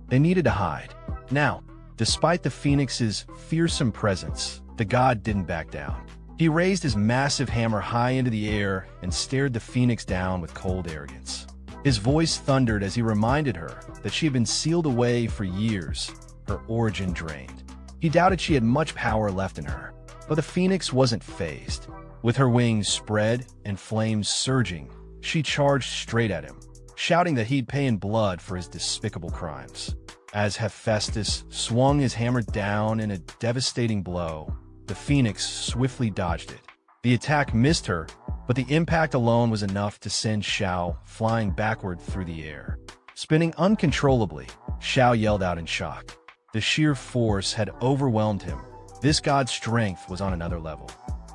They needed to hide. Now, despite the Phoenix's fearsome presence, the god didn't back down. He raised his massive hammer high into the air and stared the Phoenix down with cold arrogance. His voice thundered as he reminded her that she had been sealed away for years, her origin drained. He doubted she had much power left in her, but the Phoenix wasn't fazed. With her wings spread and flames surging, she charged straight at him, shouting that he'd pay in blood for his despicable crimes. As Hephaestus swung his hammer down in a devastating blow, the Phoenix swiftly dodged it. The attack missed her, but the impact alone was enough to send Xiao flying backward through the air. Spinning uncontrollably, Xiao yelled out in shock. The sheer force had overwhelmed him. This god's strength was on another level.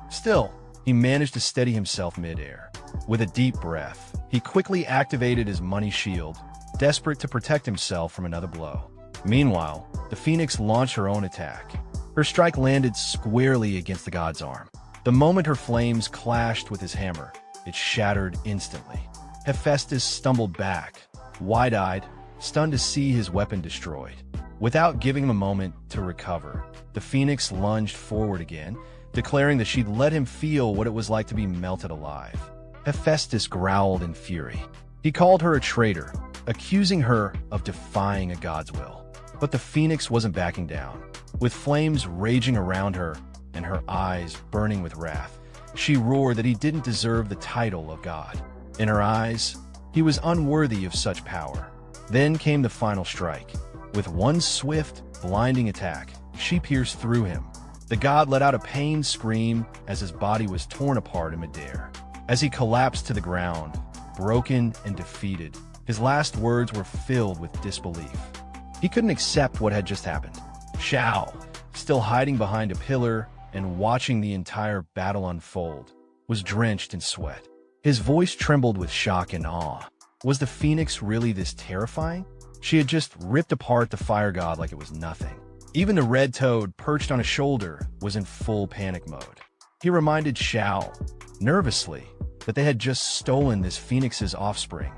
Still, he managed to steady himself mid-air. With a deep breath, he quickly activated his money shield, desperate to protect himself from another blow. Meanwhile, the Phoenix launched her own attack. Her strike landed squarely against the god's arm. The moment her flames clashed with his hammer, it shattered instantly. Hephaestus stumbled back, wide-eyed, stunned to see his weapon destroyed. Without giving him a moment to recover, the Phoenix lunged forward again, declaring that she'd let him feel what it was like to be melted alive. Hephaestus growled in fury. He called her a traitor, accusing her of defying a god's will. But the Phoenix wasn't backing down. With flames raging around her and her eyes burning with wrath, she roared that he didn't deserve the title of god. In her eyes, he was unworthy of such power. Then came the final strike. With one swift, blinding attack, she pierced through him. The god let out a pained scream as his body was torn apart in midair. As he collapsed to the ground, broken and defeated, his last words were filled with disbelief. He couldn't accept what had just happened. Xiao, still hiding behind a pillar and watching the entire battle unfold, was drenched in sweat. His voice trembled with shock and awe. Was the Phoenix really this terrifying? She had just ripped apart the fire god like it was nothing. Even the red toad perched on his shoulder was in full panic mode. He reminded Xiao, nervously, that they had just stolen this Phoenix's offspring.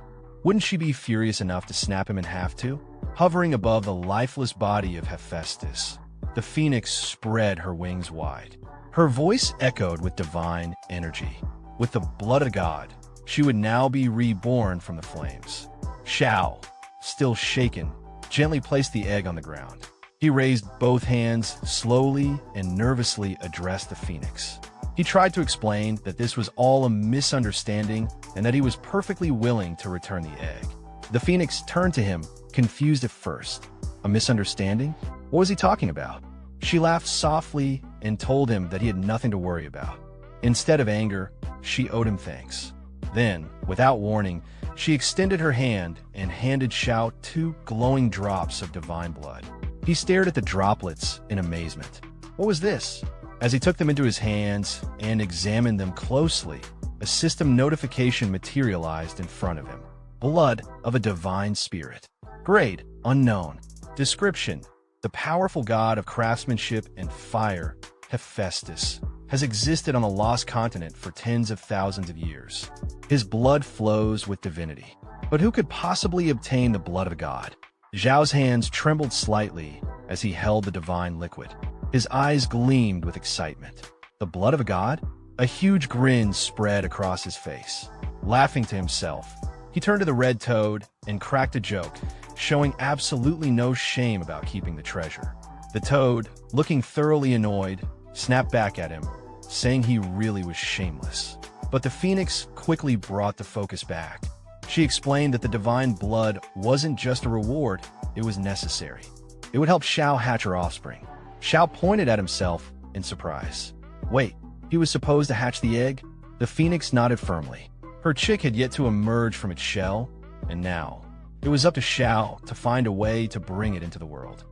Wouldn't she be furious enough to snap him in half too? Hovering above the lifeless body of Hephaestus, the Phoenix spread her wings wide. Her voice echoed with divine energy. With the blood of God, she would now be reborn from the flames. Xiao, still shaken, gently placed the egg on the ground. He raised both hands, slowly and nervously addressed the Phoenix. He tried to explain that this was all a misunderstanding and that he was perfectly willing to return the egg. The Phoenix turned to him, confused at first. A misunderstanding? What was he talking about? She laughed softly and told him that he had nothing to worry about. Instead of anger, she owed him thanks. Then, without warning, she extended her hand and handed Xiao 2 glowing drops of divine blood. He stared at the droplets in amazement. What was this? As he took them into his hands and examined them closely, a system notification materialized in front of him. Blood of a divine spirit. Grade, unknown. Description, the powerful god of craftsmanship and fire, Hephaestus, has existed on the lost continent for tens of thousands of years. His blood flows with divinity. But who could possibly obtain the blood of a god? Zhao's hands trembled slightly as he held the divine liquid. His eyes gleamed with excitement. The blood of a god? A huge grin spread across his face. Laughing to himself, he turned to the red toad and cracked a joke, showing absolutely no shame about keeping the treasure. The toad, looking thoroughly annoyed, snapped back at him, saying he really was shameless. But the Phoenix quickly brought the focus back. She explained that the divine blood wasn't just a reward, it was necessary. It would help Xiao hatch her offspring. Xiao pointed at himself in surprise. Wait, he was supposed to hatch the egg? The Phoenix nodded firmly. Her chick had yet to emerge from its shell, and now it was up to Xiao to find a way to bring it into the world.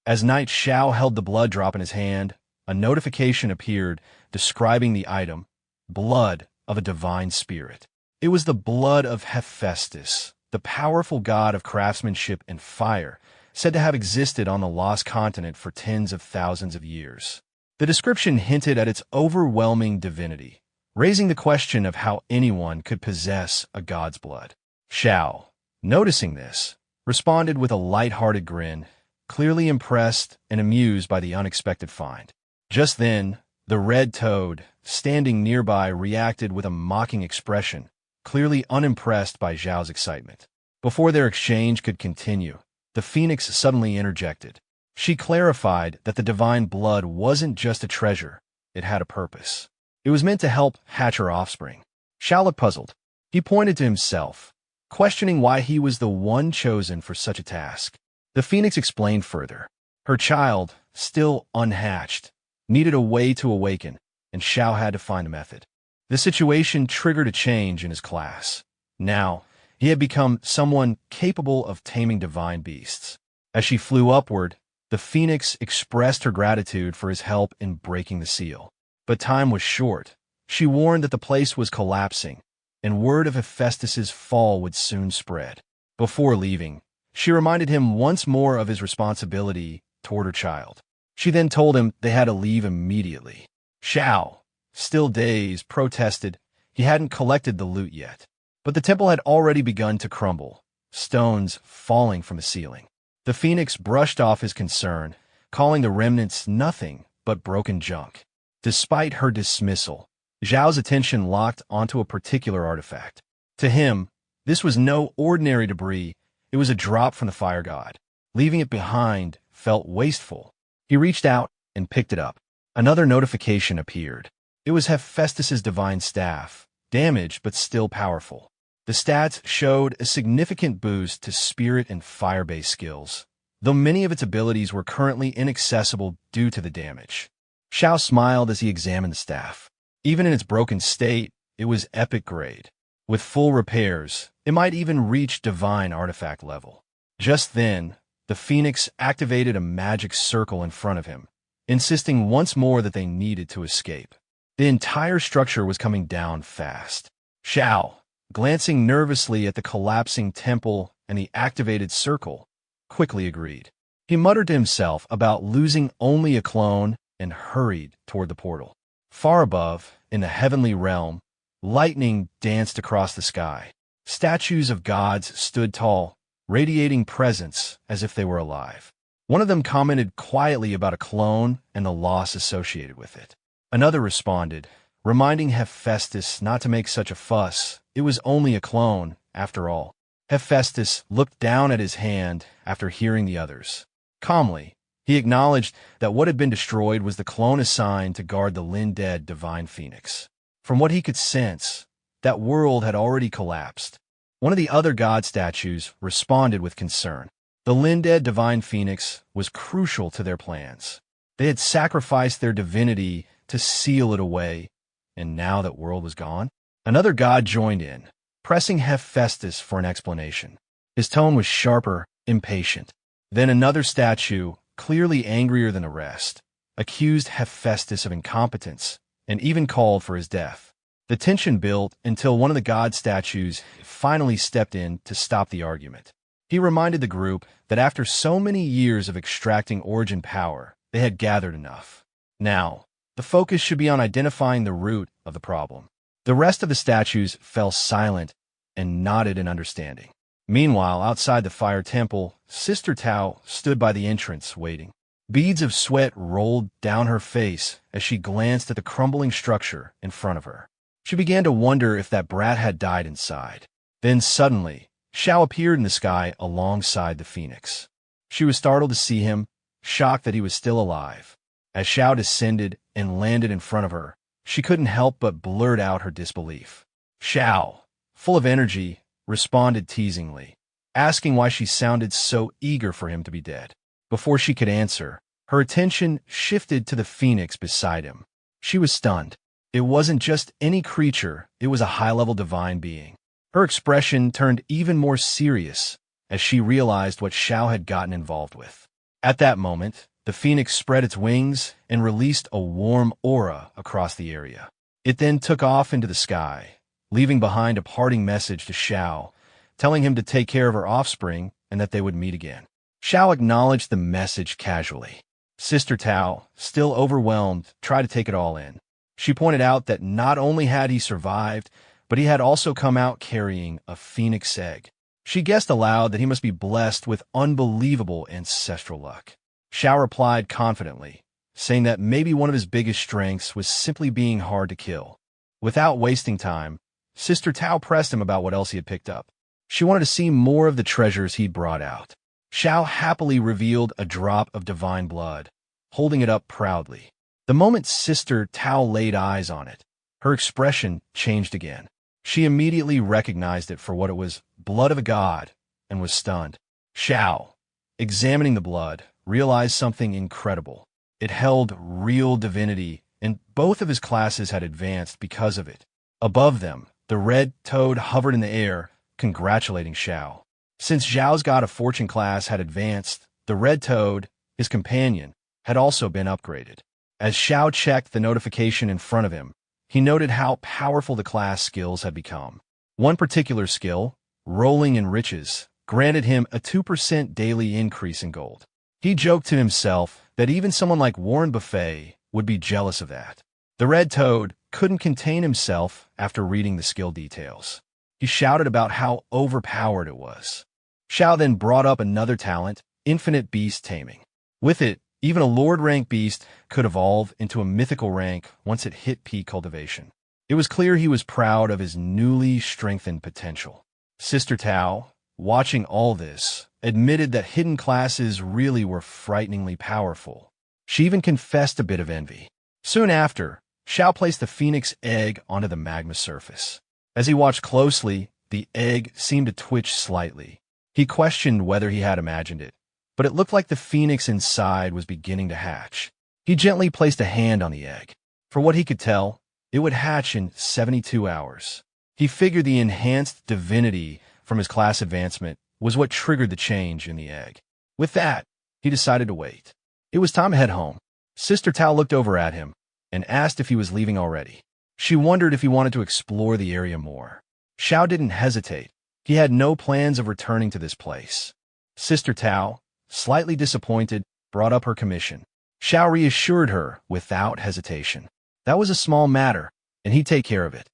As Night Xiao held the blood drop in his hand, a notification appeared describing the item, blood of a divine spirit. It was the blood of Hephaestus, the powerful god of craftsmanship and fire, said to have existed on the lost continent for tens of thousands of years. The description hinted at its overwhelming divinity. raising the question of how anyone could possess a god's blood. Xiao, noticing this, responded with a light-hearted grin, clearly impressed and amused by the unexpected find. Just then, the red toad, standing nearby, reacted with a mocking expression, clearly unimpressed by Xiao's excitement. Before their exchange could continue, the phoenix suddenly interjected. She clarified that the divine blood wasn't just a treasure, it had a purpose. It was meant to help hatch her offspring. Xiao looked puzzled. He pointed to himself, questioning why he was the one chosen for such a task. The phoenix explained further. Her child, still unhatched, needed a way to awaken, and Xiao had to find a method. The situation triggered a change in his class. Now, he had become someone capable of taming divine beasts. As she flew upward, the phoenix expressed her gratitude for his help in breaking the seal. But time was short. She warned that the place was collapsing, and word of Hephaestus's fall would soon spread. Before leaving, she reminded him once more of his responsibility toward her child. She then told him they had to leave immediately. Xiao, still dazed, protested he hadn't collected the loot yet. But the temple had already begun to crumble, stones falling from the ceiling. The phoenix brushed off his concern, calling the remnants nothing but broken junk. Despite her dismissal, Zhao's attention locked onto a particular artifact. To him, this was no ordinary debris, it was a drop from the fire god. Leaving it behind felt wasteful. He reached out and picked it up. Another notification appeared. It was Hephaestus's divine staff, damaged but still powerful. The stats showed a significant boost to spirit and fire-based skills, though many of its abilities were currently inaccessible due to the damage. Xiao smiled as he examined the staff. Even in its broken state, it was epic grade. With full repairs, it might even reach divine artifact level. Just then, the phoenix activated a magic circle in front of him, insisting once more that they needed to escape. The entire structure was coming down fast. Xiao, glancing nervously at the collapsing temple and the activated circle, quickly agreed. He muttered to himself about losing only a clone and hurried toward the portal. Far above, in the heavenly realm, lightning danced across the sky. Statues of gods stood tall, radiating presence as if they were alive. One of them commented quietly about a clone and the loss associated with it. Another responded, reminding Hephaestus not to make such a fuss. It was only a clone, after all. Hephaestus looked down at his hand after hearing the others. Calmly, he acknowledged that what had been destroyed was the clone assigned to guard the Lin-dead divine phoenix. From what he could sense, that world had already collapsed. One of the other god statues responded with concern. The Lin-dead divine phoenix was crucial to their plans. They had sacrificed their divinity to seal it away, and now that world was gone? Another god joined in, pressing Hephaestus for an explanation. His tone was sharper, impatient. Then another statue, clearly angrier than the rest, accused Hephaestus of incompetence and even called for his death. The tension built until one of the god statues finally stepped in to stop the argument. He reminded the group that after so many years of extracting origin power, they had gathered enough. Now, the focus should be on identifying the root of the problem. The rest of the statues fell silent and nodded in understanding. Meanwhile, outside the fire temple, Sister Tao stood by the entrance, waiting. Beads of sweat rolled down her face as she glanced at the crumbling structure in front of her. She began to wonder if that brat had died inside. Then suddenly, Xiao appeared in the sky alongside the phoenix. She was startled to see him, shocked that he was still alive. As Xiao descended and landed in front of her, she couldn't help but blurt out her disbelief. Xiao, full of energy, responded teasingly, asking why she sounded so eager for him to be dead. Before she could answer, her attention shifted to the phoenix beside him. She was stunned. It wasn't just any creature, it was a high-level divine being. Her expression turned even more serious as she realized what Xiao had gotten involved with. At that moment, the phoenix spread its wings and released a warm aura across the area. It then took off into the sky, leaving behind a parting message to Xiao, telling him to take care of her offspring and that they would meet again. Xiao acknowledged the message casually. Sister Tao, still overwhelmed, tried to take it all in. She pointed out that not only had he survived, but he had also come out carrying a phoenix egg. She guessed aloud that he must be blessed with unbelievable ancestral luck. Xiao replied confidently, saying that maybe one of his biggest strengths was simply being hard to kill. Without wasting time, Sister Tao pressed him about what else he had picked up. She wanted to see more of the treasures he'd brought out. Xiao happily revealed a drop of divine blood, holding it up proudly. The moment Sister Tao laid eyes on it, her expression changed again. She immediately recognized it for what it was, blood of a god, and was stunned. Xiao, examining the blood, realized something incredible. It held real divinity, and both of his classes had advanced because of it. Above them, the red toad hovered in the air, congratulating Xiao. Since Xiao's god of fortune class had advanced, the red toad, his companion, had also been upgraded. As Xiao checked the notification in front of him, he noted how powerful the class skills had become. One particular skill, Rolling in Riches, granted him a 2% daily increase in gold. He joked to himself that even someone like Warren Buffett would be jealous of that. The red toad couldn't contain himself after reading the skill details. He shouted about how overpowered it was. Xiao then brought up another talent, Infinite Beast Taming. With it, even a Lord rank beast could evolve into a mythical rank once it hit peak cultivation. It was clear he was proud of his newly strengthened potential. Sister Tao, watching all this, admitted that hidden classes really were frighteningly powerful. She even confessed a bit of envy. Soon after, Xiao placed the phoenix egg onto the magma surface. As he watched closely, the egg seemed to twitch slightly. He questioned whether he had imagined it, but it looked like the phoenix inside was beginning to hatch. He gently placed a hand on the egg. For what he could tell, it would hatch in 72 hours. He figured the enhanced divinity from his class advancement was what triggered the change in the egg. With that, he decided to wait. It was time to head home. Sister Tao looked over at him and asked if he was leaving already. She wondered if he wanted to explore the area more. Xiao didn't hesitate. He had no plans of returning to this place. Sister Tao, slightly disappointed, brought up her commission. Xiao reassured her without hesitation. That was a small matter, and he'd take care of it.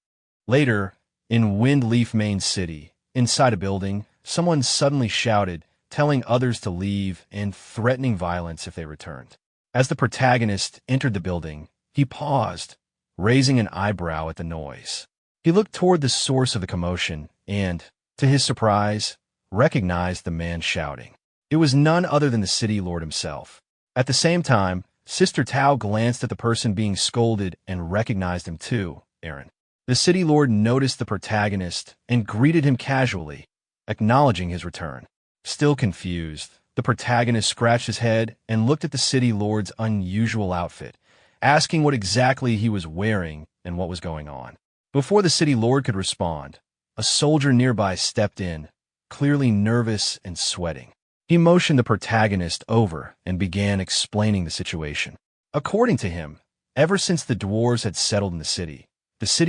Later, in Windleaf Main City, inside a building, someone suddenly shouted, telling others to leave and threatening violence if they returned. As the protagonist entered the building, he paused, raising an eyebrow at the noise. He looked toward the source of the commotion and, to his surprise, recognized the man shouting. It was none other than the city lord himself. At the same time, Sister Tao glanced at the person being scolded and recognized him too, Aaron. The city lord noticed the protagonist and greeted him casually, acknowledging his return. Still confused, the protagonist scratched his head and looked at the city lord's unusual outfit, asking what exactly he was wearing and what was going on. Before the city lord could respond, a soldier nearby stepped in, clearly nervous and sweating. He motioned the protagonist over and began explaining the situation. According to him, ever since the dwarves had settled in the city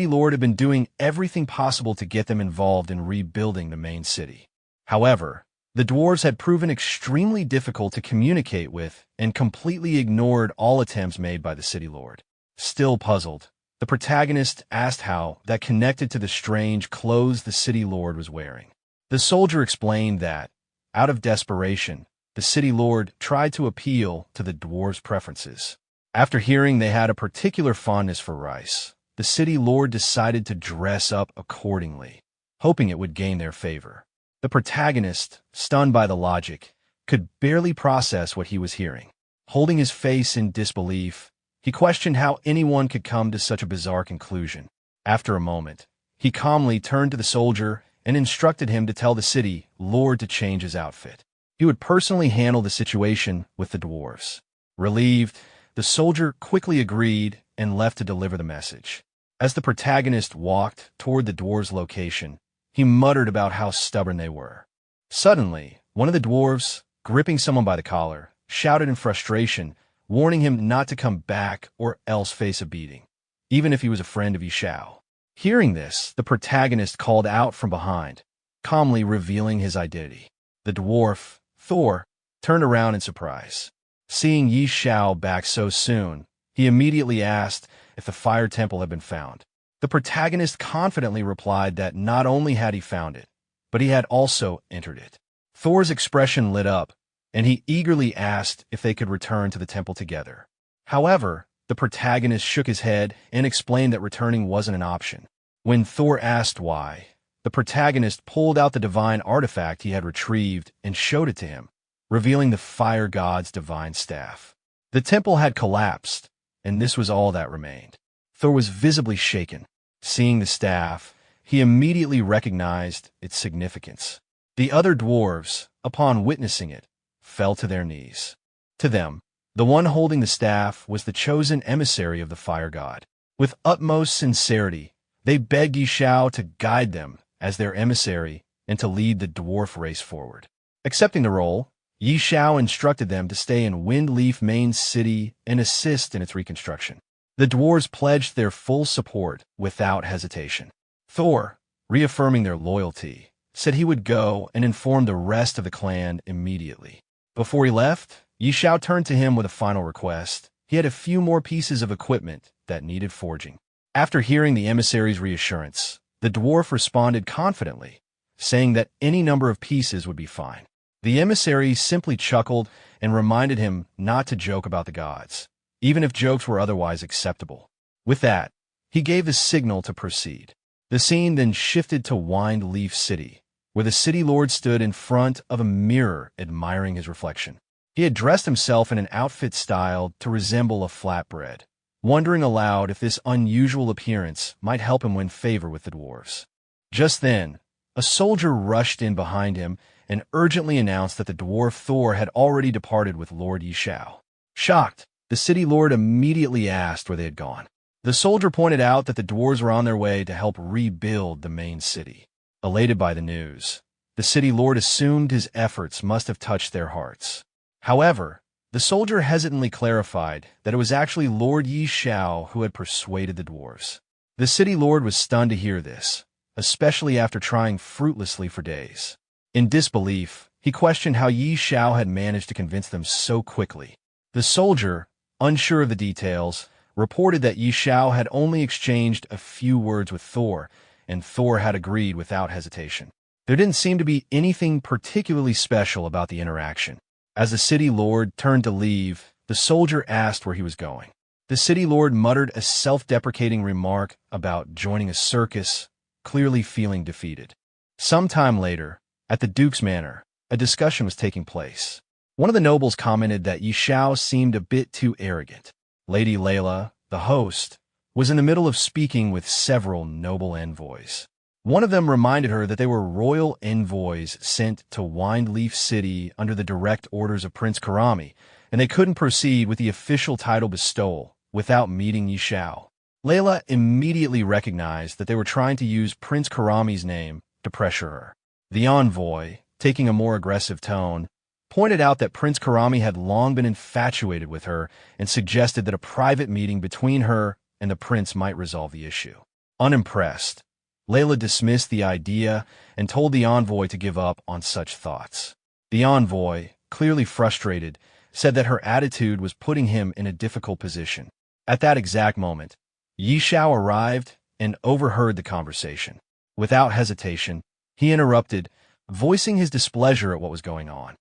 lord had been doing everything possible to get them involved in rebuilding the main city. However, the dwarves had proven extremely difficult to communicate with and completely ignored all attempts made by the city lord. Still puzzled, the protagonist asked how that connected to the strange clothes the city lord was wearing. The soldier explained that, out of desperation, the city lord tried to appeal to the dwarves' preferences. After hearing they had a particular fondness for rice, the city lord decided to dress up accordingly, hoping it would gain their favor. The protagonist, stunned by the logic, could barely process what he was hearing. Holding his face in disbelief, he questioned how anyone could come to such a bizarre conclusion. After a moment, he calmly turned to the soldier and instructed him to tell the city lord to change his outfit. He would personally handle the situation with the dwarves. Relieved, the soldier quickly agreed and left to deliver the message. As the protagonist walked toward the dwarves' location, he muttered about how stubborn they were. Suddenly, one of the dwarves, gripping someone by the collar, shouted in frustration, warning him not to come back or else face a beating, even if he was a friend of Xiao. Hearing this, the protagonist called out from behind, calmly revealing his identity. The dwarf, Thor, turned around in surprise. Seeing Yi Xiao back so soon, He immediately asked if the fire temple had been found. The protagonist confidently replied that not only had he found it, but he had also entered it. Thor's expression lit up, and he eagerly asked if they could return to the temple together. However, the protagonist shook his head and explained that returning wasn't an option. When Thor asked why, the protagonist pulled out the divine artifact he had retrieved and showed it to him, revealing the fire god's divine staff. The temple had collapsed, and this was all that remained. Thor was visibly shaken. Seeing the staff, he immediately recognized its significance. The other dwarves, upon witnessing it, fell to their knees. To them, the one holding the staff was the chosen emissary of the fire god. With utmost sincerity, they begged Xiao to guide them as their emissary and to lead the dwarf race forward. Accepting the role, Xiao instructed them to stay in Windleaf Main City and assist in its reconstruction. The dwarves pledged their full support without hesitation. Thor, reaffirming their loyalty, said he would go and inform the rest of the clan immediately. Before he left, Xiao turned to him with a final request. He had a few more pieces of equipment that needed forging. After hearing the emissary's reassurance, the dwarf responded confidently, saying that any number of pieces would be fine. The emissary simply chuckled and reminded him not to joke about the gods, even if jokes were otherwise acceptable. With that, he gave the signal to proceed. The scene then shifted to Windleaf City, where the city lord stood in front of a mirror admiring his reflection. He had dressed himself in an outfit styled to resemble a flatbread, wondering aloud if this unusual appearance might help him win favor with the dwarves. Just then, a soldier rushed in behind him and urgently announced that the dwarf Thor had already departed with Lord Xiao. Shocked, the city lord immediately asked where they had gone. The soldier pointed out that the dwarves were on their way to help rebuild the main city. Elated by the news, the city lord assumed his efforts must have touched their hearts. However, the soldier hesitantly clarified that it was actually Lord Xiao who had persuaded the dwarves. The city lord was stunned to hear this, especially after trying fruitlessly for days. In disbelief, he questioned how Xiao had managed to convince them so quickly. The soldier, unsure of the details, reported that Xiao had only exchanged a few words with Thor, and Thor had agreed without hesitation. There didn't seem to be anything particularly special about the interaction. As the city lord turned to leave, the soldier asked where he was going. The city lord muttered a self-deprecating remark about joining a circus, clearly feeling defeated. Sometime later, at the Duke's Manor, a discussion was taking place. One of the nobles commented that Xiao seemed a bit too arrogant. Lady Layla, the host, was in the middle of speaking with several noble envoys. One of them reminded her that they were royal envoys sent to Windleaf City under the direct orders of Prince Karami, and they couldn't proceed with the official title bestowal without meeting Xiao. Layla immediately recognized that they were trying to use Prince Karami's name to pressure her. The envoy, taking a more aggressive tone, pointed out that Prince Karami had long been infatuated with her and suggested that a private meeting between her and the prince might resolve the issue. Unimpressed, Layla dismissed the idea and told the envoy to give up on such thoughts. The envoy, clearly frustrated, said that her attitude was putting him in a difficult position. At that exact moment, Xiao arrived and overheard the conversation. Without hesitation, he interrupted, voicing his displeasure at what was going on.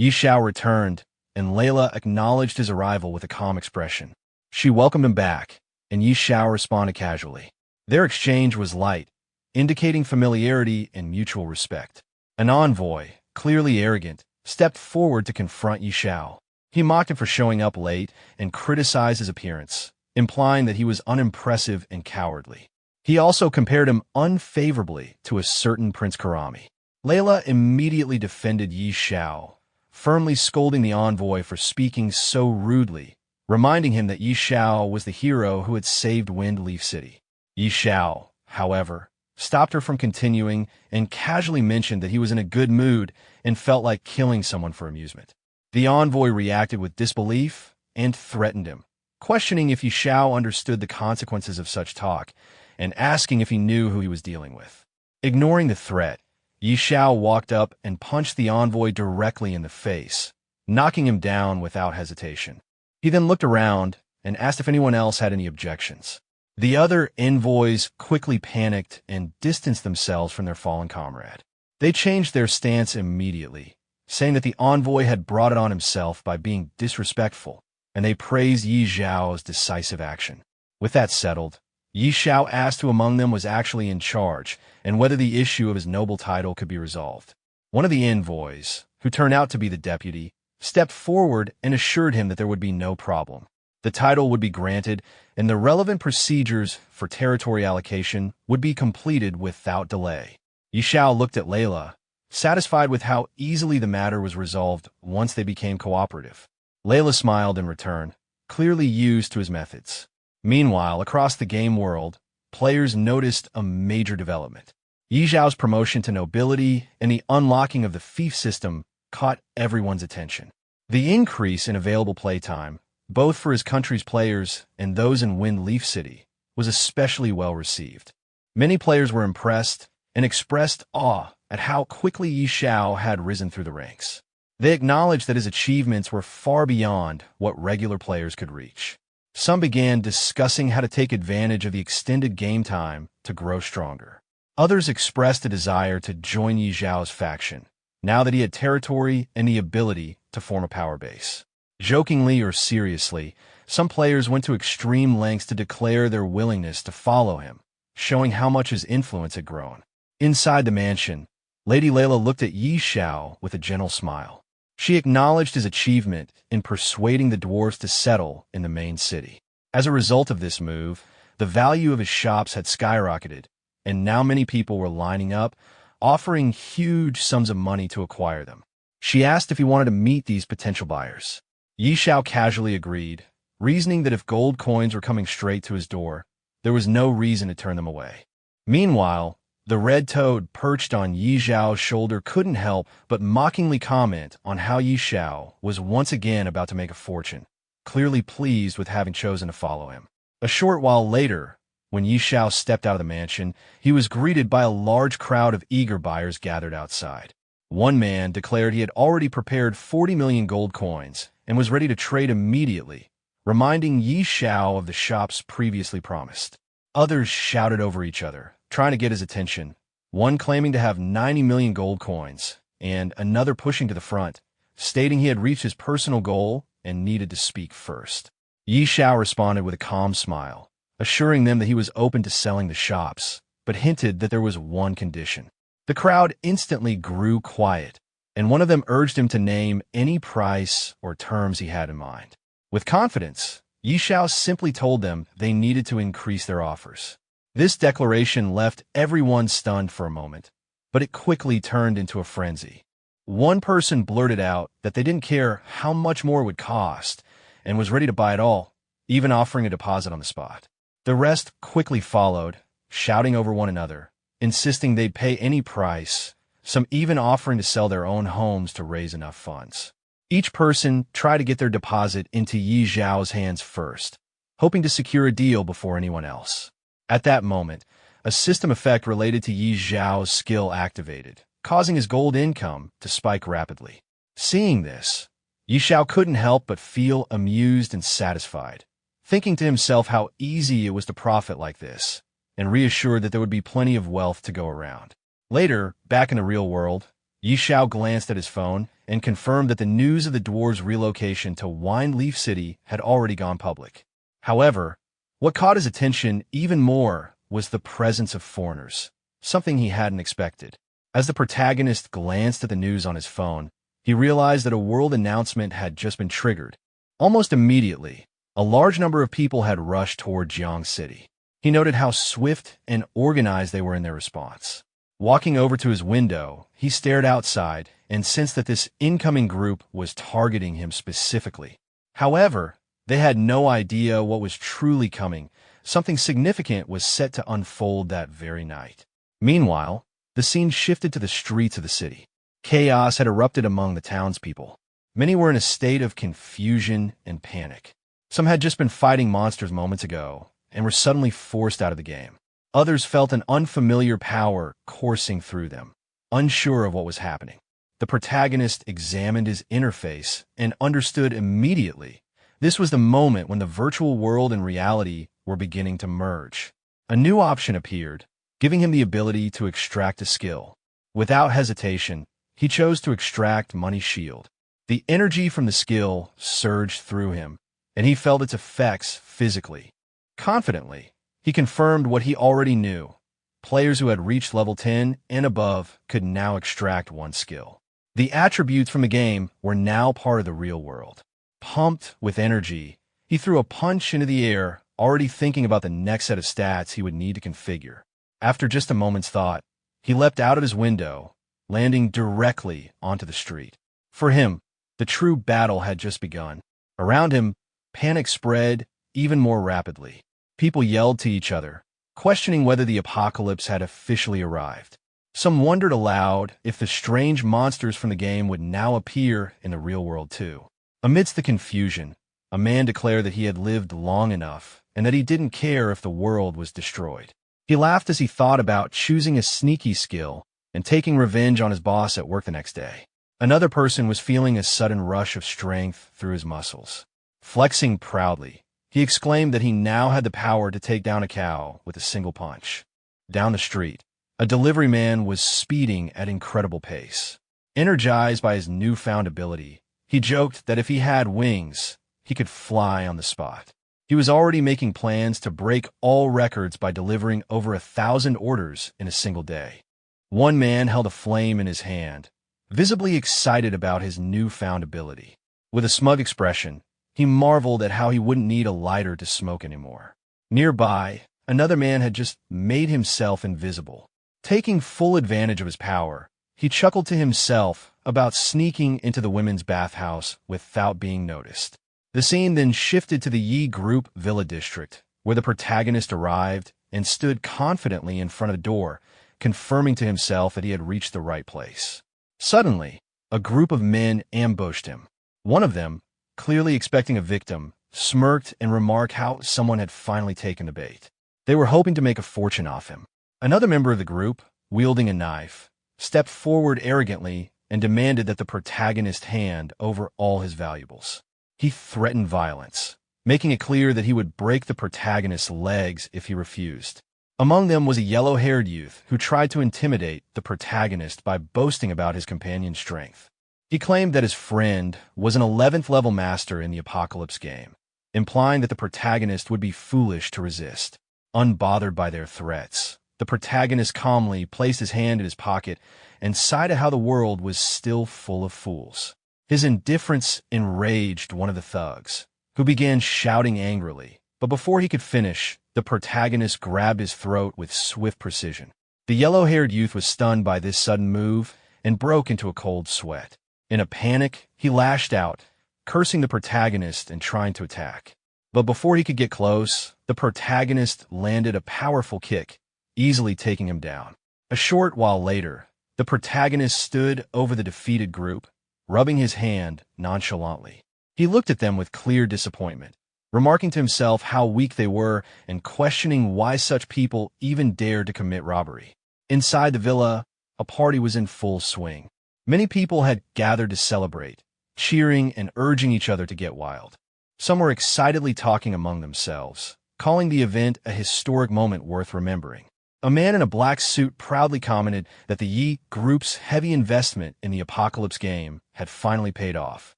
Xiao returned, and Layla acknowledged his arrival with a calm expression. She welcomed him back, and Xiao responded casually. Their exchange was light, indicating familiarity and mutual respect. An envoy, clearly arrogant, stepped forward to confront Xiao. He mocked him for showing up late and criticized his appearance, implying that he was unimpressive and cowardly. He also compared him unfavorably to a certain Prince Karami. Layla immediately defended Xiao, firmly scolding the envoy for speaking so rudely, reminding him that Xiao was the hero who had saved Windleaf City. Xiao, however, stopped her from continuing and casually mentioned that he was in a good mood and felt like killing someone for amusement. The envoy reacted with disbelief and threatened him, questioning if Xiao understood the consequences of such talk and asking if he knew who he was dealing with. Ignoring the threat, Xiao walked up and punched the envoy directly in the face, knocking him down without hesitation. He then looked around and asked if anyone else had any objections. The other envoys quickly panicked and distanced themselves from their fallen comrade. They changed their stance immediately, saying that the envoy had brought it on himself by being disrespectful, and they praised Yi Xiao's decisive action. With that settled, Yi Xiao asked who among them was actually in charge and whether the issue of his noble title could be resolved. One of the envoys, who turned out to be the deputy, stepped forward and assured him that there would be no problem. The title would be granted, and the relevant procedures for territory allocation would be completed without delay. Yi Xiao looked at Layla, satisfied with how easily the matter was resolved once they became cooperative. Layla smiled in return, clearly used to his methods. Meanwhile, across the game world, players noticed a major development. Yi Xiao's promotion to nobility and the unlocking of the fief system caught everyone's attention. The increase in available playtime, both for his country's players and those in Wind Leaf City, was especially well received. Many players were impressed and expressed awe at how quickly Yi Xiao had risen through the ranks. They acknowledged that his achievements were far beyond what regular players could reach. Some began discussing how to take advantage of the extended game time to grow stronger. Others expressed a desire to join Yi Xiao's faction, now that he had territory and the ability to form a power base. Jokingly or seriously, some players went to extreme lengths to declare their willingness to follow him, showing how much his influence had grown. Inside the mansion, Lady Layla looked at Yi Xiao with a gentle smile. She acknowledged his achievement in persuading the dwarves to settle in the main city. As a result of this move, the value of his shops had skyrocketed, and now many people were lining up, offering huge sums of money to acquire them. She asked if he wanted to meet these potential buyers. Yi Xiao casually agreed, reasoning that if gold coins were coming straight to his door, there was no reason to turn them away. Meanwhile, the red toad perched on Yi Xiao's shoulder couldn't help but mockingly comment on how Yi Xiao was once again about to make a fortune, clearly pleased with having chosen to follow him. A short while later, when Yi Xiao stepped out of the mansion, he was greeted by a large crowd of eager buyers gathered outside. One man declared he had already prepared 40 million gold coins and was ready to trade immediately, reminding Yi Xiao of the shops previously promised. Others shouted over each other, trying to get his attention, one claiming to have 90 million gold coins, and another pushing to the front, stating he had reached his personal goal and needed to speak first. Yi Xiao responded with a calm smile, assuring them that he was open to selling the shops, but hinted that there was one condition. The crowd instantly grew quiet, and one of them urged him to name any price or terms he had in mind. With confidence, Yi Xiao simply told them they needed to increase their offers. This declaration left everyone stunned for a moment, but it quickly turned into a frenzy. One person blurted out that they didn't care how much more it would cost and was ready to buy it all, even offering a deposit on the spot. The rest quickly followed, shouting over one another, insisting they'd pay any price, some even offering to sell their own homes to raise enough funds. Each person tried to get their deposit into Yi Xiao's hands first, hoping to secure a deal before anyone else. At that moment, a system effect related to Yi Xiao's skill activated, causing his gold income to spike rapidly. Seeing this, Yi Xiao couldn't help but feel amused and satisfied, thinking to himself how easy it was to profit like this, and reassured that there would be plenty of wealth to go around. Later, back in the real world, Yi Xiao glanced at his phone and confirmed that the news of the dwarves' relocation to Wine Leaf City had already gone public. However, what caught his attention even more was the presence of foreigners, something he hadn't expected. As the protagonist glanced at the news on his phone, he realized that a world announcement had just been triggered. Almost immediately, a large number of people had rushed toward Jiang City. He noted how swift and organized they were in their response. Walking over to his window, he stared outside and sensed that this incoming group was targeting him specifically. However, they had no idea what was truly coming. Something significant was set to unfold that very night. Meanwhile, the scene shifted to the streets of the city. Chaos had erupted among the townspeople. Many were in a state of confusion and panic. Some had just been fighting monsters moments ago and were suddenly forced out of the game. Others felt an unfamiliar power coursing through them, unsure of what was happening. The protagonist examined his interface and understood immediately This was the moment when the virtual world and reality were beginning to merge. A new option appeared, giving him the ability to extract a skill. Without hesitation, he chose to extract Money's shield. The energy from the skill surged through him, and he felt its effects physically. Confidently, he confirmed what he already knew. Players who had reached level 10 and above could now extract one skill. The attributes from the game were now part of the real world. Pumped with energy, he threw a punch into the air, already thinking about the next set of stats he would need to configure. After just a moment's thought, he leapt out of his window, landing directly onto the street. For him, the true battle had just begun. Around him, panic spread even more rapidly. People yelled to each other, questioning whether the apocalypse had officially arrived. Some wondered aloud if the strange monsters from the game would now appear in the real world too. Amidst the confusion, a man declared that he had lived long enough and that he didn't care if the world was destroyed. He laughed as he thought about choosing a sneaky skill and taking revenge on his boss at work the next day. Another person was feeling a sudden rush of strength through his muscles. Flexing proudly, he exclaimed that he now had the power to take down a cow with a single punch. Down the street, a delivery man was speeding at incredible pace. Energized by his newfound ability, he joked that if he had wings, he could fly on the spot. He was already making plans to break all records by delivering over 1,000 orders in a single day. One man held a flame in his hand, visibly excited about his newfound ability. With a smug expression, he marveled at how he wouldn't need a lighter to smoke anymore. Nearby, another man had just made himself invisible. Taking full advantage of his power, he chuckled to himself about sneaking into the women's bathhouse without being noticed. The scene then shifted to the Yi Group Villa District, where the protagonist arrived and stood confidently in front of the door, confirming to himself that he had reached the right place. Suddenly, a group of men ambushed him. One of them, clearly expecting a victim, smirked and remarked how someone had finally taken the bait. They were hoping to make a fortune off him. Another member of the group, wielding a knife, stepped forward arrogantly and demanded that the protagonist hand over all his valuables. He threatened violence, making it clear that he would break the protagonist's legs if he refused. Among them was a yellow-haired youth who tried to intimidate the protagonist by boasting about his companion's strength. He claimed that his friend was an 11th level master in the Apocalypse game, implying that the protagonist would be foolish to resist. Unbothered by their threats, the protagonist calmly placed his hand in his pocket and sighed at how the world was still full of fools. His indifference enraged one of the thugs, who began shouting angrily, but before he could finish, the protagonist grabbed his throat with swift precision. The yellow-haired youth was stunned by this sudden move and broke into a cold sweat. In a panic, he lashed out, cursing the protagonist and trying to attack. But before he could get close, the protagonist landed a powerful kick, easily taking him down. A short while later, the protagonist stood over the defeated group, rubbing his hand nonchalantly. He looked at them with clear disappointment, remarking to himself how weak they were and questioning why such people even dared to commit robbery. Inside the villa, a party was in full swing. Many people had gathered to celebrate, cheering and urging each other to get wild. Some were excitedly talking among themselves, calling the event a historic moment worth remembering. A man in a black suit proudly commented that the Yi Group's heavy investment in the Apocalypse game had finally paid off.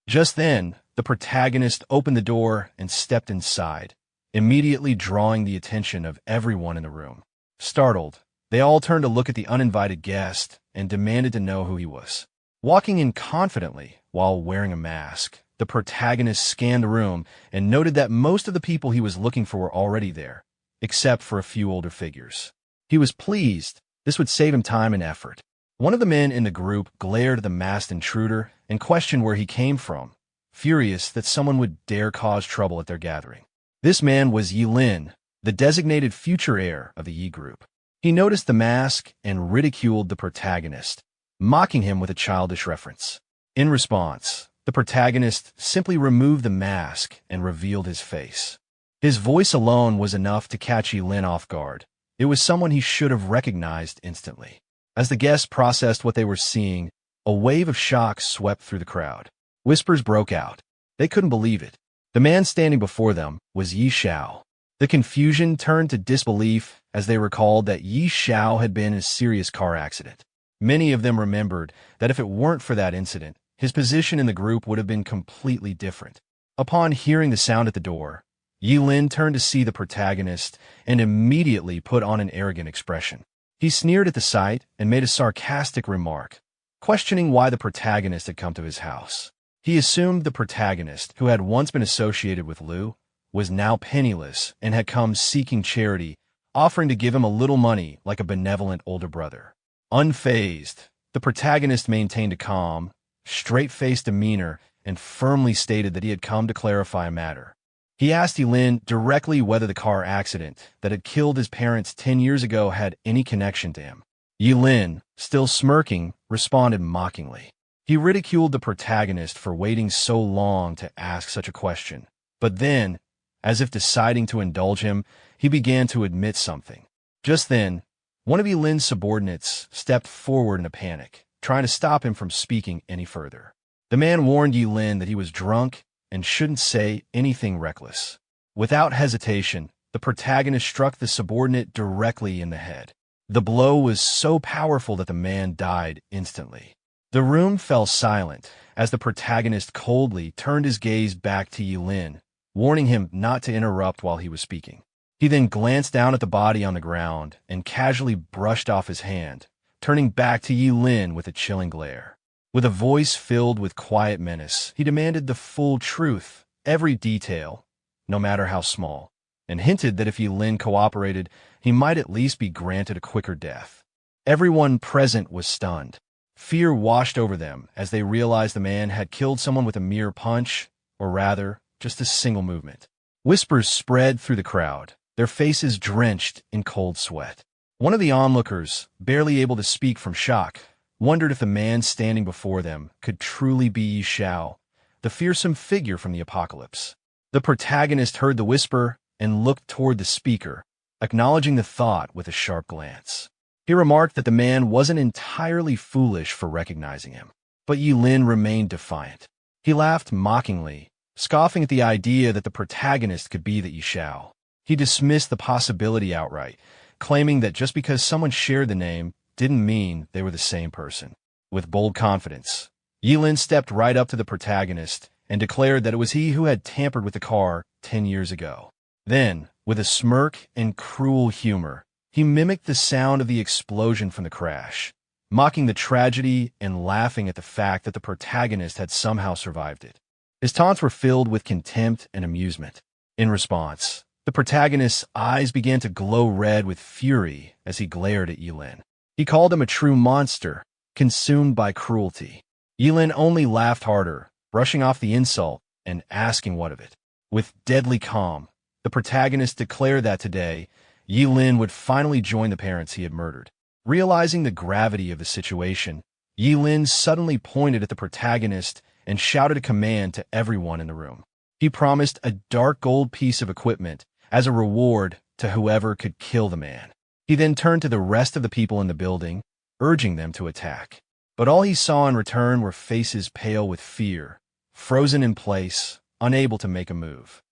Just then, the protagonist opened the door and stepped inside, immediately drawing the attention of everyone in the room. Startled, they all turned to look at the uninvited guest and demanded to know who he was. Walking in confidently while wearing a mask, the protagonist scanned the room and noted that most of the people he was looking for were already there, except for a few older figures. He was pleased. This would save him time and effort. One of the men in the group glared at the masked intruder and questioned where he came from, furious that someone would dare cause trouble at their gathering. This man was Yi Lin, the designated future heir of the Yi Group. He noticed the mask and ridiculed the protagonist, mocking him with a childish reference. In response, the protagonist simply removed the mask and revealed his face. His voice alone was enough to catch Yi Lin off guard. It was someone he should have recognized instantly. As the guests processed what they were seeing, a wave of shock swept through the crowd. Whispers broke out. They couldn't believe it. The man standing before them was Xiao. The confusion turned to disbelief as they recalled that Xiao had been in a serious car accident. Many of them remembered that if it weren't for that incident, his position in the group would have been completely different. Upon hearing the sound at the door, Lin turned to see the protagonist and immediately put on an arrogant expression. He sneered at the sight and made a sarcastic remark, questioning why the protagonist had come to his house. He assumed the protagonist, who had once been associated with Liu, was now penniless and had come seeking charity, offering to give him a little money like a benevolent older brother. Unfazed, the protagonist maintained a calm, straight-faced demeanor and firmly stated that he had come to clarify a matter. He asked Lin directly whether the car accident that had killed his parents 10 years ago had any connection to him. Lin, still smirking, responded mockingly. He ridiculed the protagonist for waiting so long to ask such a question. But then, as if deciding to indulge him, he began to admit something. Just then, one of Lin's subordinates stepped forward in a panic, trying to stop him from speaking any further. The man warned Lin that he was drunk and shouldn't say anything reckless. Without hesitation, the protagonist struck the subordinate directly in the head. The blow was so powerful that the man died instantly. The room fell silent as the protagonist coldly turned his gaze back to Lin, warning him not to interrupt while he was speaking. He then glanced down at the body on the ground and casually brushed off his hand, turning back to Lin with a chilling glare. With a voice filled with quiet menace, he demanded the full truth, every detail, no matter how small, and hinted that if Lin cooperated, he might at least be granted a quicker death. Everyone present was stunned. Fear washed over them as they realized the man had killed someone with a mere punch, or rather, just a single movement. Whispers spread through the crowd, their faces drenched in cold sweat. One of the onlookers, barely able to speak from shock, wondered if the man standing before them could truly be Xiao, the fearsome figure from the apocalypse. The protagonist heard the whisper and looked toward the speaker, acknowledging the thought with a sharp glance. He remarked that the man wasn't entirely foolish for recognizing him, but Lin remained defiant. He laughed mockingly, scoffing at the idea that the protagonist could be the Xiao. He dismissed the possibility outright, claiming that just because someone shared the name didn't mean they were the same person. With bold confidence, Lin stepped right up to the protagonist and declared that it was he who had tampered with the car 10 years ago. Then, with a smirk and cruel humor, he mimicked the sound of the explosion from the crash, mocking the tragedy and laughing at the fact that the protagonist had somehow survived it. His taunts were filled with contempt and amusement. In response, the protagonist's eyes began to glow red with fury as he glared at Lin. He called him a true monster, consumed by cruelty. Lin only laughed harder, brushing off the insult and asking what of it. With deadly calm, the protagonist declared that today, Lin would finally join the parents he had murdered. Realizing the gravity of the situation, Lin suddenly pointed at the protagonist and shouted a command to everyone in the room. He promised a dark gold piece of equipment as a reward to whoever could kill the man. He then turned to the rest of the people in the building, urging them to attack. But all he saw in return were faces pale with fear, frozen in place, unable to make a move.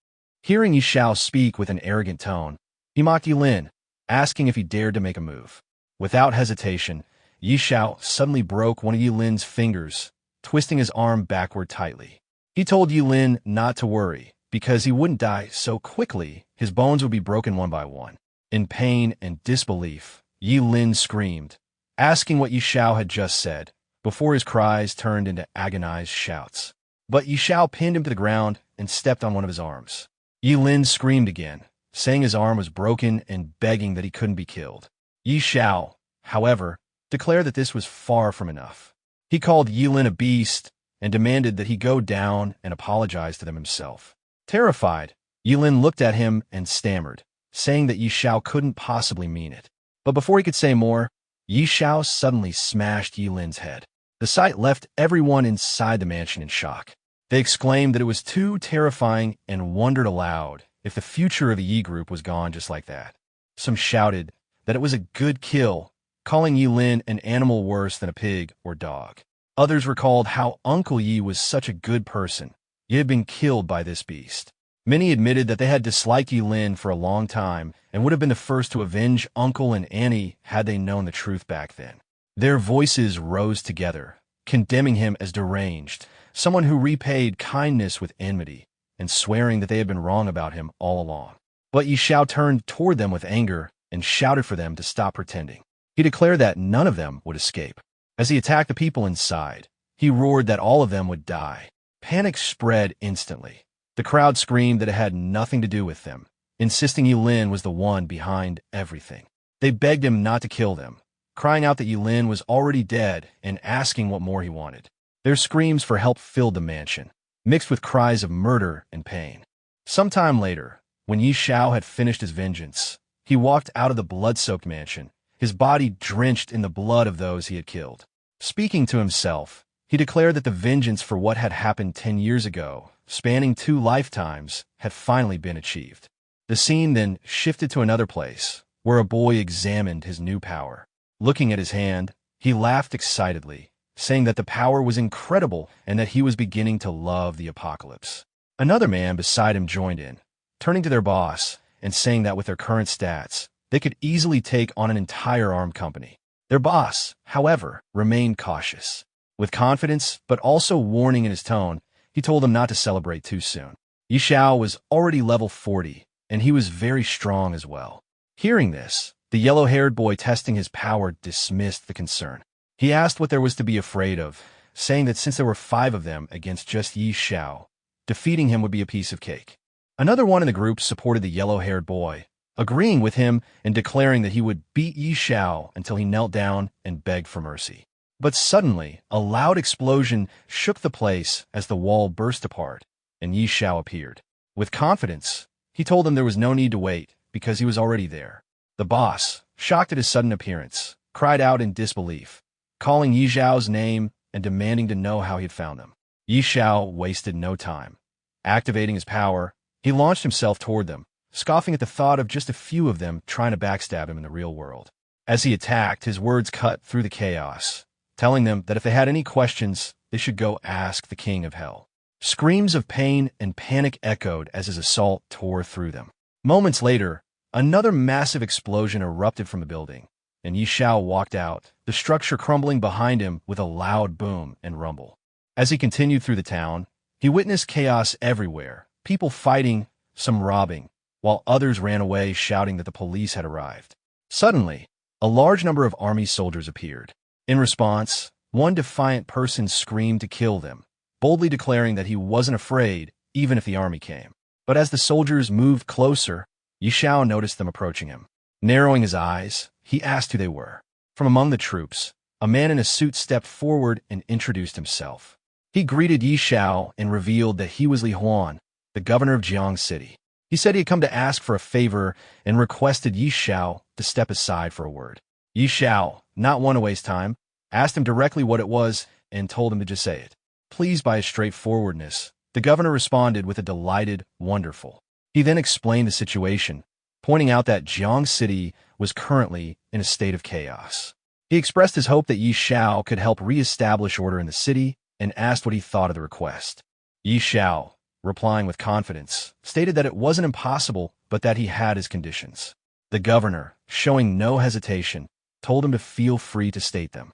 Hearing Xiao speak with an arrogant tone, he mocked Lin, asking if he dared to make a move. Without hesitation, Xiao suddenly broke one of Lin's fingers, twisting his arm backward tightly. He told Lin not to worry, because he wouldn't die so quickly, his bones would be broken one by one. In pain and disbelief, Lin screamed, asking what Xiao had just said, before his cries turned into agonized shouts. But Xiao pinned him to the ground and stepped on one of his arms. Lin screamed again, saying his arm was broken and begging that he couldn't be killed. Xiao, however, declared that this was far from enough. He called Lin a beast and demanded that he go down and apologize to them himself. Terrified, Lin looked at him and stammered, saying that Xiao couldn't possibly mean it. But before he could say more, Xiao suddenly smashed Lin's head. The sight left everyone inside the mansion in shock. They exclaimed that it was too terrifying and wondered aloud if the future of the Yi group was gone just like that. Some shouted that it was a good kill, calling Lin an animal worse than a pig or dog. Others recalled how Uncle Yi was such a good person, He had been killed by this beast. Many admitted that they had disliked Yi Lin for a long time and would have been the first to avenge Uncle and Annie had they known the truth back then. Their voices rose together, condemning him as deranged, someone who repaid kindness with enmity, and swearing that they had been wrong about him all along. But Yi Xiao turned toward them with anger and shouted for them to stop pretending. He declared that none of them would escape. As he attacked the people inside, he roared that all of them would die. Panic spread instantly. The crowd screamed that it had nothing to do with them, insisting Yi Lin was the one behind everything. They begged him not to kill them, crying out that Yi Lin was already dead and asking what more he wanted. Their screams for help filled the mansion, mixed with cries of murder and pain. Sometime later, when Yi Xiao had finished his vengeance, he walked out of the blood-soaked mansion, his body drenched in the blood of those he had killed. Speaking to himself, he declared that the vengeance for what had happened 10 years ago, spanning 2 lifetimes, had finally been achieved. The scene then shifted to another place, where a boy examined his new power. Looking at his hand, he laughed excitedly, saying that the power was incredible and that he was beginning to love the apocalypse. Another man beside him joined in, turning to their boss and saying that with their current stats, they could easily take on an entire armed company. Their boss, however, remained cautious. With confidence, but also warning in his tone, he told them not to celebrate too soon. Yi Xiao was already level 40, and he was very strong as well. Hearing this, the yellow-haired boy testing his power dismissed the concern. He asked what there was to be afraid of, saying that since there were 5 of them against just Yi Xiao, defeating him would be a piece of cake. Another one in the group supported the yellow-haired boy, agreeing with him and declaring that he would beat Yi Xiao until he knelt down and begged for mercy. But suddenly, a loud explosion shook the place as the wall burst apart, and Yi Xiao appeared. With confidence, he told them there was no need to wait, because he was already there. The boss, shocked at his sudden appearance, cried out in disbelief, calling Yi Xiao's name and demanding to know how he had found them. Yi Xiao wasted no time. Activating his power, he launched himself toward them, scoffing at the thought of just a few of them trying to backstab him in the real world. As he attacked, his words cut through the chaos, telling them that if they had any questions, they should go ask the King of Hell. Screams of pain and panic echoed as his assault tore through them. Moments later, another massive explosion erupted from the building, and Yi Xiao walked out, the structure crumbling behind him with a loud boom and rumble. As he continued through the town, he witnessed chaos everywhere, people fighting, some robbing, while others ran away shouting that the police had arrived. Suddenly, a large number of army soldiers appeared. In response, one defiant person screamed to kill them, boldly declaring that he wasn't afraid even if the army came. But as the soldiers moved closer, Yi Xiao noticed them approaching him. Narrowing his eyes, he asked who they were. From among the troops, a man in a suit stepped forward and introduced himself. He greeted Yi Xiao and revealed that he was Li Huan, the governor of Jiang City. He said he had come to ask for a favor and requested Yi Xiao to step aside for a word. Yi Xiao, not one to waste time, asked him directly what it was and told him to just say it. Pleased by his straightforwardness, the governor responded with a delighted, wonderful. He then explained the situation, pointing out that Jiang City was currently in a state of chaos. He expressed his hope that Yi Xiao could help re-establish order in the city and asked what he thought of the request. Yi Xiao, replying with confidence, stated that it wasn't impossible, but that he had his conditions. The governor, showing no hesitation, told him to feel free to state them.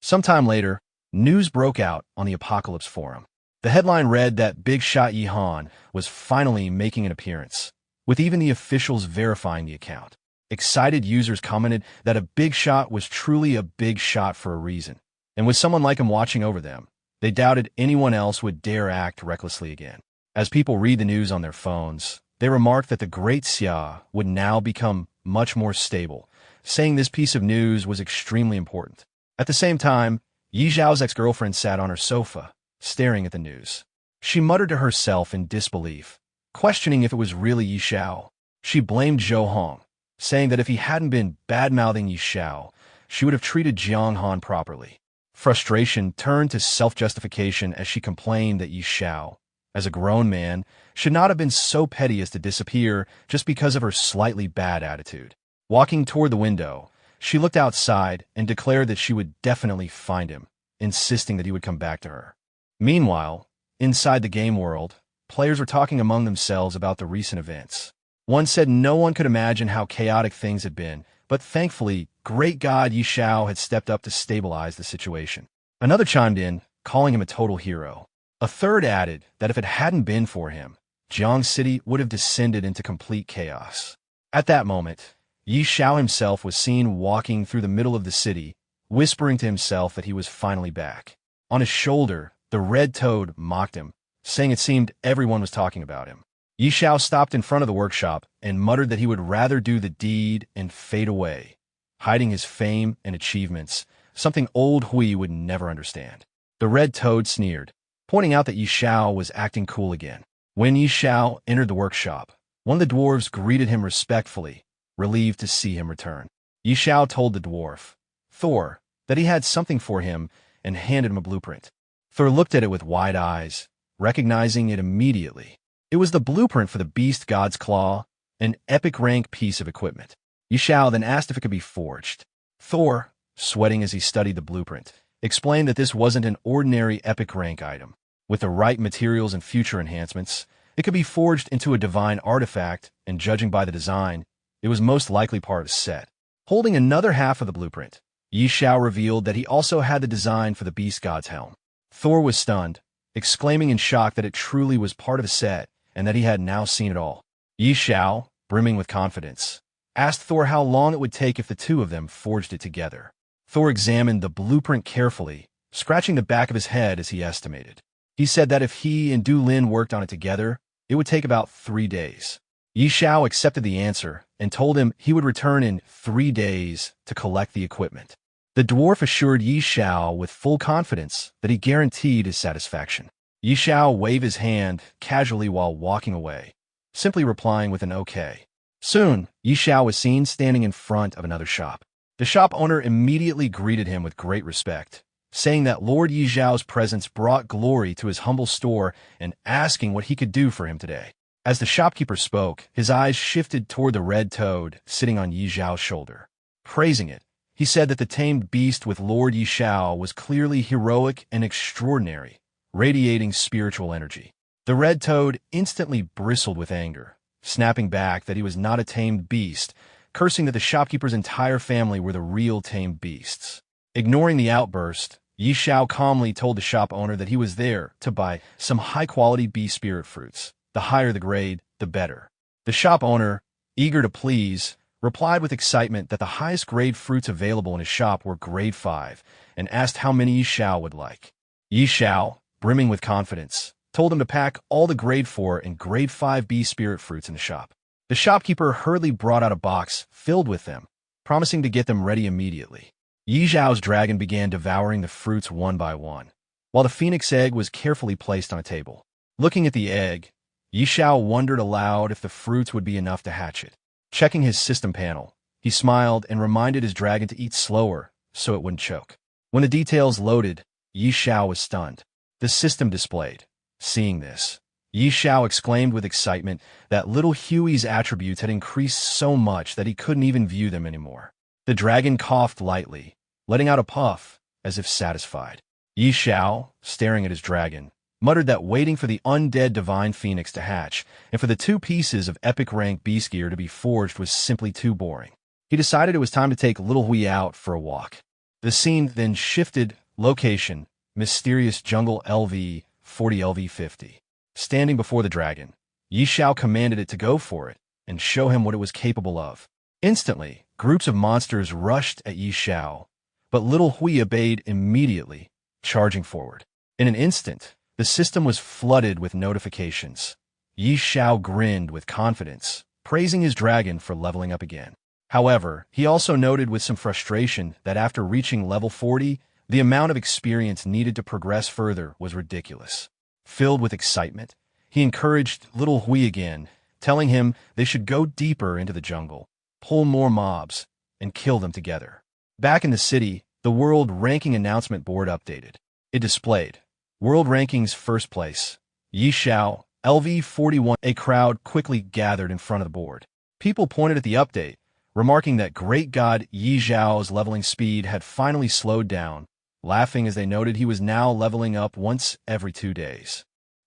Sometime later, news broke out on the Apocalypse Forum. The headline read that Big Shot Yi Han was finally making an appearance, with even the officials verifying the account. Excited users commented that a big shot was truly a big shot for a reason, and with someone like him watching over them, they doubted anyone else would dare act recklessly again. As people read the news on their phones, they remarked that the great Xiao would now become much more stable, saying this piece of news was extremely important. At the same time, Yi Xiao's ex-girlfriend sat on her sofa, staring at the news. She muttered to herself in disbelief, questioning if it was really Yi Xiao. She blamed Zhou Hong, saying that if he hadn't been bad-mouthing Yi Xiao, she would have treated Jiang Han properly. Frustration turned to self-justification as she complained that Yi Xiao, as a grown man, should not have been so petty as to disappear just because of her slightly bad attitude. Walking toward the window, she looked outside and declared that she would definitely find him, insisting that he would come back to her. Meanwhile, Inside the game world, players were talking among themselves about the recent events. One said no one could imagine how chaotic things had been, but thankfully, great god Xiao had stepped up to stabilize the situation. Another chimed in, calling him a total hero. A third added that if it hadn't been for him, Jiang City would have descended into complete chaos. At that moment, Xiao himself was seen walking through the middle of the city, whispering to himself that he was finally back. On his shoulder, the red toad mocked him, saying it seemed everyone was talking about him. Xiao stopped in front of the workshop and muttered that he would rather do the deed and fade away, hiding his fame and achievements, something old Hui would never understand. The red toad sneered, pointing out that Xiao was acting cool again. When Xiao entered the workshop, one of the dwarves greeted him respectfully, relieved to see him return. Xiao told the dwarf, Thor, that he had something for him and handed him a blueprint. Thor looked at it with wide eyes, recognizing it immediately. It was the blueprint for the beast god's claw, an epic rank piece of equipment. Xiao then asked if it could be forged. Thor, sweating as he studied the blueprint, explained that this wasn't an ordinary epic rank item. With the right materials and future enhancements, it could be forged into a divine artifact, and judging by the design, it was most likely part of a set. Holding another half of the blueprint, Xiao revealed that he also had the design for the beast god's helm. Thor was stunned, exclaiming in shock that it truly was part of a set, and that he had now seen it all. Xiao, brimming with confidence, asked Thor how long it would take if the two of them forged it together. Thor examined the blueprint carefully, scratching the back of his head as he estimated. He said that if he and Du Lin worked on it together, it would take about 3 days. Xiao accepted the answer and told him he would return in 3 days to collect the equipment. The dwarf assured Xiao with full confidence that he guaranteed his satisfaction. Xiao waved his hand casually while walking away, simply replying with an okay. Soon, Xiao was seen standing in front of another shop. The shop owner immediately greeted him with great respect, saying that Lord Xiao's presence brought glory to his humble store and asking what he could do for him today. As the shopkeeper spoke, his eyes shifted toward the red toad sitting on Xiao's shoulder. Praising it, he said that the tamed beast with Lord Xiao was clearly heroic and extraordinary, radiating spiritual energy. The red toad instantly bristled with anger, snapping back that he was not a tamed beast, cursing that the shopkeeper's entire family were the real tamed beasts. Ignoring the outburst, Xiao calmly told the shop owner that he was there to buy some high-quality bee spirit fruits. The higher the grade, the better. The shop owner, eager to please, replied with excitement that the highest grade fruits available in his shop were grade 5, and asked how many Xiao would like. Xiao, brimming with confidence, told him to pack all the grade 4 and grade 5 bee spirit fruits in the shop. The shopkeeper hurriedly brought out a box filled with them, promising to get them ready immediately. Xiao's dragon began devouring the fruits one by one, while the phoenix egg was carefully placed on a table. Looking at the egg, Xiao wondered aloud if the fruits would be enough to hatch it. Checking his system panel, he smiled and reminded his dragon to eat slower so it wouldn't choke. When the details loaded, Xiao was stunned. The system displayed. Seeing this, Xiao exclaimed with excitement that little Huey's attributes had increased so much that he couldn't even view them anymore. The dragon coughed lightly, letting out a puff, as if satisfied. Xiao, staring at his dragon, muttered that waiting for the undead divine phoenix to hatch and for the 2 pieces of epic rank beast gear to be forged was simply too boring. He decided it was time to take little Hui out for a walk. The scene then shifted location, mysterious jungle LV 40 LV 50. Standing before the dragon, Xiao commanded it to go for it and show him what it was capable of. Instantly, groups of monsters rushed at Xiao, but little Hui obeyed immediately, charging forward. In an instant, the system was flooded with notifications. Xiao grinned with confidence, praising his dragon for leveling up again. However, he also noted with some frustration that after reaching level 40, the amount of experience needed to progress further was ridiculous. Filled with excitement, he encouraged little Hui again, telling him they should go deeper into the jungle, pull more mobs, and kill them together. Back in the city, the World Ranking announcement board updated. It displayed World Rankings first place, Xiao, LV41. A crowd quickly gathered in front of the board. People pointed at the update, remarking that great god Xiao's leveling speed had finally slowed down, laughing as they noted he was now leveling up once every 2 days.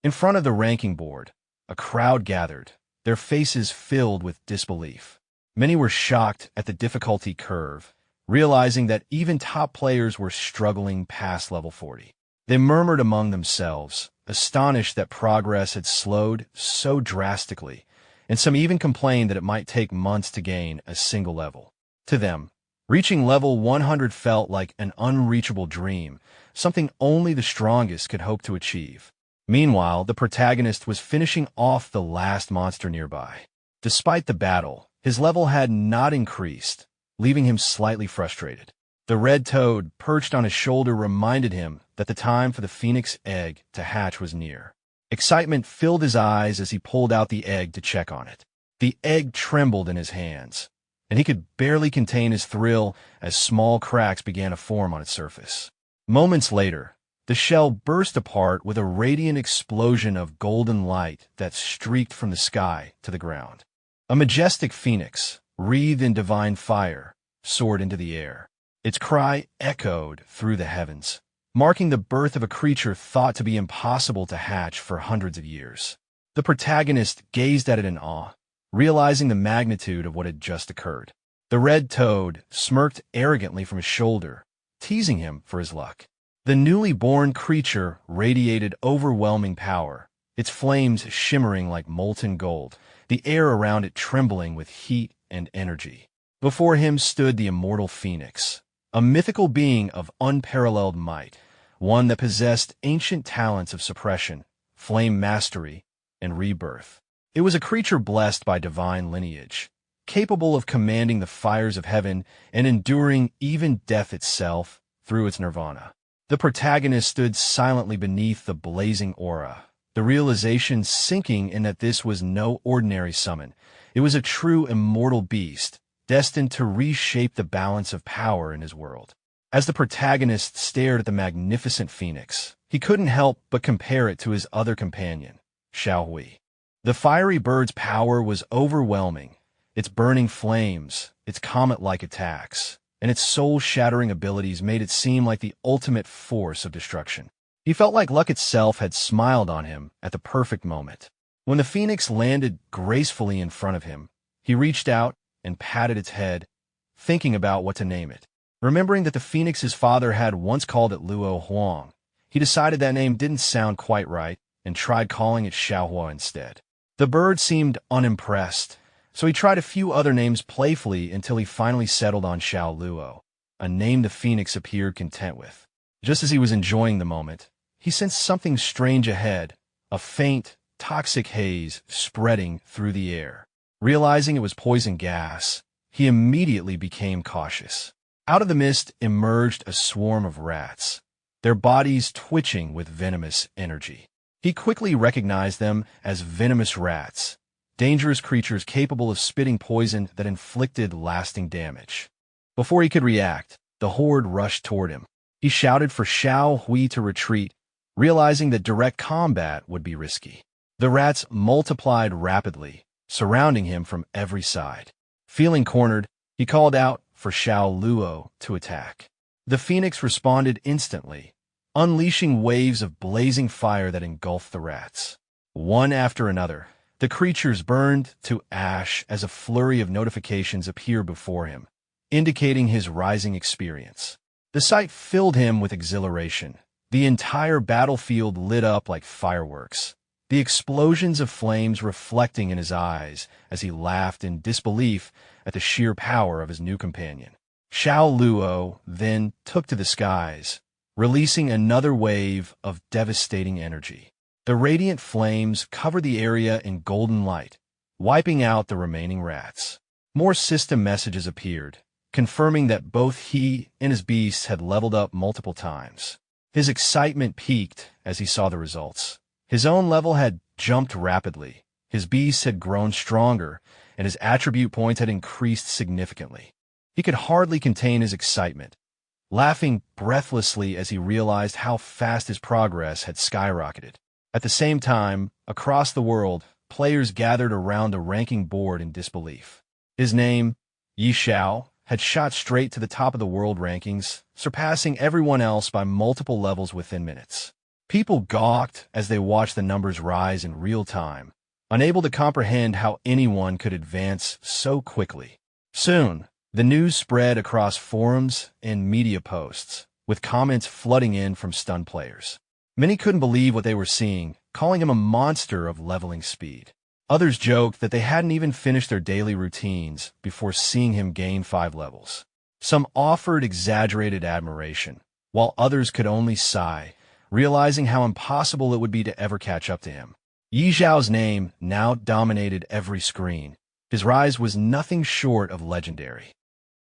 In front of the ranking board, a crowd gathered, their faces filled with disbelief. Many were shocked at the difficulty curve, realizing that even top players were struggling past level 40. They murmured among themselves, astonished that progress had slowed so drastically, and some even complained that it might take months to gain a single level. To them, reaching level 100 felt like an unreachable dream, something only the strongest could hope to achieve. Meanwhile, the protagonist was finishing off the last monster nearby. Despite the battle, his level had not increased, leaving him slightly frustrated. The red toad perched on his shoulder reminded him that the time for the phoenix egg to hatch was near. Excitement filled his eyes as he pulled out the egg to check on it. The egg trembled in his hands, and he could barely contain his thrill as small cracks began to form on its surface. Moments later, the shell burst apart with a radiant explosion of golden light that streaked from the sky to the ground. A majestic phoenix, wreathed in divine fire, soared into the air. Its cry echoed through the heavens, marking the birth of a creature thought to be impossible to hatch for hundreds of years. The protagonist gazed at it in awe, realizing the magnitude of what had just occurred. The red toad smirked arrogantly from his shoulder, teasing him for his luck. The newly born creature radiated overwhelming power, its flames shimmering like molten gold, the air around it trembling with heat and energy. Before him stood the immortal phoenix, a mythical being of unparalleled might, one that possessed ancient talents of suppression, flame mastery, and rebirth. It was a creature blessed by divine lineage, capable of commanding the fires of heaven and enduring even death itself through its nirvana. The protagonist stood silently beneath the blazing aura, the realization sinking in that this was no ordinary summon. It was a true immortal beast, destined to reshape the balance of power in his world. As the protagonist stared at the magnificent phoenix, he couldn't help but compare it to his other companion, Xiao. The fiery bird's power was overwhelming, its burning flames, its comet-like attacks, and its soul-shattering abilities made it seem like the ultimate force of destruction. He felt like luck itself had smiled on him at the perfect moment. When the phoenix landed gracefully in front of him, he reached out and patted its head, thinking about what to name it. Remembering that the phoenix's father had once called it Luo Huang, he decided that name didn't sound quite right and tried calling it Xiaohua instead. The bird seemed unimpressed, so he tried a few other names playfully until he finally settled on Xiao Luo, a name the phoenix appeared content with. Just as he was enjoying the moment, he sensed something strange ahead, a faint, toxic haze spreading through the air. Realizing it was poison gas, he immediately became cautious. Out of the mist emerged a swarm of rats, their bodies twitching with venomous energy. He quickly recognized them as venomous rats, dangerous creatures capable of spitting poison that inflicted lasting damage. Before he could react, the horde rushed toward him. He shouted for Xiao Hui to retreat, realizing that direct combat would be risky. The rats multiplied rapidly, surrounding him from every side. Feeling cornered, he called out for Xiao Luo to attack. The phoenix responded instantly, unleashing waves of blazing fire that engulfed the rats. One after another, the creatures burned to ash as a flurry of notifications appeared before him, indicating his rising experience. The sight filled him with exhilaration. The entire battlefield lit up like fireworks, the explosions of flames reflecting in his eyes as he laughed in disbelief at the sheer power of his new companion. Xiao Luo then took to the skies, releasing another wave of devastating energy. The radiant flames covered the area in golden light, wiping out the remaining rats. More system messages appeared, confirming that both he and his beasts had leveled up multiple times. His excitement peaked as he saw the results. His own level had jumped rapidly, his beasts had grown stronger, and his attribute points had increased significantly. He could hardly contain his excitement, laughing breathlessly as he realized how fast his progress had skyrocketed. At the same time, across the world, players gathered around a ranking board in disbelief. His name, Xiao, had shot straight to the top of the world rankings, surpassing everyone else by multiple levels within minutes. People gawked as they watched the numbers rise in real time, unable to comprehend how anyone could advance so quickly. Soon, the news spread across forums and media posts, with comments flooding in from stunned players. Many couldn't believe what they were seeing, calling him a monster of leveling speed. Others joked that they hadn't even finished their daily routines before seeing him gain 5 levels. Some offered exaggerated admiration, while others could only sigh, realizing how impossible it would be to ever catch up to him. Yi Zhao's name now dominated every screen. His rise was nothing short of legendary.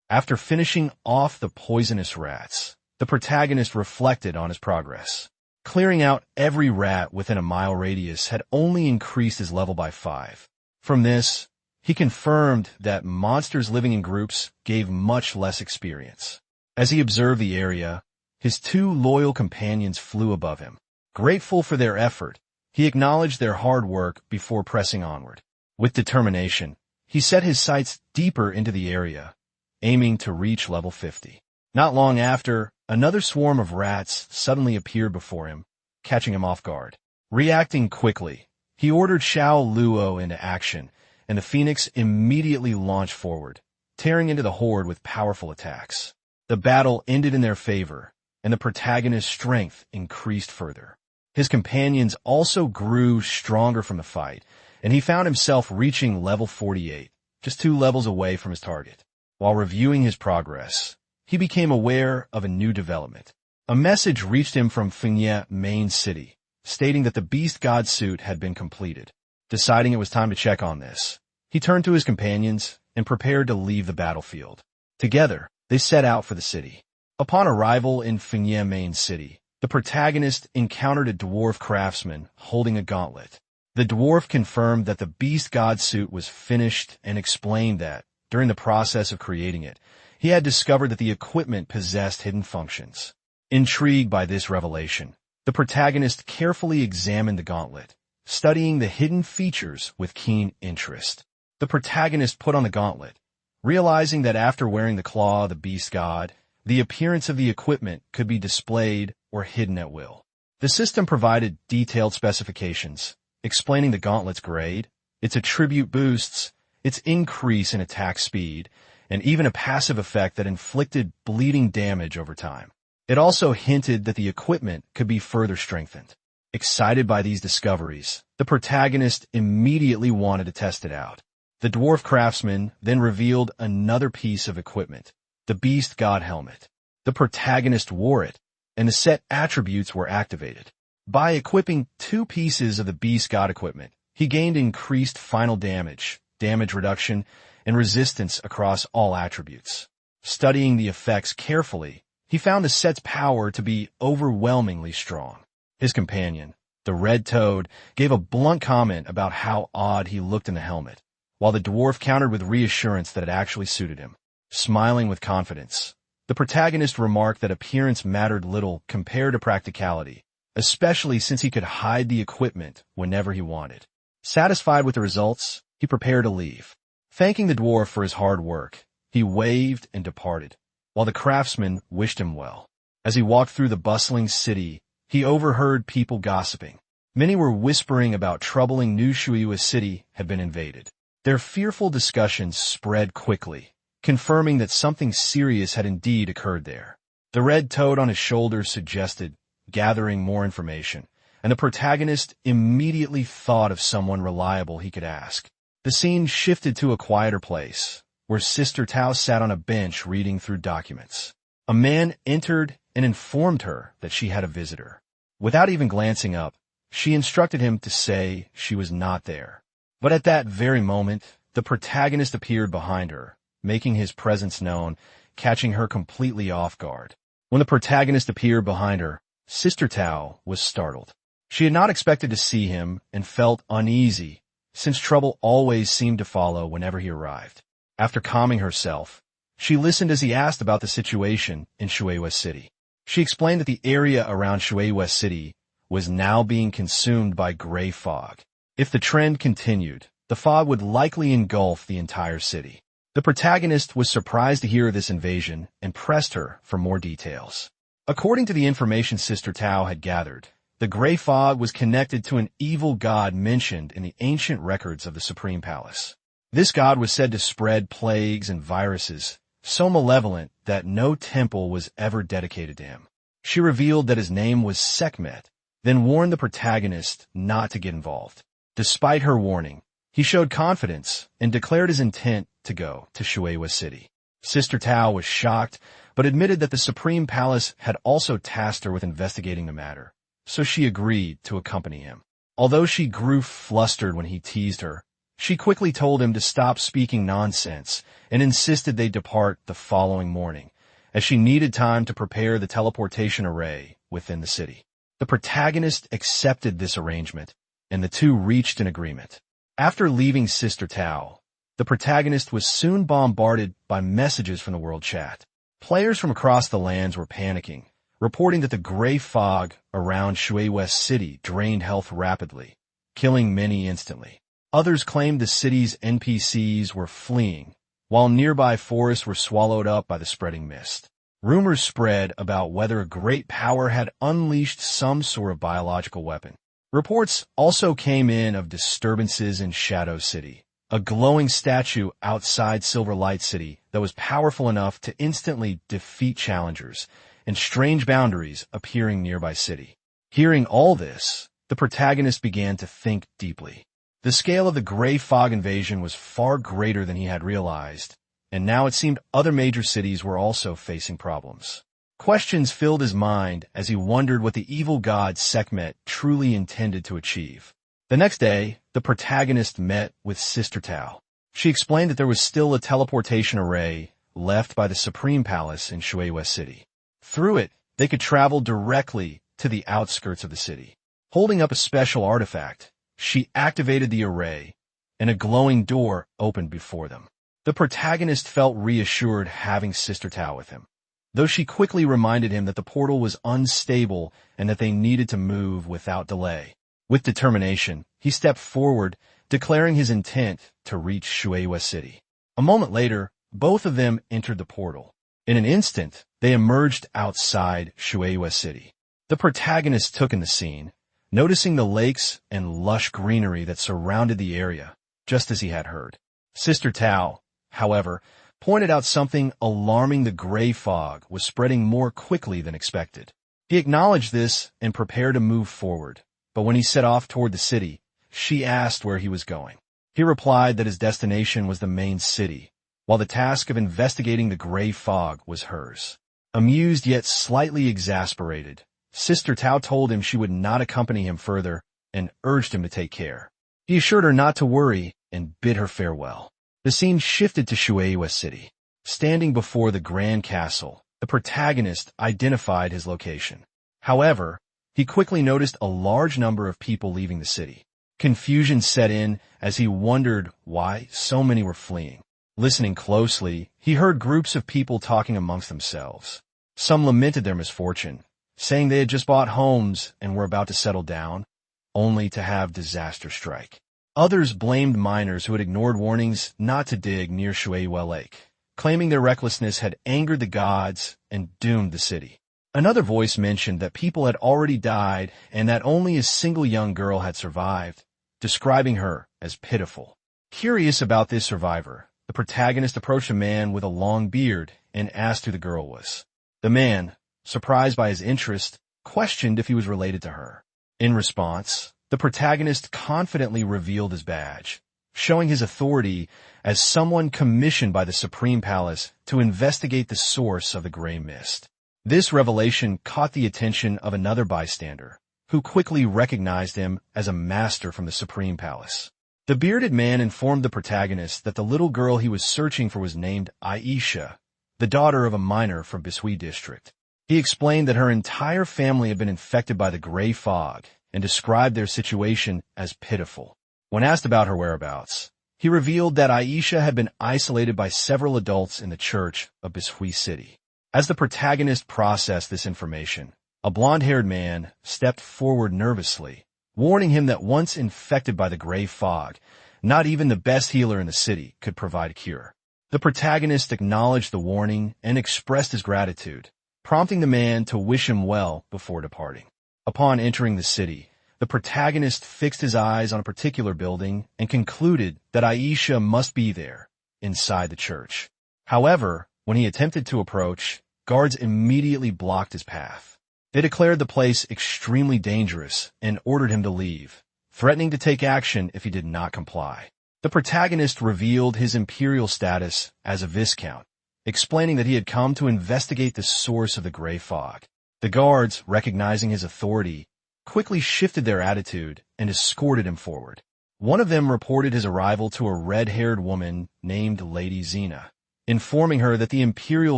After finishing off the poisonous rats, the protagonist reflected on his progress. Clearing out every rat within a mile radius had only increased his level by 5. From this, he confirmed that monsters living in groups gave much less experience. As he observed the area, his 2 loyal companions flew above him. Grateful for their effort, he acknowledged their hard work before pressing onward. With determination, he set his sights deeper into the area, aiming to reach level 50. Not long after, another swarm of rats suddenly appeared before him, catching him off guard. Reacting quickly, he ordered Xiao Luo into action, and the phoenix immediately launched forward, tearing into the horde with powerful attacks. The battle ended in their favor, and the protagonist's strength increased further. His companions also grew stronger from the fight, and he found himself reaching level 48, just 2 levels away from his target. While reviewing his progress, he became aware of a new development. A message reached him from Pinnacle main city, stating that the Beast God suit had been completed. Deciding it was time to check on this, he turned to his companions and prepared to leave the battlefield. Together, they set out for the city. Upon arrival in Pinnacle main city, the protagonist encountered a dwarf craftsman holding a gauntlet. The dwarf confirmed that the Beast God suit was finished and explained that, during the process of creating it, he had discovered that the equipment possessed hidden functions. Intrigued by this revelation, the protagonist carefully examined the gauntlet, studying the hidden features with keen interest. The protagonist put on the gauntlet, realizing that after wearing the claw of the beast god, the appearance of the equipment could be displayed or hidden at will. The system provided detailed specifications, explaining the gauntlet's grade, its attribute boosts, its increase in attack speed, and even a passive effect that inflicted bleeding damage over time. It also hinted that the equipment could be further strengthened. Excited by these discoveries, the protagonist immediately wanted to test it out. The dwarf craftsman then revealed another piece of equipment, the Beast God helmet. The protagonist wore it, and the set attributes were activated. By equipping 2 pieces of the Beast God equipment, he gained increased final damage, damage reduction, and resistance across all attributes. Studying the effects carefully, he found the set's power to be overwhelmingly strong. His companion, the red toad, gave a blunt comment about how odd he looked in the helmet, while the dwarf countered with reassurance that it actually suited him. Smiling with confidence, the protagonist remarked that appearance mattered little compared to practicality, especially since he could hide the equipment whenever he wanted. Satisfied with the results, he prepared to leave. Thanking the dwarf for his hard work, he waved and departed, while the craftsman wished him well. As he walked through the bustling city, he overheard people gossiping. Many were whispering about troubling New Shuiwa City had been invaded. Their fearful discussions spread quickly, confirming that something serious had indeed occurred there. The red toad on his shoulder suggested gathering more information, and the protagonist immediately thought of someone reliable he could ask. The scene shifted to a quieter place, where Sister Tao sat on a bench reading through documents. A man entered and informed her that she had a visitor. Without even glancing up, she instructed him to say she was not there. But at that very moment, the protagonist appeared behind her, making his presence known, catching her completely off guard. When the protagonist appeared behind her, Sister Tao was startled. She had not expected to see him and felt uneasy, since trouble always seemed to follow whenever he arrived. After calming herself, she listened as he asked about the situation in Shuiwa City. She explained that the area around Shuiwa City was now being consumed by gray fog. If the trend continued, the fog would likely engulf the entire city. The protagonist was surprised to hear of this invasion and pressed her for more details. According to the information Sister Tao had gathered, the gray fog was connected to an evil god mentioned in the ancient records of the Supreme Palace. This god was said to spread plagues and viruses, so malevolent that no temple was ever dedicated to him. She revealed that his name was Sekhmet, then warned the protagonist not to get involved. Despite her warning, he showed confidence and declared his intent to go to Shueihua City. Sister Tao was shocked, but admitted that the Supreme Palace had also tasked her with investigating the matter, so she agreed to accompany him. Although she grew flustered when he teased her, she quickly told him to stop speaking nonsense and insisted they depart the following morning, as she needed time to prepare the teleportation array within the city. The protagonist accepted this arrangement, and the two reached an agreement. After leaving Sister Tao, the protagonist was soon bombarded by messages from the world chat. Players from across the lands were panicking, reporting that the gray fog around Shueihua City drained health rapidly, killing many instantly. Others claimed the city's NPCs were fleeing, while nearby forests were swallowed up by the spreading mist. Rumors spread about whether a great power had unleashed some sort of biological weapon. Reports also came in of disturbances in Shadow City, a glowing statue outside Silver Light City that was powerful enough to instantly defeat challengers, and strange boundaries appearing nearby city. Hearing all this, the protagonist began to think deeply. The scale of the gray fog invasion was far greater than he had realized, and now it seemed other major cities were also facing problems. Questions filled his mind as he wondered what the evil god Sekhmet truly intended to achieve. The next day, the protagonist met with Sister Tao. She explained that there was still a teleportation array left by the Supreme Palace in Shueihua City. Through it, they could travel directly to the outskirts of the city. Holding up a special artifact, she activated the array, and a glowing door opened before them. The protagonist felt reassured having Sister Tao with him, though she quickly reminded him that the portal was unstable and that they needed to move without delay. With determination, he stepped forward, declaring his intent to reach Shueihua City. A moment later, both of them entered the portal. In an instant, they emerged outside Shueihua City. The protagonist took in the scene, noticing the lakes and lush greenery that surrounded the area, just as he had heard. Sister Tao, however, pointed out something alarming. The gray fog was spreading more quickly than expected. He acknowledged this and prepared to move forward, but when he set off toward the city, she asked where he was going. He replied that his destination was the main city, while the task of investigating the gray fog was hers. Amused yet slightly exasperated, Sister Tao told him she would not accompany him further and urged him to take care. He assured her not to worry and bid her farewell. The scene shifted to Shueihua City. Standing before the Grand Castle, the protagonist identified his location. However, he quickly noticed a large number of people leaving the city. Confusion set in as he wondered why so many were fleeing. Listening closely, he heard groups of people talking amongst themselves. Some lamented their misfortune, saying they had just bought homes and were about to settle down, only to have disaster strike. Others blamed miners who had ignored warnings not to dig near Shueihua Lake, claiming their recklessness had angered the gods and doomed the city. Another voice mentioned that people had already died and that only a single young girl had survived, describing her as pitiful. Curious about this survivor, the protagonist approached a man with a long beard and asked who the girl was. The man, surprised by his interest, questioned if he was related to her. In response, the protagonist confidently revealed his badge, showing his authority as someone commissioned by the Supreme Palace to investigate the source of the gray mist. This revelation caught the attention of another bystander, who quickly recognized him as a master from the Supreme Palace. The bearded man informed the protagonist that the little girl he was searching for was named Aisha, the daughter of a miner from Bishui district. He explained that her entire family had been infected by the gray fog and described their situation as pitiful. When asked about her whereabouts, he revealed that Aisha had been isolated by several adults in the church of Bishui City. As the protagonist processed this information, a blonde-haired man stepped forward nervously, warning him that once infected by the gray fog, not even the best healer in the city could provide a cure. The protagonist acknowledged the warning and expressed his gratitude, prompting the man to wish him well before departing. Upon entering the city, the protagonist fixed his eyes on a particular building and concluded that Aisha must be there, inside the church. However, when he attempted to approach, guards immediately blocked his path. They declared the place extremely dangerous and ordered him to leave, threatening to take action if he did not comply. The protagonist revealed his imperial status as a viscount, explaining that he had come to investigate the source of the gray fog. The guards, recognizing his authority, quickly shifted their attitude and escorted him forward. One of them reported his arrival to a red-haired woman named Lady Xena, informing her that the imperial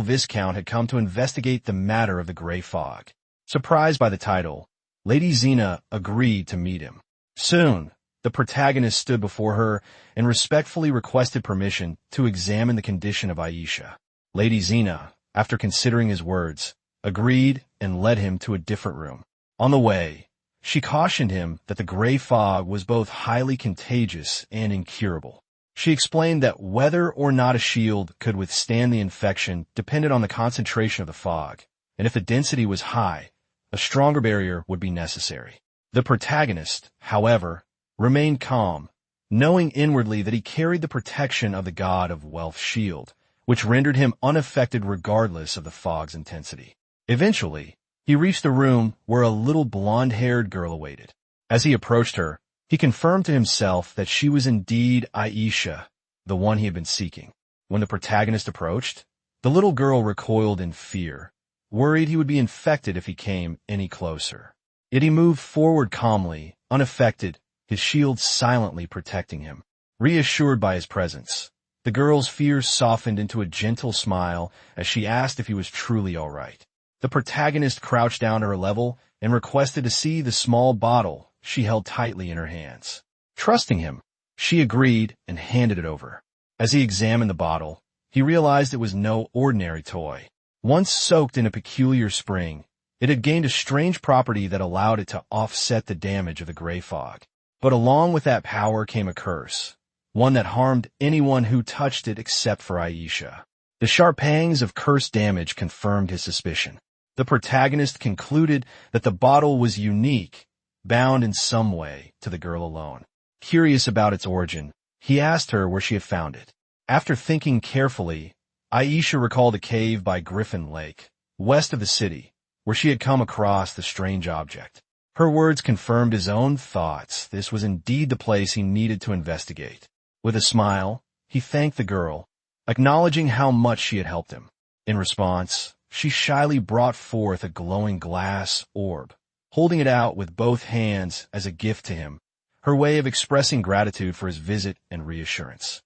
viscount had come to investigate the matter of the gray fog. Surprised by the title, Lady Xena agreed to meet him. Soon, the protagonist stood before her and respectfully requested permission to examine the condition of Aisha. Lady Xena, after considering his words, agreed and led him to a different room. On the way, she cautioned him that the gray fog was both highly contagious and incurable. She explained that whether or not a shield could withstand the infection depended on the concentration of the fog, and if the density was high, a stronger barrier would be necessary. The protagonist, however, remained calm, knowing inwardly that he carried the protection of the god of wealth's shield, which rendered him unaffected regardless of the fog's intensity. Eventually, he reached a room where a little blonde-haired girl awaited. As he approached her, he confirmed to himself that she was indeed Aisha, the one he had been seeking. When the protagonist approached, the little girl recoiled in fear, worried he would be infected if he came any closer. Yet he moved forward calmly, unaffected, his shield silently protecting him. Reassured by his presence, the girl's fears softened into a gentle smile as she asked if he was truly all right. The protagonist crouched down to her level and requested to see the small bottle she held tightly in her hands. Trusting him, she agreed and handed it over. As he examined the bottle, he realized it was no ordinary toy. Once soaked in a peculiar spring, it had gained a strange property that allowed it to offset the damage of the gray fog. But along with that power came a curse, one that harmed anyone who touched it except for Aisha. The sharp pangs of cursed damage confirmed his suspicion. The protagonist concluded that the bottle was unique, bound in some way to the girl alone. Curious about its origin, he asked her where she had found it. After thinking carefully, Aisha recalled a cave by Griffin Lake, west of the city, where she had come across the strange object. Her words confirmed his own thoughts. This was indeed the place he needed to investigate. With a smile, he thanked the girl, acknowledging how much she had helped him. In response, she shyly brought forth a glowing glass orb, holding it out with both hands as a gift to him, her way of expressing gratitude for his visit and reassurance.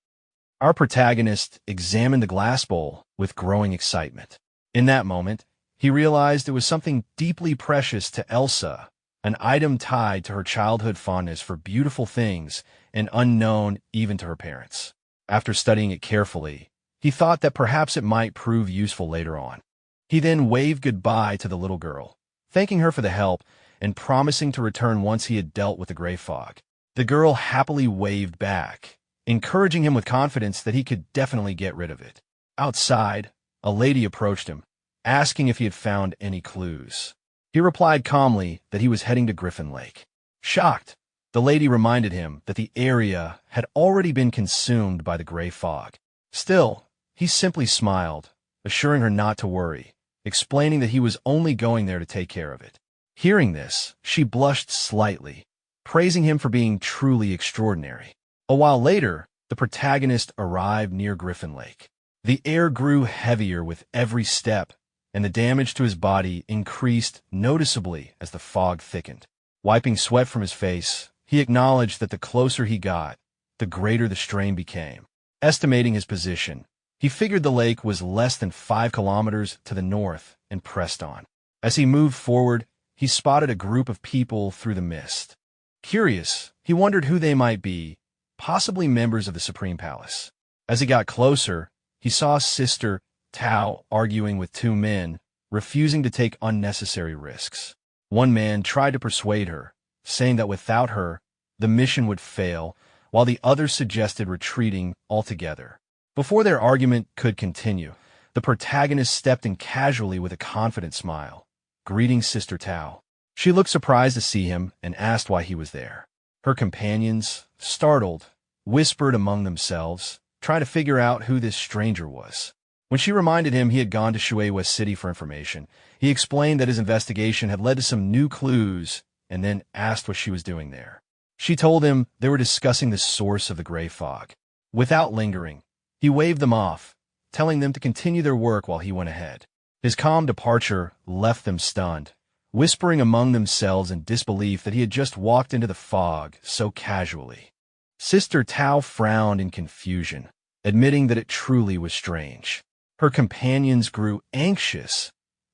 Our protagonist examined the glass bowl with growing excitement. In that moment, he realized it was something deeply precious to Elsa, an item tied to her childhood fondness for beautiful things and unknown even to her parents. After studying it carefully, he thought that perhaps it might prove useful later on. He then waved goodbye to the little girl, thanking her for the help and promising to return once he had dealt with the gray fog. The girl happily waved back, encouraging him with confidence that he could definitely get rid of it. Outside, a lady approached him, asking if he had found any clues. He replied calmly that he was heading to Griffin Lake. Shocked, the lady reminded him that the area had already been consumed by the gray fog. Still, he simply smiled, assuring her not to worry, explaining that he was only going there to take care of it. Hearing this, she blushed slightly, praising him for being truly extraordinary. A while later, the protagonist arrived near Griffin Lake. The air grew heavier with every step, and the damage to his body increased noticeably as the fog thickened. Wiping sweat from his face, he acknowledged that the closer he got, the greater the strain became. Estimating his position, he figured the lake was less than 5 kilometers to the north and pressed on. As he moved forward, he spotted a group of people through the mist. Curious, he wondered who they might be, possibly members of the Supreme Palace. As he got closer, he saw Sister Tao arguing with 2 men, refusing to take unnecessary risks. One man tried to persuade her, saying that without her, the mission would fail, while the other suggested retreating altogether. Before their argument could continue, the protagonist stepped in casually with a confident smile, greeting Sister Tao. She looked surprised to see him and asked why he was there. Her companions, startled, whispered among themselves, trying to figure out who this stranger was. When she reminded him he had gone to Shui West City for information, he explained that his investigation had led to some new clues and then asked what she was doing there. She told him they were discussing the source of the gray fog. Without lingering, he waved them off, telling them to continue their work while he went ahead. His calm departure left them stunned, whispering among themselves in disbelief that he had just walked into the fog so casually. Sister Tao frowned in confusion, admitting that it truly was strange. Her companions grew anxious,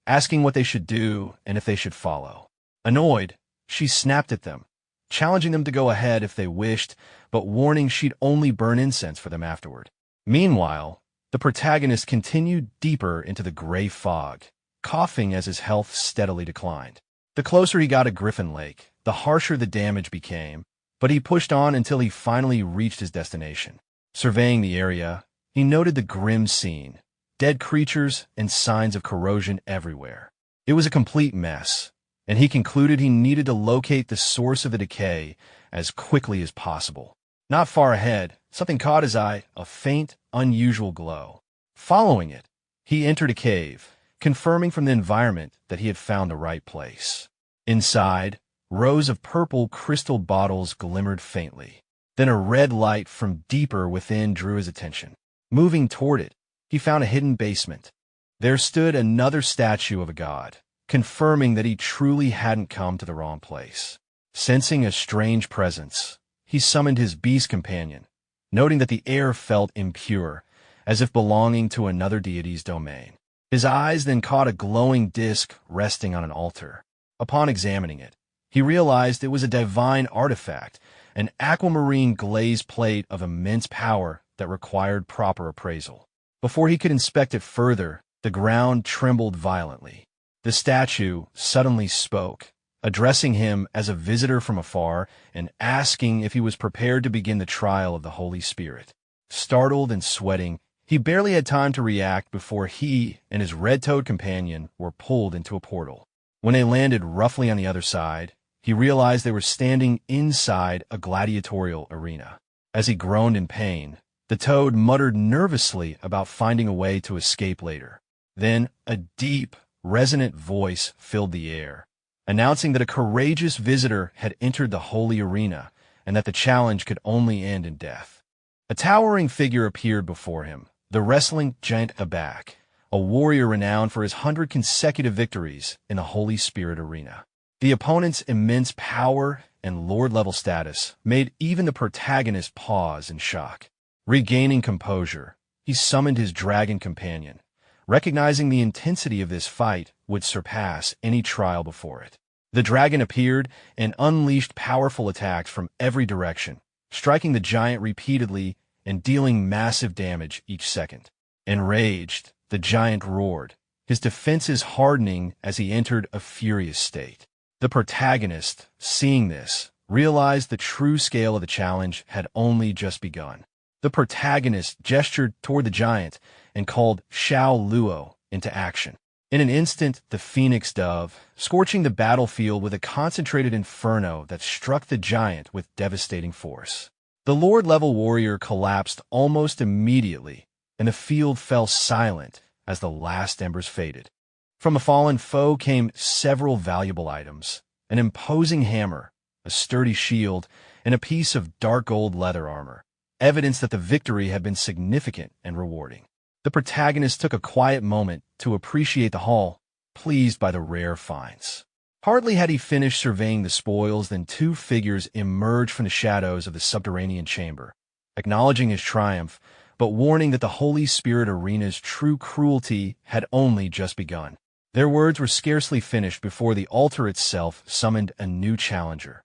asking what they should do and if they should follow. Annoyed, she snapped at them, challenging them to go ahead if they wished, but warning she'd only burn incense for them afterward. Meanwhile, the protagonist continued deeper into the gray fog, coughing as his health steadily declined. The closer he got to Griffin Lake, the harsher the damage became, but he pushed on until he finally reached his destination. Surveying the area, he noted the grim scene, dead creatures and signs of corrosion everywhere. It was a complete mess, and he concluded he needed to locate the source of the decay as quickly as possible. Not far ahead, something caught his eye, a faint, unusual glow. Following it, he entered a cave, confirming from the environment that he had found the right place. Inside, rows of purple crystal bottles glimmered faintly. Then a red light from deeper within drew his attention. Moving toward it, he found a hidden basement. There stood another statue of a god, confirming that he truly hadn't come to the wrong place. Sensing a strange presence, he summoned his beast companion, noting that the air felt impure, as if belonging to another deity's domain. His eyes then caught a glowing disk resting on an altar. Upon examining it, he realized it was a divine artifact, an aquamarine glazed plate of immense power that required proper appraisal. Before he could inspect it further, the ground trembled violently. The statue suddenly spoke, addressing him as a visitor from afar and asking if he was prepared to begin the trial of the Holy Spirit. Startled and sweating, he barely had time to react before he and his red-toed companion were pulled into a portal. When they landed roughly on the other side, he realized they were standing inside a gladiatorial arena. As he groaned in pain, the toad muttered nervously about finding a way to escape later. Then a deep, resonant voice filled the air, announcing that a courageous visitor had entered the holy arena and that the challenge could only end in death. A towering figure appeared before him, the wrestling giant Abak, a warrior renowned for his 100 consecutive victories in the Holy Spirit arena. The opponent's immense power and lord-level status made even the protagonist pause in shock. Regaining composure, he summoned his dragon companion, recognizing the intensity of this fight would surpass any trial before it. The dragon appeared and unleashed powerful attacks from every direction, striking the giant repeatedly and dealing massive damage each second. Enraged, the giant roared, his defenses hardening as he entered a furious state. The protagonist, seeing this, realized the true scale of the challenge had only just begun. The protagonist gestured toward the giant and called Xiao Luo into action. In an instant, the phoenix dove, scorching the battlefield with a concentrated inferno that struck the giant with devastating force. The lord-level warrior collapsed almost immediately, and the field fell silent as the last embers faded. From a fallen foe came several valuable items, an imposing hammer, a sturdy shield, and a piece of dark gold leather armor, evidence that the victory had been significant and rewarding. The protagonist took a quiet moment to appreciate the haul, pleased by the rare finds. Hardly had he finished surveying the spoils than two figures emerged from the shadows of the subterranean chamber, acknowledging his triumph, but warning that the Holy Spirit arena's true cruelty had only just begun. Their words were scarcely finished before the altar itself summoned a new challenger.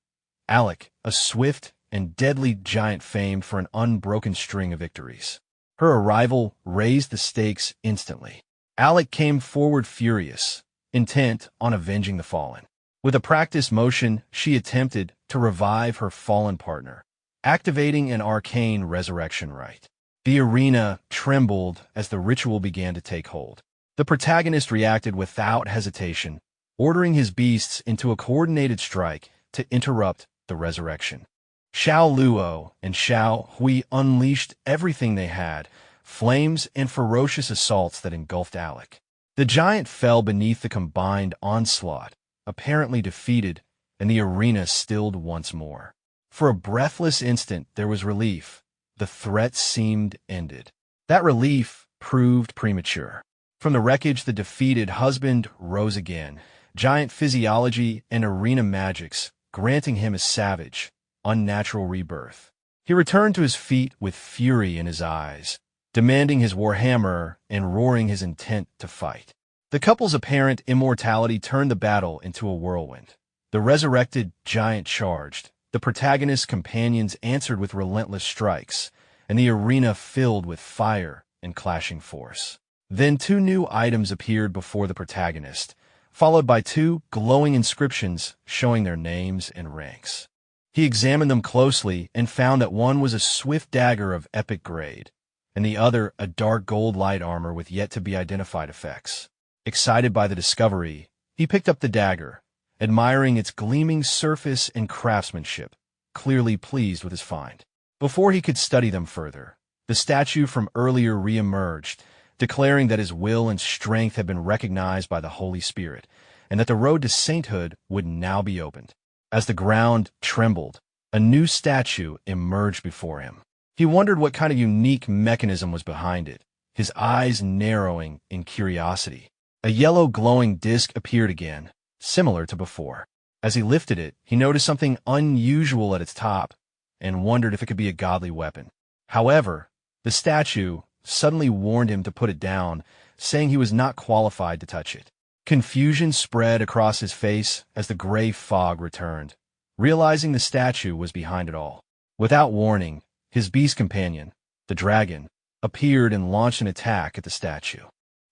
Alec, a swift and deadly giant famed for an unbroken string of victories. Her arrival raised the stakes instantly. Alec came forward furious, intent on avenging the fallen. With a practiced motion, she attempted to revive her fallen partner, activating an arcane resurrection rite. The arena trembled as the ritual began to take hold. The protagonist reacted without hesitation, ordering his beasts into a coordinated strike to interrupt the resurrection. Xiao Luo and Xiao Hui unleashed everything they had, flames and ferocious assaults that engulfed Alec. The giant fell beneath the combined onslaught, apparently defeated, and the arena stilled once more. For a breathless instant there was relief. The threat seemed ended. That relief proved premature. From the wreckage, the defeated husband rose again, giant physiology and arena magics granting him a savage, unnatural rebirth. He returned to his feet with fury in his eyes, demanding his warhammer and roaring his intent to fight. The couple's apparent immortality turned the battle into a whirlwind. The resurrected giant charged, the protagonist's companions answered with relentless strikes, and the arena filled with fire and clashing force. Then two new items appeared before the protagonist, followed by two glowing inscriptions showing their names and ranks. He examined them closely and found that one was a swift dagger of epic grade, and the other a dark gold light armor with yet-to-be-identified effects. Excited by the discovery, he picked up the dagger, admiring its gleaming surface and craftsmanship, clearly pleased with his find. Before he could study them further, the statue from earlier re-emerged, declaring that his will and strength had been recognized by the Holy Spirit, and that the road to sainthood would now be opened. As the ground trembled, a new statue emerged before him. He wondered what kind of unique mechanism was behind it, his eyes narrowing in curiosity. A yellow glowing disc appeared again, similar to before. As he lifted it, he noticed something unusual at its top and wondered if it could be a godly weapon. However, the statue suddenly warned him to put it down, saying he was not qualified to touch it. Confusion spread across his face as the gray fog returned, realizing the statue was behind it all. Without warning, his beast companion, the dragon, appeared and launched an attack at the statue.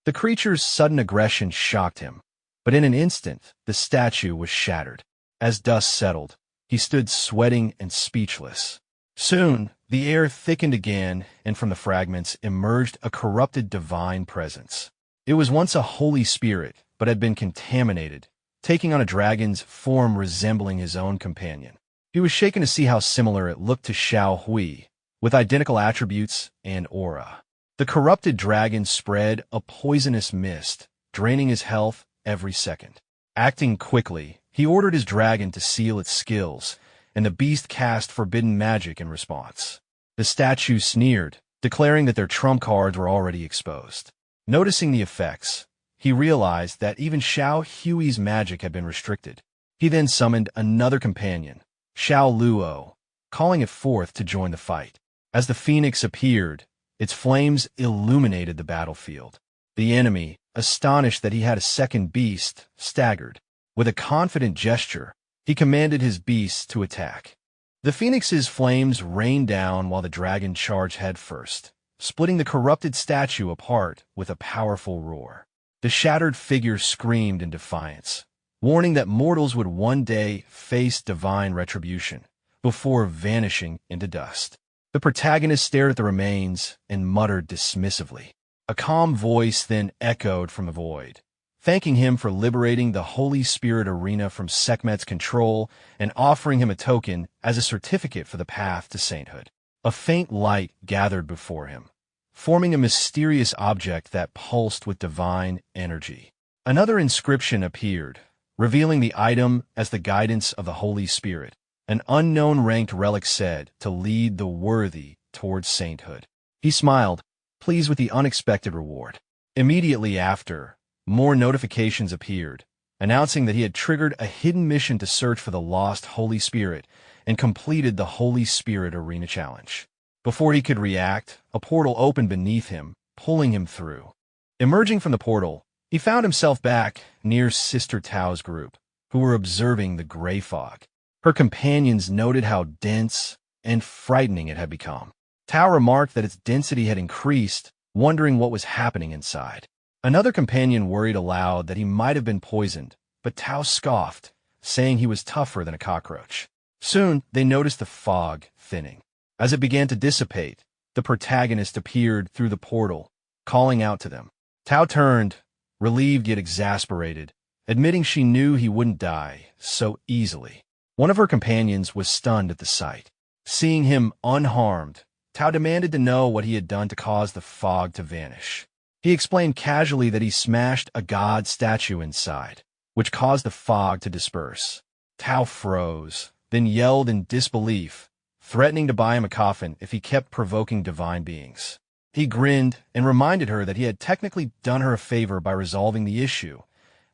The creature's sudden aggression shocked him, but in an instant, the statue was shattered. As dust settled, he stood sweating and speechless. Soon, the air thickened again, and from the fragments emerged a corrupted divine presence. It was once a holy spirit, but had been contaminated, taking on a dragon's form resembling his own companion. He was shaken to see how similar it looked to Xiao Hui, with identical attributes and aura. The corrupted dragon spread a poisonous mist, draining his health every second. Acting quickly, he ordered his dragon to seal its skills, and the beast cast forbidden magic in response. The statue sneered, declaring that their trump cards were already exposed. Noticing the effects, he realized that even Xiao Hui's magic had been restricted. He then summoned another companion, Xiao Luo, calling it forth to join the fight. As the phoenix appeared, its flames illuminated the battlefield. The enemy, astonished that he had a second beast, staggered. With a confident gesture, he commanded his beasts to attack. The phoenix's flames rained down while the dragon charged headfirst, splitting the corrupted statue apart with a powerful roar. The shattered figure screamed in defiance, warning that mortals would one day face divine retribution, before vanishing into dust. The protagonist stared at the remains and muttered dismissively. A calm voice then echoed from the void, thanking him for liberating the Holy Spirit arena from Sekhmet's control and offering him a token as a certificate for the path to sainthood. A faint light gathered before him, forming a mysterious object that pulsed with divine energy. Another inscription appeared, revealing the item as the guidance of the Holy Spirit. An unknown ranked relic said to lead the worthy towards sainthood. He smiled, pleased with the unexpected reward. Immediately after, more notifications appeared, announcing that he had triggered a hidden mission to search for the lost Holy Spirit and completed the Holy Spirit Arena Challenge. Before he could react, a portal opened beneath him, pulling him through. Emerging from the portal, he found himself back near Sister Tao's group, who were observing the gray fog. Her companions noted how dense and frightening it had become. Tao remarked that its density had increased, wondering what was happening inside. Another companion worried aloud that he might have been poisoned, but Tao scoffed, saying he was tougher than a cockroach. Soon, they noticed the fog thinning. As it began to dissipate, the protagonist appeared through the portal, calling out to them. Tao turned, relieved yet exasperated, admitting she knew he wouldn't die so easily. One of her companions was stunned at the sight. Seeing him unharmed, Tao demanded to know what he had done to cause the fog to vanish. He explained casually that he smashed a god statue inside, which caused the fog to disperse. Tao froze, then yelled in disbelief, threatening to buy him a coffin if he kept provoking divine beings. He grinned and reminded her that he had technically done her a favor by resolving the issue,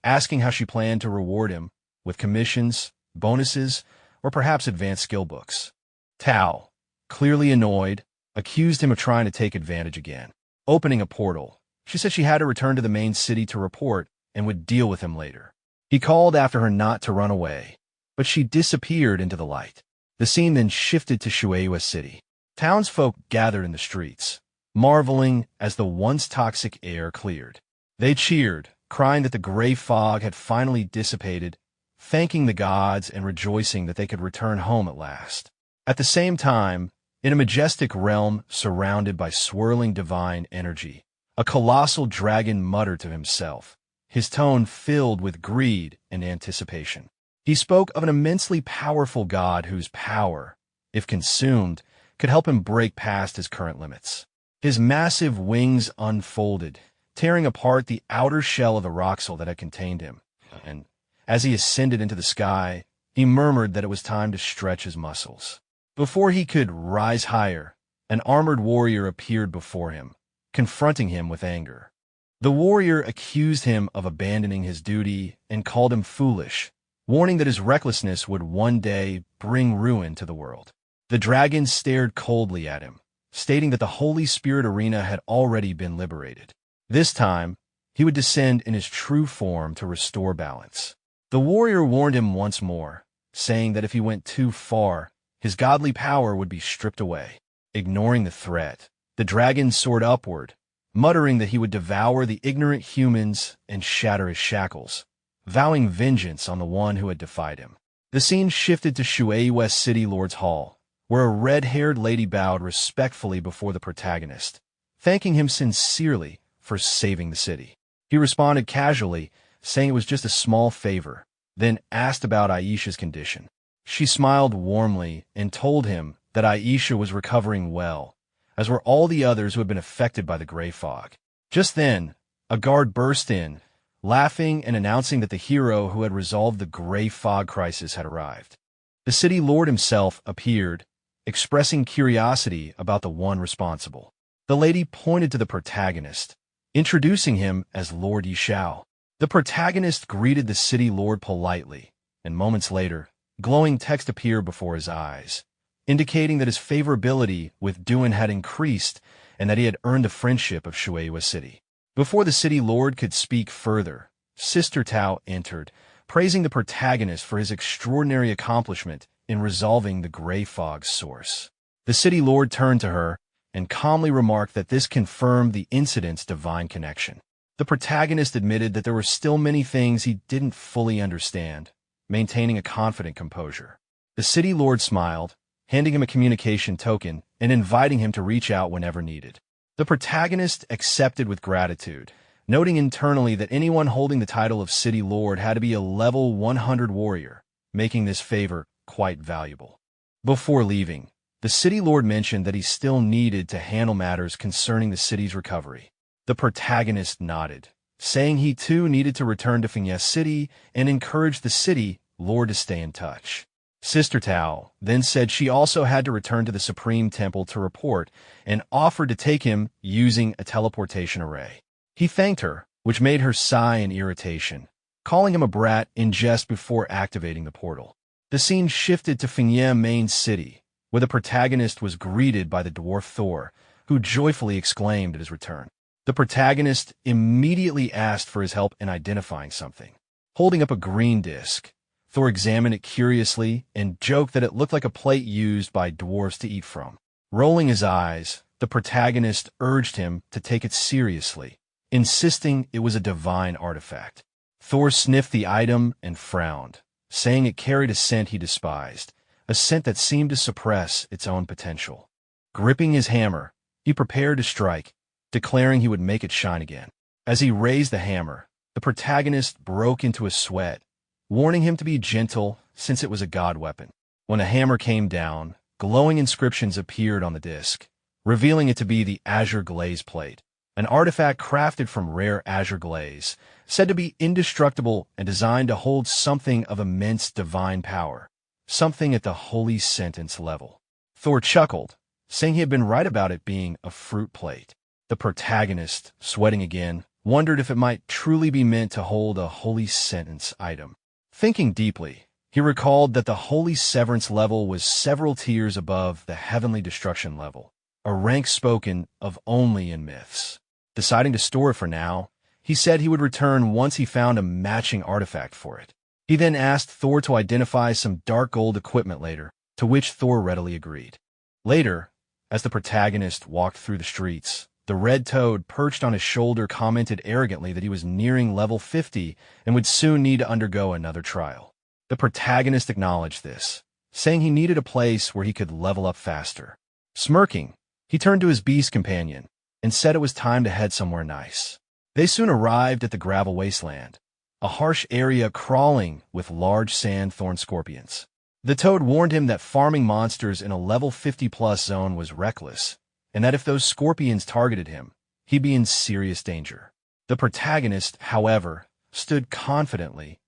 asking how she planned to reward him with commissions, bonuses, or perhaps advanced skill books. Tao, clearly annoyed, accused him of trying to take advantage again. Opening a portal, she said she had to return to the main city to report and would deal with him later. He called after her not to run away, but she disappeared into the light. The scene then shifted to Shueihua City. Townsfolk gathered in the streets, marveling as the once toxic air cleared. They cheered, crying that the gray fog had finally dissipated, thanking the gods and rejoicing that they could return home at last. At the same time, in a majestic realm surrounded by swirling divine energy, a colossal dragon muttered to himself, his tone filled with greed and anticipation. He spoke of an immensely powerful god whose power, if consumed, could help him break past his current limits. His massive wings unfolded, tearing apart the outer shell of the roxel that had contained him, and as he ascended into the sky, he murmured that it was time to stretch his muscles. Before he could rise higher, an armored warrior appeared before him, confronting him with anger. The warrior accused him of abandoning his duty and called him foolish, warning that his recklessness would one day bring ruin to the world. The dragon stared coldly at him, stating that the Holy Spirit arena had already been liberated. This time, he would descend in his true form to restore balance. The warrior warned him once more, saying that if he went too far, his godly power would be stripped away. Ignoring the threat, the dragon soared upward, muttering that he would devour the ignorant humans and shatter his shackles, vowing vengeance on the one who had defied him. The scene shifted to Shueihua City Lord's Hall, where a red-haired lady bowed respectfully before the protagonist, thanking him sincerely for saving the city. He responded casually, saying it was just a small favor, then asked about Aisha's condition. She smiled warmly and told him that Aisha was recovering well, as were all the others who had been affected by the gray fog. Just then, a guard burst in, laughing and announcing that the hero who had resolved the gray fog crisis had arrived. The city lord himself appeared, expressing curiosity about the one responsible. The lady pointed to the protagonist, introducing him as Lord Xiao. The protagonist greeted the city lord politely, and moments later, glowing text appeared before his eyes, indicating that his favorability with Duan had increased and that he had earned the friendship of Shueihua City. Before the city lord could speak further, Sister Tao entered, praising the protagonist for his extraordinary accomplishment in resolving the gray fog's source. The city lord turned to her and calmly remarked that this confirmed the incident's divine connection. The protagonist admitted that there were still many things he didn't fully understand, maintaining a confident composure. The city lord smiled, handing him a communication token and inviting him to reach out whenever needed. The protagonist accepted with gratitude, noting internally that anyone holding the title of City Lord had to be a level 100 warrior, making this favor quite valuable. Before leaving, the City Lord mentioned that he still needed to handle matters concerning the city's recovery. The protagonist nodded, saying he too needed to return to Fiancée City and encouraged the City Lord to stay in touch. Sister Tao then said she also had to return to the Supreme Temple to report and offered to take him using a teleportation array. He thanked her, which made her sigh in irritation, calling him a brat in jest before activating the portal. The scene shifted to Fiancée Main City, where the protagonist was greeted by the dwarf Thor, who joyfully exclaimed at his return. The protagonist immediately asked for his help in identifying something. Holding up a green disc, Thor examined it curiously and joked that it looked like a plate used by dwarves to eat from. Rolling his eyes, the protagonist urged him to take it seriously, insisting it was a divine artifact. Thor sniffed the item and frowned, saying it carried a scent he despised, a scent that seemed to suppress its own potential. Gripping his hammer, he prepared to strike, declaring he would make it shine again. As he raised the hammer, The protagonist broke into a sweat, warning him to be gentle since it was a god weapon. When the hammer came down, glowing inscriptions appeared on the disc, revealing it to be the azure glaze plate, an artifact crafted from rare azure glaze, said to be indestructible and designed to hold something of immense divine power, something at the holy sentence level. Thor chuckled, saying he had been right about it being a fruit plate. The protagonist, sweating again, wondered if it might truly be meant to hold a holy sentence item. Thinking deeply, he recalled that the holy severance level was several tiers above the heavenly destruction level, a rank spoken of only in myths. Deciding to store it for now, he said he would return once he found a matching artifact for it. He then asked Thor to identify some dark gold equipment later, to which Thor readily agreed. Later, as the protagonist walked through the streets, the red toad perched on his shoulder commented arrogantly that he was nearing level 50 and would soon need to undergo another trial. The protagonist acknowledged this, saying he needed a place where he could level up faster. Smirking, he turned to his beast companion and said it was time to head somewhere nice. They soon arrived at the gravel wasteland, a harsh area crawling with large sand thorn scorpions. The toad warned him that farming monsters in a level 50-plus zone was reckless, and that if those scorpions targeted him, he'd be in serious danger. The protagonist, however, stood confidently,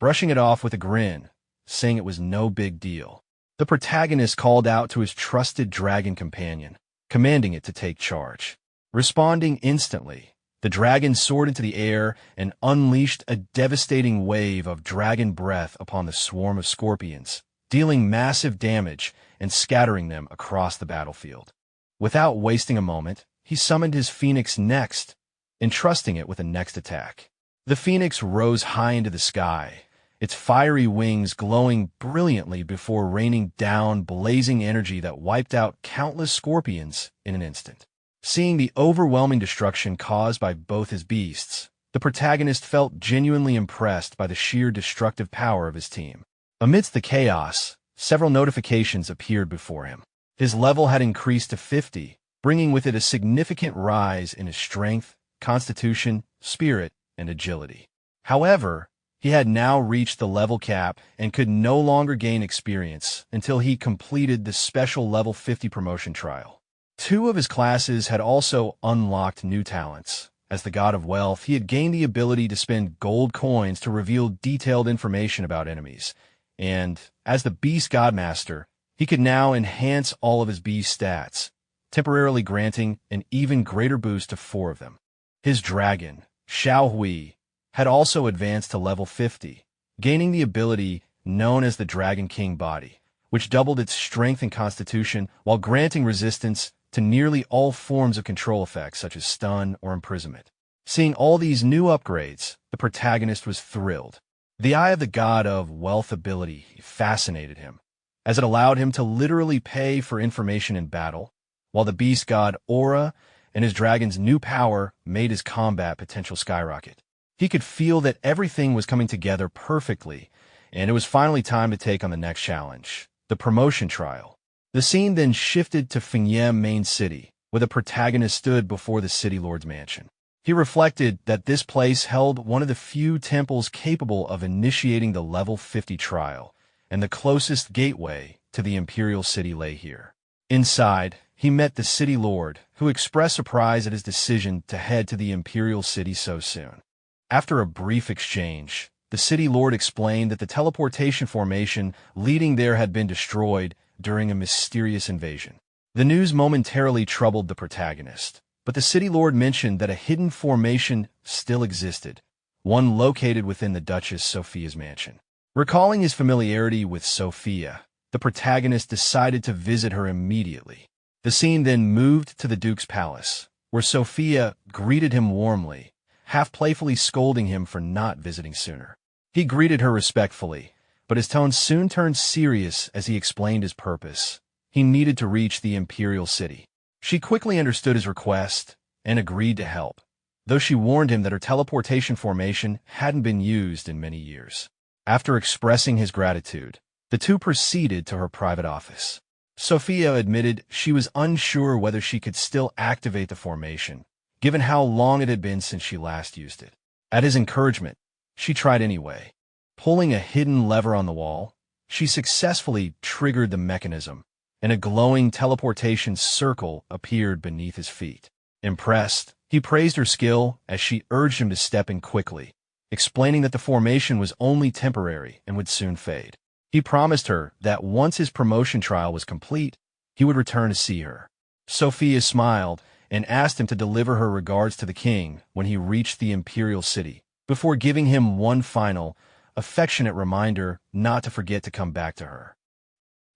brushing it off with a grin, saying it was no big deal. The protagonist called out to his trusted dragon companion, commanding it to take charge. Responding instantly, the dragon soared into the air and unleashed a devastating wave of dragon breath upon the swarm of scorpions, dealing massive damage and scattering them across the battlefield. Without wasting a moment, he summoned his phoenix next, entrusting it with the next attack. The phoenix rose high into the sky, its fiery wings glowing brilliantly before raining down blazing energy that wiped out countless scorpions in an instant. Seeing the overwhelming destruction caused by both his beasts, the protagonist felt genuinely impressed by the sheer destructive power of his team. Amidst the chaos, several notifications appeared before him. His level had increased to 50, bringing with it a significant rise in his strength, constitution, spirit, and agility. However, he had now reached the level cap and could no longer gain experience until he completed the special level 50 promotion trial. 2 of his classes had also unlocked new talents. As the god of wealth, he had gained the ability to spend gold coins to reveal detailed information about enemies. And, as the Beast Godmaster, he could now enhance all of his beast stats, temporarily granting an even greater boost to 4 of them. His dragon, Xiao, had also advanced to level 50, gaining the ability known as the Dragon King Body, which doubled its strength and constitution while granting resistance to nearly all forms of control effects such as stun or imprisonment. Seeing all these new upgrades, the protagonist was thrilled. The Eye of the God of Wealth ability fascinated him, as it allowed him to literally pay for information in battle, while the Beast God Aura and his dragon's new power made his combat potential skyrocket. He could feel that everything was coming together perfectly, and it was finally time to take on the next challenge, the promotion trial. The scene then shifted to Fingyem main city, where the protagonist stood before the city lord's mansion. He reflected that this place held one of the few temples capable of initiating the level 50 trial, and the closest gateway to the imperial city lay here. Inside, he met the city lord, who expressed surprise at his decision to head to the imperial city so soon. After a brief exchange, the city lord explained that the teleportation formation leading there had been destroyed during a mysterious invasion. The news momentarily troubled the protagonist, but the city lord mentioned that a hidden formation still existed, one located within the Duchess Sophia's mansion. Recalling his familiarity with Sophia, the protagonist decided to visit her immediately. The scene then moved to the Duke's palace, where Sophia greeted him warmly, half playfully scolding him for not visiting sooner. He greeted her respectfully, but his tone soon turned serious as he explained his purpose. He needed to reach the imperial city. She quickly understood his request and agreed to help, though she warned him that her teleportation formation hadn't been used in many years. After expressing his gratitude, the two proceeded to her private office. Sophia admitted she was unsure whether she could still activate the formation, given how long it had been since she last used it. At his encouragement, she tried anyway. Pulling a hidden lever on the wall, she successfully triggered the mechanism, and a glowing teleportation circle appeared beneath his feet. Impressed, he praised her skill as she urged him to step in quickly, explaining that the formation was only temporary and would soon fade. He promised her that once his promotion trial was complete, he would return to see her. Sophia smiled and asked him to deliver her regards to the king when he reached the imperial city, before giving him one final, affectionate reminder not to forget to come back to her.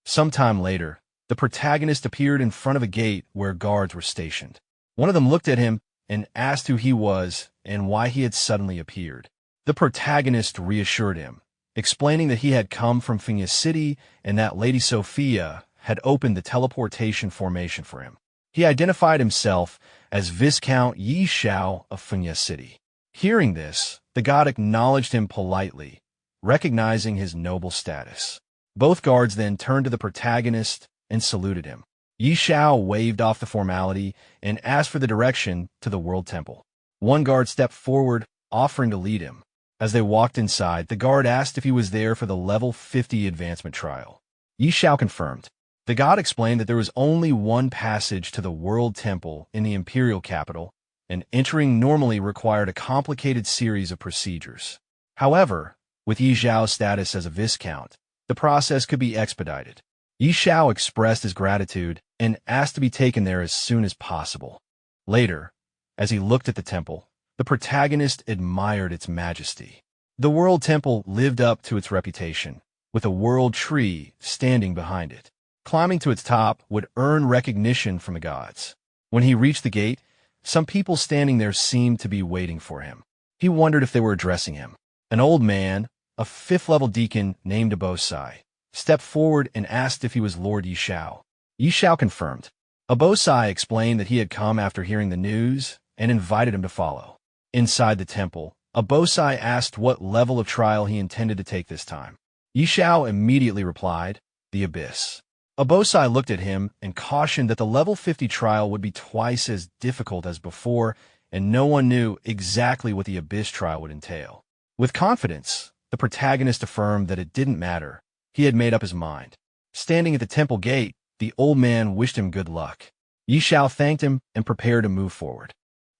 Sometime later, the protagonist appeared in front of a gate where guards were stationed. One of them looked at him and asked who he was and why he had suddenly appeared. The protagonist reassured him, explaining that he had come from Finya City and that Lady Sophia had opened the teleportation formation for him. He identified himself as Viscount Xiao of Finya City. Hearing this, the god acknowledged him politely, recognizing his noble status. Both guards then turned to the protagonist and saluted him. Xiao waved off the formality and asked for the direction to the World Temple. One guard stepped forward, offering to lead him. As they walked inside, the guard asked if he was there for the level 50 advancement trial. Xiao confirmed. The god explained that there was only one passage to the World Temple in the imperial capital, and entering normally required a complicated series of procedures. However, with Xiao's status as a viscount, the process could be expedited. Xiao expressed his gratitude and asked to be taken there as soon as possible. Later, as he looked at the temple, the protagonist admired its majesty. The World Temple lived up to its reputation, with a world tree standing behind it. Climbing to its top would earn recognition from the gods. When he reached the gate, some people standing there seemed to be waiting for him. He wondered if they were addressing him. An old man, a 5th-level deacon named Abosai, stepped forward and asked if he was Lord Xiao. Xiao confirmed. Abosai explained that he had come after hearing the news and invited him to follow. Inside the temple, Abosai asked what level of trial he intended to take this time. Xiao immediately replied, the Abyss. Abosai looked at him and cautioned that the level 50 trial would be twice as difficult as before, and no one knew exactly what the Abyss trial would entail. With confidence, the protagonist affirmed that it didn't matter. He had made up his mind. Standing at the temple gate, the old man wished him good luck. Xiao thanked him and prepared to move forward.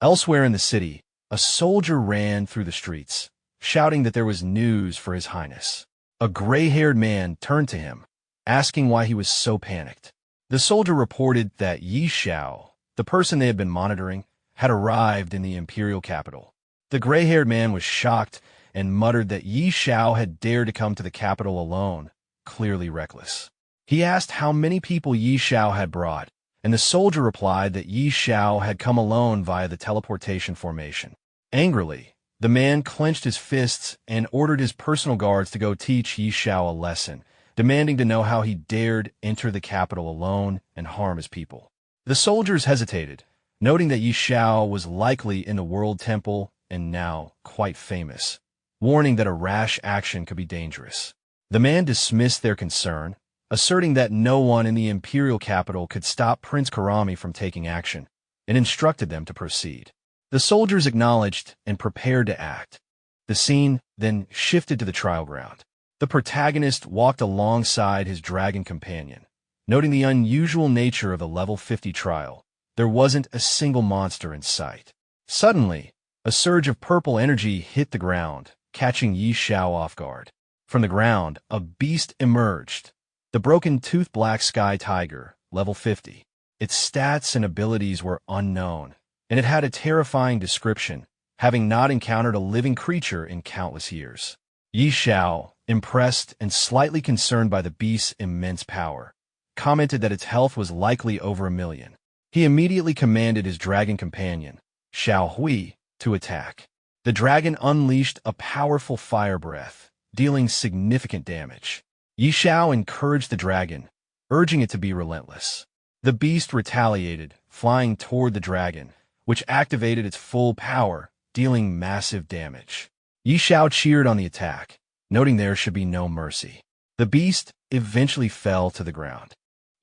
Elsewhere in the city, a soldier ran through the streets, shouting that there was news for His Highness. A gray-haired man turned to him, asking why he was so panicked. The soldier reported that Xiao, the person they had been monitoring, had arrived in the imperial capital. The gray-haired man was shocked and muttered that Xiao had dared to come to the capital alone, clearly reckless. He asked how many people Xiao had brought, and the soldier replied that Xiao had come alone via the teleportation formation. Angrily, the man clenched his fists and ordered his personal guards to go teach Xiao a lesson, demanding to know how he dared enter the capital alone and harm his people. The soldiers hesitated, noting that Xiao was likely in the World Temple and now quite famous, warning that a rash action could be dangerous. The man dismissed their concern, asserting that no one in the imperial capital could stop Prince Karami from taking action, and instructed them to proceed. The soldiers acknowledged and prepared to act. The scene then shifted to the trial ground. The protagonist walked alongside his dragon companion, noting the unusual nature of the level 50 trial. There wasn't a single monster in sight. Suddenly, a surge of purple energy hit the ground, catching Xiao off guard. From the ground, a beast emerged, the broken-toothed black sky tiger, level 50. Its stats and abilities were unknown, and it had a terrifying description, having not encountered a living creature in countless years. Xiao, impressed and slightly concerned by the beast's immense power, commented that its health was likely over 1 million. He immediately commanded his dragon companion, Xiao Hui, to attack. The dragon unleashed a powerful fire breath, dealing significant damage. Xiao encouraged the dragon, urging it to be relentless. The beast retaliated, flying toward the dragon, which activated its full power, dealing massive damage. Xiao cheered on the attack, noting there should be no mercy. The beast eventually fell to the ground.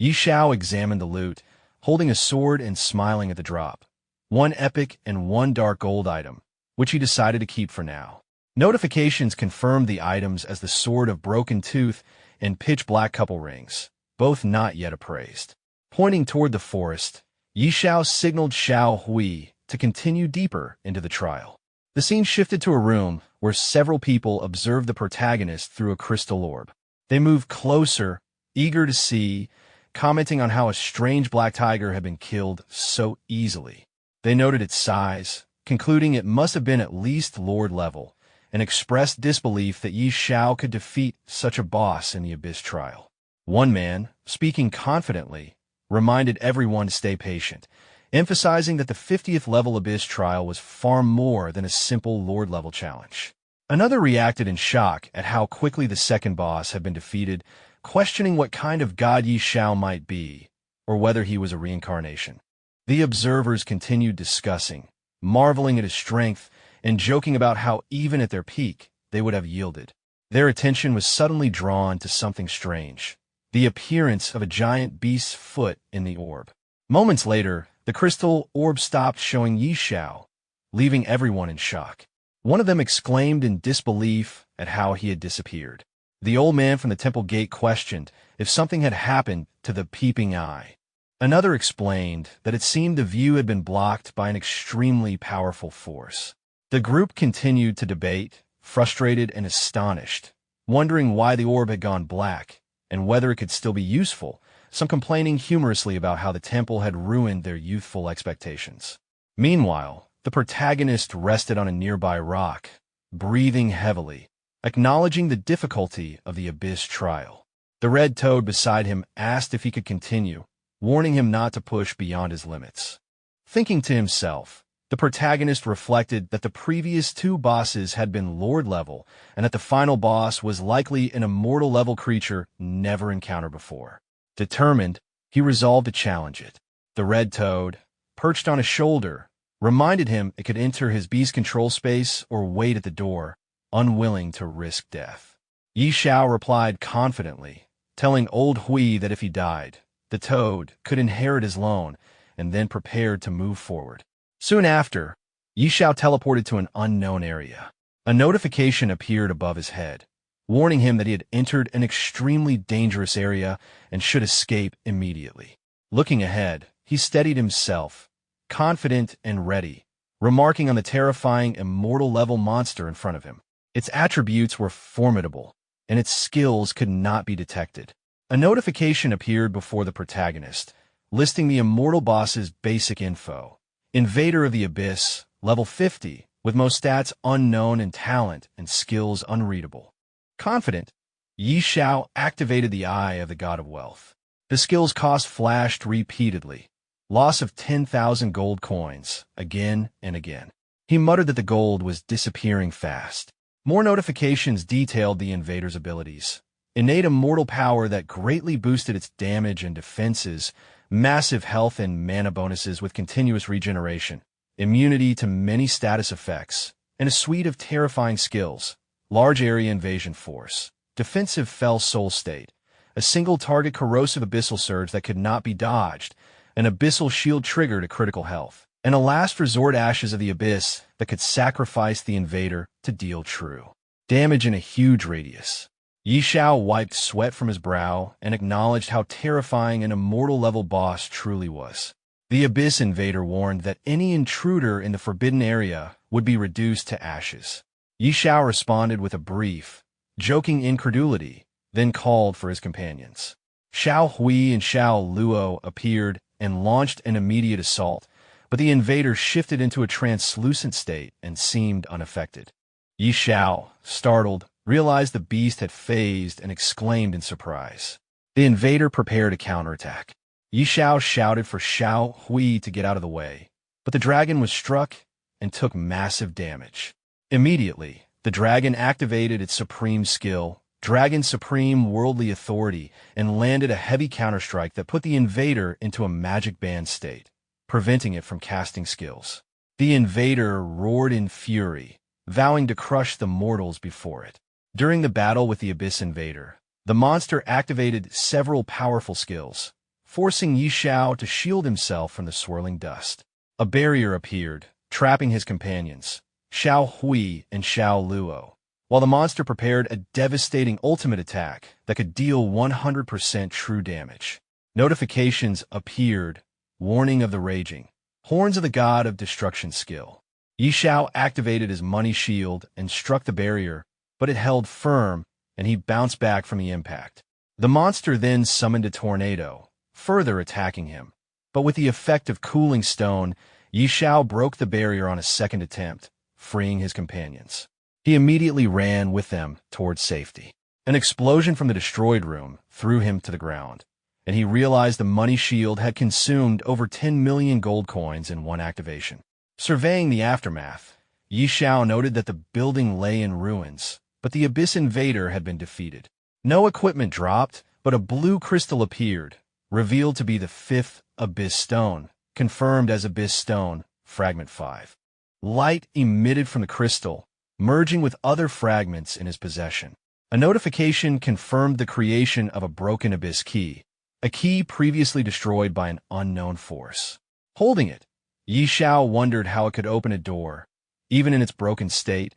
Xiao examined the loot, holding a sword and smiling at the drop. One epic and one dark gold item, which he decided to keep for now. Notifications confirmed the items as the Sword of Broken Tooth and Pitch Black Couple Rings, both not yet appraised. Pointing toward the forest, Xiao signaled Xiao Hui to continue deeper into the trial. The scene shifted to a room where several people observed the protagonist through a crystal orb. They moved closer, eager to see, commenting on how a strange black tiger had been killed so easily. They noted its size, concluding it must have been at least Lord level, and expressed disbelief that Xiao could defeat such a boss in the Abyss trial. One man, speaking confidently, reminded everyone to stay patient, emphasizing that the 50th level Abyss trial was far more than a simple Lord-level challenge. Another reacted in shock at how quickly the second boss had been defeated, questioning what kind of god Xiao might be, or whether he was a reincarnation. The observers continued discussing, marveling at his strength, and joking about how even at their peak, they would have yielded. Their attention was suddenly drawn to something strange, the appearance of a giant beast's foot in the orb. Moments later, the crystal orb stopped showing Xiao, leaving everyone in shock. One of them exclaimed in disbelief at how he had disappeared. The old man from the temple gate questioned if something had happened to the peeping eye. Another explained that it seemed the view had been blocked by an extremely powerful force. The group continued to debate, frustrated and astonished, wondering why the orb had gone black and whether it could still be useful, some complaining humorously about how the temple had ruined their youthful expectations. Meanwhile, the protagonist rested on a nearby rock, breathing heavily, acknowledging the difficulty of the Abyss trial. The red toad beside him asked if he could continue, warning him not to push beyond his limits. Thinking to himself, the protagonist reflected that the previous two bosses had been Lord level and that the final boss was likely an immortal level creature never encountered before. Determined, he resolved to challenge it. The red toad, perched on his shoulder, reminded him it could enter his beast control space or wait at the door, unwilling to risk death. Xiao replied confidently, telling old Hui that if he died, the toad could inherit his loan, and then prepared to move forward. Soon after, Xiao teleported to an unknown area. A notification appeared above his head, warning him that he had entered an extremely dangerous area and should escape immediately. Looking ahead, he steadied himself, confident and ready, remarking on the terrifying immortal-level monster in front of him. Its attributes were formidable, and its skills could not be detected. A notification appeared before the protagonist, listing the immortal boss's basic info. Invader of the Abyss, level 50, with most stats unknown and talent and skills unreadable. Confident, Xiao activated the Eye of the God of Wealth. The skill's cost flashed repeatedly. Loss of 10,000 gold coins, again and again. He muttered that the gold was disappearing fast. More notifications detailed the invader's abilities. Innate immortal power that greatly boosted its damage and defenses, massive health and mana bonuses with continuous regeneration, immunity to many status effects, and a suite of terrifying skills, large area invasion force, defensive fell soul state, a single target corrosive abyssal surge that could not be dodged, an abyssal shield trigger to critical health, and a last resort ashes of the abyss that could sacrifice the invader to deal true damage in a huge radius. Xiao wiped sweat from his brow and acknowledged how terrifying an immortal-level boss truly was. The Abyss Invader warned that any intruder in the forbidden area would be reduced to ashes. Xiao responded with a brief, joking incredulity, then called for his companions. Xiao Hui and Xiao Luo appeared and launched an immediate assault, but the invader shifted into a translucent state and seemed unaffected. Xiao, startled, realized the beast had phased and exclaimed in surprise. The invader prepared a counterattack. Xiao shouted for Xiao Hui to get out of the way, but the dragon was struck and took massive damage. Immediately, the dragon activated its supreme skill, Dragon Supreme Worldly Authority, and landed a heavy counterstrike that put the invader into a magic band state, preventing it from casting skills. The invader roared in fury, vowing to crush the mortals before it. During the battle with the Abyss Invader, the monster activated several powerful skills, forcing Xiao to shield himself from the swirling dust. A barrier appeared, trapping his companions, Xiao Hui and Xiao Luo, while the monster prepared a devastating ultimate attack that could deal 100% true damage. Notifications appeared, warning of the raging horns of the god of destruction skill. Yi Xiao activated his money shield and struck the barrier, but it held firm, and he bounced back from the impact. The monster then summoned a tornado, further attacking him. But with the effect of cooling stone, Yi Xiao broke the barrier on a second attempt, freeing his companions. He immediately ran with them towards safety. An explosion from the destroyed room threw him to the ground, and he realized the money shield had consumed over 10 million gold coins in one activation. Surveying the aftermath, Yi Xiao noted that the building lay in ruins, but the Abyss Invader had been defeated. No equipment dropped, but a blue crystal appeared, revealed to be the 5th Abyss Stone, confirmed as Abyss Stone, Fragment 5. Light emitted from the crystal, merging with other fragments in his possession. A notification confirmed the creation of a broken Abyss key, a key previously destroyed by an unknown force. Holding it, Yi Xiao wondered how it could open a door, even in its broken state,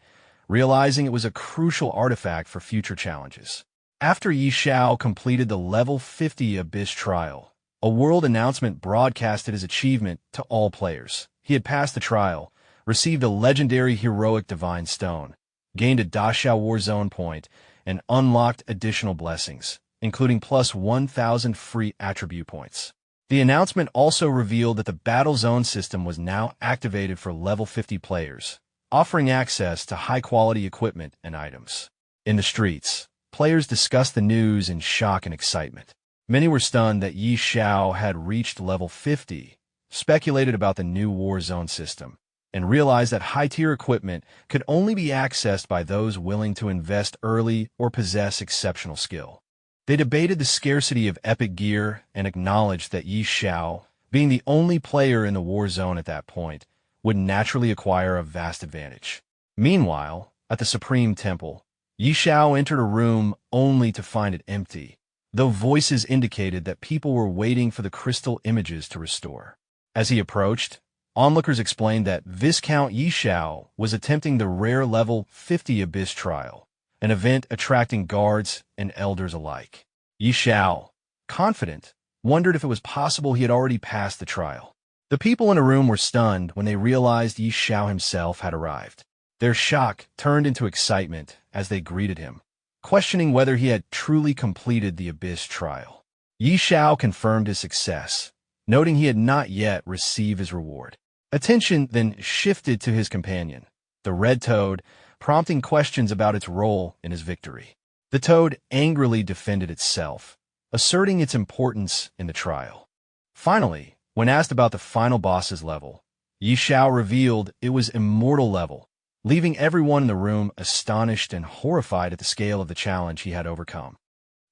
realizing it was a crucial artifact for future challenges. After Yi Xiao completed the level 50 Abyss trial, a world announcement broadcasted his achievement to all players. He had passed the trial, received a legendary heroic divine stone, gained a Daxiao War Zone point, and unlocked additional blessings, including plus 1,000 free attribute points. The announcement also revealed that the Battle Zone system was now activated for level 50 players, offering access to high-quality equipment and items. In the streets, players discussed the news in shock and excitement. Many were stunned that Yi Xiao had reached level 50, speculated about the new War Zone system, and realized that high-tier equipment could only be accessed by those willing to invest early or possess exceptional skill. They debated the scarcity of epic gear and acknowledged that Yi Xiao, being the only player in the War Zone at that point, would naturally acquire a vast advantage. Meanwhile, at the Supreme Temple, Yi Xiao entered a room only to find it empty, though voices indicated that people were waiting for the crystal images to restore. As he approached, onlookers explained that Viscount Yi Xiao was attempting the rare level 50 Abyss trial, an event attracting guards and elders alike. Yi Xiao, confident, wondered if it was possible he had already passed the trial. The people in the room were stunned when they realized Yi Xiao himself had arrived. Their shock turned into excitement as they greeted him, questioning whether he had truly completed the Abyss trial. Yi Xiao confirmed his success, noting he had not yet received his reward. Attention then shifted to his companion, the red toad, prompting questions about its role in his victory. The toad angrily defended itself, asserting its importance in the trial. Finally, when asked about the final boss's level, Yi Xiao revealed it was immortal level, leaving everyone in the room astonished and horrified at the scale of the challenge he had overcome.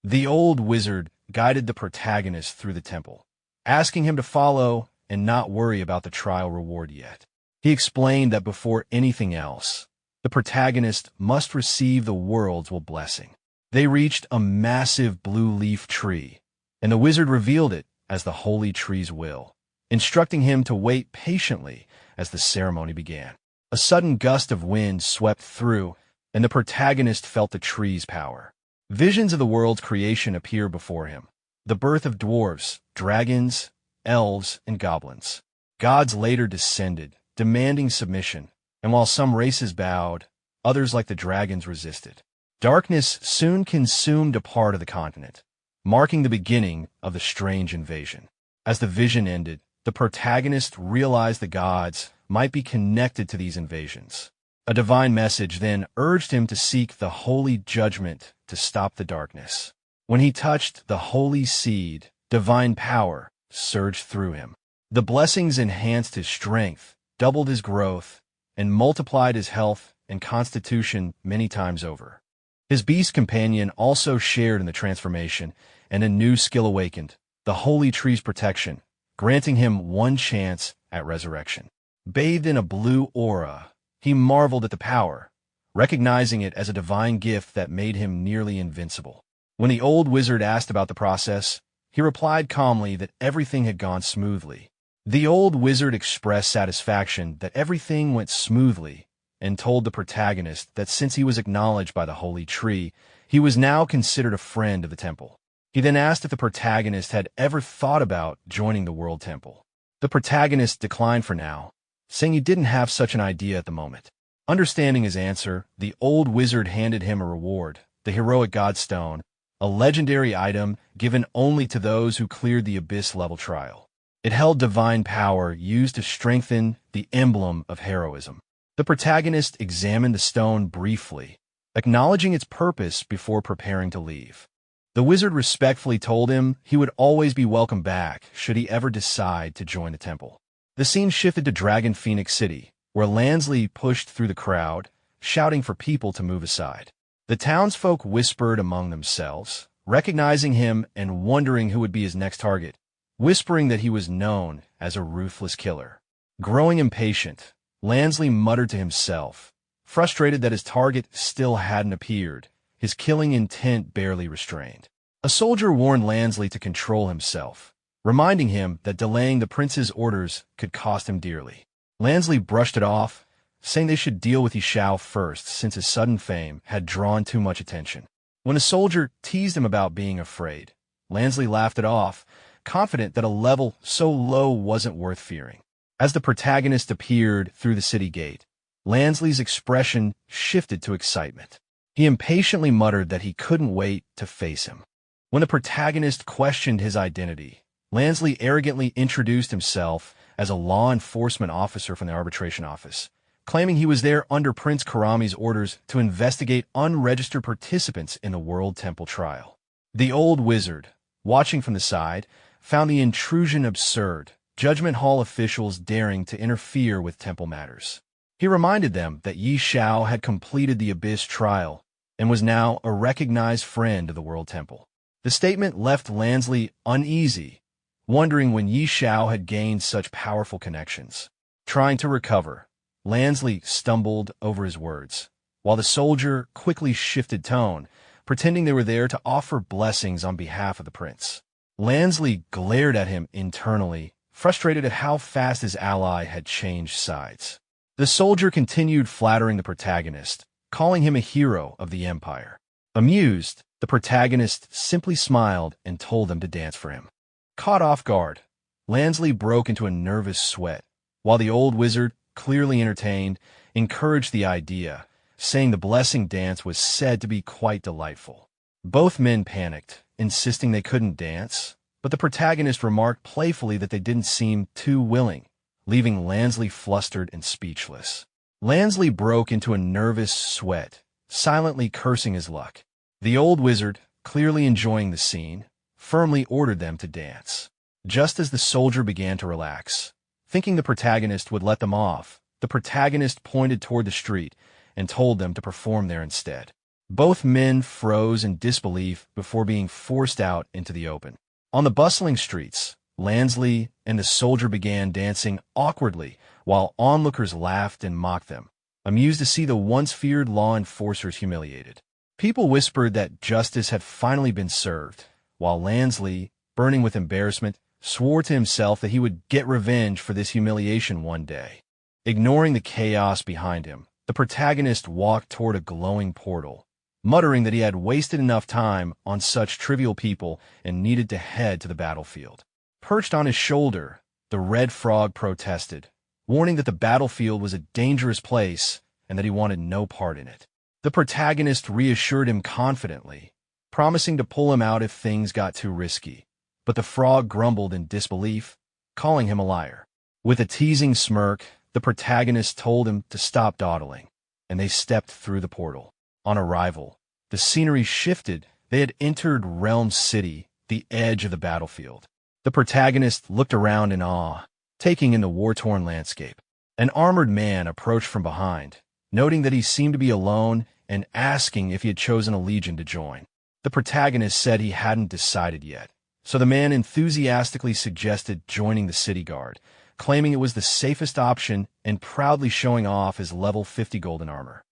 The old wizard guided the protagonist through the temple, asking him to follow and not worry about the trial reward yet. He explained that before anything else, the protagonist must receive the world's blessing. They reached a massive blue leaf tree, and the wizard revealed it as the holy tree's will, instructing him to wait patiently as the ceremony began. A sudden gust of wind swept through, and the protagonist felt the tree's power. Visions of the world's creation appeared before him. The birth of dwarves, dragons, elves, and goblins. Gods later descended, demanding submission, and while some races bowed, others like the dragons resisted. Darkness soon consumed a part of the continent, marking the beginning of the strange invasion. As the vision ended, the protagonist realized the gods might be connected to these invasions. A divine message then urged him to seek the holy judgment to stop the darkness. When he touched the holy seed, divine power surged through him. The blessings enhanced his strength, doubled his growth, and multiplied his health and constitution many times over. His beast companion also shared in the transformation, and a new skill awakened, the holy tree's protection, granting him one chance at resurrection. Bathed in a blue aura, he marveled at the power, recognizing it as a divine gift that made him nearly invincible. When the old wizard asked about the process, he replied calmly that everything had gone smoothly. The old wizard expressed satisfaction that everything went smoothly and told the protagonist that since he was acknowledged by the holy tree, he was now considered a friend of the temple. He then asked if the protagonist had ever thought about joining the World Temple. The protagonist declined for now, saying he didn't have such an idea at the moment. Understanding his answer, the old wizard handed him a reward, the heroic Godstone, a legendary item given only to those who cleared the Abyss-level trial. It held divine power used to strengthen the emblem of heroism. The protagonist examined the stone briefly, acknowledging its purpose before preparing to leave. The wizard respectfully told him he would always be welcome back should he ever decide to join the temple. The scene shifted to Dragon Phoenix City, where Lansley pushed through the crowd, shouting for people to move aside. The townsfolk whispered among themselves, recognizing him and wondering who would be his next target, whispering that he was known as a ruthless killer. Growing impatient, Lansley muttered to himself, frustrated that his target still hadn't appeared, his killing intent barely restrained. A soldier warned Lansley to control himself, reminding him that delaying the prince's orders could cost him dearly. Lansley brushed it off, saying they should deal with Xiao first since his sudden fame had drawn too much attention. When a soldier teased him about being afraid, Lansley laughed it off, confident that a level so low wasn't worth fearing. As the protagonist appeared through the city gate, Lansley's expression shifted to excitement. He impatiently muttered that he couldn't wait to face him. When the protagonist questioned his identity, Lansley arrogantly introduced himself as a law enforcement officer from the arbitration office, claiming he was there under Prince Karami's orders to investigate unregistered participants in the World Temple trial. The old wizard, watching from the side, found the intrusion absurd, Judgment Hall officials daring to interfere with temple matters. He reminded them that Xiao had completed the Abyss trial and was now a recognized friend of the World Temple. The statement left Lansley uneasy, wondering when Xiao had gained such powerful connections. Trying to recover, Lansley stumbled over his words, while the soldier quickly shifted tone, pretending they were there to offer blessings on behalf of the prince. Lansley glared at him internally, frustrated at how fast his ally had changed sides. The soldier continued flattering the protagonist, calling him a hero of the Empire. Amused, the protagonist simply smiled and told them to dance for him. Caught off guard, Lansley broke into a nervous sweat, while the old wizard, clearly entertained, encouraged the idea, saying the blessing dance was said to be quite delightful. Both men panicked, insisting they couldn't dance, but the protagonist remarked playfully that they didn't seem too willing, leaving Lansley flustered and speechless. Lansley broke into a nervous sweat, silently cursing his luck. The old wizard, clearly enjoying the scene, firmly ordered them to dance. Just as the soldier began to relax, thinking the protagonist would let them off, the protagonist pointed toward the street and told them to perform there instead. Both men froze in disbelief before being forced out into the open. On the bustling streets, Lansley and the soldier began dancing awkwardly while onlookers laughed and mocked them, amused to see the once feared law enforcers humiliated. People whispered that justice had finally been served, while Lansley, burning with embarrassment, swore to himself that he would get revenge for this humiliation one day. Ignoring the chaos behind him, the protagonist walked toward a glowing portal, muttering that he had wasted enough time on such trivial people and needed to head to the battlefield. Perched on his shoulder, the red frog protested, warning that the battlefield was a dangerous place and that he wanted no part in it. The protagonist reassured him confidently, promising to pull him out if things got too risky, but the frog grumbled in disbelief, calling him a liar. With a teasing smirk, the protagonist told him to stop dawdling, and they stepped through the portal. On arrival, the scenery shifted. They had entered Realm City, the edge of the battlefield. The protagonist looked around in awe, taking in the war-torn landscape. An armored man approached from behind, noting that he seemed to be alone and asking if he had chosen a legion to join. The protagonist said he hadn't decided yet, so the man enthusiastically suggested joining the city guard, claiming it was the safest option and proudly showing off his level 50 golden armor.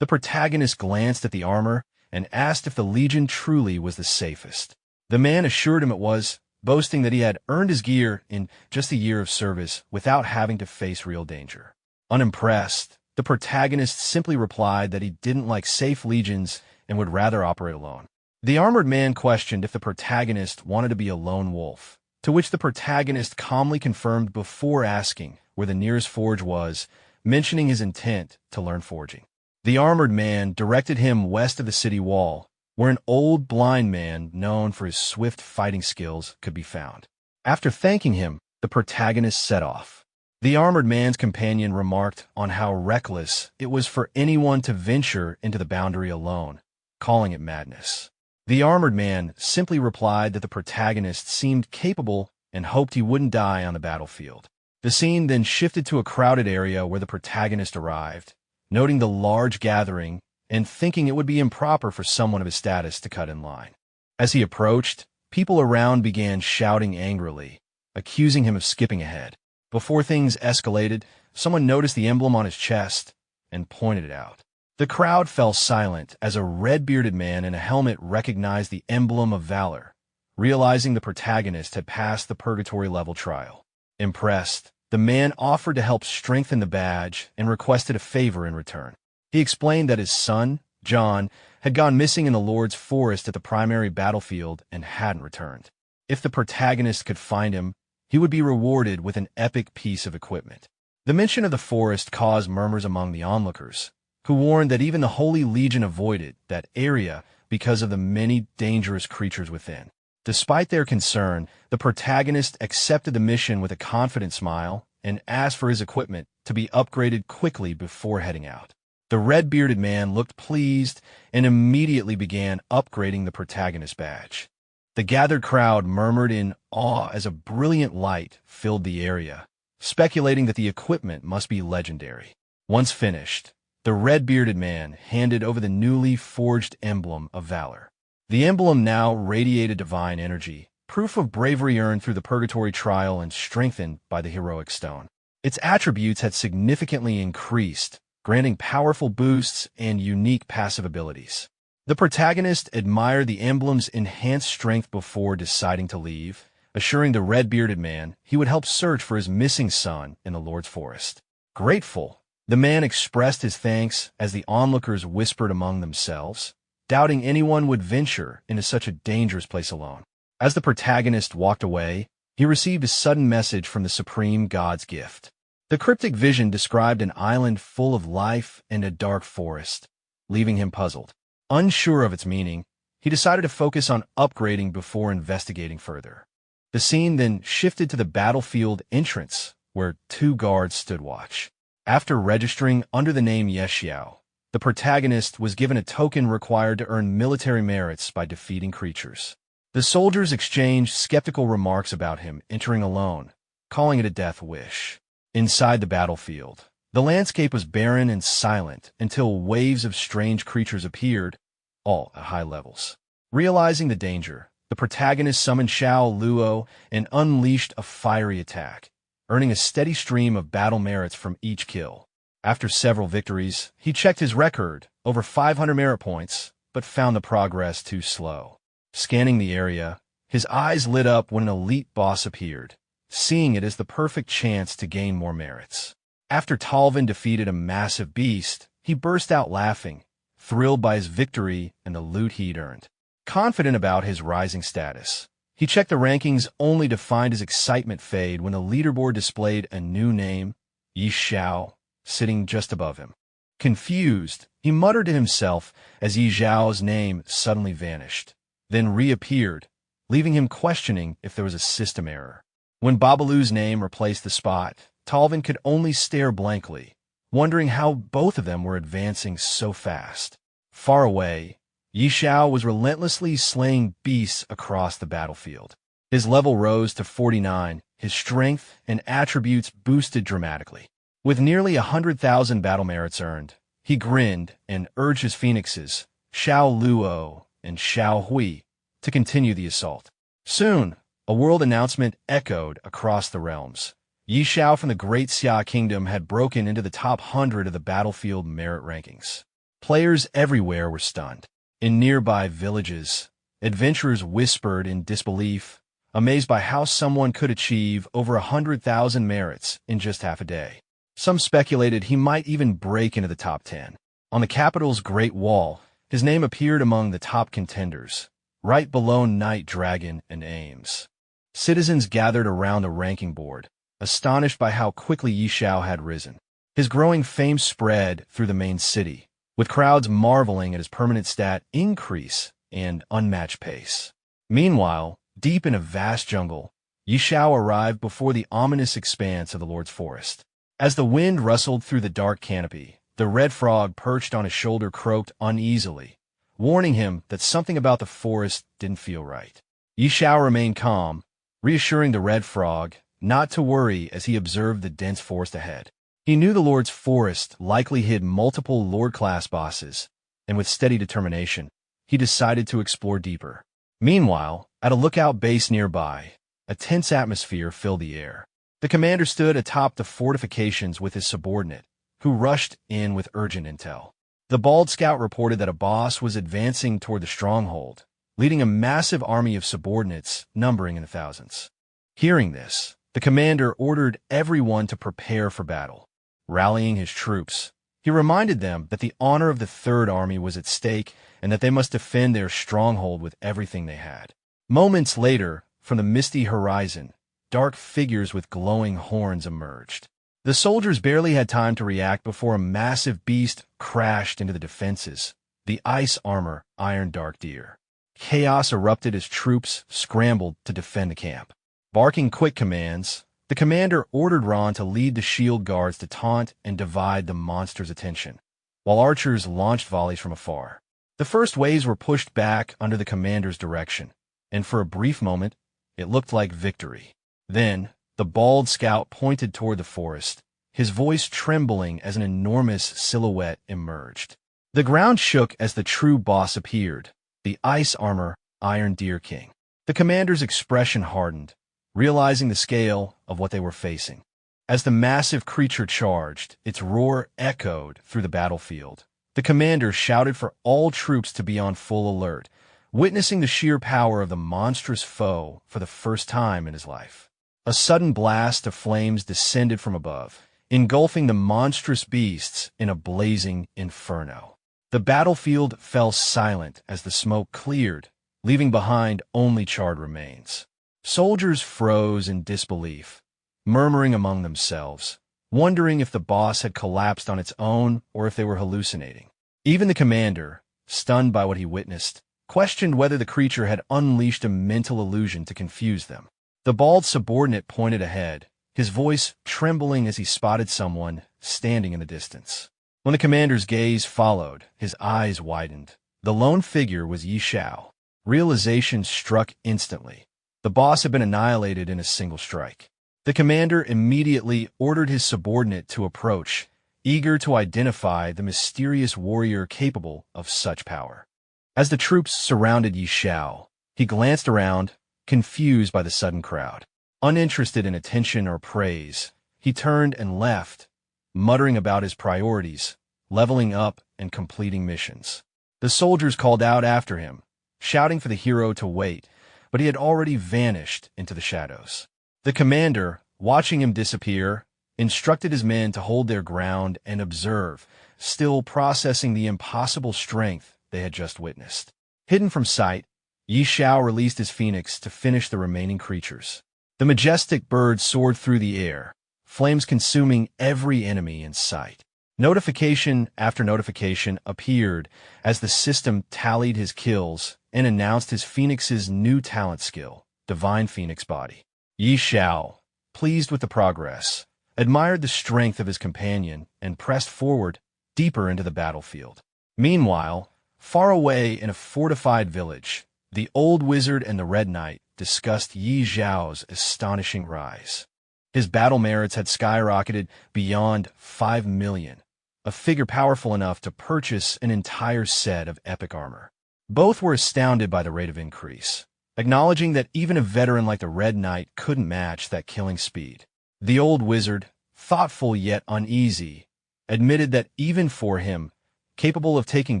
The protagonist glanced at the armor and asked if the legion truly was the safest. The man assured him it was, boasting that he had earned his gear in just a year of service without having to face real danger. Unimpressed, The protagonist simply replied that he didn't like safe legions and would rather operate alone. The armored man questioned if the protagonist wanted to be a lone wolf, to which the protagonist calmly confirmed before asking where the nearest forge was, mentioning his intent to learn forging. The armored man directed him west of the city wall, where an old blind man known for his swift fighting skills could be found. After thanking him, the protagonist set off. The armored man's companion remarked on how reckless it was for anyone to venture into the boundary alone, calling it madness. The armored man simply replied that the protagonist seemed capable and hoped he wouldn't die on the battlefield. The scene then shifted to a crowded area where the protagonist arrived, noting the large gathering and thinking it would be improper for someone of his status to cut in line. As he approached, people around began shouting angrily, accusing him of skipping ahead. Before things escalated, someone noticed the emblem on his chest and pointed it out. The crowd fell silent as a red-bearded man in a helmet recognized the emblem of valor, realizing the protagonist had passed the purgatory level trial. Impressed, the man offered to help strengthen the badge and requested a favor in return. He explained that his son, John, had gone missing in the Lord's forest at the primary battlefield and hadn't returned. If the protagonist could find him, he would be rewarded with an epic piece of equipment. The mention of the forest caused murmurs among the onlookers, who warned that even the Holy Legion avoided that area because of the many dangerous creatures within. Despite their concern, the protagonist accepted the mission with a confident smile and asked for his equipment to be upgraded quickly before heading out. The red-bearded man looked pleased and immediately began upgrading the protagonist's badge. The gathered crowd murmured in awe as a brilliant light filled the area, speculating that the equipment must be legendary. Once finished, the red-bearded man handed over the newly forged emblem of valor. The emblem now radiated divine energy, proof of bravery earned through the purgatory trial and strengthened by the heroic stone. Its attributes had significantly increased, granting powerful boosts and unique passive abilities. The protagonist admired the emblem's enhanced strength before deciding to leave, assuring the red-bearded man he would help search for his missing son in the Lord's forest. Grateful, the man expressed his thanks as the onlookers whispered among themselves, doubting anyone would venture into such a dangerous place alone. As the protagonist walked away, he received a sudden message from the supreme god's gift. The cryptic vision described an island full of life and a dark forest, leaving him puzzled. Unsure of its meaning, he decided to focus on upgrading before investigating further. The scene then shifted to the battlefield entrance, where two guards stood watch. After registering under the name Xiao, the protagonist was given a token required to earn military merits by defeating creatures. The soldiers exchanged skeptical remarks about him entering alone, calling it a death wish. Inside the battlefield, the landscape was barren and silent until waves of strange creatures appeared, all at high levels. Realizing the danger, the protagonist summoned Xiao Luo and unleashed a fiery attack, earning a steady stream of battle merits from each kill. After several victories, he checked his record, over 500 merit points, but found the progress too slow. Scanning the area, his eyes lit up when an elite boss appeared, seeing it as the perfect chance to gain more merits. After Talvin defeated a massive beast, he burst out laughing, thrilled by his victory and the loot he'd earned. Confident about his rising status, he checked the rankings only to find his excitement fade when the leaderboard displayed a new name, Xiao, sitting just above him. Confused, he muttered to himself as Xiao's name suddenly vanished, then reappeared, leaving him questioning if there was a system error. When Babalu's name replaced the spot, Talvin could only stare blankly, wondering how both of them were advancing so fast. Far away, Xiao was relentlessly slaying beasts across the battlefield. His level rose to 49, his strength and attributes boosted dramatically. With nearly 100,000 battle merits earned, he grinned and urged his phoenixes, Xiao Luo and Xiao Hui, to continue the assault. Soon, a world announcement echoed across the realms. Xiao from the Great Xia Kingdom had broken into the top 100 of the battlefield merit rankings. Players everywhere were stunned. In nearby villages, adventurers whispered in disbelief, amazed by how someone could achieve over 100,000 merits in just half a day. Some speculated he might even break into the top 10. On the capital's Great Wall, his name appeared among the top contenders, right below Night Dragon and Ames. Citizens gathered around the ranking board, astonished by how quickly Xiao had risen. His growing fame spread through the main city, with crowds marveling at his permanent stat increase and unmatched pace. Meanwhile, deep in a vast jungle, Xiao arrived before the ominous expanse of the Lord's Forest. As the wind rustled through the dark canopy, the red frog perched on his shoulder croaked uneasily, warning him that something about the forest didn't feel right. Xiao remained calm, reassuring the red frog not to worry as he observed the dense forest ahead. He knew the Lord's Forest likely hid multiple Lord-class bosses, and with steady determination, he decided to explore deeper. Meanwhile, at a lookout base nearby, a tense atmosphere filled the air. The commander stood atop the fortifications with his subordinate, who rushed in with urgent intel. The bald scout reported that a boss was advancing toward the stronghold, leading a massive army of subordinates numbering in the thousands. Hearing this, the commander ordered everyone to prepare for battle. Rallying his troops, he reminded them that the honor of the Third Army was at stake and that they must defend their stronghold with everything they had. Moments later, from the misty horizon, dark figures with glowing horns emerged. The soldiers barely had time to react before a massive beast crashed into the defenses, the ice armor Iron Dark Deer. Chaos erupted as troops scrambled to defend the camp. Barking quick commands, the commander ordered Ron to lead the shield guards to taunt and divide the monster's attention, while archers launched volleys from afar. The first waves were pushed back under the commander's direction, and for a brief moment, it looked like victory. Then, the bald scout pointed toward the forest, his voice trembling as an enormous silhouette emerged. The ground shook as the true boss appeared, the ice armor Iron Deer King. The commander's expression hardened, realizing the scale of what they were facing. As the massive creature charged, its roar echoed through the battlefield. The commander shouted for all troops to be on full alert, witnessing the sheer power of the monstrous foe for the first time in his life. A sudden blast of flames descended from above, engulfing the monstrous beasts in a blazing inferno. The battlefield fell silent as the smoke cleared, leaving behind only charred remains. Soldiers froze in disbelief, murmuring among themselves, wondering if the boss had collapsed on its own or if they were hallucinating. Even the commander, stunned by what he witnessed, questioned whether the creature had unleashed a mental illusion to confuse them. The bald subordinate pointed ahead, his voice trembling as he spotted someone standing in the distance. When the commander's gaze followed, his eyes widened. The lone figure was Xiao. Realization struck instantly. The boss had been annihilated in a single strike. The commander immediately ordered his subordinate to approach, eager to identify the mysterious warrior capable of such power. As the troops surrounded Xiao, he glanced around, confused by the sudden crowd. Uninterested in attention or praise, he turned and left, muttering about his priorities, leveling up and completing missions. The soldiers called out after him, shouting for the hero to wait, but he had already vanished into the shadows. The commander, watching him disappear, instructed his men to hold their ground and observe, still processing the impossible strength they had just witnessed. Hidden from sight, Xiao released his phoenix to finish the remaining creatures. The majestic bird soared through the air, flames consuming every enemy in sight. Notification after notification appeared as the system tallied his kills and announced his phoenix's new talent skill, Divine Phoenix Body. Xiao, pleased with the progress, admired the strength of his companion and pressed forward deeper into the battlefield. Meanwhile, far away in a fortified village, the old wizard and the Red Knight discussed Xiao's astonishing rise. His battle merits had skyrocketed beyond 5 million, a figure powerful enough to purchase an entire set of epic armor. Both were astounded by the rate of increase, acknowledging that even a veteran like the Red Knight couldn't match that killing speed. The old wizard, thoughtful yet uneasy, admitted that even for him, capable of taking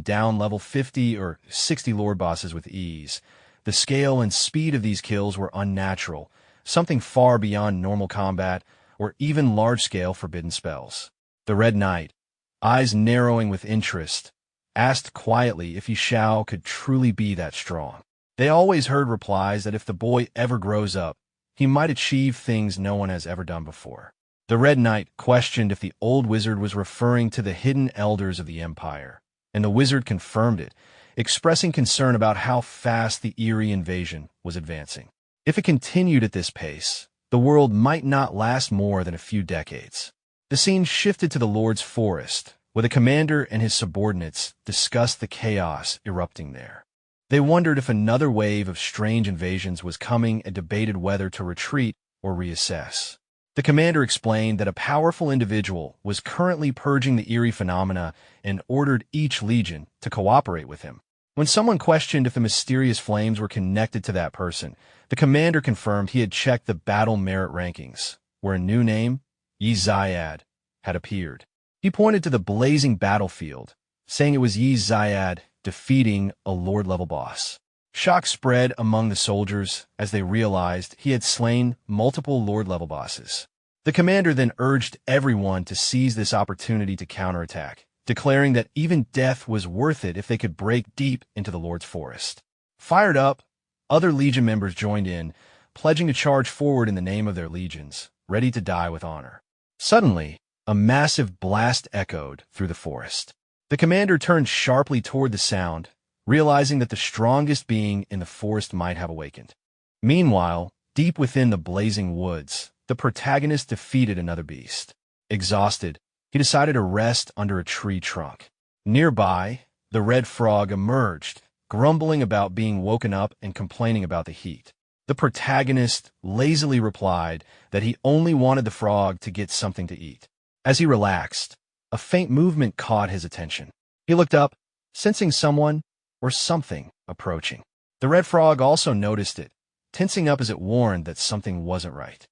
down level 50 or 60 lord bosses with ease, the scale and speed of these kills were unnatural, something far beyond normal combat, or even large-scale forbidden spells. The Red Knight, eyes narrowing with interest, asked quietly if Xiao could truly be that strong. They always heard replies that if the boy ever grows up, he might achieve things no one has ever done before. The Red Knight questioned if the old wizard was referring to the hidden elders of the Empire, and the wizard confirmed it, expressing concern about how fast the eerie invasion was advancing. If it continued at this pace, the world might not last more than a few decades. The scene shifted to the Lord's Forest, where the commander and his subordinates discussed the chaos erupting there. They wondered if another wave of strange invasions was coming and debated whether to retreat or reassess. The commander explained that a powerful individual was currently purging the eerie phenomena and ordered each legion to cooperate with him. When someone questioned if the mysterious flames were connected to that person, the commander confirmed he had checked the battle merit rankings, where a new name, Yi Zayad, had appeared. He pointed to the blazing battlefield, saying it was Yi Zayad defeating a Lord-level boss. Shock spread among the soldiers as they realized he had slain multiple Lord-level bosses. The commander then urged everyone to seize this opportunity to counterattack, declaring that even death was worth it if they could break deep into the Lord's Forest. Fired up, other Legion members joined in, pledging to charge forward in the name of their legions, ready to die with honor. Suddenly, a massive blast echoed through the forest. The commander turned sharply toward the sound, realizing that the strongest being in the forest might have awakened. Meanwhile, deep within the blazing woods, the protagonist defeated another beast. Exhausted, he decided to rest under a tree trunk. Nearby, the red frog emerged, grumbling about being woken up and complaining about the heat. The protagonist lazily replied that he only wanted the frog to get something to eat. As he relaxed, a faint movement caught his attention. He looked up, sensing someone or something approaching. The red frog also noticed it, tensing up as it warned that something wasn't right.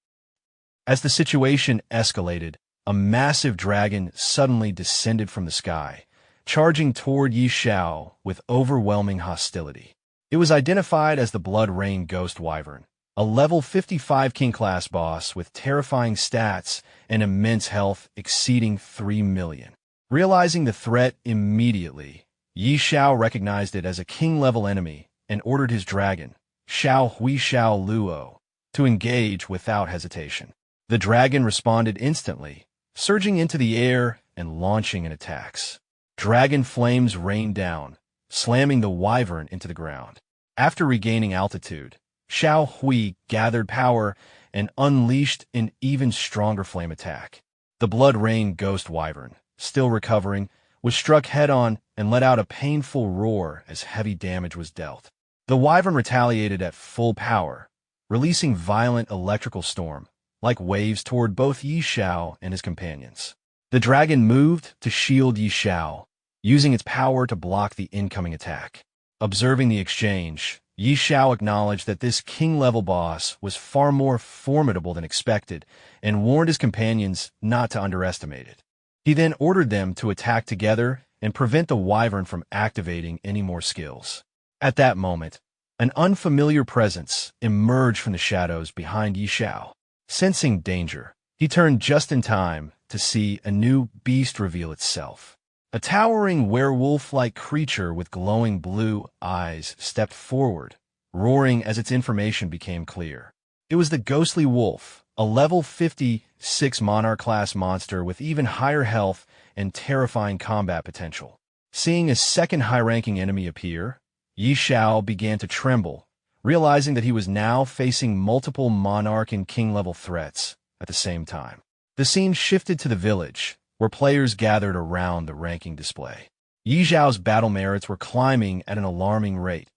As the situation escalated, a massive dragon suddenly descended from the sky, charging toward Xiao with overwhelming hostility. It was identified as the Blood Rain Ghost Wyvern, a level 55 King-class boss with terrifying stats and immense health exceeding 3 million. Realizing the threat immediately, Xiao recognized it as a king-level enemy and ordered his dragon, Xiao Hui Xiao Luo, to engage without hesitation. The dragon responded instantly, surging into the air and launching in attacks. Dragon flames rained down, slamming the wyvern into the ground. After regaining altitude, Xiao Hui gathered power and unleashed an even stronger flame attack. The Blood Rain Ghost Wyvern, still recovering, was struck head-on and let out a painful roar as heavy damage was dealt. The wyvern retaliated at full power, releasing violent electrical storm, like waves toward both Xiao and his companions. The dragon moved to shield Xiao, using its power to block the incoming attack. Observing the exchange, Xiao acknowledged that this king-level boss was far more formidable than expected and warned his companions not to underestimate it. He then ordered them to attack together and prevent the wyvern from activating any more skills. At that moment, an unfamiliar presence emerged from the shadows behind Xiao. Sensing danger, he turned just in time to see a new beast reveal itself. A towering werewolf-like creature with glowing blue eyes stepped forward, roaring as its information became clear. It was the Ghostly Wolf, a level 56 Monarch-class monster with even higher health and terrifying combat potential. Seeing a second high-ranking enemy appear, Xiao began to tremble, realizing that he was now facing multiple Monarch and King-level threats at the same time. The scene shifted to the village, where players gathered around the ranking display. Xiao's battle merits were climbing at an alarming rate,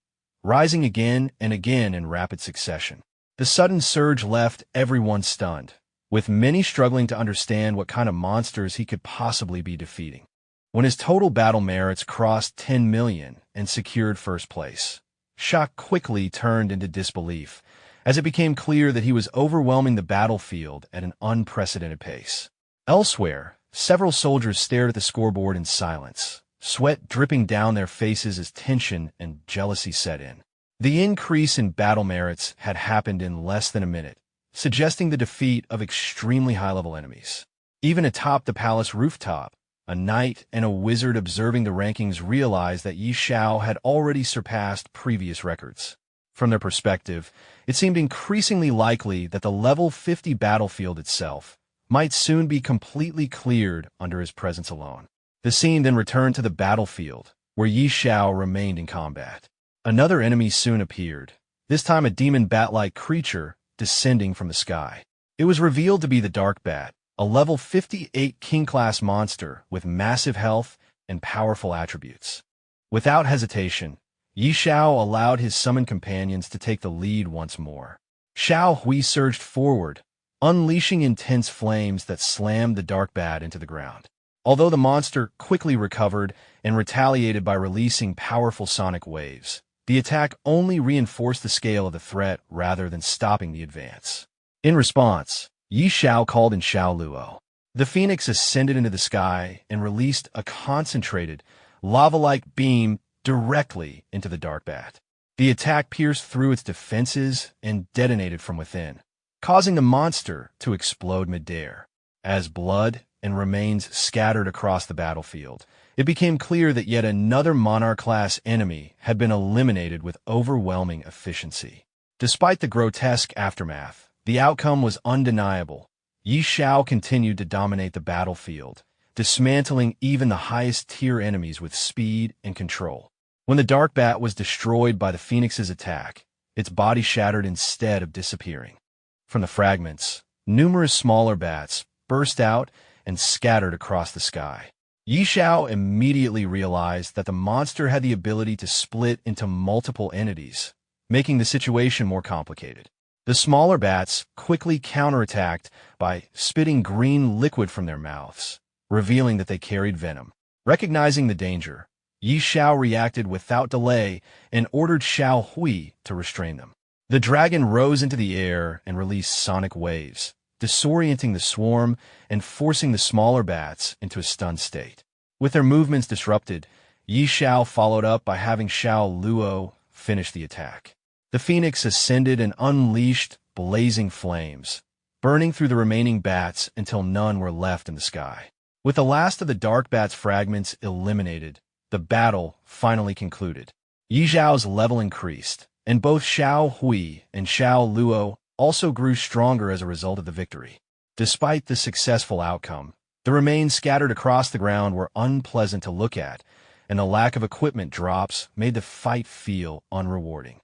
rising again and again in rapid succession. The sudden surge left everyone stunned, with many struggling to understand what kind of monsters he could possibly be defeating. When his total battle merits crossed 10 million and secured first place, shock quickly turned into disbelief, as it became clear that he was overwhelming the battlefield at an unprecedented pace. Elsewhere, several soldiers stared at the scoreboard in silence, sweat dripping down their faces as tension and jealousy set in. The increase in battle merits had happened in less than a minute, suggesting the defeat of extremely high-level enemies. Even atop the palace rooftop, a knight and a wizard observing the rankings realized that Xiao had already surpassed previous records. From their perspective, it seemed increasingly likely that the level 50 battlefield itself might soon be completely cleared under his presence alone. The scene then returned to the battlefield, where Xiao remained in combat. Another enemy soon appeared, this time a demon bat-like creature descending from the sky. It was revealed to be the Dark Bat, a level 58 king-class monster with massive health and powerful attributes. Without hesitation, Xiao allowed his summoned companions to take the lead once more. Xiao Hui surged forward, unleashing intense flames that slammed the Dark Bat into the ground. Although the monster quickly recovered and retaliated by releasing powerful sonic waves, the attack only reinforced the scale of the threat rather than stopping the advance. In response, Xiao called in Xiao Luo. The phoenix ascended into the sky and released a concentrated, lava-like beam directly into the Dark Bat. The attack pierced through its defenses and detonated from within, causing the monster to explode midair. As blood and remains scattered across the battlefield, it became clear that yet another Monarch-class enemy had been eliminated with overwhelming efficiency. Despite the grotesque aftermath, the outcome was undeniable. Xiao continued to dominate the battlefield, dismantling even the highest-tier enemies with speed and control. When the Dark Bat was destroyed by the Phoenix's attack, its body shattered instead of disappearing. From the fragments, numerous smaller bats burst out and scattered across the sky. Xiao immediately realized that the monster had the ability to split into multiple entities, making the situation more complicated. The smaller bats quickly counterattacked by spitting green liquid from their mouths, revealing that they carried venom. Recognizing the danger, Xiao reacted without delay and ordered Xiao Hui to restrain them. The dragon rose into the air and released sonic waves, disorienting the swarm and forcing the smaller bats into a stunned state. With their movements disrupted, Xiao followed up by having Xiao Luo finish the attack. The phoenix ascended and unleashed blazing flames, burning through the remaining bats until none were left in the sky. With the last of the Dark Bat's fragments eliminated, the battle finally concluded. Xiao's level increased, and both Xiao Hui and Xiao Luo also grew stronger as a result of the victory. Despite the successful outcome, the remains scattered across the ground were unpleasant to look at, and the lack of equipment drops made the fight feel unrewarding.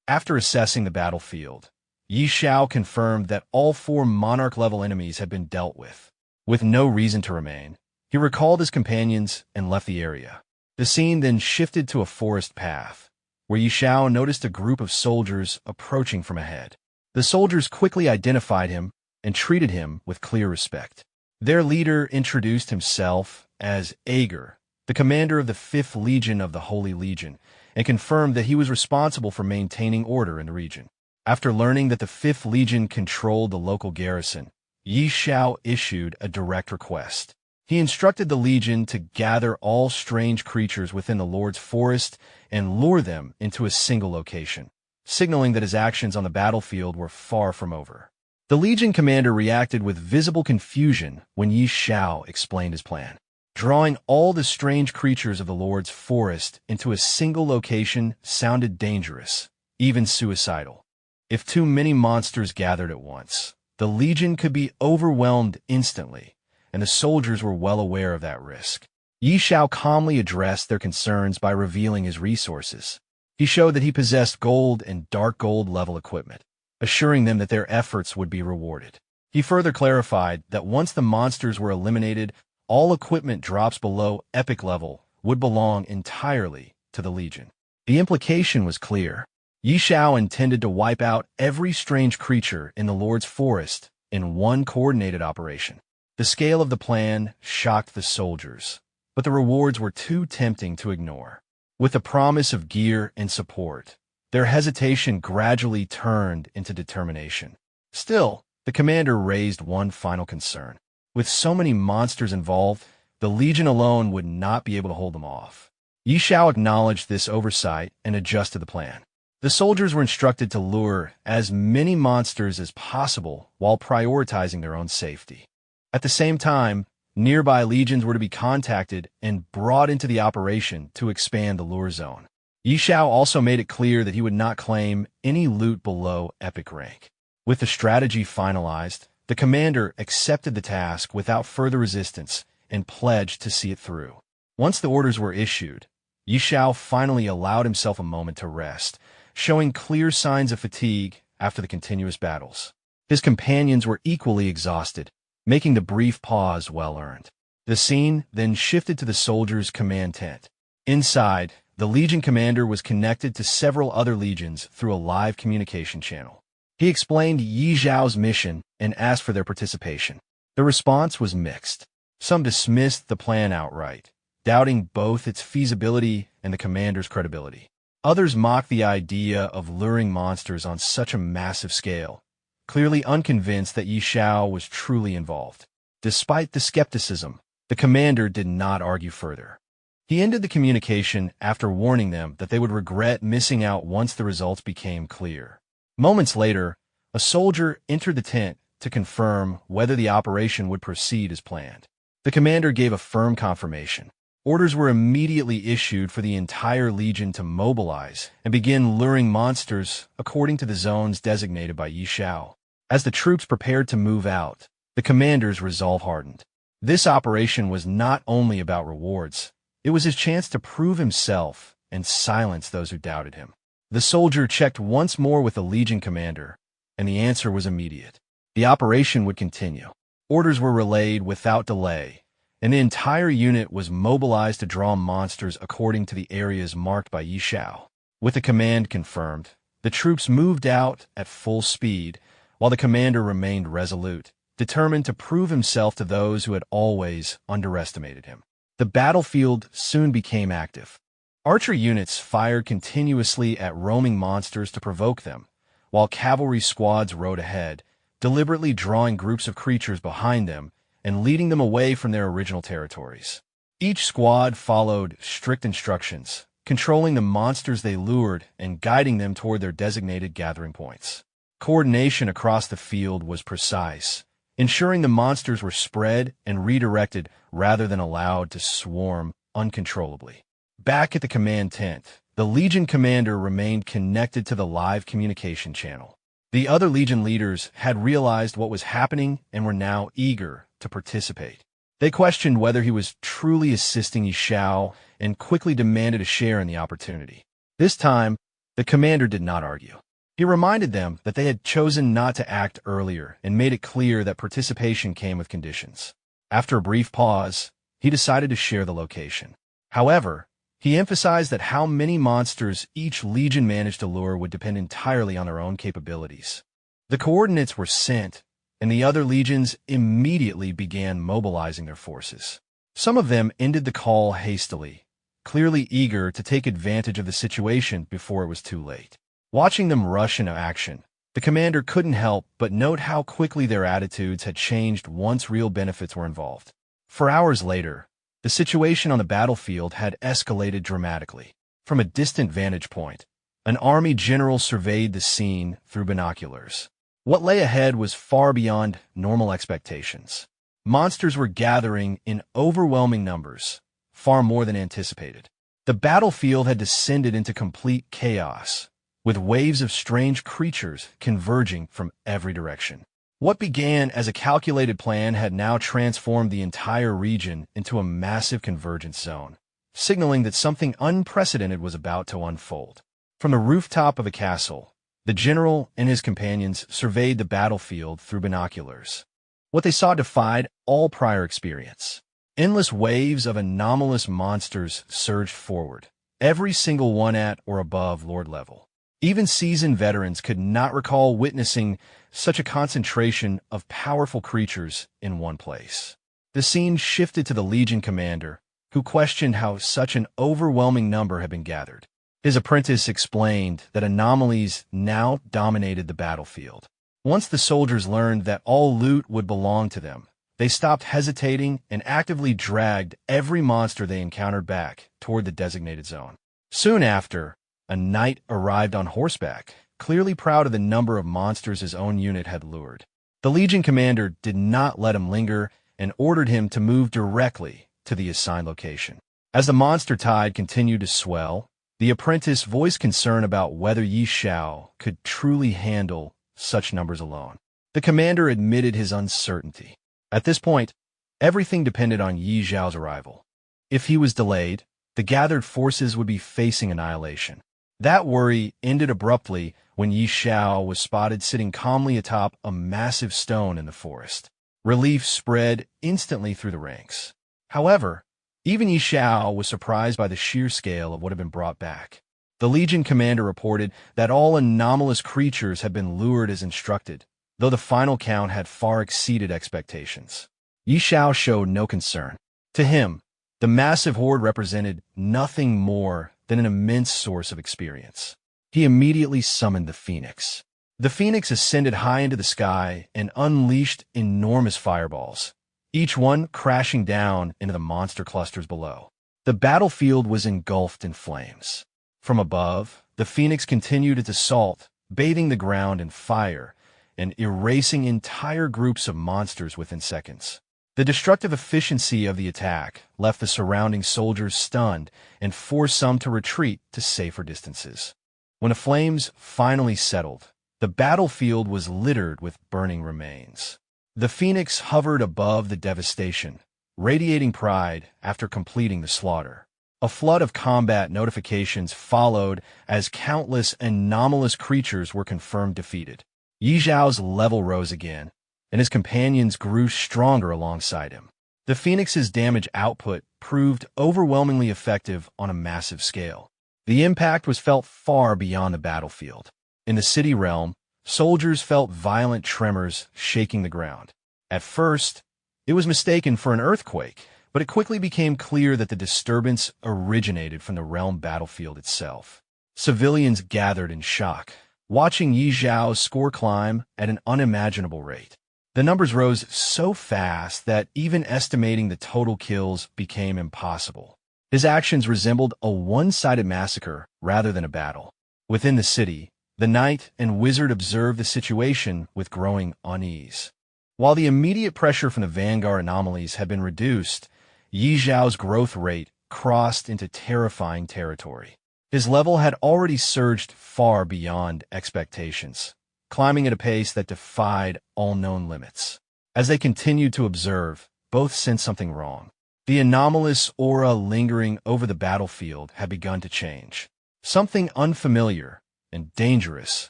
After assessing the battlefield, Xiao confirmed that all 4 Monarch-level enemies had been dealt with. With no reason to remain, he recalled his companions and left the area. The scene then shifted to a forest path, where Xiao noticed a group of soldiers approaching from ahead. The soldiers quickly identified him and treated him with clear respect. Their leader introduced himself as Ager, the commander of the 5th Legion of the Holy Legion, and confirmed that he was responsible for maintaining order in the region. After learning that the 5th Legion controlled the local garrison, Xiao issued a direct request. He instructed the Legion to gather all strange creatures within the Lord's forest and lure them into a single location, signaling that his actions on the battlefield were far from over. The Legion commander reacted with visible confusion when Xiao explained his plan. Drawing all the strange creatures of the Lord's forest into a single location sounded dangerous, even suicidal. If too many monsters gathered at once, the Legion could be overwhelmed instantly, and the soldiers were well aware of that risk. Xiao calmly addressed their concerns by revealing his resources. He showed that he possessed gold and dark gold level equipment, assuring them that their efforts would be rewarded. He further clarified that once the monsters were eliminated, all equipment drops below epic level would belong entirely to the Legion. The implication was clear. Xiao intended to wipe out every strange creature in the Lord's forest in one coordinated operation. The scale of the plan shocked the soldiers, but the rewards were too tempting to ignore. With the promise of gear and support, their hesitation gradually turned into determination. Still, the commander raised one final concern. With so many monsters involved, the Legion alone would not be able to hold them off. Xiao acknowledged this oversight and adjusted the plan. The soldiers were instructed to lure as many monsters as possible while prioritizing their own safety. At the same time, nearby legions were to be contacted and brought into the operation to expand the lure zone. Xiao also made it clear that he would not claim any loot below epic rank. With the strategy finalized, the commander accepted the task without further resistance and pledged to see it through. Once the orders were issued, Xiao finally allowed himself a moment to rest, showing clear signs of fatigue after the continuous battles. His companions were equally exhausted, making the brief pause well-earned. The scene then shifted to the soldiers' command tent. Inside, the Legion commander was connected to several other legions through a live communication channel. He explained Yi Zhao's mission and asked for their participation. The response was mixed. Some dismissed the plan outright, doubting both its feasibility and the commander's credibility. Others mocked the idea of luring monsters on such a massive scale, clearly unconvinced that Yi Xiao was truly involved. Despite the skepticism, the commander did not argue further. He ended the communication after warning them that they would regret missing out once the results became clear. Moments later, a soldier entered the tent to confirm whether the operation would proceed as planned. The commander gave a firm confirmation. Orders were immediately issued for the entire legion to mobilize and begin luring monsters according to the zones designated by Yi Xiao. As the troops prepared to move out, the commander's resolve hardened. This operation was not only about rewards, it was his chance to prove himself and silence those who doubted him. The soldier checked once more with the legion commander, and the answer was immediate. The operation would continue. Orders were relayed without delay, and the entire unit was mobilized to draw monsters according to the areas marked by Yi Xiao. With the command confirmed, the troops moved out at full speed, while the commander remained resolute, determined to prove himself to those who had always underestimated him. The battlefield soon became active. Archer units fired continuously at roaming monsters to provoke them, while cavalry squads rode ahead, deliberately drawing groups of creatures behind them and leading them away from their original territories. Each squad followed strict instructions, controlling the monsters they lured and guiding them toward their designated gathering points. Coordination across the field was precise, ensuring the monsters were spread and redirected rather than allowed to swarm uncontrollably. Back at the command tent, the Legion commander remained connected to the live communication channel. The other Legion leaders had realized what was happening and were now eager to participate. They questioned whether he was truly assisting Yi Xiao and quickly demanded a share in the opportunity. This time, the commander did not argue. He reminded them that they had chosen not to act earlier and made it clear that participation came with conditions. After a brief pause, he decided to share the location. However, he emphasized that how many monsters each legion managed to lure would depend entirely on their own capabilities. The coordinates were sent, and the other legions immediately began mobilizing their forces. Some of them ended the call hastily, clearly eager to take advantage of the situation before it was too late. Watching them rush into action, the commander couldn't help but note how quickly their attitudes had changed once real benefits were involved. For hours later, the situation on the battlefield had escalated dramatically. From a distant vantage point, an army general surveyed the scene through binoculars. What lay ahead was far beyond normal expectations. Monsters were gathering in overwhelming numbers, far more than anticipated. The battlefield had descended into complete chaos, with waves of strange creatures converging from every direction. What began as a calculated plan had now transformed the entire region into a massive convergence zone, signaling that something unprecedented was about to unfold. From the rooftop of a castle, the general and his companions surveyed the battlefield through binoculars. What they saw defied all prior experience. Endless waves of anomalous monsters surged forward, every single one at or above Lord level. Even seasoned veterans could not recall witnessing such a concentration of powerful creatures in one place. The scene shifted to the Legion commander, who questioned how such an overwhelming number had been gathered. His apprentice explained that anomalies now dominated the battlefield. Once the soldiers learned that all loot would belong to them, they stopped hesitating and actively dragged every monster they encountered back toward the designated zone. Soon after, a knight arrived on horseback, clearly proud of the number of monsters his own unit had lured. The Legion commander did not let him linger and ordered him to move directly to the assigned location. As the monster tide continued to swell, the apprentice voiced concern about whether Xiao could truly handle such numbers alone. The commander admitted his uncertainty. At this point, everything depended on Xiao's arrival. If he was delayed, the gathered forces would be facing annihilation. That worry ended abruptly when Xiao was spotted sitting calmly atop a massive stone in the forest. Relief spread instantly through the ranks. However, even Xiao was surprised by the sheer scale of what had been brought back. The Legion commander reported that all anomalous creatures had been lured as instructed, though the final count had far exceeded expectations. Xiao showed no concern. To him, the massive horde represented nothing more than an immense source of experience. He immediately summoned the Phoenix. The Phoenix ascended high into the sky and unleashed enormous fireballs, each one crashing down into the monster clusters below. The battlefield was engulfed in flames. From above, the Phoenix continued its assault, bathing the ground in fire and erasing entire groups of monsters within seconds. The destructive efficiency of the attack left the surrounding soldiers stunned and forced some to retreat to safer distances. When the flames finally settled, the battlefield was littered with burning remains. The Phoenix hovered above the devastation, radiating pride after completing the slaughter. A flood of combat notifications followed as countless anomalous creatures were confirmed defeated. Xiao's level rose again, and his companions grew stronger alongside him. The Phoenix's damage output proved overwhelmingly effective on a massive scale. The impact was felt far beyond the battlefield. In the city realm, soldiers felt violent tremors shaking the ground. At first, it was mistaken for an earthquake, but it quickly became clear that the disturbance originated from the realm battlefield itself. Civilians gathered in shock, watching Xiao's score climb at an unimaginable rate. The numbers rose so fast that even estimating the total kills became impossible. His actions resembled a one-sided massacre rather than a battle. Within the city, the knight and wizard observed the situation with growing unease. While the immediate pressure from the vanguard anomalies had been reduced, Xiao's growth rate crossed into terrifying territory. His level had already surged far beyond expectations, climbing at a pace that defied all known limits. As they continued to observe, both sensed something wrong. The anomalous aura lingering over the battlefield had begun to change. Something unfamiliar and dangerous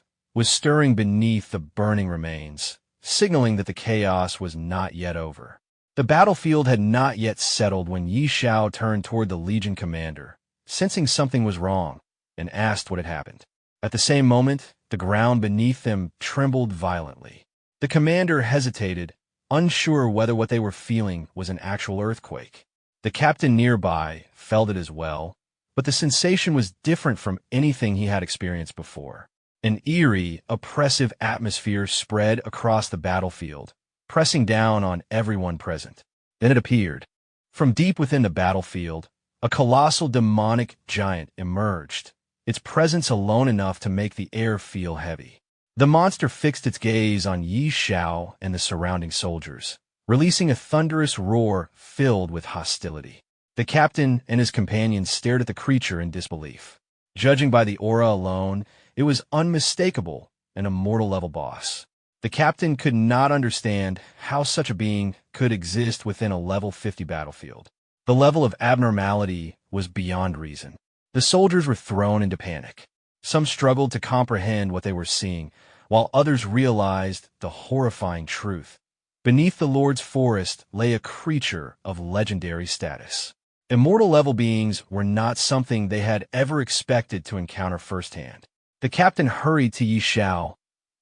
was stirring beneath the burning remains, signaling that the chaos was not yet over. The battlefield had not yet settled when Xiao turned toward the Legion commander, sensing something was wrong, and asked what had happened. At the same moment, the ground beneath them trembled violently. The commander hesitated, unsure whether what they were feeling was an actual earthquake. The captain nearby felt it as well, but the sensation was different from anything he had experienced before. An eerie, oppressive atmosphere spread across the battlefield, pressing down on everyone present. Then it appeared. From deep within the battlefield, a colossal demonic giant emerged, its presence alone enough to make the air feel heavy. The monster fixed its gaze on Xiao and the surrounding soldiers, releasing a thunderous roar filled with hostility. The captain and his companions stared at the creature in disbelief. Judging by the aura alone, it was unmistakable, an immortal-level boss. The captain could not understand how such a being could exist within a level 50 battlefield. The level of abnormality was beyond reason. The soldiers were thrown into panic. Some struggled to comprehend what they were seeing, while others realized the horrifying truth. Beneath the Lord's forest lay a creature of legendary status. Immortal-level beings were not something they had ever expected to encounter firsthand. The captain hurried to Xiao,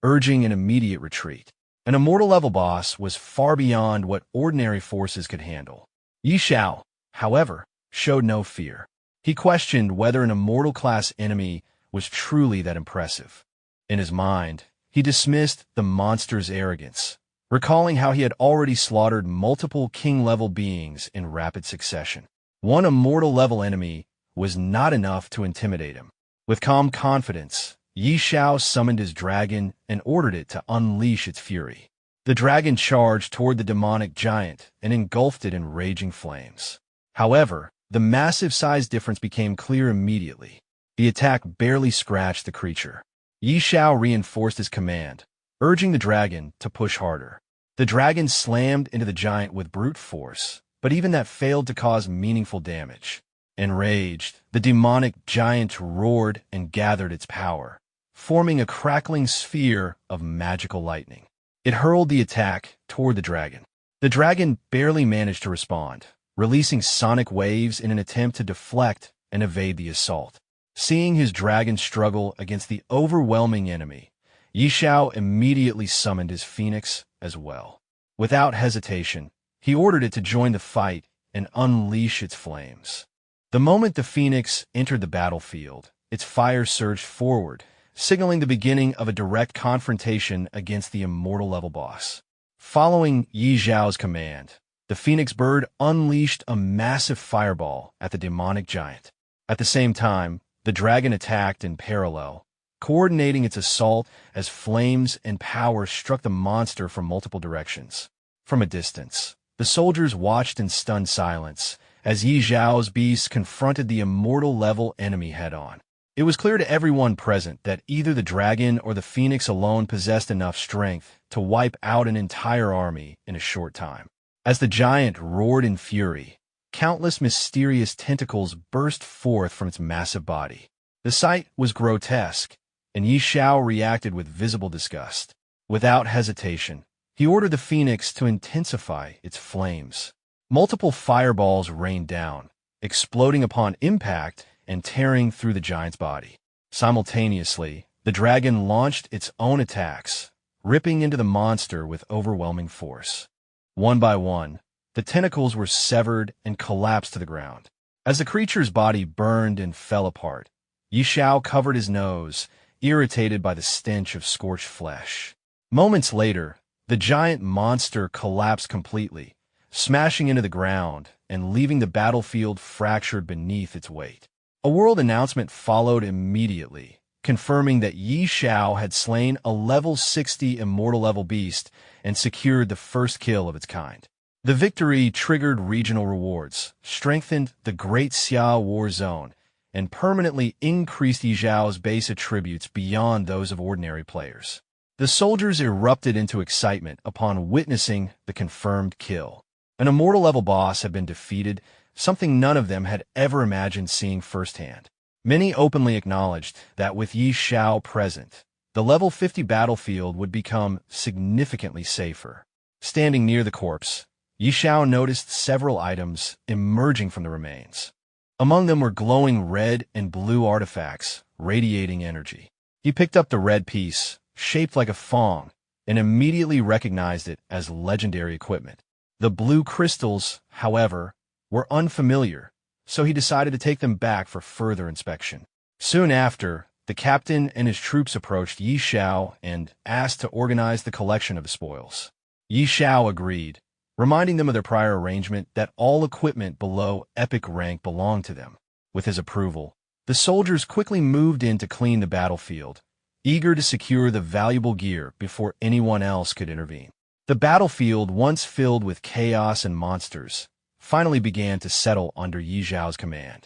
urging an immediate retreat. An immortal-level boss was far beyond what ordinary forces could handle. Xiao, however, showed no fear. He questioned whether an immortal-class enemy was truly that impressive. In his mind, he dismissed the monster's arrogance, recalling how he had already slaughtered multiple king-level beings in rapid succession. One immortal-level enemy was not enough to intimidate him. With calm confidence, Xiao summoned his dragon and ordered it to unleash its fury. The dragon charged toward the demonic giant and engulfed it in raging flames. However, the massive size difference became clear immediately. The attack barely scratched the creature. Xiao reinforced his command, urging the dragon to push harder. The dragon slammed into the giant with brute force, but even that failed to cause meaningful damage. Enraged, the demonic giant roared and gathered its power, forming a crackling sphere of magical lightning. It hurled the attack toward the dragon. The dragon barely managed to respond, releasing sonic waves in an attempt to deflect and evade the assault. Seeing his dragon struggle against the overwhelming enemy, Xiao immediately summoned his phoenix as well. Without hesitation, he ordered it to join the fight and unleash its flames. The moment the phoenix entered the battlefield, its fire surged forward, signaling the beginning of a direct confrontation against the immortal-level boss. Following Xiao's command, the phoenix bird unleashed a massive fireball at the demonic giant. At the same time, the dragon attacked in parallel, coordinating its assault as flames and power struck the monster from multiple directions. From a distance, the soldiers watched in stunned silence as Xiao's beast confronted the immortal-level enemy head-on. It was clear to everyone present that either the dragon or the phoenix alone possessed enough strength to wipe out an entire army in a short time. As the giant roared in fury, countless mysterious tentacles burst forth from its massive body. The sight was grotesque, and Xiao reacted with visible disgust. Without hesitation, he ordered the phoenix to intensify its flames. Multiple fireballs rained down, exploding upon impact and tearing through the giant's body. Simultaneously, the dragon launched its own attacks, ripping into the monster with overwhelming force. One by one, the tentacles were severed and collapsed to the ground. As the creature's body burned and fell apart, Xiao covered his nose, irritated by the stench of scorched flesh. Moments later, the giant monster collapsed completely, smashing into the ground and leaving the battlefield fractured beneath its weight. A world announcement followed immediately, confirming that Xiao had slain a level 60 immortal-level beast and secured the first kill of its kind. The victory triggered regional rewards, strengthened the Great Xiao War Zone, and permanently increased Xiao's base attributes beyond those of ordinary players. The soldiers erupted into excitement upon witnessing the confirmed kill. An immortal-level boss had been defeated, something none of them had ever imagined seeing firsthand. Many openly acknowledged that with Xiao present, the level 50 battlefield would become significantly safer. Standing near the corpse, Xiao noticed several items emerging from the remains. Among them were glowing red and blue artifacts, radiating energy. He picked up the red piece, shaped like a fong, and immediately recognized it as legendary equipment. The blue crystals, however, were unfamiliar, so he decided to take them back for further inspection. Soon after, the captain and his troops approached Xiao and asked to organize the collection of the spoils. Xiao agreed, reminding them of their prior arrangement that all equipment below epic rank belonged to them. With his approval, the soldiers quickly moved in to clean the battlefield, eager to secure the valuable gear before anyone else could intervene. The battlefield, once filled with chaos and monsters, finally began to settle under Xiao's command.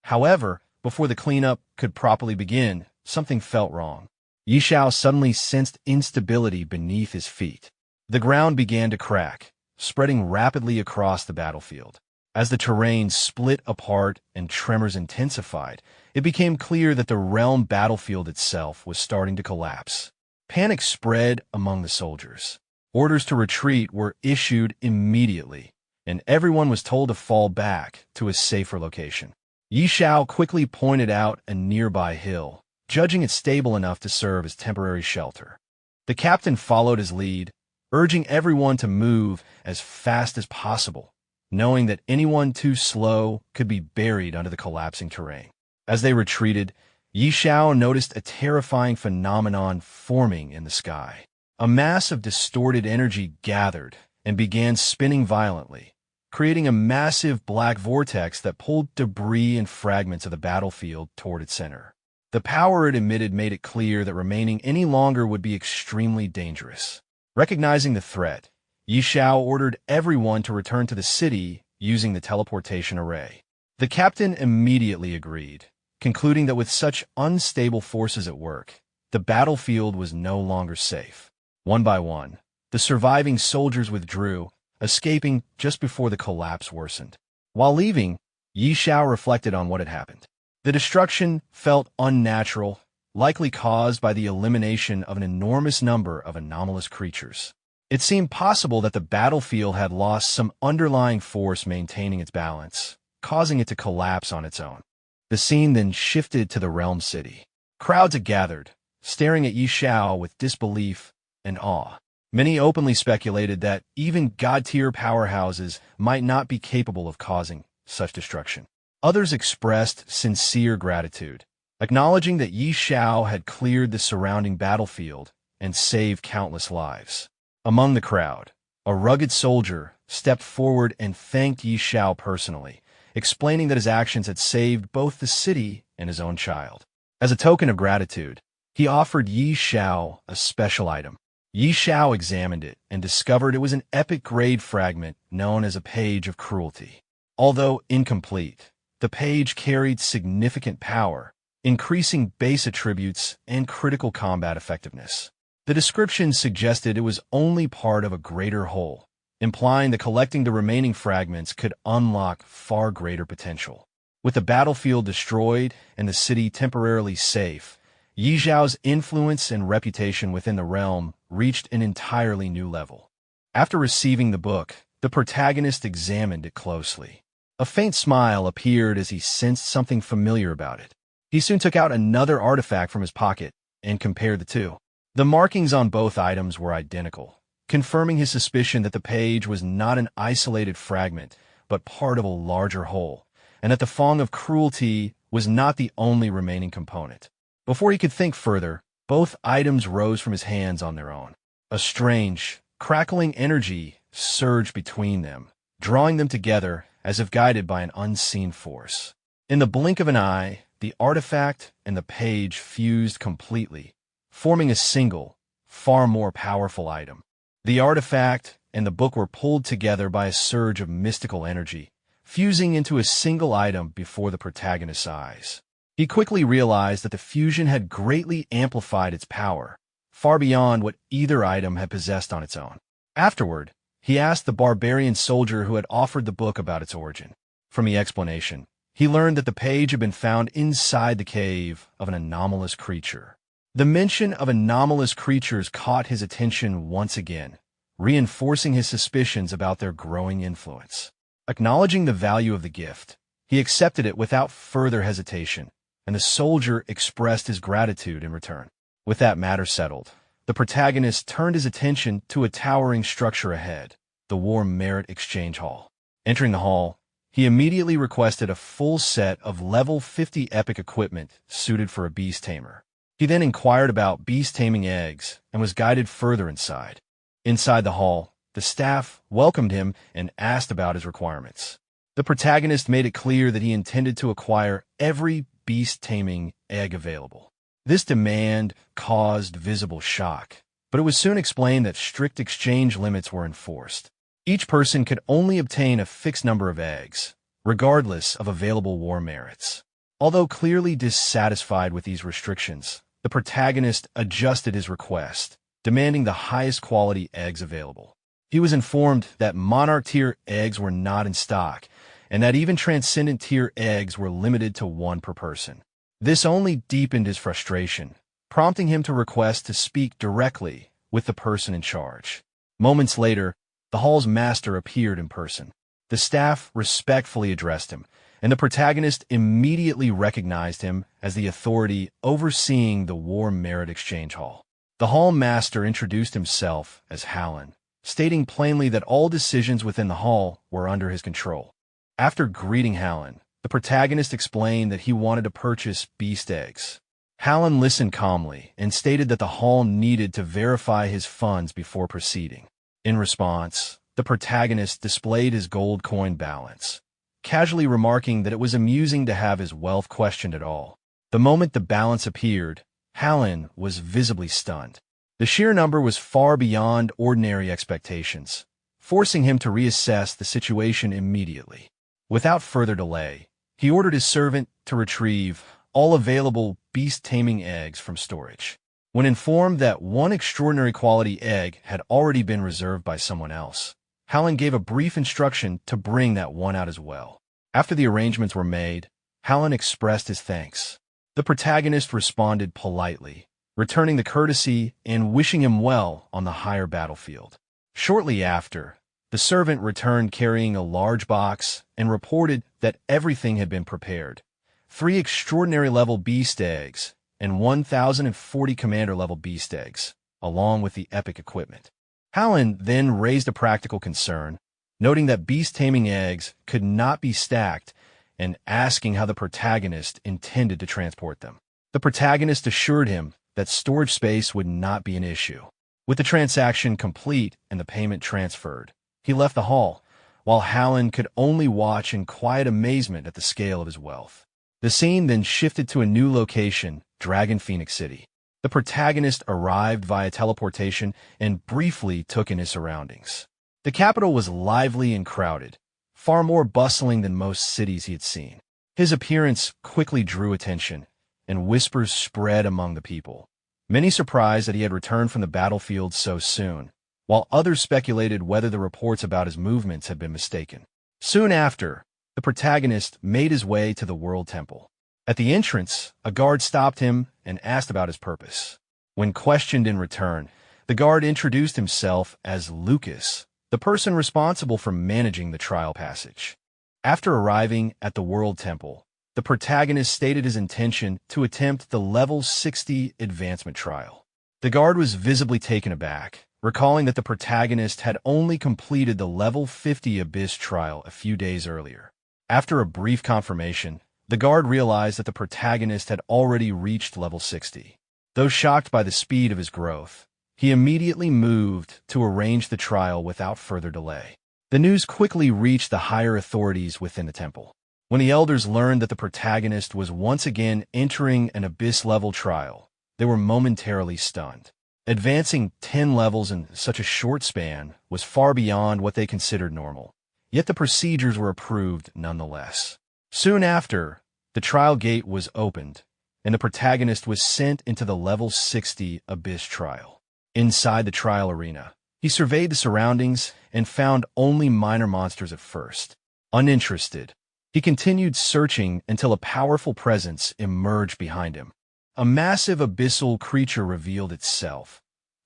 However, before the cleanup could properly begin, something felt wrong. Xiao suddenly sensed instability beneath his feet. The ground began to crack, spreading rapidly across the battlefield. As the terrain split apart and tremors intensified, it became clear that the realm battlefield itself was starting to collapse. Panic spread among the soldiers. Orders to retreat were issued immediately, and everyone was told to fall back to a safer location. Xiao quickly pointed out a nearby hill, judging it stable enough to serve as temporary shelter. The captain followed his lead, urging everyone to move as fast as possible, knowing that anyone too slow could be buried under the collapsing terrain. As they retreated, Xiao noticed a terrifying phenomenon forming in the sky. A mass of distorted energy gathered and began spinning violently, creating a massive black vortex that pulled debris and fragments of the battlefield toward its center. The power it emitted made it clear that remaining any longer would be extremely dangerous. Recognizing the threat, Xiao ordered everyone to return to the city using the teleportation array. The captain immediately agreed, concluding that with such unstable forces at work, the battlefield was no longer safe. One by one, the surviving soldiers withdrew, escaping just before the collapse worsened. While leaving, Xiao reflected on what had happened. The destruction felt unnatural, likely caused by the elimination of an enormous number of anomalous creatures. It seemed possible that the battlefield had lost some underlying force maintaining its balance, causing it to collapse on its own. The scene then shifted to the realm city. Crowds had gathered, staring at Xiao with disbelief and awe. Many openly speculated that even god-tier powerhouses might not be capable of causing such destruction. Others expressed sincere gratitude, acknowledging that Xiao had cleared the surrounding battlefield and saved countless lives. Among the crowd, a rugged soldier stepped forward and thanked Xiao personally, explaining that his actions had saved both the city and his own child. As a token of gratitude, he offered Xiao a special item. Xiao examined it and discovered it was an epic-grade fragment known as a Page of Cruelty. Although incomplete, the page carried significant power, increasing base attributes and critical combat effectiveness. The description suggested it was only part of a greater whole, implying that collecting the remaining fragments could unlock far greater potential. With the battlefield destroyed and the city temporarily safe, Xiao's influence and reputation within the realm reached an entirely new level. After receiving the book, the protagonist examined it closely. A faint smile appeared as he sensed something familiar about it. He soon took out another artifact from his pocket and compared the two. The markings on both items were identical, confirming his suspicion that the page was not an isolated fragment, but part of a larger whole, and that the Fong of Cruelty was not the only remaining component. Before he could think further, both items rose from his hands on their own. A strange, crackling energy surged between them, drawing them together as if guided by an unseen force. In the blink of an eye, the artifact and the page fused completely, forming a single, far more powerful item. The artifact and the book were pulled together by a surge of mystical energy, fusing into a single item before the protagonist's eyes. He quickly realized that the fusion had greatly amplified its power, far beyond what either item had possessed on its own. Afterward, he asked the barbarian soldier who had offered the book about its origin. From the explanation, he learned that the page had been found inside the cave of an anomalous creature. The mention of anomalous creatures caught his attention once again, reinforcing his suspicions about their growing influence. Acknowledging the value of the gift, he accepted it without further hesitation, and the soldier expressed his gratitude in return. With that matter settled, the protagonist turned his attention to a towering structure ahead, the War Merit Exchange Hall. Entering the hall, he immediately requested a full set of level 50 epic equipment suited for a beast tamer. He then inquired about beast taming eggs and was guided further inside. Inside the hall, the staff welcomed him and asked about his requirements. The protagonist made it clear that he intended to acquire every beast taming egg available. This demand caused visible shock, but it was soon explained that strict exchange limits were enforced. Each person could only obtain a fixed number of eggs, regardless of available war merits. Although clearly dissatisfied with these restrictions, the protagonist adjusted his request, demanding the highest quality eggs available. He was informed that Monarch-tier eggs were not in stock, and that even Transcendent-tier eggs were limited to one per person. This only deepened his frustration, prompting him to request to speak directly with the person in charge. Moments later, the hall's master appeared in person. The staff respectfully addressed him, and the protagonist immediately recognized him as the authority overseeing the War Merit Exchange Hall. The hall master introduced himself as Hallen, stating plainly that all decisions within the hall were under his control. After greeting Hallen, the protagonist explained that he wanted to purchase beast eggs. Hallen listened calmly and stated that the hall needed to verify his funds before proceeding. In response, the protagonist displayed his gold coin balance, casually remarking that it was amusing to have his wealth questioned at all. The moment the balance appeared, Hallen was visibly stunned. The sheer number was far beyond ordinary expectations, forcing him to reassess the situation immediately. Without further delay, he ordered his servant to retrieve all available beast-taming eggs from storage. When informed that one extraordinary quality egg had already been reserved by someone else, Hallen gave a brief instruction to bring that one out as well. After the arrangements were made, Hallen expressed his thanks. The protagonist responded politely, returning the courtesy and wishing him well on the higher battlefield. Shortly after, the servant returned carrying a large box and reported that everything had been prepared. 3 extraordinary-level beast eggs and 1,040 commander-level beast eggs, along with the epic equipment. Hallen then raised a practical concern, noting that beast-taming eggs could not be stacked and asking how the protagonist intended to transport them. The protagonist assured him that storage space would not be an issue. With the transaction complete and the payment transferred, he left the hall, while Hallen could only watch in quiet amazement at the scale of his wealth. The scene then shifted to a new location, Dragon Phoenix City. The protagonist arrived via teleportation and briefly took in his surroundings. The capital was lively and crowded, far more bustling than most cities he had seen. His appearance quickly drew attention, and whispers spread among the people. Many surprised that he had returned from the battlefield so soon, while others speculated whether the reports about his movements had been mistaken. Soon after, the protagonist made his way to the World Temple. At the entrance, a guard stopped him and asked about his purpose. When questioned in return, the guard introduced himself as Lucas, the person responsible for managing the trial passage. After arriving at the World Temple, the protagonist stated his intention to attempt the Level 60 advancement trial. The guard was visibly taken aback, recalling that the protagonist had only completed the Level 50 Abyss trial a few days earlier. After a brief confirmation, the guard realized that the protagonist had already reached Level 60. Though shocked by the speed of his growth, he immediately moved to arrange the trial without further delay. The news quickly reached the higher authorities within the temple. When the elders learned that the protagonist was once again entering an Abyss-level trial, they were momentarily stunned. Advancing 10 levels in such a short span was far beyond what they considered normal, yet the procedures were approved nonetheless. Soon after, the trial gate was opened, and the protagonist was sent into the Level 60 Abyss trial. Inside the trial arena, he surveyed the surroundings and found only minor monsters at first. Uninterested, he continued searching until a powerful presence emerged behind him. A massive abyssal creature revealed itself,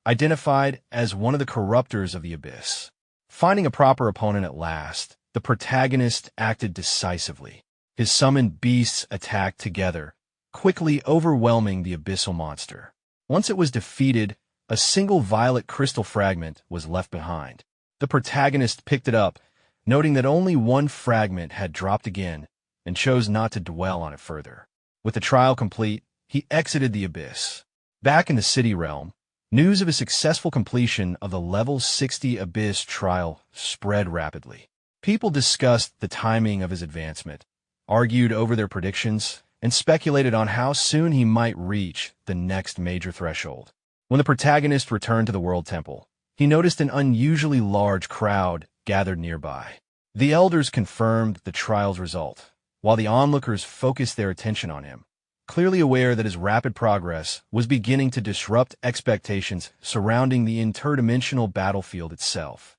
identified as one of the corruptors of the Abyss. Finding a proper opponent at last, the protagonist acted decisively. His summoned beasts attacked together, quickly overwhelming the abyssal monster. Once it was defeated, a single violet crystal fragment was left behind. The protagonist picked it up, noting that only one fragment had dropped again, and chose not to dwell on it further. With the trial complete, he exited the Abyss. Back in the city realm, news of his successful completion of the Level 60 Abyss trial spread rapidly. People discussed the timing of his advancement, argued over their predictions, and speculated on how soon he might reach the next major threshold. When the protagonist returned to the World Temple, he noticed an unusually large crowd gathered nearby. The elders confirmed the trial's result, while the onlookers focused their attention on him, clearly aware that his rapid progress was beginning to disrupt expectations surrounding the interdimensional battlefield itself.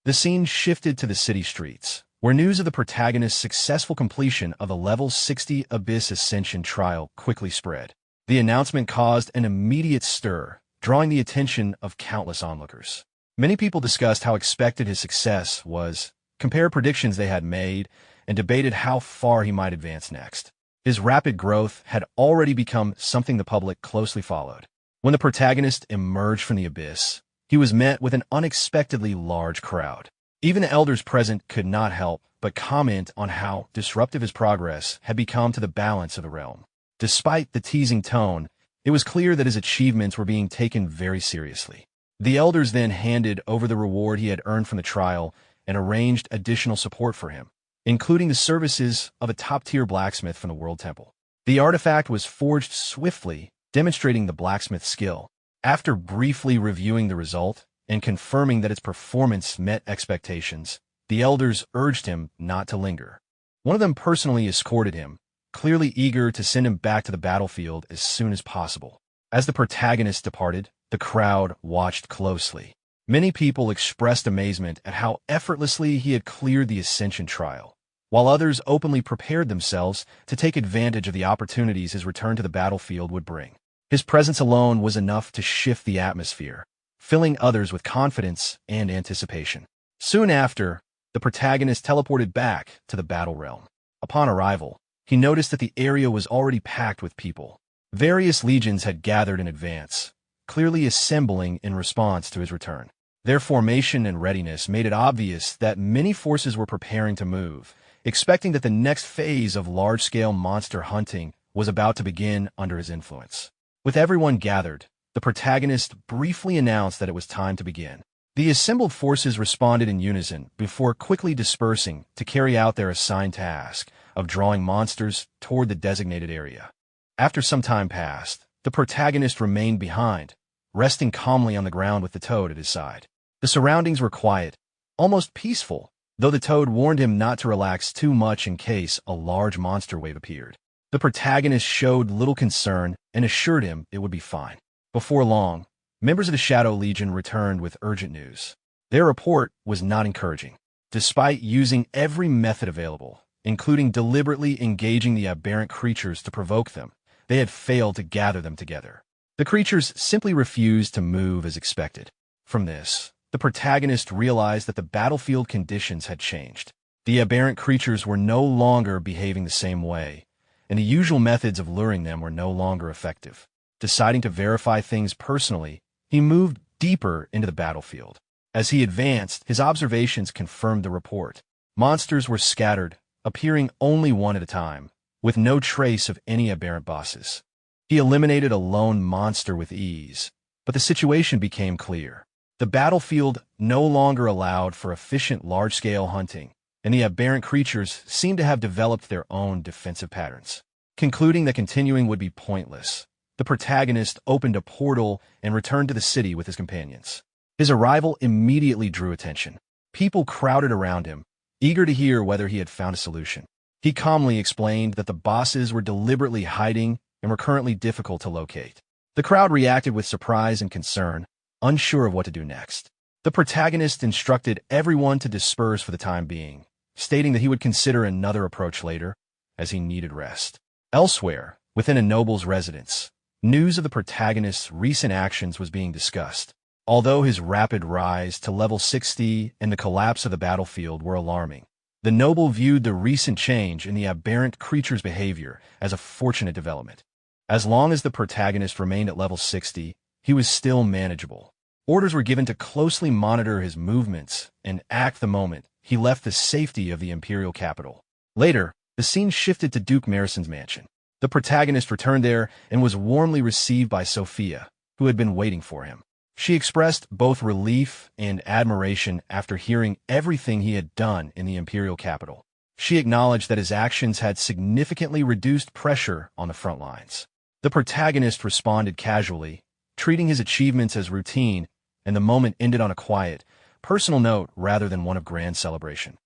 The scene shifted to the city streets, where news of the protagonist's successful completion of the Level 60 Abyss Ascension trial quickly spread. The announcement caused an immediate stir, drawing the attention of countless onlookers. Many people discussed how expected his success was, compared predictions they had made, and debated how far he might advance next. His rapid growth had already become something the public closely followed. When the protagonist emerged from the Abyss, he was met with an unexpectedly large crowd. Even the elders present could not help but comment on how disruptive his progress had become to the balance of the realm. Despite the teasing tone, it was clear that his achievements were being taken very seriously. The elders then handed over the reward he had earned from the trial and arranged additional support for him, including the services of a top-tier blacksmith from the World Temple. The artifact was forged swiftly, demonstrating the blacksmith's skill. After briefly reviewing the result and confirming that its performance met expectations, the elders urged him not to linger. One of them personally escorted him, clearly eager to send him back to the battlefield as soon as possible. As the protagonist departed, the crowd watched closely. Many people expressed amazement at how effortlessly he had cleared the Ascension trial, while others openly prepared themselves to take advantage of the opportunities his return to the battlefield would bring. His presence alone was enough to shift the atmosphere, filling others with confidence and anticipation. Soon after, the protagonist teleported back to the battle realm. Upon arrival, he noticed that the area was already packed with people. Various legions had gathered in advance, clearly assembling in response to his return. Their formation and readiness made it obvious that many forces were preparing to move, expecting that the next phase of large-scale monster hunting was about to begin under his influence. With everyone gathered, the protagonist briefly announced that it was time to begin. The assembled forces responded in unison before quickly dispersing to carry out their assigned task of drawing monsters toward the designated area. After some time passed, the protagonist remained behind, resting calmly on the ground with the toad at his side. The surroundings were quiet, almost peaceful, though the toad warned him not to relax too much in case a large monster wave appeared. The protagonist showed little concern and assured him it would be fine. Before long, members of the Shadow Legion returned with urgent news. Their report was not encouraging. Despite using every method available, including deliberately engaging the aberrant creatures to provoke them, they had failed to gather them together. The creatures simply refused to move as expected. From this, the protagonist realized that the battlefield conditions had changed. The aberrant creatures were no longer behaving the same way, and the usual methods of luring them were no longer effective. Deciding to verify things personally, he moved deeper into the battlefield. As he advanced, his observations confirmed the report. Monsters were scattered, appearing only one at a time, with no trace of any aberrant bosses. He eliminated a lone monster with ease, but the situation became clear. The battlefield no longer allowed for efficient large-scale hunting, and the aberrant creatures seemed to have developed their own defensive patterns. Concluding that continuing would be pointless, the protagonist opened a portal and returned to the city with his companions. His arrival immediately drew attention. People crowded around him, eager to hear whether he had found a solution. He calmly explained that the bosses were deliberately hiding and were currently difficult to locate. The crowd reacted with surprise and concern, unsure of what to do next. The protagonist instructed everyone to disperse for the time being, stating that he would consider another approach later, as he needed rest. Elsewhere, within a noble's residence, news of the protagonist's recent actions was being discussed. Although his rapid rise to level 60 and the collapse of the battlefield were alarming, the noble viewed the recent change in the aberrant creature's behavior as a fortunate development. As long as the protagonist remained at level 60, he was still manageable. Orders were given to closely monitor his movements and act the moment he left the safety of the imperial capital. Later, the scene shifted to Duke Marison's mansion. The protagonist returned there and was warmly received by Sophia, who had been waiting for him. She expressed both relief and admiration after hearing everything he had done in the imperial capital. She acknowledged that his actions had significantly reduced pressure on the front lines. The protagonist responded casually, treating his achievements as routine, and the moment ended on a quiet, personal note rather than one of grand celebration.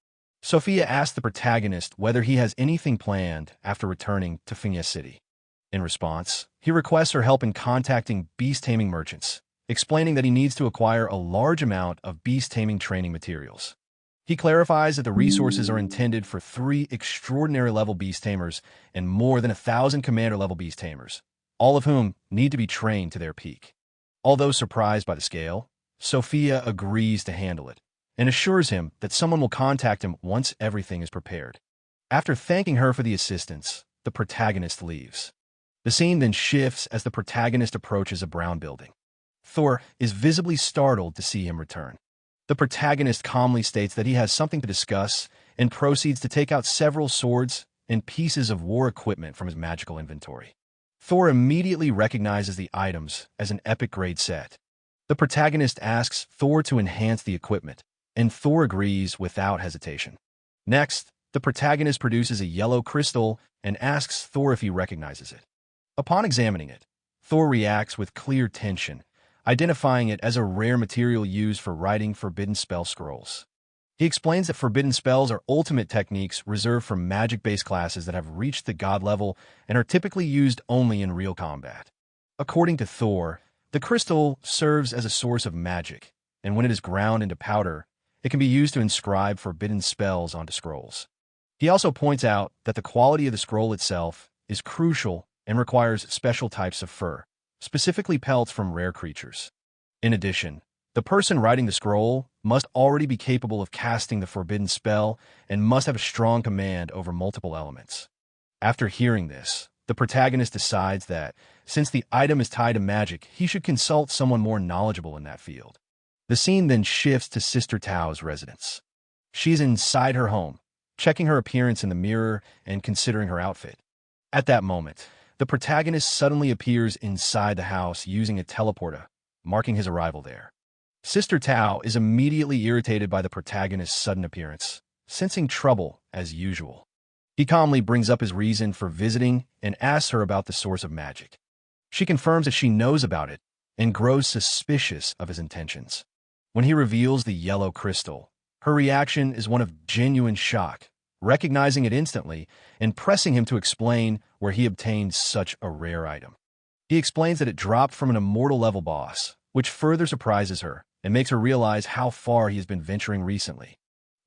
Sophia asked the protagonist whether he has anything planned after returning to Finya City. In response, he requests her help in contacting beast-taming merchants, explaining that he needs to acquire a large amount of beast-taming training materials. He clarifies that the resources are intended for 3 extraordinary-level beast-tamers and more than 1,000 commander-level beast-tamers, all of whom need to be trained to their peak. Although surprised by the scale, Sophia agrees to handle it and assures him that someone will contact him once everything is prepared. After thanking her for the assistance, the protagonist leaves. The scene then shifts as the protagonist approaches a brown building. Thor is visibly startled to see him return. The protagonist calmly states that he has something to discuss and proceeds to take out several swords and pieces of war equipment from his magical inventory. Thor immediately recognizes the items as an epic-grade set. The protagonist asks Thor to enhance the equipment, and Thor agrees without hesitation. Next, the protagonist produces a yellow crystal and asks Thor if he recognizes it. Upon examining it, Thor reacts with clear tension, identifying it as a rare material used for writing forbidden spell scrolls. He explains that forbidden spells are ultimate techniques reserved for magic-based classes that have reached the god level and are typically used only in real combat. According to Thor, the crystal serves as a source of magic, and when it is ground into powder, it can be used to inscribe forbidden spells onto scrolls. He also points out that the quality of the scroll itself is crucial and requires special types of fur, specifically pelts from rare creatures. In addition, the person writing the scroll must already be capable of casting the forbidden spell and must have a strong command over multiple elements. After hearing this, the protagonist decides that, since the item is tied to magic, he should consult someone more knowledgeable in that field. The scene then shifts to Sister Tao's residence. She's inside her home, checking her appearance in the mirror and considering her outfit. At that moment, the protagonist suddenly appears inside the house using a teleporter, marking his arrival there. Sister Tao is immediately irritated by the protagonist's sudden appearance, sensing trouble as usual. He calmly brings up his reason for visiting and asks her about the source of magic. She confirms that she knows about it and grows suspicious of his intentions. When he reveals the yellow crystal, her reaction is one of genuine shock, recognizing it instantly and pressing him to explain where he obtained such a rare item. He explains that it dropped from an immortal level boss, which further surprises her and makes her realize how far he has been venturing recently.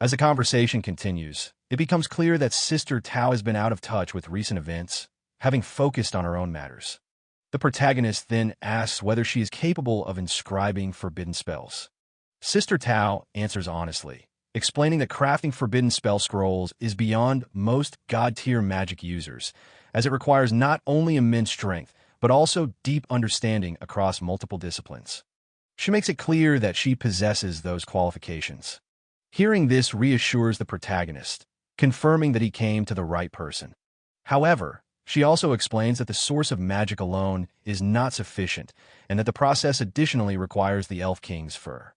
As the conversation continues, it becomes clear that Sister Tao has been out of touch with recent events, having focused on her own matters. The protagonist then asks whether she is capable of inscribing forbidden spells. Sister Tao answers honestly, explaining that crafting forbidden spell scrolls is beyond most god-tier magic users, as it requires not only immense strength, but also deep understanding across multiple disciplines. She makes it clear that she possesses those qualifications. Hearing this reassures the protagonist, confirming that he came to the right person. However, she also explains that the source of magic alone is not sufficient, and that the process additionally requires the Elf King's fur.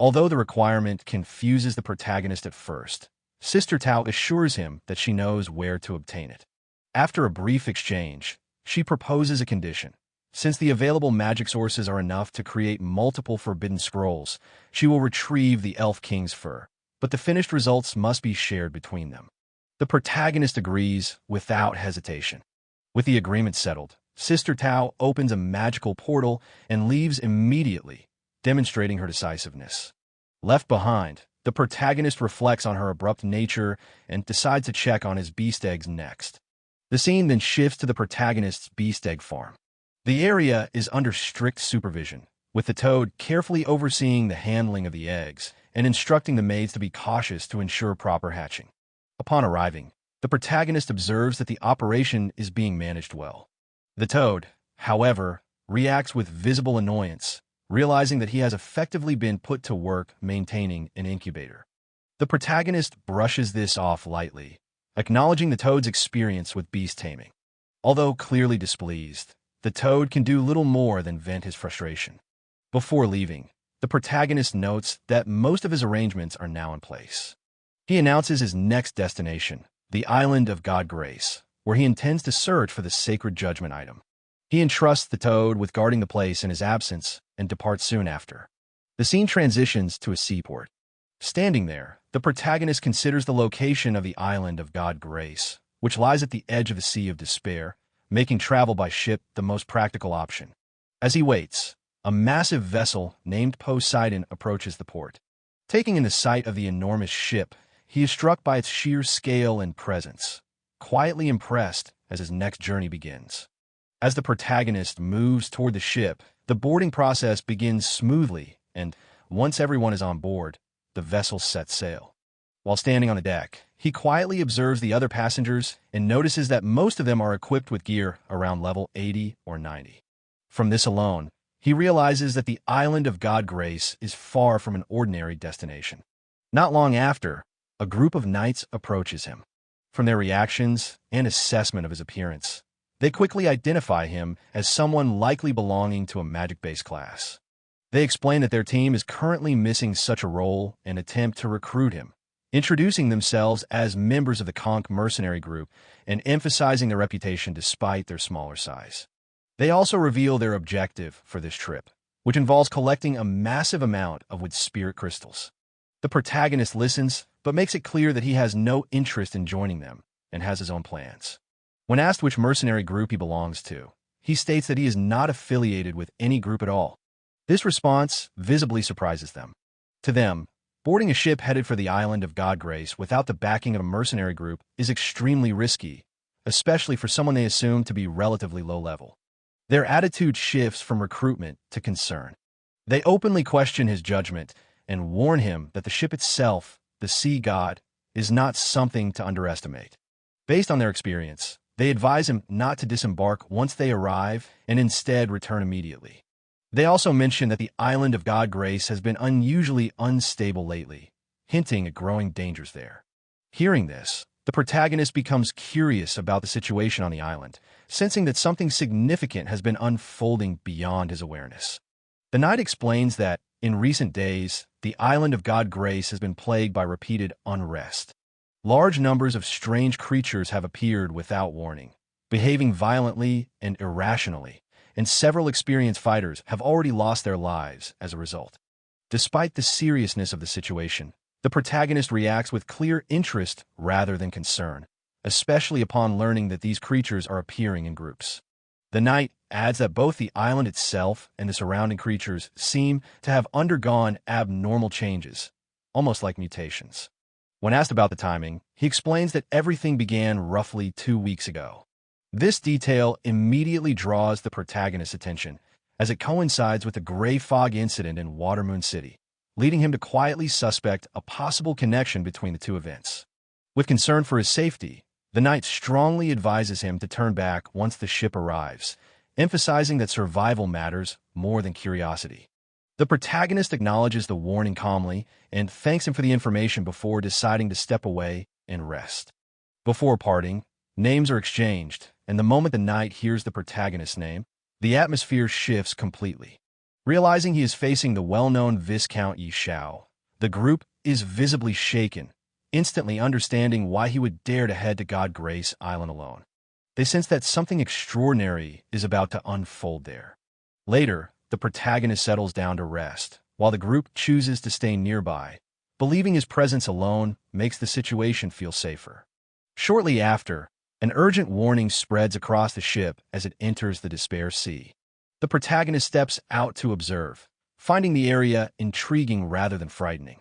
Although the requirement confuses the protagonist at first, Sister Tao assures him that she knows where to obtain it. After a brief exchange, she proposes a condition. Since the available magic sources are enough to create multiple forbidden scrolls, she will retrieve the Elf King's fur, but the finished results must be shared between them. The protagonist agrees without hesitation. With the agreement settled, Sister Tao opens a magical portal and leaves immediately, demonstrating her decisiveness. Left behind, the protagonist reflects on her abrupt nature and decides to check on his beast eggs next. The scene then shifts to the protagonist's beast egg farm. The area is under strict supervision, with the toad carefully overseeing the handling of the eggs and instructing the maids to be cautious to ensure proper hatching. Upon arriving, the protagonist observes that the operation is being managed well. The toad, however, reacts with visible annoyance, realizing that he has effectively been put to work maintaining an incubator. The protagonist brushes this off lightly, acknowledging the toad's experience with beast taming. Although clearly displeased, the toad can do little more than vent his frustration. Before leaving, the protagonist notes that most of his arrangements are now in place. He announces his next destination, the island of God Grace, where he intends to search for the sacred judgment item. He entrusts the toad with guarding the place in his absence and departs soon after. The scene transitions to a seaport. Standing there, the protagonist considers the location of the island of God Grace, which lies at the edge of the Sea of Despair, making travel by ship the most practical option. As he waits, a massive vessel named Poseidon approaches the port. Taking in the sight of the enormous ship, he is struck by its sheer scale and presence, quietly impressed as his next journey begins. As the protagonist moves toward the ship, the boarding process begins smoothly, and once everyone is on board, the vessel sets sail. While standing on the deck, he quietly observes the other passengers and notices that most of them are equipped with gear around level 80 or 90. From this alone, he realizes that the island of God Grace is far from an ordinary destination. Not long after, a group of knights approaches him. From their reactions and assessment of his appearance, they quickly identify him as someone likely belonging to a magic-based class. They explain that their team is currently missing such a role and attempt to recruit him, introducing themselves as members of the Conch mercenary group and emphasizing their reputation despite their smaller size. They also reveal their objective for this trip, which involves collecting a massive amount of wood spirit crystals. The protagonist listens, but makes it clear that he has no interest in joining them and has his own plans. When asked which mercenary group he belongs to, he states that he is not affiliated with any group at all. This response visibly surprises them. To them, boarding a ship headed for the island of God Grace without the backing of a mercenary group is extremely risky, especially for someone they assume to be relatively low level. Their attitude shifts from recruitment to concern. They openly question his judgment and warn him that the ship itself, the sea god, is not something to underestimate. Based on their experience, they advise him not to disembark once they arrive and instead return immediately. They also mention that the island of God Grace has been unusually unstable lately, hinting at growing dangers there. Hearing this, the protagonist becomes curious about the situation on the island, sensing that something significant has been unfolding beyond his awareness. The knight explains that, in recent days, the island of God Grace has been plagued by repeated unrest. Large numbers of strange creatures have appeared without warning, behaving violently and irrationally, and several experienced fighters have already lost their lives as a result. Despite the seriousness of the situation, the protagonist reacts with clear interest rather than concern, especially upon learning that these creatures are appearing in groups. The knight adds that both the island itself and the surrounding creatures seem to have undergone abnormal changes, almost like mutations. When asked about the timing, he explains that everything began roughly 2 weeks ago. This detail immediately draws the protagonist's attention, as it coincides with the gray fog incident in Watermoon City, leading him to quietly suspect a possible connection between the two events. With concern for his safety, the knight strongly advises him to turn back once the ship arrives, emphasizing that survival matters more than curiosity. The protagonist acknowledges the warning calmly and thanks him for the information before deciding to step away and rest. Before parting, names are exchanged, and the moment the knight hears the protagonist's name, the atmosphere shifts completely. Realizing he is facing the well-known Viscount Xiao, the group is visibly shaken, instantly understanding why he would dare to head to God Grace Island alone. They sense that something extraordinary is about to unfold there. Later, the protagonist settles down to rest, while the group chooses to stay nearby, believing his presence alone makes the situation feel safer. Shortly after, an urgent warning spreads across the ship as it enters the Despair Sea. The protagonist steps out to observe, finding the area intriguing rather than frightening.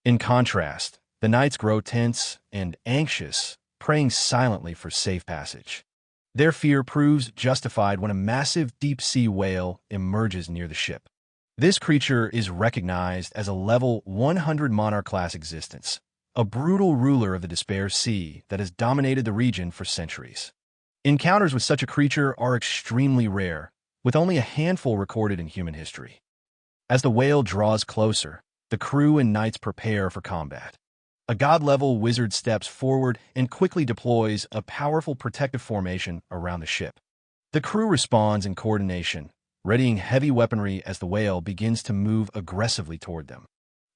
In contrast, the knights grow tense and anxious, praying silently for safe passage. Their fear proves justified when a massive deep-sea whale emerges near the ship. This creature is recognized as a level 100 monarch-class existence, a brutal ruler of the Despair Sea that has dominated the region for centuries. Encounters with such a creature are extremely rare, with only a handful recorded in human history. As the whale draws closer, the crew and knights prepare for combat. A god-level wizard steps forward and quickly deploys a powerful protective formation around the ship. The crew responds in coordination, readying heavy weaponry as the whale begins to move aggressively toward them.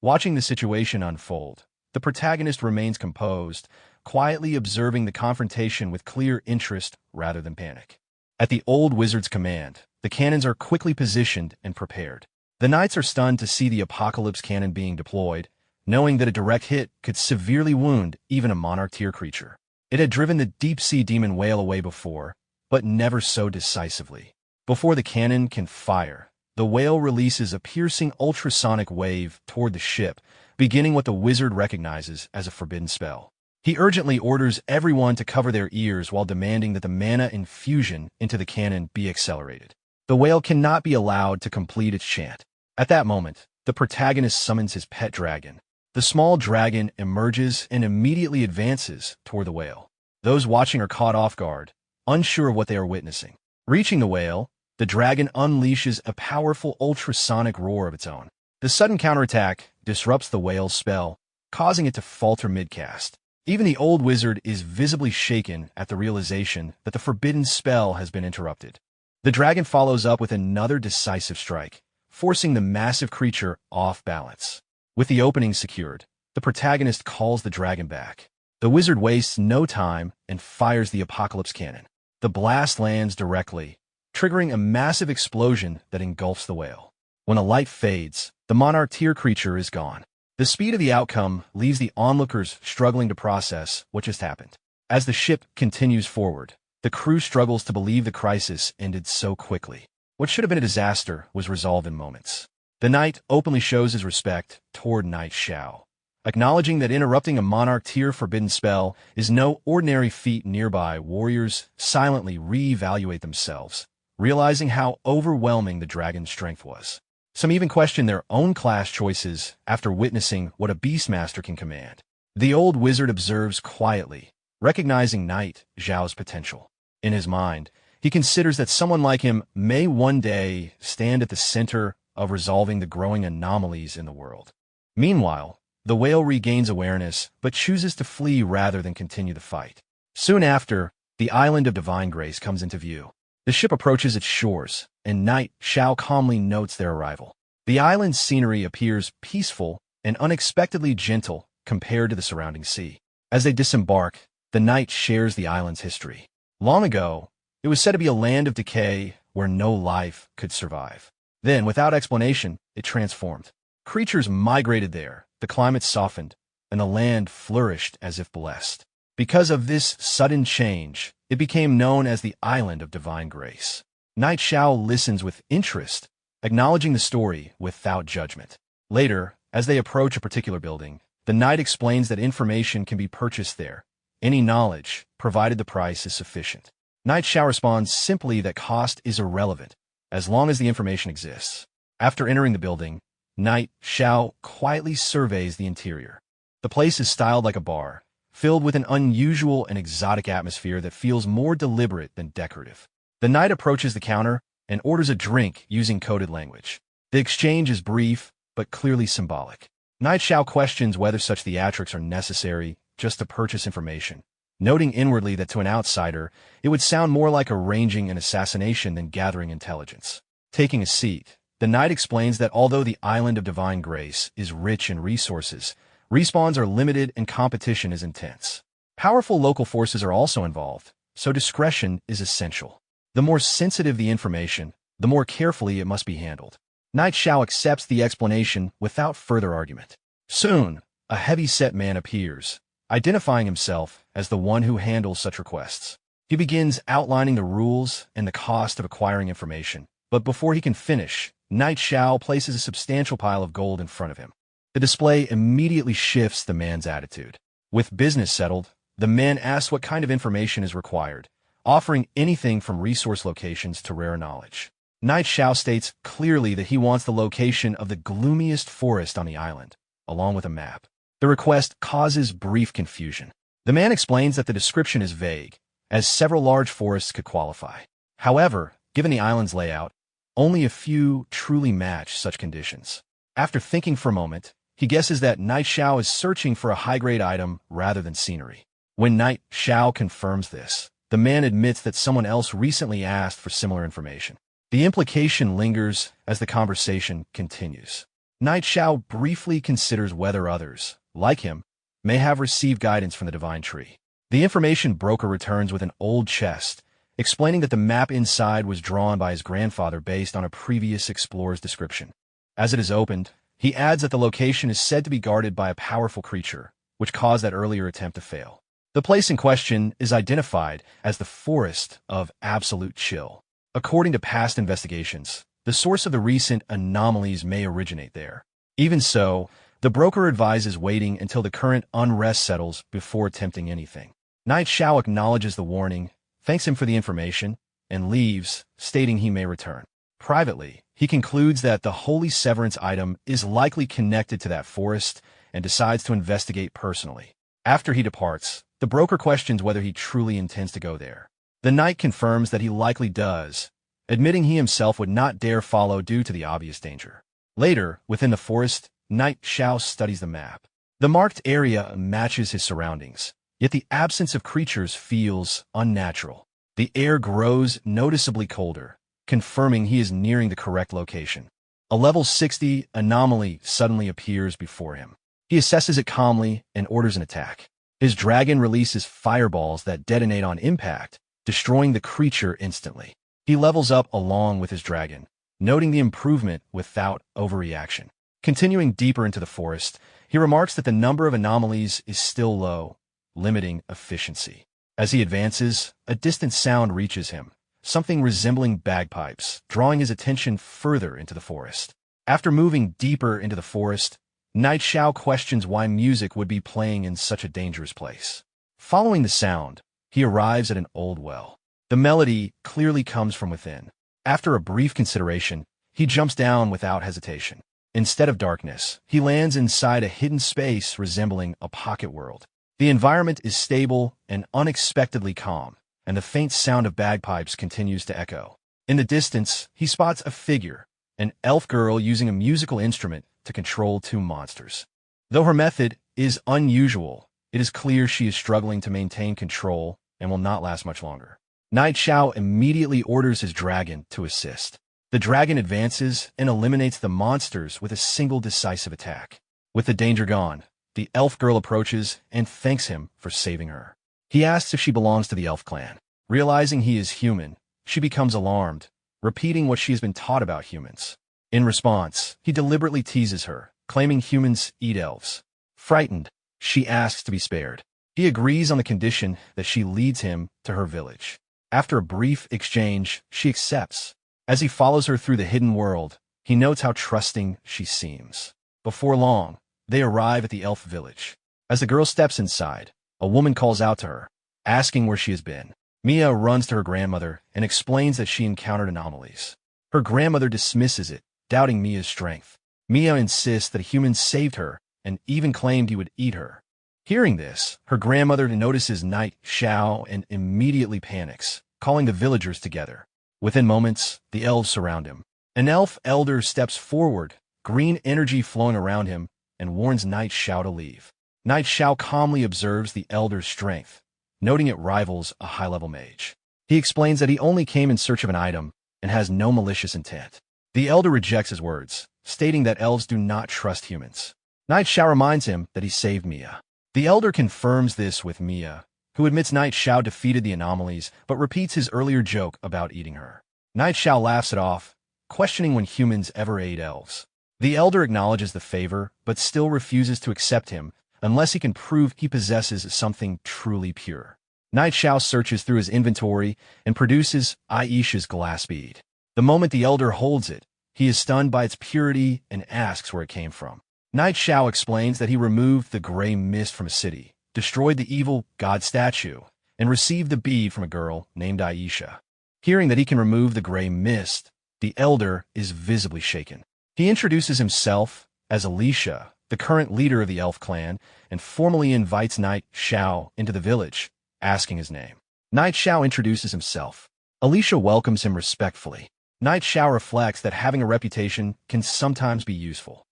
Watching the situation unfold, the protagonist remains composed, quietly observing the confrontation with clear interest rather than panic. At the old wizard's command, the cannons are quickly positioned and prepared. The knights are stunned to see the apocalypse cannon being deployed, knowing that a direct hit could severely wound even a monarch-tier creature. It had driven the deep-sea demon whale away before, but never so decisively. Before the cannon can fire, the whale releases a piercing ultrasonic wave toward the ship, beginning what the wizard recognizes as a forbidden spell. He urgently orders everyone to cover their ears while demanding that the mana infusion into the cannon be accelerated. The whale cannot be allowed to complete its chant. At that moment, the protagonist summons his pet dragon. The small dragon emerges and immediately advances toward the whale. Those watching are caught off guard, unsure of what they are witnessing. Reaching the whale, the dragon unleashes a powerful ultrasonic roar of its own. The sudden counterattack disrupts the whale's spell, causing it to falter mid-cast. Even the old wizard is visibly shaken at the realization that the forbidden spell has been interrupted. The dragon follows up with another decisive strike, forcing the massive creature off balance. With the opening secured, the protagonist calls the dragon back. The wizard wastes no time and fires the apocalypse cannon. The blast lands directly, triggering a massive explosion that engulfs the whale. When the light fades, the monarch tier creature is gone. The speed of the outcome leaves the onlookers struggling to process what just happened. As the ship continues forward, the crew struggles to believe the crisis ended so quickly. What should have been a disaster was resolved in moments. The knight openly shows his respect toward Knight Xiao, acknowledging that interrupting a monarch tier forbidden spell is no ordinary feat. Nearby warriors silently re-evaluate themselves, realizing how overwhelming the dragon's strength was. Some even question their own class choices after witnessing what a beastmaster can command. The old wizard observes quietly, recognizing Knight Xiao's potential. In his mind, he considers that someone like him may one day stand at the center of resolving the growing anomalies in the world. Meanwhile, the whale regains awareness but chooses to flee rather than continue the fight. Soon after, the island of Divine Grace comes into view. The ship approaches its shores, and Knight Xiao calmly notes their arrival. The island's scenery appears peaceful and unexpectedly gentle compared to the surrounding sea. As they disembark, the knight shares the island's history. Long ago, it was said to be a land of decay where no life could survive. Then, without explanation, it transformed. Creatures migrated there, the climate softened, and the land flourished as if blessed. Because of this sudden change, it became known as the Island of Divine Grace. Knight Xiao listens with interest, acknowledging the story without judgment. Later, as they approach a particular building, the knight explains that information can be purchased there. Any knowledge, provided the price is sufficient. Knight Xiao responds simply that cost is irrelevant, as long as the information exists. After entering the building, Knight Xiao quietly surveys the interior. The place is styled like a bar, filled with an unusual and exotic atmosphere that feels more deliberate than decorative. The knight approaches the counter and orders a drink using coded language. The exchange is brief, but clearly symbolic. Knight Xiao questions whether such theatrics are necessary just to purchase information, noting inwardly that to an outsider, it would sound more like arranging an assassination than gathering intelligence. Taking a seat, the knight explains that although the Island of Divine Grace is rich in resources, respawns are limited and competition is intense. Powerful local forces are also involved, so discretion is essential. The more sensitive the information, the more carefully it must be handled. Knight Xiao accepts the explanation without further argument. Soon, a heavy-set man appears, identifying himself as the one who handles such requests. He begins outlining the rules and the cost of acquiring information, but before he can finish, Knight Xiao places a substantial pile of gold in front of him. The display immediately shifts the man's attitude. With business settled, the man asks what kind of information is required, offering anything from resource locations to rare knowledge. Knight Xiao states clearly that he wants the location of the gloomiest forest on the island, along with a map. The request causes brief confusion. The man explains that the description is vague, as several large forests could qualify. However, given the island's layout, only a few truly match such conditions. After thinking for a moment, he guesses that Knight Xiao is searching for a high-grade item rather than scenery. When Knight Xiao confirms this, the man admits that someone else recently asked for similar information. The implication lingers as the conversation continues. Knight Xiao briefly considers whether others, like him, may have received guidance from the Divine Tree. The information broker returns with an old chest, explaining that the map inside was drawn by his grandfather based on a previous explorer's description. As it is opened, he adds that the location is said to be guarded by a powerful creature, which caused that earlier attempt to fail. The place in question is identified as the Forest of Absolute Chill. According to past investigations, the source of the recent anomalies may originate there. Even so, the broker advises waiting until the current unrest settles before attempting anything. Knight Xiao acknowledges the warning, thanks him for the information, and leaves, stating he may return. Privately, he concludes that the Holy Severance item is likely connected to that forest and decides to investigate personally. After he departs, the broker questions whether he truly intends to go there. The knight confirms that he likely does, admitting he himself would not dare follow due to the obvious danger. Later, within the forest, Knight Xiao studies the map. The marked area matches his surroundings, yet the absence of creatures feels unnatural. The air grows noticeably colder, confirming he is nearing the correct location. A level 60 anomaly suddenly appears before him. He assesses it calmly and orders an attack. His dragon releases fireballs that detonate on impact, destroying the creature instantly. He levels up along with his dragon, noting the improvement without overreaction. Continuing deeper into the forest, he remarks that the number of anomalies is still low, limiting efficiency. As he advances, a distant sound reaches him, something resembling bagpipes, drawing his attention further into the forest. After moving deeper into the forest, Knight Xiao questions why music would be playing in such a dangerous place. Following the sound, he arrives at an old well. The melody clearly comes from within. After a brief consideration, he jumps down without hesitation. Instead of darkness, he lands inside a hidden space resembling a pocket world. The environment is stable and unexpectedly calm, and the faint sound of bagpipes continues to echo. In the distance, he spots a figure, an elf girl using a musical instrument to control two monsters. Though her method is unusual, it is clear she is struggling to maintain control and will not last much longer. Knight Xiao immediately orders his dragon to assist. The dragon advances and eliminates the monsters with a single decisive attack. With the danger gone, the elf girl approaches and thanks him for saving her. He asks if she belongs to the elf clan. Realizing he is human, she becomes alarmed, repeating what she has been taught about humans. In response, he deliberately teases her, claiming humans eat elves. Frightened, she asks to be spared. He agrees on the condition that she leads him to her village. After a brief exchange, she accepts. As he follows her through the hidden world, he notes how trusting she seems. Before long, they arrive at the elf village. As the girl steps inside, a woman calls out to her, asking where she has been. Mia runs to her grandmother and explains that she encountered anomalies. Her grandmother dismisses it, doubting Mia's strength. Mia insists that humans saved her and even claimed he would eat her. Hearing this, her grandmother notices Knight Xiao and immediately panics, calling the villagers together. Within moments, the elves surround him. An elf elder steps forward, green energy flowing around him, and warns Knight Xiao to leave. Knight Xiao calmly observes the elder's strength, noting it rivals a high-level mage. He explains that he only came in search of an item and has no malicious intent. The elder rejects his words, stating that elves do not trust humans. Knight Xiao reminds him that he saved Mia. The elder confirms this with Mia, who admits Knight Xiao defeated the anomalies but repeats his earlier joke about eating her. Knight Xiao laughs it off, questioning when humans ever ate elves. The elder acknowledges the favor, but still refuses to accept him unless he can prove he possesses something truly pure. Knight Xiao searches through his inventory and produces Aisha's glass bead. The moment the elder holds it, he is stunned by its purity and asks where it came from. Knight Xiao explains that he removed the gray mist from a city, destroyed the evil god statue, and received the bead from a girl named Aisha. Hearing that he can remove the gray mist, the elder is visibly shaken. He introduces himself as Alicia, the current leader of the elf clan, and formally invites Knight Xiao into the village, asking his name. Knight Xiao introduces himself. Alicia welcomes him respectfully. Knight Xiao reflects that having a reputation can sometimes be useful.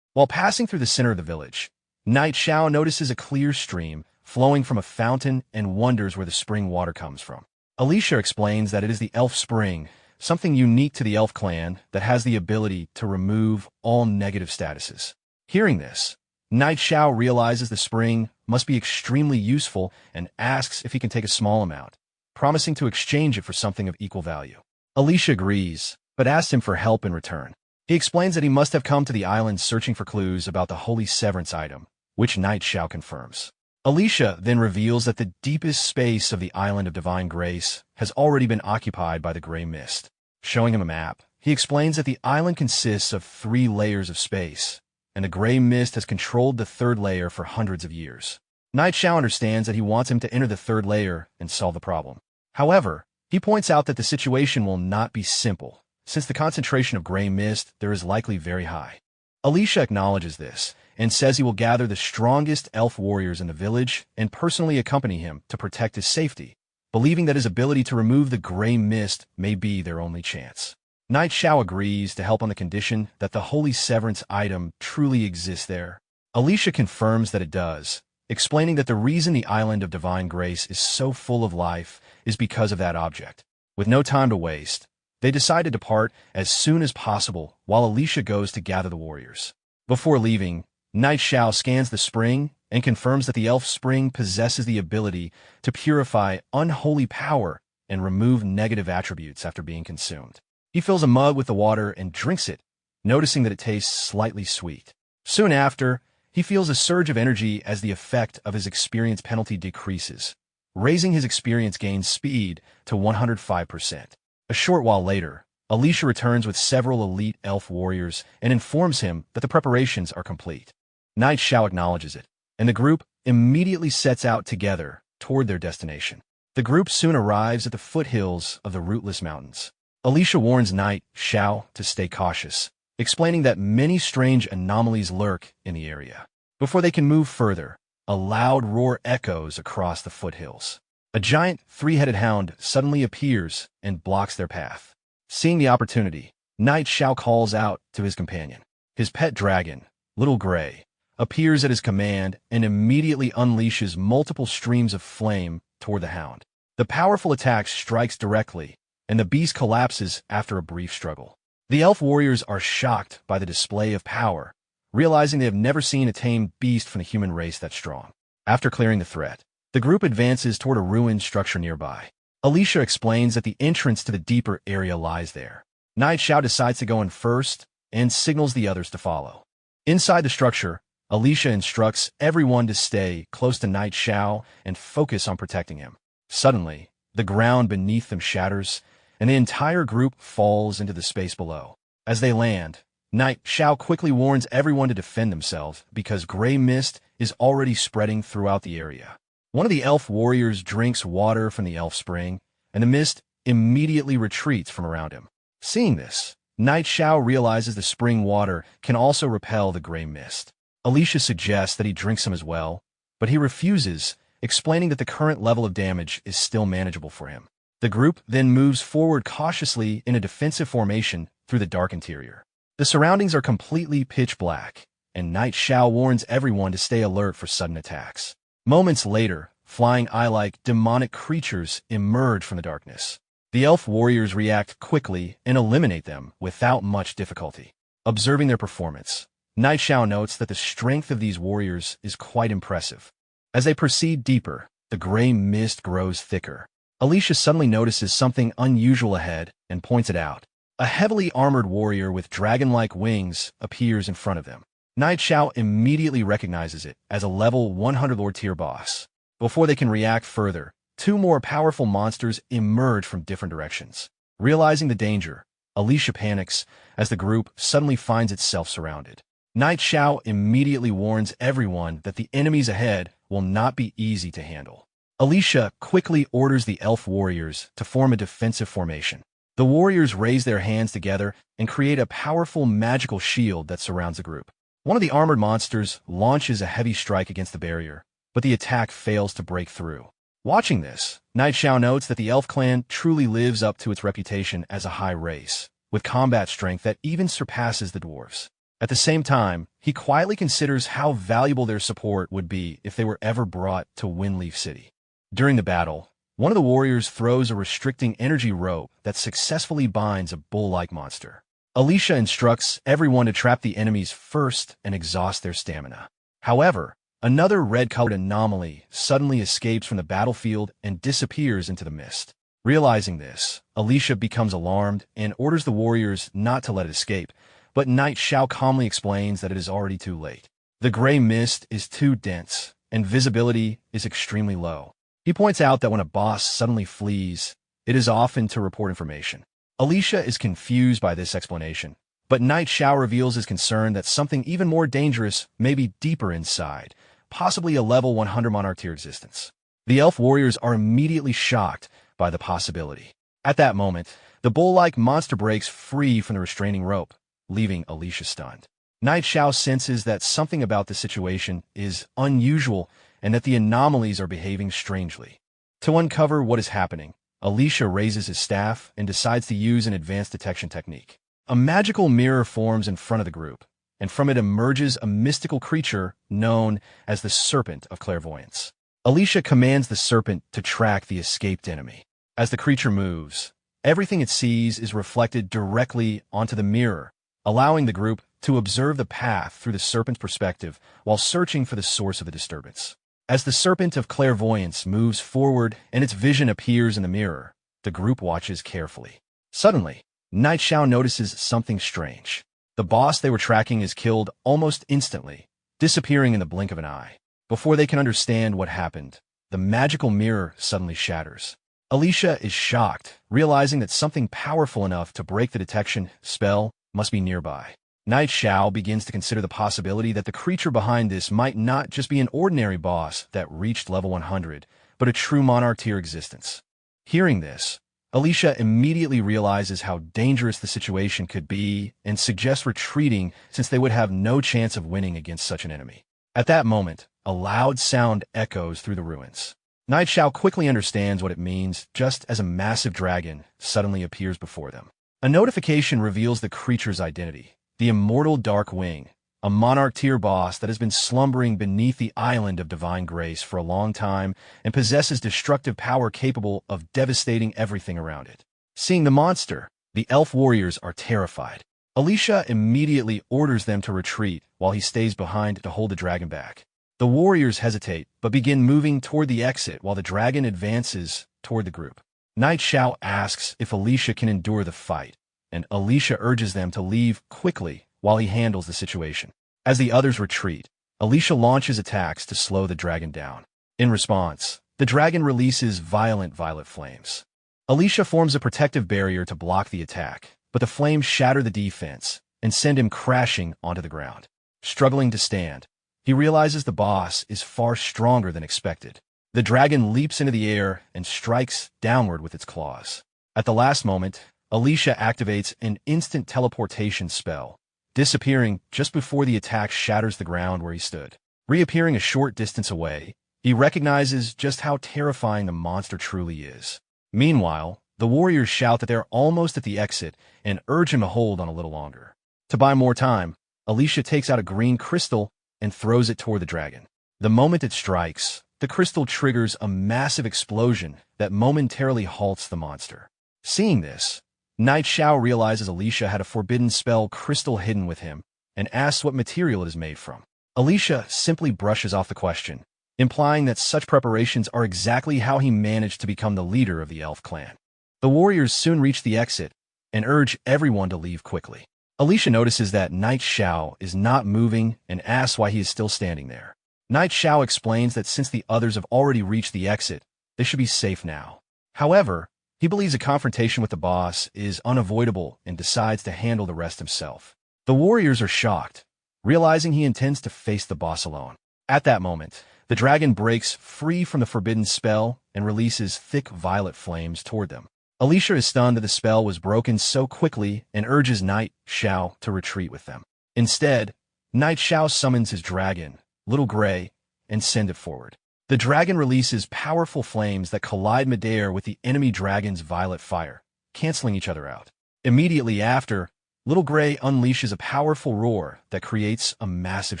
While passing through the center of the village, Knight Xiao notices a clear stream flowing from a fountain and wonders where the spring water comes from. Alicia explains that it is the elf spring, something unique to the elf clan that has the ability to remove all negative statuses. Hearing this, Knight Xiao realizes the spring must be extremely useful and asks if he can take a small amount, promising to exchange it for something of equal value. Alicia agrees, but asks him for help in return. He explains that he must have come to the island searching for clues about the holy severance item, which Knight Xiao confirms. Alicia then reveals that the deepest space of the island of divine grace has already been occupied by the gray mist. Showing him a map, he explains that the island consists of 3 layers of space, and the gray mist has controlled the 3rd layer for hundreds of years. Knight Xiao understands that he wants him to enter the 3rd layer and solve the problem. However, he points out that the situation will not be simple, since the concentration of gray mist there is likely very high. Alicia acknowledges this, and says he will gather the strongest elf warriors in the village and personally accompany him to protect his safety, believing that his ability to remove the gray mist may be their only chance. Knight Xiao agrees to help on the condition that the holy severance item truly exists there. Alicia confirms that it does, explaining that the reason the island of divine grace is so full of life is because of that object. With no time to waste, they decide to depart as soon as possible while Alicia goes to gather the warriors. Before leaving, Knight Xiao scans the spring and confirms that the elf spring possesses the ability to purify unholy power and remove negative attributes after being consumed. He fills a mug with the water and drinks it, noticing that it tastes slightly sweet. Soon after, he feels a surge of energy as the effect of his experience penalty decreases, raising his experience gain speed to 105%. A short while later, Alicia returns with several elite elf warriors and informs him that the preparations are complete. Knight Xiao acknowledges it, and the group immediately sets out together toward their destination. The group soon arrives at the foothills of the Rootless Mountains. Alicia warns Knight Xiao to stay cautious, explaining that many strange anomalies lurk in the area. Before they can move further, a loud roar echoes across the foothills. A giant three-headed hound suddenly appears and blocks their path. Seeing the opportunity, Knight Xiao calls out to his companion. His pet dragon, Little Gray, appears at his command and immediately unleashes multiple streams of flame toward the hound. The powerful attack strikes directly, and the beast collapses after a brief struggle. The elf warriors are shocked by the display of power, realizing they have never seen a tamed beast from the human race that strong. After clearing the threat, the group advances toward a ruined structure nearby. Alicia explains that the entrance to the deeper area lies there. Knight Xiao decides to go in first and signals the others to follow. Inside the structure, Alicia instructs everyone to stay close to Knight Xiao and focus on protecting him. Suddenly, the ground beneath them shatters, and the entire group falls into the space below. As they land, Knight Xiao quickly warns everyone to defend themselves because gray mist is already spreading throughout the area. One of the elf warriors drinks water from the elf spring, and the mist immediately retreats from around him. Seeing this, Knight Xiao realizes the spring water can also repel the gray mist. Alicia suggests that he drink some as well, but he refuses, explaining that the current level of damage is still manageable for him. The group then moves forward cautiously in a defensive formation through the dark interior. The surroundings are completely pitch black, and Knight Xiao warns everyone to stay alert for sudden attacks. Moments later, flying eye-like demonic creatures emerge from the darkness. The elf warriors react quickly and eliminate them without much difficulty. Observing their performance, Knight Xiao notes that the strength of these warriors is quite impressive. As they proceed deeper, the gray mist grows thicker. Alicia suddenly notices something unusual ahead and points it out. A heavily armored warrior with dragon-like wings appears in front of them. Knight Xiao immediately recognizes it as a level 100 Lord tier boss. Before they can react further, two more powerful monsters emerge from different directions. Realizing the danger, Alicia panics as the group suddenly finds itself surrounded. Knight Xiao immediately warns everyone that the enemies ahead will not be easy to handle. Alicia quickly orders the elf warriors to form a defensive formation. The warriors raise their hands together and create a powerful magical shield that surrounds the group. One of the armored monsters launches a heavy strike against the barrier, but the attack fails to break through. Watching this, Knight Xiao notes that the elf clan truly lives up to its reputation as a high race, with combat strength that even surpasses the dwarves. At the same time, he quietly considers how valuable their support would be if they were ever brought to Windleaf City. During the battle, one of the warriors throws a restricting energy rope that successfully binds a bull-like monster. Alicia instructs everyone to trap the enemies first and exhaust their stamina. However, another red-colored anomaly suddenly escapes from the battlefield and disappears into the mist. Realizing this, Alicia becomes alarmed and orders the warriors not to let it escape, but Knight Xiao calmly explains that it is already too late. The gray mist is too dense, and visibility is extremely low. He points out that when a boss suddenly flees, it is often to report information. Alicia is confused by this explanation, but Knight Xiao reveals his concern that something even more dangerous may be deeper inside, possibly a level 100 monarch tier existence. The elf warriors are immediately shocked by the possibility. At that moment, the bull-like monster breaks free from the restraining rope, leaving Alicia stunned. Knight Xiao senses that something about the situation is unusual and that the anomalies are behaving strangely. To uncover what is happening, Alicia raises his staff and decides to use an advanced detection technique. A magical mirror forms in front of the group, and from it emerges a mystical creature known as the Serpent of Clairvoyance. Alicia commands the serpent to track the escaped enemy. As the creature moves, everything it sees is reflected directly onto the mirror, allowing the group to observe the path through the serpent's perspective while searching for the source of the disturbance. As the serpent of clairvoyance moves forward and its vision appears in the mirror, the group watches carefully. Suddenly, Night Xiao notices something strange. The boss they were tracking is killed almost instantly, disappearing in the blink of an eye. Before they can understand what happened, the magical mirror suddenly shatters. Alicia is shocked, realizing that something powerful enough to break the detection spell must be nearby. Night Xiao begins to consider the possibility that the creature behind this might not just be an ordinary boss that reached level 100, but a true monarch tier existence. Hearing this, Alicia immediately realizes how dangerous the situation could be and suggests retreating since they would have no chance of winning against such an enemy. At that moment, a loud sound echoes through the ruins. Night Xiao quickly understands what it means just as a massive dragon suddenly appears before them. A notification reveals the creature's identity, the immortal Dark Wing, a monarch tier boss that has been slumbering beneath the island of divine grace for a long time and possesses destructive power capable of devastating everything around it. Seeing the monster, the elf warriors are terrified. Alicia immediately orders them to retreat while he stays behind to hold the dragon back. The warriors hesitate, but begin moving toward the exit while the dragon advances toward the group. Night Xiao asks if Alicia can endure the fight, and Alicia urges them to leave quickly while he handles the situation. As the others retreat, Alicia launches attacks to slow the dragon down. In response, the dragon releases violent violet flames. Alicia forms a protective barrier to block the attack, but the flames shatter the defense and send him crashing onto the ground. Struggling to stand, he realizes the boss is far stronger than expected. The dragon leaps into the air and strikes downward with its claws. At the last moment, Alicia activates an instant teleportation spell, disappearing just before the attack shatters the ground where he stood. Reappearing a short distance away, he recognizes just how terrifying the monster truly is. Meanwhile, the warriors shout that they're almost at the exit and urge him to hold on a little longer. To buy more time, Alicia takes out a green crystal and throws it toward the dragon. The moment it strikes, the crystal triggers a massive explosion that momentarily halts the monster. Seeing this, Night Xiao realizes Alicia had a forbidden spell crystal hidden with him and asks what material it is made from. Alicia simply brushes off the question, implying that such preparations are exactly how he managed to become the leader of the elf clan. The warriors soon reach the exit and urge everyone to leave quickly. Alicia notices that Night Xiao is not moving and asks why he is still standing there. Night Xiao explains that since the others have already reached the exit, they should be safe now. However, he believes a confrontation with the boss is unavoidable and decides to handle the rest himself. The warriors are shocked, realizing he intends to face the boss alone. At that moment, the dragon breaks free from the forbidden spell and releases thick violet flames toward them. Alicia is stunned that the spell was broken so quickly and urges Night Xiao to retreat with them. Instead, Night Xiao summons his dragon, Little Gray, and sends it forward. The dragon releases powerful flames that collide midair with the enemy dragon's violet fire, canceling each other out. Immediately after, Little Gray unleashes a powerful roar that creates a massive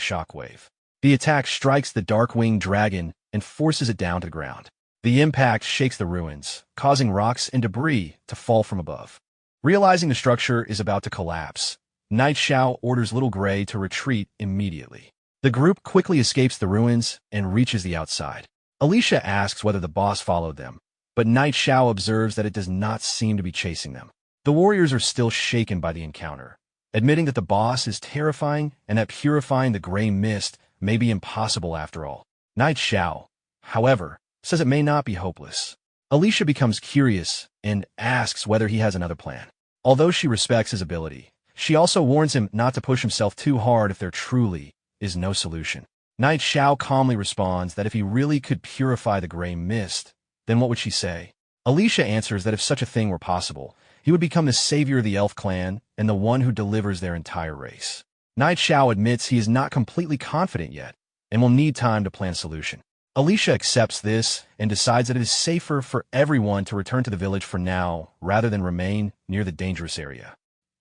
shockwave. The attack strikes the dark-winged dragon and forces it down to the ground. The impact shakes the ruins, causing rocks and debris to fall from above. Realizing the structure is about to collapse, Night Xiao orders Little Gray to retreat immediately. The group quickly escapes the ruins and reaches the outside. Alicia asks whether the boss followed them, but Night Xiao observes that it does not seem to be chasing them. The warriors are still shaken by the encounter, admitting that the boss is terrifying and that purifying the gray mist may be impossible after all. Night Xiao, however, says it may not be hopeless. Alicia becomes curious and asks whether he has another plan. Although she respects his ability, she also warns him not to push himself too hard if there truly is no solution. Night Xiao calmly responds that if he really could purify the gray mist, then what would she say? Alicia answers that if such a thing were possible, he would become the savior of the elf clan and the one who delivers their entire race. Night Xiao admits he is not completely confident yet and will need time to plan a solution. Alicia accepts this and decides that it is safer for everyone to return to the village for now rather than remain near the dangerous area.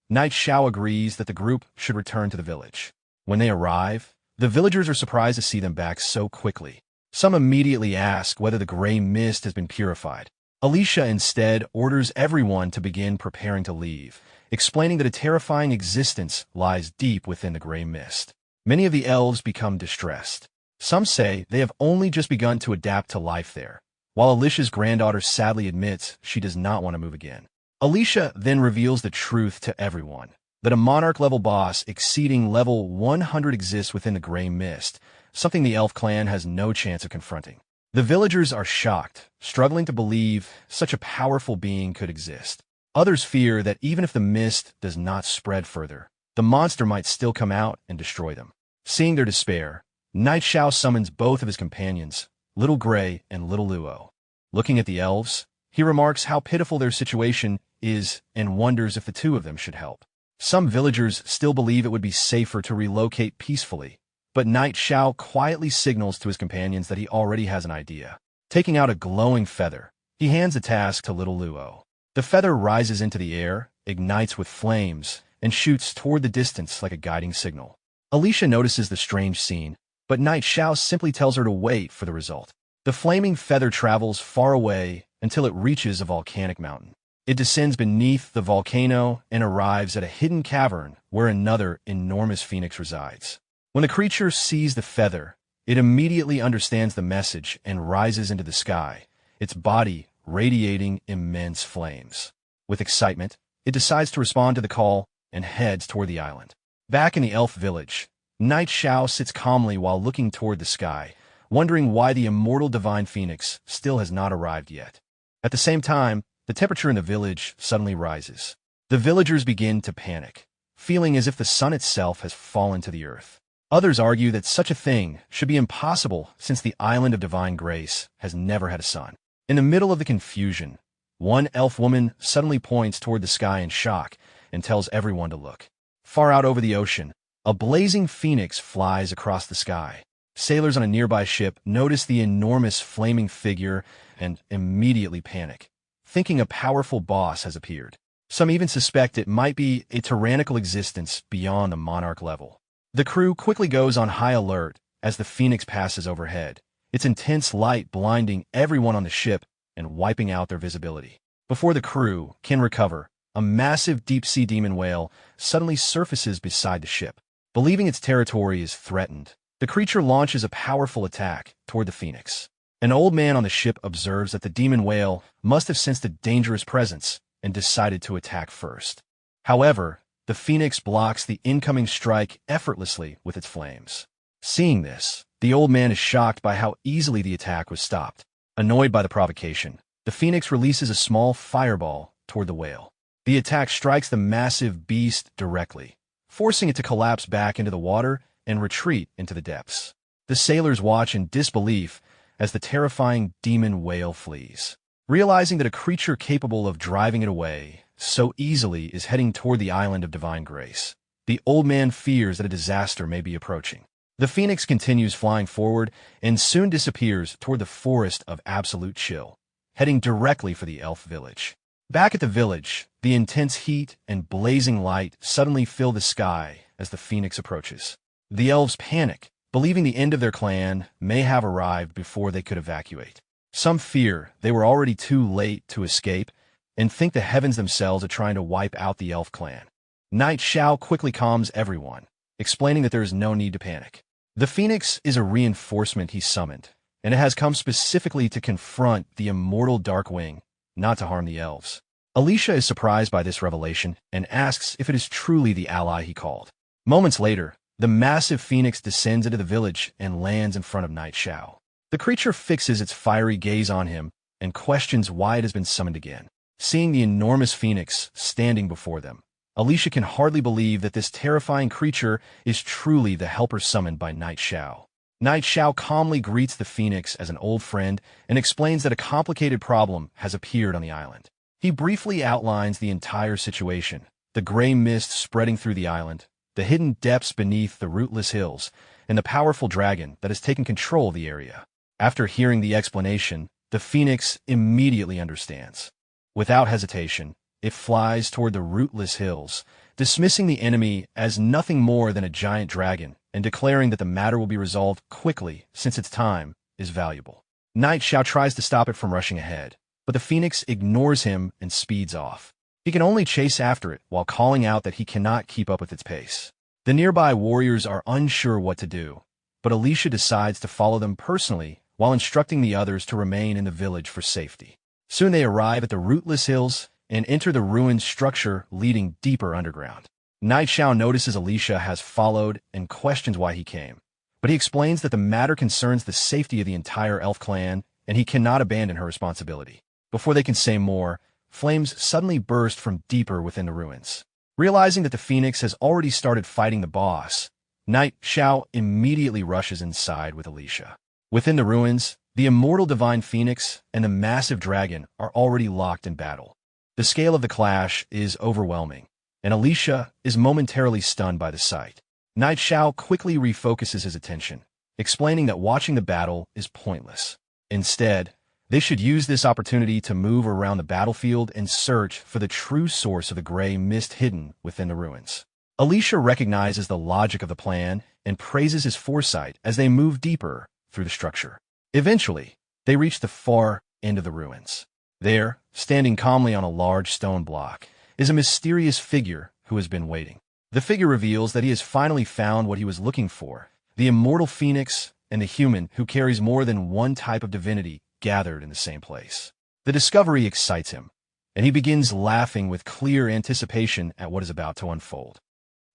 Night Xiao agrees that the group should return to the village. When they arrive, the villagers are surprised to see them back so quickly. Some immediately ask whether the gray mist has been purified. Alicia instead orders everyone to begin preparing to leave, explaining that a terrifying existence lies deep within the gray mist. Many of the elves become distressed. Some say they have only just begun to adapt to life there, while Alicia's granddaughter sadly admits she does not want to move again. Alicia then reveals the truth to everyone, that a monarch-level boss exceeding level 100 exists within the gray mist, something the elf clan has no chance of confronting. The villagers are shocked, struggling to believe such a powerful being could exist. Others fear that even if the mist does not spread further, the monster might still come out and destroy them. Seeing their despair, Knight Xiao summons both of his companions, Little Gray and Little Luo. Looking at the elves, he remarks how pitiful their situation is and wonders if the two of them should help. Some villagers still believe it would be safer to relocate peacefully, but Knight Xiao quietly signals to his companions that he already has an idea. Taking out a glowing feather, he hands the task to Little Luo. The feather rises into the air, ignites with flames, and shoots toward the distance like a guiding signal. Alicia notices the strange scene, but Knight Xiao simply tells her to wait for the result. The flaming feather travels far away until it reaches a volcanic mountain. It descends beneath the volcano and arrives at a hidden cavern where another enormous phoenix resides. When the creature sees the feather, it immediately understands the message and rises into the sky, its body radiating immense flames. With excitement, it decides to respond to the call and heads toward the island. Back in the elf village, Knight Xiao sits calmly while looking toward the sky, wondering why the immortal divine phoenix still has not arrived yet. At the same time, the temperature in the village suddenly rises. The villagers begin to panic, feeling as if the sun itself has fallen to the earth. Others argue that such a thing should be impossible since the island of divine grace has never had a sun. In the middle of the confusion, one elf woman suddenly points toward the sky in shock and tells everyone to look. Far out over the ocean, a blazing phoenix flies across the sky. Sailors on a nearby ship notice the enormous flaming figure and immediately panic, thinking a powerful boss has appeared. Some even suspect it might be a tyrannical existence beyond the monarch level. The crew quickly goes on high alert as the phoenix passes overhead, its intense light blinding everyone on the ship and wiping out their visibility. Before the crew can recover, a massive deep-sea demon whale suddenly surfaces beside the ship. Believing its territory is threatened, the creature launches a powerful attack toward the phoenix. An old man on the ship observes that the demon whale must have sensed a dangerous presence and decided to attack first. However, the phoenix blocks the incoming strike effortlessly with its flames. Seeing this, the old man is shocked by how easily the attack was stopped. Annoyed by the provocation, the phoenix releases a small fireball toward the whale. The attack strikes the massive beast directly, forcing it to collapse back into the water and retreat into the depths. The sailors watch in disbelief as the terrifying demon whale flees. Realizing that a creature capable of driving it away so easily is heading toward the island of divine grace, the old man fears that a disaster may be approaching. The phoenix continues flying forward and soon disappears toward the forest of absolute chill, heading directly for the elf village. Back at the village, the intense heat and blazing light suddenly fill the sky as the phoenix approaches. The elves panic, believing the end of their clan may have arrived before they could evacuate. Some fear they were already too late to escape and think the heavens themselves are trying to wipe out the elf clan. Knight Xiao quickly calms everyone, explaining that there is no need to panic. The phoenix is a reinforcement he summoned, and it has come specifically to confront the immortal Darkwing, not to harm the elves. Alicia is surprised by this revelation and asks if it is truly the ally he called. Moments later, the massive phoenix descends into the village and lands in front of Knight Xiao. The creature fixes its fiery gaze on him and questions why it has been summoned again. Seeing the enormous phoenix standing before them, Alicia can hardly believe that this terrifying creature is truly the helper summoned by Knight Xiao. Knight Xiao calmly greets the phoenix as an old friend and explains that a complicated problem has appeared on the island. He briefly outlines the entire situation, the gray mist spreading through the island, the hidden depths beneath the rootless hills, and the powerful dragon that has taken control of the area. After hearing the explanation, the phoenix immediately understands. Without hesitation, it flies toward the rootless hills, dismissing the enemy as nothing more than a giant dragon and declaring that the matter will be resolved quickly since its time is valuable. Knight Xiao tries to stop it from rushing ahead, but the phoenix ignores him and speeds off. He can only chase after it while calling out that he cannot keep up with its pace. The nearby warriors are unsure what to do, but Alicia decides to follow them personally while instructing the others to remain in the village for safety. Soon they arrive at the rootless hills and enter the ruined structure leading deeper underground. Night Xiao notices Alicia has followed and questions why he came, but he explains that the matter concerns the safety of the entire elf clan and he cannot abandon her responsibility. Before they can say more, flames suddenly burst from deeper within the ruins. Realizing that the phoenix has already started fighting the boss, Night Xiao immediately rushes inside with Alicia. Within the ruins, the immortal divine phoenix and the massive dragon are already locked in battle. The scale of the clash is overwhelming, and Alicia is momentarily stunned by the sight. Night Xiao quickly refocuses his attention, explaining that watching the battle is pointless. Instead, they should use this opportunity to move around the battlefield and search for the true source of the gray mist hidden within the ruins. Alicia recognizes the logic of the plan and praises his foresight as they move deeper through the structure. Eventually, they reach the far end of the ruins. There, standing calmly on a large stone block, is a mysterious figure who has been waiting. The figure reveals that he has finally found what he was looking for, the immortal phoenix and the human who carries more than one type of divinity gathered in the same place. The discovery excites him, and he begins laughing with clear anticipation at what is about to unfold.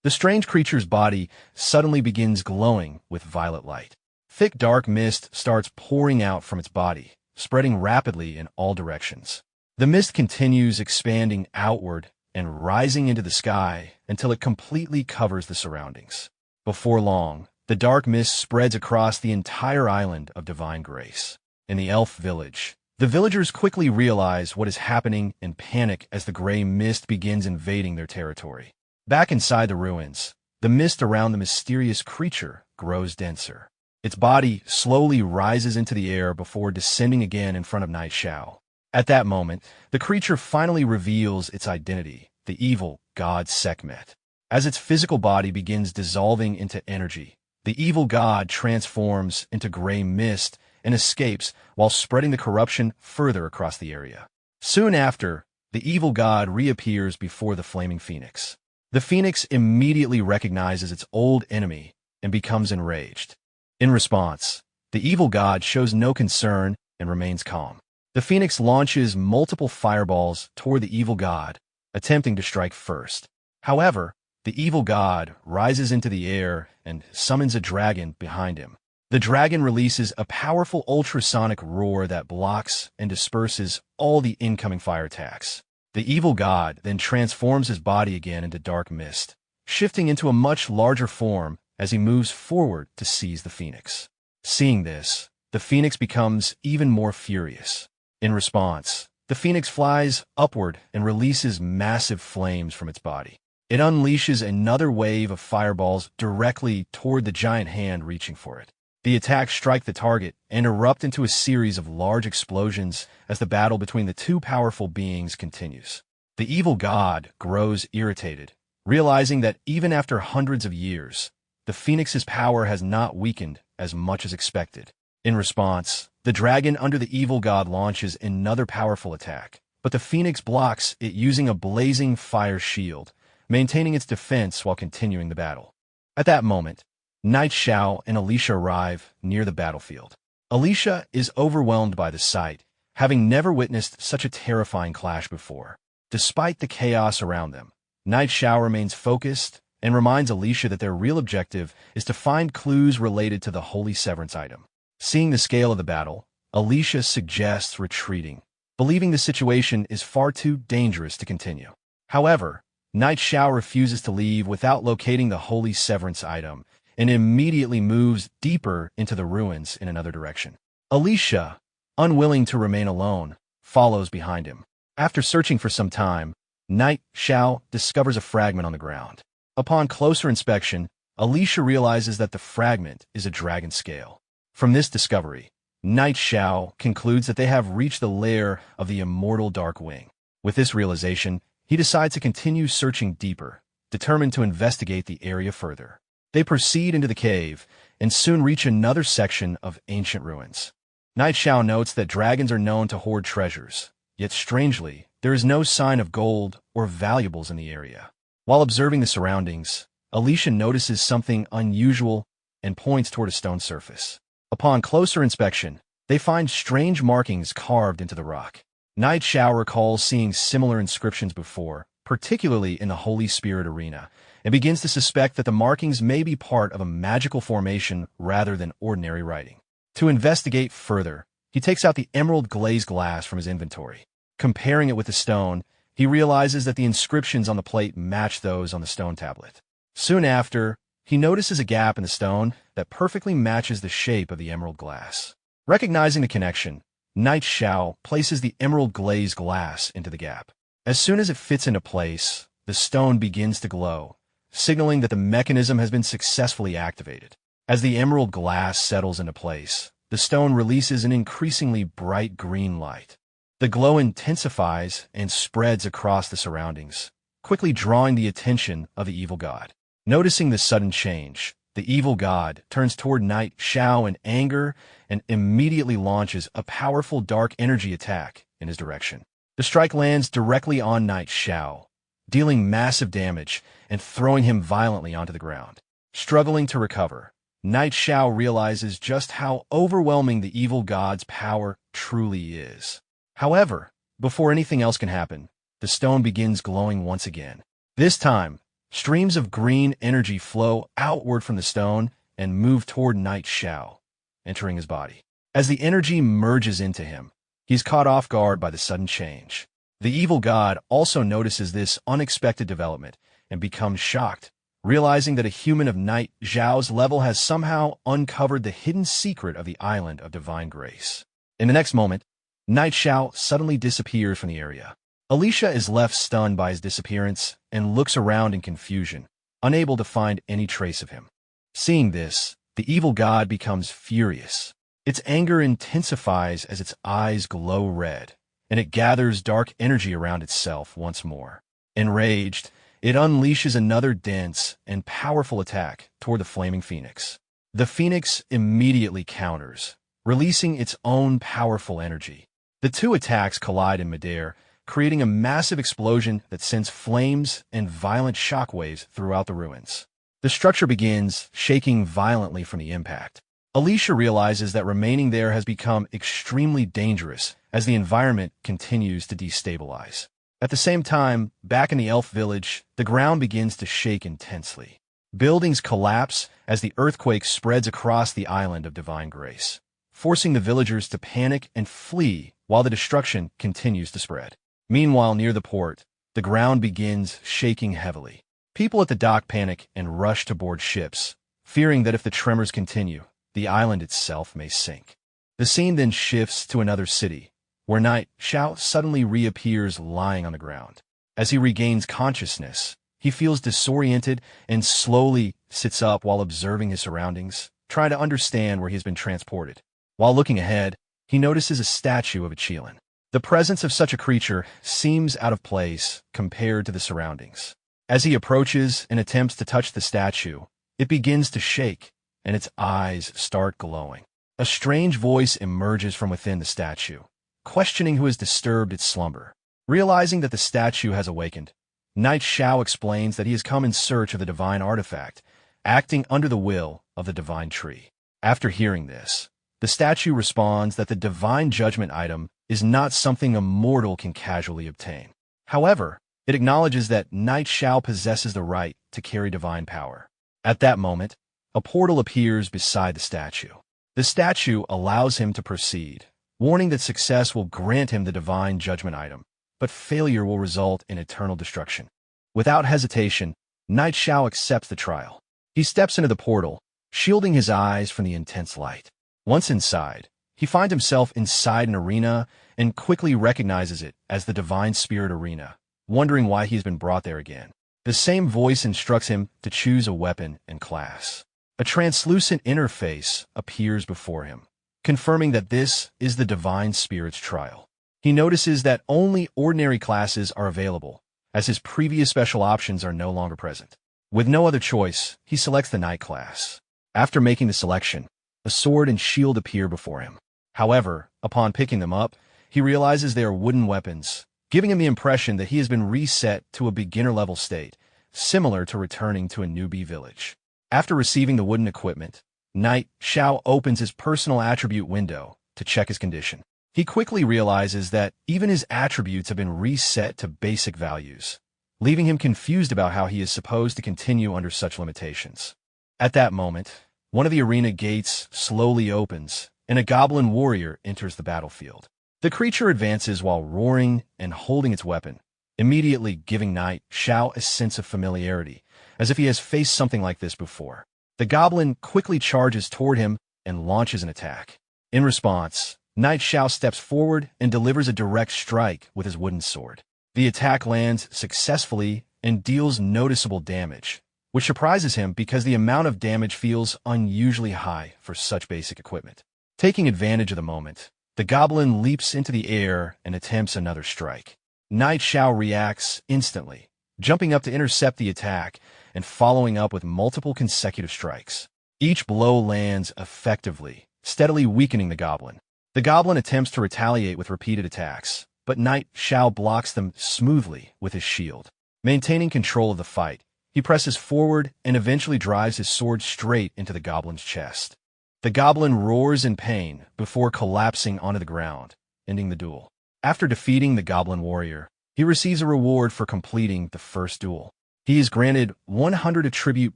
The strange creature's body suddenly begins glowing with violet light. Thick dark mist starts pouring out from its body, spreading rapidly in all directions. The mist continues expanding outward and rising into the sky until it completely covers the surroundings. Before long, the dark mist spreads across the entire island of divine grace. In the elf village, the villagers quickly realize what is happening and panic as the gray mist begins invading their territory. Back inside the ruins, the mist around the mysterious creature grows denser. Its body slowly rises into the air before descending again in front of Night Xiao. At that moment, the creature finally reveals its identity, the evil god Sekhmet. As its physical body begins dissolving into energy, the evil god transforms into gray mist and escapes while spreading the corruption further across the area. Soon after, the evil god reappears before the flaming phoenix. The phoenix immediately recognizes its old enemy and becomes enraged. In response, the evil god shows no concern and remains calm. The phoenix launches multiple fireballs toward the evil god, attempting to strike first. However, the evil god rises into the air and summons a dragon behind him. The dragon releases a powerful ultrasonic roar that blocks and disperses all the incoming fire attacks. The evil god then transforms his body again into dark mist, shifting into a much larger form as he moves forward to seize the phoenix. Seeing this, the phoenix becomes even more furious. In response, the phoenix flies upward and releases massive flames from its body. It unleashes another wave of fireballs directly toward the giant hand reaching for it. The attacks strike the target and erupt into a series of large explosions as the battle between the two powerful beings continues. The evil god grows irritated, realizing that even after hundreds of years, the phoenix's power has not weakened as much as expected. In response, the dragon under the evil god launches another powerful attack, but the phoenix blocks it using a blazing fire shield, maintaining its defense while continuing the battle. At that moment, Night Xiao and Alicia arrive near the battlefield. Alicia is overwhelmed by the sight, having never witnessed such a terrifying clash before. Despite the chaos around them, Night Xiao remains focused and reminds Alicia that their real objective is to find clues related to the Holy Severance item. Seeing the scale of the battle, Alicia suggests retreating, believing the situation is far too dangerous to continue. However, Night Xiao refuses to leave without locating the Holy Severance item and immediately moves deeper into the ruins in another direction. Alicia, unwilling to remain alone, follows behind him. After searching for some time, Night Xiao discovers a fragment on the ground. Upon closer inspection, Alicia realizes that the fragment is a dragon scale. From this discovery, Night Xiao concludes that they have reached the lair of the immortal Dark Wing. With this realization, he decides to continue searching deeper, determined to investigate the area further. They proceed into the cave and soon reach another section of ancient ruins. Night Xiao notes that dragons are known to hoard treasures, yet strangely, there is no sign of gold or valuables in the area. While observing the surroundings, Alicia notices something unusual and points toward a stone surface. Upon closer inspection, they find strange markings carved into the rock. Knight Xiao recalls seeing similar inscriptions before, particularly in the Holy Spirit arena, and begins to suspect that the markings may be part of a magical formation rather than ordinary writing. To investigate further, he takes out the emerald glazed glass from his inventory. Comparing it with the stone, he realizes that the inscriptions on the plate match those on the stone tablet. Soon after, he notices a gap in the stone that perfectly matches the shape of the emerald glass. Recognizing the connection, Knight Xiao places the emerald glazed glass into the gap. As soon as it fits into place, the stone begins to glow, signaling that the mechanism has been successfully activated. As the emerald glass settles into place, the stone releases an increasingly bright green light. The glow intensifies and spreads across the surroundings, quickly drawing the attention of the evil god. Noticing this sudden change, the evil god turns toward Knight Xiao in anger and immediately launches a powerful dark energy attack in his direction. The strike lands directly on Knight Xiao, dealing massive damage and throwing him violently onto the ground. Struggling to recover, Knight Xiao realizes just how overwhelming the evil god's power truly is. However, before anything else can happen, the stone begins glowing once again. This time, streams of green energy flow outward from the stone and move toward Knight Xiao, entering his body. As the energy merges into him, he's caught off guard by the sudden change. The evil god also notices this unexpected development and becomes shocked, realizing that a human of Knight Xiao's level has somehow uncovered the hidden secret of the Island of Divine Grace. In the next moment, Knight Xiao suddenly disappears from the area. Alicia is left stunned by his disappearance and looks around in confusion, unable to find any trace of him. Seeing this, the evil god becomes furious. Its anger intensifies as its eyes glow red, and it gathers dark energy around itself once more. Enraged, it unleashes another dense and powerful attack toward the flaming phoenix. The phoenix immediately counters, releasing its own powerful energy. The two attacks collide in midair, creating a massive explosion that sends flames and violent shockwaves throughout the ruins. The structure begins shaking violently from the impact. Alicia realizes that remaining there has become extremely dangerous as the environment continues to destabilize. At the same time, back in the elf village, the ground begins to shake intensely. Buildings collapse as the earthquake spreads across the Island of Divine Grace, forcing the villagers to panic and flee while the destruction continues to spread. Meanwhile, near the port, the ground begins shaking heavily. People at the dock panic and rush to board ships, fearing that if the tremors continue, the island itself may sink. The scene then shifts to another city, where Knight Xiao suddenly reappears lying on the ground. As he regains consciousness, he feels disoriented and slowly sits up while observing his surroundings, trying to understand where he has been transported. While looking ahead, he notices a statue of a Qilin. The presence of such a creature seems out of place compared to the surroundings. As he approaches and attempts to touch the statue, it begins to shake, and its eyes start glowing. A strange voice emerges from within the statue, questioning who has disturbed its slumber. Realizing that the statue has awakened, Knight Xiao explains that he has come in search of the divine artifact, acting under the will of the divine tree. After hearing this, the statue responds that the divine judgment item is not something a mortal can casually obtain. However, it acknowledges that Knight Xiao possesses the right to carry divine power. At that moment, a portal appears beside the statue. The statue allows him to proceed, warning that success will grant him the divine judgment item, but failure will result in eternal destruction. Without hesitation, Knight Xiao accepts the trial. He steps into the portal, shielding his eyes from the intense light. Once inside, he finds himself inside an arena and quickly recognizes it as the Divine Spirit Arena, wondering why he has been brought there again. The same voice instructs him to choose a weapon and class. A translucent interface appears before him, confirming that this is the Divine Spirit's trial. He notices that only ordinary classes are available, as his previous special options are no longer present. With no other choice, he selects the Knight class. After making the selection, a sword and shield appear before him. However, upon picking them up, he realizes they are wooden weapons, giving him the impression that he has been reset to a beginner-level state, similar to returning to a newbie village. After receiving the wooden equipment, Knight Xiao opens his personal attribute window to check his condition. He quickly realizes that even his attributes have been reset to basic values, leaving him confused about how he is supposed to continue under such limitations. At that moment, one of the arena gates slowly opens, and a goblin warrior enters the battlefield. The creature advances while roaring and holding its weapon, immediately giving Knight Xiao a sense of familiarity, as if he has faced something like this before. The goblin quickly charges toward him and launches an attack. In response, Knight Xiao steps forward and delivers a direct strike with his wooden sword. The attack lands successfully and deals noticeable damage, which surprises him because the amount of damage feels unusually high for such basic equipment. Taking advantage of the moment, the goblin leaps into the air and attempts another strike. Knight Xiao reacts instantly, jumping up to intercept the attack and following up with multiple consecutive strikes. Each blow lands effectively, steadily weakening the goblin. The goblin attempts to retaliate with repeated attacks, but Knight Xiao blocks them smoothly with his shield. Maintaining control of the fight, he presses forward and eventually drives his sword straight into the goblin's chest. The goblin roars in pain before collapsing onto the ground, ending the duel. After defeating the goblin warrior, he receives a reward for completing the first duel. He is granted 100 attribute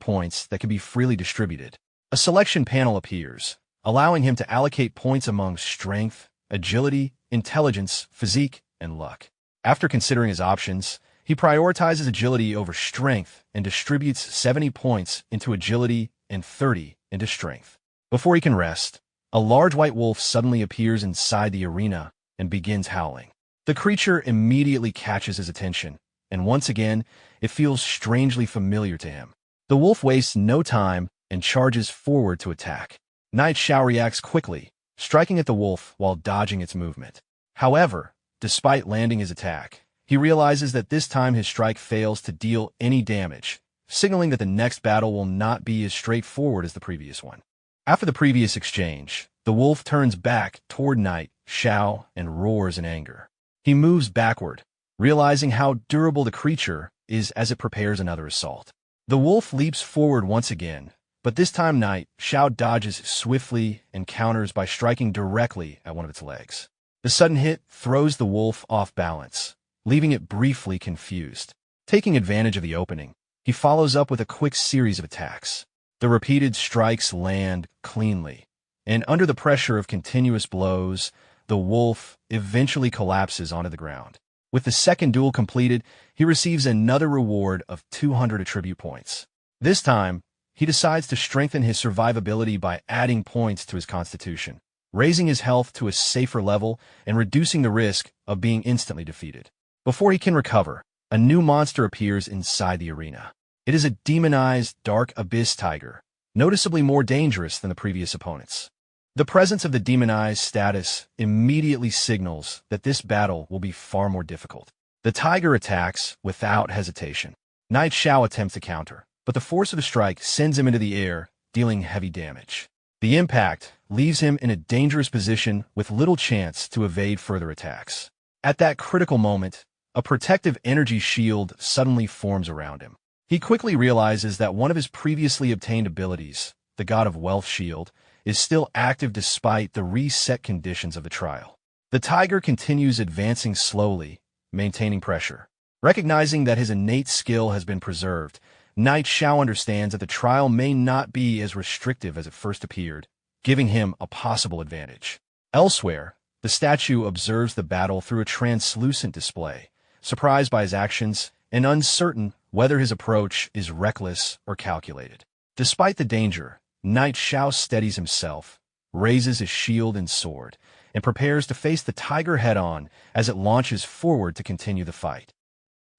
points that can be freely distributed. A selection panel appears, allowing him to allocate points among strength, agility, intelligence, physique, and luck. After considering his options, he prioritizes agility over strength and distributes 70 points into agility and 30 into strength. Before he can rest, a large white wolf suddenly appears inside the arena and begins howling. The creature immediately catches his attention, and once again, it feels strangely familiar to him. The wolf wastes no time and charges forward to attack. Knight Xiao reacts quickly, striking at the wolf while dodging its movement. However, despite landing his attack, he realizes that this time his strike fails to deal any damage, signaling that the next battle will not be as straightforward as the previous one. After the previous exchange, the wolf turns back toward Knight Xiao and roars in anger. He moves backward, realizing how durable the creature is as it prepares another assault. The wolf leaps forward once again, but this time Knight Xiao dodges swiftly and counters by striking directly at one of its legs. The sudden hit throws the wolf off balance, leaving it briefly confused. Taking advantage of the opening, he follows up with a quick series of attacks. The repeated strikes land cleanly, and under the pressure of continuous blows, the wolf eventually collapses onto the ground. With the second duel completed, he receives another reward of 200 attribute points. This time, he decides to strengthen his survivability by adding points to his constitution, raising his health to a safer level and reducing the risk of being instantly defeated. Before he can recover, a new monster appears inside the arena. It is a demonized dark abyss tiger, noticeably more dangerous than the previous opponents. The presence of the demonized status immediately signals that this battle will be far more difficult. The tiger attacks without hesitation. Knight Xiao attempts to counter, but the force of the strike sends him into the air, dealing heavy damage. The impact leaves him in a dangerous position with little chance to evade further attacks. At that critical moment, a protective energy shield suddenly forms around him. He quickly realizes that one of his previously obtained abilities, the God of Wealth Shield, is still active despite the reset conditions of the trial. The tiger continues advancing slowly, maintaining pressure. Recognizing that his innate skill has been preserved, Knight Xiao understands that the trial may not be as restrictive as it first appeared, giving him a possible advantage. Elsewhere, the statue observes the battle through a translucent display, surprised by his actions and uncertain whether his approach is reckless or calculated. Despite the danger, Knight Xiao steadies himself, raises his shield and sword, and prepares to face the tiger head-on as it launches forward to continue the fight.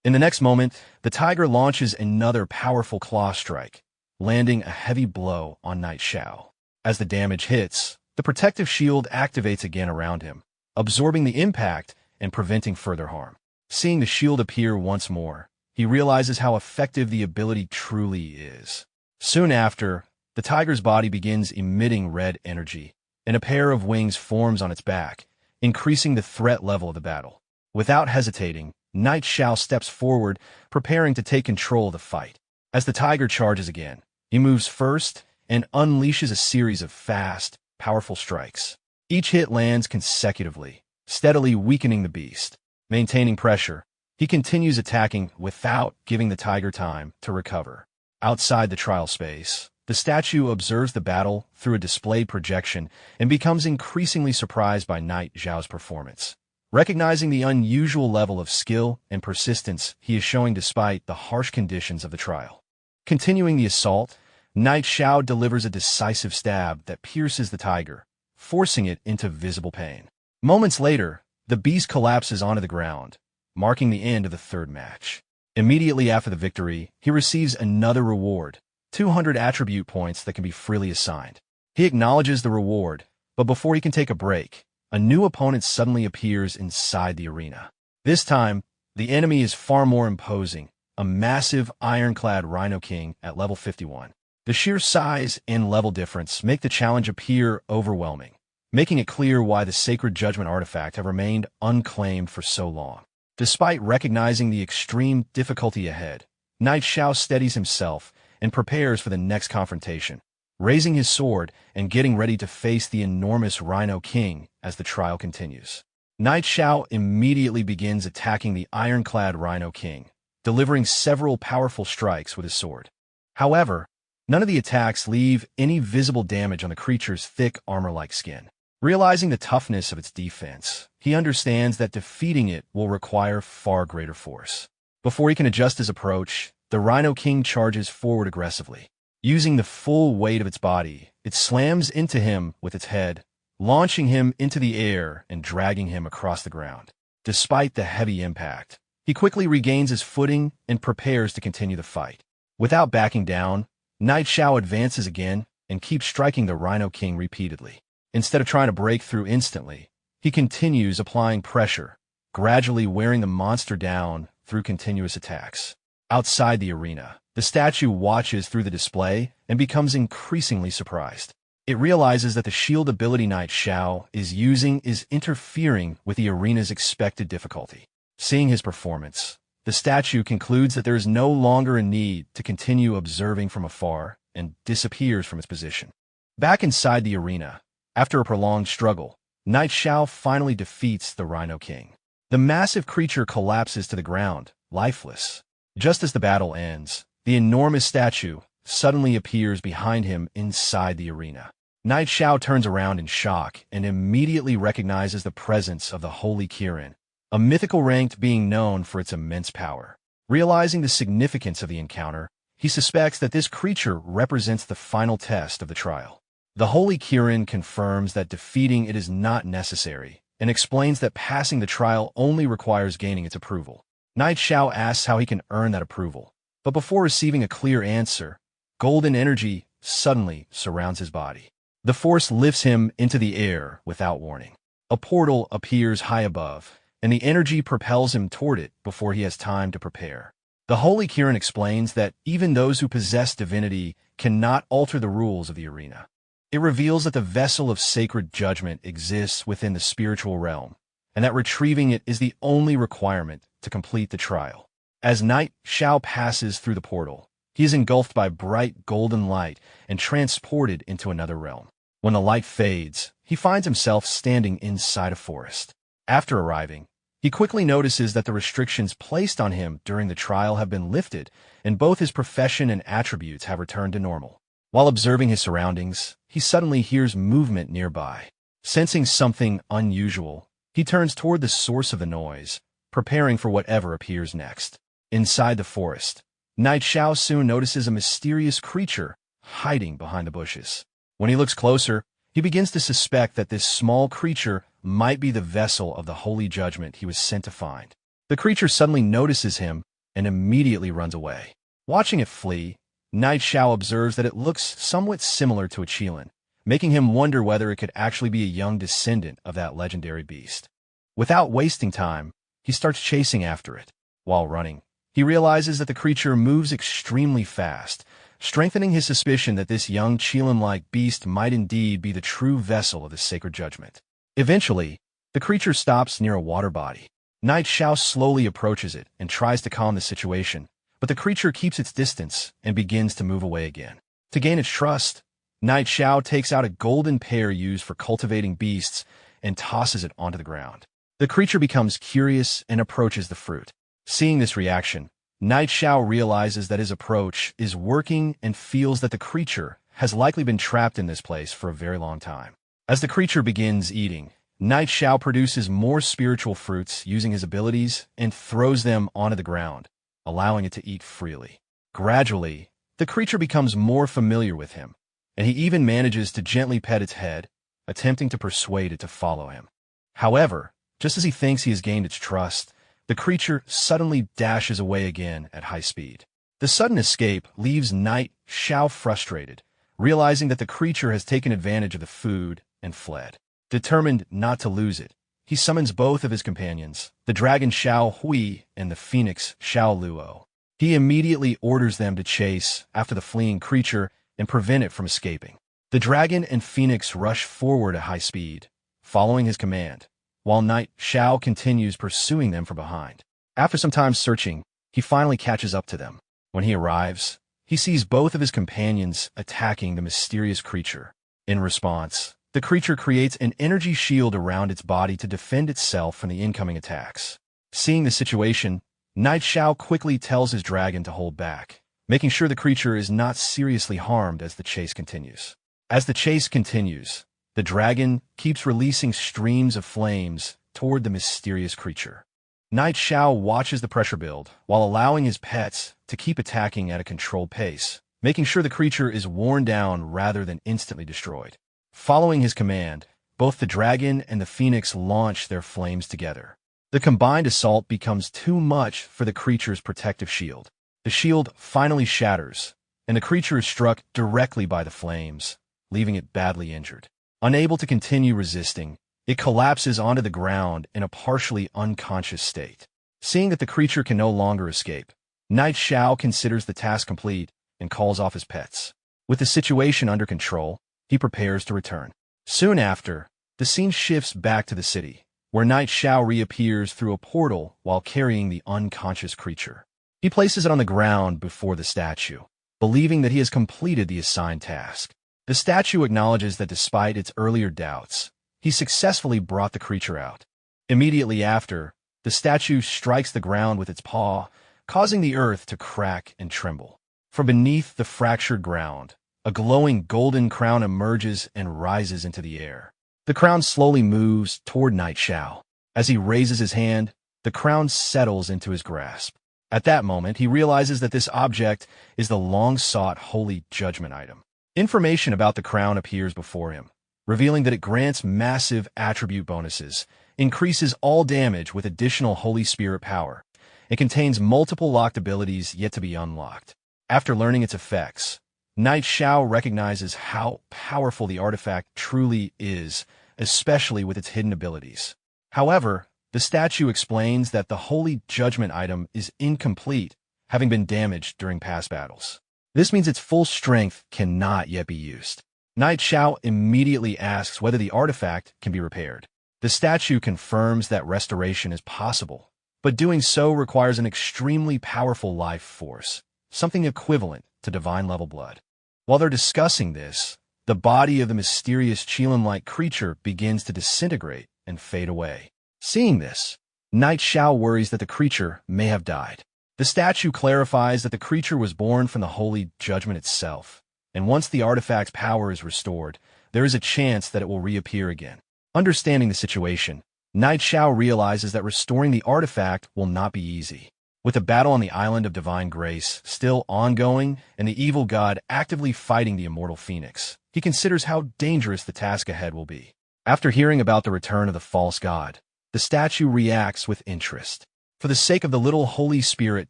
In the next moment, the tiger launches another powerful claw strike, landing a heavy blow on Knight Xiao. As the damage hits, the protective shield activates again around him, absorbing the impact and preventing further harm. Seeing the shield appear once more, he realizes how effective the ability truly is. Soon after, the tiger's body begins emitting red energy, and a pair of wings forms on its back, increasing the threat level of the battle. Without hesitating, Knight Xiao steps forward, preparing to take control of the fight. As the tiger charges again, he moves first and unleashes a series of fast, powerful strikes. Each hit lands consecutively, steadily weakening the beast. Maintaining pressure, he continues attacking without giving the tiger time to recover. Outside the trial space, the statue observes the battle through a displayed projection and becomes increasingly surprised by Knight Xiao's performance. Recognizing the unusual level of skill and persistence he is showing despite the harsh conditions of the trial. Continuing the assault, Knight Xiao delivers a decisive stab that pierces the tiger, forcing it into visible pain. Moments later, the beast collapses onto the ground, marking the end of the third match. Immediately after the victory, he receives another reward, 200 attribute points that can be freely assigned. He acknowledges the reward, but before he can take a break, a new opponent suddenly appears inside the arena. This time, the enemy is far more imposing, a massive ironclad Rhino King at level 51. The sheer size and level difference make the challenge appear overwhelming, making it clear why the Sacred Judgment artifact have remained unclaimed for so long. Despite recognizing the extreme difficulty ahead, Knight Xiao steadies himself and prepares for the next confrontation, raising his sword and getting ready to face the enormous Rhino King as the trial continues. Knight Xiao immediately begins attacking the ironclad Rhino King, delivering several powerful strikes with his sword. However, none of the attacks leave any visible damage on the creature's thick armor-like skin. Realizing the toughness of its defense, he understands that defeating it will require far greater force. Before he can adjust his approach, the Rhino King charges forward aggressively. Using the full weight of its body, it slams into him with its head, launching him into the air and dragging him across the ground. Despite the heavy impact, he quickly regains his footing and prepares to continue the fight. Without backing down, Knight Xiao advances again and keeps striking the Rhino King repeatedly. Instead of trying to break through instantly, he continues applying pressure, gradually wearing the monster down through continuous attacks. Outside the arena, the statue watches through the display and becomes increasingly surprised. It realizes that the shield ability Knight Xiao is using is interfering with the arena's expected difficulty. Seeing his performance, the statue concludes that there is no longer a need to continue observing from afar and disappears from its position. Back inside the arena, after a prolonged struggle, Knight Xiao finally defeats the Rhino King. The massive creature collapses to the ground, lifeless. Just as the battle ends, the enormous statue suddenly appears behind him inside the arena. Knight Xiao turns around in shock and immediately recognizes the presence of the Holy Kirin, a mythical ranked being known for its immense power. Realizing the significance of the encounter, he suspects that this creature represents the final test of the trial. The Holy Kirin confirms that defeating it is not necessary and explains that passing the trial only requires gaining its approval. Knight Xiao asks how he can earn that approval, but before receiving a clear answer, golden energy suddenly surrounds his body. The force lifts him into the air without warning. A portal appears high above, and the energy propels him toward it before he has time to prepare. The Holy Kirin explains that even those who possess divinity cannot alter the rules of the arena. It reveals that the vessel of sacred judgment exists within the spiritual realm, and that retrieving it is the only requirement to complete the trial. As Knight Xiao passes through the portal, he is engulfed by bright golden light and transported into another realm. When the light fades, he finds himself standing inside a forest. After arriving, he quickly notices that the restrictions placed on him during the trial have been lifted, and both his profession and attributes have returned to normal. While observing his surroundings, he suddenly hears movement nearby. Sensing something unusual, he turns toward the source of the noise, preparing for whatever appears next. Inside the forest, Knight Xiao soon notices a mysterious creature hiding behind the bushes. When he looks closer, he begins to suspect that this small creature might be the vessel of the holy judgment he was sent to find. The creature suddenly notices him and immediately runs away. Watching it flee, Knight Xiao observes that it looks somewhat similar to a Qilin, making him wonder whether it could actually be a young descendant of that legendary beast. Without wasting time, he starts chasing after it. While running, he realizes that the creature moves extremely fast, strengthening his suspicion that this young Qilin-like beast might indeed be the true vessel of the sacred judgment. Eventually, the creature stops near a water body. Knight Xiao slowly approaches it and tries to calm the situation, but the creature keeps its distance and begins to move away again. To gain its trust, Knight Xiao takes out a golden pear used for cultivating beasts and tosses it onto the ground. The creature becomes curious and approaches the fruit. Seeing this reaction, Knight Xiao realizes that his approach is working and feels that the creature has likely been trapped in this place for a very long time. As the creature begins eating, Knight Xiao produces more spiritual fruits using his abilities and throws them onto the ground, allowing it to eat freely. Gradually, the creature becomes more familiar with him, and he even manages to gently pet its head, attempting to persuade it to follow him. However, just as he thinks he has gained its trust, the creature suddenly dashes away again at high speed. The sudden escape leaves Knight Xiao frustrated, realizing that the creature has taken advantage of the food and fled. Determined not to lose it, he summons both of his companions, the dragon Xiao Hui and the phoenix Xiao Luo. He immediately orders them to chase after the fleeing creature and prevent it from escaping. The dragon and phoenix rush forward at high speed, following his command, while Knight Xiao continues pursuing them from behind. After some time searching, he finally catches up to them. When he arrives, he sees both of his companions attacking the mysterious creature. In response, the creature creates an energy shield around its body to defend itself from the incoming attacks. Seeing the situation, Knight Xiao quickly tells his dragon to hold back, making sure the creature is not seriously harmed as the chase continues. As the chase continues, the dragon keeps releasing streams of flames toward the mysterious creature. Knight Xiao watches the pressure build while allowing his pets to keep attacking at a controlled pace, making sure the creature is worn down rather than instantly destroyed. Following his command, both the dragon and the phoenix launch their flames together. The combined assault becomes too much for the creature's protective shield. The shield finally shatters, and the creature is struck directly by the flames, leaving it badly injured. Unable to continue resisting, it collapses onto the ground in a partially unconscious state. Seeing that the creature can no longer escape, Knight Xiao considers the task complete and calls off his pets. With the situation under control, he prepares to return. Soon after, the scene shifts back to the city, where Knight Xiao reappears through a portal while carrying the unconscious creature. He places it on the ground before the statue, believing that he has completed the assigned task. The statue acknowledges that despite its earlier doubts, he successfully brought the creature out. Immediately after, the statue strikes the ground with its paw, causing the earth to crack and tremble. From beneath the fractured ground, a glowing golden crown emerges and rises into the air. The crown slowly moves toward Knight Xiao. As he raises his hand, the crown settles into his grasp. At that moment, he realizes that this object is the long-sought holy judgment item. Information about the crown appears before him, revealing that it grants massive attribute bonuses, increases all damage with additional Holy Spirit power, and contains multiple locked abilities yet to be unlocked. After learning its effects, Knight Xiao recognizes how powerful the artifact truly is, especially with its hidden abilities. However, the statue explains that the holy judgment item is incomplete, having been damaged during past battles. This means its full strength cannot yet be used. Knight Xiao immediately asks whether the artifact can be repaired. The statue confirms that restoration is possible, but doing so requires an extremely powerful life force, something equivalent to divine-level blood. While they're discussing this, the body of the mysterious Qilin-like creature begins to disintegrate and fade away. Seeing this, Knight Xiao worries that the creature may have died. The statue clarifies that the creature was born from the holy judgment itself, and once the artifact's power is restored, there is a chance that it will reappear again. Understanding the situation, Knight Xiao realizes that restoring the artifact will not be easy. With the battle on the Island of Divine Grace still ongoing and the evil god actively fighting the immortal phoenix, he considers how dangerous the task ahead will be. After hearing about the return of the false god, the statue reacts with interest. For the sake of the little holy spirit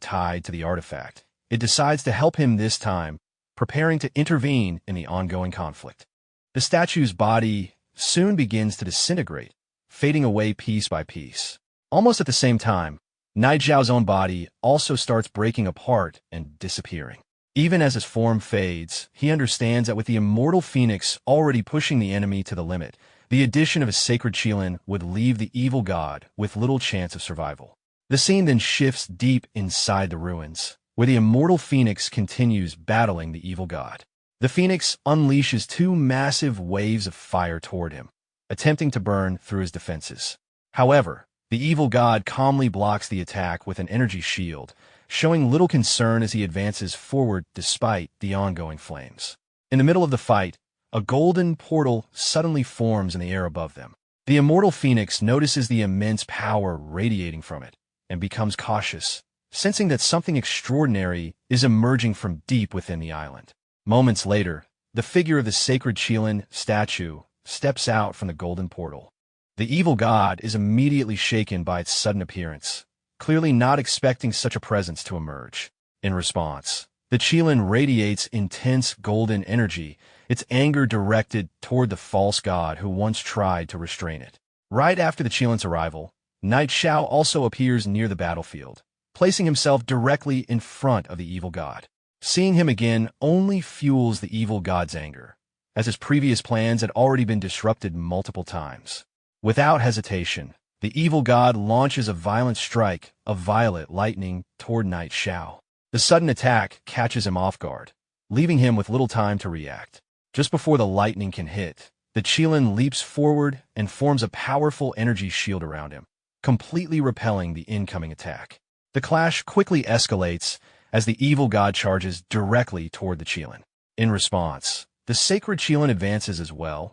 tied to the artifact, it decides to help him this time, preparing to intervene in the ongoing conflict. The statue's body soon begins to disintegrate, fading away piece by piece. Almost at the same time, Knight Xiao's own body also starts breaking apart and disappearing. Even as his form fades, he understands that with the immortal phoenix already pushing the enemy to the limit, The addition of a sacred Qilin would leave the evil god with little chance of survival. The scene then shifts deep inside the ruins, where the immortal phoenix continues battling the evil god. The phoenix unleashes two massive waves of fire toward him, attempting to burn through his defenses. However, the evil god calmly blocks the attack with an energy shield, showing little concern as he advances forward despite the ongoing flames. In the middle of the fight, a golden portal suddenly forms in the air above them. The immortal phoenix notices the immense power radiating from it and becomes cautious, sensing that something extraordinary is emerging from deep within the island. Moments later, the figure of the sacred Qilin statue steps out from the golden portal. The evil god is immediately shaken by its sudden appearance, clearly not expecting such a presence to emerge. In response, the Qilin radiates intense golden energy, its anger directed toward the false god who once tried to restrain it. Right after the Qilin's arrival, Knight Xiao also appears near the battlefield, placing himself directly in front of the evil god. Seeing him again only fuels the evil god's anger, as his previous plans had already been disrupted multiple times. Without hesitation, the evil god launches a violent strike of violet lightning toward Knight Xiao. The sudden attack catches him off guard, leaving him with little time to react. Just before the lightning can hit, the Qilin leaps forward and forms a powerful energy shield around him, completely repelling the incoming attack. The clash quickly escalates as the evil god charges directly toward the Qilin. In response, the sacred Qilin advances as well.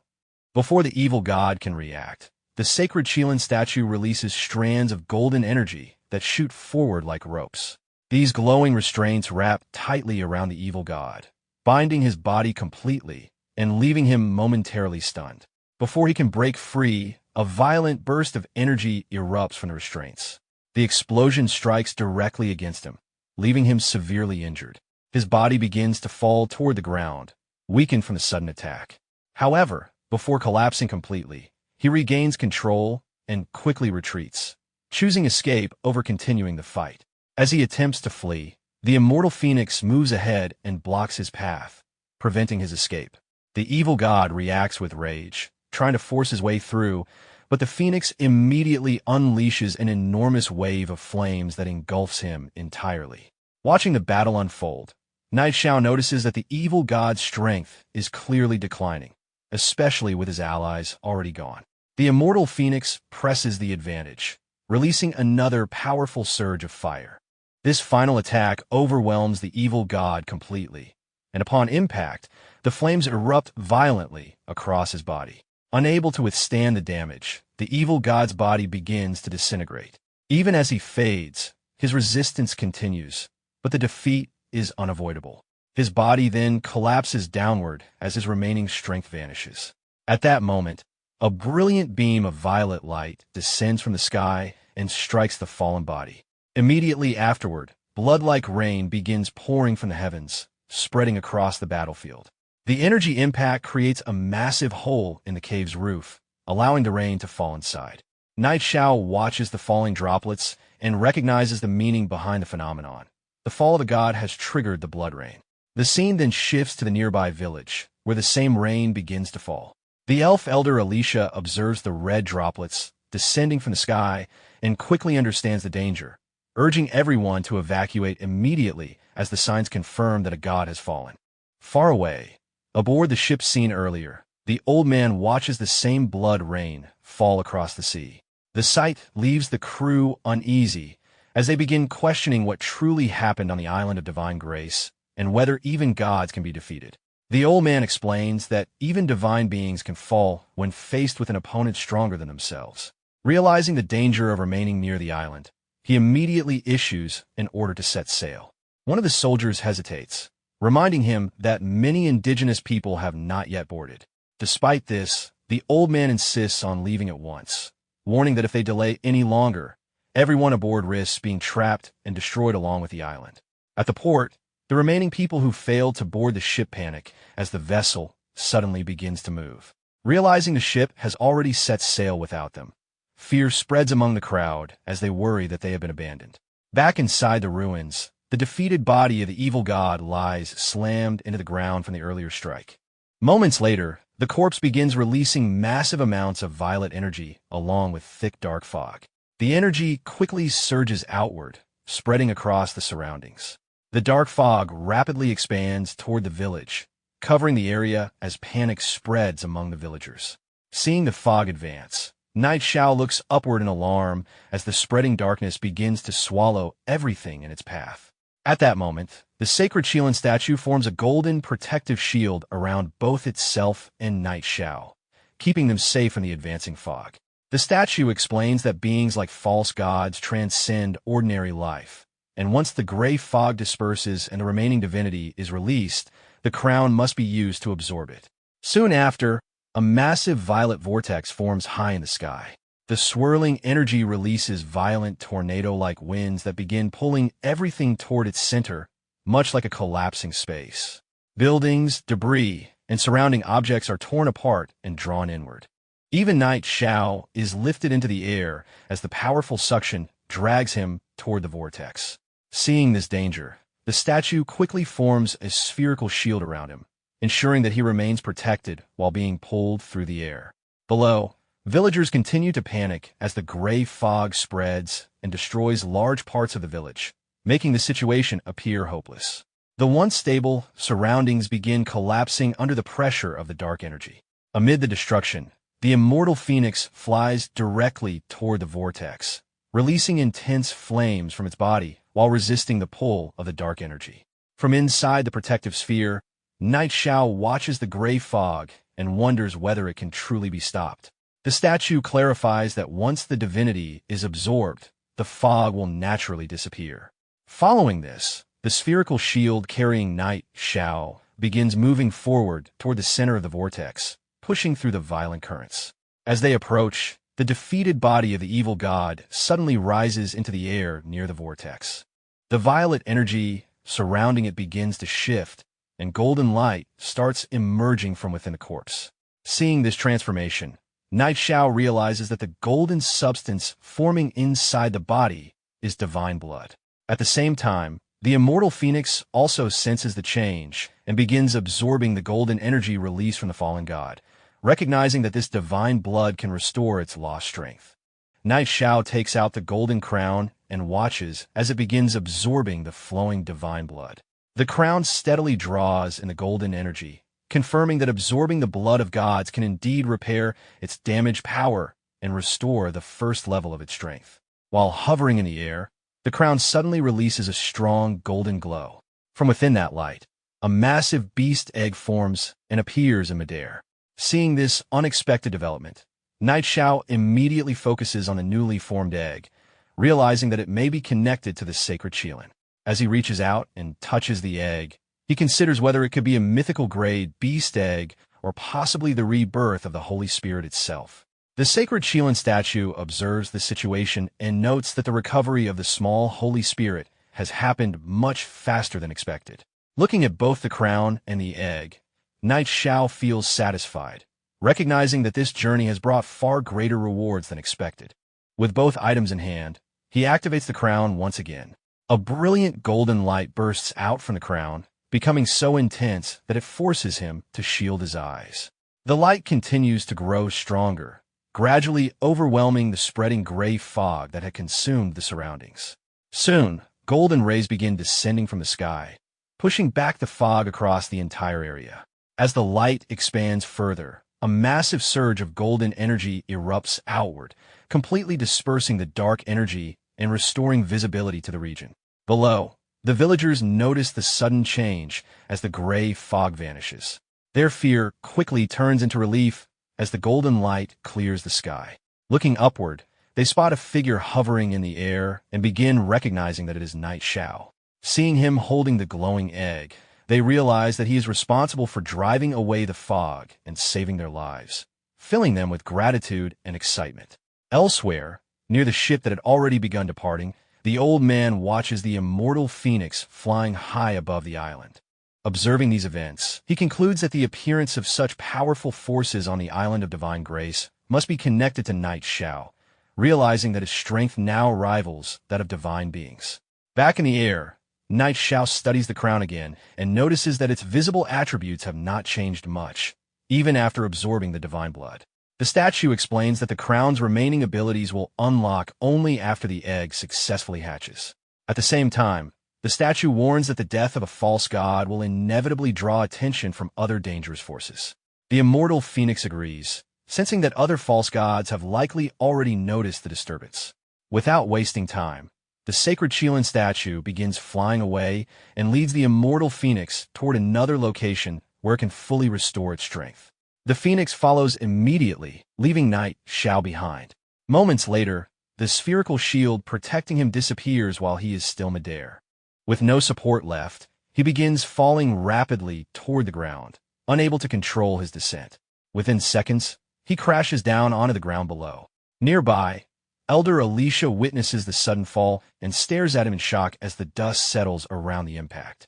Before the evil god can react, the sacred Qilin statue releases strands of golden energy that shoot forward like ropes. These glowing restraints wrap tightly around the evil god, binding his body completely and leaving him momentarily stunned. Before he can break free, a violent burst of energy erupts from the restraints. The explosion strikes directly against him, leaving him severely injured. His body begins to fall toward the ground, weakened from the sudden attack. However, before collapsing completely, he regains control and quickly retreats, choosing escape over continuing the fight. As he attempts to flee, the immortal phoenix moves ahead and blocks his path, preventing his escape. The evil god reacts with rage, trying to force his way through, but the phoenix immediately unleashes an enormous wave of flames that engulfs him entirely. Watching the battle unfold, Knight Xiao notices that the evil god's strength is clearly declining, especially with his allies already gone. The immortal phoenix presses the advantage, releasing another powerful surge of fire. This final attack overwhelms the evil god completely, and upon impact, the flames erupt violently across his body. Unable to withstand the damage, the evil god's body begins to disintegrate. Even as he fades, his resistance continues, but the defeat is unavoidable. His body then collapses downward as his remaining strength vanishes. At that moment, a brilliant beam of violet light descends from the sky and strikes the fallen body. Immediately afterward, blood-like rain begins pouring from the heavens, spreading across the battlefield. The energy impact creates a massive hole in the cave's roof, allowing the rain to fall inside. Knight Xiao watches the falling droplets and recognizes the meaning behind the phenomenon. The fall of the god has triggered the blood rain. The scene then shifts to the nearby village, where the same rain begins to fall. The elf elder Alicia observes the red droplets descending from the sky and quickly understands the danger, urging everyone to evacuate immediately as the signs confirm that a god has fallen. Far away, aboard the ship seen earlier, the old man watches the same blood rain fall across the sea. The sight leaves the crew uneasy as they begin questioning what truly happened on the island of divine grace and whether even gods can be defeated. The old man explains that even divine beings can fall when faced with an opponent stronger than themselves. Realizing the danger of remaining near the island, he immediately issues an order to set sail. One of the soldiers hesitates, reminding him that many indigenous people have not yet boarded. Despite this, the old man insists on leaving at once, warning that if they delay any longer, everyone aboard risks being trapped and destroyed along with the island. At the port, the remaining people who failed to board the ship panic as the vessel suddenly begins to move. Realizing the ship has already set sail without them, fear spreads among the crowd as they worry that they have been abandoned. Back inside the ruins, the defeated body of the evil god lies slammed into the ground from the earlier strike. Moments later, the corpse begins releasing massive amounts of violet energy along with thick dark fog. The energy quickly surges outward, spreading across the surroundings. The dark fog rapidly expands toward the village, covering the area as panic spreads among the villagers. Seeing the fog advance, Night Xiao looks upward in alarm as the spreading darkness begins to swallow everything in its path. At that moment, the sacred Qilin statue forms a golden protective shield around both itself and Night Xiao, keeping them safe in the advancing fog. The statue explains that beings like false gods transcend ordinary life, and once the gray fog disperses and the remaining divinity is released, the crown must be used to absorb it. Soon after, a massive violet vortex forms high in the sky. The swirling energy releases violent tornado-like winds that begin pulling everything toward its center, much like a collapsing space. Buildings, debris, and surrounding objects are torn apart and drawn inward. Even Night Xiao is lifted into the air as the powerful suction drags him toward the vortex. Seeing this danger, the statue quickly forms a spherical shield around him, ensuring that he remains protected while being pulled through the air. Below, villagers continue to panic as the gray fog spreads and destroys large parts of the village, making the situation appear hopeless. The once stable surroundings begin collapsing under the pressure of the dark energy. Amid the destruction, the immortal phoenix flies directly toward the vortex, releasing intense flames from its body while resisting the pull of the dark energy. From inside the protective sphere, Night Xiao watches the gray fog and wonders whether it can truly be stopped. The statue clarifies that once the divinity is absorbed, the fog will naturally disappear. Following this, the spherical shield carrying Night Xiao begins moving forward toward the center of the vortex, pushing through the violent currents. As they approach, the defeated body of the evil god suddenly rises into the air near the vortex. The violet energy surrounding it begins to shift, and golden light starts emerging from within the corpse. Seeing this transformation, Night Xiao realizes that the golden substance forming inside the body is divine blood. At the same time, the immortal phoenix also senses the change and begins absorbing the golden energy released from the fallen god, recognizing that this divine blood can restore its lost strength. Night Xiao takes out the golden crown and watches as it begins absorbing the flowing divine blood. The crown steadily draws in the golden energy, confirming that absorbing the blood of gods can indeed repair its damaged power and restore the first level of its strength. While hovering in the air, the crown suddenly releases a strong golden glow. From within that light, a massive beast egg forms and appears in midair. Seeing this unexpected development, Night Xiao immediately focuses on the newly formed egg, realizing that it may be connected to the sacred Qilin. As he reaches out and touches the egg, he considers whether it could be a mythical-grade beast egg or possibly the rebirth of the Holy Spirit itself. The sacred Qilin statue observes the situation and notes that the recovery of the small Holy Spirit has happened much faster than expected. Looking at both the crown and the egg, Night Xiao feels satisfied, recognizing that this journey has brought far greater rewards than expected. With both items in hand, he activates the crown once again. A brilliant golden light bursts out from the crown, becoming so intense that it forces him to shield his eyes. The light continues to grow stronger, gradually overwhelming the spreading gray fog that had consumed the surroundings. Soon, golden rays begin descending from the sky, pushing back the fog across the entire area. As the light expands further, a massive surge of golden energy erupts outward, completely dispersing the dark energy and restoring visibility to the region. Below, the villagers notice the sudden change as the gray fog vanishes. Their fear quickly turns into relief as the golden light clears the sky. Looking upward, they spot a figure hovering in the air and begin recognizing that it is Night Xiao. Seeing him holding the glowing egg, they realize that he is responsible for driving away the fog and saving their lives, filling them with gratitude and excitement. Elsewhere, near the ship that had already begun departing, the old man watches the immortal phoenix flying high above the island. Observing these events, he concludes that the appearance of such powerful forces on the island of divine grace must be connected to Night Xiao, realizing that his strength now rivals that of divine beings. Back in the air, Night Xiao studies the crown again and notices that its visible attributes have not changed much, even after absorbing the divine blood. The statue explains that the crown's remaining abilities will unlock only after the egg successfully hatches. At the same time, the statue warns that the death of a false god will inevitably draw attention from other dangerous forces. The immortal phoenix agrees, sensing that other false gods have likely already noticed the disturbance. Without wasting time, the sacred Qilin statue begins flying away and leads the immortal phoenix toward another location where it can fully restore its strength. The phoenix follows immediately, leaving Knight Xiao behind. Moments later, the spherical shield protecting him disappears while he is still midair. With no support left, he begins falling rapidly toward the ground, unable to control his descent. Within seconds, he crashes down onto the ground below. Nearby, Elder Alicia witnesses the sudden fall and stares at him in shock as the dust settles around the impact.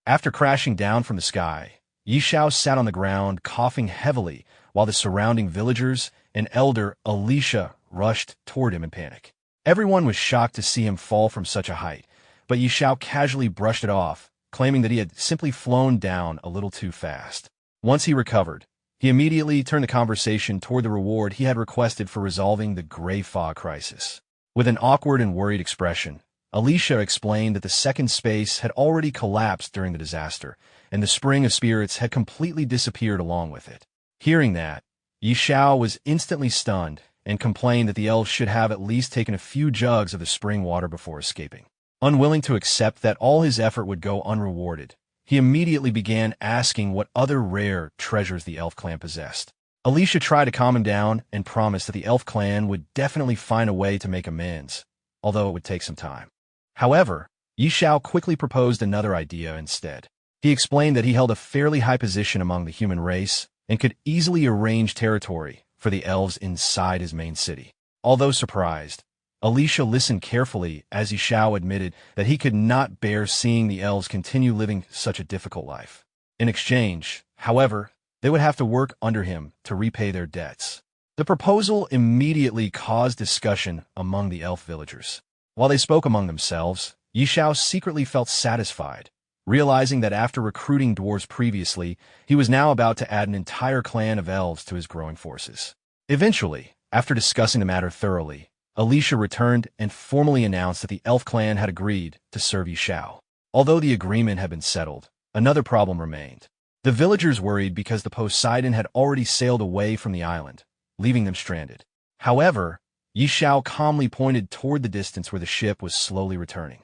After crashing down from the sky, Xiao sat on the ground, coughing heavily, while the surrounding villagers and Elder Alicia rushed toward him in panic. Everyone was shocked to see him fall from such a height, but Xiao casually brushed it off, claiming that he had simply flown down a little too fast. Once he recovered, he immediately turned the conversation toward the reward he had requested for resolving the gray fog crisis. With an awkward and worried expression, Alicia explained that the second space had already collapsed during the disaster, and the Spring of Spirits had completely disappeared along with it. Hearing that, Xiao was instantly stunned and complained that the elves should have at least taken a few jugs of the spring water before escaping. Unwilling to accept that all his effort would go unrewarded, he immediately began asking what other rare treasures the elf clan possessed. Alicia tried to calm him down and promised that the elf clan would definitely find a way to make amends, although it would take some time. However, Xiao quickly proposed another idea instead. He explained that he held a fairly high position among the human race and could easily arrange territory for the elves inside his main city. Although surprised, Alicia listened carefully as Xiao admitted that he could not bear seeing the elves continue living such a difficult life. In exchange, however, they would have to work under him to repay their debts. The proposal immediately caused discussion among the elf villagers. While they spoke among themselves, Xiao secretly felt satisfied, realizing that after recruiting dwarves previously, he was now about to add an entire clan of elves to his growing forces. Eventually, after discussing the matter thoroughly, Alicia returned and formally announced that the elf clan had agreed to serve Xiao. Although the agreement had been settled, another problem remained. The villagers worried because the Poseidon had already sailed away from the island, leaving them stranded. However, Xiao calmly pointed toward the distance where the ship was slowly returning.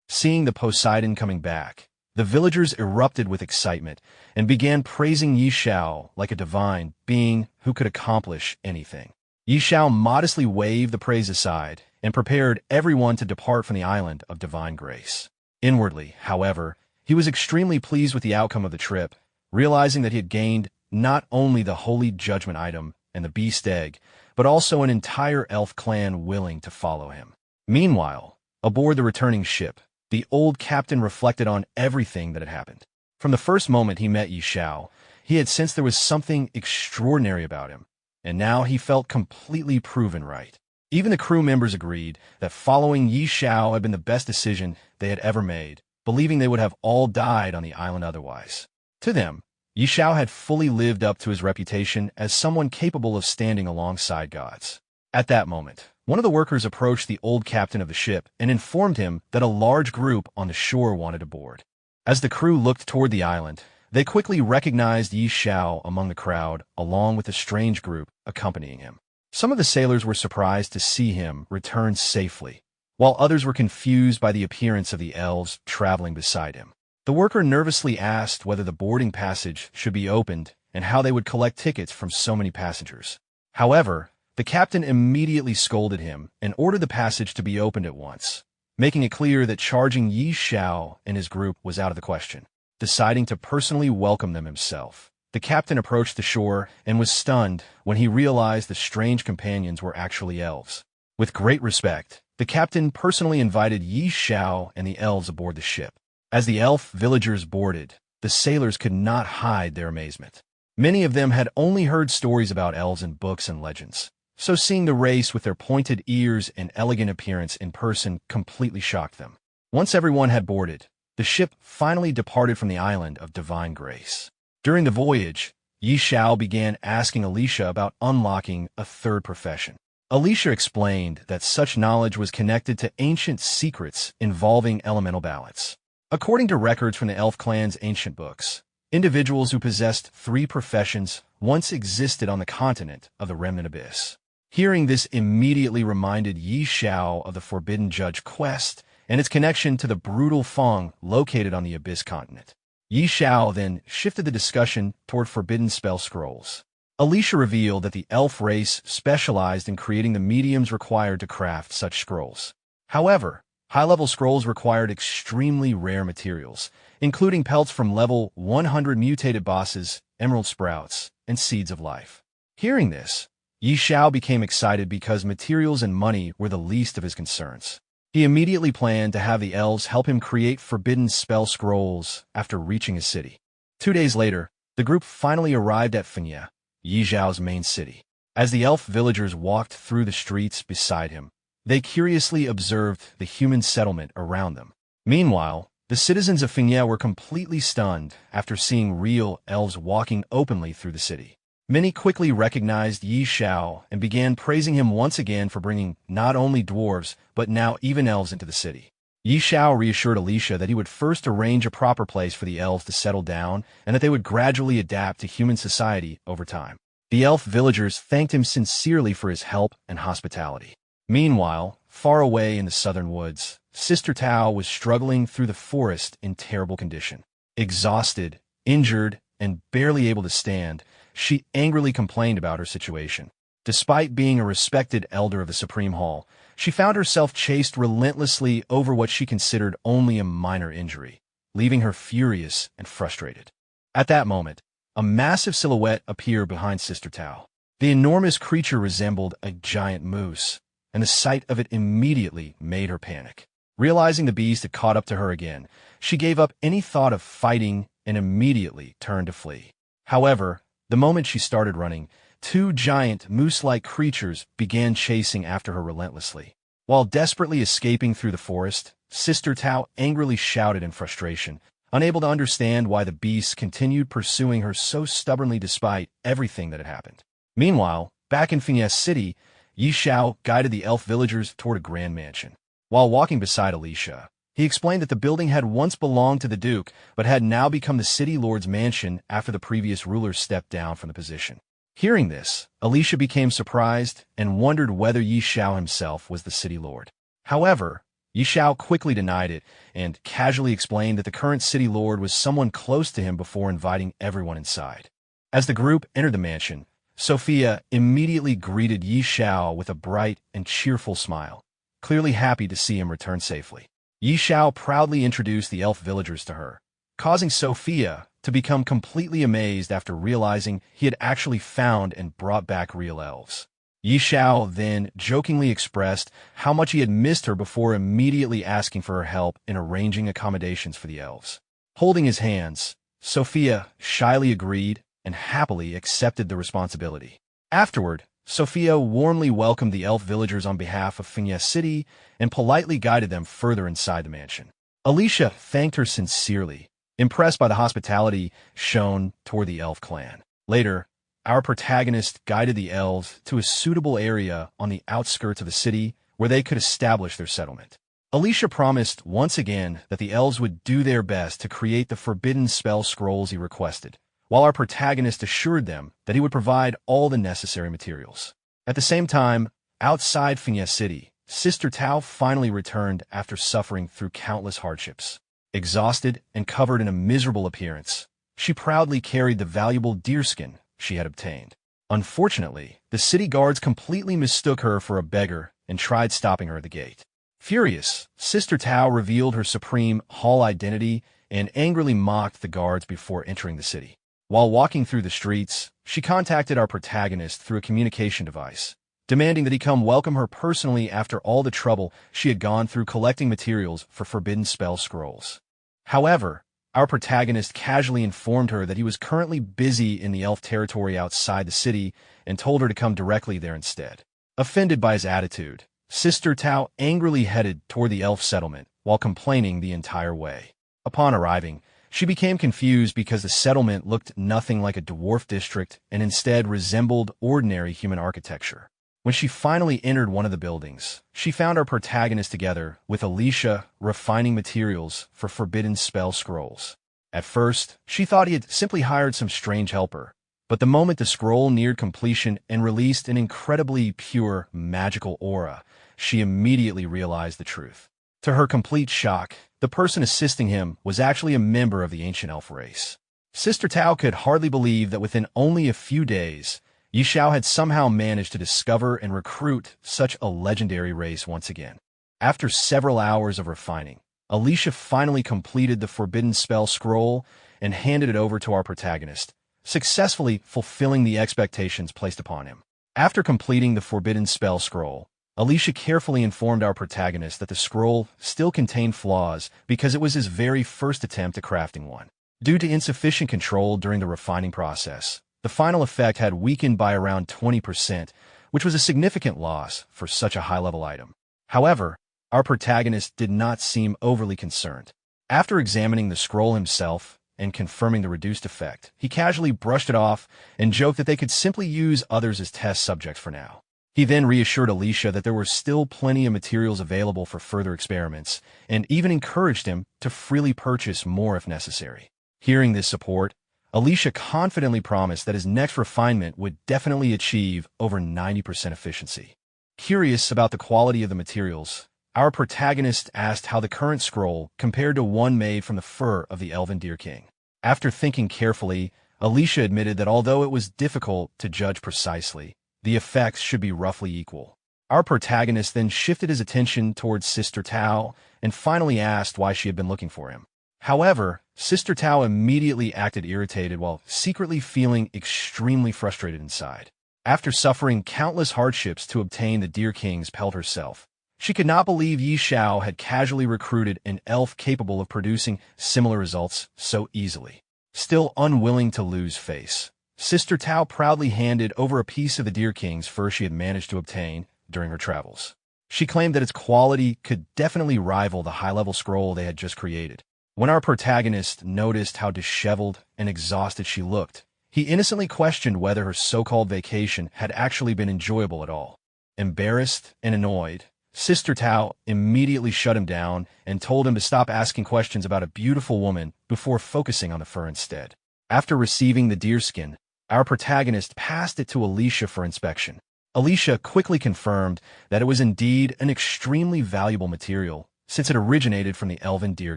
Seeing the Poseidon coming back, the villagers erupted with excitement and began praising Xiao like a divine being who could accomplish anything. Xiao modestly waved the praise aside and prepared everyone to depart from the island of divine grace. Inwardly, however, he was extremely pleased with the outcome of the trip, realizing that he had gained not only the holy judgment item and the beast egg, but also an entire elf clan willing to follow him. Meanwhile, aboard the returning ship, the old captain reflected on everything that had happened. From the first moment he met Xiao, he had sensed there was something extraordinary about him, and now he felt completely proven right. Even the crew members agreed that following Xiao had been the best decision they had ever made, believing they would have all died on the island otherwise. To them, Xiao had fully lived up to his reputation as someone capable of standing alongside gods. At that moment, one of the workers approached the old captain of the ship and informed him that a large group on the shore wanted to board. As the crew looked toward the island, they quickly recognized Xiao among the crowd, along with a strange group accompanying him. Some of the sailors were surprised to see him return safely, while others were confused by the appearance of the elves traveling beside him. The worker nervously asked whether the boarding passage should be opened and how they would collect tickets from so many passengers. However, the captain immediately scolded him and ordered the passage to be opened at once, making it clear that charging Xiao and his group was out of the question. Deciding to personally welcome them himself, the captain approached the shore and was stunned when he realized the strange companions were actually elves. With great respect, the captain personally invited Xiao and the elves aboard the ship. As the elf villagers boarded, the sailors could not hide their amazement. Many of them had only heard stories about elves in books and legends, so seeing the race with their pointed ears and elegant appearance in person completely shocked them. Once everyone had boarded, the ship finally departed from the island of divine grace. During the voyage, Yi Xiao began asking Alicia about unlocking a third profession. Alicia explained that such knowledge was connected to ancient secrets involving elemental balance. According to records from the elf clan's ancient books, individuals who possessed 3 professions once existed on the continent of the Remnant Abyss. Hearing this immediately reminded Yi Xiao of the Forbidden Judge quest and its connection to the brutal Feng located on the Abyss continent. Yi Xiao then shifted the discussion toward forbidden spell scrolls. Alicia revealed that the elf race specialized in creating the mediums required to craft such scrolls. However, high-level scrolls required extremely rare materials, including pelts from level 100 mutated bosses, emerald sprouts, and seeds of life. Hearing this, Yi Xiao became excited because materials and money were the least of his concerns. He immediately planned to have the elves help him create forbidden spell scrolls after reaching his city. 2 days later, the group finally arrived at Fenya, Yi Xiao's main city. As the elf villagers walked through the streets beside him, they curiously observed the human settlement around them. Meanwhile, the citizens of Fenya were completely stunned after seeing real elves walking openly through the city. Many quickly recognized Yi Xiao and began praising him once again for bringing not only dwarves, but now even elves into the city. Yi Xiao reassured Alicia that he would first arrange a proper place for the elves to settle down and that they would gradually adapt to human society over time. The elf villagers thanked him sincerely for his help and hospitality. Meanwhile, far away in the southern woods, Sister Tao was struggling through the forest in terrible condition. Exhausted, injured, and barely able to stand, she angrily complained about her situation. Despite being a respected elder of the Supreme Hall, she found herself chased relentlessly over what she considered only a minor injury, leaving her furious and frustrated. At that moment, a massive silhouette appeared behind Sister Tao. The enormous creature resembled a giant moose, and the sight of it immediately made her panic. Realizing the beast had caught up to her again, she gave up any thought of fighting and immediately turned to flee. However, the moment she started running, 2 giant moose-like creatures began chasing after her relentlessly. While desperately escaping through the forest, Sister Tao angrily shouted in frustration, unable to understand why the beasts continued pursuing her so stubbornly despite everything that had happened. Meanwhile, back in Finesse City, Yi Xiao guided the elf villagers toward a grand mansion. While walking beside Alicia, he explained that the building had once belonged to the Duke, but had now become the city lord's mansion after the previous ruler stepped down from the position. Hearing this, Alicia became surprised and wondered whether Yi Xiao himself was the city lord. However, Yi Xiao quickly denied it and casually explained that the current city lord was someone close to him before inviting everyone inside. As the group entered the mansion, Sophia immediately greeted Yi Xiao with a bright and cheerful smile, clearly happy to see him return safely. Yi Xiao proudly introduced the elf villagers to her, causing Sophia to become completely amazed after realizing he had actually found and brought back real elves. Yi Xiao then jokingly expressed how much he had missed her before immediately asking for her help in arranging accommodations for the elves. Holding his hands, Sophia shyly agreed and happily accepted the responsibility. Afterward, Sophia warmly welcomed the elf villagers on behalf of Finesse City and politely guided them further inside the mansion. Alicia thanked her sincerely, impressed by the hospitality shown toward the elf clan. Later, our protagonist guided the elves to a suitable area on the outskirts of the city where they could establish their settlement. Alicia promised once again that the elves would do their best to create the forbidden spell scrolls he requested, while our protagonist assured them that he would provide all the necessary materials. At the same time, outside Finesse City, Sister Tao finally returned after suffering through countless hardships. Exhausted and covered in a miserable appearance, she proudly carried the valuable deerskin she had obtained. Unfortunately, the city guards completely mistook her for a beggar and tried stopping her at the gate. Furious, Sister Tao revealed her Supreme Hall identity and angrily mocked the guards before entering the city. While walking through the streets, she contacted our protagonist through a communication device, demanding that he come welcome her personally after all the trouble she had gone through collecting materials for forbidden spell scrolls. However, our protagonist casually informed her that he was currently busy in the elf territory outside the city and told her to come directly there instead. Offended by his attitude, Sister Tao angrily headed toward the elf settlement while complaining the entire way. Upon arriving, She became confused because the settlement looked nothing like a dwarf district and instead resembled ordinary human architecture. When she finally entered one of the buildings, she found our protagonist together with Alicia refining materials for forbidden spell scrolls. At first, she thought he had simply hired some strange helper, but the moment the scroll neared completion and released an incredibly pure, magical aura, she immediately realized the truth. To her complete shock, the person assisting him was actually a member of the ancient elf race. Sister Tao could hardly believe that within only a few days, Xiao had somehow managed to discover and recruit such a legendary race once again. After several hours of refining, Alicia finally completed the forbidden spell scroll and handed it over to our protagonist, successfully fulfilling the expectations placed upon him. After completing the forbidden spell scroll, Alicia carefully informed our protagonist that the scroll still contained flaws because it was his very first attempt at crafting one. Due to insufficient control during the refining process, the final effect had weakened by around 20%, which was a significant loss for such a high-level item. However, our protagonist did not seem overly concerned. After examining the scroll himself and confirming the reduced effect, he casually brushed it off and joked that they could simply use others as test subjects for now. He then reassured Alicia that there were still plenty of materials available for further experiments, and even encouraged him to freely purchase more if necessary. Hearing this support, Alicia confidently promised that his next refinement would definitely achieve over 90% efficiency. Curious about the quality of the materials, our protagonist asked how the current scroll compared to one made from the fur of the elven deer king. After thinking carefully, Alicia admitted that although it was difficult to judge precisely, the effects should be roughly equal. Our protagonist then shifted his attention towards Sister Tao and finally asked why she had been looking for him. However, Sister Tao immediately acted irritated while secretly feeling extremely frustrated inside. After suffering countless hardships to obtain the Deer King's pelt herself, she could not believe Xiao had casually recruited an elf capable of producing similar results so easily. Still unwilling to lose face, Sister Tao proudly handed over a piece of the Deer King's fur she had managed to obtain during her travels. She claimed that its quality could definitely rival the high-level scroll they had just created. When our protagonist noticed how disheveled and exhausted she looked, he innocently questioned whether her so-called vacation had actually been enjoyable at all. Embarrassed and annoyed, Sister Tao immediately shut him down and told him to stop asking questions about a beautiful woman before focusing on the fur instead. After receiving the deerskin, our protagonist passed it to Alicia for inspection. Alicia quickly confirmed that it was indeed an extremely valuable material since it originated from the elven Deer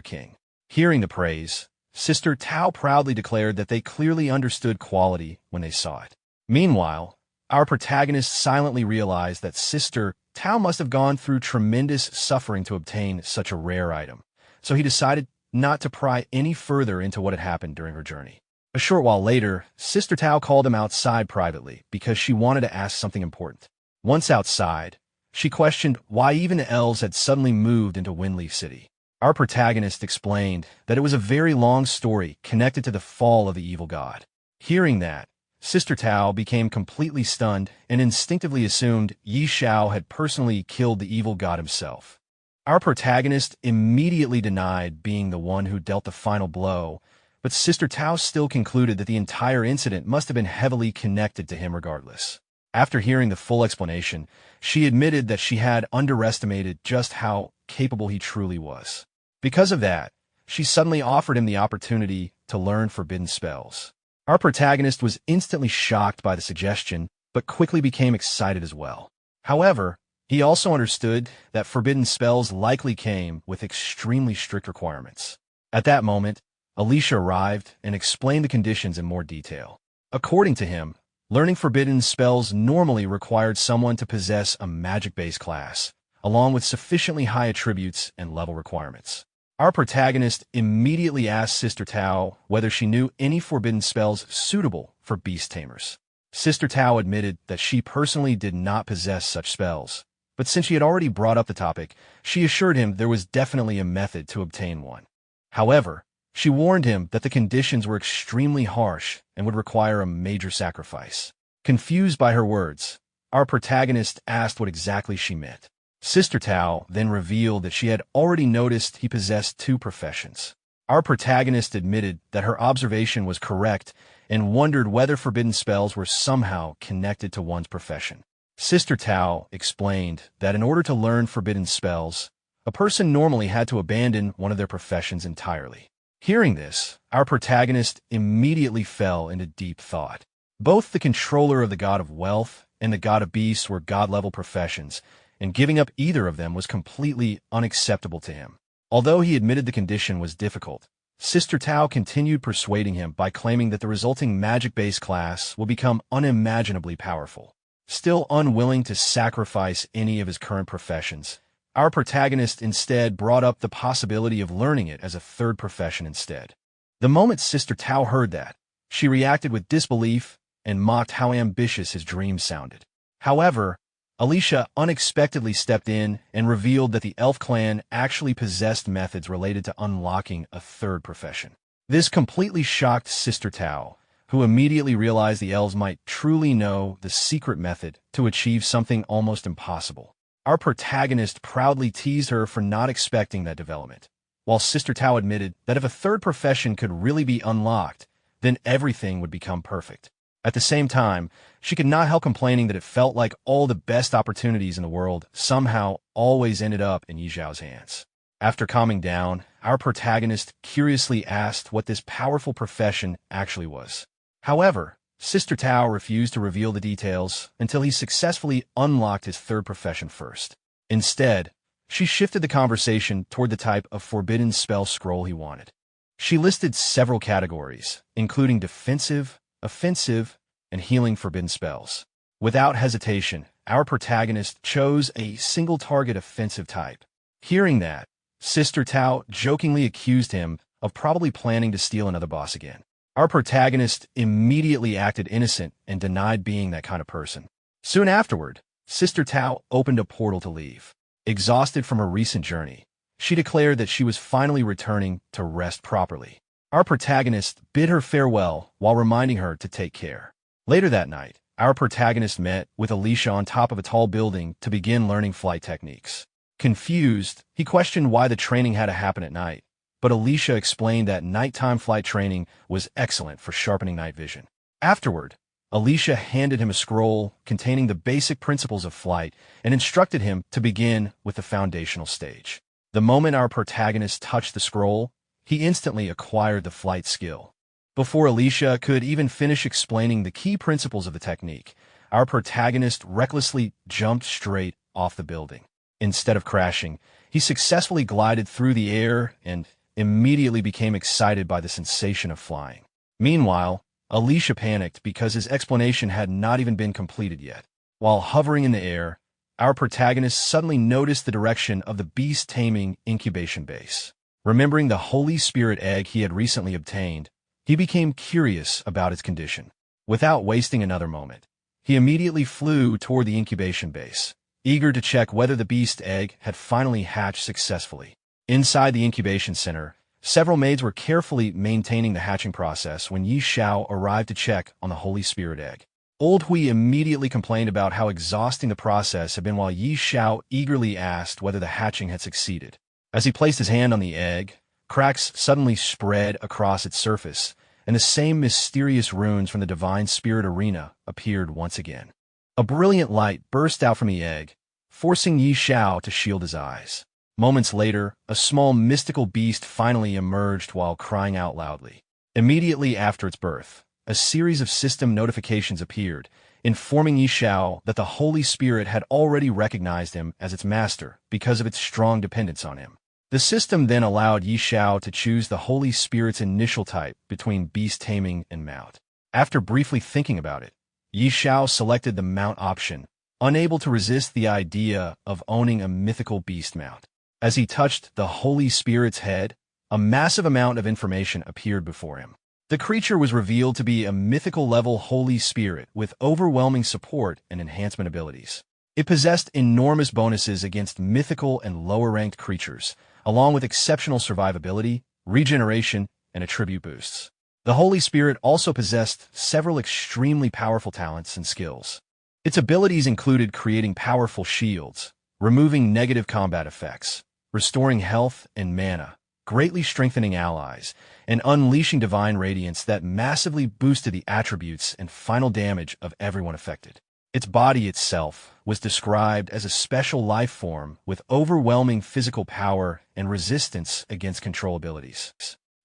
King. Hearing the praise, Sister Tao proudly declared that they clearly understood quality when they saw it. Meanwhile, our protagonist silently realized that Sister Tao must have gone through tremendous suffering to obtain such a rare item, so he decided not to pry any further into what had happened during her journey. A short while later, Sister Tao called him outside privately because she wanted to ask something important. Once outside, she questioned why even the elves had suddenly moved into Windleaf City. Our protagonist explained that it was a very long story connected to the fall of the evil god. Hearing that, Sister Tao became completely stunned and instinctively assumed Xiao had personally killed the evil god himself. Our protagonist immediately denied being the one who dealt the final blow, but Sister Tao still concluded that the entire incident must have been heavily connected to him regardless. After hearing the full explanation, she admitted that she had underestimated just how capable he truly was. Because of that, she suddenly offered him the opportunity to learn forbidden spells. Our protagonist was instantly shocked by the suggestion, but quickly became excited as well. However, he also understood that forbidden spells likely came with extremely strict requirements. At that moment, Alicia arrived and explained the conditions in more detail. According to him, learning forbidden spells normally required someone to possess a magic-based class, along with sufficiently high attributes and level requirements. Our protagonist immediately asked Sister Tao whether she knew any forbidden spells suitable for beast tamers. Sister Tao admitted that she personally did not possess such spells, but since she had already brought up the topic, she assured him there was definitely a method to obtain one. However, she warned him that the conditions were extremely harsh and would require a major sacrifice. Confused by her words, our protagonist asked what exactly she meant. Sister Tao then revealed that she had already noticed he possessed two professions. Our protagonist admitted that her observation was correct and wondered whether forbidden spells were somehow connected to one's profession. Sister Tao explained that in order to learn forbidden spells, a person normally had to abandon one of their professions entirely. Hearing this, our protagonist immediately fell into deep thought. Both the controller of the god of wealth and the god of beasts were god-level professions, and giving up either of them was completely unacceptable to him. Although he admitted the condition was difficult, Sister Tao continued persuading him by claiming that the resulting magic-based class will become unimaginably powerful. Still unwilling to sacrifice any of his current professions, our protagonist instead brought up the possibility of learning it as a third profession instead. The moment Sister Tao heard that, she reacted with disbelief and mocked how ambitious his dream sounded. However, Alicia unexpectedly stepped in and revealed that the elf clan actually possessed methods related to unlocking a third profession. This completely shocked Sister Tao, who immediately realized the elves might truly know the secret method to achieve something almost impossible. Our protagonist proudly teased her for not expecting that development, while Sister Tao admitted that if a third profession could really be unlocked, then everything would become perfect. At the same time, she could not help complaining that it felt like all the best opportunities in the world somehow always ended up in Yi Xiao's hands. After calming down, our protagonist curiously asked what this powerful profession actually was. However, Sister Tao refused to reveal the details until he successfully unlocked his third profession first. Instead, she shifted the conversation toward the type of forbidden spell scroll he wanted. She listed several categories, including defensive, offensive, and healing forbidden spells. Without hesitation, our protagonist chose a single-target offensive type. Hearing that, Sister Tao jokingly accused him of probably planning to steal another boss again. Our protagonist immediately acted innocent and denied being that kind of person. Soon afterward, Sister Tao opened a portal to leave. Exhausted from her recent journey, she declared that she was finally returning to rest properly. Our protagonist bid her farewell while reminding her to take care. Later that night, our protagonist met with Alicia on top of a tall building to begin learning flight techniques. Confused, he questioned why the training had to happen at night, but Alicia explained that nighttime flight training was excellent for sharpening night vision. Afterward, Alicia handed him a scroll containing the basic principles of flight and instructed him to begin with the foundational stage. The moment our protagonist touched the scroll, he instantly acquired the flight skill. Before Alicia could even finish explaining the key principles of the technique, our protagonist recklessly jumped straight off the building. Instead of crashing, he successfully glided through the air and immediately became excited by the sensation of flying. Meanwhile, Alicia panicked because his explanation had not even been completed yet. While hovering in the air, our protagonist suddenly noticed the direction of the beast taming incubation base. Remembering the Holy Spirit egg he had recently obtained, he became curious about its condition. Without wasting another moment, he immediately flew toward the incubation base, eager to check whether the beast egg had finally hatched successfully. Inside the incubation center, several maids were carefully maintaining the hatching process when Yi Xiao arrived to check on the Holy Spirit egg. Old Hui immediately complained about how exhausting the process had been while Yi Xiao eagerly asked whether the hatching had succeeded. As he placed his hand on the egg, cracks suddenly spread across its surface, and the same mysterious runes from the Divine Spirit Arena appeared once again. A brilliant light burst out from the egg, forcing Yi Xiao to shield his eyes. Moments later, a small mystical beast finally emerged while crying out loudly. Immediately after its birth, a series of system notifications appeared, informing Yi Xiao that the Holy Spirit had already recognized him as its master because of its strong dependence on him. The system then allowed Yi Xiao to choose the Holy Spirit's initial type between beast taming and mount. After briefly thinking about it, Yi Xiao selected the mount option, unable to resist the idea of owning a mythical beast mount. As he touched the Holy Spirit's head, a massive amount of information appeared before him. The creature was revealed to be a mythical-level Holy Spirit with overwhelming support and enhancement abilities. It possessed enormous bonuses against mythical and lower-ranked creatures, along with exceptional survivability, regeneration, and attribute boosts. The Holy Spirit also possessed several extremely powerful talents and skills. Its abilities included creating powerful shields, removing negative combat effects, restoring health and mana, greatly strengthening allies, and unleashing divine radiance that massively boosted the attributes and final damage of everyone affected. Its body itself was described as a special life form with overwhelming physical power and resistance against control abilities.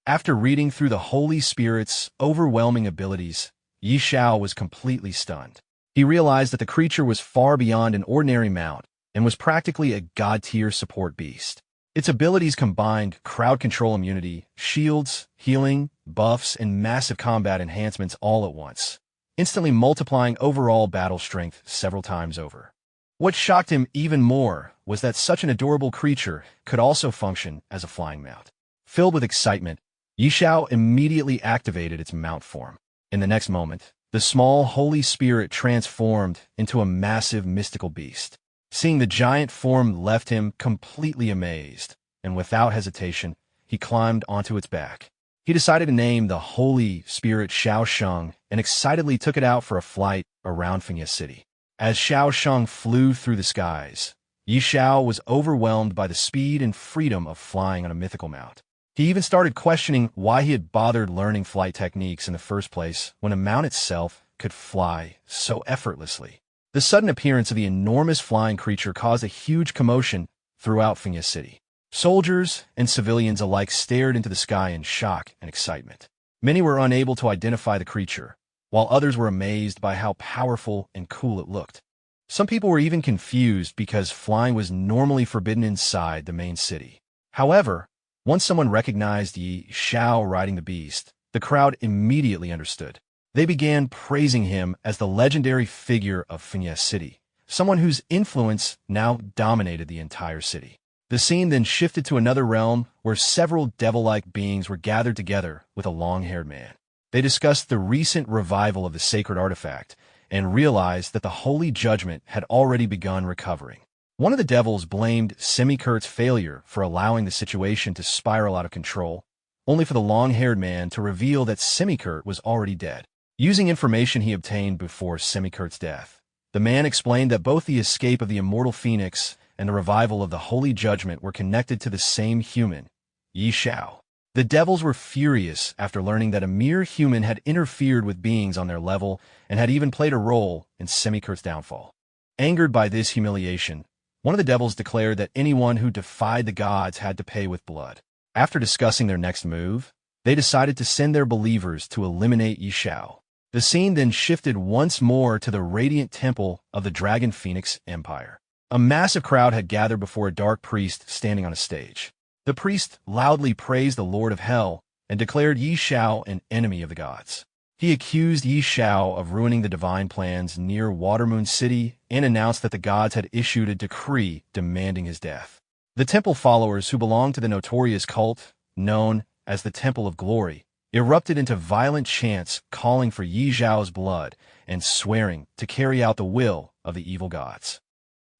After reading through the Holy Spirit's overwhelming abilities, Xiao was completely stunned. He realized that the creature was far beyond an ordinary mount and was practically a god-tier support beast. Its abilities combined crowd control immunity, shields, healing, buffs, and massive combat enhancements all at once, instantly multiplying overall battle strength several times over. What shocked him even more was that such an adorable creature could also function as a flying mount. Filled with excitement, Xiao immediately activated its mount form. In the next moment, the small Holy Spirit transformed into a massive mystical beast. Seeing the giant form left him completely amazed, and without hesitation, he climbed onto its back. He decided to name the Holy Spirit Xiao Sheng and excitedly took it out for a flight around Fengye City. As Xiao Sheng flew through the skies, Xiao was overwhelmed by the speed and freedom of flying on a mythical mount. He even started questioning why he had bothered learning flight techniques in the first place when a mount itself could fly so effortlessly. The sudden appearance of the enormous flying creature caused a huge commotion throughout Fengye City. Soldiers and civilians alike stared into the sky in shock and excitement. Many were unable to identify the creature, while others were amazed by how powerful and cool it looked. Some people were even confused because flying was normally forbidden inside the main city. However, once someone recognized Xiao riding the beast, the crowd immediately understood. They began praising him as the legendary figure of Fengye City, someone whose influence now dominated the entire city. The scene then shifted to another realm where several devil-like beings were gathered together with a long-haired man. They discussed the recent revival of the sacred artifact and realized that the holy judgment had already begun recovering. One of the devils blamed Semikurt's failure for allowing the situation to spiral out of control, only for the long-haired man to reveal that Semikurt was already dead. Using information he obtained before Semikurt's death, the man explained that both the escape of the immortal phoenix and the revival of the holy judgment were connected to the same human, Xiao. The devils were furious after learning that a mere human had interfered with beings on their level and had even played a role in Semikurt's downfall. Angered by this humiliation, one of the devils declared that anyone who defied the gods had to pay with blood. After discussing their next move, they decided to send their believers to eliminate Xiao. The scene then shifted once more to the radiant temple of the Dragon Phoenix Empire. A massive crowd had gathered before a dark priest standing on a stage. The priest loudly praised the Lord of Hell and declared Xiao an enemy of the gods. He accused Xiao of ruining the divine plans near Watermoon City and announced that the gods had issued a decree demanding his death. The temple followers who belonged to the notorious cult, known as the Temple of Glory, erupted into violent chants calling for Xiao's blood and swearing to carry out the will of the evil gods.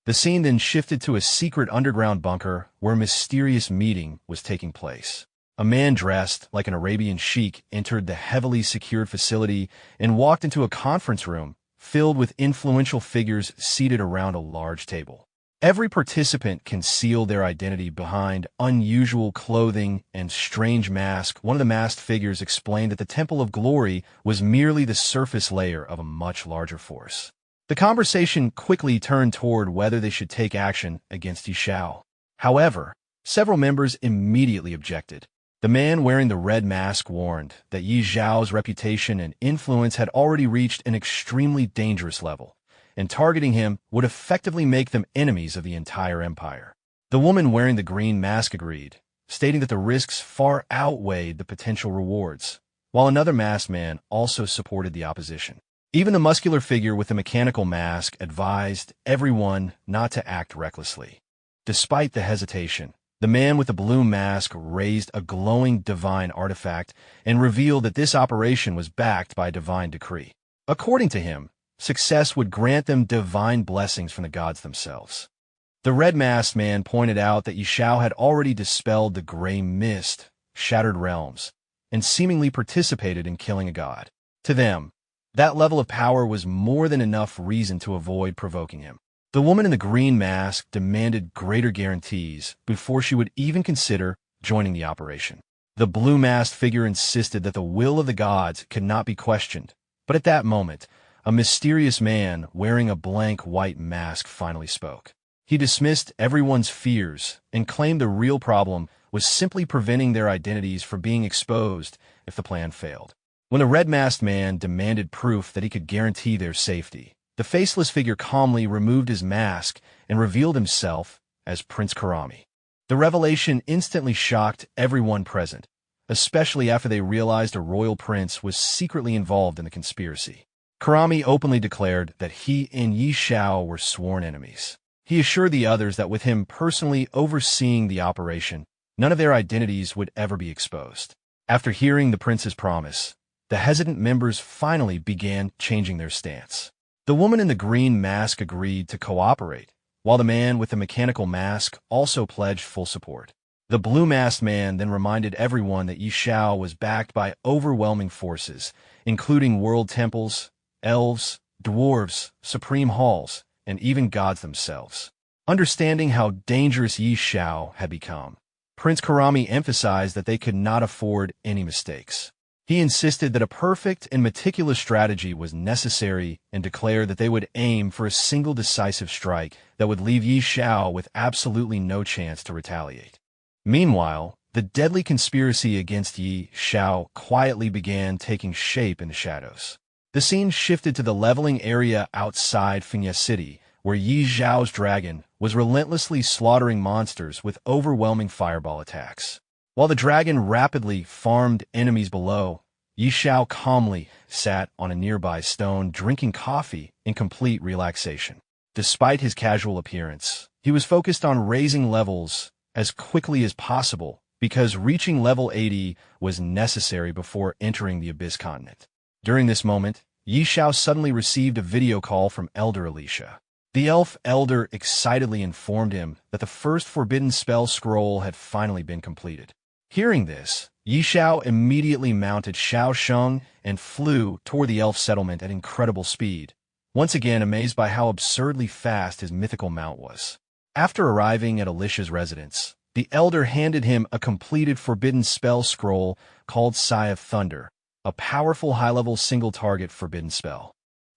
The scene then shifted to a secret underground bunker where a mysterious meeting was taking place. A man dressed like an Arabian sheik entered the heavily secured facility and walked into a conference room filled with influential figures seated around a large table. Every participant concealed their identity behind unusual clothing and strange masks. One of the masked figures explained that the Temple of Glory was merely the surface layer of a much larger force. The conversation quickly turned toward whether they should take action against Xiao. However, several members immediately objected. The man wearing the red mask warned that Xiao's reputation and influence had already reached an extremely dangerous level, and targeting him would effectively make them enemies of the entire empire. The woman wearing the green mask agreed, stating that the risks far outweighed the potential rewards, while another masked man also supported the opposition. Even the muscular figure with the mechanical mask advised everyone not to act recklessly. Despite the hesitation, the man with the blue mask raised a glowing divine artifact and revealed that this operation was backed by a divine decree. According to him, success would grant them divine blessings from the gods themselves. The red-masked man pointed out that Xiao had already dispelled the gray mist, shattered realms, and seemingly participated in killing a god. To them, that level of power was more than enough reason to avoid provoking him. The woman in the green mask demanded greater guarantees before she would even consider joining the operation. The blue-masked figure insisted that the will of the gods could not be questioned, but at that moment, a mysterious man wearing a blank white mask finally spoke. He dismissed everyone's fears and claimed the real problem was simply preventing their identities from being exposed if the plan failed. When the red-masked man demanded proof that he could guarantee their safety, the faceless figure calmly removed his mask and revealed himself as Prince Karami. The revelation instantly shocked everyone present, especially after they realized a royal prince was secretly involved in the conspiracy. Karami openly declared that he and Xiao were sworn enemies. He assured the others that with him personally overseeing the operation, none of their identities would ever be exposed. After hearing the prince's promise, the hesitant members finally began changing their stance. The woman in the green mask agreed to cooperate, while the man with the mechanical mask also pledged full support. The blue-masked man then reminded everyone that Xiao was backed by overwhelming forces, including world temples, elves, dwarves, supreme halls, and even gods themselves. Understanding how dangerous Xiao had become, Prince Karami emphasized that they could not afford any mistakes. He insisted that a perfect and meticulous strategy was necessary and declared that they would aim for a single decisive strike that would leave Xiao with absolutely no chance to retaliate. Meanwhile, the deadly conspiracy against Xiao quietly began taking shape in the shadows. The scene shifted to the leveling area outside Finya City, where Xiao's dragon was relentlessly slaughtering monsters with overwhelming fireball attacks. While the dragon rapidly farmed enemies below, Xiao calmly sat on a nearby stone drinking coffee in complete relaxation. Despite his casual appearance, he was focused on raising levels as quickly as possible because reaching level 80 was necessary before entering the Abyss continent. During this moment, Xiao suddenly received a video call from Elder Alicia. The elf elder excitedly informed him that the first forbidden spell scroll had finally been completed. Hearing this, Xiao immediately mounted Xiao Sheng and flew toward the elf settlement at incredible speed, once again amazed by how absurdly fast his mythical mount was. After arriving at Alicia's residence, the elder handed him a completed forbidden spell scroll called Sigh of Thunder, a powerful high-level single-target forbidden spell.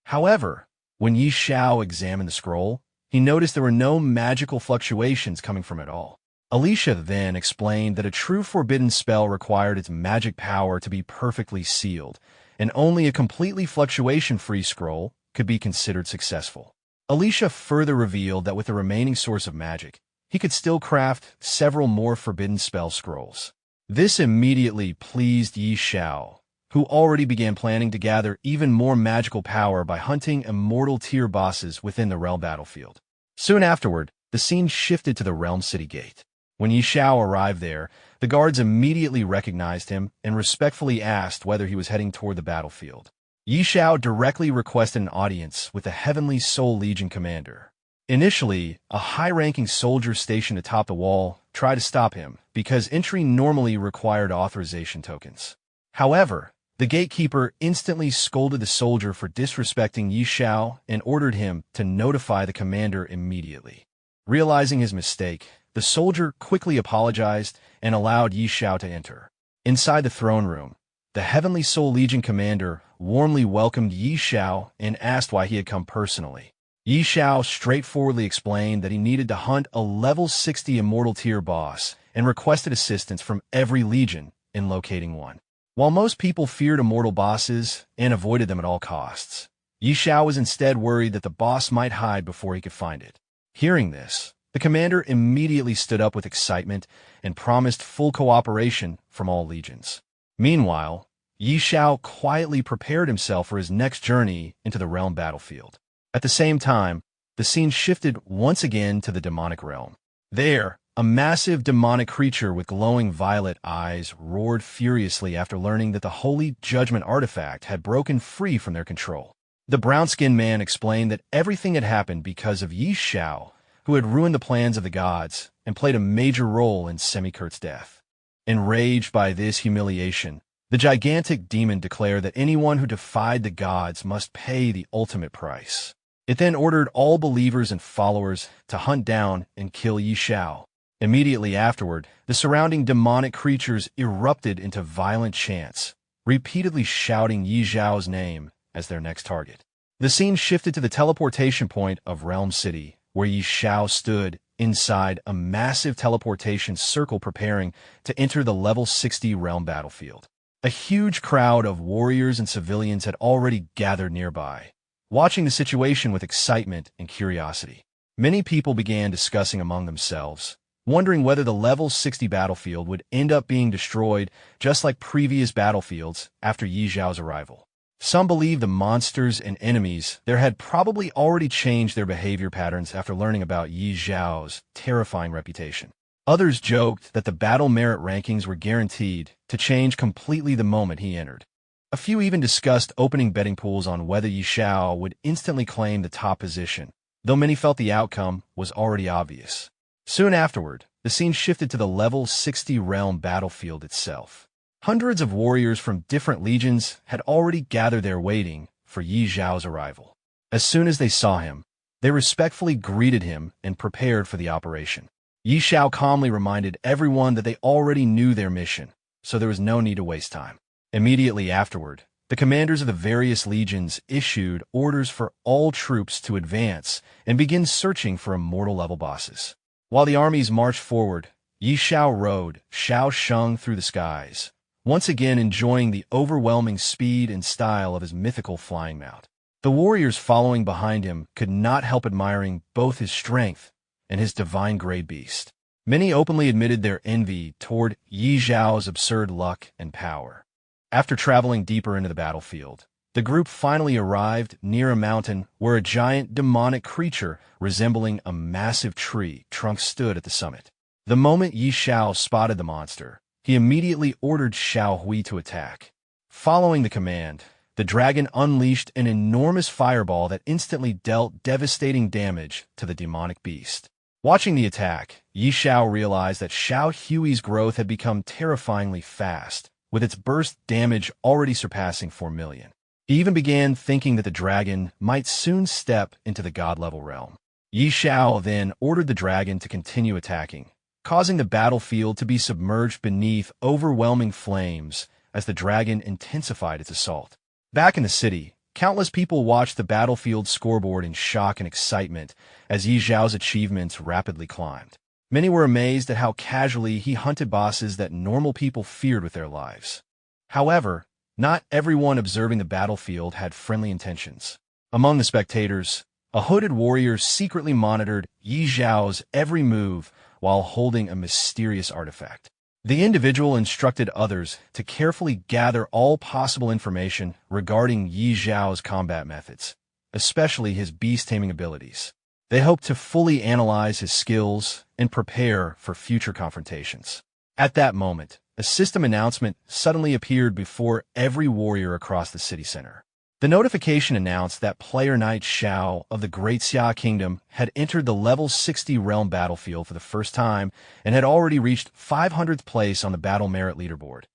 However, when Xiao examined the scroll, he noticed there were no magical fluctuations coming from it all. Alicia then explained that a true forbidden spell required its magic power to be perfectly sealed, and only a completely fluctuation-free scroll could be considered successful. Alicia further revealed that with the remaining source of magic, he could still craft several more forbidden spell scrolls. This immediately pleased Xiao, who already began planning to gather even more magical power by hunting immortal tier bosses within the realm battlefield. Soon afterward, the scene shifted to the realm city gate. When Xiao arrived there, the guards immediately recognized him and respectfully asked whether he was heading toward the battlefield. Xiao directly requested an audience with the Heavenly Soul Legion commander. Initially, a high-ranking soldier stationed atop the wall tried to stop him because entry normally required authorization tokens. However, the gatekeeper instantly scolded the soldier for disrespecting Xiao and ordered him to notify the commander immediately. Realizing his mistake, the soldier quickly apologized and allowed Xiao to enter. Inside the throne room, the Heavenly Soul Legion commander warmly welcomed Xiao and asked why he had come personally. Xiao straightforwardly explained that he needed to hunt a level 60 immortal tier boss and requested assistance from every legion in locating one. While most people feared immortal bosses and avoided them at all costs, Xiao was instead worried that the boss might hide before he could find it. Hearing this, the commander immediately stood up with excitement and promised full cooperation from all legions. Meanwhile, Xiao quietly prepared himself for his next journey into the realm battlefield. At the same time, the scene shifted once again to the demonic realm. There, a massive demonic creature with glowing violet eyes roared furiously after learning that the Holy Judgment artifact had broken free from their control. The brown-skinned man explained that everything had happened because of Xiao, who had ruined the plans of the gods and played a major role in Semikurt's death. Enraged by this humiliation, the gigantic demon declared that anyone who defied the gods must pay the ultimate price. It then ordered all believers and followers to hunt down and kill Xiao. Immediately afterward, the surrounding demonic creatures erupted into violent chants, repeatedly shouting Yi Zhao's name as their next target. The scene shifted to the teleportation point of Realm City, where Yi Zhao stood inside a massive teleportation circle preparing to enter the level 60 realm battlefield. A huge crowd of warriors and civilians had already gathered nearby, watching the situation with excitement and curiosity. Many people began discussing among themselves, wondering whether the level 60 battlefield would end up being destroyed just like previous battlefields after Yi Zhao's arrival. Some believed the monsters and enemies there had probably already changed their behavior patterns after learning about Yi Zhao's terrifying reputation. Others joked that the battle merit rankings were guaranteed to change completely the moment he entered. A few even discussed opening betting pools on whether Yi Zhao would instantly claim the top position, though many felt the outcome was already obvious. Soon afterward, the scene shifted to the level 60 realm battlefield itself. Hundreds of warriors from different legions had already gathered there waiting for Yi Zhao's arrival. As soon as they saw him, they respectfully greeted him and prepared for the operation. Yi Zhao calmly reminded everyone that they already knew their mission, so there was no need to waste time. Immediately afterward, the commanders of the various legions issued orders for all troops to advance and begin searching for immortal level bosses. While the armies marched forward, Yi Zhao rode Xiao Sheng through the skies, once again enjoying the overwhelming speed and style of his mythical flying mount. The warriors following behind him could not help admiring both his strength and his divine grade beast. Many openly admitted their envy toward Yi Zhao's absurd luck and power. After traveling deeper into the battlefield, the group finally arrived near a mountain where a giant demonic creature resembling a massive tree trunk stood at the summit. The moment Yi Zhao spotted the monster, he immediately ordered Xiao Hui to attack. Following the command, the dragon unleashed an enormous fireball that instantly dealt devastating damage to the demonic beast. Watching the attack, Yi Zhao realized that Xiao Hui's growth had become terrifyingly fast, with its burst damage already surpassing 4 million. He even began thinking that the dragon might soon step into the god-level realm. Yi Zhao then ordered the dragon to continue attacking, causing the battlefield to be submerged beneath overwhelming flames as the dragon intensified its assault. Back in the city, countless people watched the battlefield scoreboard in shock and excitement as Yi Zhao's achievements rapidly climbed. Many were amazed at how casually he hunted bosses that normal people feared with their lives. However, not everyone observing the battlefield had friendly intentions. Among the spectators, a hooded warrior secretly monitored Yi Zhao's every move while holding a mysterious artifact. The individual instructed others to carefully gather all possible information regarding Yi Zhao's combat methods, especially his beast-taming abilities. They hoped to fully analyze his skills and prepare for future confrontations. At that moment, a system announcement suddenly appeared before every warrior across the city center. The notification announced that player knight Xiao of the Great Xia Kingdom had entered the level 60 realm battlefield for the first time and had already reached 500th place on the battle merit leaderboard,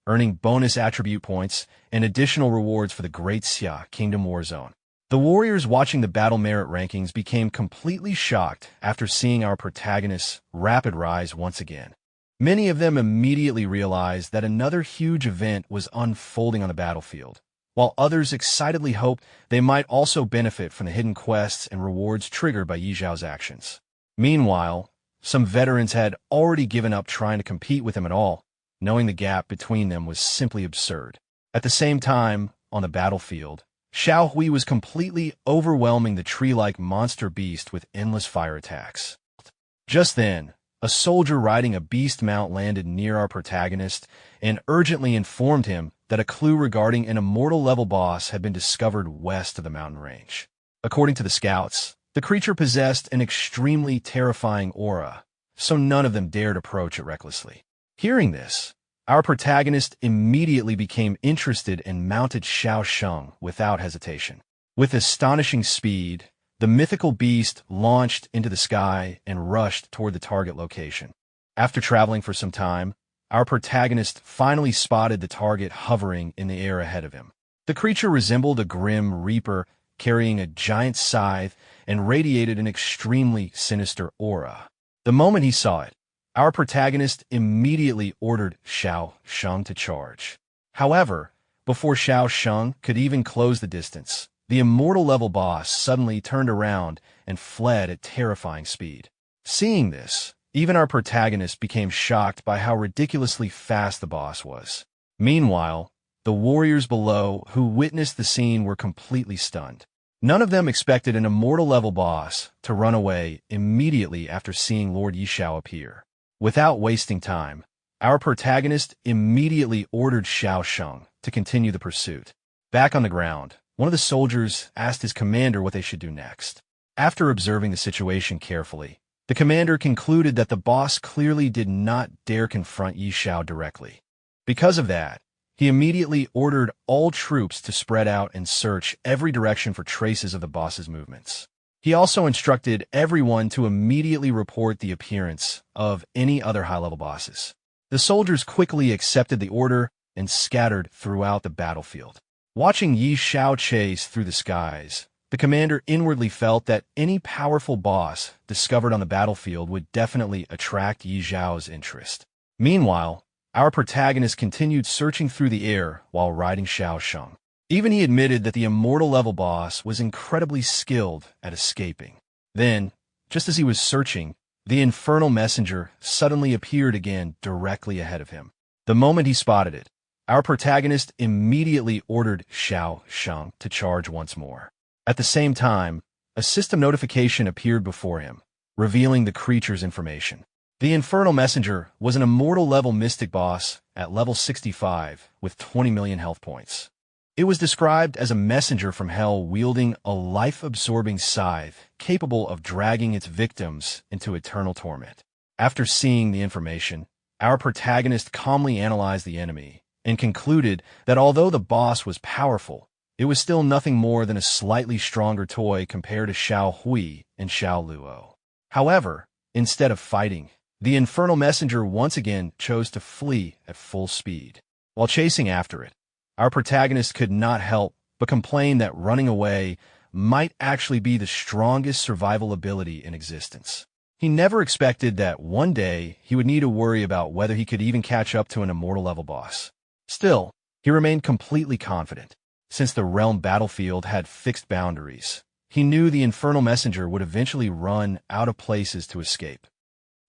earning bonus attribute points and additional rewards for the Great Xia Kingdom war zone. The warriors watching the battle merit rankings became completely shocked after seeing our protagonist's rapid rise once again. Many of them immediately realized that another huge event was unfolding on the battlefield, while others excitedly hoped they might also benefit from the hidden quests and rewards triggered by Yi Zhao's actions. Meanwhile, some veterans had already given up trying to compete with him at all, knowing the gap between them was simply absurd. At the same time, on the battlefield, Xiao Hui was completely overwhelming the tree-like monster beast with endless fire attacks. Just then, a soldier riding a beast mount landed near our protagonist and urgently informed him that a clue regarding an immortal-level boss had been discovered west of the mountain range. According to the scouts, the creature possessed an extremely terrifying aura, so none of them dared approach it recklessly. Hearing this, our protagonist immediately became interested and mounted Xiao Sheng without hesitation. With astonishing speed, the mythical beast launched into the sky and rushed toward the target location. After traveling for some time, our protagonist finally spotted the target hovering in the air ahead of him. The creature resembled a grim reaper carrying a giant scythe and radiated an extremely sinister aura. The moment he saw it, our protagonist immediately ordered Xiao Sheng to charge. However, before Xiao Sheng could even close the distance, the immortal-level boss suddenly turned around and fled at terrifying speed. Seeing this, even our protagonist became shocked by how ridiculously fast the boss was. Meanwhile, the warriors below who witnessed the scene were completely stunned. None of them expected an immortal-level boss to run away immediately after seeing Lord Yixiao appear. Without wasting time, our protagonist immediately ordered Xiao Sheng to continue the pursuit. Back on the ground, one of the soldiers asked his commander what they should do next. After observing the situation carefully, the commander concluded that the boss clearly did not dare confront Yixiao directly. Because of that, he immediately ordered all troops to spread out and search every direction for traces of the boss's movements. He also instructed everyone to immediately report the appearance of any other high-level bosses. The soldiers quickly accepted the order and scattered throughout the battlefield. Watching Yixiao chase through the skies, the commander inwardly felt that any powerful boss discovered on the battlefield would definitely attract Yixiao's interest. Meanwhile, our protagonist continued searching through the air while riding Xiao Sheng. Even he admitted that the immortal-level boss was incredibly skilled at escaping. Then, just as he was searching, the infernal messenger suddenly appeared again directly ahead of him. The moment he spotted it, our protagonist immediately ordered Xiao Sheng to charge once more. At the same time, a system notification appeared before him, revealing the creature's information. The infernal messenger was an immortal-level mystic boss at level 65 with 20 million health points. It was described as a messenger from hell wielding a life-absorbing scythe capable of dragging its victims into eternal torment. After seeing the information, our protagonist calmly analyzed the enemy and concluded that although the boss was powerful, it was still nothing more than a slightly stronger toy compared to Xiao Hui and Xiao Luo. However, instead of fighting, the infernal messenger once again chose to flee at full speed. While chasing after it, our protagonist could not help but complain that running away might actually be the strongest survival ability in existence. He never expected that one day he would need to worry about whether he could even catch up to an immortal-level boss. Still, he remained completely confident. Since the realm battlefield had fixed boundaries, he knew the infernal messenger would eventually run out of places to escape.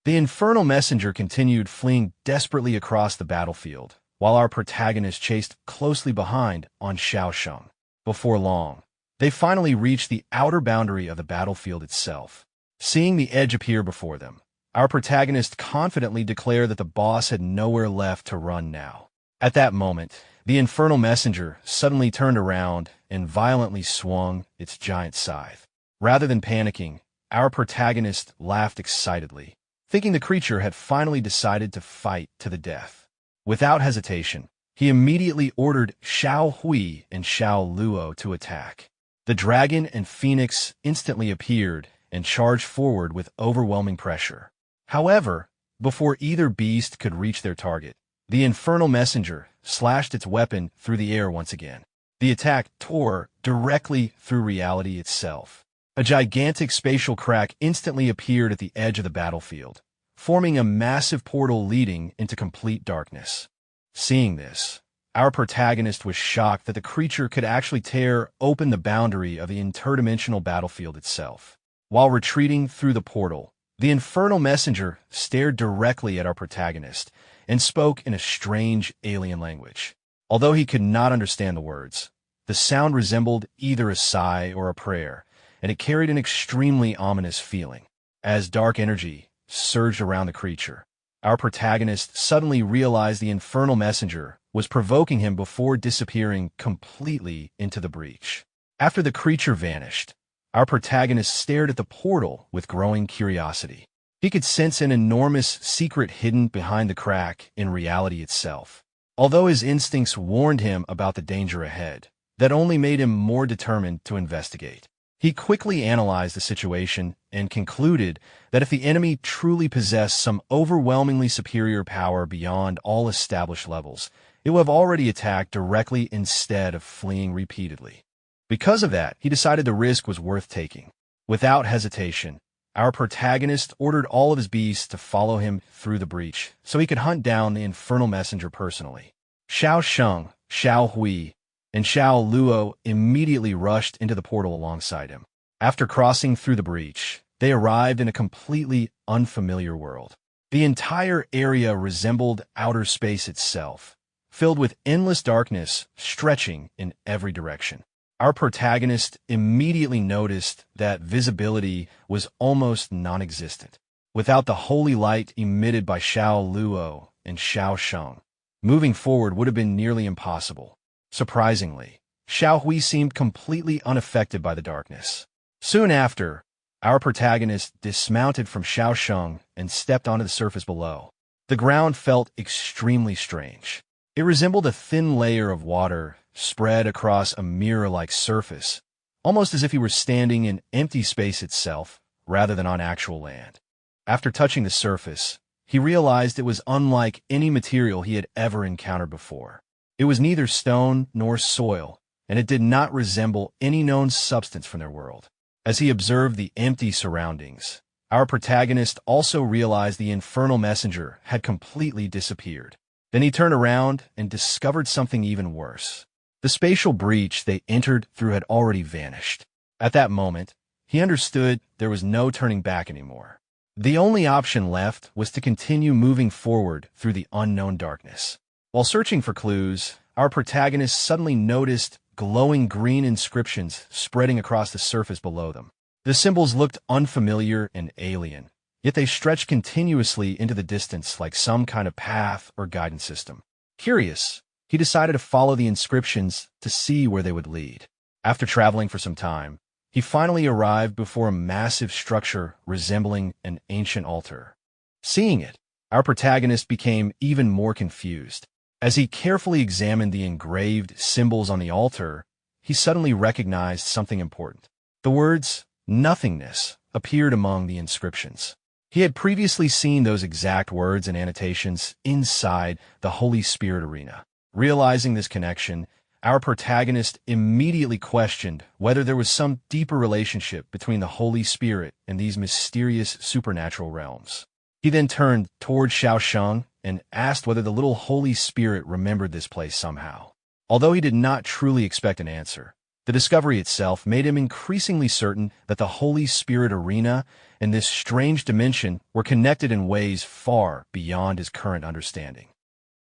The infernal messenger continued fleeing desperately across the battlefield, while our protagonist chased closely behind on Xiao Sheng. Before long, they finally reached the outer boundary of the battlefield itself. Seeing the edge appear before them, our protagonist confidently declared that the boss had nowhere left to run now. At that moment, the infernal messenger suddenly turned around and violently swung its giant scythe. Rather than panicking, our protagonist laughed excitedly, thinking the creature had finally decided to fight to the death. Without hesitation, he immediately ordered Xiao Hui and Xiao Luo to attack. The dragon and phoenix instantly appeared and charged forward with overwhelming pressure. However, before either beast could reach their target, the infernal messenger slashed its weapon through the air once again. The attack tore directly through reality itself. A gigantic spatial crack instantly appeared at the edge of the battlefield, forming a massive portal leading into complete darkness. Seeing this, our protagonist was shocked that the creature could actually tear open the boundary of the interdimensional battlefield itself. While retreating through the portal, the infernal messenger stared directly at our protagonist and spoke in a strange alien language. Although he could not understand the words, the sound resembled either a sigh or a prayer, and it carried an extremely ominous feeling. As dark energy surged around the creature, our protagonist suddenly realized the infernal messenger was provoking him before disappearing completely into the breach. After the creature vanished, our protagonist stared at the portal with growing curiosity. He could sense an enormous secret hidden behind the crack in reality itself. Although his instincts warned him about the danger ahead, that only made him more determined to investigate. He quickly analyzed the situation and concluded that if the enemy truly possessed some overwhelmingly superior power beyond all established levels, it would have already attacked directly instead of fleeing repeatedly. Because of that, he decided the risk was worth taking. Without hesitation, our protagonist ordered all of his beasts to follow him through the breach so he could hunt down the infernal messenger personally. Xiao Sheng, Xiao Hui, and Xiao Luo immediately rushed into the portal alongside him. After crossing through the breach, they arrived in a completely unfamiliar world. The entire area resembled outer space itself, filled with endless darkness stretching in every direction. Our protagonist immediately noticed that visibility was almost non-existent. Without the holy light emitted by Xiao Luo and Xiao Sheng, moving forward would have been nearly impossible. Surprisingly, Xiao Hui seemed completely unaffected by the darkness. Soon after, our protagonist dismounted from Xiao Sheng and stepped onto the surface below. The ground felt extremely strange. It resembled a thin layer of water spread across a mirror-like surface, almost as if he were standing in empty space itself rather than on actual land. After touching the surface, he realized it was unlike any material he had ever encountered before. It was neither stone nor soil, and it did not resemble any known substance from their world. As he observed the empty surroundings, our protagonist also realized the infernal messenger had completely disappeared. Then he turned around and discovered something even worse. The spatial breach they entered through had already vanished. At that moment, he understood there was no turning back anymore. The only option left was to continue moving forward through the unknown darkness. While searching for clues, our protagonist suddenly noticed glowing green inscriptions spreading across the surface below them. The symbols looked unfamiliar and alien, yet they stretched continuously into the distance like some kind of path or guidance system. Curious, he decided to follow the inscriptions to see where they would lead. After traveling for some time, he finally arrived before a massive structure resembling an ancient altar. Seeing it, our protagonist became even more confused. As he carefully examined the engraved symbols on the altar, he suddenly recognized something important. The words, "nothingness," appeared among the inscriptions. He had previously seen those exact words and annotations inside the Holy Spirit arena. Realizing this connection, our protagonist immediately questioned whether there was some deeper relationship between the Holy Spirit and these mysterious supernatural realms. He then turned toward Xiao Sheng and asked whether the little Holy Spirit remembered this place somehow. Although he did not truly expect an answer, the discovery itself made him increasingly certain that the Holy Spirit arena and this strange dimension were connected in ways far beyond his current understanding.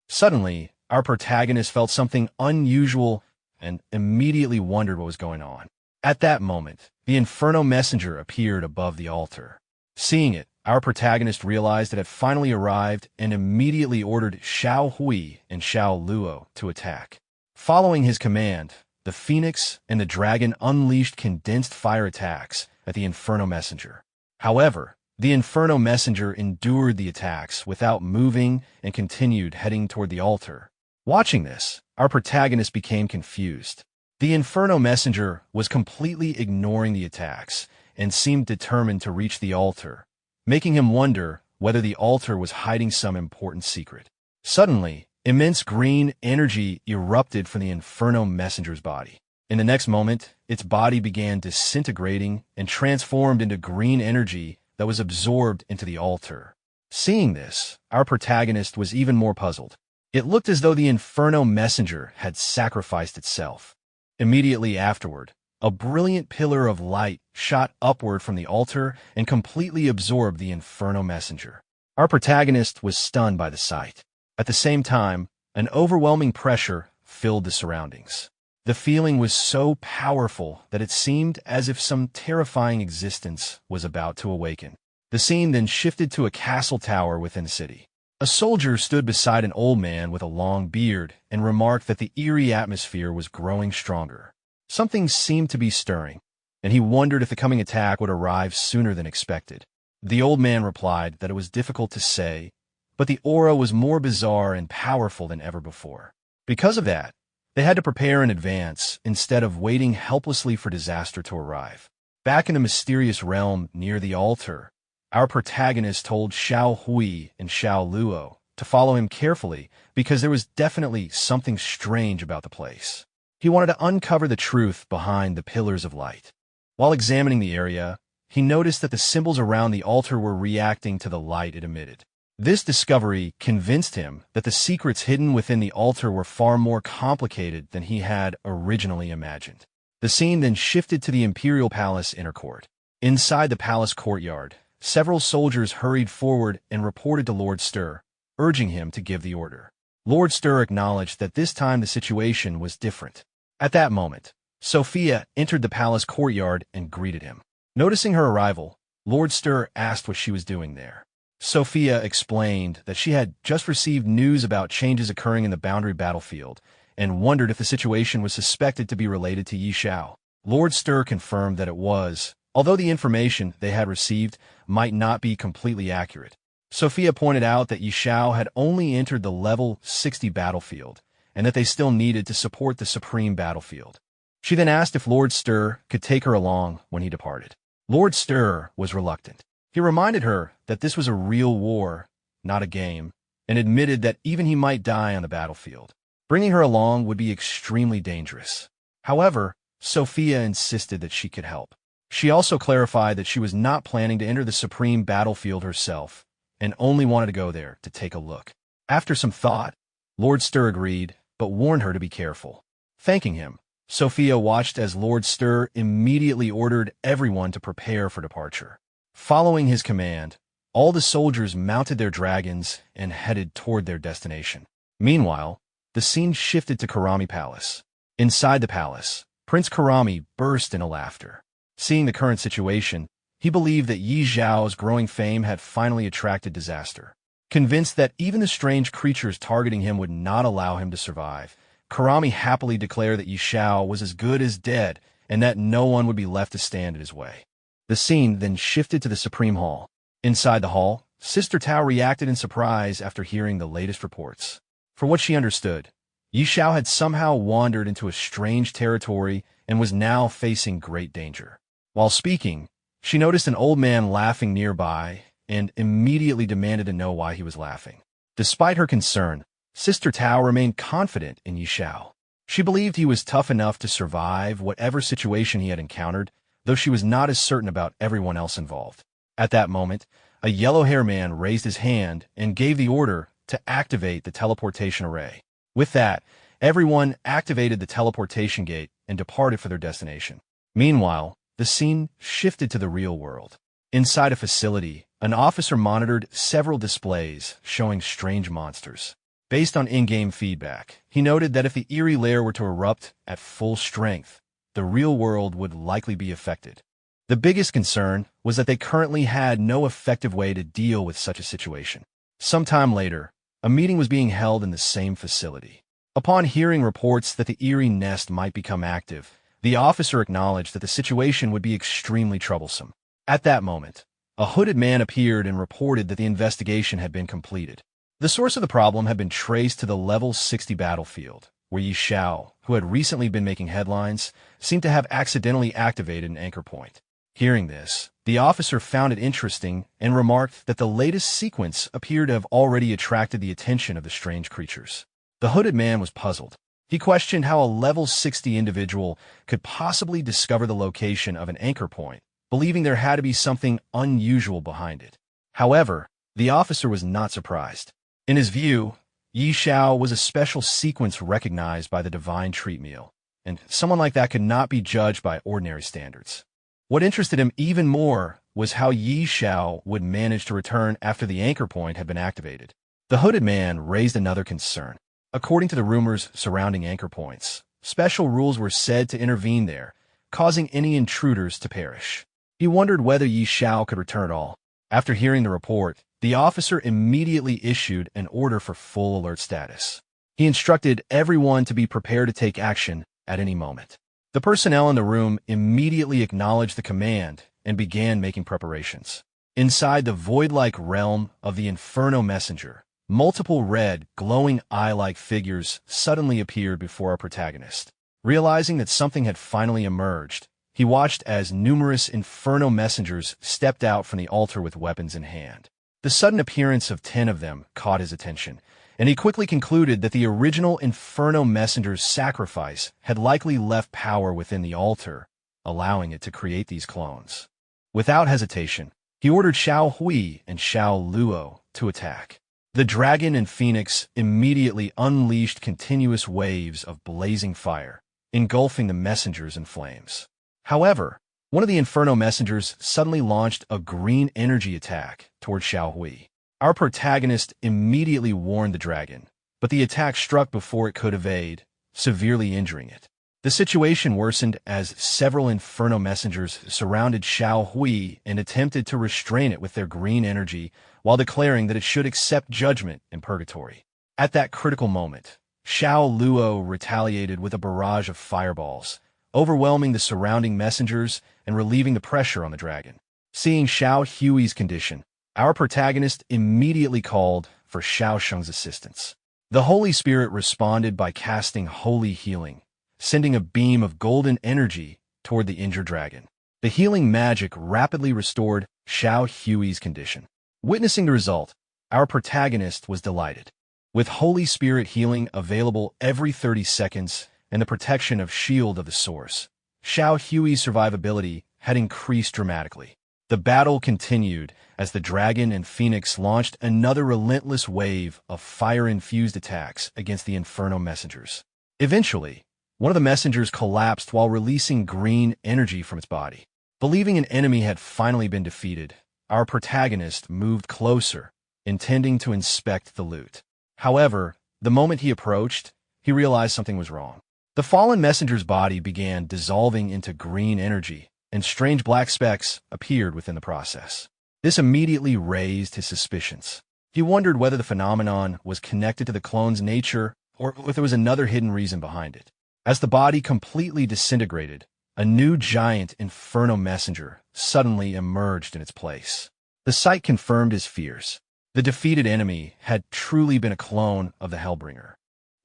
Suddenly, our protagonist felt something unusual and immediately wondered what was going on. At that moment, the Inferno Messenger appeared above the altar. Seeing it, our protagonist realized it had finally arrived and immediately ordered Xiao Hui and Xiao Luo to attack. Following his command, the Phoenix and the Dragon unleashed condensed fire attacks at the Inferno Messenger. However, the Inferno Messenger endured the attacks without moving and continued heading toward the altar. Watching this, our protagonist became confused. The Inferno Messenger was completely ignoring the attacks and seemed determined to reach the altar, making him wonder whether the altar was hiding some important secret. Suddenly, immense green energy erupted from the Inferno Messenger's body. In the next moment, its body began disintegrating and transformed into green energy that was absorbed into the altar. Seeing this, our protagonist was even more puzzled. It looked as though the Inferno Messenger had sacrificed itself. Immediately afterward, a brilliant pillar of light shot upward from the altar and completely absorbed the Inferno Messenger. Our protagonist was stunned by the sight. At the same time, an overwhelming pressure filled the surroundings. The feeling was so powerful that it seemed as if some terrifying existence was about to awaken. The scene then shifted to a castle tower within the city. A soldier stood beside an old man with a long beard and remarked that the eerie atmosphere was growing stronger. Something seemed to be stirring, and he wondered if the coming attack would arrive sooner than expected. The old man replied that it was difficult to say, but the aura was more bizarre and powerful than ever before. Because of that, they had to prepare in advance instead of waiting helplessly for disaster to arrive. Back in the mysterious realm near the altar, our protagonist told Xiao Hui and Xiao Luo to follow him carefully because there was definitely something strange about the place. He wanted to uncover the truth behind the pillars of light. While examining the area, he noticed that the symbols around the altar were reacting to the light it emitted. This discovery convinced him that the secrets hidden within the altar were far more complicated than he had originally imagined. The scene then shifted to the imperial palace inner court. Inside the palace courtyard, several soldiers hurried forward and reported to Lord Stir, urging him to give the order. Lord Stir acknowledged that this time the situation was different. At that moment, Sophia entered the palace courtyard and greeted him. Noticing her arrival, Lord Stir asked what she was doing there. Sophia explained that she had just received news about changes occurring in the boundary battlefield and wondered if the situation was suspected to be related to Xiao. Lord Stir confirmed that it was, although the information they had received might not be completely accurate. Sophia pointed out that Xiao had only entered the level 60 battlefield and that they still needed to support the supreme battlefield. She then asked if Lord Stir could take her along when he departed. Lord Stir was reluctant. He reminded her that this was a real war, not a game, and admitted that even he might die on the battlefield. Bringing her along would be extremely dangerous. However, Sophia insisted that she could help. She also clarified that she was not planning to enter the supreme battlefield herself, and only wanted to go there to take a look. After some thought, Lord Stir agreed, but warned her to be careful. Thanking him, Sophia watched as Lord Stir immediately ordered everyone to prepare for departure. Following his command, all the soldiers mounted their dragons and headed toward their destination. Meanwhile, the scene shifted to Karami Palace. Inside the palace, Prince Karami burst into laughter. Seeing the current situation, he believed that Yi Zhao's growing fame had finally attracted disaster. Convinced that even the strange creatures targeting him would not allow him to survive, Karami happily declared that Yi Zhao was as good as dead and that no one would be left to stand in his way. The scene then shifted to the Supreme Hall. Inside the hall, Sister Tao reacted in surprise after hearing the latest reports. For what she understood, Yi Zhao had somehow wandered into a strange territory and was now facing great danger. While speaking, she noticed an old man laughing nearby and immediately demanded to know why he was laughing. Despite her concern, Sister Tao remained confident in Yi Zhao. She believed he was tough enough to survive whatever situation he had encountered, though she was not as certain about everyone else involved. At that moment, a yellow-haired man raised his hand and gave the order to activate the teleportation array. With that, everyone activated the teleportation gate and departed for their destination. Meanwhile, the scene shifted to the real world. Inside a facility, an officer monitored several displays showing strange monsters. Based on in-game feedback, he noted that if the eerie lair were to erupt at full strength, the real world would likely be affected. The biggest concern was that they currently had no effective way to deal with such a situation. Sometime later, a meeting was being held in the same facility. Upon hearing reports that the eerie nest might become active, the officer acknowledged that the situation would be extremely troublesome. At that moment, a hooded man appeared and reported that the investigation had been completed. The source of the problem had been traced to the level 60 battlefield, where Yi Xiao, who had recently been making headlines, seemed to have accidentally activated an anchor point. Hearing this, the officer found it interesting and remarked that the latest sequence appeared to have already attracted the attention of the strange creatures. The hooded man was puzzled. He questioned how a level 60 individual could possibly discover the location of an anchor point, believing there had to be something unusual behind it. However, the officer was not surprised. In his view, Yi Xiao was a special sequence recognized by the divine treat meal, and someone like that could not be judged by ordinary standards. What interested him even more was how Yi Xiao would manage to return after the anchor point had been activated. The hooded man raised another concern. According to the rumors surrounding anchor points, special rules were said to intervene there, causing any intruders to perish. He wondered whether Yi Xiao could return at all. After hearing the report, the officer immediately issued an order for full alert status. He instructed everyone to be prepared to take action at any moment. The personnel in the room immediately acknowledged the command and began making preparations. Inside the void-like realm of the Inferno Messenger, multiple red, glowing eye-like figures suddenly appeared before our protagonist. Realizing that something had finally emerged, he watched as numerous Inferno Messengers stepped out from the altar with weapons in hand. The sudden appearance of 10 of them caught his attention, and he quickly concluded that the original Inferno Messenger's sacrifice had likely left power within the altar, allowing it to create these clones. Without hesitation, he ordered Xiao Hui and Xiao Luo to attack. The dragon and phoenix immediately unleashed continuous waves of blazing fire, engulfing the messengers in flames. However, one of the Inferno messengers suddenly launched a green energy attack toward Xiao Hui. Our protagonist immediately warned the dragon, but the attack struck before it could evade, severely injuring it. The situation worsened as several Inferno messengers surrounded Xiao Hui and attempted to restrain it with their green energy while declaring that it should accept judgment in purgatory. At that critical moment, Xiao Luo retaliated with a barrage of fireballs, overwhelming the surrounding messengers and relieving the pressure on the dragon. Seeing Xiao Hui's condition, our protagonist immediately called for Xiao Sheng's assistance. The Holy Spirit responded by casting Holy Healing, sending a beam of golden energy toward the injured dragon. The healing magic rapidly restored Xiao Hui's condition. Witnessing the result, our protagonist was delighted. With Holy Spirit healing available every 30 seconds and the protection of Shield of the Source, Xiao Hui's survivability had increased dramatically. The battle continued as the dragon and phoenix launched another relentless wave of fire-infused attacks against the Inferno messengers. Eventually, one of the messengers collapsed while releasing green energy from its body. Believing an enemy had finally been defeated, our protagonist moved closer, intending to inspect the loot. However, the moment he approached, he realized something was wrong. The fallen messenger's body began dissolving into green energy, and strange black specks appeared within the process. This immediately raised his suspicions. He wondered whether the phenomenon was connected to the clone's nature or if there was another hidden reason behind it. As the body completely disintegrated, a new giant Inferno messenger suddenly emerged in its place. The sight confirmed his fears. The defeated enemy had truly been a clone of the Hellbringer.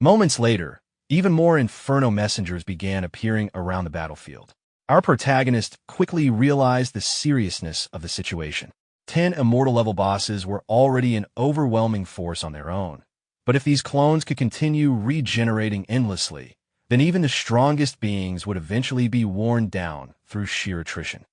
Moments later, even more Inferno messengers began appearing around the battlefield. Our protagonist quickly realized the seriousness of the situation. 10 immortal-level bosses were already an overwhelming force on their own. But if these clones could continue regenerating endlessly, then even the strongest beings would eventually be worn down through sheer attrition.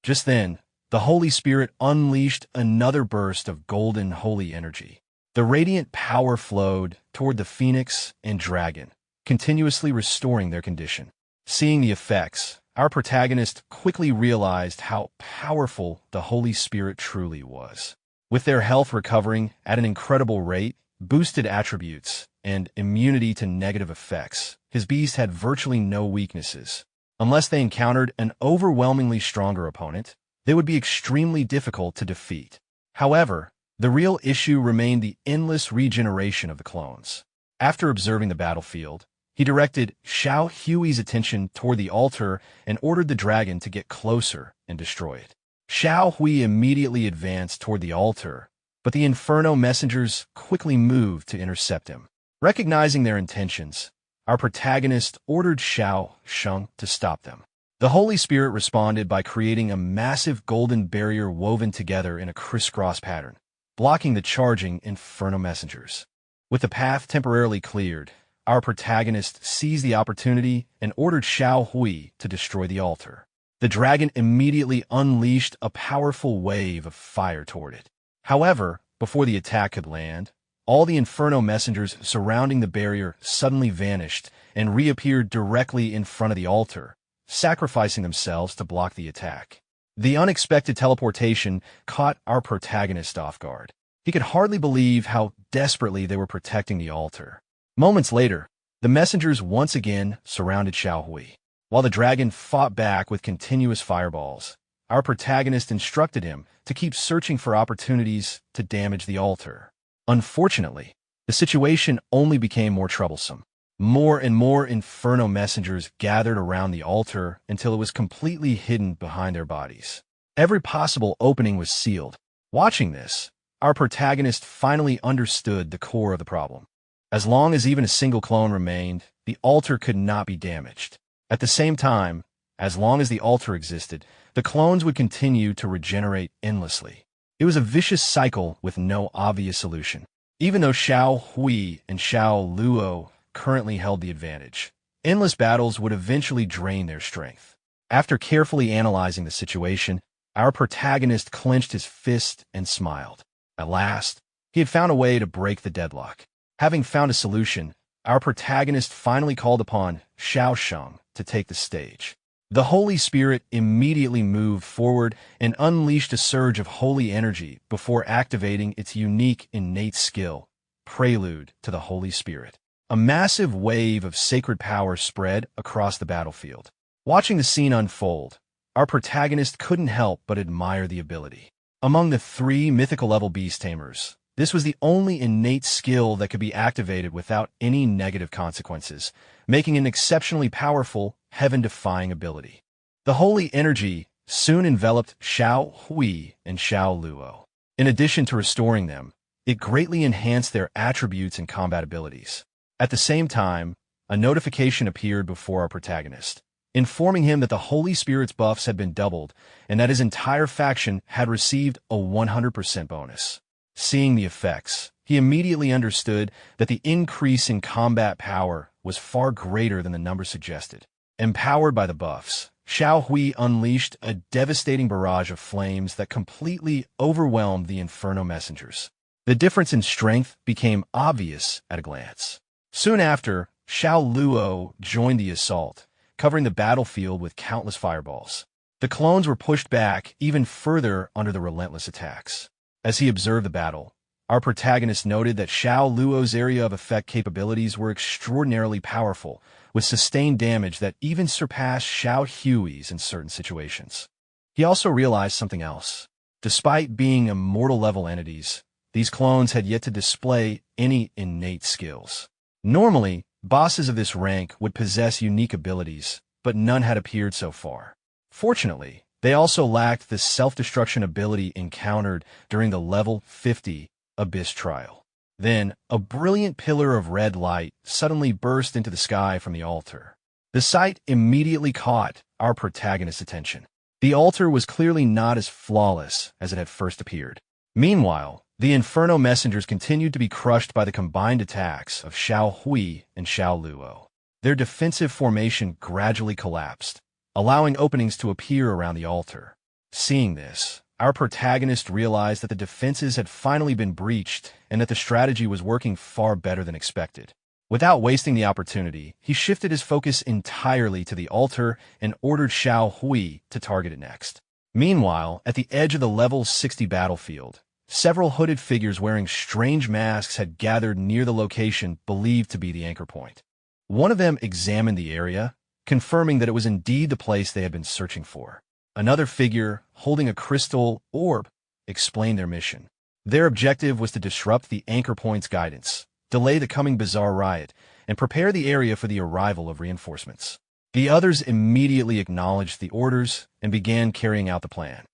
Just then, the Holy Spirit unleashed another burst of golden holy energy. The radiant power flowed toward the phoenix and dragon, continuously restoring their condition. Seeing the effects, our protagonist quickly realized how powerful the Holy Spirit truly was. With their health recovering at an incredible rate, boosted attributes, and immunity to negative effects, his beast had virtually no weaknesses. Unless they encountered an overwhelmingly stronger opponent, they would be extremely difficult to defeat. However, the real issue remained the endless regeneration of the clones. After observing the battlefield, he directed Xiao Hui's attention toward the altar and ordered the dragon to get closer and destroy it. Xiao Hui immediately advanced toward the altar, but the Inferno messengers quickly moved to intercept him. Recognizing their intentions, our protagonist ordered Xiao Sheng to stop them. The Holy Spirit responded by creating a massive golden barrier woven together in a crisscross pattern, blocking the charging Inferno messengers. With the path temporarily cleared, our protagonist seized the opportunity and ordered Xiao Hui to destroy the altar. The dragon immediately unleashed a powerful wave of fire toward it. However, before the attack could land, all the Inferno messengers surrounding the barrier suddenly vanished and reappeared directly in front of the altar, sacrificing themselves to block the attack. The unexpected teleportation caught our protagonist off guard. He could hardly believe how desperately they were protecting the altar. Moments later, the messengers once again surrounded Xiao Hui. While the dragon fought back with continuous fireballs, our protagonist instructed him to keep searching for opportunities to damage the altar. Unfortunately, the situation only became more troublesome. More and more Inferno messengers gathered around the altar until it was completely hidden behind their bodies. Every possible opening was sealed. Watching this, our protagonist finally understood the core of the problem. As long as even a single clone remained, the altar could not be damaged. At the same time, as long as the altar existed, the clones would continue to regenerate endlessly. It was a vicious cycle with no obvious solution. Even though Xiao Hui and Xiao Luo currently held the advantage, endless battles would eventually drain their strength. After carefully analyzing the situation, Our protagonist clenched his fist and smiled. At last, he had found a way to break the deadlock. Having found a solution, our protagonist finally called upon Xiao to take the stage. The Holy Spirit immediately moved forward and unleashed a surge of holy energy before activating its unique innate skill, Prelude to the Holy Spirit. A massive wave of sacred power spread across the battlefield. Watching the scene unfold, our protagonist couldn't help but admire the ability. Among the 3 mythical-level beast tamers, this was the only innate skill that could be activated without any negative consequences, making an exceptionally powerful, heaven-defying ability. The holy energy soon enveloped Xiao Hui and Xiao Luo. In addition to restoring them, it greatly enhanced their attributes and combat abilities. At the same time, a notification appeared before our protagonist, informing him that the Holy Spirit's buffs had been doubled and that his entire faction had received a 100% bonus. Seeing the effects, he immediately understood that the increase in combat power was far greater than the number suggested. Empowered by the buffs, Xiao Hui unleashed a devastating barrage of flames that completely overwhelmed the Inferno messengers. The difference in strength became obvious at a glance. Soon after, Xiao Luo joined the assault, covering the battlefield with countless fireballs. The clones were pushed back even further under the relentless attacks. As he observed the battle, our protagonist noted that Xiao Luo's area of effect capabilities were extraordinarily powerful, with sustained damage that even surpassed Xiao Hui's in certain situations. He also realized something else. Despite being immortal-level entities, these clones had yet to display any innate skills. Normally, bosses of this rank would possess unique abilities, but none had appeared so far. Fortunately, they also lacked the self-destruction ability encountered during the level 50 Abyss trial. Then, a brilliant pillar of red light suddenly burst into the sky from the altar. The sight immediately caught our protagonist's attention. The altar was clearly not as flawless as it had first appeared. Meanwhile, the Inferno messengers continued to be crushed by the combined attacks of Xiao Hui and Xiao Luo. Their defensive formation gradually collapsed, allowing openings to appear around the altar. Seeing this, our protagonist realized that the defenses had finally been breached and that the strategy was working far better than expected. Without wasting the opportunity, he shifted his focus entirely to the altar and ordered Xiao Hui to target it next. Meanwhile, at the edge of the level 60 battlefield, several hooded figures wearing strange masks had gathered near the location believed to be the anchor point. One of them examined the area, confirming that it was indeed the place they had been searching for. Another figure, holding a crystal orb, explained their mission. Their objective was to disrupt the anchor point's guidance, delay the coming bizarre riot, and prepare the area for the arrival of reinforcements. The others immediately acknowledged the orders and began carrying out the plan.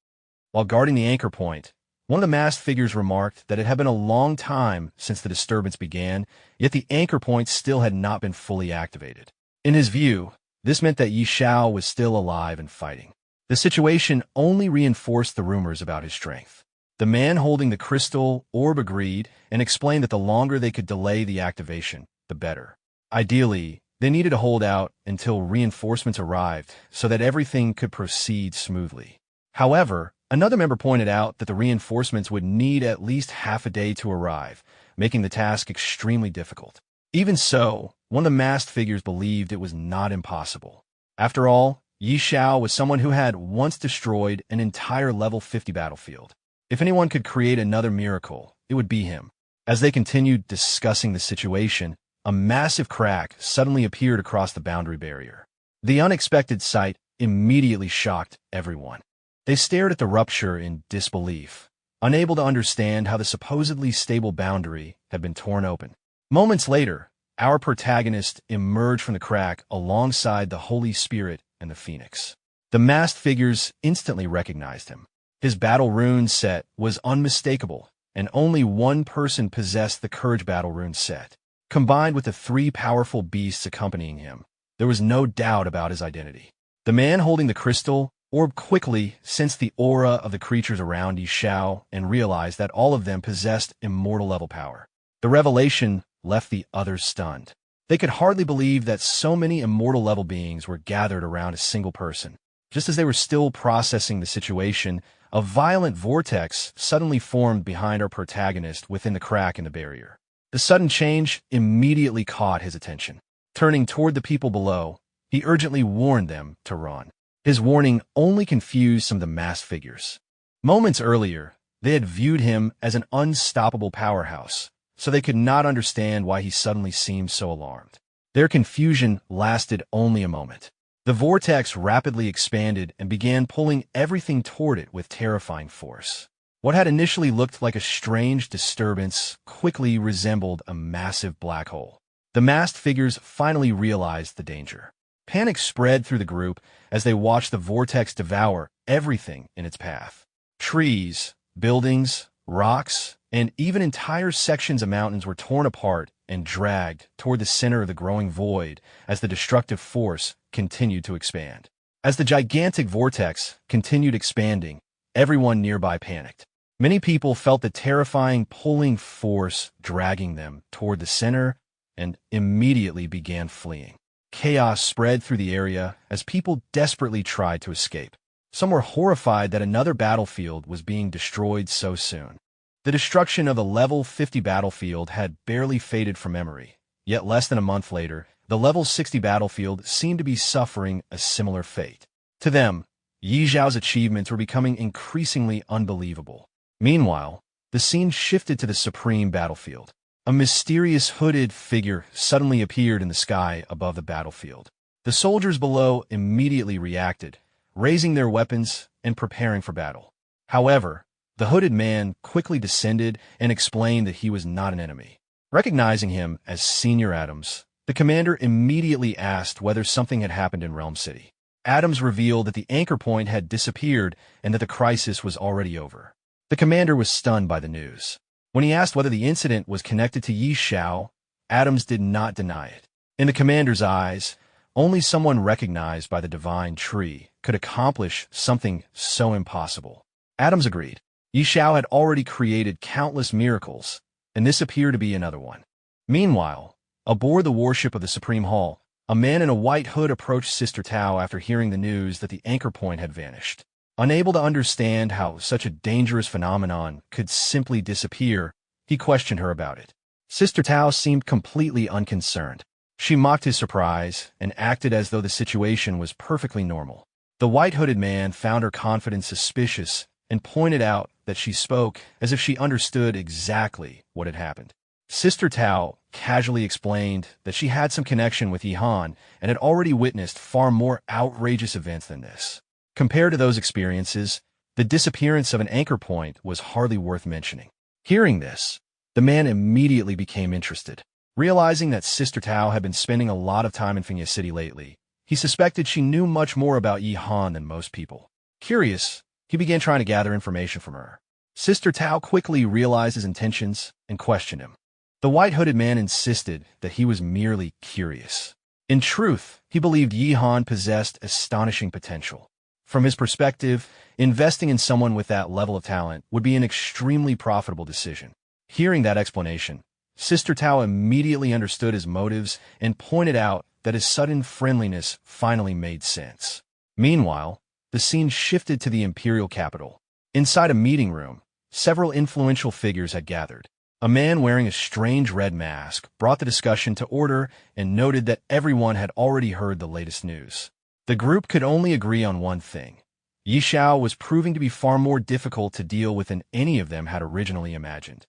While guarding the anchor point, one of the masked figures remarked that it had been a long time since the disturbance began, yet the anchor point still had not been fully activated. In his view, this meant that Yi Xiao was still alive and fighting. The situation only reinforced the rumors about his strength. The man holding the crystal orb agreed and explained that the longer they could delay the activation, the better. Ideally, they needed to hold out until reinforcements arrived so that everything could proceed smoothly. However, another member pointed out that the reinforcements would need at least half a day to arrive, making the task extremely difficult. Even so, one of the masked figures believed it was not impossible. After all, Yi Xiao was someone who had once destroyed an entire level 50 battlefield. If anyone could create another miracle, it would be him. As they continued discussing the situation, a massive crack suddenly appeared across the boundary barrier. The unexpected sight immediately shocked everyone. They stared at the rupture in disbelief, unable to understand how the supposedly stable boundary had been torn open. Moments later, our protagonist emerged from the crack alongside the Holy Spirit and the Phoenix. The masked figures instantly recognized him. His battle rune set was unmistakable, and only one person possessed the Courage battle rune set. Combined with the 3 powerful beasts accompanying him, there was no doubt about his identity. The man holding the crystal orb quickly sensed the aura of the creatures around Yi Xiao and realized that all of them possessed immortal-level power. The revelation left the others stunned. They could hardly believe that so many immortal-level beings were gathered around a single person. Just as they were still processing the situation, a violent vortex suddenly formed behind our protagonist within the crack in the barrier. The sudden change immediately caught his attention. Turning toward the people below, he urgently warned them to run. His warning only confused some of the masked figures. Moments earlier, they had viewed him as an unstoppable powerhouse, so they could not understand why he suddenly seemed so alarmed. Their confusion lasted only a moment. The vortex rapidly expanded and began pulling everything toward it with terrifying force. What had initially looked like a strange disturbance quickly resembled a massive black hole. The masked figures finally realized the danger. Panic spread through the group as they watched the vortex devour everything in its path. Trees, buildings, rocks, and even entire sections of mountains were torn apart and dragged toward the center of the growing void as the destructive force continued to expand. As the gigantic vortex continued expanding, everyone nearby panicked. Many people felt the terrifying pulling force dragging them toward the center and immediately began fleeing. Chaos spread through the area as people desperately tried to escape. Some were horrified that another battlefield was being destroyed so soon. The destruction of the level 50 battlefield had barely faded from memory, yet less than a month later, the level 60 battlefield seemed to be suffering a similar fate. To them, Yi Zhao's achievements were becoming increasingly unbelievable. Meanwhile, the scene shifted to the supreme battlefield. A mysterious hooded figure suddenly appeared in the sky above the battlefield. The soldiers below immediately reacted, raising their weapons and preparing for battle. However, the hooded man quickly descended and explained that he was not an enemy. Recognizing him as Senior Adams, the commander immediately asked whether something had happened in Realm City. Adams revealed that the anchor point had disappeared and that the crisis was already over. The commander was stunned by the news. When he asked whether the incident was connected to Yi Xiao, Adams did not deny it. In the commander's eyes, only someone recognized by the divine tree could accomplish something so impossible. Adams agreed. Yi Xiao had already created countless miracles, and this appeared to be another one. Meanwhile, aboard the warship of the Supreme Hall, a man in a white hood approached Sister Tao after hearing the news that the anchor point had vanished. Unable to understand how such a dangerous phenomenon could simply disappear, he questioned her about it. Sister Tao seemed completely unconcerned. She mocked his surprise and acted as though the situation was perfectly normal. The white-hooded man found her confidence suspicious and pointed out that she spoke as if she understood exactly what had happened. Sister Tao casually explained that she had some connection with Yihan and had already witnessed far more outrageous events than this. Compared to those experiences, the disappearance of an anchor point was hardly worth mentioning. Hearing this, the man immediately became interested. Realizing that Sister Tao had been spending a lot of time in Fiancée City lately, he suspected she knew much more about Yihan than most people. Curious, he began trying to gather information from her. Sister Tao quickly realized his intentions and questioned him. The white-hooded man insisted that he was merely curious. In truth, he believed Yihan possessed astonishing potential. From his perspective, investing in someone with that level of talent would be an extremely profitable decision. Hearing that explanation, Sister Tao immediately understood his motives and pointed out that his sudden friendliness finally made sense. Meanwhile, the scene shifted to the imperial capital. Inside a meeting room, several influential figures had gathered. A man wearing a strange red mask brought the discussion to order and noted that everyone had already heard the latest news. The group could only agree on one thing. Yi Xiao was proving to be far more difficult to deal with than any of them had originally imagined.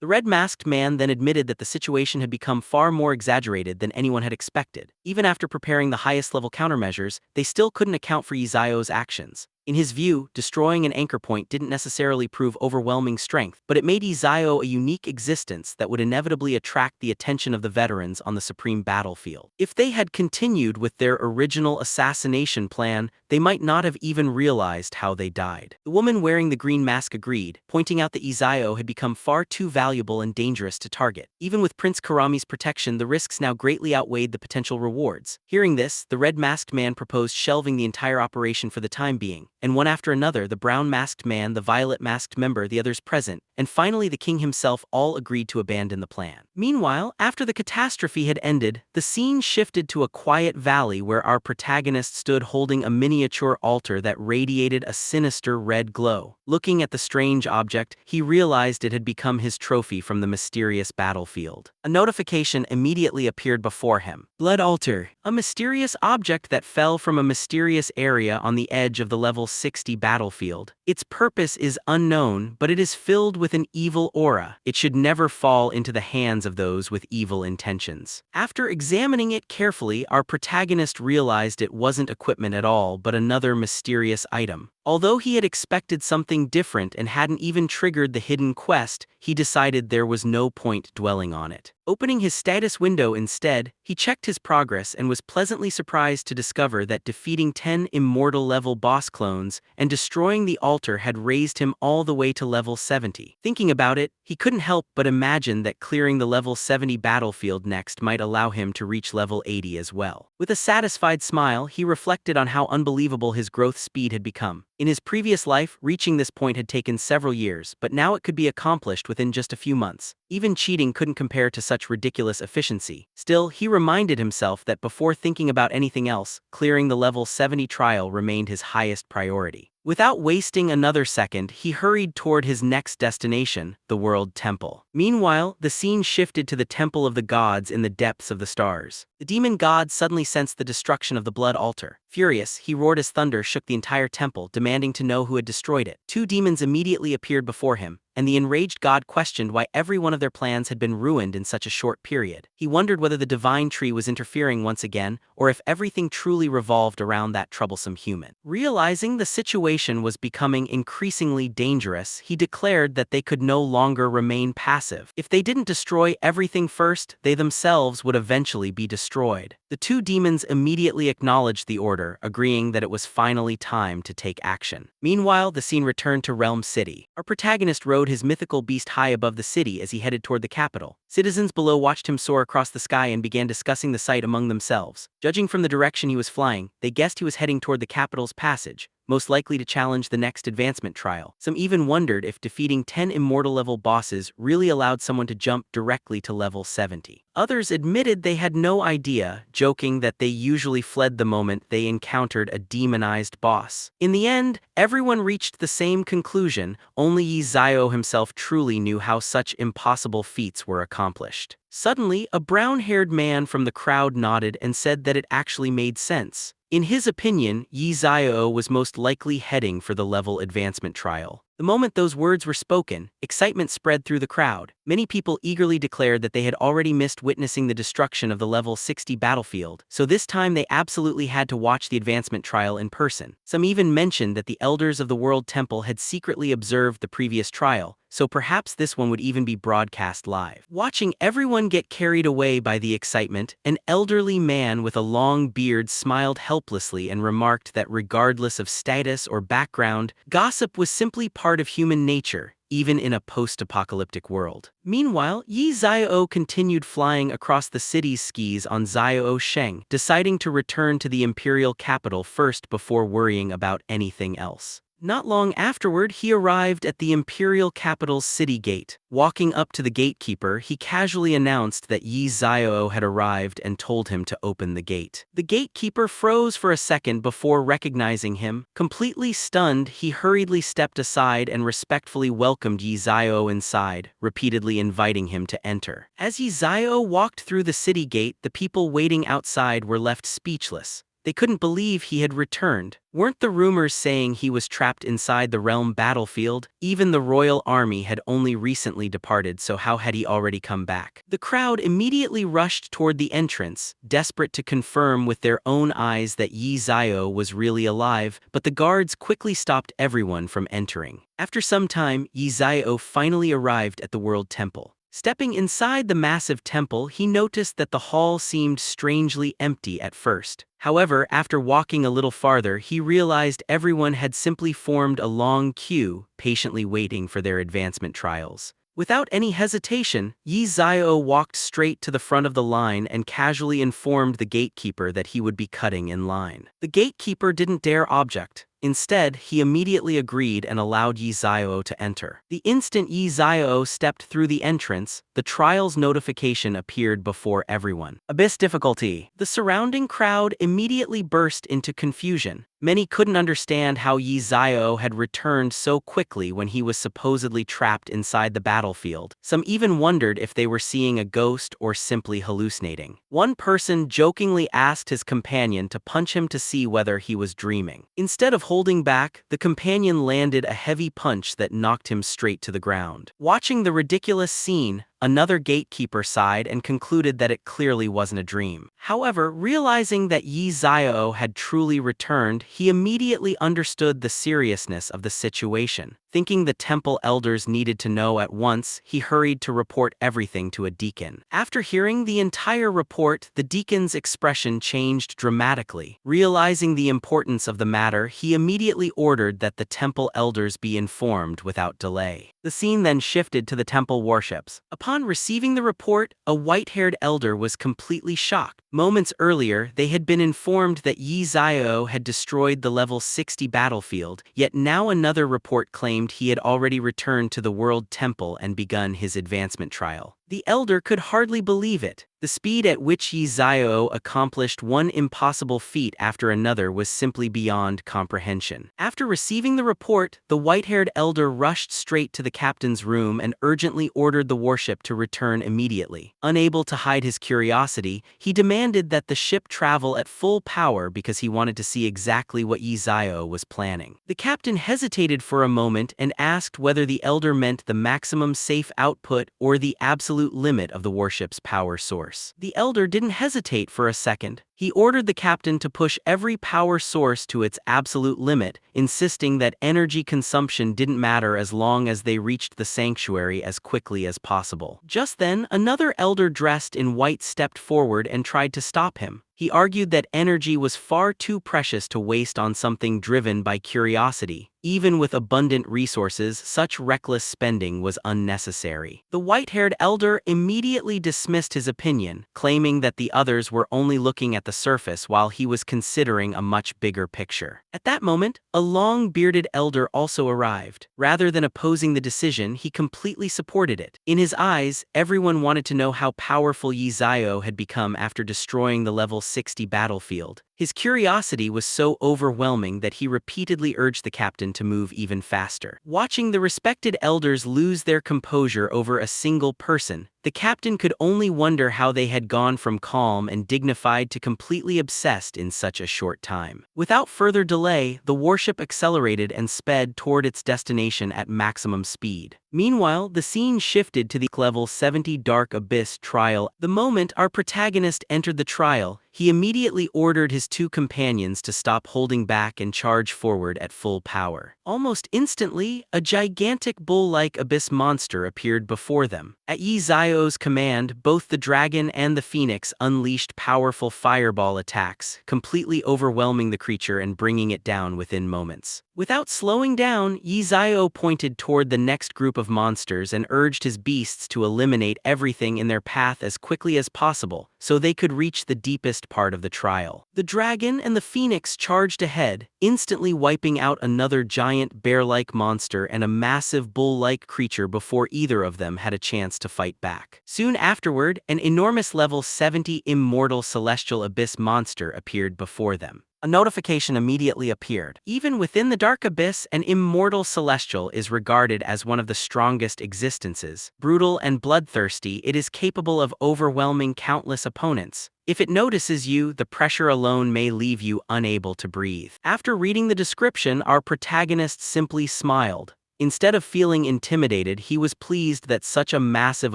The red-masked man then admitted that the situation had become far more exaggerated than anyone had expected. Even after preparing the highest-level countermeasures, they still couldn't account for Yi Zhao's actions. In his view, destroying an anchor point didn't necessarily prove overwhelming strength, but it made Yi Zhao a unique existence that would inevitably attract the attention of the veterans on the supreme battlefield. If they had continued with their original assassination plan, they might not have even realized how they died. The woman wearing the green mask agreed, pointing out that Yi Zhao had become far too valuable and dangerous to target. Even with Prince Karami's protection, the risks now greatly outweighed the potential rewards. Hearing this, the red-masked man proposed shelving the entire operation for the time being. and one after another, the brown-masked man, the violet-masked member, the others present, and finally the king himself all agreed to abandon the plan. Meanwhile, after the catastrophe had ended, the scene shifted to a quiet valley where our protagonist stood holding a miniature altar that radiated a sinister red glow. Looking at the strange object, he realized it had become his trophy from the mysterious battlefield. A notification immediately appeared before him. Blood altar, a mysterious object that fell from a mysterious area on the edge of the level 60 battlefield. Its purpose is unknown, but it is filled with an evil aura. It should never fall into the hands of those with evil intentions. After examining it carefully, our protagonist realized it wasn't equipment at all, but another mysterious item. Although he had expected something different and hadn't even triggered the hidden quest, he decided there was no point dwelling on it. Opening his status window instead, he checked his progress and was pleasantly surprised to discover that defeating 10 immortal-level boss clones and destroying the altar had raised him all the way to level 70. Thinking about it, he couldn't help but imagine that clearing the level 70 battlefield next might allow him to reach level 80 as well. With a satisfied smile, he reflected on how unbelievable his growth speed had become. In his previous life, reaching this point had taken several years, but now it could be accomplished within just a few months. Even cheating couldn't compare to such ridiculous efficiency. Still, he reminded himself that before thinking about anything else, clearing the level 70 trial remained his highest priority. Without wasting another second, he hurried toward his next destination, the World Temple. Meanwhile, the scene shifted to the Temple of the Gods in the depths of the stars. The demon god suddenly sensed the destruction of the blood altar. Furious, he roared as thunder shook the entire temple, demanding to know who had destroyed it. Two demons immediately appeared before him, and the enraged god questioned why every one of their plans had been ruined in such a short period. He wondered whether the divine tree was interfering once again, or if everything truly revolved around that troublesome human. Realizing the situation was becoming increasingly dangerous, he declared that they could no longer remain passive. If they didn't destroy everything first, they themselves would eventually be destroyed. The two demons immediately acknowledged the order, agreeing that it was finally time to take action. Meanwhile, the scene returned to Realm City. Our protagonist rode his mythical beast high above the city as he headed toward the capital. Citizens below watched him soar across the sky and began discussing the sight among themselves. Judging from the direction he was flying, they guessed he was heading toward the capital's passage, most likely to challenge the next advancement trial. Some even wondered if defeating 10 immortal-level bosses really allowed someone to jump directly to level 70. Others admitted they had no idea, joking that they usually fled the moment they encountered a demonized boss. In the end, everyone reached the same conclusion, only Xiao himself truly knew how such impossible feats were accomplished. Suddenly, a brown-haired man from the crowd nodded and said that it actually made sense. In his opinion, Xiao was most likely heading for the level advancement trial. The moment those words were spoken, excitement spread through the crowd. Many people eagerly declared that they had already missed witnessing the destruction of the level 60 battlefield, so this time they absolutely had to watch the advancement trial in person. Some even mentioned that the elders of the World Temple had secretly observed the previous trial, so perhaps this one would even be broadcast live. Watching everyone get carried away by the excitement, an elderly man with a long beard smiled helplessly and remarked that regardless of status or background, gossip was simply part of human nature, even in a post-apocalyptic world. Meanwhile, Xiao continued flying across the city's skis on Xiao Sheng, deciding to return to the imperial capital first before worrying about anything else. Not long afterward, he arrived at the imperial capital's city gate. Walking up to the gatekeeper, he casually announced that Xiao had arrived and told him to open the gate. The gatekeeper froze for a second before recognizing him. Completely stunned, he hurriedly stepped aside and respectfully welcomed Xiao inside, repeatedly inviting him to enter. As Xiao walked through the city gate, the people waiting outside were left speechless. They couldn't believe he had returned. Weren't the rumors saying he was trapped inside the realm battlefield? Even the royal army had only recently departed, so how had he already come back? The crowd immediately rushed toward the entrance, desperate to confirm with their own eyes that Xiao was really alive, but the guards quickly stopped everyone from entering. After some time, Xiao finally arrived at the World Temple. Stepping inside the massive temple, he noticed that the hall seemed strangely empty at first. However, after walking a little farther, he realized everyone had simply formed a long queue, patiently waiting for their advancement trials. Without any hesitation, Xiao walked straight to the front of the line and casually informed the gatekeeper that he would be cutting in line. The gatekeeper didn't dare object. Instead, he immediately agreed and allowed Yi Xiao to enter. The instant Yi Xiao stepped through the entrance, the trial's notification appeared before everyone. Abyss difficulty. The surrounding crowd immediately burst into confusion. Many couldn't understand how Yi Xiao had returned so quickly when he was supposedly trapped inside the battlefield. Some even wondered if they were seeing a ghost or simply hallucinating. One person jokingly asked his companion to punch him to see whether he was dreaming. Instead of holding back, the companion landed a heavy punch that knocked him straight to the ground. Watching the ridiculous scene, another gatekeeper sighed and concluded that it clearly wasn't a dream. However, realizing that Yi Xiao had truly returned, he immediately understood the seriousness of the situation. Thinking the temple elders needed to know at once, he hurried to report everything to a deacon. After hearing the entire report, the deacon's expression changed dramatically. Realizing the importance of the matter, he immediately ordered that the temple elders be informed without delay. The scene then shifted to the temple warships. Upon receiving the report, a white-haired elder was completely shocked. Moments earlier, they had been informed that Yi Xiao had destroyed the level 60 battlefield, yet now another report claimed he had already returned to the World Temple and begun his advancement trial. The elder could hardly believe it. The speed at which Yi Xiao accomplished one impossible feat after another was simply beyond comprehension. After receiving the report, the white-haired elder rushed straight to the captain's room and urgently ordered the warship to return immediately. Unable to hide his curiosity, he demanded that the ship travel at full power because he wanted to see exactly what Yi Xiao was planning. The captain hesitated for a moment and asked whether the elder meant the maximum safe output or the absolute limit of the warship's power source. The elder didn't hesitate for a second. He ordered the captain to push every power source to its absolute limit, insisting that energy consumption didn't matter as long as they reached the sanctuary as quickly as possible. Just then, another elder dressed in white stepped forward and tried to stop him. He argued that energy was far too precious to waste on something driven by curiosity. Even with abundant resources, such reckless spending was unnecessary. The white-haired elder immediately dismissed his opinion, claiming that the others were only looking at the surface while he was considering a much bigger picture. At that moment, a long-bearded elder also arrived. Rather than opposing the decision, he completely supported it. In his eyes, everyone wanted to know how powerful Yi Xiao had become after destroying the level 60 battlefield. His curiosity was so overwhelming that he repeatedly urged the captain to move even faster. Watching the respected elders lose their composure over a single person, the captain could only wonder how they had gone from calm and dignified to completely obsessed in such a short time. Without further delay, the warship accelerated and sped toward its destination at maximum speed. Meanwhile, the scene shifted to the level 70 Dark Abyss trial. The moment our protagonist entered the trial, he immediately ordered his two companions to stop holding back and charge forward at full power. Almost instantly, a gigantic bull-like abyss monster appeared before them. At Yi Xiao's command, both the dragon and the phoenix unleashed powerful fireball attacks, completely overwhelming the creature and bringing it down within moments. Without slowing down, Yi Xiao pointed toward the next group of monsters and urged his beasts to eliminate everything in their path as quickly as possible, so they could reach the deepest part of the trial. The dragon and the phoenix charged ahead, instantly wiping out another giant bear-like monster and a massive bull-like creature before either of them had a chance to fight back. Soon afterward, an enormous level 70 immortal celestial abyss monster appeared before them. A notification immediately appeared. Even within the Dark Abyss, an immortal celestial is regarded as one of the strongest existences. Brutal and bloodthirsty, it is capable of overwhelming countless opponents. If it notices you, the pressure alone may leave you unable to breathe. After reading the description, our protagonist simply smiled. Instead of feeling intimidated, he was pleased that such a massive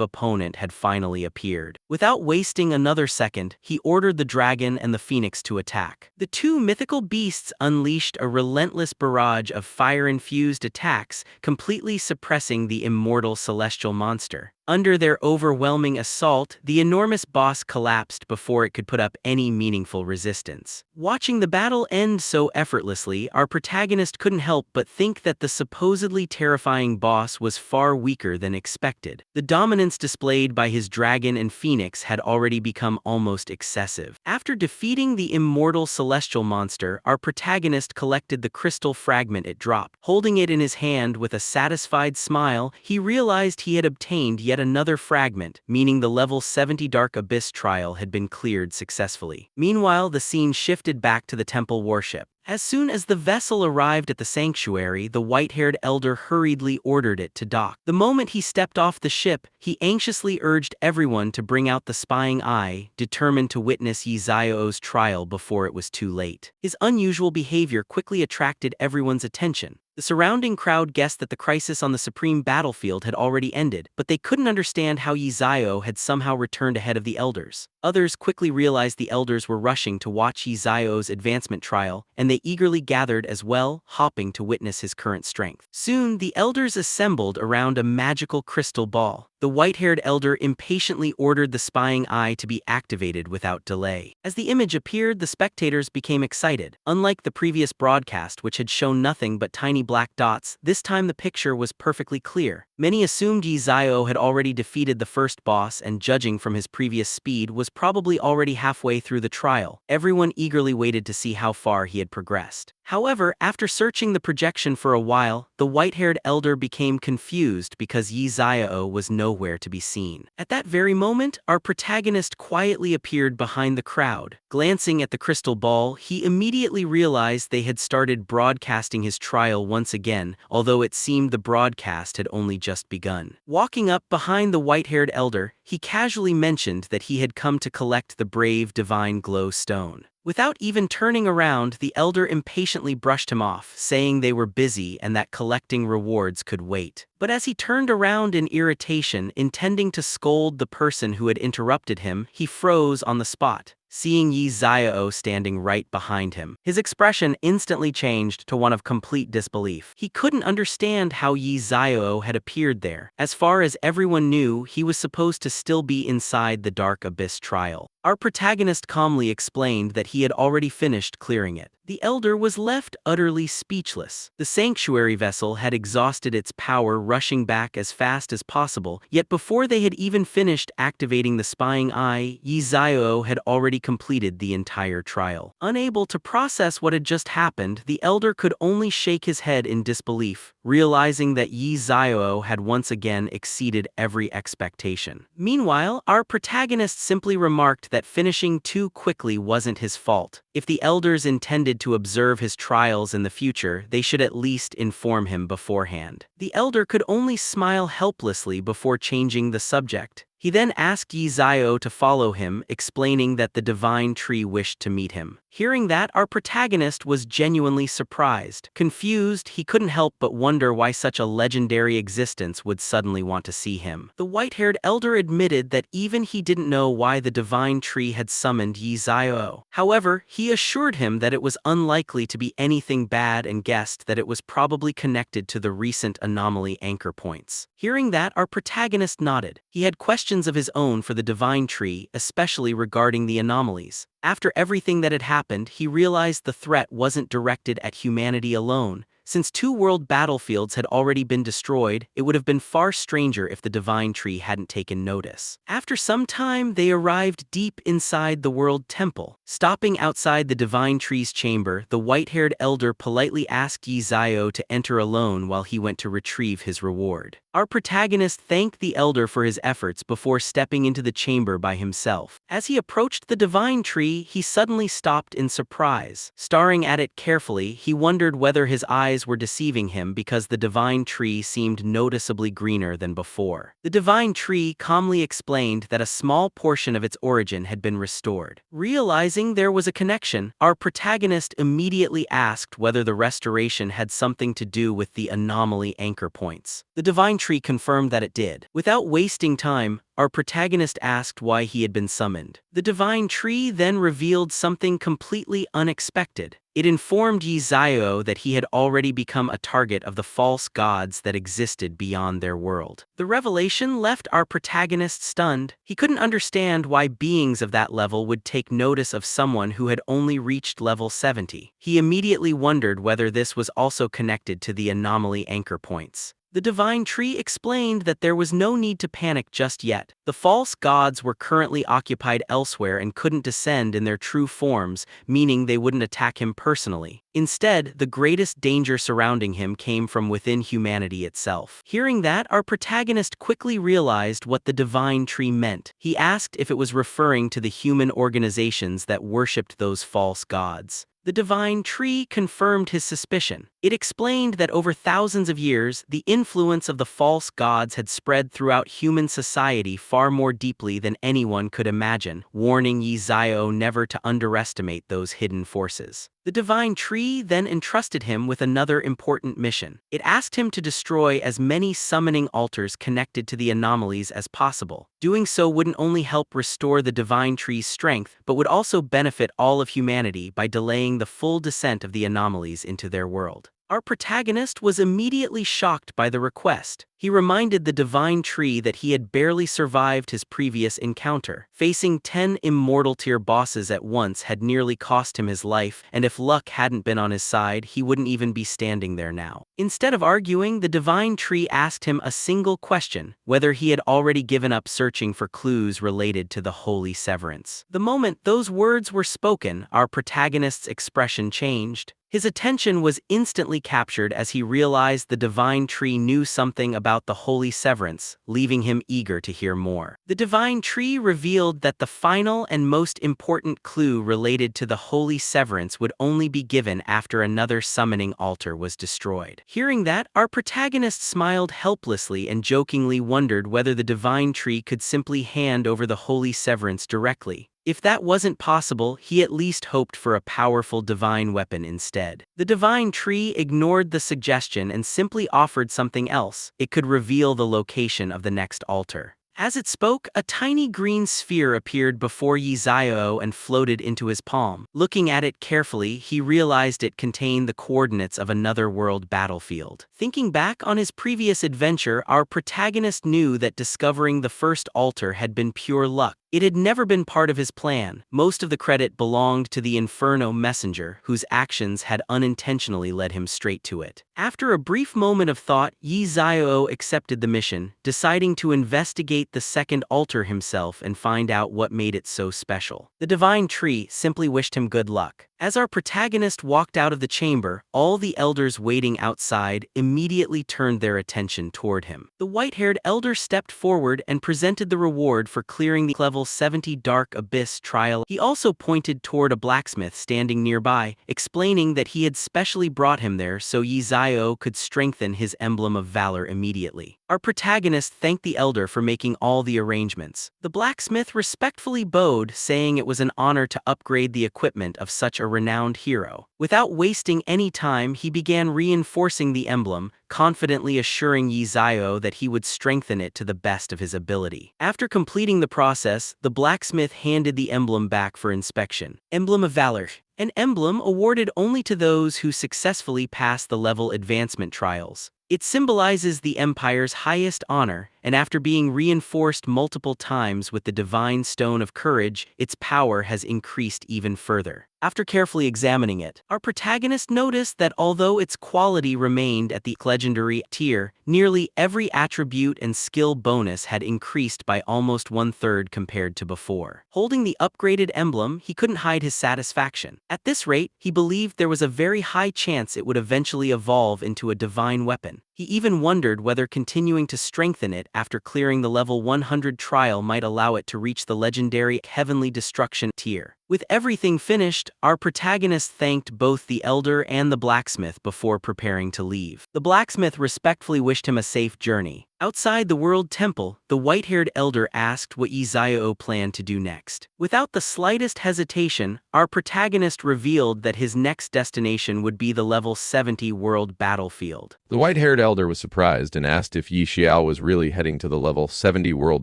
opponent had finally appeared. Without wasting another second, he ordered the dragon and the phoenix to attack. The two mythical beasts unleashed a relentless barrage of fire-infused attacks, completely suppressing the immortal celestial monster. Under their overwhelming assault, the enormous boss collapsed before it could put up any meaningful resistance. Watching the battle end so effortlessly, our protagonist couldn't help but think that the supposedly terrifying boss was far weaker than expected. The dominance displayed by his dragon and phoenix had already become almost excessive. After defeating the immortal celestial monster, our protagonist collected the crystal fragment it dropped. Holding it in his hand with a satisfied smile, he realized he had obtained yet another fragment, meaning the level 70 Dark Abyss trial had been cleared successfully. Meanwhile, the scene shifted back to the temple warship. As soon as the vessel arrived at the sanctuary, the white-haired elder hurriedly ordered it to dock. The moment he stepped off the ship, he anxiously urged everyone to bring out the spying eye, determined to witness Xiao's trial before it was too late. His unusual behavior quickly attracted everyone's attention. The surrounding crowd guessed that the crisis on the supreme battlefield had already ended, but they couldn't understand how Xiao had somehow returned ahead of the elders. Others quickly realized the elders were rushing to watch Xiao's advancement trial, and they eagerly gathered as well, hoping to witness his current strength. Soon, the elders assembled around a magical crystal ball. The white-haired elder impatiently ordered the spying eye to be activated without delay. As the image appeared, the spectators became excited. Unlike the previous broadcast, which had shown nothing but tiny black dots, this time the picture was perfectly clear. Many assumed Xiao had already defeated the first boss, and judging from his previous speed, was probably already halfway through the trial. Everyone eagerly waited to see how far he had progressed. However, after searching the projection for a while, the white-haired elder became confused because Xiao was nowhere to be seen. At that very moment, our protagonist quietly appeared behind the crowd. Glancing at the crystal ball, he immediately realized they had started broadcasting his trial once again, although it seemed the broadcast had only just begun. Walking up behind the white-haired elder, he casually mentioned that he had come to collect the brave divine glow stone. Without even turning around, the elder impatiently brushed him off, saying they were busy and that collecting rewards could wait. But as he turned around in irritation, intending to scold the person who had interrupted him, he froze on the spot, seeing Xiao standing right behind him. His expression instantly changed to one of complete disbelief. He couldn't understand how Xiao had appeared there. As far as everyone knew, he was supposed to still be inside the Dark Abyss trial. Our protagonist calmly explained that he had already finished clearing it. The elder was left utterly speechless. The sanctuary vessel had exhausted its power, rushing back as fast as possible, yet before they had even finished activating the spying eye, Xiao had already completed the entire trial. Unable to process what had just happened, the elder could only shake his head in disbelief, realizing that Xiao had once again exceeded every expectation. Meanwhile, our protagonist simply remarked that finishing too quickly wasn't his fault. If the elders intended to observe his trials in the future, they should at least inform him beforehand. The elder could only smile helplessly before changing the subject. He then asked Xiao to follow him, explaining that the divine tree wished to meet him. Hearing that, our protagonist was genuinely surprised. Confused, he couldn't help but wonder why such a legendary existence would suddenly want to see him. The white-haired elder admitted that even he didn't know why the divine tree had summoned Xiao. However, he assured him that it was unlikely to be anything bad and guessed that it was probably connected to the recent anomaly anchor points. Hearing that, our protagonist nodded. He had questions of his own for the divine tree, especially regarding the anomalies. After everything that had happened, he realized the threat wasn't directed at humanity alone. Since 2 world battlefields had already been destroyed, it would have been far stranger if the divine tree hadn't taken notice. After some time, they arrived deep inside the world temple. Stopping outside the divine tree's chamber, the white-haired elder politely asked Xiao to enter alone while he went to retrieve his reward. Our protagonist thanked the elder for his efforts before stepping into the chamber by himself. As he approached the divine tree, he suddenly stopped in surprise. Staring at it carefully, he wondered whether his eyes were deceiving him because the divine tree seemed noticeably greener than before. The divine tree calmly explained that a small portion of its origin had been restored. Realizing there was a connection, our protagonist immediately asked whether the restoration had something to do with the anomaly anchor points. The divine tree confirmed that it did. Without wasting time, our protagonist asked why he had been summoned. The divine tree then revealed something completely unexpected. It informed Yi Xiao that he had already become a target of the false gods that existed beyond their world. The revelation left our protagonist stunned. He couldn't understand why beings of that level would take notice of someone who had only reached level 70. He immediately wondered whether this was also connected to the anomaly anchor points. The divine tree explained that there was no need to panic just yet. The false gods were currently occupied elsewhere and couldn't descend in their true forms, meaning they wouldn't attack him personally. Instead, the greatest danger surrounding him came from within humanity itself. Hearing that, our protagonist quickly realized what the divine tree meant. He asked if it was referring to the human organizations that worshipped those false gods. The divine tree confirmed his suspicion. It explained that over thousands of years, the influence of the false gods had spread throughout human society far more deeply than anyone could imagine, warning Yi Xiao never to underestimate those hidden forces. The divine tree then entrusted him with another important mission. It asked him to destroy as many summoning altars connected to the anomalies as possible. Doing so wouldn't only help restore the divine tree's strength, but would also benefit all of humanity by delaying the full descent of the anomalies into their world. Our protagonist was immediately shocked by the request. He reminded the divine tree that he had barely survived his previous encounter. Facing 10 immortal tier bosses at once had nearly cost him his life, and if luck hadn't been on his side, he wouldn't even be standing there now. Instead of arguing, the divine tree asked him a single question: whether he had already given up searching for clues related to the holy severance. The moment those words were spoken, our protagonist's expression changed. His attention was instantly captured as he realized the divine tree knew something about the holy severance, leaving him eager to hear more. The divine tree revealed that the final and most important clue related to the holy severance would only be given after another summoning altar was destroyed. Hearing that, our protagonist smiled helplessly and jokingly wondered whether the divine tree could simply hand over the holy severance directly. If that wasn't possible, he at least hoped for a powerful divine weapon instead. The divine tree ignored the suggestion and simply offered something else. It could reveal the location of the next altar. As it spoke, a tiny green sphere appeared before Yi Xiao and floated into his palm. Looking at it carefully, he realized it contained the coordinates of another world battlefield. Thinking back on his previous adventure, our protagonist knew that discovering the first altar had been pure luck. It had never been part of his plan. Most of the credit belonged to the Inferno messenger, whose actions had unintentionally led him straight to it. After a brief moment of thought, Yi Xiao accepted the mission, deciding to investigate the second altar himself and find out what made it so special. The divine tree simply wished him good luck. As our protagonist walked out of the chamber, all the elders waiting outside immediately turned their attention toward him. The white-haired elder stepped forward and presented the reward for clearing the level 70 Dark Abyss trial. He also pointed toward a blacksmith standing nearby, explaining that he had specially brought him there so Yi Xiao could strengthen his emblem of valor immediately. Our protagonist thanked the elder for making all the arrangements. The blacksmith respectfully bowed, saying it was an honor to upgrade the equipment of such a renowned hero. Without wasting any time, he began reinforcing the emblem, confidently assuring Yi Xiao that he would strengthen it to the best of his ability. After completing the process, the blacksmith handed the emblem back for inspection. Emblem of Valor. An emblem awarded only to those who successfully pass the level advancement trials. It symbolizes the Empire's highest honor, and after being reinforced multiple times with the Divine Stone of Courage, its power has increased even further. After carefully examining it, our protagonist noticed that although its quality remained at the legendary tier, nearly every attribute and skill bonus had increased by almost 1/3 compared to before. Holding the upgraded emblem, he couldn't hide his satisfaction. At this rate, he believed there was a very high chance it would eventually evolve into a divine weapon. He even wondered whether continuing to strengthen it after clearing the level 100 trial might allow it to reach the legendary Heavenly Destruction tier. With everything finished, our protagonist thanked both the elder and the blacksmith before preparing to leave. The blacksmith respectfully wished him a safe journey. Outside the World Temple, the white-haired elder asked what Yi Xiao planned to do next. Without the slightest hesitation, our protagonist revealed that his next destination would be the level 70 world battlefield. The white-haired elder was surprised and asked if Yi Xiao was really heading to the level 70 world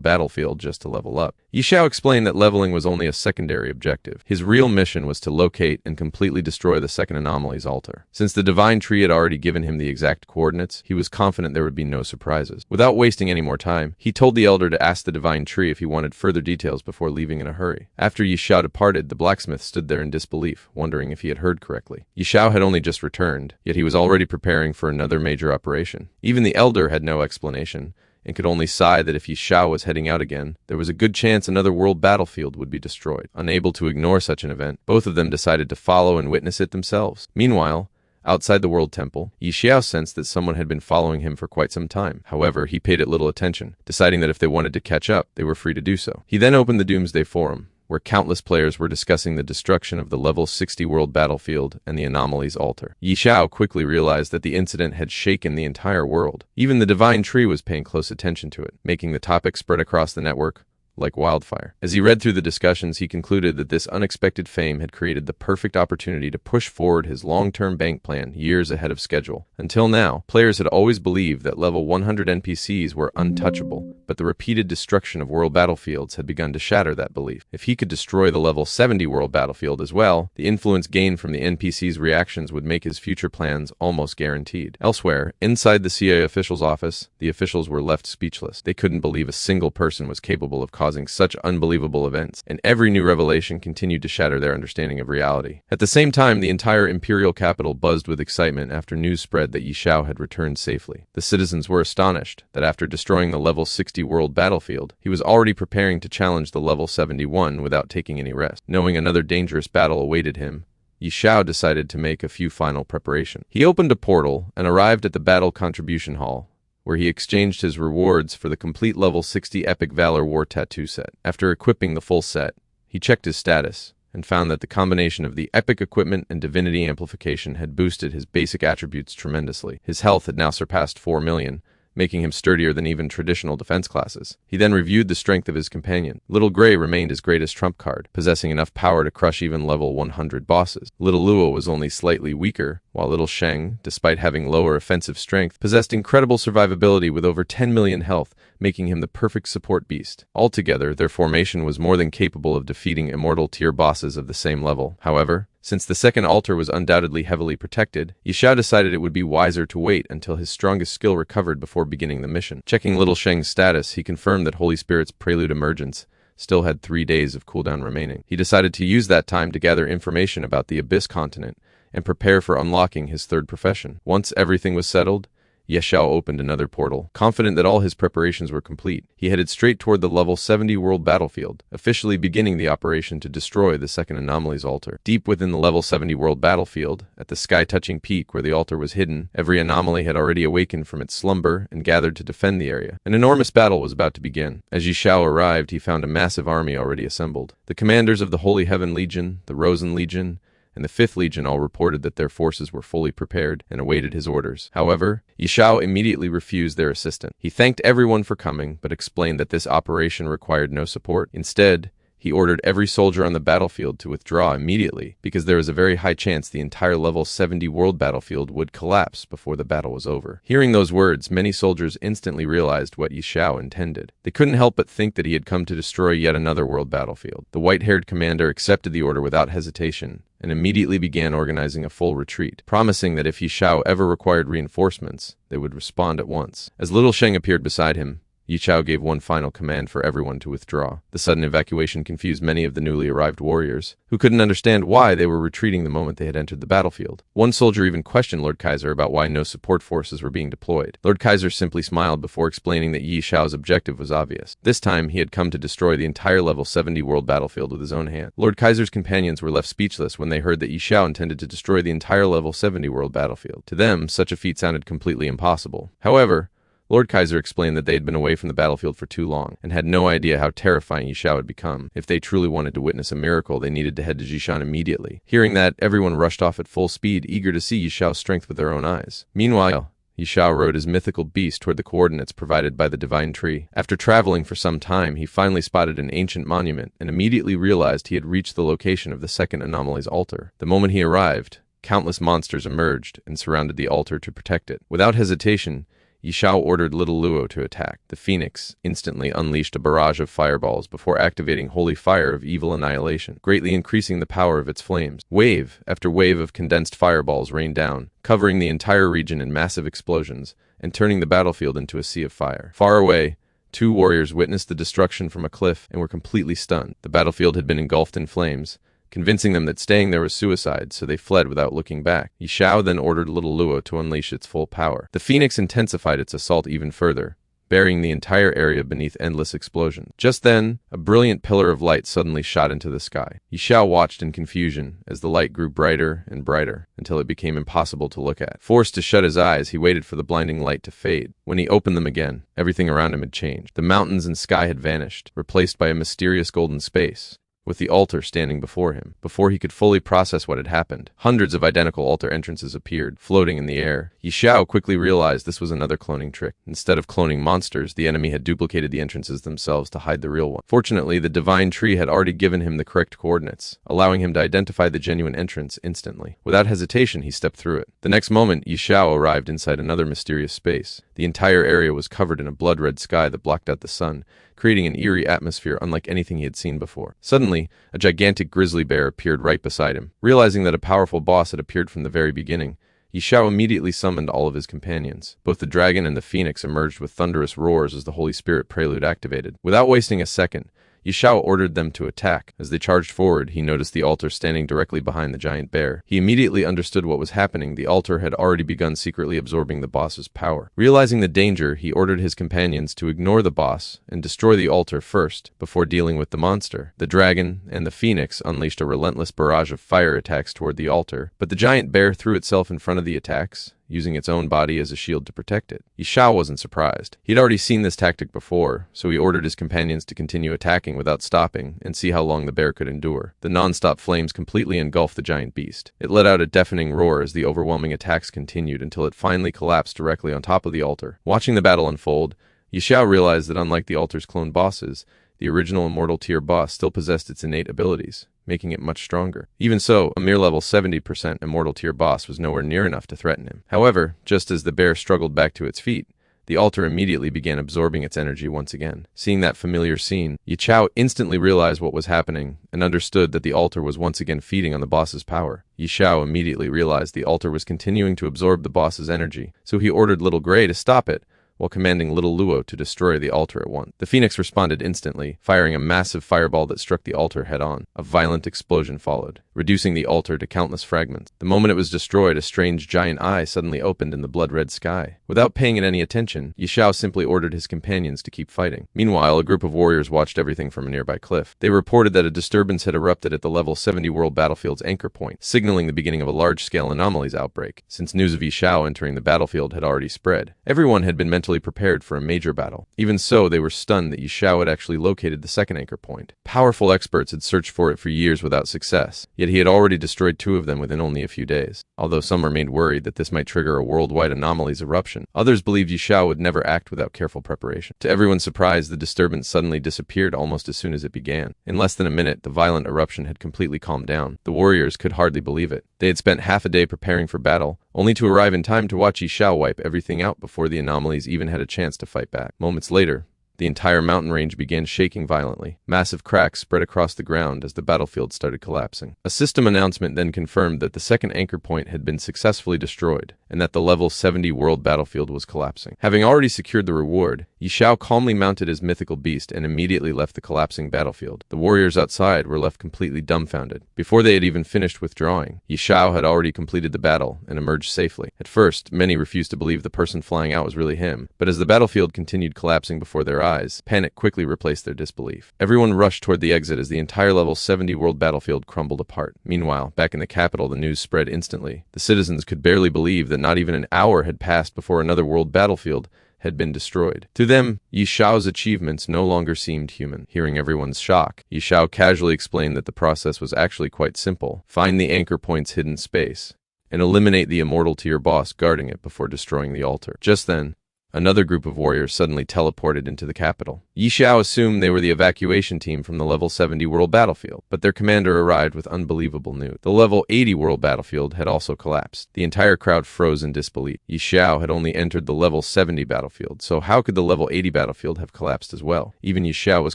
battlefield just to level up. Yi Xiao explained that leveling was only a secondary objective. objective. His real mission was to locate and completely destroy the second anomaly's altar. Since the divine tree had already given him the exact coordinates, he was confident there would be no surprises. Without wasting any more time, he told the elder to ask the divine tree if he wanted further details before leaving in a hurry. After Xiao departed, the blacksmith stood there in disbelief, wondering if he had heard correctly. Xiao had only just returned, yet he was already preparing for another major operation. Even the elder had no explanation, and could only sigh that if Xiao was heading out again, there was a good chance another world battlefield would be destroyed. Unable to ignore such an event, both of them decided to follow and witness it themselves. Meanwhile, outside the World Temple, Xiao sensed that someone had been following him for quite some time. However, he paid it little attention, deciding that if they wanted to catch up, they were free to do so. He then opened the Doomsday Forum, where countless players were discussing the destruction of the level 60 world battlefield and the anomaly's altar. Xiao quickly realized that the incident had shaken the entire world. Even the divine tree was paying close attention to it, making the topic spread across the network like wildfire. As he read through the discussions, he concluded that this unexpected fame had created the perfect opportunity to push forward his long-term bank plan years ahead of schedule. Until now, players had always believed that level 100 NPCs were untouchable, but the repeated destruction of world battlefields had begun to shatter that belief. If he could destroy the level 70 world battlefield as well, the influence gained from the NPCs' reactions would make his future plans almost guaranteed. Elsewhere, inside the CIA official's office, the officials were left speechless. They couldn't believe a single person was capable of causing such unbelievable events, and every new revelation continued to shatter their understanding of reality. At the same time, the entire imperial capital buzzed with excitement after news spread that Xiao had returned safely. The citizens were astonished that after destroying the level 60 world battlefield, he was already preparing to challenge the level 71 without taking any rest. Knowing another dangerous battle awaited him, Xiao decided to make a few final preparations. He opened a portal and arrived at the battle contribution hall, where he exchanged his rewards for the complete level 60 Epic Valor War Tattoo set. After equipping the full set, he checked his status and found that the combination of the epic equipment and divinity amplification had boosted his basic attributes tremendously. His health had now surpassed 4 million, making him sturdier than even traditional defense classes. He then reviewed the strength of his companion. Little Gray remained his greatest trump card, possessing enough power to crush even level 100 bosses. Little Luo was only slightly weaker, while Little Sheng, despite having lower offensive strength, possessed incredible survivability with over 10 million health, making him the perfect support beast. Altogether, their formation was more than capable of defeating immortal tier bosses of the same level. However, since the second altar was undoubtedly heavily protected, Xiao decided it would be wiser to wait until his strongest skill recovered before beginning the mission. Checking Little Sheng's status, he confirmed that Holy Spirit's Prelude Emergence still had 3 days of cooldown remaining. He decided to use that time to gather information about the Abyss continent and prepare for unlocking his third profession. Once everything was settled, Xiao opened another portal. Confident that all his preparations were complete, he headed straight toward the level 70 world battlefield, officially beginning the operation to destroy the second anomaly's altar. Deep within the level 70 world battlefield, at the sky-touching peak where the altar was hidden, every anomaly had already awakened from its slumber and gathered to defend the area. An enormous battle was about to begin. As Xiao arrived, he found a massive army already assembled. The commanders of the Holy Heaven Legion, the Rosen Legion, and the 5th Legion all reported that their forces were fully prepared and awaited his orders. However, Xiao immediately refused their assistance. He thanked everyone for coming, but explained that this operation required no support. Instead, he ordered every soldier on the battlefield to withdraw immediately, because there was a very high chance the entire level 70 world battlefield would collapse before the battle was over. Hearing those words, many soldiers instantly realized what Xiao intended. They couldn't help but think that he had come to destroy yet another world battlefield. The white-haired commander accepted the order without hesitation, and immediately began organizing a full retreat, promising that if Xiao ever required reinforcements, they would respond at once. As Little Sheng appeared beside him, Xiao gave one final command for everyone to withdraw. The sudden evacuation confused many of the newly arrived warriors, who couldn't understand why they were retreating the moment they had entered the battlefield. One soldier even questioned Lord Kaiser about why no support forces were being deployed. Lord Kaiser simply smiled before explaining that Xiao's objective was obvious. This time, he had come to destroy the entire level 70 world battlefield with his own hand. Lord Kaiser's companions were left speechless when they heard that Xiao intended to destroy the entire level 70 world battlefield. To them, such a feat sounded completely impossible. However, Lord Kaiser explained that they had been away from the battlefield for too long, and had no idea how terrifying Xiao had become. If they truly wanted to witness a miracle, they needed to head to Jishan immediately. Hearing that, everyone rushed off at full speed, eager to see Xiao's strength with their own eyes. Meanwhile, Xiao rode his mythical beast toward the coordinates provided by the divine tree. After traveling for some time, he finally spotted an ancient monument, and immediately realized he had reached the location of the second anomaly's altar. The moment he arrived, countless monsters emerged and surrounded the altar to protect it. Without hesitation, Xiao ordered little Luo to attack. The phoenix instantly unleashed a barrage of fireballs before activating holy fire of evil annihilation, greatly increasing the power of its flames. Wave after wave of condensed fireballs rained down, covering the entire region in massive explosions, and turning the battlefield into a sea of fire. Far away, two warriors witnessed the destruction from a cliff and were completely stunned. The battlefield had been engulfed in flames, convincing them that staying there was suicide, so they fled without looking back. Xiao then ordered little Luo to unleash its full power. The phoenix intensified its assault even further, burying the entire area beneath endless explosions. Just then, a brilliant pillar of light suddenly shot into the sky. Xiao watched in confusion as the light grew brighter and brighter until it became impossible to look at. Forced to shut his eyes, he waited for the blinding light to fade. When he opened them again, everything around him had changed. The mountains and sky had vanished, replaced by a mysterious golden space, with the altar standing before him. Before he could fully process what had happened, hundreds of identical altar entrances appeared, floating in the air. Xiao quickly realized this was another cloning trick. Instead of cloning monsters, the enemy had duplicated the entrances themselves to hide the real one. Fortunately, the divine tree had already given him the correct coordinates, allowing him to identify the genuine entrance instantly. Without hesitation, he stepped through it. The next moment, Xiao arrived inside another mysterious space. The entire area was covered in a blood-red sky that blocked out the sun, creating an eerie atmosphere unlike anything he had seen before. Suddenly, a gigantic grizzly bear appeared right beside him. Realizing that a powerful boss had appeared from the very beginning, Xiao immediately summoned all of his companions. Both the dragon and the phoenix emerged with thunderous roars as the Holy Spirit prelude activated. Without wasting a second, Xiao ordered them to attack. As they charged forward, he noticed the altar standing directly behind the giant bear. He immediately understood what was happening. The altar had already begun secretly absorbing the boss's power. Realizing the danger, he ordered his companions to ignore the boss and destroy the altar first, before dealing with the monster. The dragon and the phoenix unleashed a relentless barrage of fire attacks toward the altar, but the giant bear threw itself in front of the attacks, using its own body as a shield to protect it. Xiao wasn't surprised. He'd already seen this tactic before, so he ordered his companions to continue attacking without stopping and see how long the bear could endure. The non-stop flames completely engulfed the giant beast. It let out a deafening roar as the overwhelming attacks continued until it finally collapsed directly on top of the altar. Watching the battle unfold, Xiao realized that unlike the altar's clone bosses, the original Immortal Tier boss still possessed its innate abilities, making it much stronger. Even so, a mere level 70% Immortal Tier boss was nowhere near enough to threaten him. However, just as the bear struggled back to its feet, the altar immediately began absorbing its energy once again. Seeing that familiar scene, Xiao instantly realized what was happening and understood that the altar was once again feeding on the boss's power. Xiao immediately realized the altar was continuing to absorb the boss's energy, so he ordered Little Gray to stop it, while commanding Little Luo to destroy the altar at once. The phoenix responded instantly, firing a massive fireball that struck the altar head-on. A violent explosion followed, reducing the altar to countless fragments. The moment it was destroyed, a strange giant eye suddenly opened in the blood-red sky. Without paying it any attention, Xiao simply ordered his companions to keep fighting. Meanwhile, a group of warriors watched everything from a nearby cliff. They reported that a disturbance had erupted at the level 70 world battlefield's anchor point, signaling the beginning of a large-scale anomalies outbreak. Since news of Xiao entering the battlefield had already spread, everyone had been mentally prepared for a major battle. Even so, they were stunned that Xiao had actually located the second anchor point. Powerful experts had searched for it for years without success, yet he had already destroyed 2 of them within only a few days. Although some remained worried that this might trigger a worldwide anomalies eruption, others believed Xiao would never act without careful preparation. To everyone's surprise, the disturbance suddenly disappeared almost as soon as it began. In less than a minute, the violent eruption had completely calmed down. The warriors could hardly believe it. They had spent half a day preparing for battle, only to arrive in time to watch Xiao wipe everything out before the anomalies even had a chance to fight back. Moments later, the entire mountain range began shaking violently. Massive cracks spread across the ground as the battlefield started collapsing. A system announcement then confirmed that the second anchor point had been successfully destroyed, and that the level 70 world battlefield was collapsing. Having already secured the reward, Xiao calmly mounted his mythical beast and immediately left the collapsing battlefield. The warriors outside were left completely dumbfounded. Before they had even finished withdrawing, Xiao had already completed the battle and emerged safely. At first, many refused to believe the person flying out was really him, but as the battlefield continued collapsing before their eyes, panic quickly replaced their disbelief. Everyone rushed toward the exit as the entire level 70 world battlefield crumbled apart. Meanwhile, back in the capital, the news spread instantly. The citizens could barely believe that not even an hour had passed before another world battlefield had been destroyed. To them, Xiao's achievements no longer seemed human. Hearing everyone's shock, Xiao casually explained that the process was actually quite simple. Find the anchor point's hidden space, and eliminate the Immortal Tier boss guarding it before destroying the altar. Just then, another group of warriors suddenly teleported into the capital. Xiao assumed they were the evacuation team from the level 70 world battlefield, but their commander arrived with unbelievable news. The level 80 world battlefield had also collapsed. The entire crowd froze in disbelief. Xiao had only entered the level 70 battlefield, so how could the level 80 battlefield have collapsed as well? Even Xiao was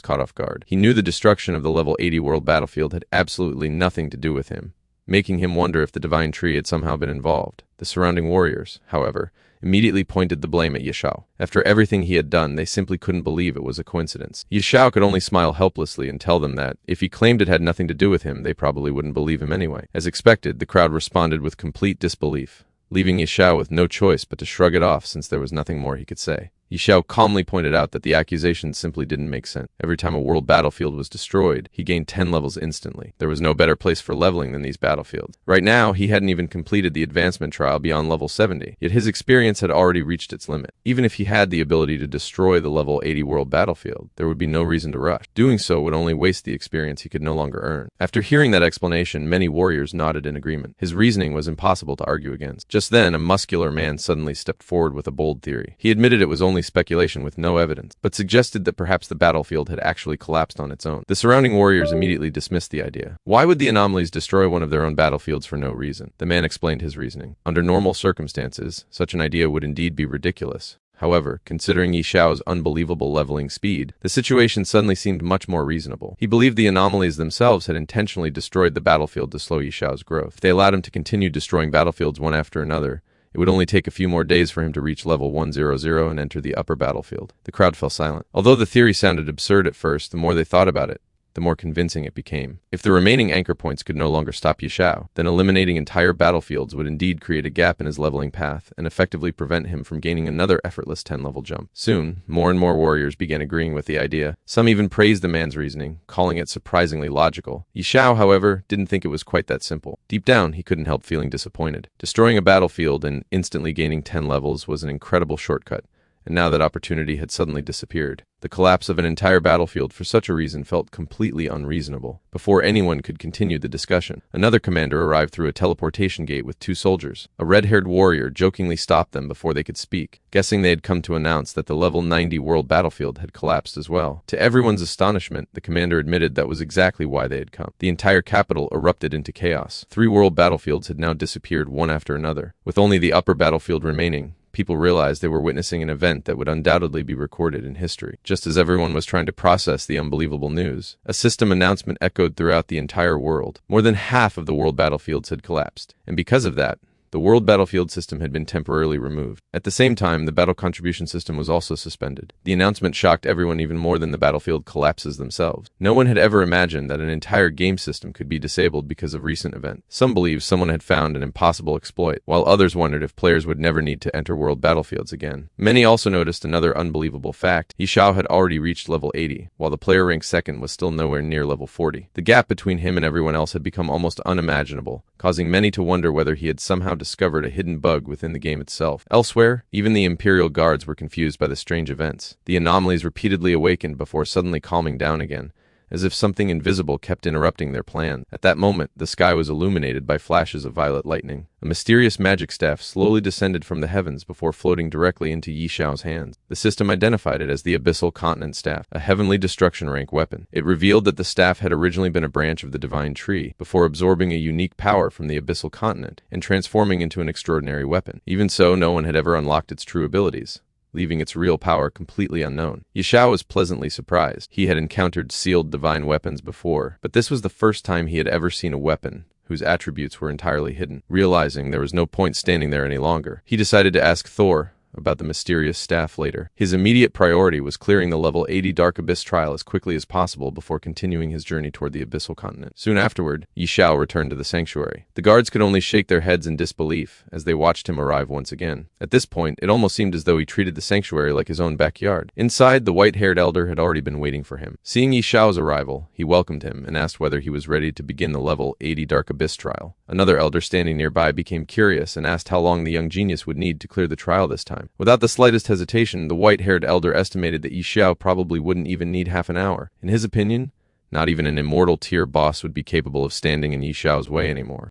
caught off guard. He knew the destruction of the level 80 world battlefield had absolutely nothing to do with him, making him wonder if the divine tree had somehow been involved. The surrounding warriors, however, immediately pointed the blame at Xiao. After everything he had done, they simply couldn't believe it was a coincidence. Xiao could only smile helplessly and tell them that, if he claimed it had nothing to do with him, they probably wouldn't believe him anyway. As expected, the crowd responded with complete disbelief, leaving Xiao with no choice but to shrug it off since there was nothing more he could say. Xiao calmly pointed out that the accusations simply didn't make sense. Every time a world battlefield was destroyed, he gained 10 levels instantly. There was no better place for leveling than these battlefields. Right now, he hadn't even completed the advancement trial beyond level 70, yet his experience had already reached its limit. Even if he had the ability to destroy the level 80 world battlefield, there would be no reason to rush. Doing so would only waste the experience he could no longer earn. After hearing that explanation, many warriors nodded in agreement. His reasoning was impossible to argue against. Just then, a muscular man suddenly stepped forward with a bold theory. He admitted it was only speculation with no evidence, but suggested that perhaps the battlefield had actually collapsed on its own. The surrounding warriors immediately dismissed the idea. Why would the anomalies destroy one of their own battlefields for no reason? The man explained his reasoning. Under normal circumstances, such an idea would indeed be ridiculous. However, considering Xiao's unbelievable leveling speed, the situation suddenly seemed much more reasonable. He believed the anomalies themselves had intentionally destroyed the battlefield to slow Xiao's growth. If they allowed him to continue destroying battlefields one after another, it would only take a few more days for him to reach level 100 and enter the upper battlefield. The crowd fell silent. Although the theory sounded absurd at first, the more they thought about it, the more convincing it became. If the remaining anchor points could no longer stop Xiao, then eliminating entire battlefields would indeed create a gap in his leveling path and effectively prevent him from gaining another effortless 10-level jump. Soon, more and more warriors began agreeing with the idea. Some even praised the man's reasoning, calling it surprisingly logical. Xiao, however, didn't think it was quite that simple. Deep down, he couldn't help feeling disappointed. Destroying a battlefield and instantly gaining 10 levels was an incredible shortcut, and now that opportunity had suddenly disappeared. The collapse of an entire battlefield for such a reason felt completely unreasonable. Before anyone could continue the discussion, another commander arrived through a teleportation gate with 2 soldiers. A red-haired warrior jokingly stopped them before they could speak, guessing they had come to announce that the level 90 world battlefield had collapsed as well. To everyone's astonishment, the commander admitted that was exactly why they had come. The entire capital erupted into chaos. 3 world battlefields had now disappeared one after another, with only the upper battlefield remaining. People realized they were witnessing an event that would undoubtedly be recorded in history. Just as everyone was trying to process the unbelievable news, a system announcement echoed throughout the entire world. More than half of the world battlefields had collapsed, and because of that, the world battlefield system had been temporarily removed. At the same time, the battle contribution system was also suspended. The announcement shocked everyone even more than the battlefield collapses themselves. No one had ever imagined that an entire game system could be disabled because of recent events. Some believed someone had found an impossible exploit, while others wondered if players would never need to enter world battlefields again. Many also noticed another unbelievable fact. Xiao had already reached level 80, while the player ranked second was still nowhere near level 40. The gap between him and everyone else had become almost unimaginable, causing many to wonder whether he had somehow discovered a hidden bug within the game itself. Elsewhere, even the Imperial Guards were confused by the strange events. The anomalies repeatedly awakened before suddenly calming down again, as if something invisible kept interrupting their plan. At that moment, the sky was illuminated by flashes of violet lightning. A mysterious magic staff slowly descended from the heavens before floating directly into Xiao's hands. The system identified it as the Abyssal Continent Staff, a heavenly destruction rank weapon. It revealed that the staff had originally been a branch of the divine tree, before absorbing a unique power from the Abyssal Continent and transforming into an extraordinary weapon. Even so, no one had ever unlocked its true abilities, leaving its real power completely unknown. Xiao was pleasantly surprised. He had encountered sealed divine weapons before, but this was the first time he had ever seen a weapon whose attributes were entirely hidden. Realizing there was no point standing there any longer, he decided to ask Thor about the mysterious staff later. His immediate priority was clearing the level 80 Dark Abyss trial as quickly as possible before continuing his journey toward the Abyssal Continent. Soon afterward, Xiao returned to the sanctuary. The guards could only shake their heads in disbelief as they watched him arrive once again. At this point, it almost seemed as though he treated the sanctuary like his own backyard. Inside, the white-haired elder had already been waiting for him. Seeing Xiao's arrival, he welcomed him and asked whether he was ready to begin the level 80 Dark Abyss trial. Another elder standing nearby became curious and asked how long the young genius would need to clear the trial this time. Without the slightest hesitation, the white-haired elder estimated that Xiao probably wouldn't even need half an hour. In his opinion, not even an immortal tier boss would be capable of standing in Xiao's way anymore.